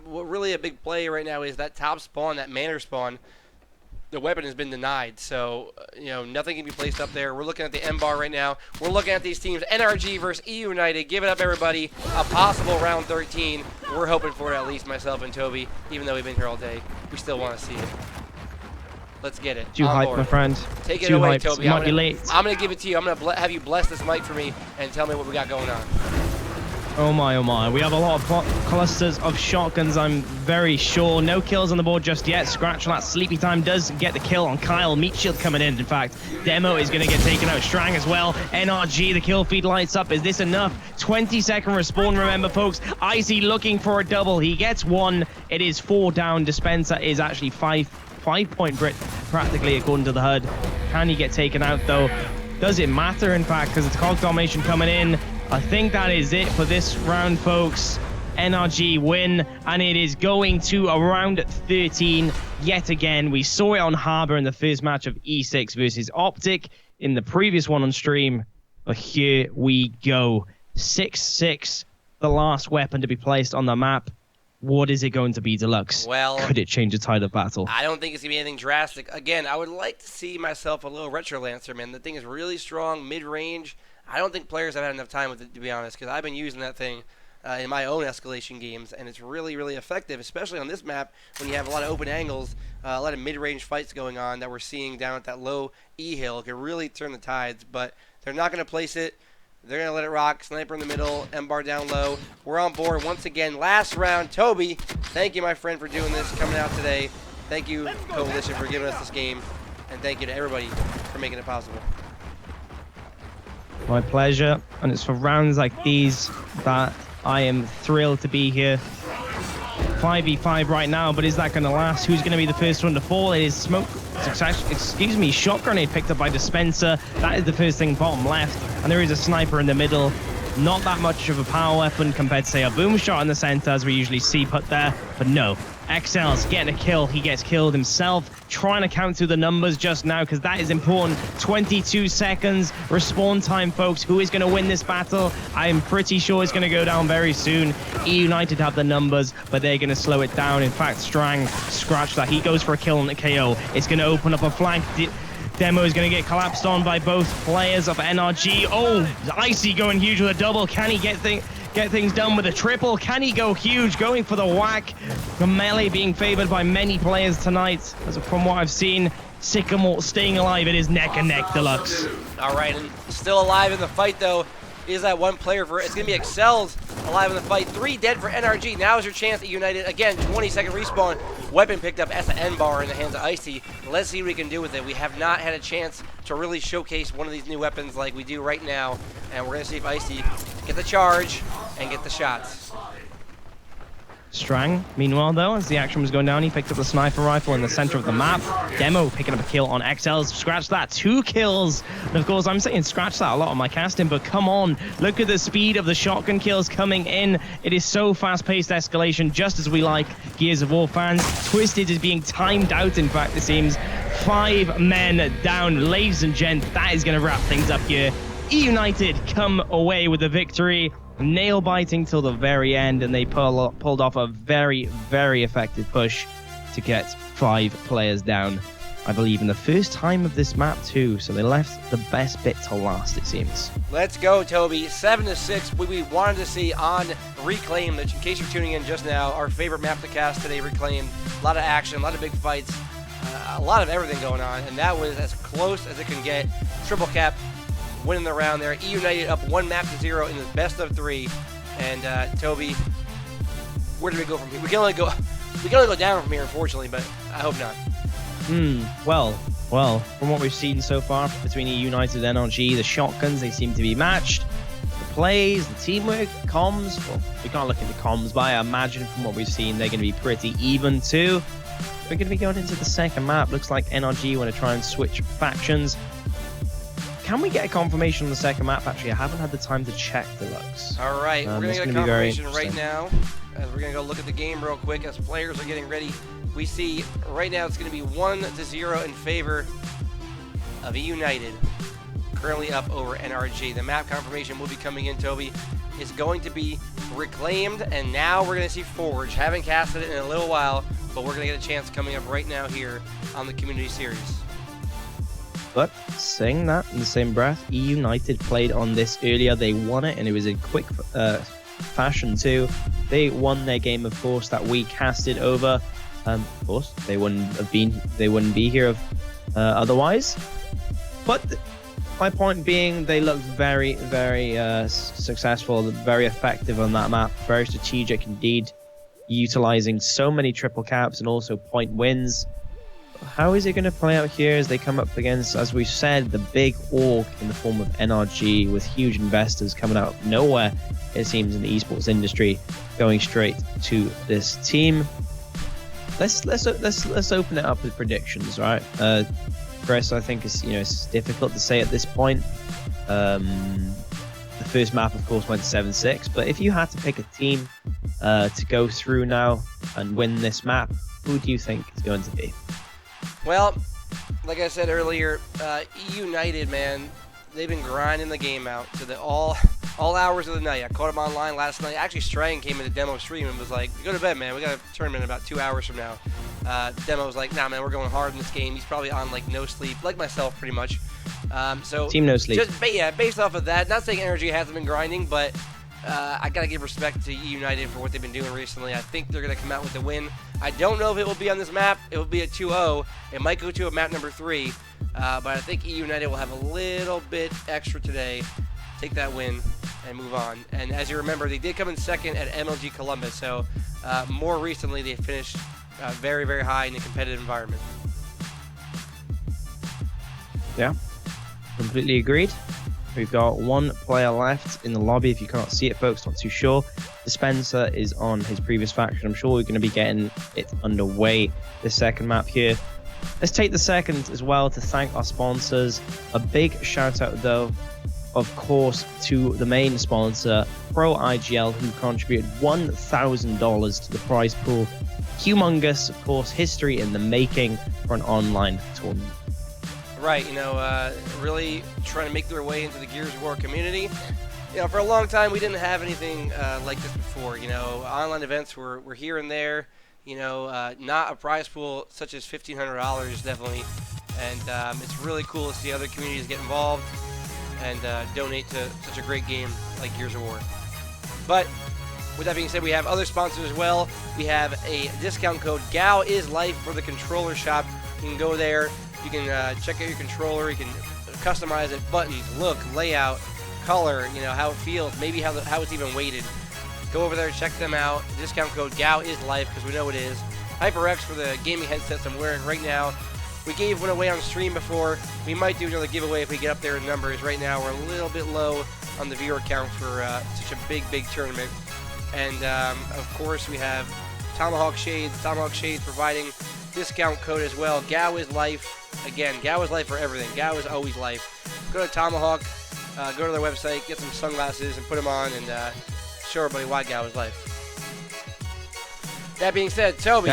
what really a big play right now is that top spawn, that manor spawn. The weapon has been denied, so, nothing can be placed up there. We're looking at the M bar right now. We're looking at these teams, NRG versus eUnited. Give it up, everybody. A possible round 13. We're hoping for it, at least myself and Toby, even though we've been here all day. We still want to see it. Let's get it. Too hype, my friend. Take it Too away, hyped. Toby. Might be late. I'm going to give it to you. I'm going to have you bless this mic for me and tell me what we got going on. Oh my, oh my. We have a lot of clusters of shotguns, I'm very sure. No kills on the board just yet. Scratch that Sleepy Time does get the kill on Kyle. Meat Shield coming in fact. Demo is going to get taken out. Strang as well. NRG, the kill feed lights up. Is this enough? 20-second respawn, remember, folks. Icy looking for a double. He gets 1. It is 4 down. Dispensa is actually 5-point Brit, practically, according to the HUD. Can he get taken out, though? Does it matter, in fact, because it's Cog Domination coming in. I think that is it for this round, folks. NRG win, and it is going to a round 13 yet again. We saw it on Harbor in the first match of E6 versus OpTic in the previous one on stream. But here we go. 6-6, the last weapon to be placed on the map. What is it going to be, Deluxe? Well, could it change the tide of battle? I don't think it's going to be anything drastic. Again, I would like to see myself a little Retro Lancer, man. The thing is really strong, mid-range. I don't think players have had enough time with it, to be honest, because I've been using that thing in my own escalation games, and it's really, really effective, especially on this map when you have a lot of open angles, a lot of mid-range fights going on that we're seeing down at that low E hill. It can really turn the tides, but they're not going to place it. They're going to let it rock. Sniper in the middle, M-bar down low. We're on board once again. Last round. Toby, thank you, my friend, for doing this, coming out today. Thank you, Coalition, for giving us this game, and thank you to everybody for making it possible. My pleasure, and it's for rounds like these that I am thrilled to be here. 5v5 right now, but is that going to last? Who's going to be the first one to fall? It is smoke. Excuse me, shot grenade picked up by Dispensa. That is the first thing bottom left, and there is a sniper in the middle. Not that much of a power weapon compared to, say, a boom shot in the center, as we usually see put there, but no. XL's getting a kill. He gets killed himself. Trying to count through the numbers just now, because that is important. 22 seconds. Respawn time, folks. Who is going to win this battle? I'm pretty sure it's going to go down very soon. eUnited have the numbers, but they're going to slow it down. In fact, Strang, scratch that. He goes for a kill on the KO. It's going to open up a flank. Demo is going to get collapsed on by both players of NRG. Oh, Icy going huge with a double. Can he get things done with a triple? Can he go huge, going for the whack? The melee being favored by many players tonight. As from what I've seen, Sycamore staying alive. It is neck and neck, Deluxe. All right, and still alive in the fight, though, is that one player for it. It's going to be Excels alive in the fight. 3 dead for NRG. Now is your chance at United. Again, 20-second respawn. Weapon picked up as an N-bar in the hands of Icy. Let's see what we can do with it. We have not had a chance to really showcase one of these new weapons like we do right now. And we're going to see if Icy get the charge and get the shots. Strang, meanwhile, though, as the action was going down, he picked up the sniper rifle in the center of the map. Demo picking up a kill on XL's. Scratch that, 2 kills. And of course, I'm saying scratch that a lot on my casting, but come on, look at the speed of the shotgun kills coming in. It is so fast-paced escalation, just as we like Gears of War fans. Twisted is being timed out, in fact, it seems. 5 men down. Ladies and gents, that is going to wrap things up here. eUnited come away with the victory. Nail biting till the very end, and they pulled off a very, very effective push to get 5 players down. I believe, in the first time of this map too. So they left the best bit to last, it seems. Let's go, Toby. 7-6. We wanted to see on Reclaim, which, in case you're tuning in just now, our favorite map to cast today, Reclaim. A lot of action, a lot of big fights, a lot of everything going on, and that was as close as it can get. Triple cap winning the round there. eUnited up 1 map to 0 in the best of 3. And Toby, where do we go from here? We can only go down from here, unfortunately, but I hope not. Well, from what we've seen so far between eUnited and NRG, the shotguns, they seem to be matched. The plays, the teamwork, comms, well, we can't look into comms, but I imagine from what we've seen, they're going to be pretty even too. We're going to be going into the second map. Looks like NRG want to try and switch factions. Can we get a confirmation on the second map? Actually, I haven't had the time to check, Deluxe. All right, we're going to get a confirmation right now. As we're going to go look at the game real quick as players are getting ready. We see right now it's going to be 1-0 in favor of eUnited. Currently up over NRG. The map confirmation will be coming in, Toby. It's going to be Reclaimed, and now we're going to see Forge. Haven't casted it in a little while, but we're going to get a chance coming up right now here on the Community Series. But saying that in the same breath, eUnited played on this earlier. They won it, and it was in quick fashion too. They won their game, of course, that we casted over. Of course, they wouldn't be here otherwise. But my point being, they looked very, very successful, very effective on that map, very strategic indeed, utilizing so many triple caps and also point wins. How is it going to play out here as they come up against, as we've said, the big org in the form of NRG, with huge investors coming out of nowhere, it seems, in the esports industry, going straight to this team. Let's open it up with predictions, right? Chris, I think it's difficult to say at this point. The first map, of course, went 7-6, but if you had to pick a team to go through now and win this map, who do you think is going to be? Well, like I said earlier, eUnited, man, they've been grinding the game out to the all hours of the night. I caught them online last night. Actually, Strang came in the demo stream and was like, "Go to bed, man. We got a tournament in about 2 hours from now." Demo was like, "Nah, man, we're going hard in this game." He's probably on like no sleep, like myself, pretty much. So Team no sleep. Just based off of that, not saying Energy hasn't been grinding, but I gotta give respect to eUnited for what they've been doing recently. I think they're gonna come out with a win. I don't know if it will be on this map. It will be a 2-0. It might go to a map number 3, but I think eUnited will have a little bit extra today. Take that win and move on. And as you remember, they did come in second at MLG Columbus, so more recently they finished very, very high in a competitive environment. Yeah, completely agreed. We've got one player left in the lobby. If you can't see it, folks, not too sure. Dispenser is on his previous faction. I'm sure we're going to be getting it underway this second map here. Let's take the second as well to thank our sponsors. A big shout out, though, of course, to the main sponsor, Pro IGL, who contributed $1,000 to the prize pool. Humongous, of course, history in the making for an online tournament. Right, really trying to make their way into the Gears of War community. For a long time we didn't have anything like this before. Online events were here and there. Not a prize pool such as $1,500 definitely. And it's really cool to see other communities get involved and donate to such a great game like Gears of War. But with that being said, we have other sponsors as well. We have a discount code, GAOISLIFE, for the controller shop. You can go there. You can check out your controller. You can customize it, buttons, look, layout, color, how it feels, maybe how it's even weighted. Go over there, check them out. Discount code GAOISLIFE, because we know it is. HyperX for the gaming headsets I'm wearing right now. We gave one away on stream before. We might do another giveaway if we get up there in numbers. Right now, we're a little bit low on the viewer count for such a big tournament. And, of course, we have Tomahawk Shades. Tomahawk Shades providing discount code as well. GAOISLIFE. Again, GAO is life for everything. GAO is always life. Go to Tomahawk, go to their website, get some sunglasses and put them on, and show everybody why GAO is life. That being said, Toby,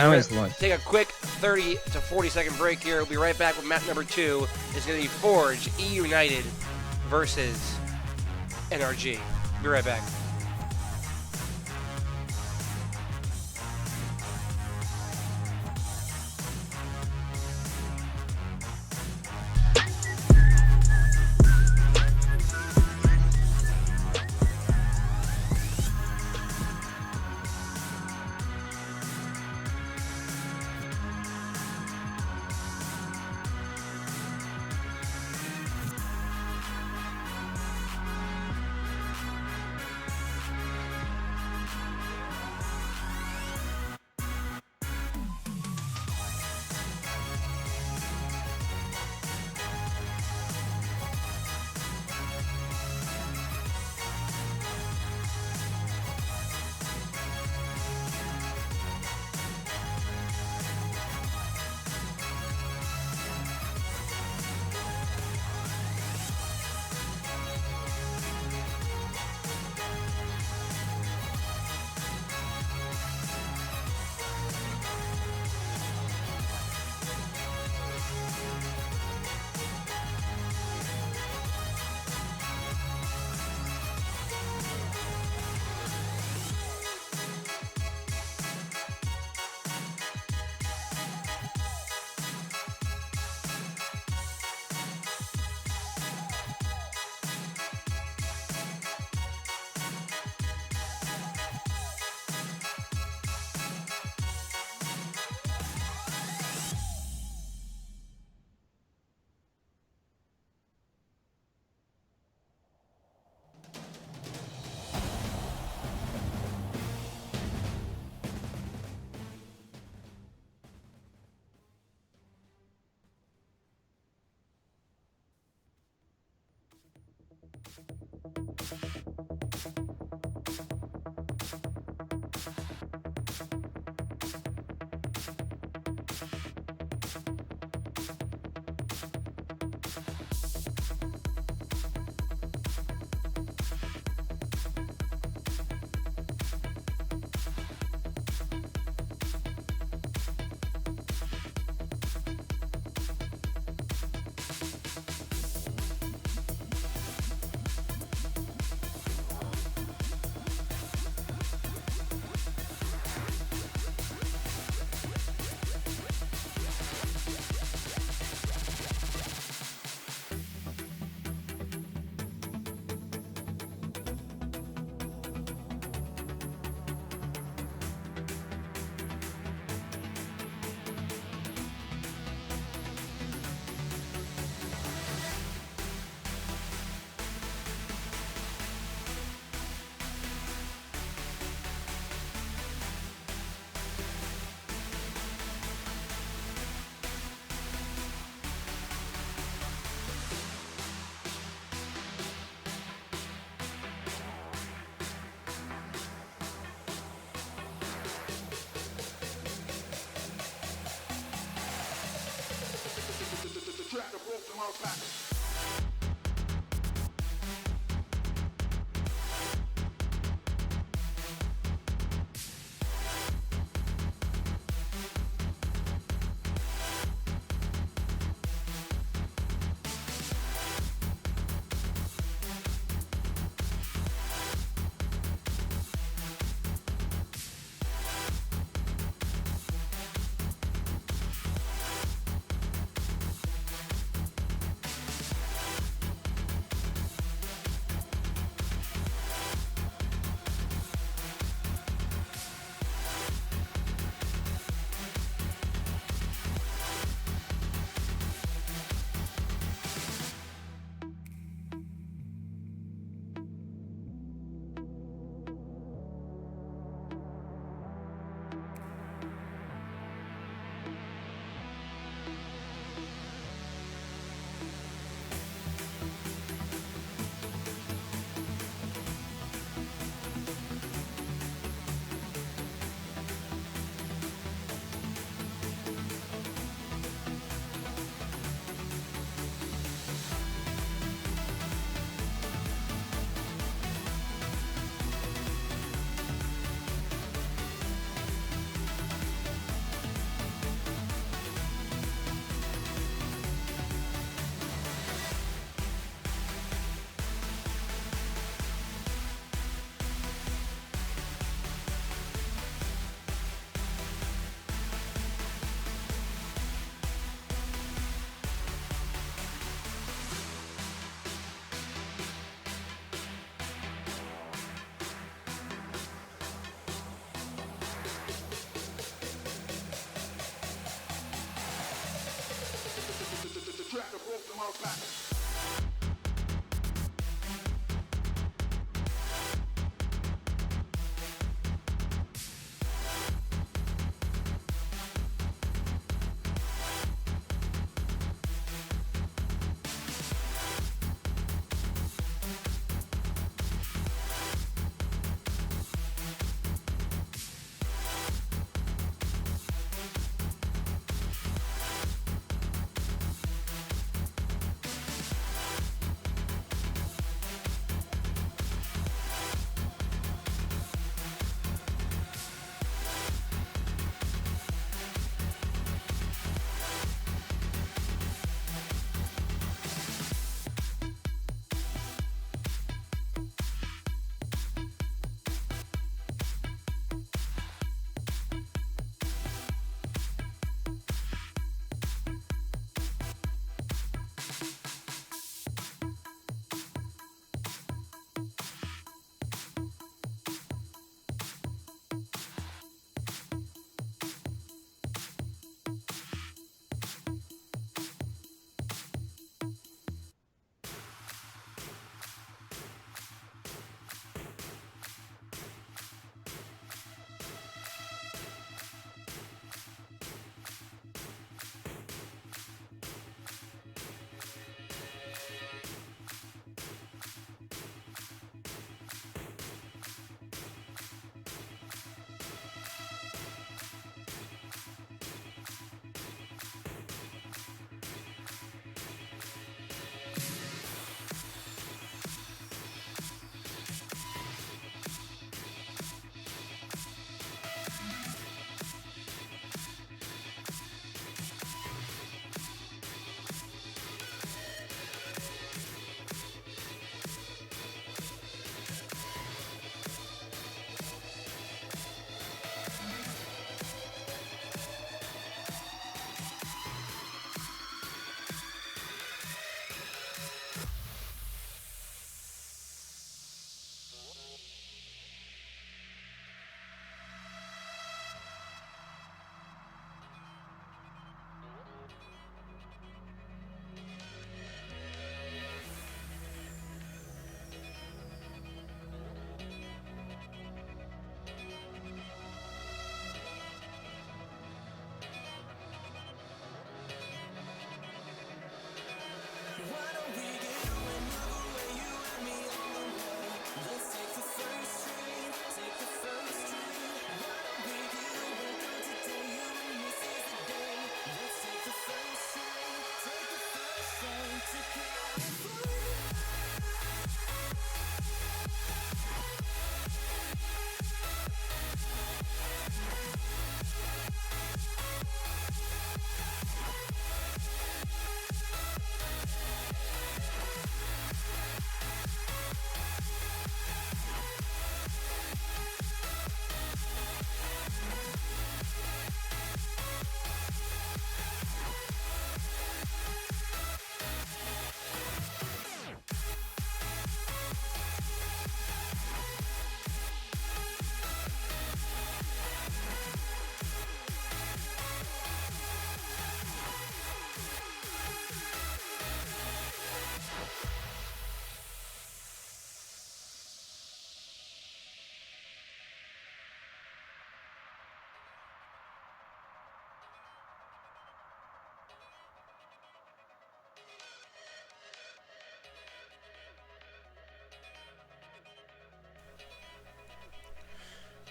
take a quick 30 to 40 second break here. We'll be right back with map number 2. It's going to be Forge, eUnited versus NRG. Be right back.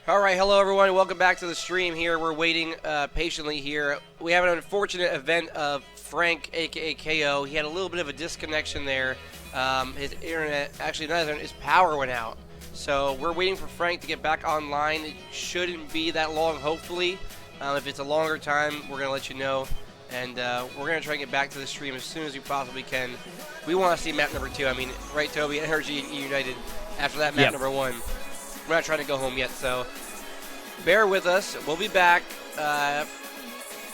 All right, hello everyone. Welcome back to the stream here. We're waiting patiently here. We have an unfortunate event of Frank, aka KO. He had a little bit of a disconnection there. His internet, actually not his internet, his power went out. So we're waiting for Frank to get back online. It shouldn't be that long, hopefully. If it's a longer time, we're going to let you know. And we're going to try and get back to the stream as soon as we possibly can. We want to see map number 2. I mean, right, Toby? Energy eUnited after that map number 1. We're not trying to go home yet, so bear with us. We'll be back.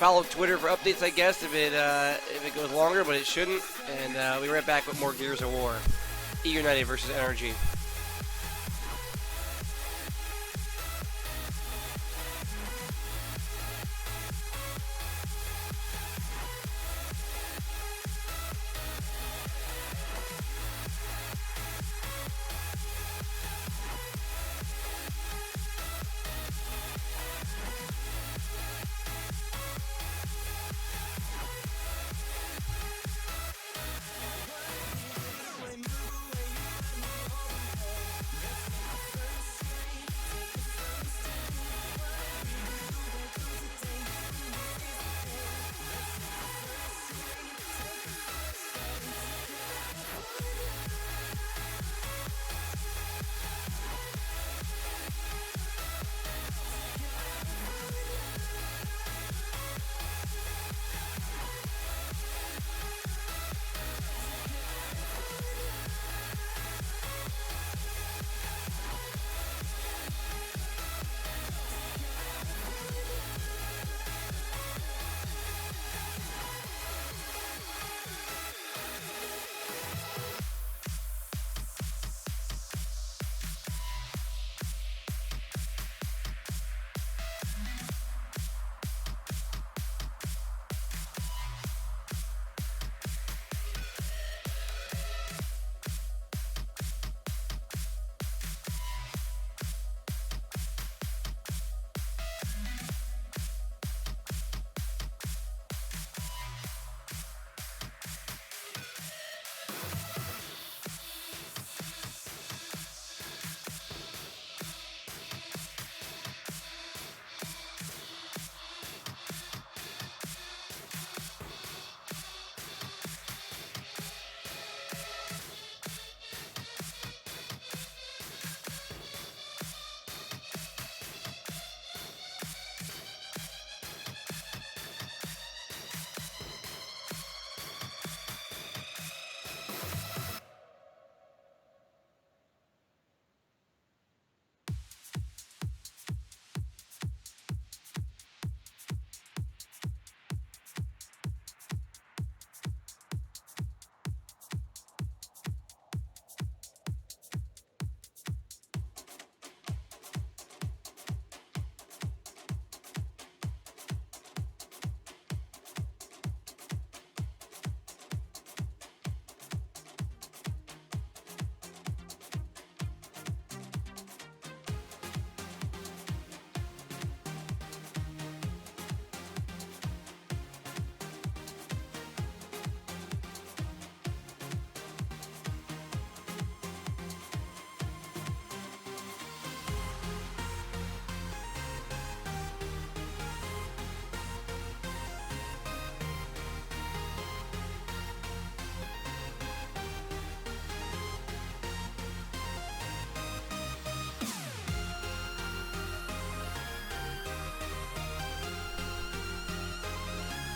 Follow Twitter for updates, I guess, if it goes longer, but it shouldn't. And we'll be right back with more Gears of War. eUnited versus Energy.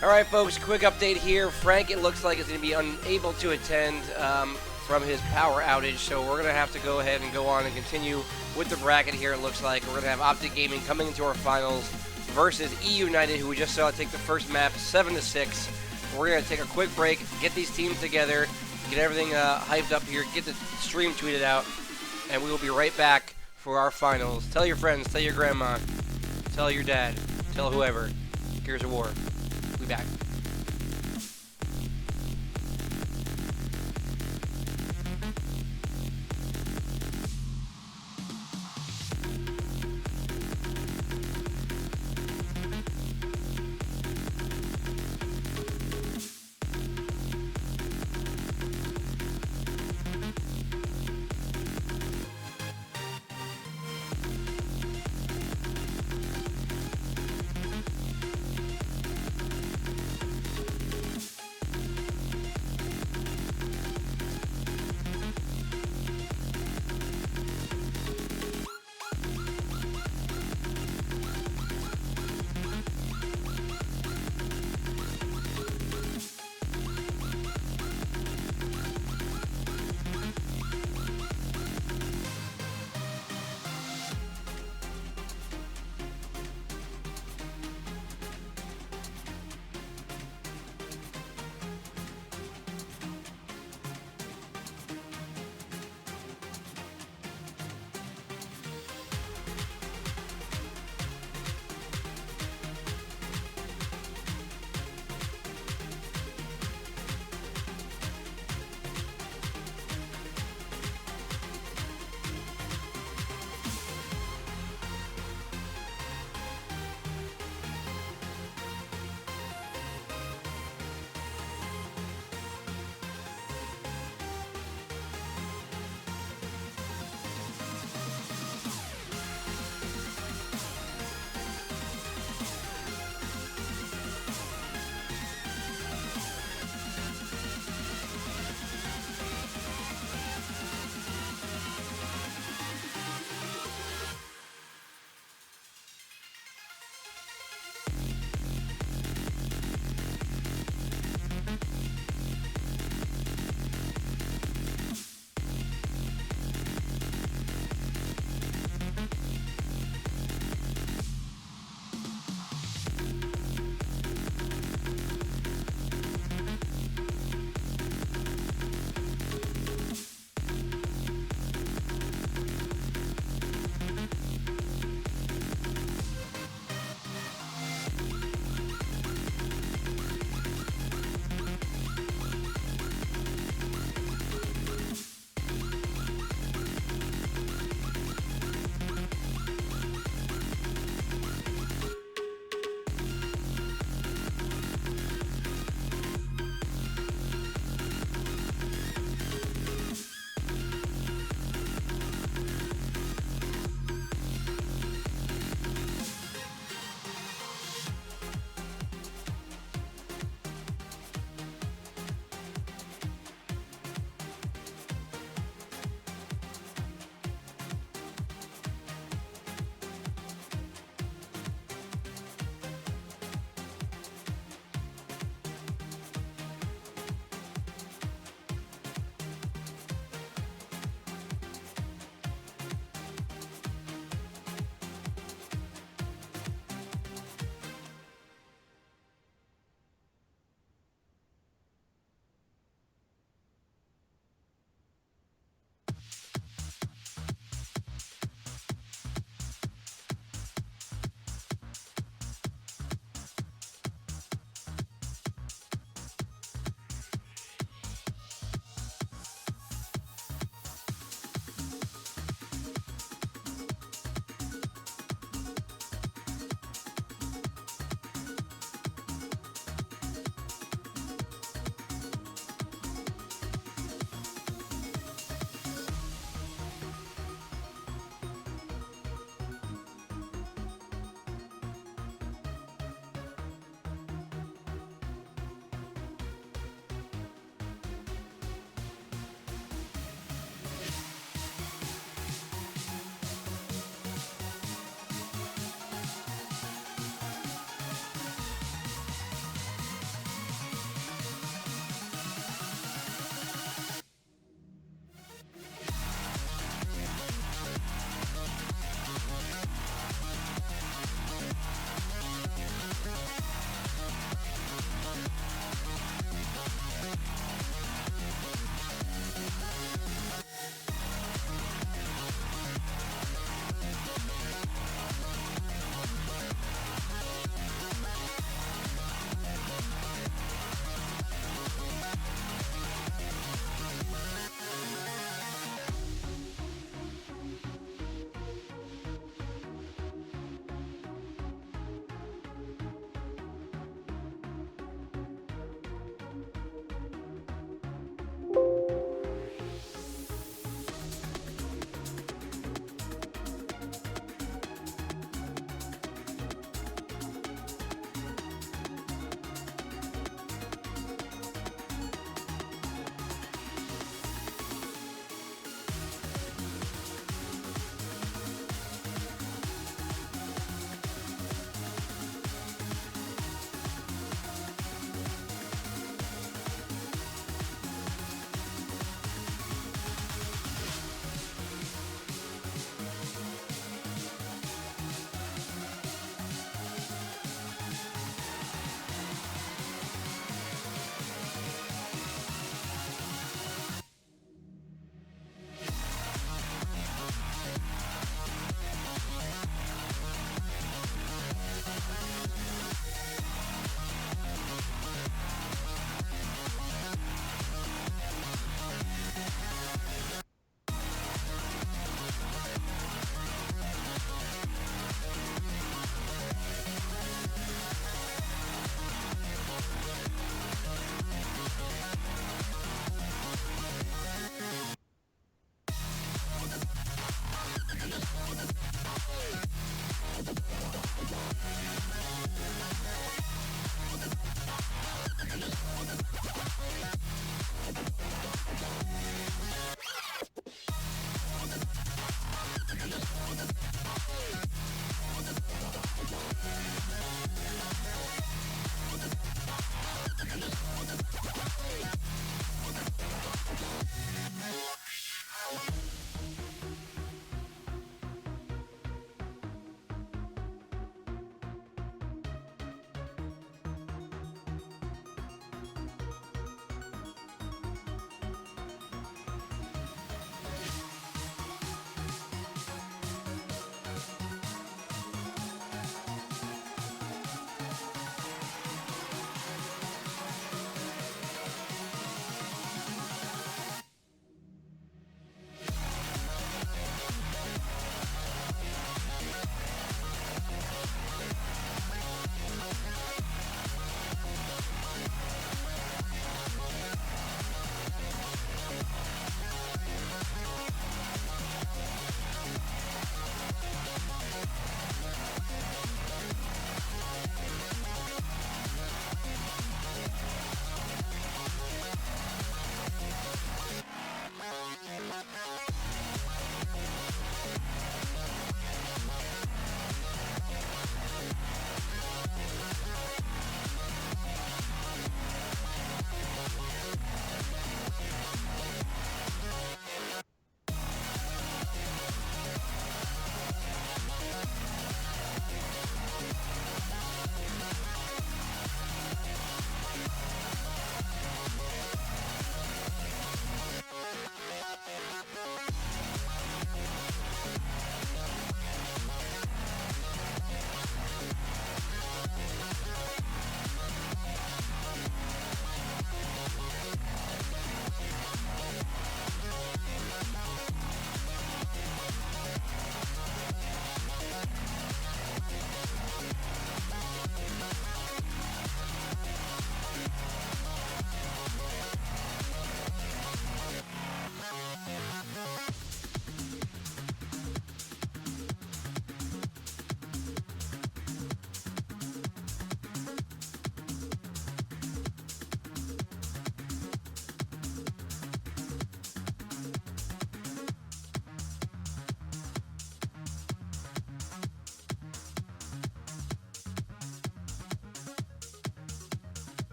All right, folks, quick update here. Frank, it looks like, is going to be unable to attend from his power outage, so we're going to have to go ahead and go on and continue with the bracket here, it looks like. We're going to have OpTic Gaming coming into our finals versus eUnited, who we just saw take the first map 7-6. We're going to take a quick break, get these teams together, get everything hyped up here, get the stream tweeted out, and we will be right back for our finals. Tell your friends, tell your grandma, tell your dad, tell whoever. Gears of War. We'll be back.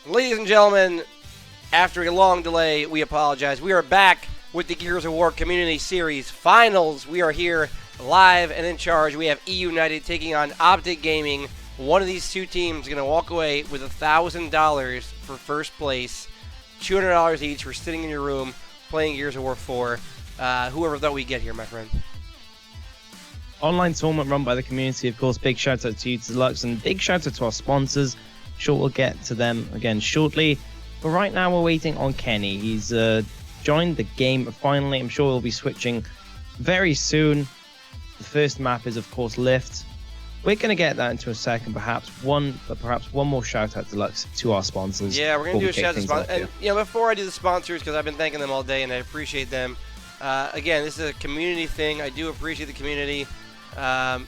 Ladies and gentlemen, after a long delay, we apologize. We are back with the Gears of War Community Series Finals. We are here live and in charge. We have eUnited taking on OpTic Gaming. One of these two teams is going to walk away with $1,000 for first place, $200 each for sitting in your room playing Gears of War 4. Whoever thought we'd get here, my friend. Online tournament run by the community, of course. Big shout out to you, Deluxe, and big shout out to our sponsors. Sure, we'll get to them again shortly. But right now, we're waiting on Kenny. He's joined the game finally. I'm sure we'll be switching very soon. The first map is, of course, Lift. We're going to get that into a second, perhaps one more shout out, Deluxe, to our sponsors. Yeah, we're going to do a shout out to sponsors. And before I do the sponsors, because I've been thanking them all day and I appreciate them. Again, this is a community thing. I do appreciate the community. It's a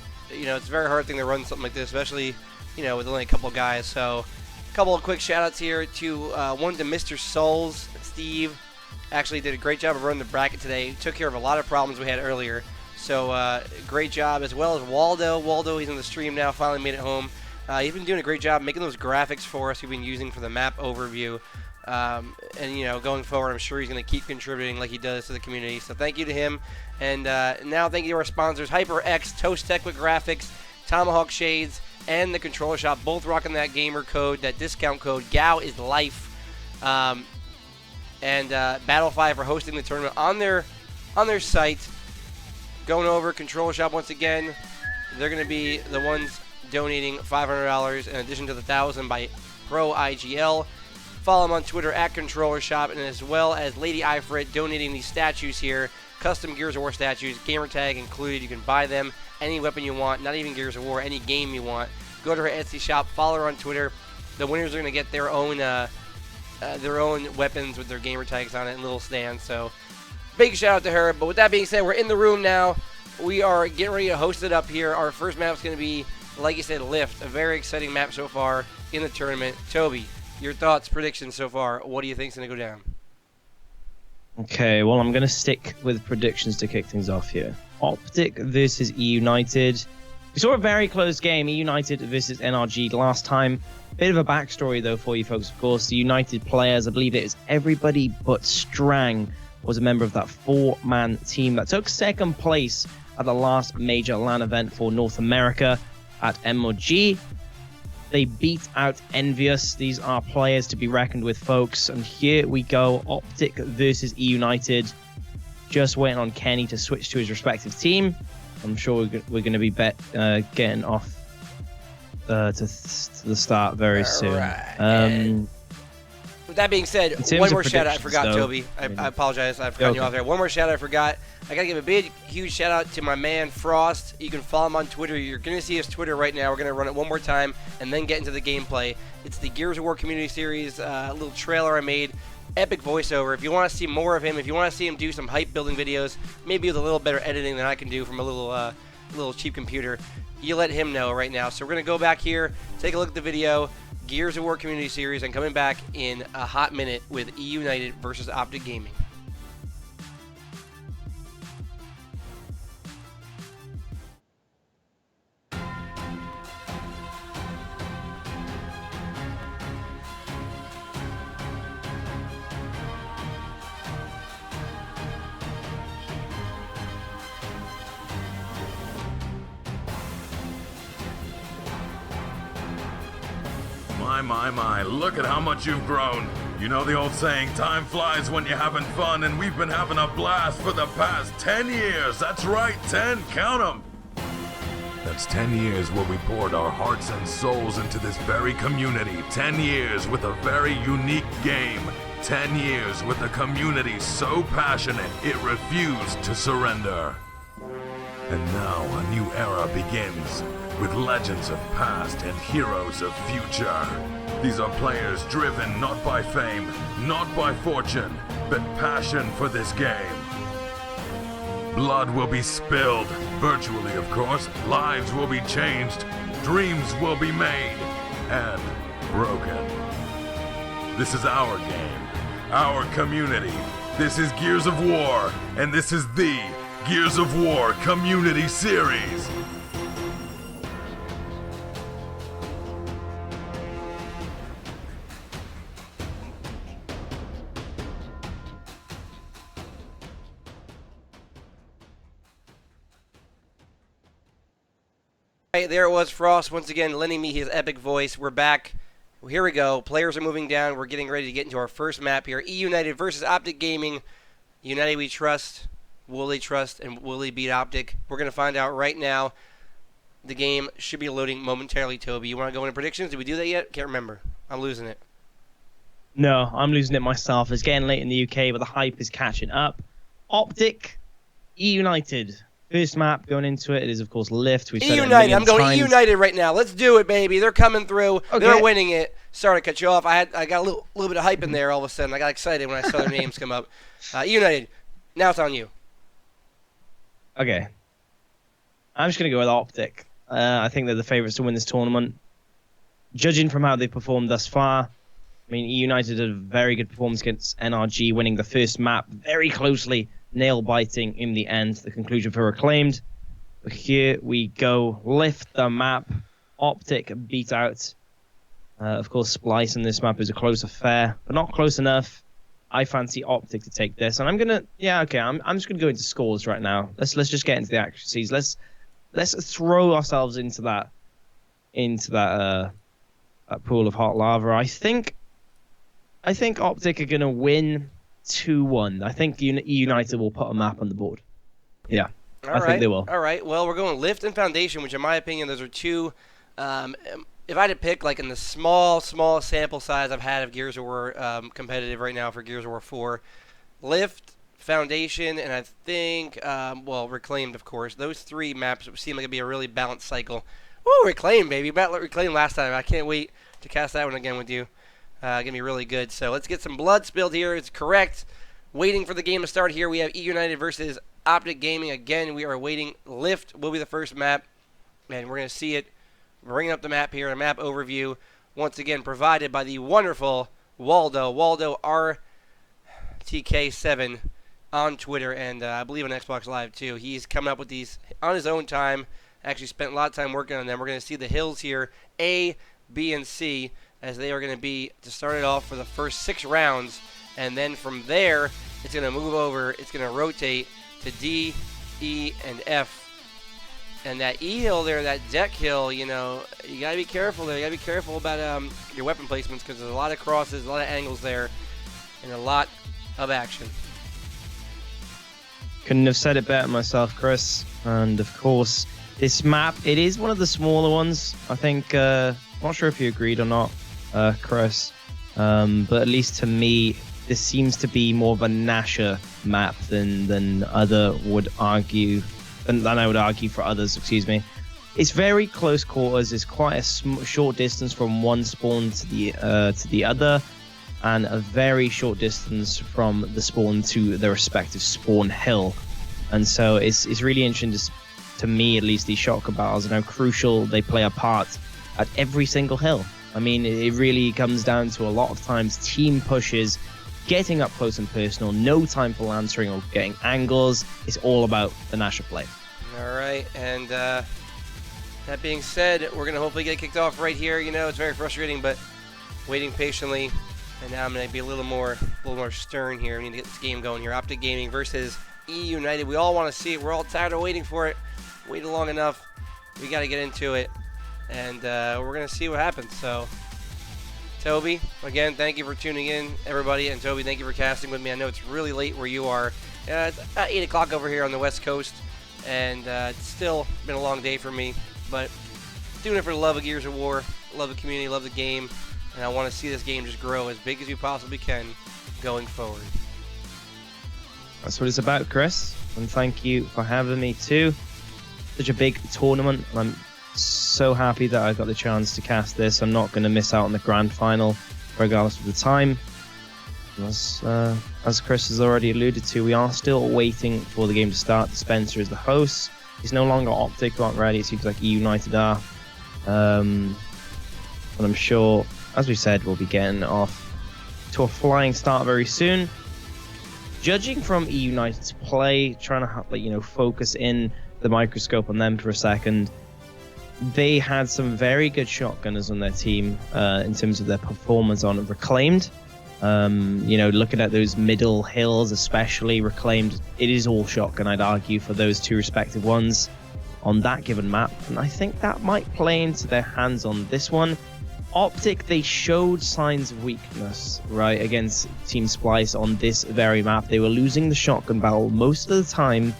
very hard thing to run something like this, especially, with only a couple guys. So, a couple of quick shout-outs here to one to Mr. Souls. Steve actually did a great job of running the bracket today. He took care of a lot of problems we had earlier. So, great job, as well as Waldo. Waldo, he's on the stream now, finally made it home. He's been doing a great job making those graphics for us we've been using for the map overview. Going forward, I'm sure he's going to keep contributing like he does to the community. So thank you to him. And now thank you to our sponsors, HyperX, Toast Tech with Graphics, Tomahawk Shades, and the Controller Shop, both rocking that gamer code, that discount code, GAO is life. And Battle5 for hosting the tournament on their site. Going over Controller Shop once again, they're going to be the ones donating $500 in addition to the $1,000 by Pro IGL. Follow them on Twitter at Controller Shop, and as well as Lady Ifrit donating these statues here, custom Gears of War statues, gamertag included. You can buy them, any weapon you want, not even Gears of War, any game you want. Go to her Etsy shop, follow her on Twitter. The winners are going to get their own weapons with their gamertags on it and little stands. So big shout out to her. But with that being said, we're in the room now. We are getting ready to host it up here. Our first map is going to be, like you said, Lift. A very exciting map so far in the tournament. Toby, your thoughts, predictions so far. What do you think is going to go down? Okay, well, I'm going to stick with predictions to kick things off here. OpTic versus eUnited. We saw a very close game, eUnited versus NRG last time. Bit of a backstory, though, for you folks, of course. The United players, I believe it is everybody but Strang, was a member of that 4-man team that took second place at the last major LAN event for North America at MOG. They beat out Envious. These are players to be reckoned with, folks. And here we go. OpTic versus eUnited. Just waiting on Kenny to switch to his respective team. I'm sure we're going to be getting off to the start very soon. Right. With that being said, one more shout out I forgot, though, Toby. I apologize. I forgot you off there. One more shout out I forgot. I got to give a big, huge shout out to my man Frost. You can follow him on Twitter. You're going to see his Twitter right now. We're going to run it one more time and then get into the gameplay. It's the Gears of War Community Series, a little trailer I made. Epic voiceover. If you want to see more of him, if you want to see him do some hype building videos, maybe with a little better editing than I can do from a little cheap computer, you let him know right now. So we're going to go back here, take a look at the video. Gears of War Community Series, and coming back in a hot minute with eUnited versus OpTic Gaming. My, look at how much you've grown. You know the old saying, time flies when you're having fun, and we've been having a blast for the past 10 years. That's right, 10, count them. That's 10 years where we poured our hearts and souls into this very community. 10 years with a very unique game. 10 years with a community so passionate, it refused to surrender. And now a new era begins, with legends of past and heroes of future. These are players driven not by fame, not by fortune, but passion for this game. Blood will be spilled, virtually of course, lives will be changed, dreams will be made, and broken. This is our game, our community. This is Gears of War, and this is the Gears of War Community Series. Right, there it was, Frost once again lending me his epic voice. We're back. Here we go. Players are moving down. We're getting ready to get into our first map here. eUnited versus OpTic Gaming. United we trust. Will they trust? And will they beat OpTic? We're going to find out right now. The game should be loading momentarily, Toby. You want to go into predictions? Did we do that yet? Can't remember. I'm losing it. No, I'm losing it myself. It's getting late in the UK, but the hype is catching up. OpTic, eUnited. First map going into it. It is, of course, Lift. We've said eUnited. I'm going eUnited right now. Let's do it, baby. They're coming through. Okay. They're winning it. Sorry to cut you off. I got a little bit of hype in there all of a sudden. I got excited when I saw their names come up. eUnited. Now it's on you. Okay. I'm just going to go with OpTic. I think they're the favourites to win this tournament. Judging from how they've performed thus far, I mean, eUnited had a very good performance against NRG, winning the first map very closely, nail-biting in the end. The conclusion for Reclaimed. But here we go. Lift the map. OpTic beat out. Of course, Splice in this map is a close affair, but not close enough. I fancy OpTic to take this, and I'm gonna, I'm just gonna go into scores right now. Let's just get into the accuracies. Let's throw ourselves into that pool of hot lava. I think OpTic are gonna win 2-1. I think eUnited will put a map on the board. Yeah, I think they will. All right. Well, we're going Lift and Foundation, which in my opinion, those are two. If I had to pick, like in the small sample size I've had of Gears of War competitive right now for Gears of War 4, Lift, Foundation, and I think, Reclaimed, of course. Those three maps seem like it'd be a really balanced cycle. Woo, Reclaimed, baby. Reclaimed last time. I can't wait to cast that one again with you. Gonna be really good. So let's get some blood spilled here. It's correct. Waiting for the game to start here. We have eUnited versus OpTic Gaming. Again, we are waiting. Lift will be the first map, and we're gonna see it. Bringing up the map here, a map overview, once again provided by the wonderful Waldo RTK7 on Twitter, and I believe on Xbox Live too. He's coming up with these on his own time. Actually spent a lot of time working on them. We're going to see the hills here, A, B, and C, as they are going to be to start it off for the first 6 rounds, and then from there it's going to move over. It's going to rotate to D, E, and F. And that E hill there, that deck hill, you got to be careful there. You got to be careful about your weapon placements because there's a lot of crosses, a lot of angles there, and a lot of action. Couldn't have said it better myself, Chris. And of course, this map, it is one of the smaller ones. I think, not sure if you agreed or not, Chris. But at least to me, this seems to be more of a Nasher map than other would argue. Than I would argue for others, excuse me. It's very close quarters. It's quite a short distance from one spawn to the other, and a very short distance from the spawn to the respective spawn hill. And so it's really interesting to me, at least, these shotgun battles and how crucial they play a part at every single hill. I mean, it really comes down to a lot of times team pushes, getting up close and personal, no time for lancering or getting angles. It's all about the Nasher play. All right, and that being said, we're going to hopefully get kicked off right here. It's very frustrating, but waiting patiently. And now I'm going to be a little more stern here. We need to get this game going here. OpTic Gaming versus eUnited. We all want to see it. We're all tired of waiting for it. Waited long enough. We got to get into it. And we're going to see what happens. So, Toby, again, thank you for tuning in, everybody. And Toby, thank you for casting with me. I know it's really late where you are. It's about 8 o'clock over here on the West Coast. And it's still been a long day for me. But doing it for the love of Gears of War, love the community, love the game. And I want to see this game just grow as big as you possibly can going forward. That's what it's about, Chris. And thank you for having me too. Such a big tournament. I'm so happy that I got the chance to cast this. I'm not going to miss out on the grand final, regardless of the time. As Chris has already alluded to, we are still waiting for the game to start. Spencer is the host. He's no longer OpTic, aren't ready. It seems like eUnited are. But I'm sure, as we said, we'll be getting off to a flying start very soon. Judging from eUnited's play, trying to focus in the microscope on them for a second, they had some very good shotgunners on their team in terms of their performance on Reclaimed. Looking at those middle hills, especially Reclaimed, it is all shotgun, I'd argue, for those two respective ones. on that given map, and I think that might play into their hands on this one. OpTic, they showed signs of weakness, right, against Team Splice on this very map. They were losing the shotgun battle most of the time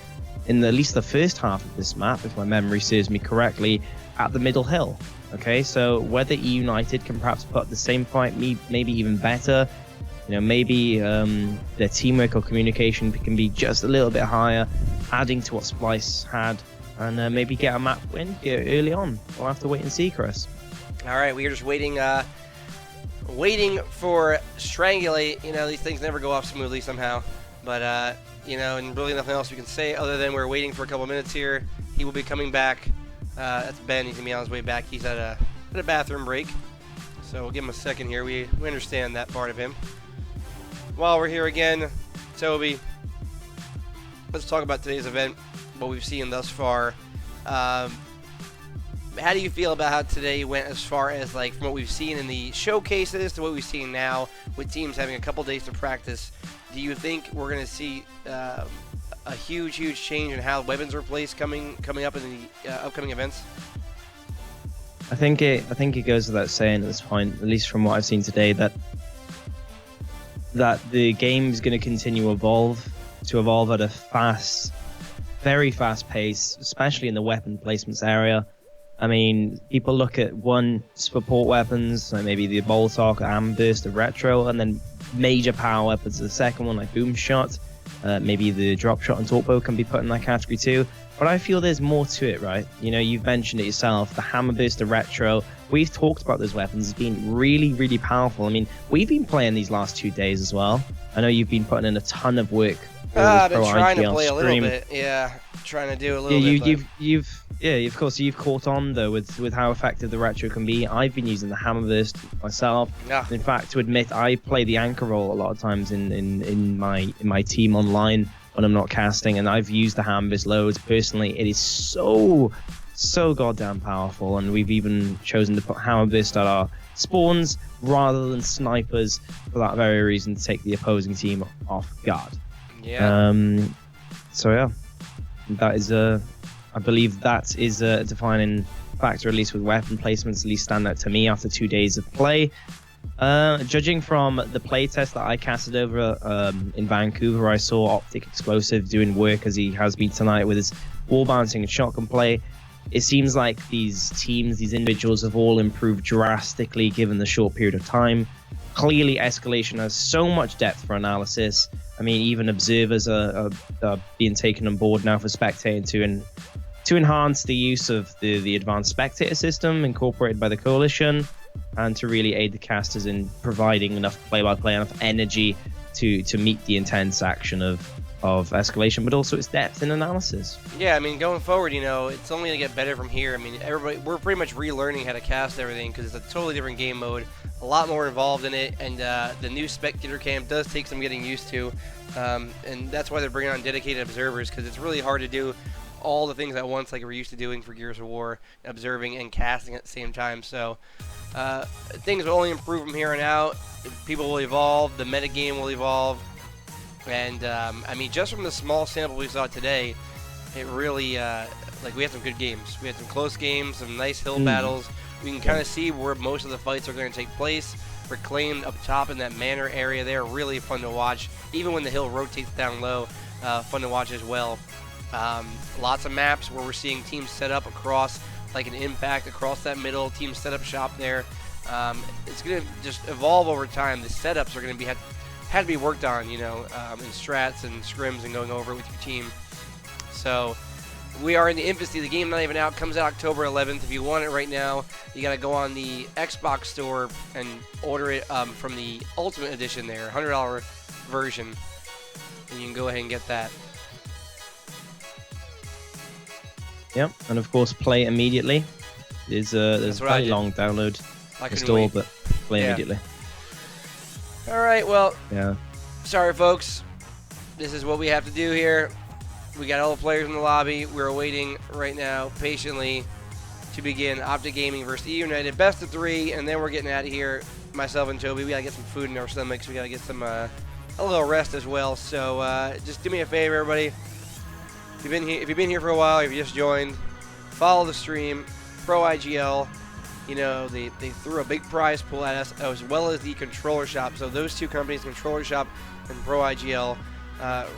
in at least the first half of this map, if my memory serves me correctly, at the middle hill. Okay, so whether eUnited can perhaps put up the same fight, maybe even better, you know, maybe their teamwork or communication can be just a little bit higher, adding to what Splice had, and maybe get a map win here early on. We'll have to wait and see, Chris. All right, we are just waiting for Strangulate. You know, these things never go off smoothly somehow. But, you know, and really nothing else we can say other than we're waiting for a couple minutes here. He will be coming back. That's Ben. He's going to be on his way back. He's at a bathroom break. So we'll give him a second here. We understand that part of him. While we're here again, Toby, let's talk about today's event, what we've seen thus far. How do you feel about how today went as far as, like, from what we've seen in the showcases to what we've seen now with teams having a couple days to practice? Do you think we're going to see a huge change in how weapons are placed coming up in the upcoming events? I think it goes without saying at this point, at least from what I've seen today, that the game is going to continue to evolve at a very fast pace, especially in the weapon placements area. I mean, people look at one support weapons, like maybe the Boltok, Amber Burst, the Retro, and then major power weapons, the second one, like Boom Shot. Maybe the Drop Shot and Torpo can be put in that category too. But I feel there's more to it, right? You know, you've mentioned it yourself, the Hammer Burst, the Retro. We've talked about those weapons as being really powerful. I mean, we've been playing these last 2 days as well. I know you've been putting in a ton of work. I've been trying to play a little bit, yeah. Trying to do a little bit. Of course, you've caught on though with how effective the Retro can be. I've been using the Hammer Burst myself. Yeah. In fact, to admit, I play the anchor role a lot of times in my team online when I'm not casting, and I've used the Hammer Burst loads personally. It is so goddamn powerful, and we've even chosen to put Hammer Burst at our spawns rather than snipers for that very reason, to take the opposing team off guard. Yeah. So yeah, that is I believe that is a defining factor, at least with weapon placements, at least stand out to me after 2 days of play. Judging from the playtest that I casted over in Vancouver, I saw OpTic Explosive doing work as he has been tonight with his wall bouncing and shotgun play. It seems like these teams, these individuals have all improved drastically given the short period of time. Clearly, Escalation has so much depth for analysis. I mean, even observers are being taken on board now for spectating to enhance the use of the advanced spectator system incorporated by the Coalition, and to really aid the casters in providing enough play-by-play, enough energy to meet the intense action of Escalation, but also its depth in analysis. Yeah, I mean, going forward, you know, it's only going to get better from here. I mean, we're pretty much relearning how to cast everything because it's a totally different game mode, a lot more involved in it, and the new spectator cam does take some getting used to, and that's why they're bringing on dedicated observers, because it's really hard to do all the things at once like we're used to doing for Gears of War, observing and casting at the same time. So things will only improve from here on out. People will evolve, the metagame will evolve, and I mean, just from the small sample we saw today, it really like, we had some good games. We had some close games, some nice hill battles. We can kind of see where most of the fights are going to take place. Reclaimed up top in that manor area there, really fun to watch. Even when the hill rotates down low, fun to watch as well. Lots of maps where we're seeing teams set up across, like an impact across that middle, teams set up shop there. It's going to just evolve over time. The setups are going to be had to be worked on, you know, in strats and scrims and going over it with your team. So we are in the infancy. The game not even out. Comes out October 11th. If you want it right now, you got to go on the Xbox store and order it from the Ultimate Edition there, $100 version, and you can go ahead and get that. Yep, and of course, play immediately. There's a very long download install, but play immediately. All right, well, yeah. Sorry, folks. This is what we have to do here. We got all the players in the lobby. We're waiting right now patiently to begin OpTic Gaming versus eUnited. Best of 3, and then we're getting out of here. Myself and Toby, we got to get some food in our stomachs. We got to get some a little rest as well. So just do me a favor, everybody. If you've been here for a while, if you just joined, follow the stream. Pro IGL, you know, they threw a big prize pool at us, as well as the controller shop. So those two companies, controller shop and Pro IGL,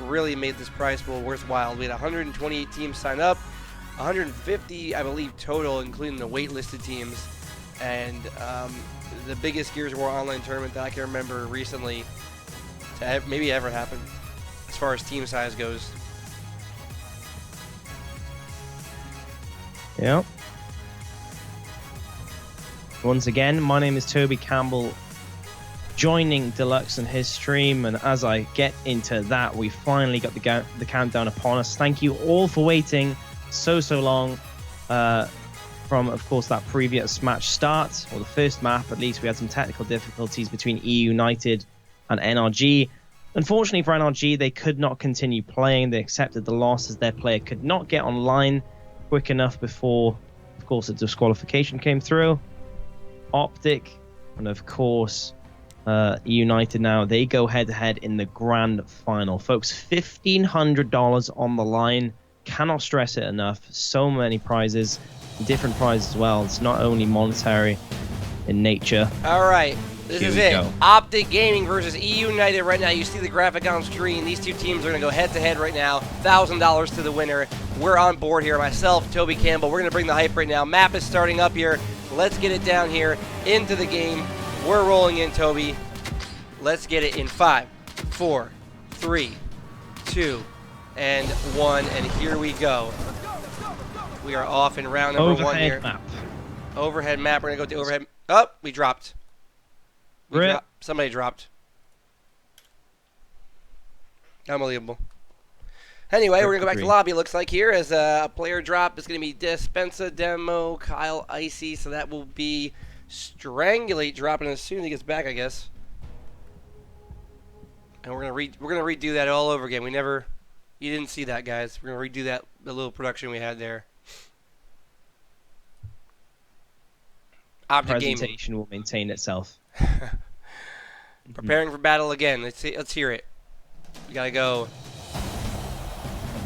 really made this prize pool worthwhile. We had 128 teams sign up, 150, I believe, total, including the waitlisted teams, and the biggest Gears of War online tournament that I can remember recently to maybe ever happen as far as team size goes. Yep. Once again, my name is Toby Campbell, joining Deluxe in his stream, and as I get into that, we finally got the countdown upon us. Thank you all for waiting so long from, of course, that previous match start, or the first map at least. We had some technical difficulties between eUnited and NRG. Unfortunately for NRG, they could not continue playing. They accepted the loss as their player could not get online quick enough before, of course, the disqualification came through. OpTic and, of course, eUnited now, they go head-to-head in the grand final. Folks, $1,500 on the line. Cannot stress it enough. So many prizes, different prizes as well. It's not only monetary in nature. All right, this Here is we it. go. OpTic Gaming versus eUnited right now. You see the graphic on screen. These two teams are going to go head-to-head right now. $1,000 to the winner. We're on board here. Myself, Toby Campbell. We're going to bring the hype right now. Map is starting up here. Let's get it down here into the game. We're rolling in, Toby. Let's get it in 5, 4, 3, 2, and 1. And here we go. We are off in round number 1 here. Map. Overhead map. We're going to go to overhead. Oh, we dropped. Somebody dropped. Unbelievable. Anyway, we're going to go back to the lobby, it looks like, here, as a player drop is going to be Dispensa, Demo, Kyle, Icy, so that will be Strangulate dropping as soon as he gets back, I guess. And we're gonna redo that all over again. You didn't see that, guys. We're gonna redo that, the little production we had there. OpTic Gaming. Presentation will maintain itself. Preparing for battle again. Let's hear it. We gotta go.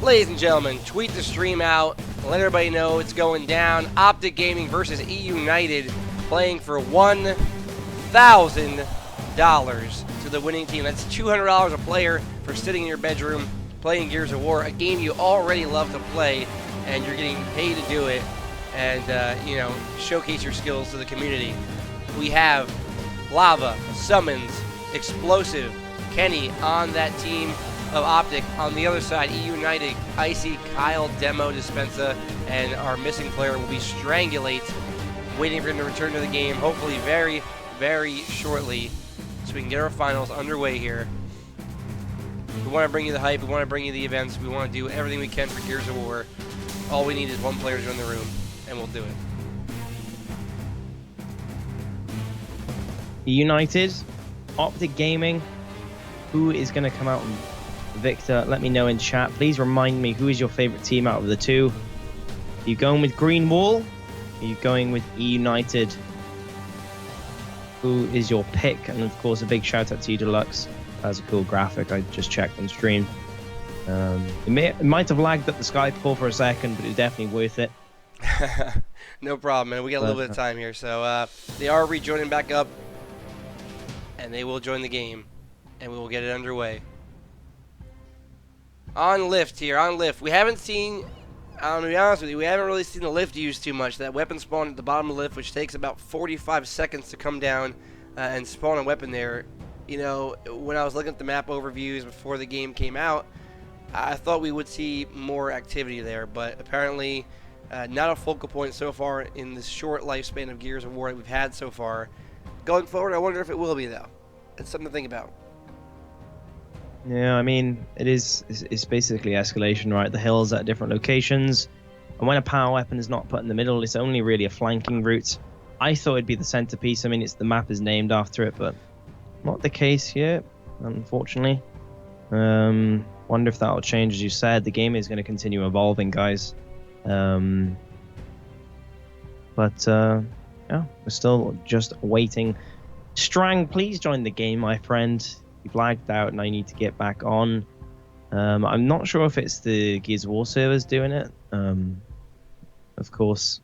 Ladies and gentlemen, tweet the stream out. Let everybody know it's going down. OpTic Gaming versus eUnited, playing for $1,000 to the winning team. That's $200 a player for sitting in your bedroom playing Gears of War, a game you already love to play, and you're getting paid to do it, and you know, showcase your skills to the community. We have Lava, Summons, Explosive, Kenny on that team of OpTic. On the other side, eUnited, Icy, Kyle, Demo, Dispensa, and our missing player will be Strangulate, waiting for him to return to the game, hopefully very, very shortly, so we can get our finals underway here. We want to bring you the hype, we want to bring you the events, we want to do everything we can for Gears of War. All we need is one player to join the room, and we'll do it. United, OpTic Gaming, who is going to come out victor? Let me know in chat. Please remind me, who is your favorite team out of the two? Are you going with Green Wall? Are you going with eUnited? Who is your pick? And of course, a big shout out to you, Deluxe. That's a cool graphic. I just checked on stream. It might have lagged up the Skype call for a second, but it was definitely worth it. No problem, man. We got a little bit of time here. So they are rejoining back up, and they will join the game, and we will get it underway. On lift here, on lift. We haven't seen, I'm going to be honest with you, we haven't really seen the lift used too much. That weapon spawn at the bottom of the lift, which takes about 45 seconds to come down and spawn a weapon there. You know, when I was looking at the map overviews before the game came out, I thought we would see more activity there, but apparently not a focal point so far in this short lifespan of Gears of War that we've had so far. Going forward, I wonder if it will be, though. It's something to think about. Yeah, I mean, it's basically escalation, right? The hills at different locations, and when a power weapon is not put in the middle, it's only really a flanking route. I thought it'd be the centerpiece. I mean, the map is named after it, but not the case here, unfortunately. Wonder if that'll change. As you said, the game is going to continue evolving, guys. Yeah, we're still just waiting. Strang, please join the game, my friend. You've lagged out and I need to get back on. I'm not sure if it's the Gears of War servers doing it. Of course,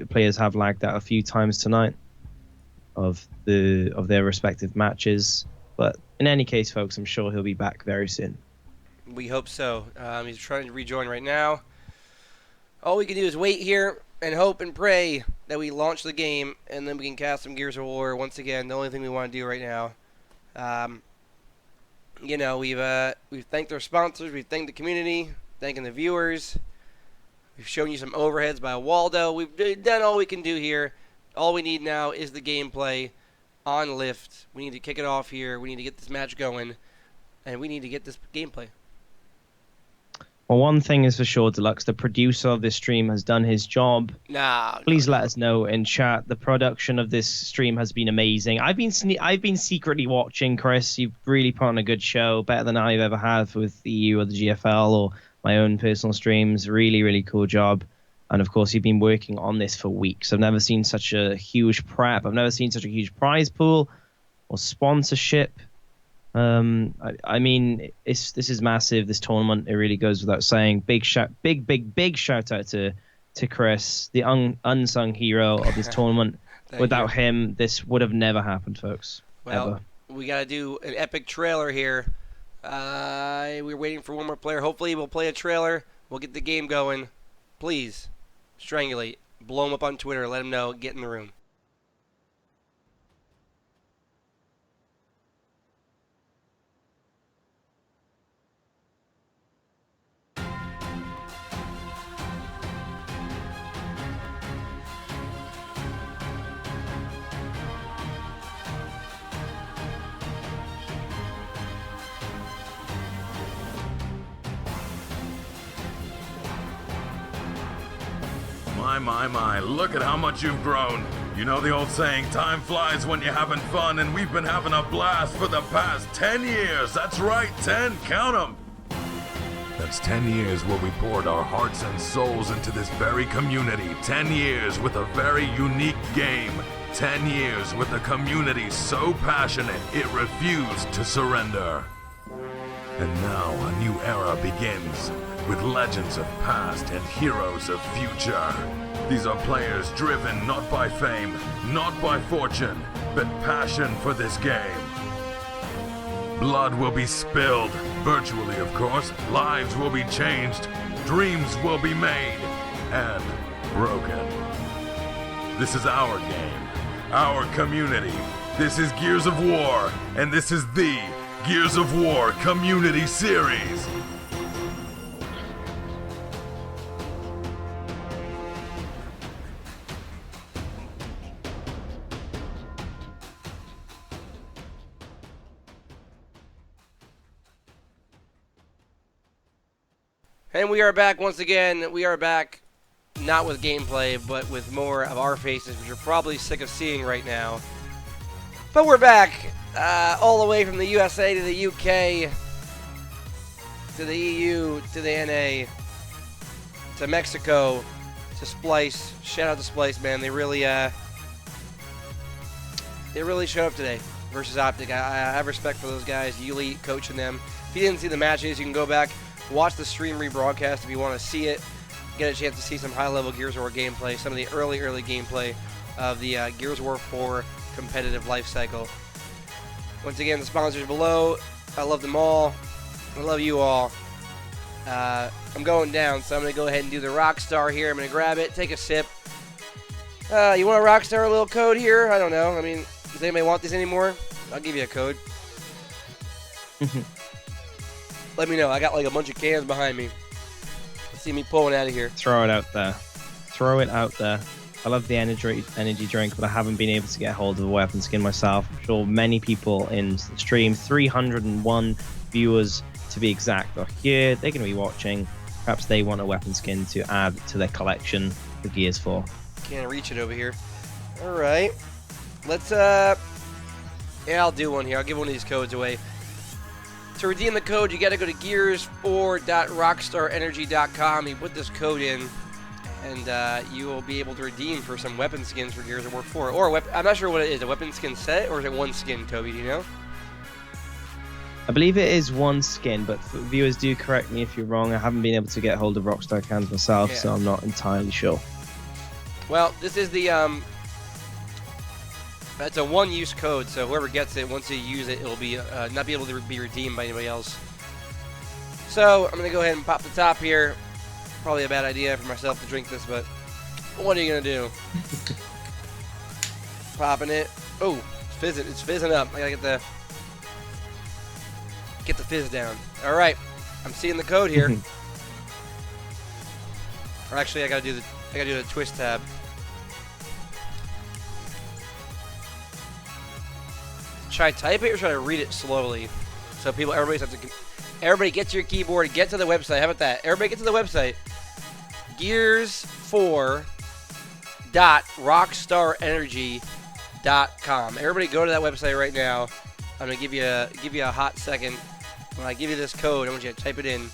players have lagged out a few times tonight of their respective matches. But in any case, folks, I'm sure he'll be back very soon. We hope so. He's trying to rejoin right now. All we can do is wait here and hope and pray that we launch the game, and then we can cast some Gears of War. Once again, the only thing we want to do right now. You know, we've thanked our sponsors, we've thanked the community, thanking the viewers. We've shown you some overheads by Waldo. We've done all we can do here. All we need now is the gameplay on lift. We need to kick it off here. We need to get this match going, and we need to get this gameplay. Well, one thing is for sure, Deluxe, the producer of this stream has done his job. Please let us know in chat. The production of this stream has been amazing. I've been secretly watching, Chris. You've really put on a good show, better than I've ever had with the EU or the GFL or my own personal streams. Really, really cool job. And of course, you've been working on this for weeks. I've never seen such a huge prep. I've never seen such a huge prize pool or sponsorship. I mean, this is massive. This tournament, it really goes without saying. Big shout out to Chris, the unsung hero of this tournament. Without him, this would have never happened, folks. Well, ever. We got to do an epic trailer here. We're waiting for one more player. Hopefully, we'll play a trailer. We'll get the game going. Please, strangulate. Blow him up on Twitter. Let him know. Get in the room. My, look at how much you've grown. You know the old saying, time flies when you're having fun, and we've been having a blast for the past 10 years. That's right, 10, count them. That's 10 years where we poured our hearts and souls into this very community. 10 years with a very unique game. 10 years with a community so passionate it refused to surrender. And now a new era begins, with legends of past and heroes of future. These are players driven not by fame, not by fortune, but passion for this game. Blood will be spilled, virtually of course, lives will be changed, dreams will be made, and broken. This is our game, our community. This is Gears of War, and this is the Gears of War Community Series. And we are back once again. We are back not with gameplay, but with more of our faces, which you're probably sick of seeing right now. But we're back, all the way from the USA to the UK, to the EU, to the NA, to Mexico, to Splice. Shout out to Splice, man. They really showed up today versus OpTic. I have respect for those guys. Yuli coaching them. If you didn't see the matches, you can go back, watch the stream rebroadcast if you want to see it. Get a chance to see some high-level Gears of War gameplay, some of the early gameplay of the Gears of War 4 competitive life cycle. Once again, the sponsors below, I love them all. I love you all. I'm going down, so I'm going to go ahead and do the Rockstar here. I'm going to grab it, take a sip. You want a Rockstar little code here? I don't know. I mean, does anybody want this anymore? I'll give you a code. Let me know. I got like a bunch of cans behind me. See me pulling out of here. Throw it out there. Throw it out there. I love the energy drink, but I haven't been able to get hold of a weapon skin myself. I'm sure many people in the stream, 301 viewers to be exact, are here. They're going to be watching. Perhaps they want a weapon skin to add to their collection for Gears 4. Can't reach it over here. All right. Let's, yeah, I'll do one here. I'll give one of these codes away. To redeem the code, you got to go to gears4.rockstarenergy.com. You put this code in, and you will be able to redeem for some weapon skins for Gears of War 4. Or I'm not sure what it is. A weapon skin set, or is it one skin, Toby? Do you know? I believe it is one skin, but viewers do correct me if you're wrong. I haven't been able to get hold of Rockstar cans myself, so I'm not entirely sure. Well, this is the it's a one-use code, so whoever gets it, once you use it, it'll be not be able to be redeemed by anybody else. So I'm gonna go ahead and pop the top here. Probably a bad idea for myself to drink this, but what are you gonna do? Popping it. Oh, it's fizzing. It's fizzing up. I gotta get the fizz down. All right, I'm seeing the code here. Or actually, I gotta do the twist tab. Should I type it or should I read it slowly? So everybody get to your keyboard, get to the website. How about that? Everybody get to the website. gears4.rockstarenergy.com. Everybody go to that website right now. I'm gonna give you a hot second. When I give you this code, I want you to type it in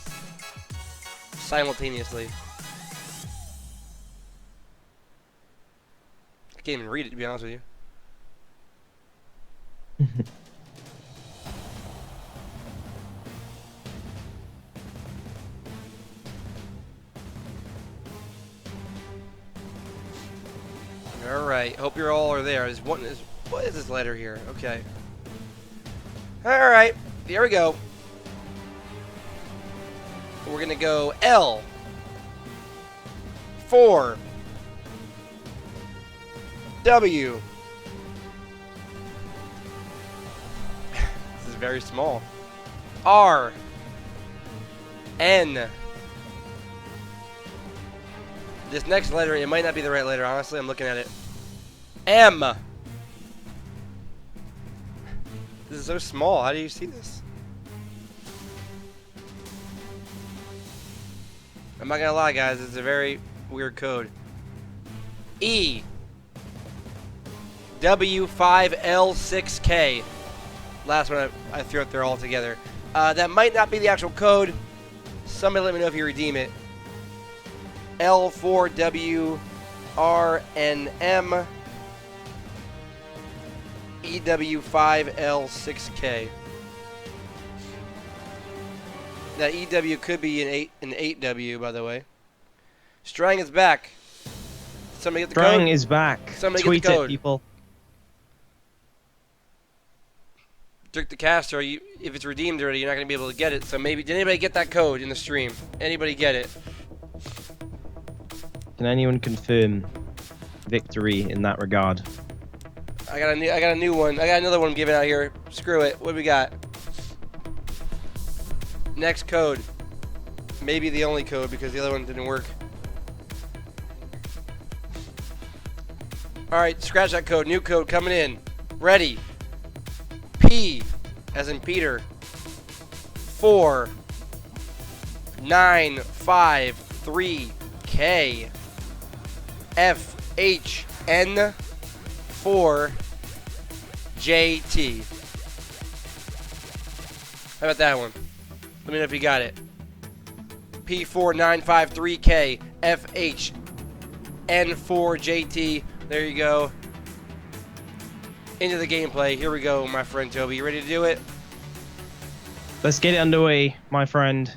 simultaneously. I can't even read it, to be honest with you. All right, hope you're all are there. What is this letter here? Okay. All right, here we go. We're gonna go L 4 W. This is very small. R N. This next letter, it might not be the right letter, honestly. I'm looking at it. M. This is so small. How do you see this? I'm not gonna lie, guys. It's a very weird code. E. W5L6K. Last one I threw up there all together. That might not be the actual code. Somebody let me know if you redeem it. L4WRNM EW5L6K. That EW could be an 8W, by the way. Strang is back. Somebody get the code. Strang is back. Somebody Tweet get the code. it, people. Dirk the Caster, if it's redeemed already, you're not going to be able to get it. So maybe, did anybody get that code in the stream? Anybody get it? Can anyone confirm victory in that regard? I got a new one. I got another one given out here. Screw it. What do we got? Next code. Maybe the only code because the other one didn't work. Alright, scratch that code. New code coming in. Ready. P as in Peter. 4953K. FHN4JT. How about that one? Let me know if you got it. P4953K FHN4JT. There you go. Into the gameplay. Here we go, my friend Toby. You ready to do it? Let's get it underway, my friend.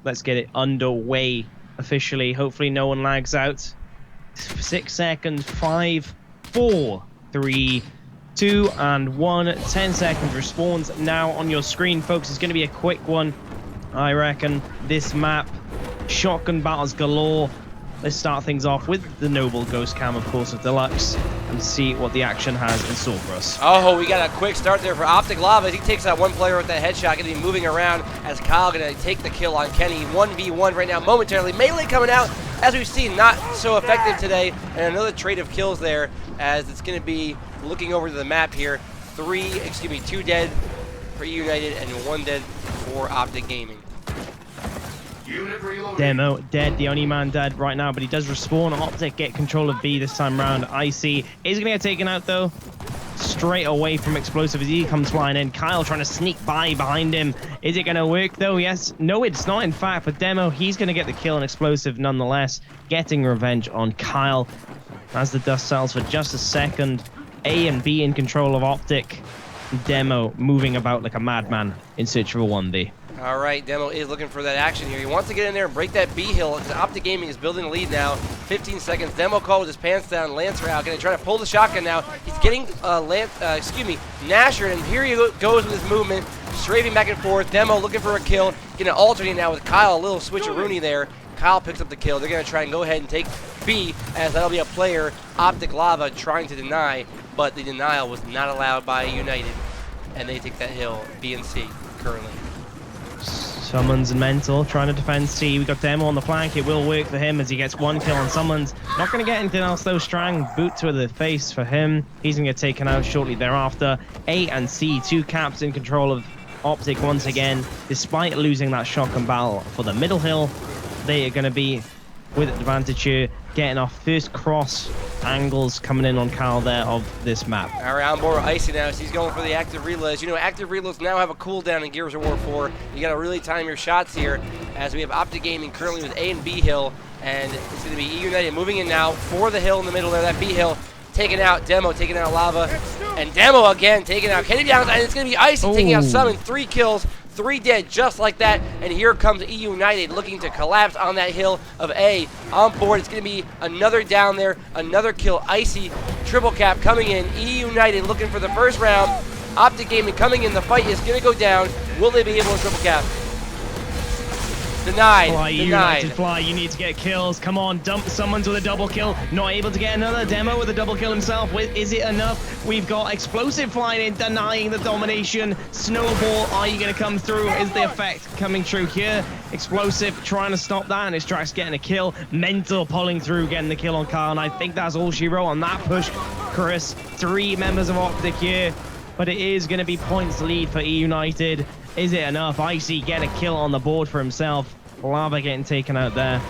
Let's get it underway officially. Hopefully no one lags out. 6 seconds. 5, 4, 3, 2, and 1. 10 seconds respawns now on your screen, folks. It's going to be a quick one, I reckon. This map, shotgun battles galore. Let's start things off with the Noble Ghost Cam, of course, of Deluxe, and see what the action has in store for us. Oh, we got a quick start there for OpTic Lava. He takes out one player with that headshot, going to be moving around as Kyle going to take the kill on Kenny. 1v1 right now, momentarily. Melee coming out, as we've seen, not so effective today. And another trade of kills there, as it's going to be looking over to the map here. 2 dead for eUnited and 1 dead for OpTic Gaming. Demo dead, the only man dead right now, but he does respawn. OpTic get control of B this time round. Icy is gonna get taken out though, straight away from Explosive as he comes flying in. Kyle trying to sneak by behind him. Is it gonna work though? Yes. No, it's not. In fact, for Demo, he's gonna get the kill on Explosive nonetheless, getting revenge on Kyle as the dust settles for just a second. A and B in control of OpTic. Demo moving about like a madman in search of a 1v. All right, Demo is looking for that action here. He wants to get in there and break that B hill. OpTic Gaming is building a lead now. 15 seconds. Demo call with his pants down. Lancer out. Going to try to pull the shotgun now. He's getting Nasher, and here he goes with his movement, strafing back and forth. Demo looking for a kill. Going to alternate now with Kyle. A little switcheroony there. Kyle picks up the kill. They're going to try and go ahead and take B, as that'll be a player, OpTic Lava, trying to deny, but the denial was not allowed by eUnited, and they take that hill, B and C currently. Summons and Mental trying to defend C. We got Demo on the flank. It will work for him as he gets one kill on Summons. Not going to get anything else though. Strang, boot to the face for him. He's going to get taken out shortly thereafter. A and C, two caps in control of OpTic once again. Despite losing that shotgun battle for the middle hill, they are going to be with advantage here, getting our first cross angles coming in on Kyle there of this map. All right, on board with Icy now, so he's going for the active reloads. You know, active reloads now have a cooldown in Gears of War 4. You got to really time your shots here, as we have OpTic Gaming currently with A and B hill, and it's going to be eUnited moving in now for the hill in the middle there, that B hill. Taking out Demo, taking out Lava, and Demo again taking out Kennedy, and it's going to be Icy taking out Summon. 3 kills, 3 dead, just like that. And here comes eUnited looking to collapse on that hill of A. On board, it's going to be another down there, another kill. Icy, triple cap coming in. eUnited looking for the first round. OpTic Gaming coming in. The fight is going to go down. Will they be able to triple cap? Denied. Fly, denied. United Fly, you need to get kills. Come on, dump Summons with a double kill. Not able to get another. Demo with a double kill himself. Is it enough? We've got Explosive flying in, denying the domination. Snowball, are you going to come through? Is the effect coming true here? Explosive trying to stop that, and Strax getting a kill. Mental pulling through, getting the kill on Kyle, and I think that's all she wrote on that push. Chris, 3 members of OpTic here, but it is going to be points lead for eUnited. Is it enough? Icy getting a kill on the board for himself. Lava getting taken out there.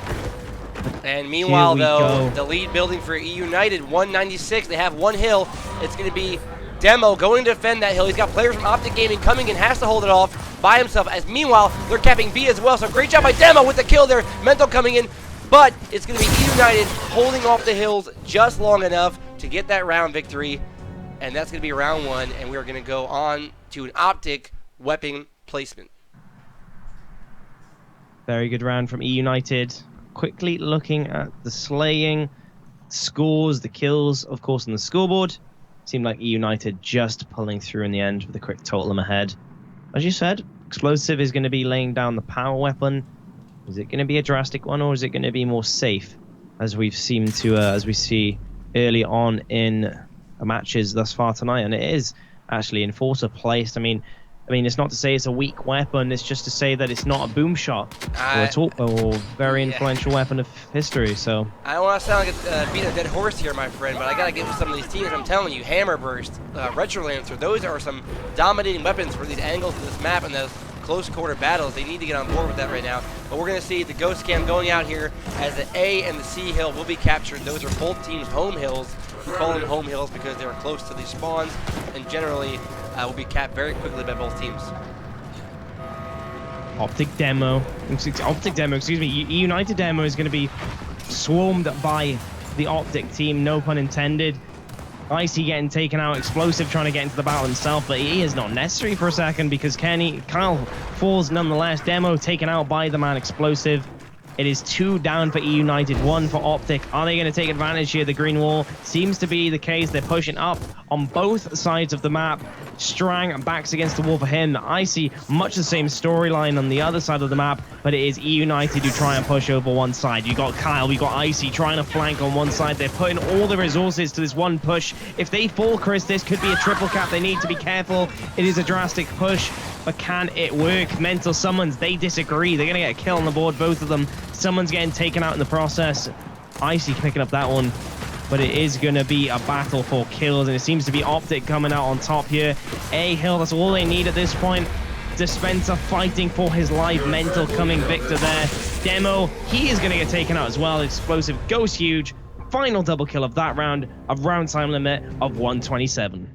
And meanwhile, though, the lead building for eUnited, 196. They have 1 hill. It's going to be Demo going to defend that hill. He's got players from OpTic Gaming coming in, has to hold it off by himself. As meanwhile, they're capping B as well. So great job by Demo with the kill there. Mental coming in, but it's going to be eUnited holding off the hills just long enough to get that round victory. And that's going to be round 1. And we are going to go on to an OpTic weapon placement. Very good round from eUnited. Quickly looking at the slaying, scores, the kills, of course, on the scoreboard. Seemed like eUnited just pulling through in the end with a quick total ahead. As you said, Explosive is going to be laying down the power weapon. Is it going to be a drastic one, or is it going to be more safe, as we've seemed to, as we see early on in matches thus far tonight? And it is actually Enforcer placed. I mean, it's not to say it's a weak weapon. It's just to say that it's not a boom shot or very influential weapon of history. So I don't want to sound like beating a dead horse here, my friend, but I gotta get with some of these teams. I'm telling you, Hammer Burst, Retro Lancer, those are some dominating weapons for these angles of this map and those close quarter battles. They need to get on board with that right now. But we're gonna see the Ghost Cam going out here as the A and the C hill will be captured. Those are both teams' home hills. We call them home hills because they are close to these spawns, and generally will be capped very quickly by both teams. OpTic Demo, excuse me, eUnited Demo is going to be swarmed by the OpTic team, no pun intended. Icy getting taken out, Explosive trying to get into the battle himself, but he is not necessary for a second because Kyle falls nonetheless. Demo taken out by the man Explosive. It is 2 down for eUnited, 1 for OpTic. Are they going to take advantage here? The green wall seems to be the case. They're pushing up on both sides of the map. Strang backs against the wall for him. Icy, much the same storyline on the other side of the map, but it is eUnited who try and push over one side. You got Kyle, we got Icy trying to flank on one side. They're putting all the resources to this one push. If they fall, Chris, this could be a triple cap. They need to be careful. It is a drastic push, but can it work? Mental Summons, they disagree. They're going to get a kill on the board, both of them. Someone's getting taken out in the process. Icy picking up that one, but it is going to be a battle for kills, and it seems to be OpTic coming out on top here. A hill, that's all they need at this point. Dispenser fighting for his life. Mental coming victor there. Demo, he is going to get taken out as well. Explosive goes huge. Final double kill of that round, a round time limit of 127.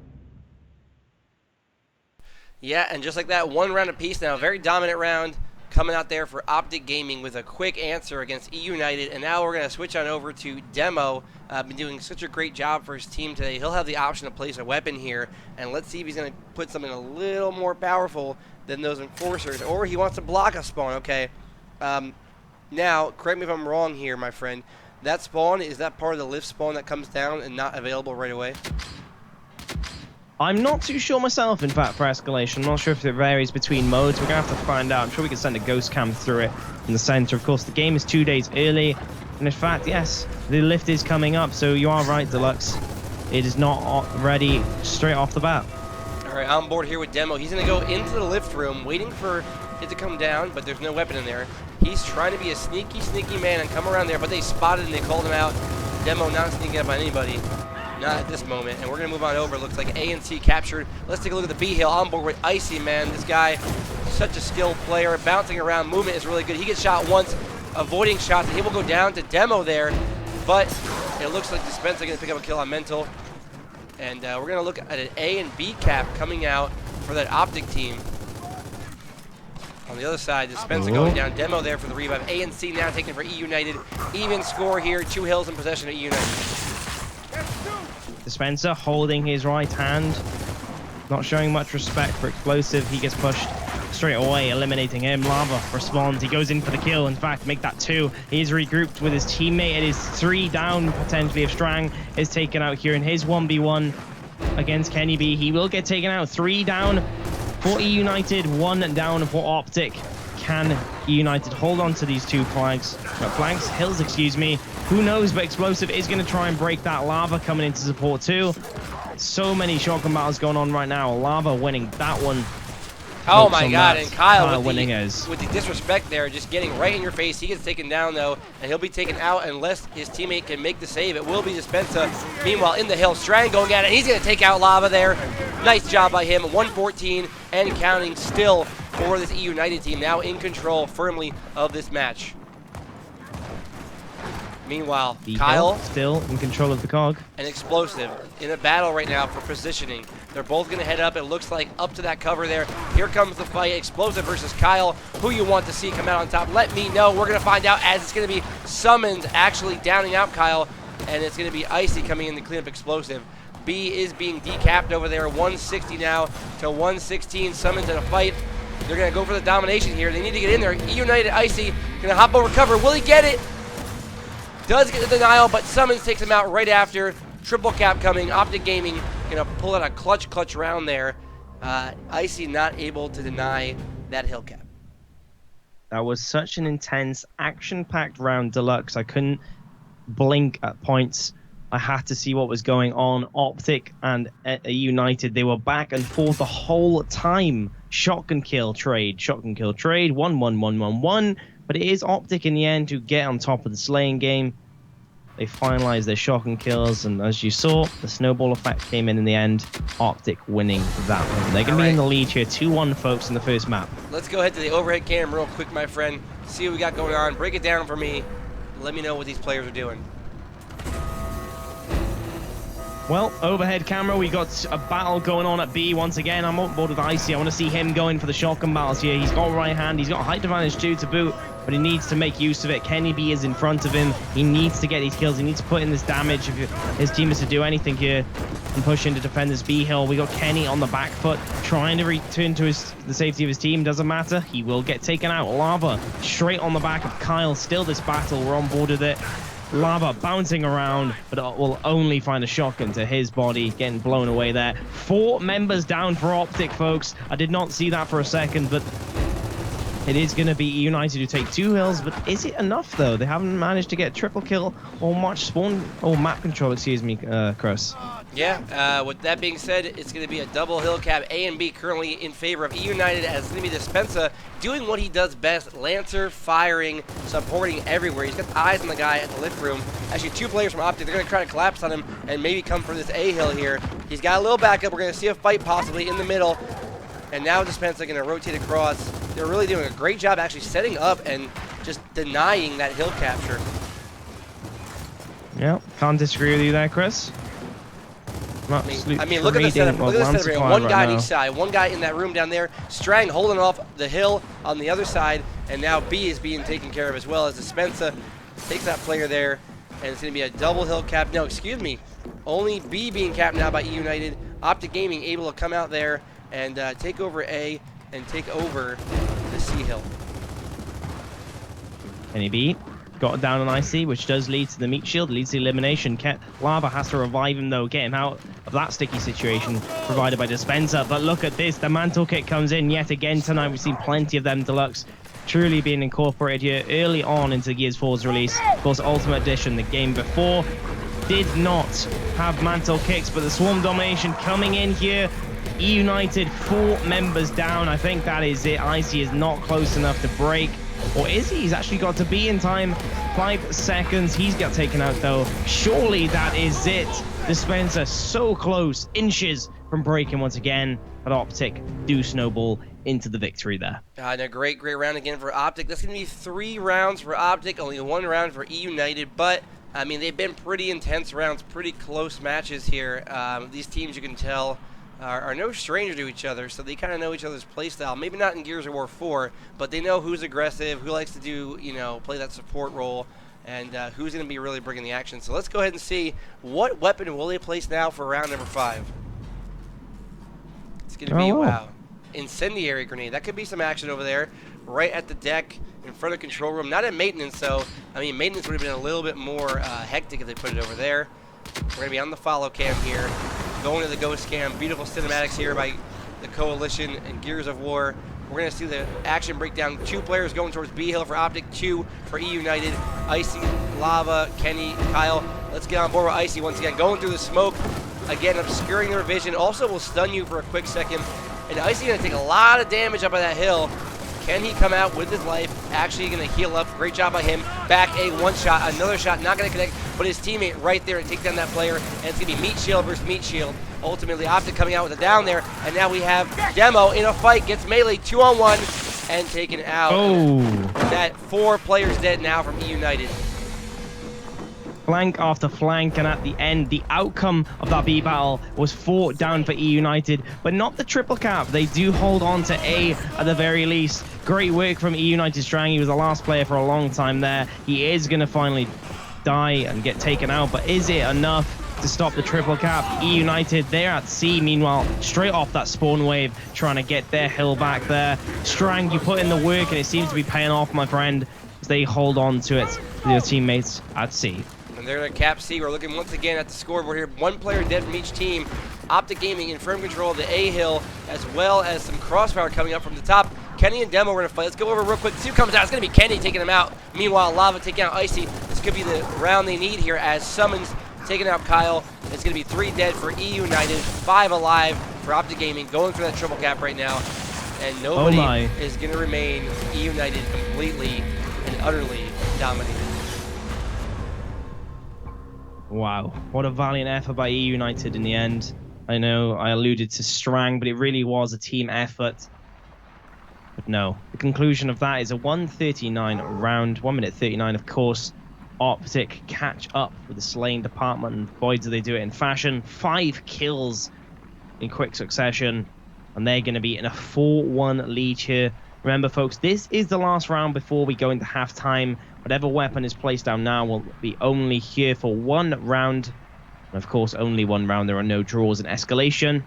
Yeah, and just like that, 1 round apiece now. Very dominant round coming out there for OpTic Gaming with a quick answer against eUnited. And now we're going to switch on over to Demo. Been doing such a great job for his team today. He'll have the option to place a weapon here, and let's see if he's going to put something a little more powerful than those enforcers, or he wants to block a spawn. Okay. Now, correct me if I'm wrong here, my friend. That spawn, is that part of the lift spawn that comes down and not available right away? I'm not too sure myself, in fact, for escalation. I'm not sure if it varies between modes. We're going to have to find out. I'm sure we can send a ghost cam through it in the center. Of course, the game is 2 days early. And in fact, yes, the lift is coming up. So you are right, Deluxe. It is not ready straight off the bat. All right, on board here with Demo. He's going to go into the lift room, waiting for it to come down, but there's no weapon in there. He's trying to be a sneaky, sneaky man and come around there, but they spotted and they called him out. Demo not sneaking up on anybody. Not at this moment, and we're going to move on over. Looks like A and C captured. Let's take a look at the B hill on board with Icy, man. This guy, such a skilled player. Bouncing around, movement is really good. He gets shot once, avoiding shots, and he will go down to Demo there, but it looks like Dispenser going to pick up a kill on Mental. And we're going to look at an A and B cap coming out for that OpTic team. On the other side, Dispenser going down. Demo there for the revive. A and C now taking for eUnited. Even score here. 2 hills in possession of eUnited. Dispenser holding his right hand, not showing much respect for Explosive. He gets pushed straight away, eliminating him. Lava responds. He goes in for the kill. In fact, make that 2. He's regrouped with his teammate. It is 3 down, potentially, if Strang is taken out here in his 1v1 against Kenny B. He will get taken out. 3 down for eUnited, 1 down for OpTic. Can eUnited hold on to these 2 flanks, hills, excuse me. Who knows, but Explosive is going to try and break that. Lava coming into support too. So many shotgun battles going on right now. Lava winning that one. Oh my god, and Kyle with the disrespect there, just getting right in your face. He gets taken down though, and he'll be taken out unless his teammate can make the save. It will be Dispensa. Meanwhile, in the hill, Strang going at it. He's going to take out Lava there. Nice job by him. 114 and counting still for this eUnited team, now in control firmly of this match. Meanwhile, Kyle still in control of the cog. And Explosive in a battle right now for positioning. They're both going to head up. It looks like up to that cover there. Here comes the fight. Explosive versus Kyle. Who you want to see come out on top? Let me know. We're going to find out as it's going to be Summons actually downing out Kyle. And it's going to be Icy coming in to clean up Explosive. B is being decapped over there. 160 now to 116. Summons in a fight. They're going to go for the domination here. They need to get in there. eUnited Icy going to hop over cover. Will he get it? Does get the denial, but Summons takes him out right after. Triple cap coming. OpTic Gaming going to pull out a clutch round there. Icy not able to deny that hill cap. That was such an intense, action-packed round, Deluxe. I couldn't blink at points. I had to see what was going on. OpTic and eUnited, they were back and forth the whole time. Shotgun kill trade, 1-1-1-1-1. But it is OpTic in the end to get on top of the slaying game. They finalized their shotgun kills, and as you saw, the snowball effect came in the end. OpTic winning that one. They're going to be in the lead here, 2-1, folks, in the first map. Let's go ahead to the overhead cam real quick, my friend. See what we got going on. Break it down for me. Let me know what these players are doing. Well, overhead camera, we got a battle going on at B once again. I'm on board with Icy. I want to see him going for the shotgun battles here. He's got right hand. He's got height advantage too to boot, but he needs to make use of it. Kenny B is in front of him. He needs to get these kills. He needs to put in this damage if his team is to do anything here and push in to defend this B hill. We got Kenny on the back foot, trying to return to the safety of his team. Doesn't matter. He will get taken out. Lava straight on the back of Kyle. Still this battle. We're on board with it. Lava bouncing around, but will only find a shotgun to his body, getting blown away there. 4 members down for OpTic, folks. I did not see that for a second, but it is going to be eUnited who take 2 hills. But is it enough, though? They haven't managed to get triple kill or much spawn or map control, excuse me, Chris. Yeah, with that being said, it's going to be a double hill cap. A and B currently in favor of eUnited, as it's going to be Dispensa doing what he does best. Lancer, firing, supporting everywhere. He's got eyes on the guy at the lift room. Actually, 2 players from OpTic. They're going to try to collapse on him and maybe come for this A hill here. He's got a little backup. We're going to see a fight possibly in the middle. And now Dispensa going to rotate across. They're really doing a great job actually setting up and just denying that hill capture. Yeah, can't disagree with you there, Chris. I mean, look at the setup. Look at the setup here. One guy on each side. One guy in that room down there. Strang holding off the hill on the other side. And now B is being taken care of as well, as Dispensa takes that player there. And it's going to be a double hill cap. No, excuse me. Only B being capped now by eUnited. OpTic Gaming able to come out there and take over A. and take over the Sea Hill. Kenny B got down on Icy, which does lead to the meat shield, leads to elimination. Lava has to revive him though, get him out of that sticky situation provided by Dispenser. But look at this, the mantle kit comes in yet again tonight. We've seen plenty of them Deluxe truly being incorporated here early on into Gears 4's release. Of course, Ultimate Edition, the game before, did not have mantle kicks, but the Swarm Domination coming in here. eUnited, 4 members down. I think that is it. Icy is not close enough to break. Or is he? He's actually got to be in time. 5 seconds. He's got taken out though. Surely that is it. Dispenser so close, inches from breaking once again. But OpTic do snowball into the victory there. And a great round again for OpTic. That's going to be 3 rounds for OpTic, only 1 round for eUnited. But, I mean, they've been pretty intense rounds, pretty close matches here. These teams, you can tell, are no stranger to each other, so they kind of know each other's playstyle. Maybe not in Gears of War 4, but they know who's aggressive, who likes to do, play that support role, and who's going to be really bringing the action. So let's go ahead and see what weapon will they place now for round number 5. It's going to be, wow, Incendiary Grenade. That could be some action over there, right at the deck, in front of control room. Not at maintenance, so, I mean, maintenance would have been a little bit more hectic if they put it over there. We're going to be on the follow cam here, going to the ghost cam. Beautiful cinematics here by the Coalition and Gears of War. We're going to see the action breakdown. 2 players going towards B Hill for OpTic, 2 for eUnited. Icy, Lava, Kenny, Kyle. Let's get on board with Icy once again. Going through the smoke, again, obscuring their vision. Also will stun you for a quick second. And Icy going to take a lot of damage up on that hill. Can he come out with his life? Actually going to heal up. Great job by him. Back a 1-shot. Another shot. Not going to connect. But his teammate right there to take down that player. And it's going to be Meat Shield versus Meat Shield. Ultimately, OpTic coming out with a down there. And now we have Demo in a fight. Gets melee 2-on-1 and taken out. Oh. That 4 players dead now from eUnited. Flank after flank, and at the end, the outcome of that B battle was 4 down for eUnited, but not the triple cap. They do hold on to A at the very least. Great work from eUnited Strang. He was the last player for a long time there. He is going to finally die and get taken out, but is it enough to stop the triple cap? eUnited, they're at C, meanwhile, straight off that spawn wave, trying to get their hill back there. Strang, you put in the work, and it seems to be paying off, my friend, as they hold on to it with your teammates at C. And they're going to cap C. We're looking once again at the scoreboard here. 1 player dead from each team. OpTic Gaming in firm control of the A hill, as well as some crossfire coming up from the top. Kenny and Demo are going to fight. Let's go over real quick. See who comes out. It's going to be Kenny taking him out. Meanwhile, Lava taking out Icy. This could be the round they need here, as Summons taking out Kyle. It's going to be 3 dead for eUnited, 5 alive for OpTic Gaming, going for that triple cap right now. And nobody is going to remain eUnited completely and utterly dominated. Wow, what a valiant effort by eUnited in the end. I know I alluded to Strang, but it really was a team effort. But no, the conclusion of that is a 1:39 round, 1 minute 39, of course. OpTic catch up with the Slain department, and boy, do they do it in fashion. 5 kills in quick succession, and they're going to be in a 4-1 lead here. Remember, folks, this is the last round before we go into halftime. Whatever weapon is placed down now will be only here for 1 round. And of course, only 1 round. There are no draws in escalation.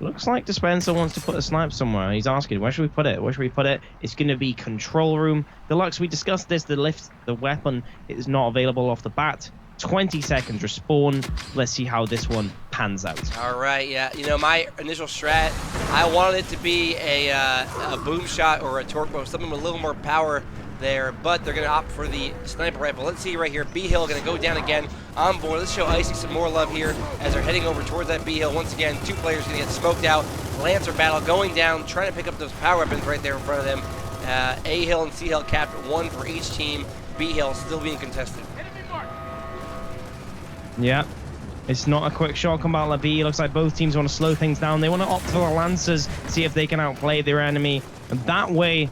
Looks like Dispenser wants to put a snipe somewhere. He's asking, where should we put it? Where should we put it? It's going to be control room. Deluxe, we discussed this. The weapon is not available off the bat. 20 seconds respawn. Let's see how this one pans out. All right, yeah. My initial strat, I wanted it to be a boom shot or a torque bow, something with a little more power there, but they're going to opt for the sniper rifle. Let's see right here. B Hill going to go down again on board. Let's show Icy some more love here as they're heading over towards that B Hill. Once again, 2 players going to get smoked out. Lancer battle going down, trying to pick up those power weapons right there in front of them. A Hill and C Hill capped 1 for each team. B Hill still being contested. Yeah, it's not a quick shot combat like B. Looks like both teams want to slow things down. They want to opt for the Lancers, see if they can outplay their enemy. And that way,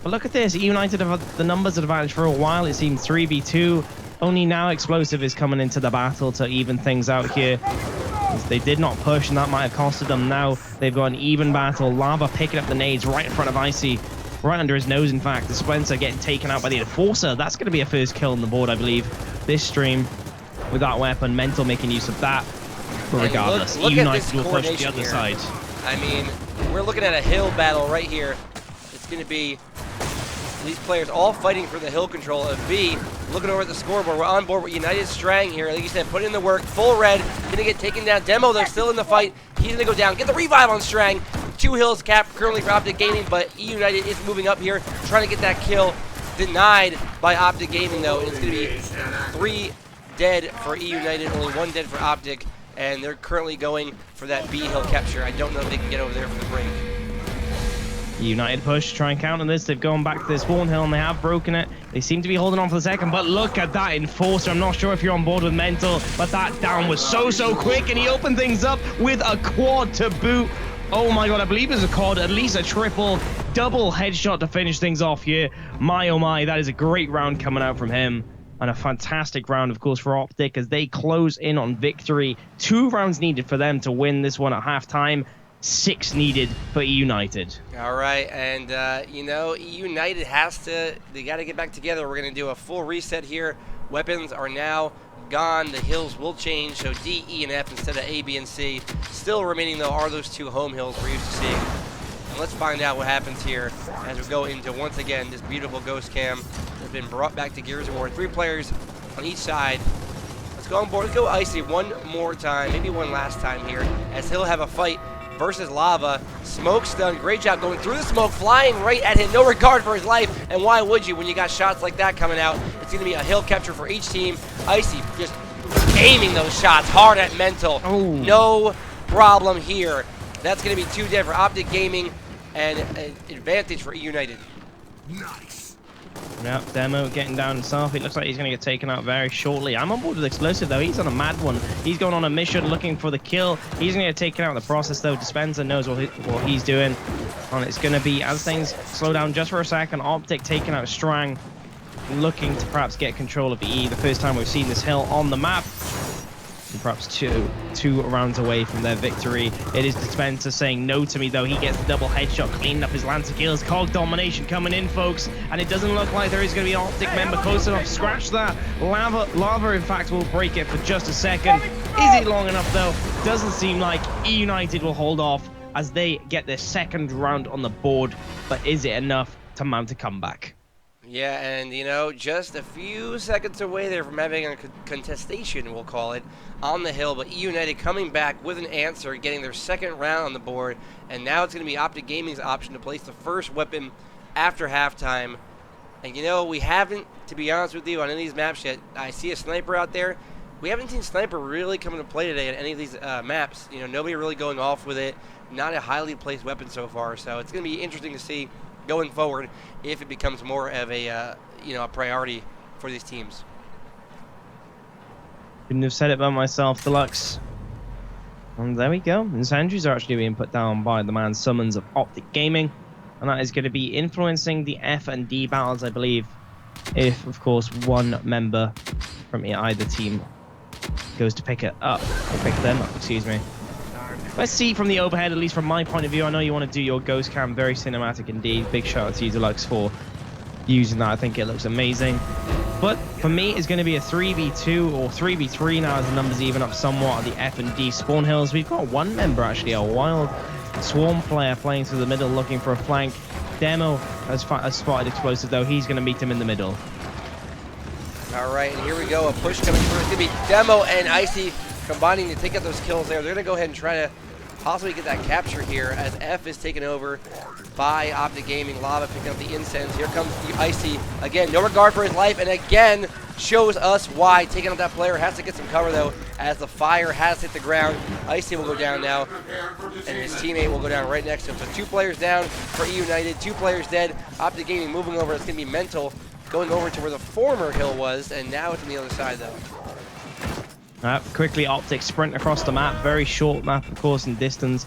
but look at this. eUnited have had the numbers advantage for a while. It seems 3v2. Only now Explosive is coming into the battle to even things out here. They did not push, and that might have costed them. Now they've got an even battle. Lava picking up the nades right in front of Icy. Right under his nose, in fact. Dispenser getting taken out by the Enforcer. That's going to be a first kill on the board, I believe, this stream. With that weapon, Mental making use of that. But regardless, look eUnited will push the other side. I mean, we're looking at a hill battle right here. It's going to be these players all fighting for the hill control of B. Looking over at the scoreboard, we're on board with United Strang here. Like you said, put in the work, full red, gonna get taken down. Demo, they're still in the fight. He's gonna go down, get the revive on Strang. 2 hills capped currently for OpTic Gaming, but eUnited is moving up here, trying to get that kill. Denied by OpTic Gaming though, and it's gonna be 3 dead for eUnited, only 1 dead for OpTic, and they're currently going for that B hill capture. I don't know if they can get over there for the break. United push, try and counter this. They've gone back to this spawn hill and they have broken it. They seem to be holding on for the second, but look at that Enforcer. I'm not sure if you're on board with Mental, but that down was so quick, and he opened things up with a quad to boot. Oh my god, I believe it's a quad, at least a triple, double headshot to finish things off here. My oh my, that is a great round coming out from him. And a fantastic round, of course, for OpTic as they close in on victory. 2 rounds needed for them to win this one at halftime. 6 needed for eUnited. All right, and you know, eUnited they got to get back together. We're going to do a full reset here. Weapons are now gone. The hills will change, so D, E, and F instead of A, B, and C. Still remaining, though, are those 2 home hills we're used to seeing. And let's find out what happens here as we go into, once again, this beautiful ghost cam has been brought back to Gears of War. 3 players on each side. Let's go on board. Let's go Icy one more time, maybe one last time here, as he'll have a fight versus Lava. Smoke stun, great job going through the smoke, flying right at him, no regard for his life, and why would you when you got shots like that coming out? It's going to be a hill capture for each team. Icy just aiming those shots hard at Mental. Oh. No problem here. That's going to be 2 dead for OpTic Gaming and an advantage for eUnited. Nice. Yep, Demo getting down himself. It looks like he's going to get taken out very shortly. I'm on board with Explosive, though. He's on a mad one. He's going on a mission looking for the kill. He's going to get taken out in the process, though. Dispenser knows what he's doing. And it's going to be, as things slow down just for a second, OpTic taking out Strang, looking to perhaps get control of the E. The first time we've seen this hill on the map. And perhaps two rounds away from their victory. It is Dispenser saying no to me, though. He gets the double headshot, cleaning up his Lancer kills. Cog domination coming in, folks. And it doesn't look like there is going to be an OpTic member close enough. Scratch that. Lava, in fact, will break it for just a second. Is it long enough, though? Doesn't seem like eUnited will hold off as they get their 2nd round on the board. But is it enough to mount a comeback? Yeah, and you know, just a few seconds away there from having a contestation, we'll call it, on the hill, but eUnited coming back with an answer, getting their 2nd round on the board, and now it's going to be OpTic Gaming's option to place the first weapon after halftime. And you know, we haven't, to be honest with you, on any of these maps yet. I see a sniper out there. We haven't seen sniper really come into play today on any of these maps. You know, nobody really going off with it. Not a highly placed weapon so far, so it's going to be interesting to see going forward if it becomes more of a you know, a priority for these teams. Couldn't have said it by myself, Deluxe. And there we go. And sentries are actually being put down by the man Summons of OpTic Gaming, and that is going to be influencing the F and D battles, I believe, if of course one member from either team goes to pick it up, or pick them up, excuse me. Let's see from the overhead, at least from my point of view. I know you want to do your ghost cam, very cinematic indeed. Big shout out to you, Deluxe, for using that. I think it looks amazing. But for me, it's going to be a 3v2 or 3v3 now as the numbers even up somewhat at the F and D spawn hills. We've got one member, actually, a wild swarm player playing through the middle looking for a flank. Demo has spotted Explosive, though. He's going to meet him in the middle. All right, and here we go. A push coming through. It's going to be Demo and Icy combining to take out those kills there. They're going to go ahead and try to possibly get that capture here as F is taken over by OpTic Gaming. Lava picking up the incense. Here comes Icy. Again, no regard for his life, and again shows us why taking out that player has to get some cover, though, as the fire has hit the ground. Icy will go down now, and his teammate will go down right next to him. So 2 players down for eUnited, 2 players dead. OpTic Gaming moving over. It's going to be Mental going over to where the former hill was, and now it's on the other side, though. Quickly, OpTic sprint across the map. Very short map, of course, in distance.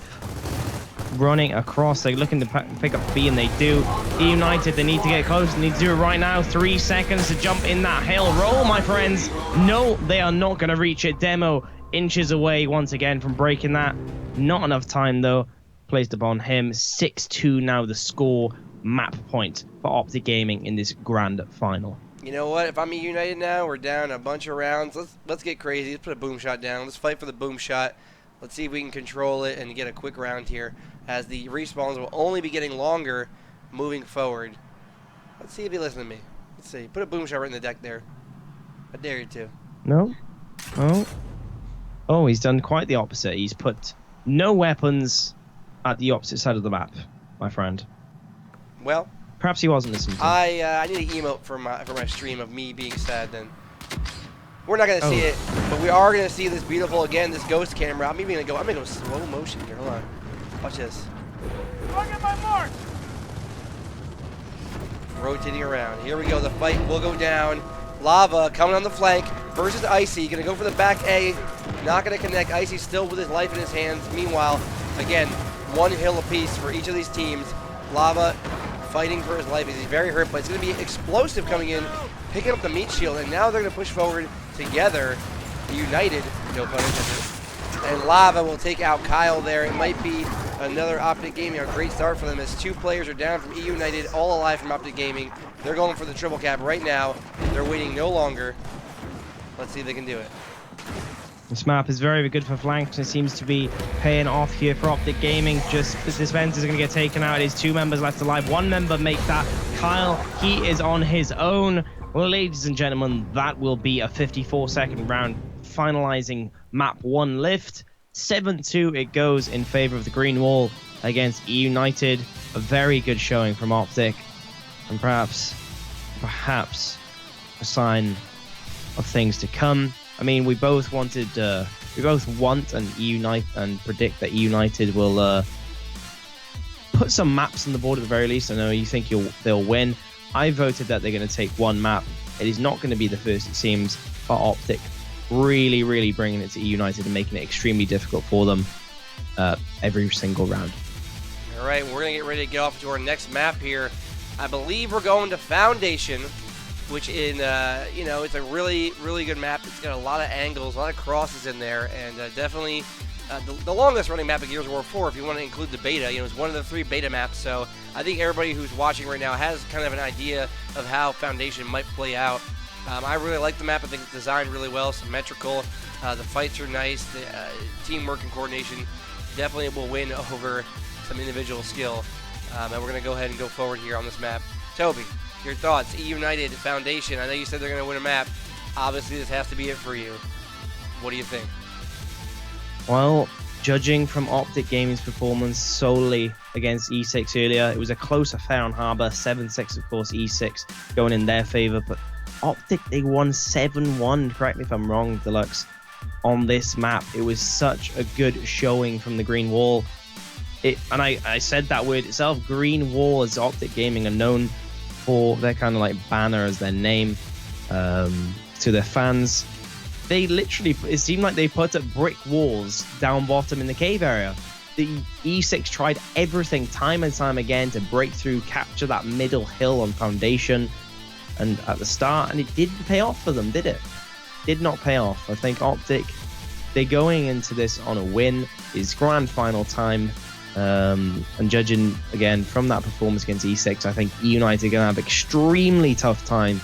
Running across. They're looking to pick up B, and they do. eUnited, they need to get close. They need to do it right now. 3 seconds to jump in that hill. Roll, my friends. No, they are not going to reach it. Demo inches away once again from breaking that. Not enough time, though. Placed upon him. 6-2 now the score. Map point for OpTic Gaming in this grand final. You know what? If I'm eUnited now, we're down a bunch of rounds. Let's get crazy. Let's put a boom shot down. Let's fight for the boom shot. Let's see if we can control it and get a quick round here, as the respawns will only be getting longer moving forward. Let's see if he listens to me. Let's see. Put a boom shot right in the deck there. I dare you to. No. Oh. Oh, he's done quite the opposite. He's put no weapons at the opposite side of the map, my friend. Well, perhaps he wasn't listening to me. I need an emote for my stream of me being sad then. We're not gonna see it, but we are gonna see this beautiful, again, this ghost camera. I'm gonna go slow motion here. Hold on. Watch this. Look at my mark. Rotating around. Here we go. The fight will go down. Lava coming on the flank versus Icy. Gonna go for the back A. Not gonna connect. Icy still with his life in his hands. Meanwhile, again, one hill apiece for each of these teams. Lava fighting for his life. He's very hurt, but it's gonna be explosive coming in, picking up the meat shield, and now they're gonna push forward together. United, no pun intended. And Lava will take out Kyle there. It might be another OpTic Gaming. A great start for them as 2 players are down from eUnited, all alive from OpTic Gaming. They're going for the triple cap right now. They're waiting no longer. Let's see if they can do it. This map is very good for flanks, and it seems to be paying off here for OpTic Gaming. Just as this Vent is going to get taken out, it is 2 members left alive. 1 member make that. Kyle, he is on his own. Well, ladies and gentlemen, that will be a 54-second round, finalizing map 1 lift. 7-2 it goes in favor of the green wall against eUnited. A very good showing from OpTic, and perhaps a sign of things to come. I mean, we both want and eUnite and predict that eUnited will put some maps on the board at the very least. I know you think they'll win. I voted that they're going to take 1 map. It is not going to be the first, it seems, but OpTic really bringing it to eUnited and making it extremely difficult for them every single round. All right, we're going to get ready to get off to our next map here. I believe we're going to Foundation, which it's a really good map. It's got a lot of angles, a lot of crosses in there, and definitely the longest running map of Gears of War 4, if you want to include the beta. It's one of the 3 beta maps, so I think everybody who's watching right now has kind of an idea of how Foundation might play out. I really like the map. I think it's designed really well, symmetrical. The fights are nice. The teamwork and coordination definitely will win over some individual skill. And we're going to go ahead and go forward here on this map. Toby, your thoughts? eUnited, Foundation. I know you said they're going to win a map. Obviously, this has to be it for you. What do you think? Well, judging from OpTic Gaming's performance solely against E6 earlier, it was a close affair on Harbor. 7-6, of course, E6 going in their favor, but OpTic, they won 7-1, correct me if I'm wrong, Deluxe, on this map. It was such a good showing from the Green Wall. And I said that word itself, Green Wall, as OpTic Gaming are known for their kind of like banner as their name to their fans. They literally, it seemed like they put up brick walls down bottom in the cave area. The E6 tried everything time and time again to break through, capture that middle hill on Foundation and at the start, and it didn't pay off for them, did it? Did not pay off. I think OpTic, they're going into this on a win. It's grand final time, and judging again from that performance against E6, I think eUnited are going to have extremely tough time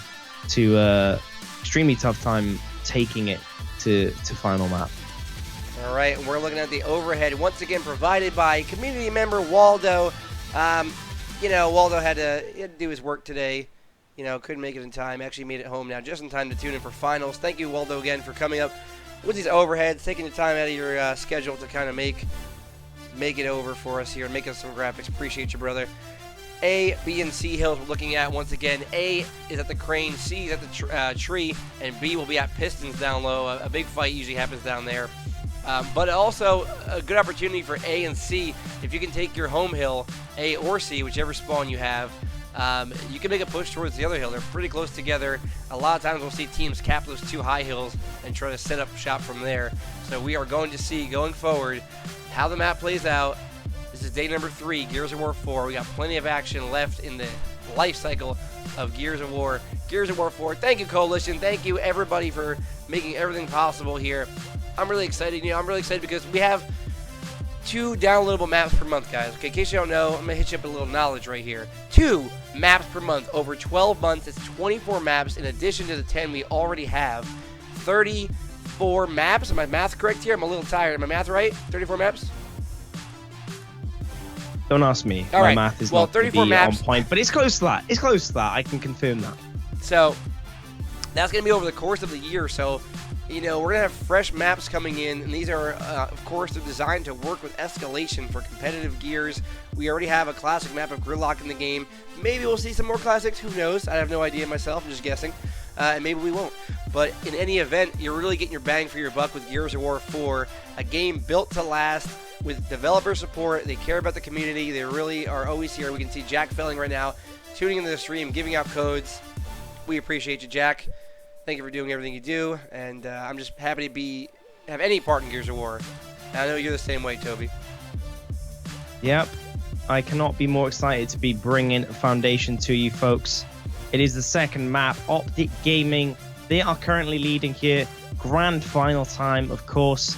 taking it to final map. All right, we're looking at the overhead once again provided by community member Waldo. Waldo had to do his work today. Couldn't make it in time. Actually made it home now, just in time to tune in for finals. Thank you, Waldo, again for coming up with these overheads, taking the time out of your schedule to kind of make it over for us here and make us some graphics. Appreciate you, brother. A, B, and C hills we're looking at once again. A is at the crane, C is at the tree, and B will be at pistons down low. A big fight usually happens down there. But also a good opportunity for A and C. If you can take your home hill, A or C, whichever spawn you have, you can make a push towards the other hill. They're pretty close together. A lot of times we'll see teams cap those 2 high hills and try to set up shop from there. So we are going to see, going forward, how the map plays out. This is day number 3, Gears of War 4. We got plenty of action left in the life cycle of Gears of War. Gears of War 4. Thank you, Coalition. Thank you, everybody, for making everything possible here. I'm really excited. I'm really excited because we have 2 downloadable maps per month, guys. Okay, in case you don't know, I'm going to hit you up with a little knowledge right here. 2 maps per month. Over 12 months, it's 24 maps in addition to the 10 we already have. 30 34 maps. Am my math correct here? I'm a little tired. Am my math right? 34 maps? Don't ask me. All My right. math is Well, not 34 on maps. point, but it's close to that. It's close to that. I can confirm that. So that's going to be over the course of the year. So, you know, we're going to have fresh maps coming in, and these are, of course, they're designed to work with escalation for competitive gears. We already have a classic map of Gridlock in the game. Maybe we'll see some more classics. Who knows? I have no idea myself. I'm just guessing. And maybe we won't. But in any event, you're really getting your bang for your buck with Gears of War 4, a game built to last with developer support. They care about the community. They really are always here. We can see Jack Felling right now tuning into the stream, giving out codes. We appreciate you, Jack. Thank you for doing everything you do, and I'm just happy to have any part in Gears of War. And I know you're the same way, Toby. Yep. I cannot be more excited to be bringing Foundation to you folks. It is the second map, OpTic Gaming. They are currently leading here. Grand final time, of course.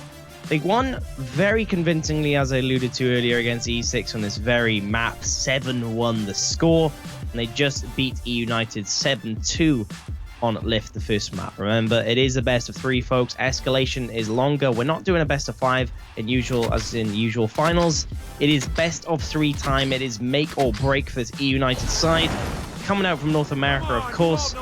They won very convincingly, as I alluded to earlier, against E6 on this very map. 7-1 the score. And they just beat eUnited 7-2 on Lift, the first map. Remember, it is a best of 3, folks. Escalation is longer. We're not doing a best of 5 in usual finals. It is best of 3 time. It is make or break for this eUnited side. Coming out from North America, of course.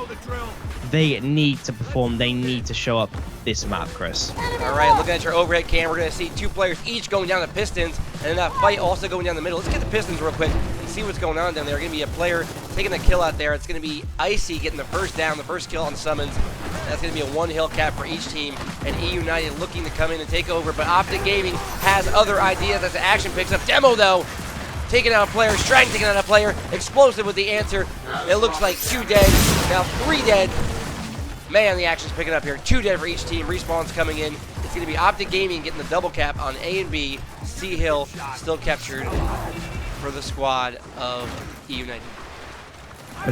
They need to perform. They need to show up this map, Chris. All right, looking at your overhead cam, we're going to see 2 players each going down the Pistons, and then that fight also going down the middle. Let's get the Pistons real quick and see what's going on down there. Going to be a player taking the kill out there. It's going to be Icy getting the first down, the first kill on Summons. That's going to be a 1 hill cap for each team, and eUnited looking to come in and take over, but OpTic Gaming has other ideas as the action picks up. Demo, though, taking out a player, Strang taking out a player, Explosive with the answer. It looks like 2 dead, now 3 dead. Man, the action's picking up here. 2 dead for each team. Respawn's coming in. It's going to be OpTic Gaming getting the double cap on A and B. C Hill still captured for the squad of eUnited.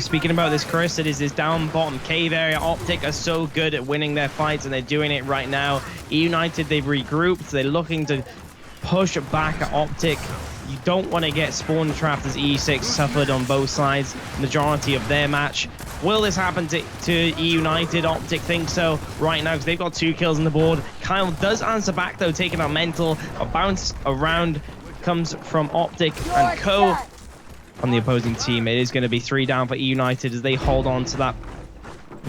Speaking about this, Chris, it is this down bottom cave area. OpTic are so good at winning their fights, and they're doing it right now. eUnited, they've regrouped. They're looking to push back at OpTic. You don't want to get spawn trapped, as E6 suffered on both sides majority of their match. Will this happen to eUnited? OpTic thinks so right now because they've got 2 kills on the board. Kyle does answer back, though, taking out Mental. A bounce around comes from OpTic and Co. on the opposing team. It is going to be 3 down for eUnited as they hold on to that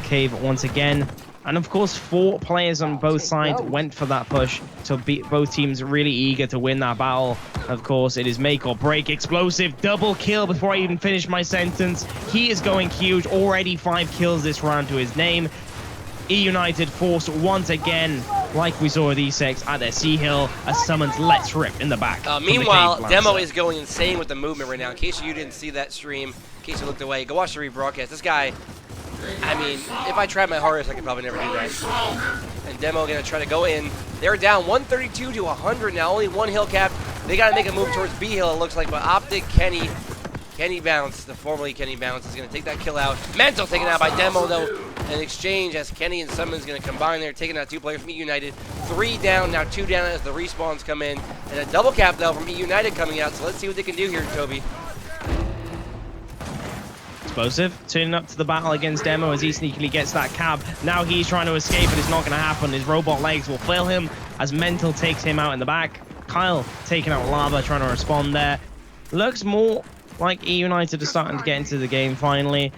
cave once again. And of course, 4 players on both sides went for that push to beat both teams, really eager to win that battle. Of course, it is make or break. Explosive double kill before I even finish my sentence. He is going huge. Already 5 kills this round to his name. eUnited forced once again, like we saw with E6 at their C Hill, a Summons Let's Rip in the back. Meanwhile, Demo is going insane with the movement right now. In case you didn't see that stream, in case you looked away, go watch the rebroadcast. This guy, I mean, if I tried my hardest, I could probably never do that. And Demo going to try to go in. They're down 132 to 100 now. Only 1 hill cap. They got to make a move towards B Hill, it looks like. But OpTic, Kenny Bounce, the formerly Kenny Bounce, is going to take that kill out. Mental taken out by Demo, though, in exchange as Kenny and Summons going to combine there, taking out 2 players from eUnited. 3 down, now 2 down as the respawns come in. And a double cap, though, from eUnited coming out. So let's see what they can do here, Toby. Explosive turning up to the battle against Demo as he sneakily gets that cab. Now he's trying to escape, but it's not going to happen. His robot legs will fail him as Mental takes him out in the back. Kyle taking out Lava, trying to respond there. Looks more like eUnited are starting to get into the game finally.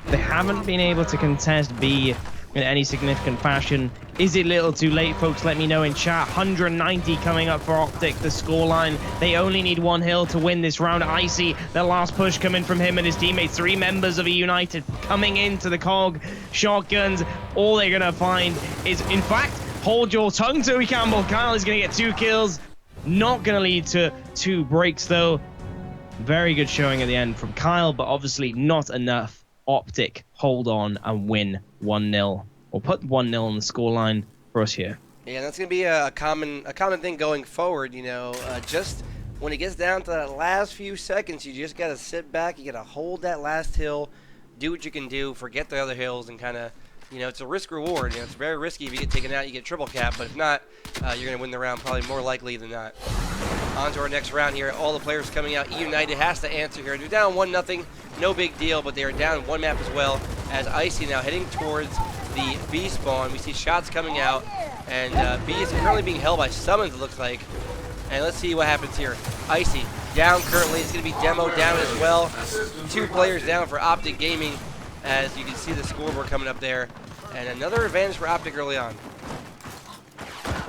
They haven't been able to contest B in any significant fashion. Is it a little too late, folks? Let me know in chat. 190 coming up for OpTic, the scoreline. They only need 1 hill to win this round. Icy, the last push coming from him and his teammates. 3 members of eUnited coming into the cog. Shotguns, all they're going to find is, in fact, hold your tongue, Toby Campbell. Kyle is going to get 2 kills. Not going to lead to 2 breaks, though. Very good showing at the end from Kyle, but obviously not enough. OpTic hold on and win 1-0. Or put 1-0 on the scoreline for us here. Yeah, that's going to be a common thing going forward, you know. Just when it gets down to that last few seconds, you just got to sit back. You got to hold that last hill, do what you can do, forget the other hills, and kind of, you know, it's a risk-reward. You know, it's very risky. If you get taken out, you get triple cap, but if not, you're going to win the round probably more likely than not. On to our next round here. All the players coming out. eUnited has to answer here. They're down 1-0. No big deal, but they are down 1 map as well as Icy now heading towards the B spawn. We see shots coming out. And B is currently being held by Summons, it looks like. And let's see what happens here. Icy down currently. It's going to be Demo down as well. 2 players down for OpTic Gaming, as you can see the scoreboard coming up there. And another advantage for OpTic early on.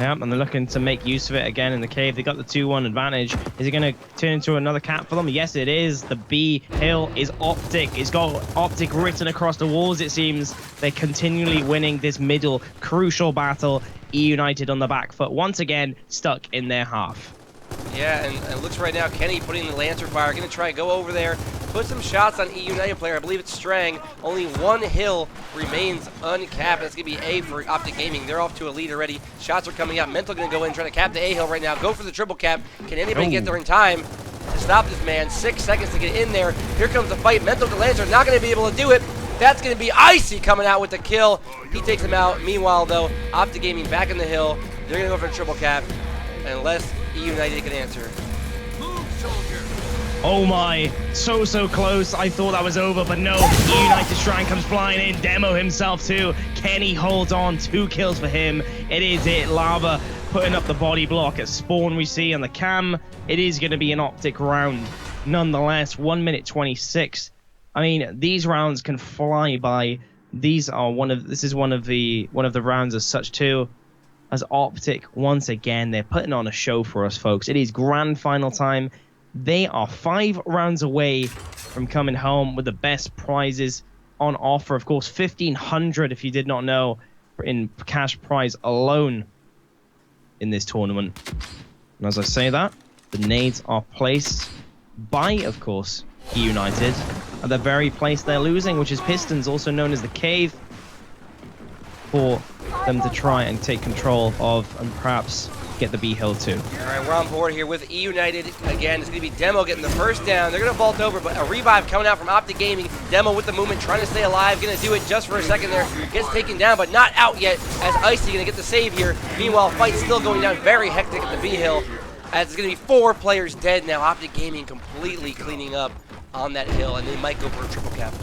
Yeah, and they're looking to make use of it again in the cave. They got the 2-1 advantage. Is it going to turn into another cap for them? Yes, it is. The B hill is OpTic. It's got OpTic written across the walls, it seems. They're continually winning this middle crucial battle. eUnited on the back foot, once again, stuck in their half. Yeah, and it looks right now, Kenny putting the Lancer Fire, going to try and go over there, put some shots on eUnited player. I believe it's Strang. Only 1 hill remains uncapped. That's going to be A for OpTic Gaming. They're off to a lead already. Shots are coming out. Mental going to go in, trying to cap the A hill right now. Go for the triple cap. Can anybody get there in time to stop this man? 6 seconds to get in there. Here comes the fight. Mental to Lancer, not going to be able to do it. That's going to be Icy coming out with the kill. He takes him out. Meanwhile, though, OpTic Gaming back in the hill. They're going to go for a triple cap unless eUnited can answer. Oh my, so close. I thought that was over, but no. eUnited Shrine comes flying in. Demo himself too. Kenny holds on. 2 kills for him. It is it. Lava putting up the body block at spawn we see on the cam. It is going to be an OpTic round. Nonetheless, 1 minute 26. I mean, these rounds can fly by. This is one of the rounds as such too. As OpTic, once again, they're putting on a show for us, folks. It is grand final time. They are 5 rounds away from coming home with the best prizes on offer. Of course, 1,500, if you did not know, in cash prize alone in this tournament. And as I say that, the nades are placed by, of course, eUnited at the very place they're losing, which is Pistons, also known as the Cave, for them to try and take control of and perhaps get the B hill too. All right, we're on board here with eUnited again. It's going to be Demo getting the first down. They're going to vault over, but a revive coming out from OpTic Gaming. Demo with the movement, trying to stay alive. Going to do it just for a second there. Gets taken down, but not out yet, as Icy going to get the save here. Meanwhile, fight's still going down. Very hectic at the B hill, as it's going to be 4 players dead now. OpTic Gaming completely cleaning up on that hill, and they might go for a triple cap.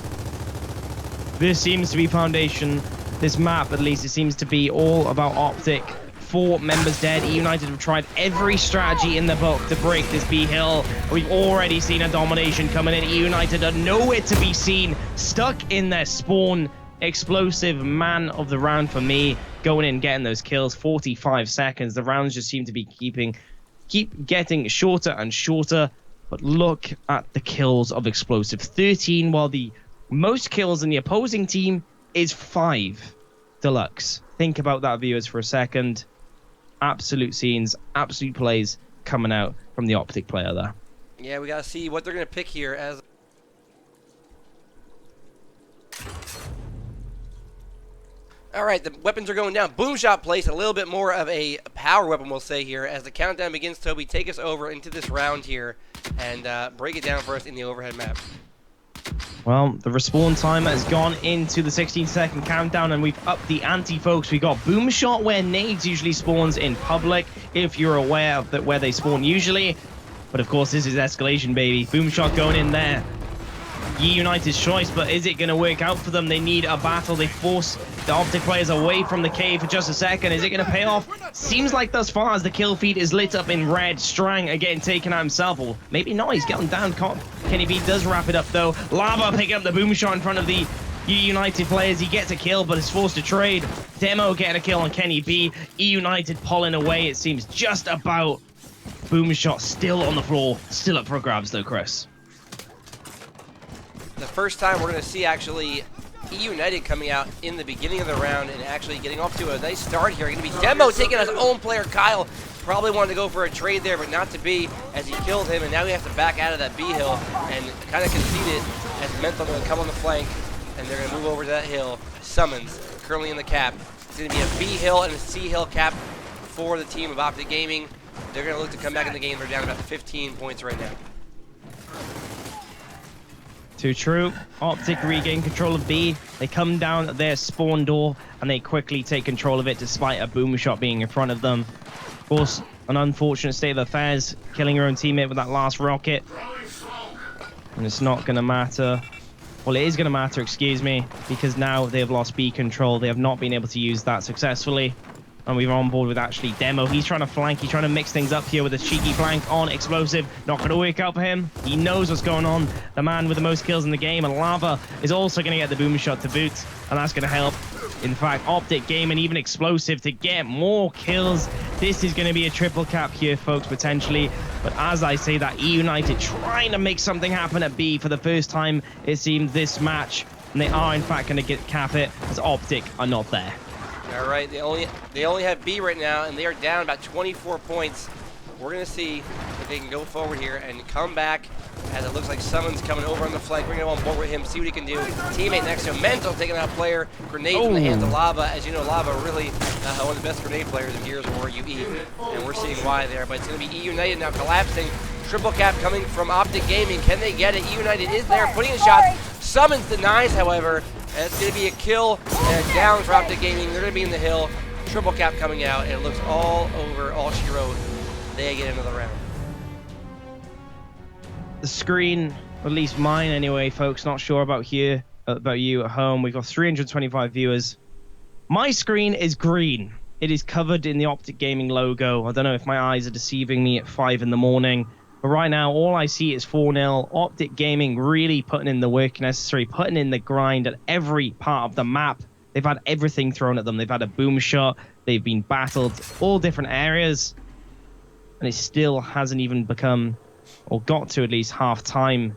This seems to be foundation. This map, at least, it seems to be all about OpTic. 4 members dead. eUnited have tried every strategy in the book to break this B hill. We've already seen a domination coming in. eUnited are nowhere to be seen. Stuck in their spawn. Explosive man of the round for me. Going in, getting those kills. 45 seconds. The rounds just seem to be keep getting shorter and shorter. But look at the kills of Explosive. 13, while the most kills in the opposing team is 5. Deluxe. Think about that, viewers, for a second. Absolute scenes, absolute plays coming out from the OpTic player there. Yeah, we got to see what they're going to pick here. As all right, the weapons are going down. Boom shot placed, a little bit more of a power weapon, we'll say here. As the countdown begins, Toby, take us over into this round here and break it down for us in the overhead map. Well, the respawn timer has gone into the 16-second countdown, and we've upped the ante, folks. We got Boom Shot, where nades usually spawns in public, if you're aware of that, where they spawn usually. But of course, this is escalation, baby. Boom Shot going in there. eUnited's choice, but is it going to work out for them? They need a battle. They force the OpTic players away from the cave for just a second. Is it going to pay off? Seems like thus far as the kill feed is lit up in red. Strang again taken out himself, or maybe not. He's getting down. Kenny B does wrap it up though. Lava picking up the Boom Shot in front of the eUnited players. He gets a kill, but is forced to trade. Demo getting a kill on Kenny B. eUnited pulling away, it seems, just about. Boom Shot still on the floor. Still up for grabs though, Chris. The first time we're going to see actually eUnited coming out in the beginning of the round and actually getting off to a nice start here. Going to be Demo taking his own player, Kyle. Probably wanted to go for a trade there, but not to be, as he killed him, and now we have to back out of that B hill and kind of concede it, as Mental going to come on the flank, and they're going to move over to that hill. Summons, currently in the cap. It's going to be a B hill and a C hill cap for the team of OpTic Gaming. They're going to look to come back in the game. They're down about 15 points right now. Too true. OpTic regain control of B. They come down their spawn door and they quickly take control of it despite a Boom Shot being in front of them. Of course, an unfortunate state of affairs, killing your own teammate with that last rocket. And it's not going to matter. Well, it is going to matter, excuse me, because now they have lost B control. They have not been able to use that successfully. And we're on board with actually Demo. He's trying to flank. He's trying to mix things up here with a cheeky flank on Explosive. Not going to work out for him. He knows what's going on. The man with the most kills in the game. And Lava is also going to get the boom shot to boot. And that's going to help. In fact, OpTic Game and even Explosive to get more kills. This is going to be a triple cap here, folks, potentially. But as I say that, eUnited trying to make something happen at B for the first time, it seems, this match. And they are, in fact, going to cap it as OpTic are not there. All right, they only have B right now, and they are down about 24 points. We're going to see if they can go forward here and come back, as it looks like someone's coming over on the flank. We're going to go on board with him, see what he can do. Teammate next to him, Mental taking out a player. Grenades in the hands of Lava. As you know, Lava really one of the best grenade players in Gears of War UE, and we're seeing why there. But it's going to be eUnited now collapsing. Triple cap coming from OpTic Gaming. Can they get it? eUnited is there, putting in shots. Summons denies, however. And it's going to be a kill and a down for OpTic Gaming. They're going to be in the hill. Triple cap coming out, and it looks all over, all she wrote. They get another round. The screen, at least mine anyway, folks, not sure about here, about you at home. We've got 325 viewers. My screen is green. It is covered in the OpTic Gaming logo. I don't know if my eyes are deceiving me at 5 in the morning. But right now, all I see is 4-0. OpTic Gaming really putting in the work necessary, putting in the grind at every part of the map. They've had everything thrown at them. They've had a boom shot. They've been battled all different areas. And it still hasn't even become, or got to at least, half-time.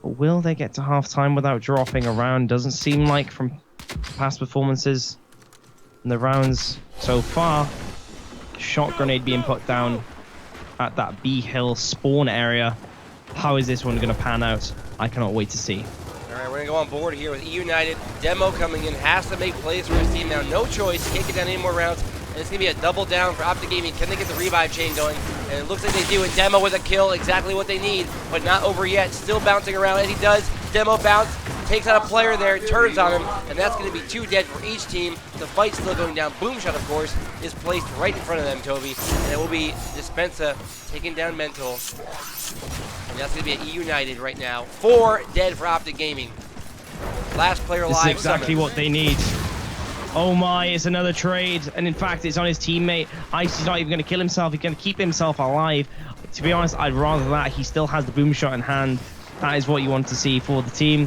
But will they get to half-time without dropping a round? Doesn't seem like from past performances in the rounds so far. Shot grenade being put down at that B Hill spawn area. How is this one going to pan out? I cannot wait to see. All right, we're going to go on board here with eUnited. Demo coming in, has to make plays for his team now. No choice, can't get down any more rounds. And it's going to be a double down for OpTic Gaming. Can they get the revive chain going? And it looks like they do. And Demo with a kill, exactly what they need, but not over yet. Still bouncing around as he does. Demo bounce, takes out a player there, turns on him, and that's going to be 2 dead for each team. The fight's still going down. Boom shot, of course, is placed right in front of them, Toby. And it will be Dispensa taking down Mental. And that's going to be at eUnited right now. 4 dead for OpTic Gaming. Last player alive. This is exactly what they need. Oh my, it's another trade. And in fact, it's on his teammate. Icy's not even going to kill himself. He's going to keep himself alive. To be honest, I'd rather that. He still has the boom shot in hand. That is what you want to see for the team.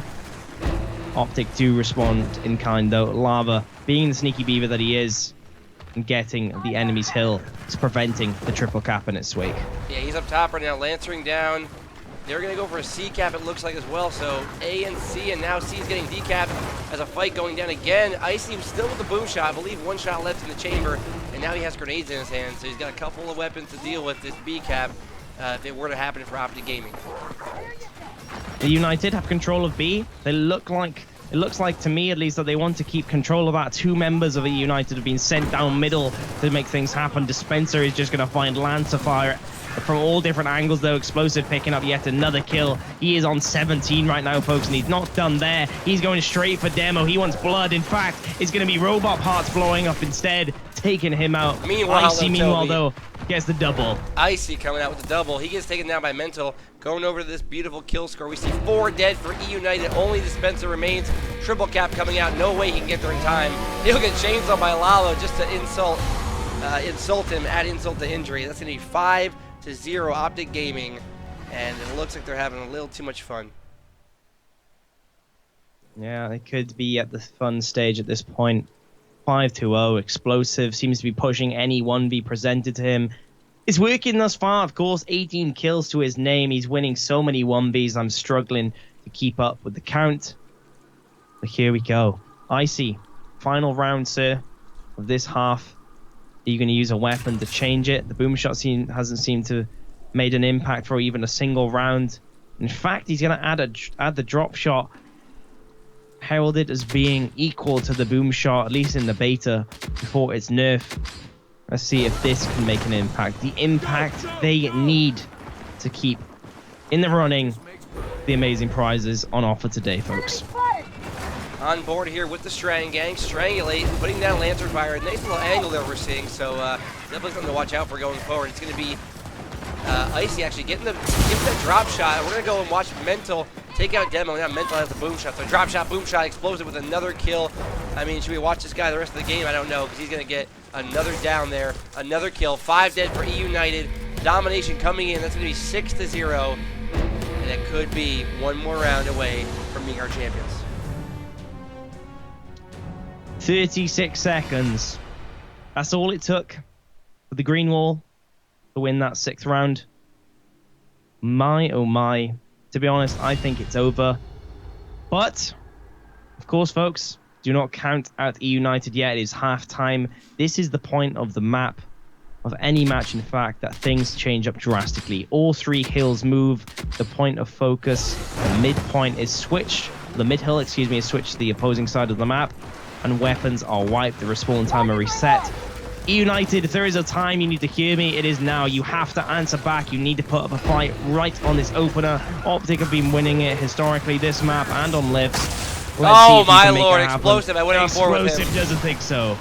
OpTic do respond in kind, though. Lava, being the sneaky beaver that he is, and getting the enemy's hill, is preventing the triple cap in its wake. Yeah, he's up top right now, lancering down. They're going to go for a C cap, it looks like, as well. So A and C, and now C's getting decapped as a fight going down again. Icy still with the boom shot. I believe 1 shot left in the chamber, and now he has grenades in his hand. So he's got a couple of weapons to deal with this B cap if it were to happen for OpTic Gaming. The United have control of B. They look like, it looks like to me at least, that they want to keep control of that. 2 members of the United have been sent down middle to make things happen. Dispenser is just going to find Lancer fire from all different angles, though. Explosive picking up yet another kill. He is on 17 right now, folks, and he's not done there. He's going straight for Demo. He wants blood. In fact, it's going to be robot parts blowing up instead, taking him out. Meanwhile, though, gets the double. Icy coming out with the double. He gets taken down by Mental. Going over to this beautiful kill score. We see 4 dead for eUnited. Only Dispenser remains. Triple cap coming out. No way he can get there in time. He'll get chainsawed by Lalo just to insult him, add insult to injury. That's going to be 5-0 OpTic Gaming. And it looks like they're having a little too much fun. Yeah, they could be at the fun stage at this point. 5-0. Explosive seems to be pushing any 1v presented to him. It's working thus far, of course. 18 kills to his name. He's winning so many 1vs. I'm struggling to keep up with the count. But here we go. Icy, final round, sir, of this half. Are you going to use a weapon to change it? The boom shot hasn't seemed to made an impact for even a single round. In fact, he's going to add the drop shot, heralded as being equal to the boom shot, at least in the beta, before its nerf. Let's see if this can make an impact. The impact they need to keep in the running the amazing prizes on offer today, folks. On board here with the Strang Gang, Strangulate, putting down Lancer Fire. Nice little angle that we're seeing, so definitely something to watch out for going forward. It's going to be Icy actually getting the drop shot. We're going to go and watch Mental Take out Demo. Now Mental has the boom shot. So drop shot, boom shot, explosive with another kill. I mean, should we watch this guy the rest of the game? I don't know, because he's going to get another down there. Another kill. 5 dead for eUnited. Domination coming in. That's going to be 6-0. And it could be one more round away from being our champions. 36 seconds. That's all it took for the green wall to win that 6th round. My, oh my. To be honest, I think it's over. But, of course, folks, do not count out eUnited yet. It is halftime. This is the point of the map, of any match, in fact, that things change up drastically. All 3 hills move. The point of focus, the midpoint is switched. The mid-hill, excuse me, is switched to the opposing side of the map. And weapons are wiped. The respawn timer reset. eUnited, if there is a time you need to hear me, it is now. You have to answer back. You need to put up a fight right on this opener. OpTic have been winning it historically this map and on lifts. Oh my lord, Explosive. I went on board with him. Explosive doesn't think so.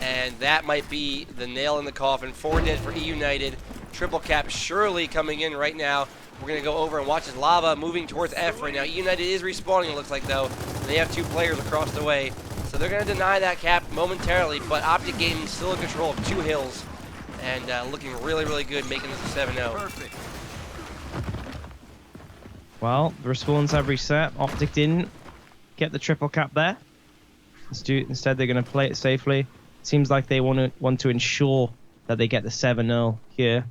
And that might be the nail in the coffin. 4 dead for eUnited. Triple cap surely coming in right now. We're going to go over and watch his lava moving towards F right now. eUnited is respawning, it looks like, though. They have 2 players across the way. So they're going to deny that cap momentarily, but OpTic Gaming still in control of 2 hills and looking really, really good, making this a 7-0. Perfect. Well, the respawns have reset. OpTic didn't get the triple cap there. Instead, they're going to play it safely. Seems like they want to ensure that they get the 7-0 here.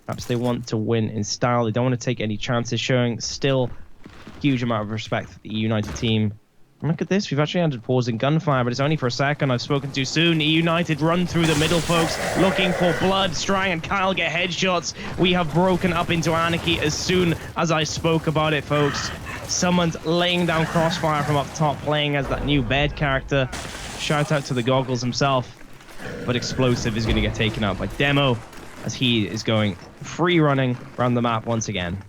Perhaps they want to win in style. They don't want to take any chances, showing still a huge amount of respect for the eUnited team. And look at this, we've actually ended pausing gunfire, but it's only for a second. I've spoken too soon. eUnited run through the middle, folks, looking for blood. Strang and Kyle get headshots. We have broken up into anarchy as soon as I spoke about it, folks. Someone's laying down crossfire from up top, playing as that new bed character. Shout out to the goggles himself. But Explosive is going to get taken out by Demo as he is going free running around the map once again.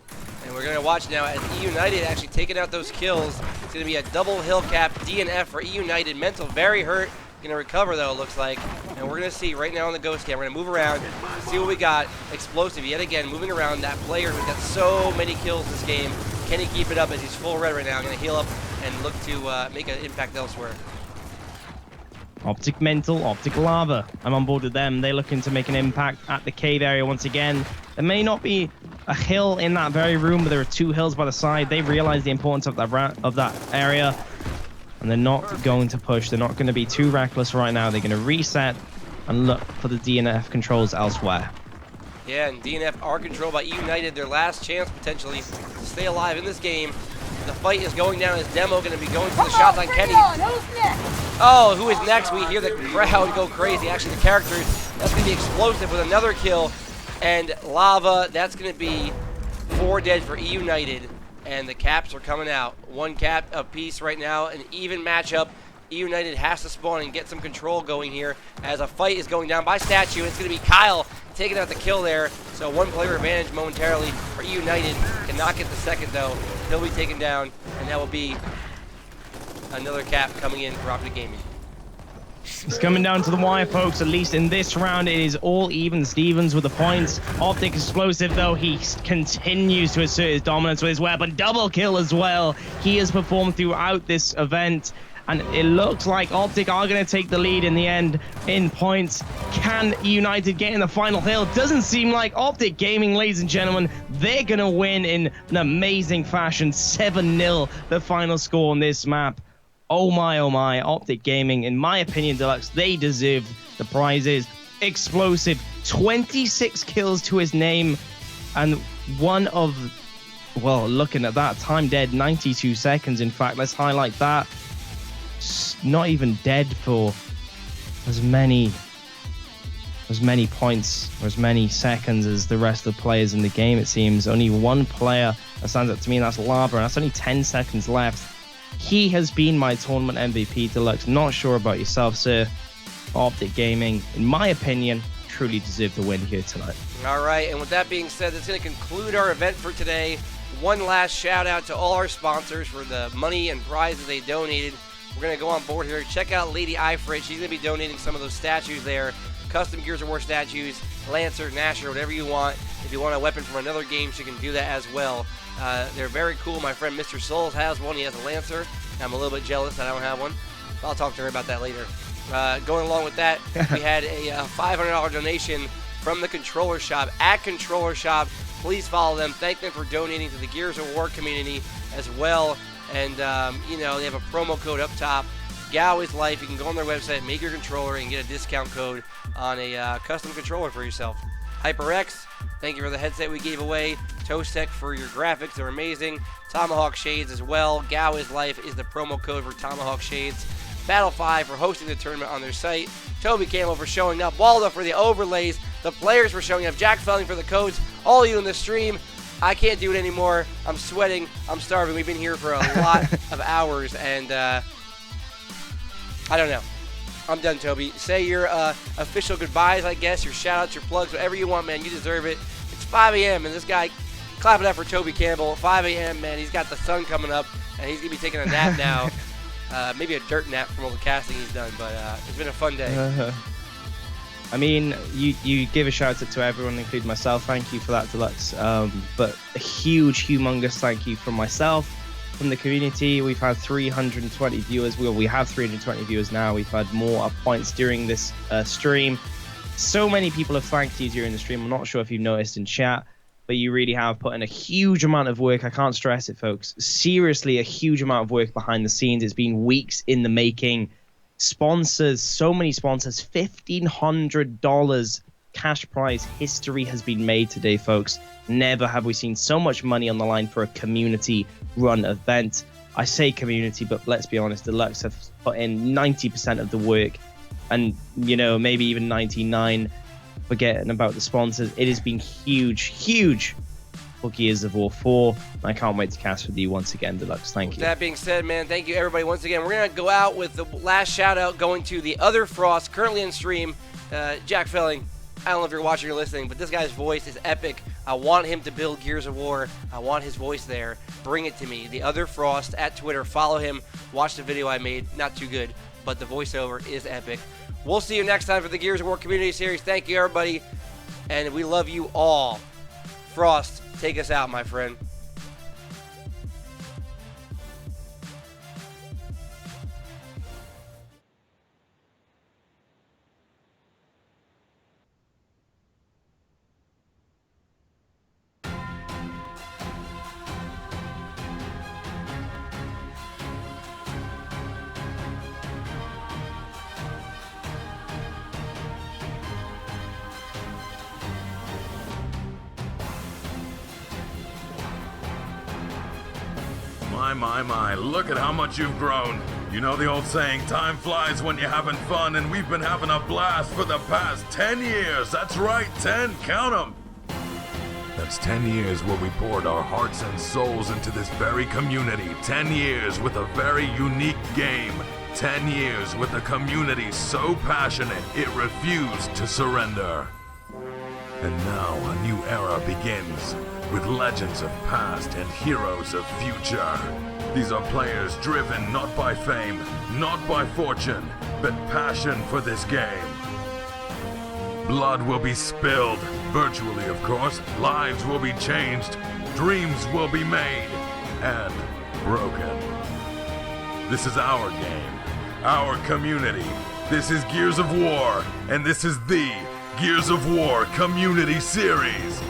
And we're going to watch now as eUnited actually taking out those kills. It's going to be a double hill cap, D and F for eUnited. Mental very hurt. Going to recover, though, it looks like. And we're going to see right now on the ghost cam. We're going to move around, see what we got. Explosive yet again, moving around. That player who's got so many kills this game. Can he keep it up as he's full red right now? Going to heal up and look to make an impact elsewhere. OpTic Mental, OpTic Lava. I'm on board with them. They're looking to make an impact at the cave area once again. There may not be a hill in that very room, but there are 2 hills by the side. They realize the importance of that area, and they're not going to push. They're not going to be too reckless right now. They're going to reset and look for the DNF controls elsewhere. Yeah, and DNF are controlled by eUnited. Their last chance, potentially, to stay alive in this game. The fight is going down. Is Demo going to be going for the shots on Kenny? Who's next? Oh, who is next? We hear the crowd go crazy. Actually, the characters, that's going to be Explosive with another kill. And Lava, that's going to be 4 dead for eUnited. And the caps are coming out. 1 cap apiece right now. An even matchup. eUnited has to spawn and get some control going here as a fight is going down by statue. It's going to be Kyle taking out the kill there. So 1 player advantage momentarily for eUnited. Cannot get the second, though. He'll be taken down, and that will be another cap coming in for OpTic Gaming. It's coming down to the wire, folks. At least in this round, it is all even Stevens with the points. OpTic Explosive, though, he continues to assert his dominance with his weapon. Double kill as well. He has performed throughout this event, and it looks like OpTic are going to take the lead in the end in points. Can eUnited get in the final hill? Doesn't seem like OpTic Gaming, ladies and gentlemen. They're going to win in an amazing fashion. 7-0, the final score on this map. Oh my, OpTic Gaming, in my opinion, Deluxe, they deserve the prizes. Explosive, 26 kills to his name, and one of, well, looking at that, time dead, 92 seconds, in fact. Let's highlight that. Not even dead for as many points or as many seconds as the rest of the players in the game, it seems. Only 1 player that stands up to me, and that's Lava, and that's only 10 seconds left. He has been my tournament MVP, Deluxe. Not sure about yourself, sir. OpTic Gaming, in my opinion, truly deserve the win here tonight. All right, and with that being said, that's going to conclude our event for today. One last shout out to all our sponsors for the money and prizes they donated. We're going to go on board here. Check out Lady Ifrit. She's going to be donating some of those statues there. Custom Gears of War statues, Lancer, Nasher, whatever you want. If you want a weapon from another game, she can do that as well. They're very cool. My friend Mr. Souls has one. He has a Lancer. I'm a little bit jealous that I don't have one. I'll talk to her about that later. Going along with that, we had a $500 donation from the Controller Shop at Controller Shop. Please follow them. Thank them for donating to the Gears of War community as well. And, you know, they have a promo code up top. Gao is Life. You can go on their website, make your controller, and get a discount code on a custom controller for yourself. HyperX, thank you for the headset we gave away. Toastek for your graphics. They're amazing. Tomahawk Shades as well. Gao is Life is the promo code for Tomahawk Shades. Battle 5 for hosting the tournament on their site. Toby Campbell for showing up. Waldo for the overlays. The players for showing up. Jack Felling for the codes. All of you in the stream. I can't do it anymore. I'm sweating. I'm starving. We've been here for a lot of hours, and I don't know. I'm done, Toby. Say your official goodbyes, I guess, your shout-outs, your plugs, whatever you want, man. You deserve it. It's 5 a.m., and this guy, clap it up for Toby Campbell. 5 a.m., man. He's got the sun coming up, and he's going to be taking a nap now. Maybe a dirt nap from all the casting he's done, but it's been a fun day. I mean, you give a shout out to everyone, including myself. Thank you for that, Deluxe. But a huge, humongous thank you from myself, from the community. We've had 320 viewers. We have 320 viewers now. We've had more points during this stream. So many people have thanked you during the stream. I'm not sure if you've noticed in chat, but you really have put in a huge amount of work. I can't stress it, folks. Seriously, a huge amount of work behind the scenes. It's been weeks in the making. Sponsors, so many sponsors. $1,500 cash prize history has been made today, folks. Never have we seen so much money on the line for a community-run event. I say community, but let's be honest, Deluxe have put in 90% of the work, and, you know, maybe even 99%. Forgetting about the sponsors. It has been huge for Gears of War 4. I can't wait to cast with you once again, Deluxe. Thank you. That being said, man, thank you everybody once again. We're going to go out with the last shout out going to the other Frost, currently in stream, Jack Felling. I don't know if you're watching or listening, but this guy's voice is epic. I want him to build Gears of War. I want his voice there. Bring it to me. The other Frost at Twitter. Follow him. Watch the video I made. Not too good, but the voiceover is epic. We'll see you next time for the Gears of War Community Series. Thank you, everybody, and we love you all. Frost, take us out, my friend. My, look at how much you've grown. You know the old saying, time flies when you're having fun, and we've been having a blast for the past 10 years. That's right, 10, count them. That's 10 years where we poured our hearts and souls into this very community. 10 years with a very unique game. 10 years with a community so passionate, it refused to surrender. And now a new era begins, with legends of past and heroes of future. These are players driven not by fame, not by fortune, but passion for this game. Blood will be spilled, virtually of course, lives will be changed, dreams will be made, and broken. This is our game, our community. This is Gears of War, and this is the Gears of War Community Series.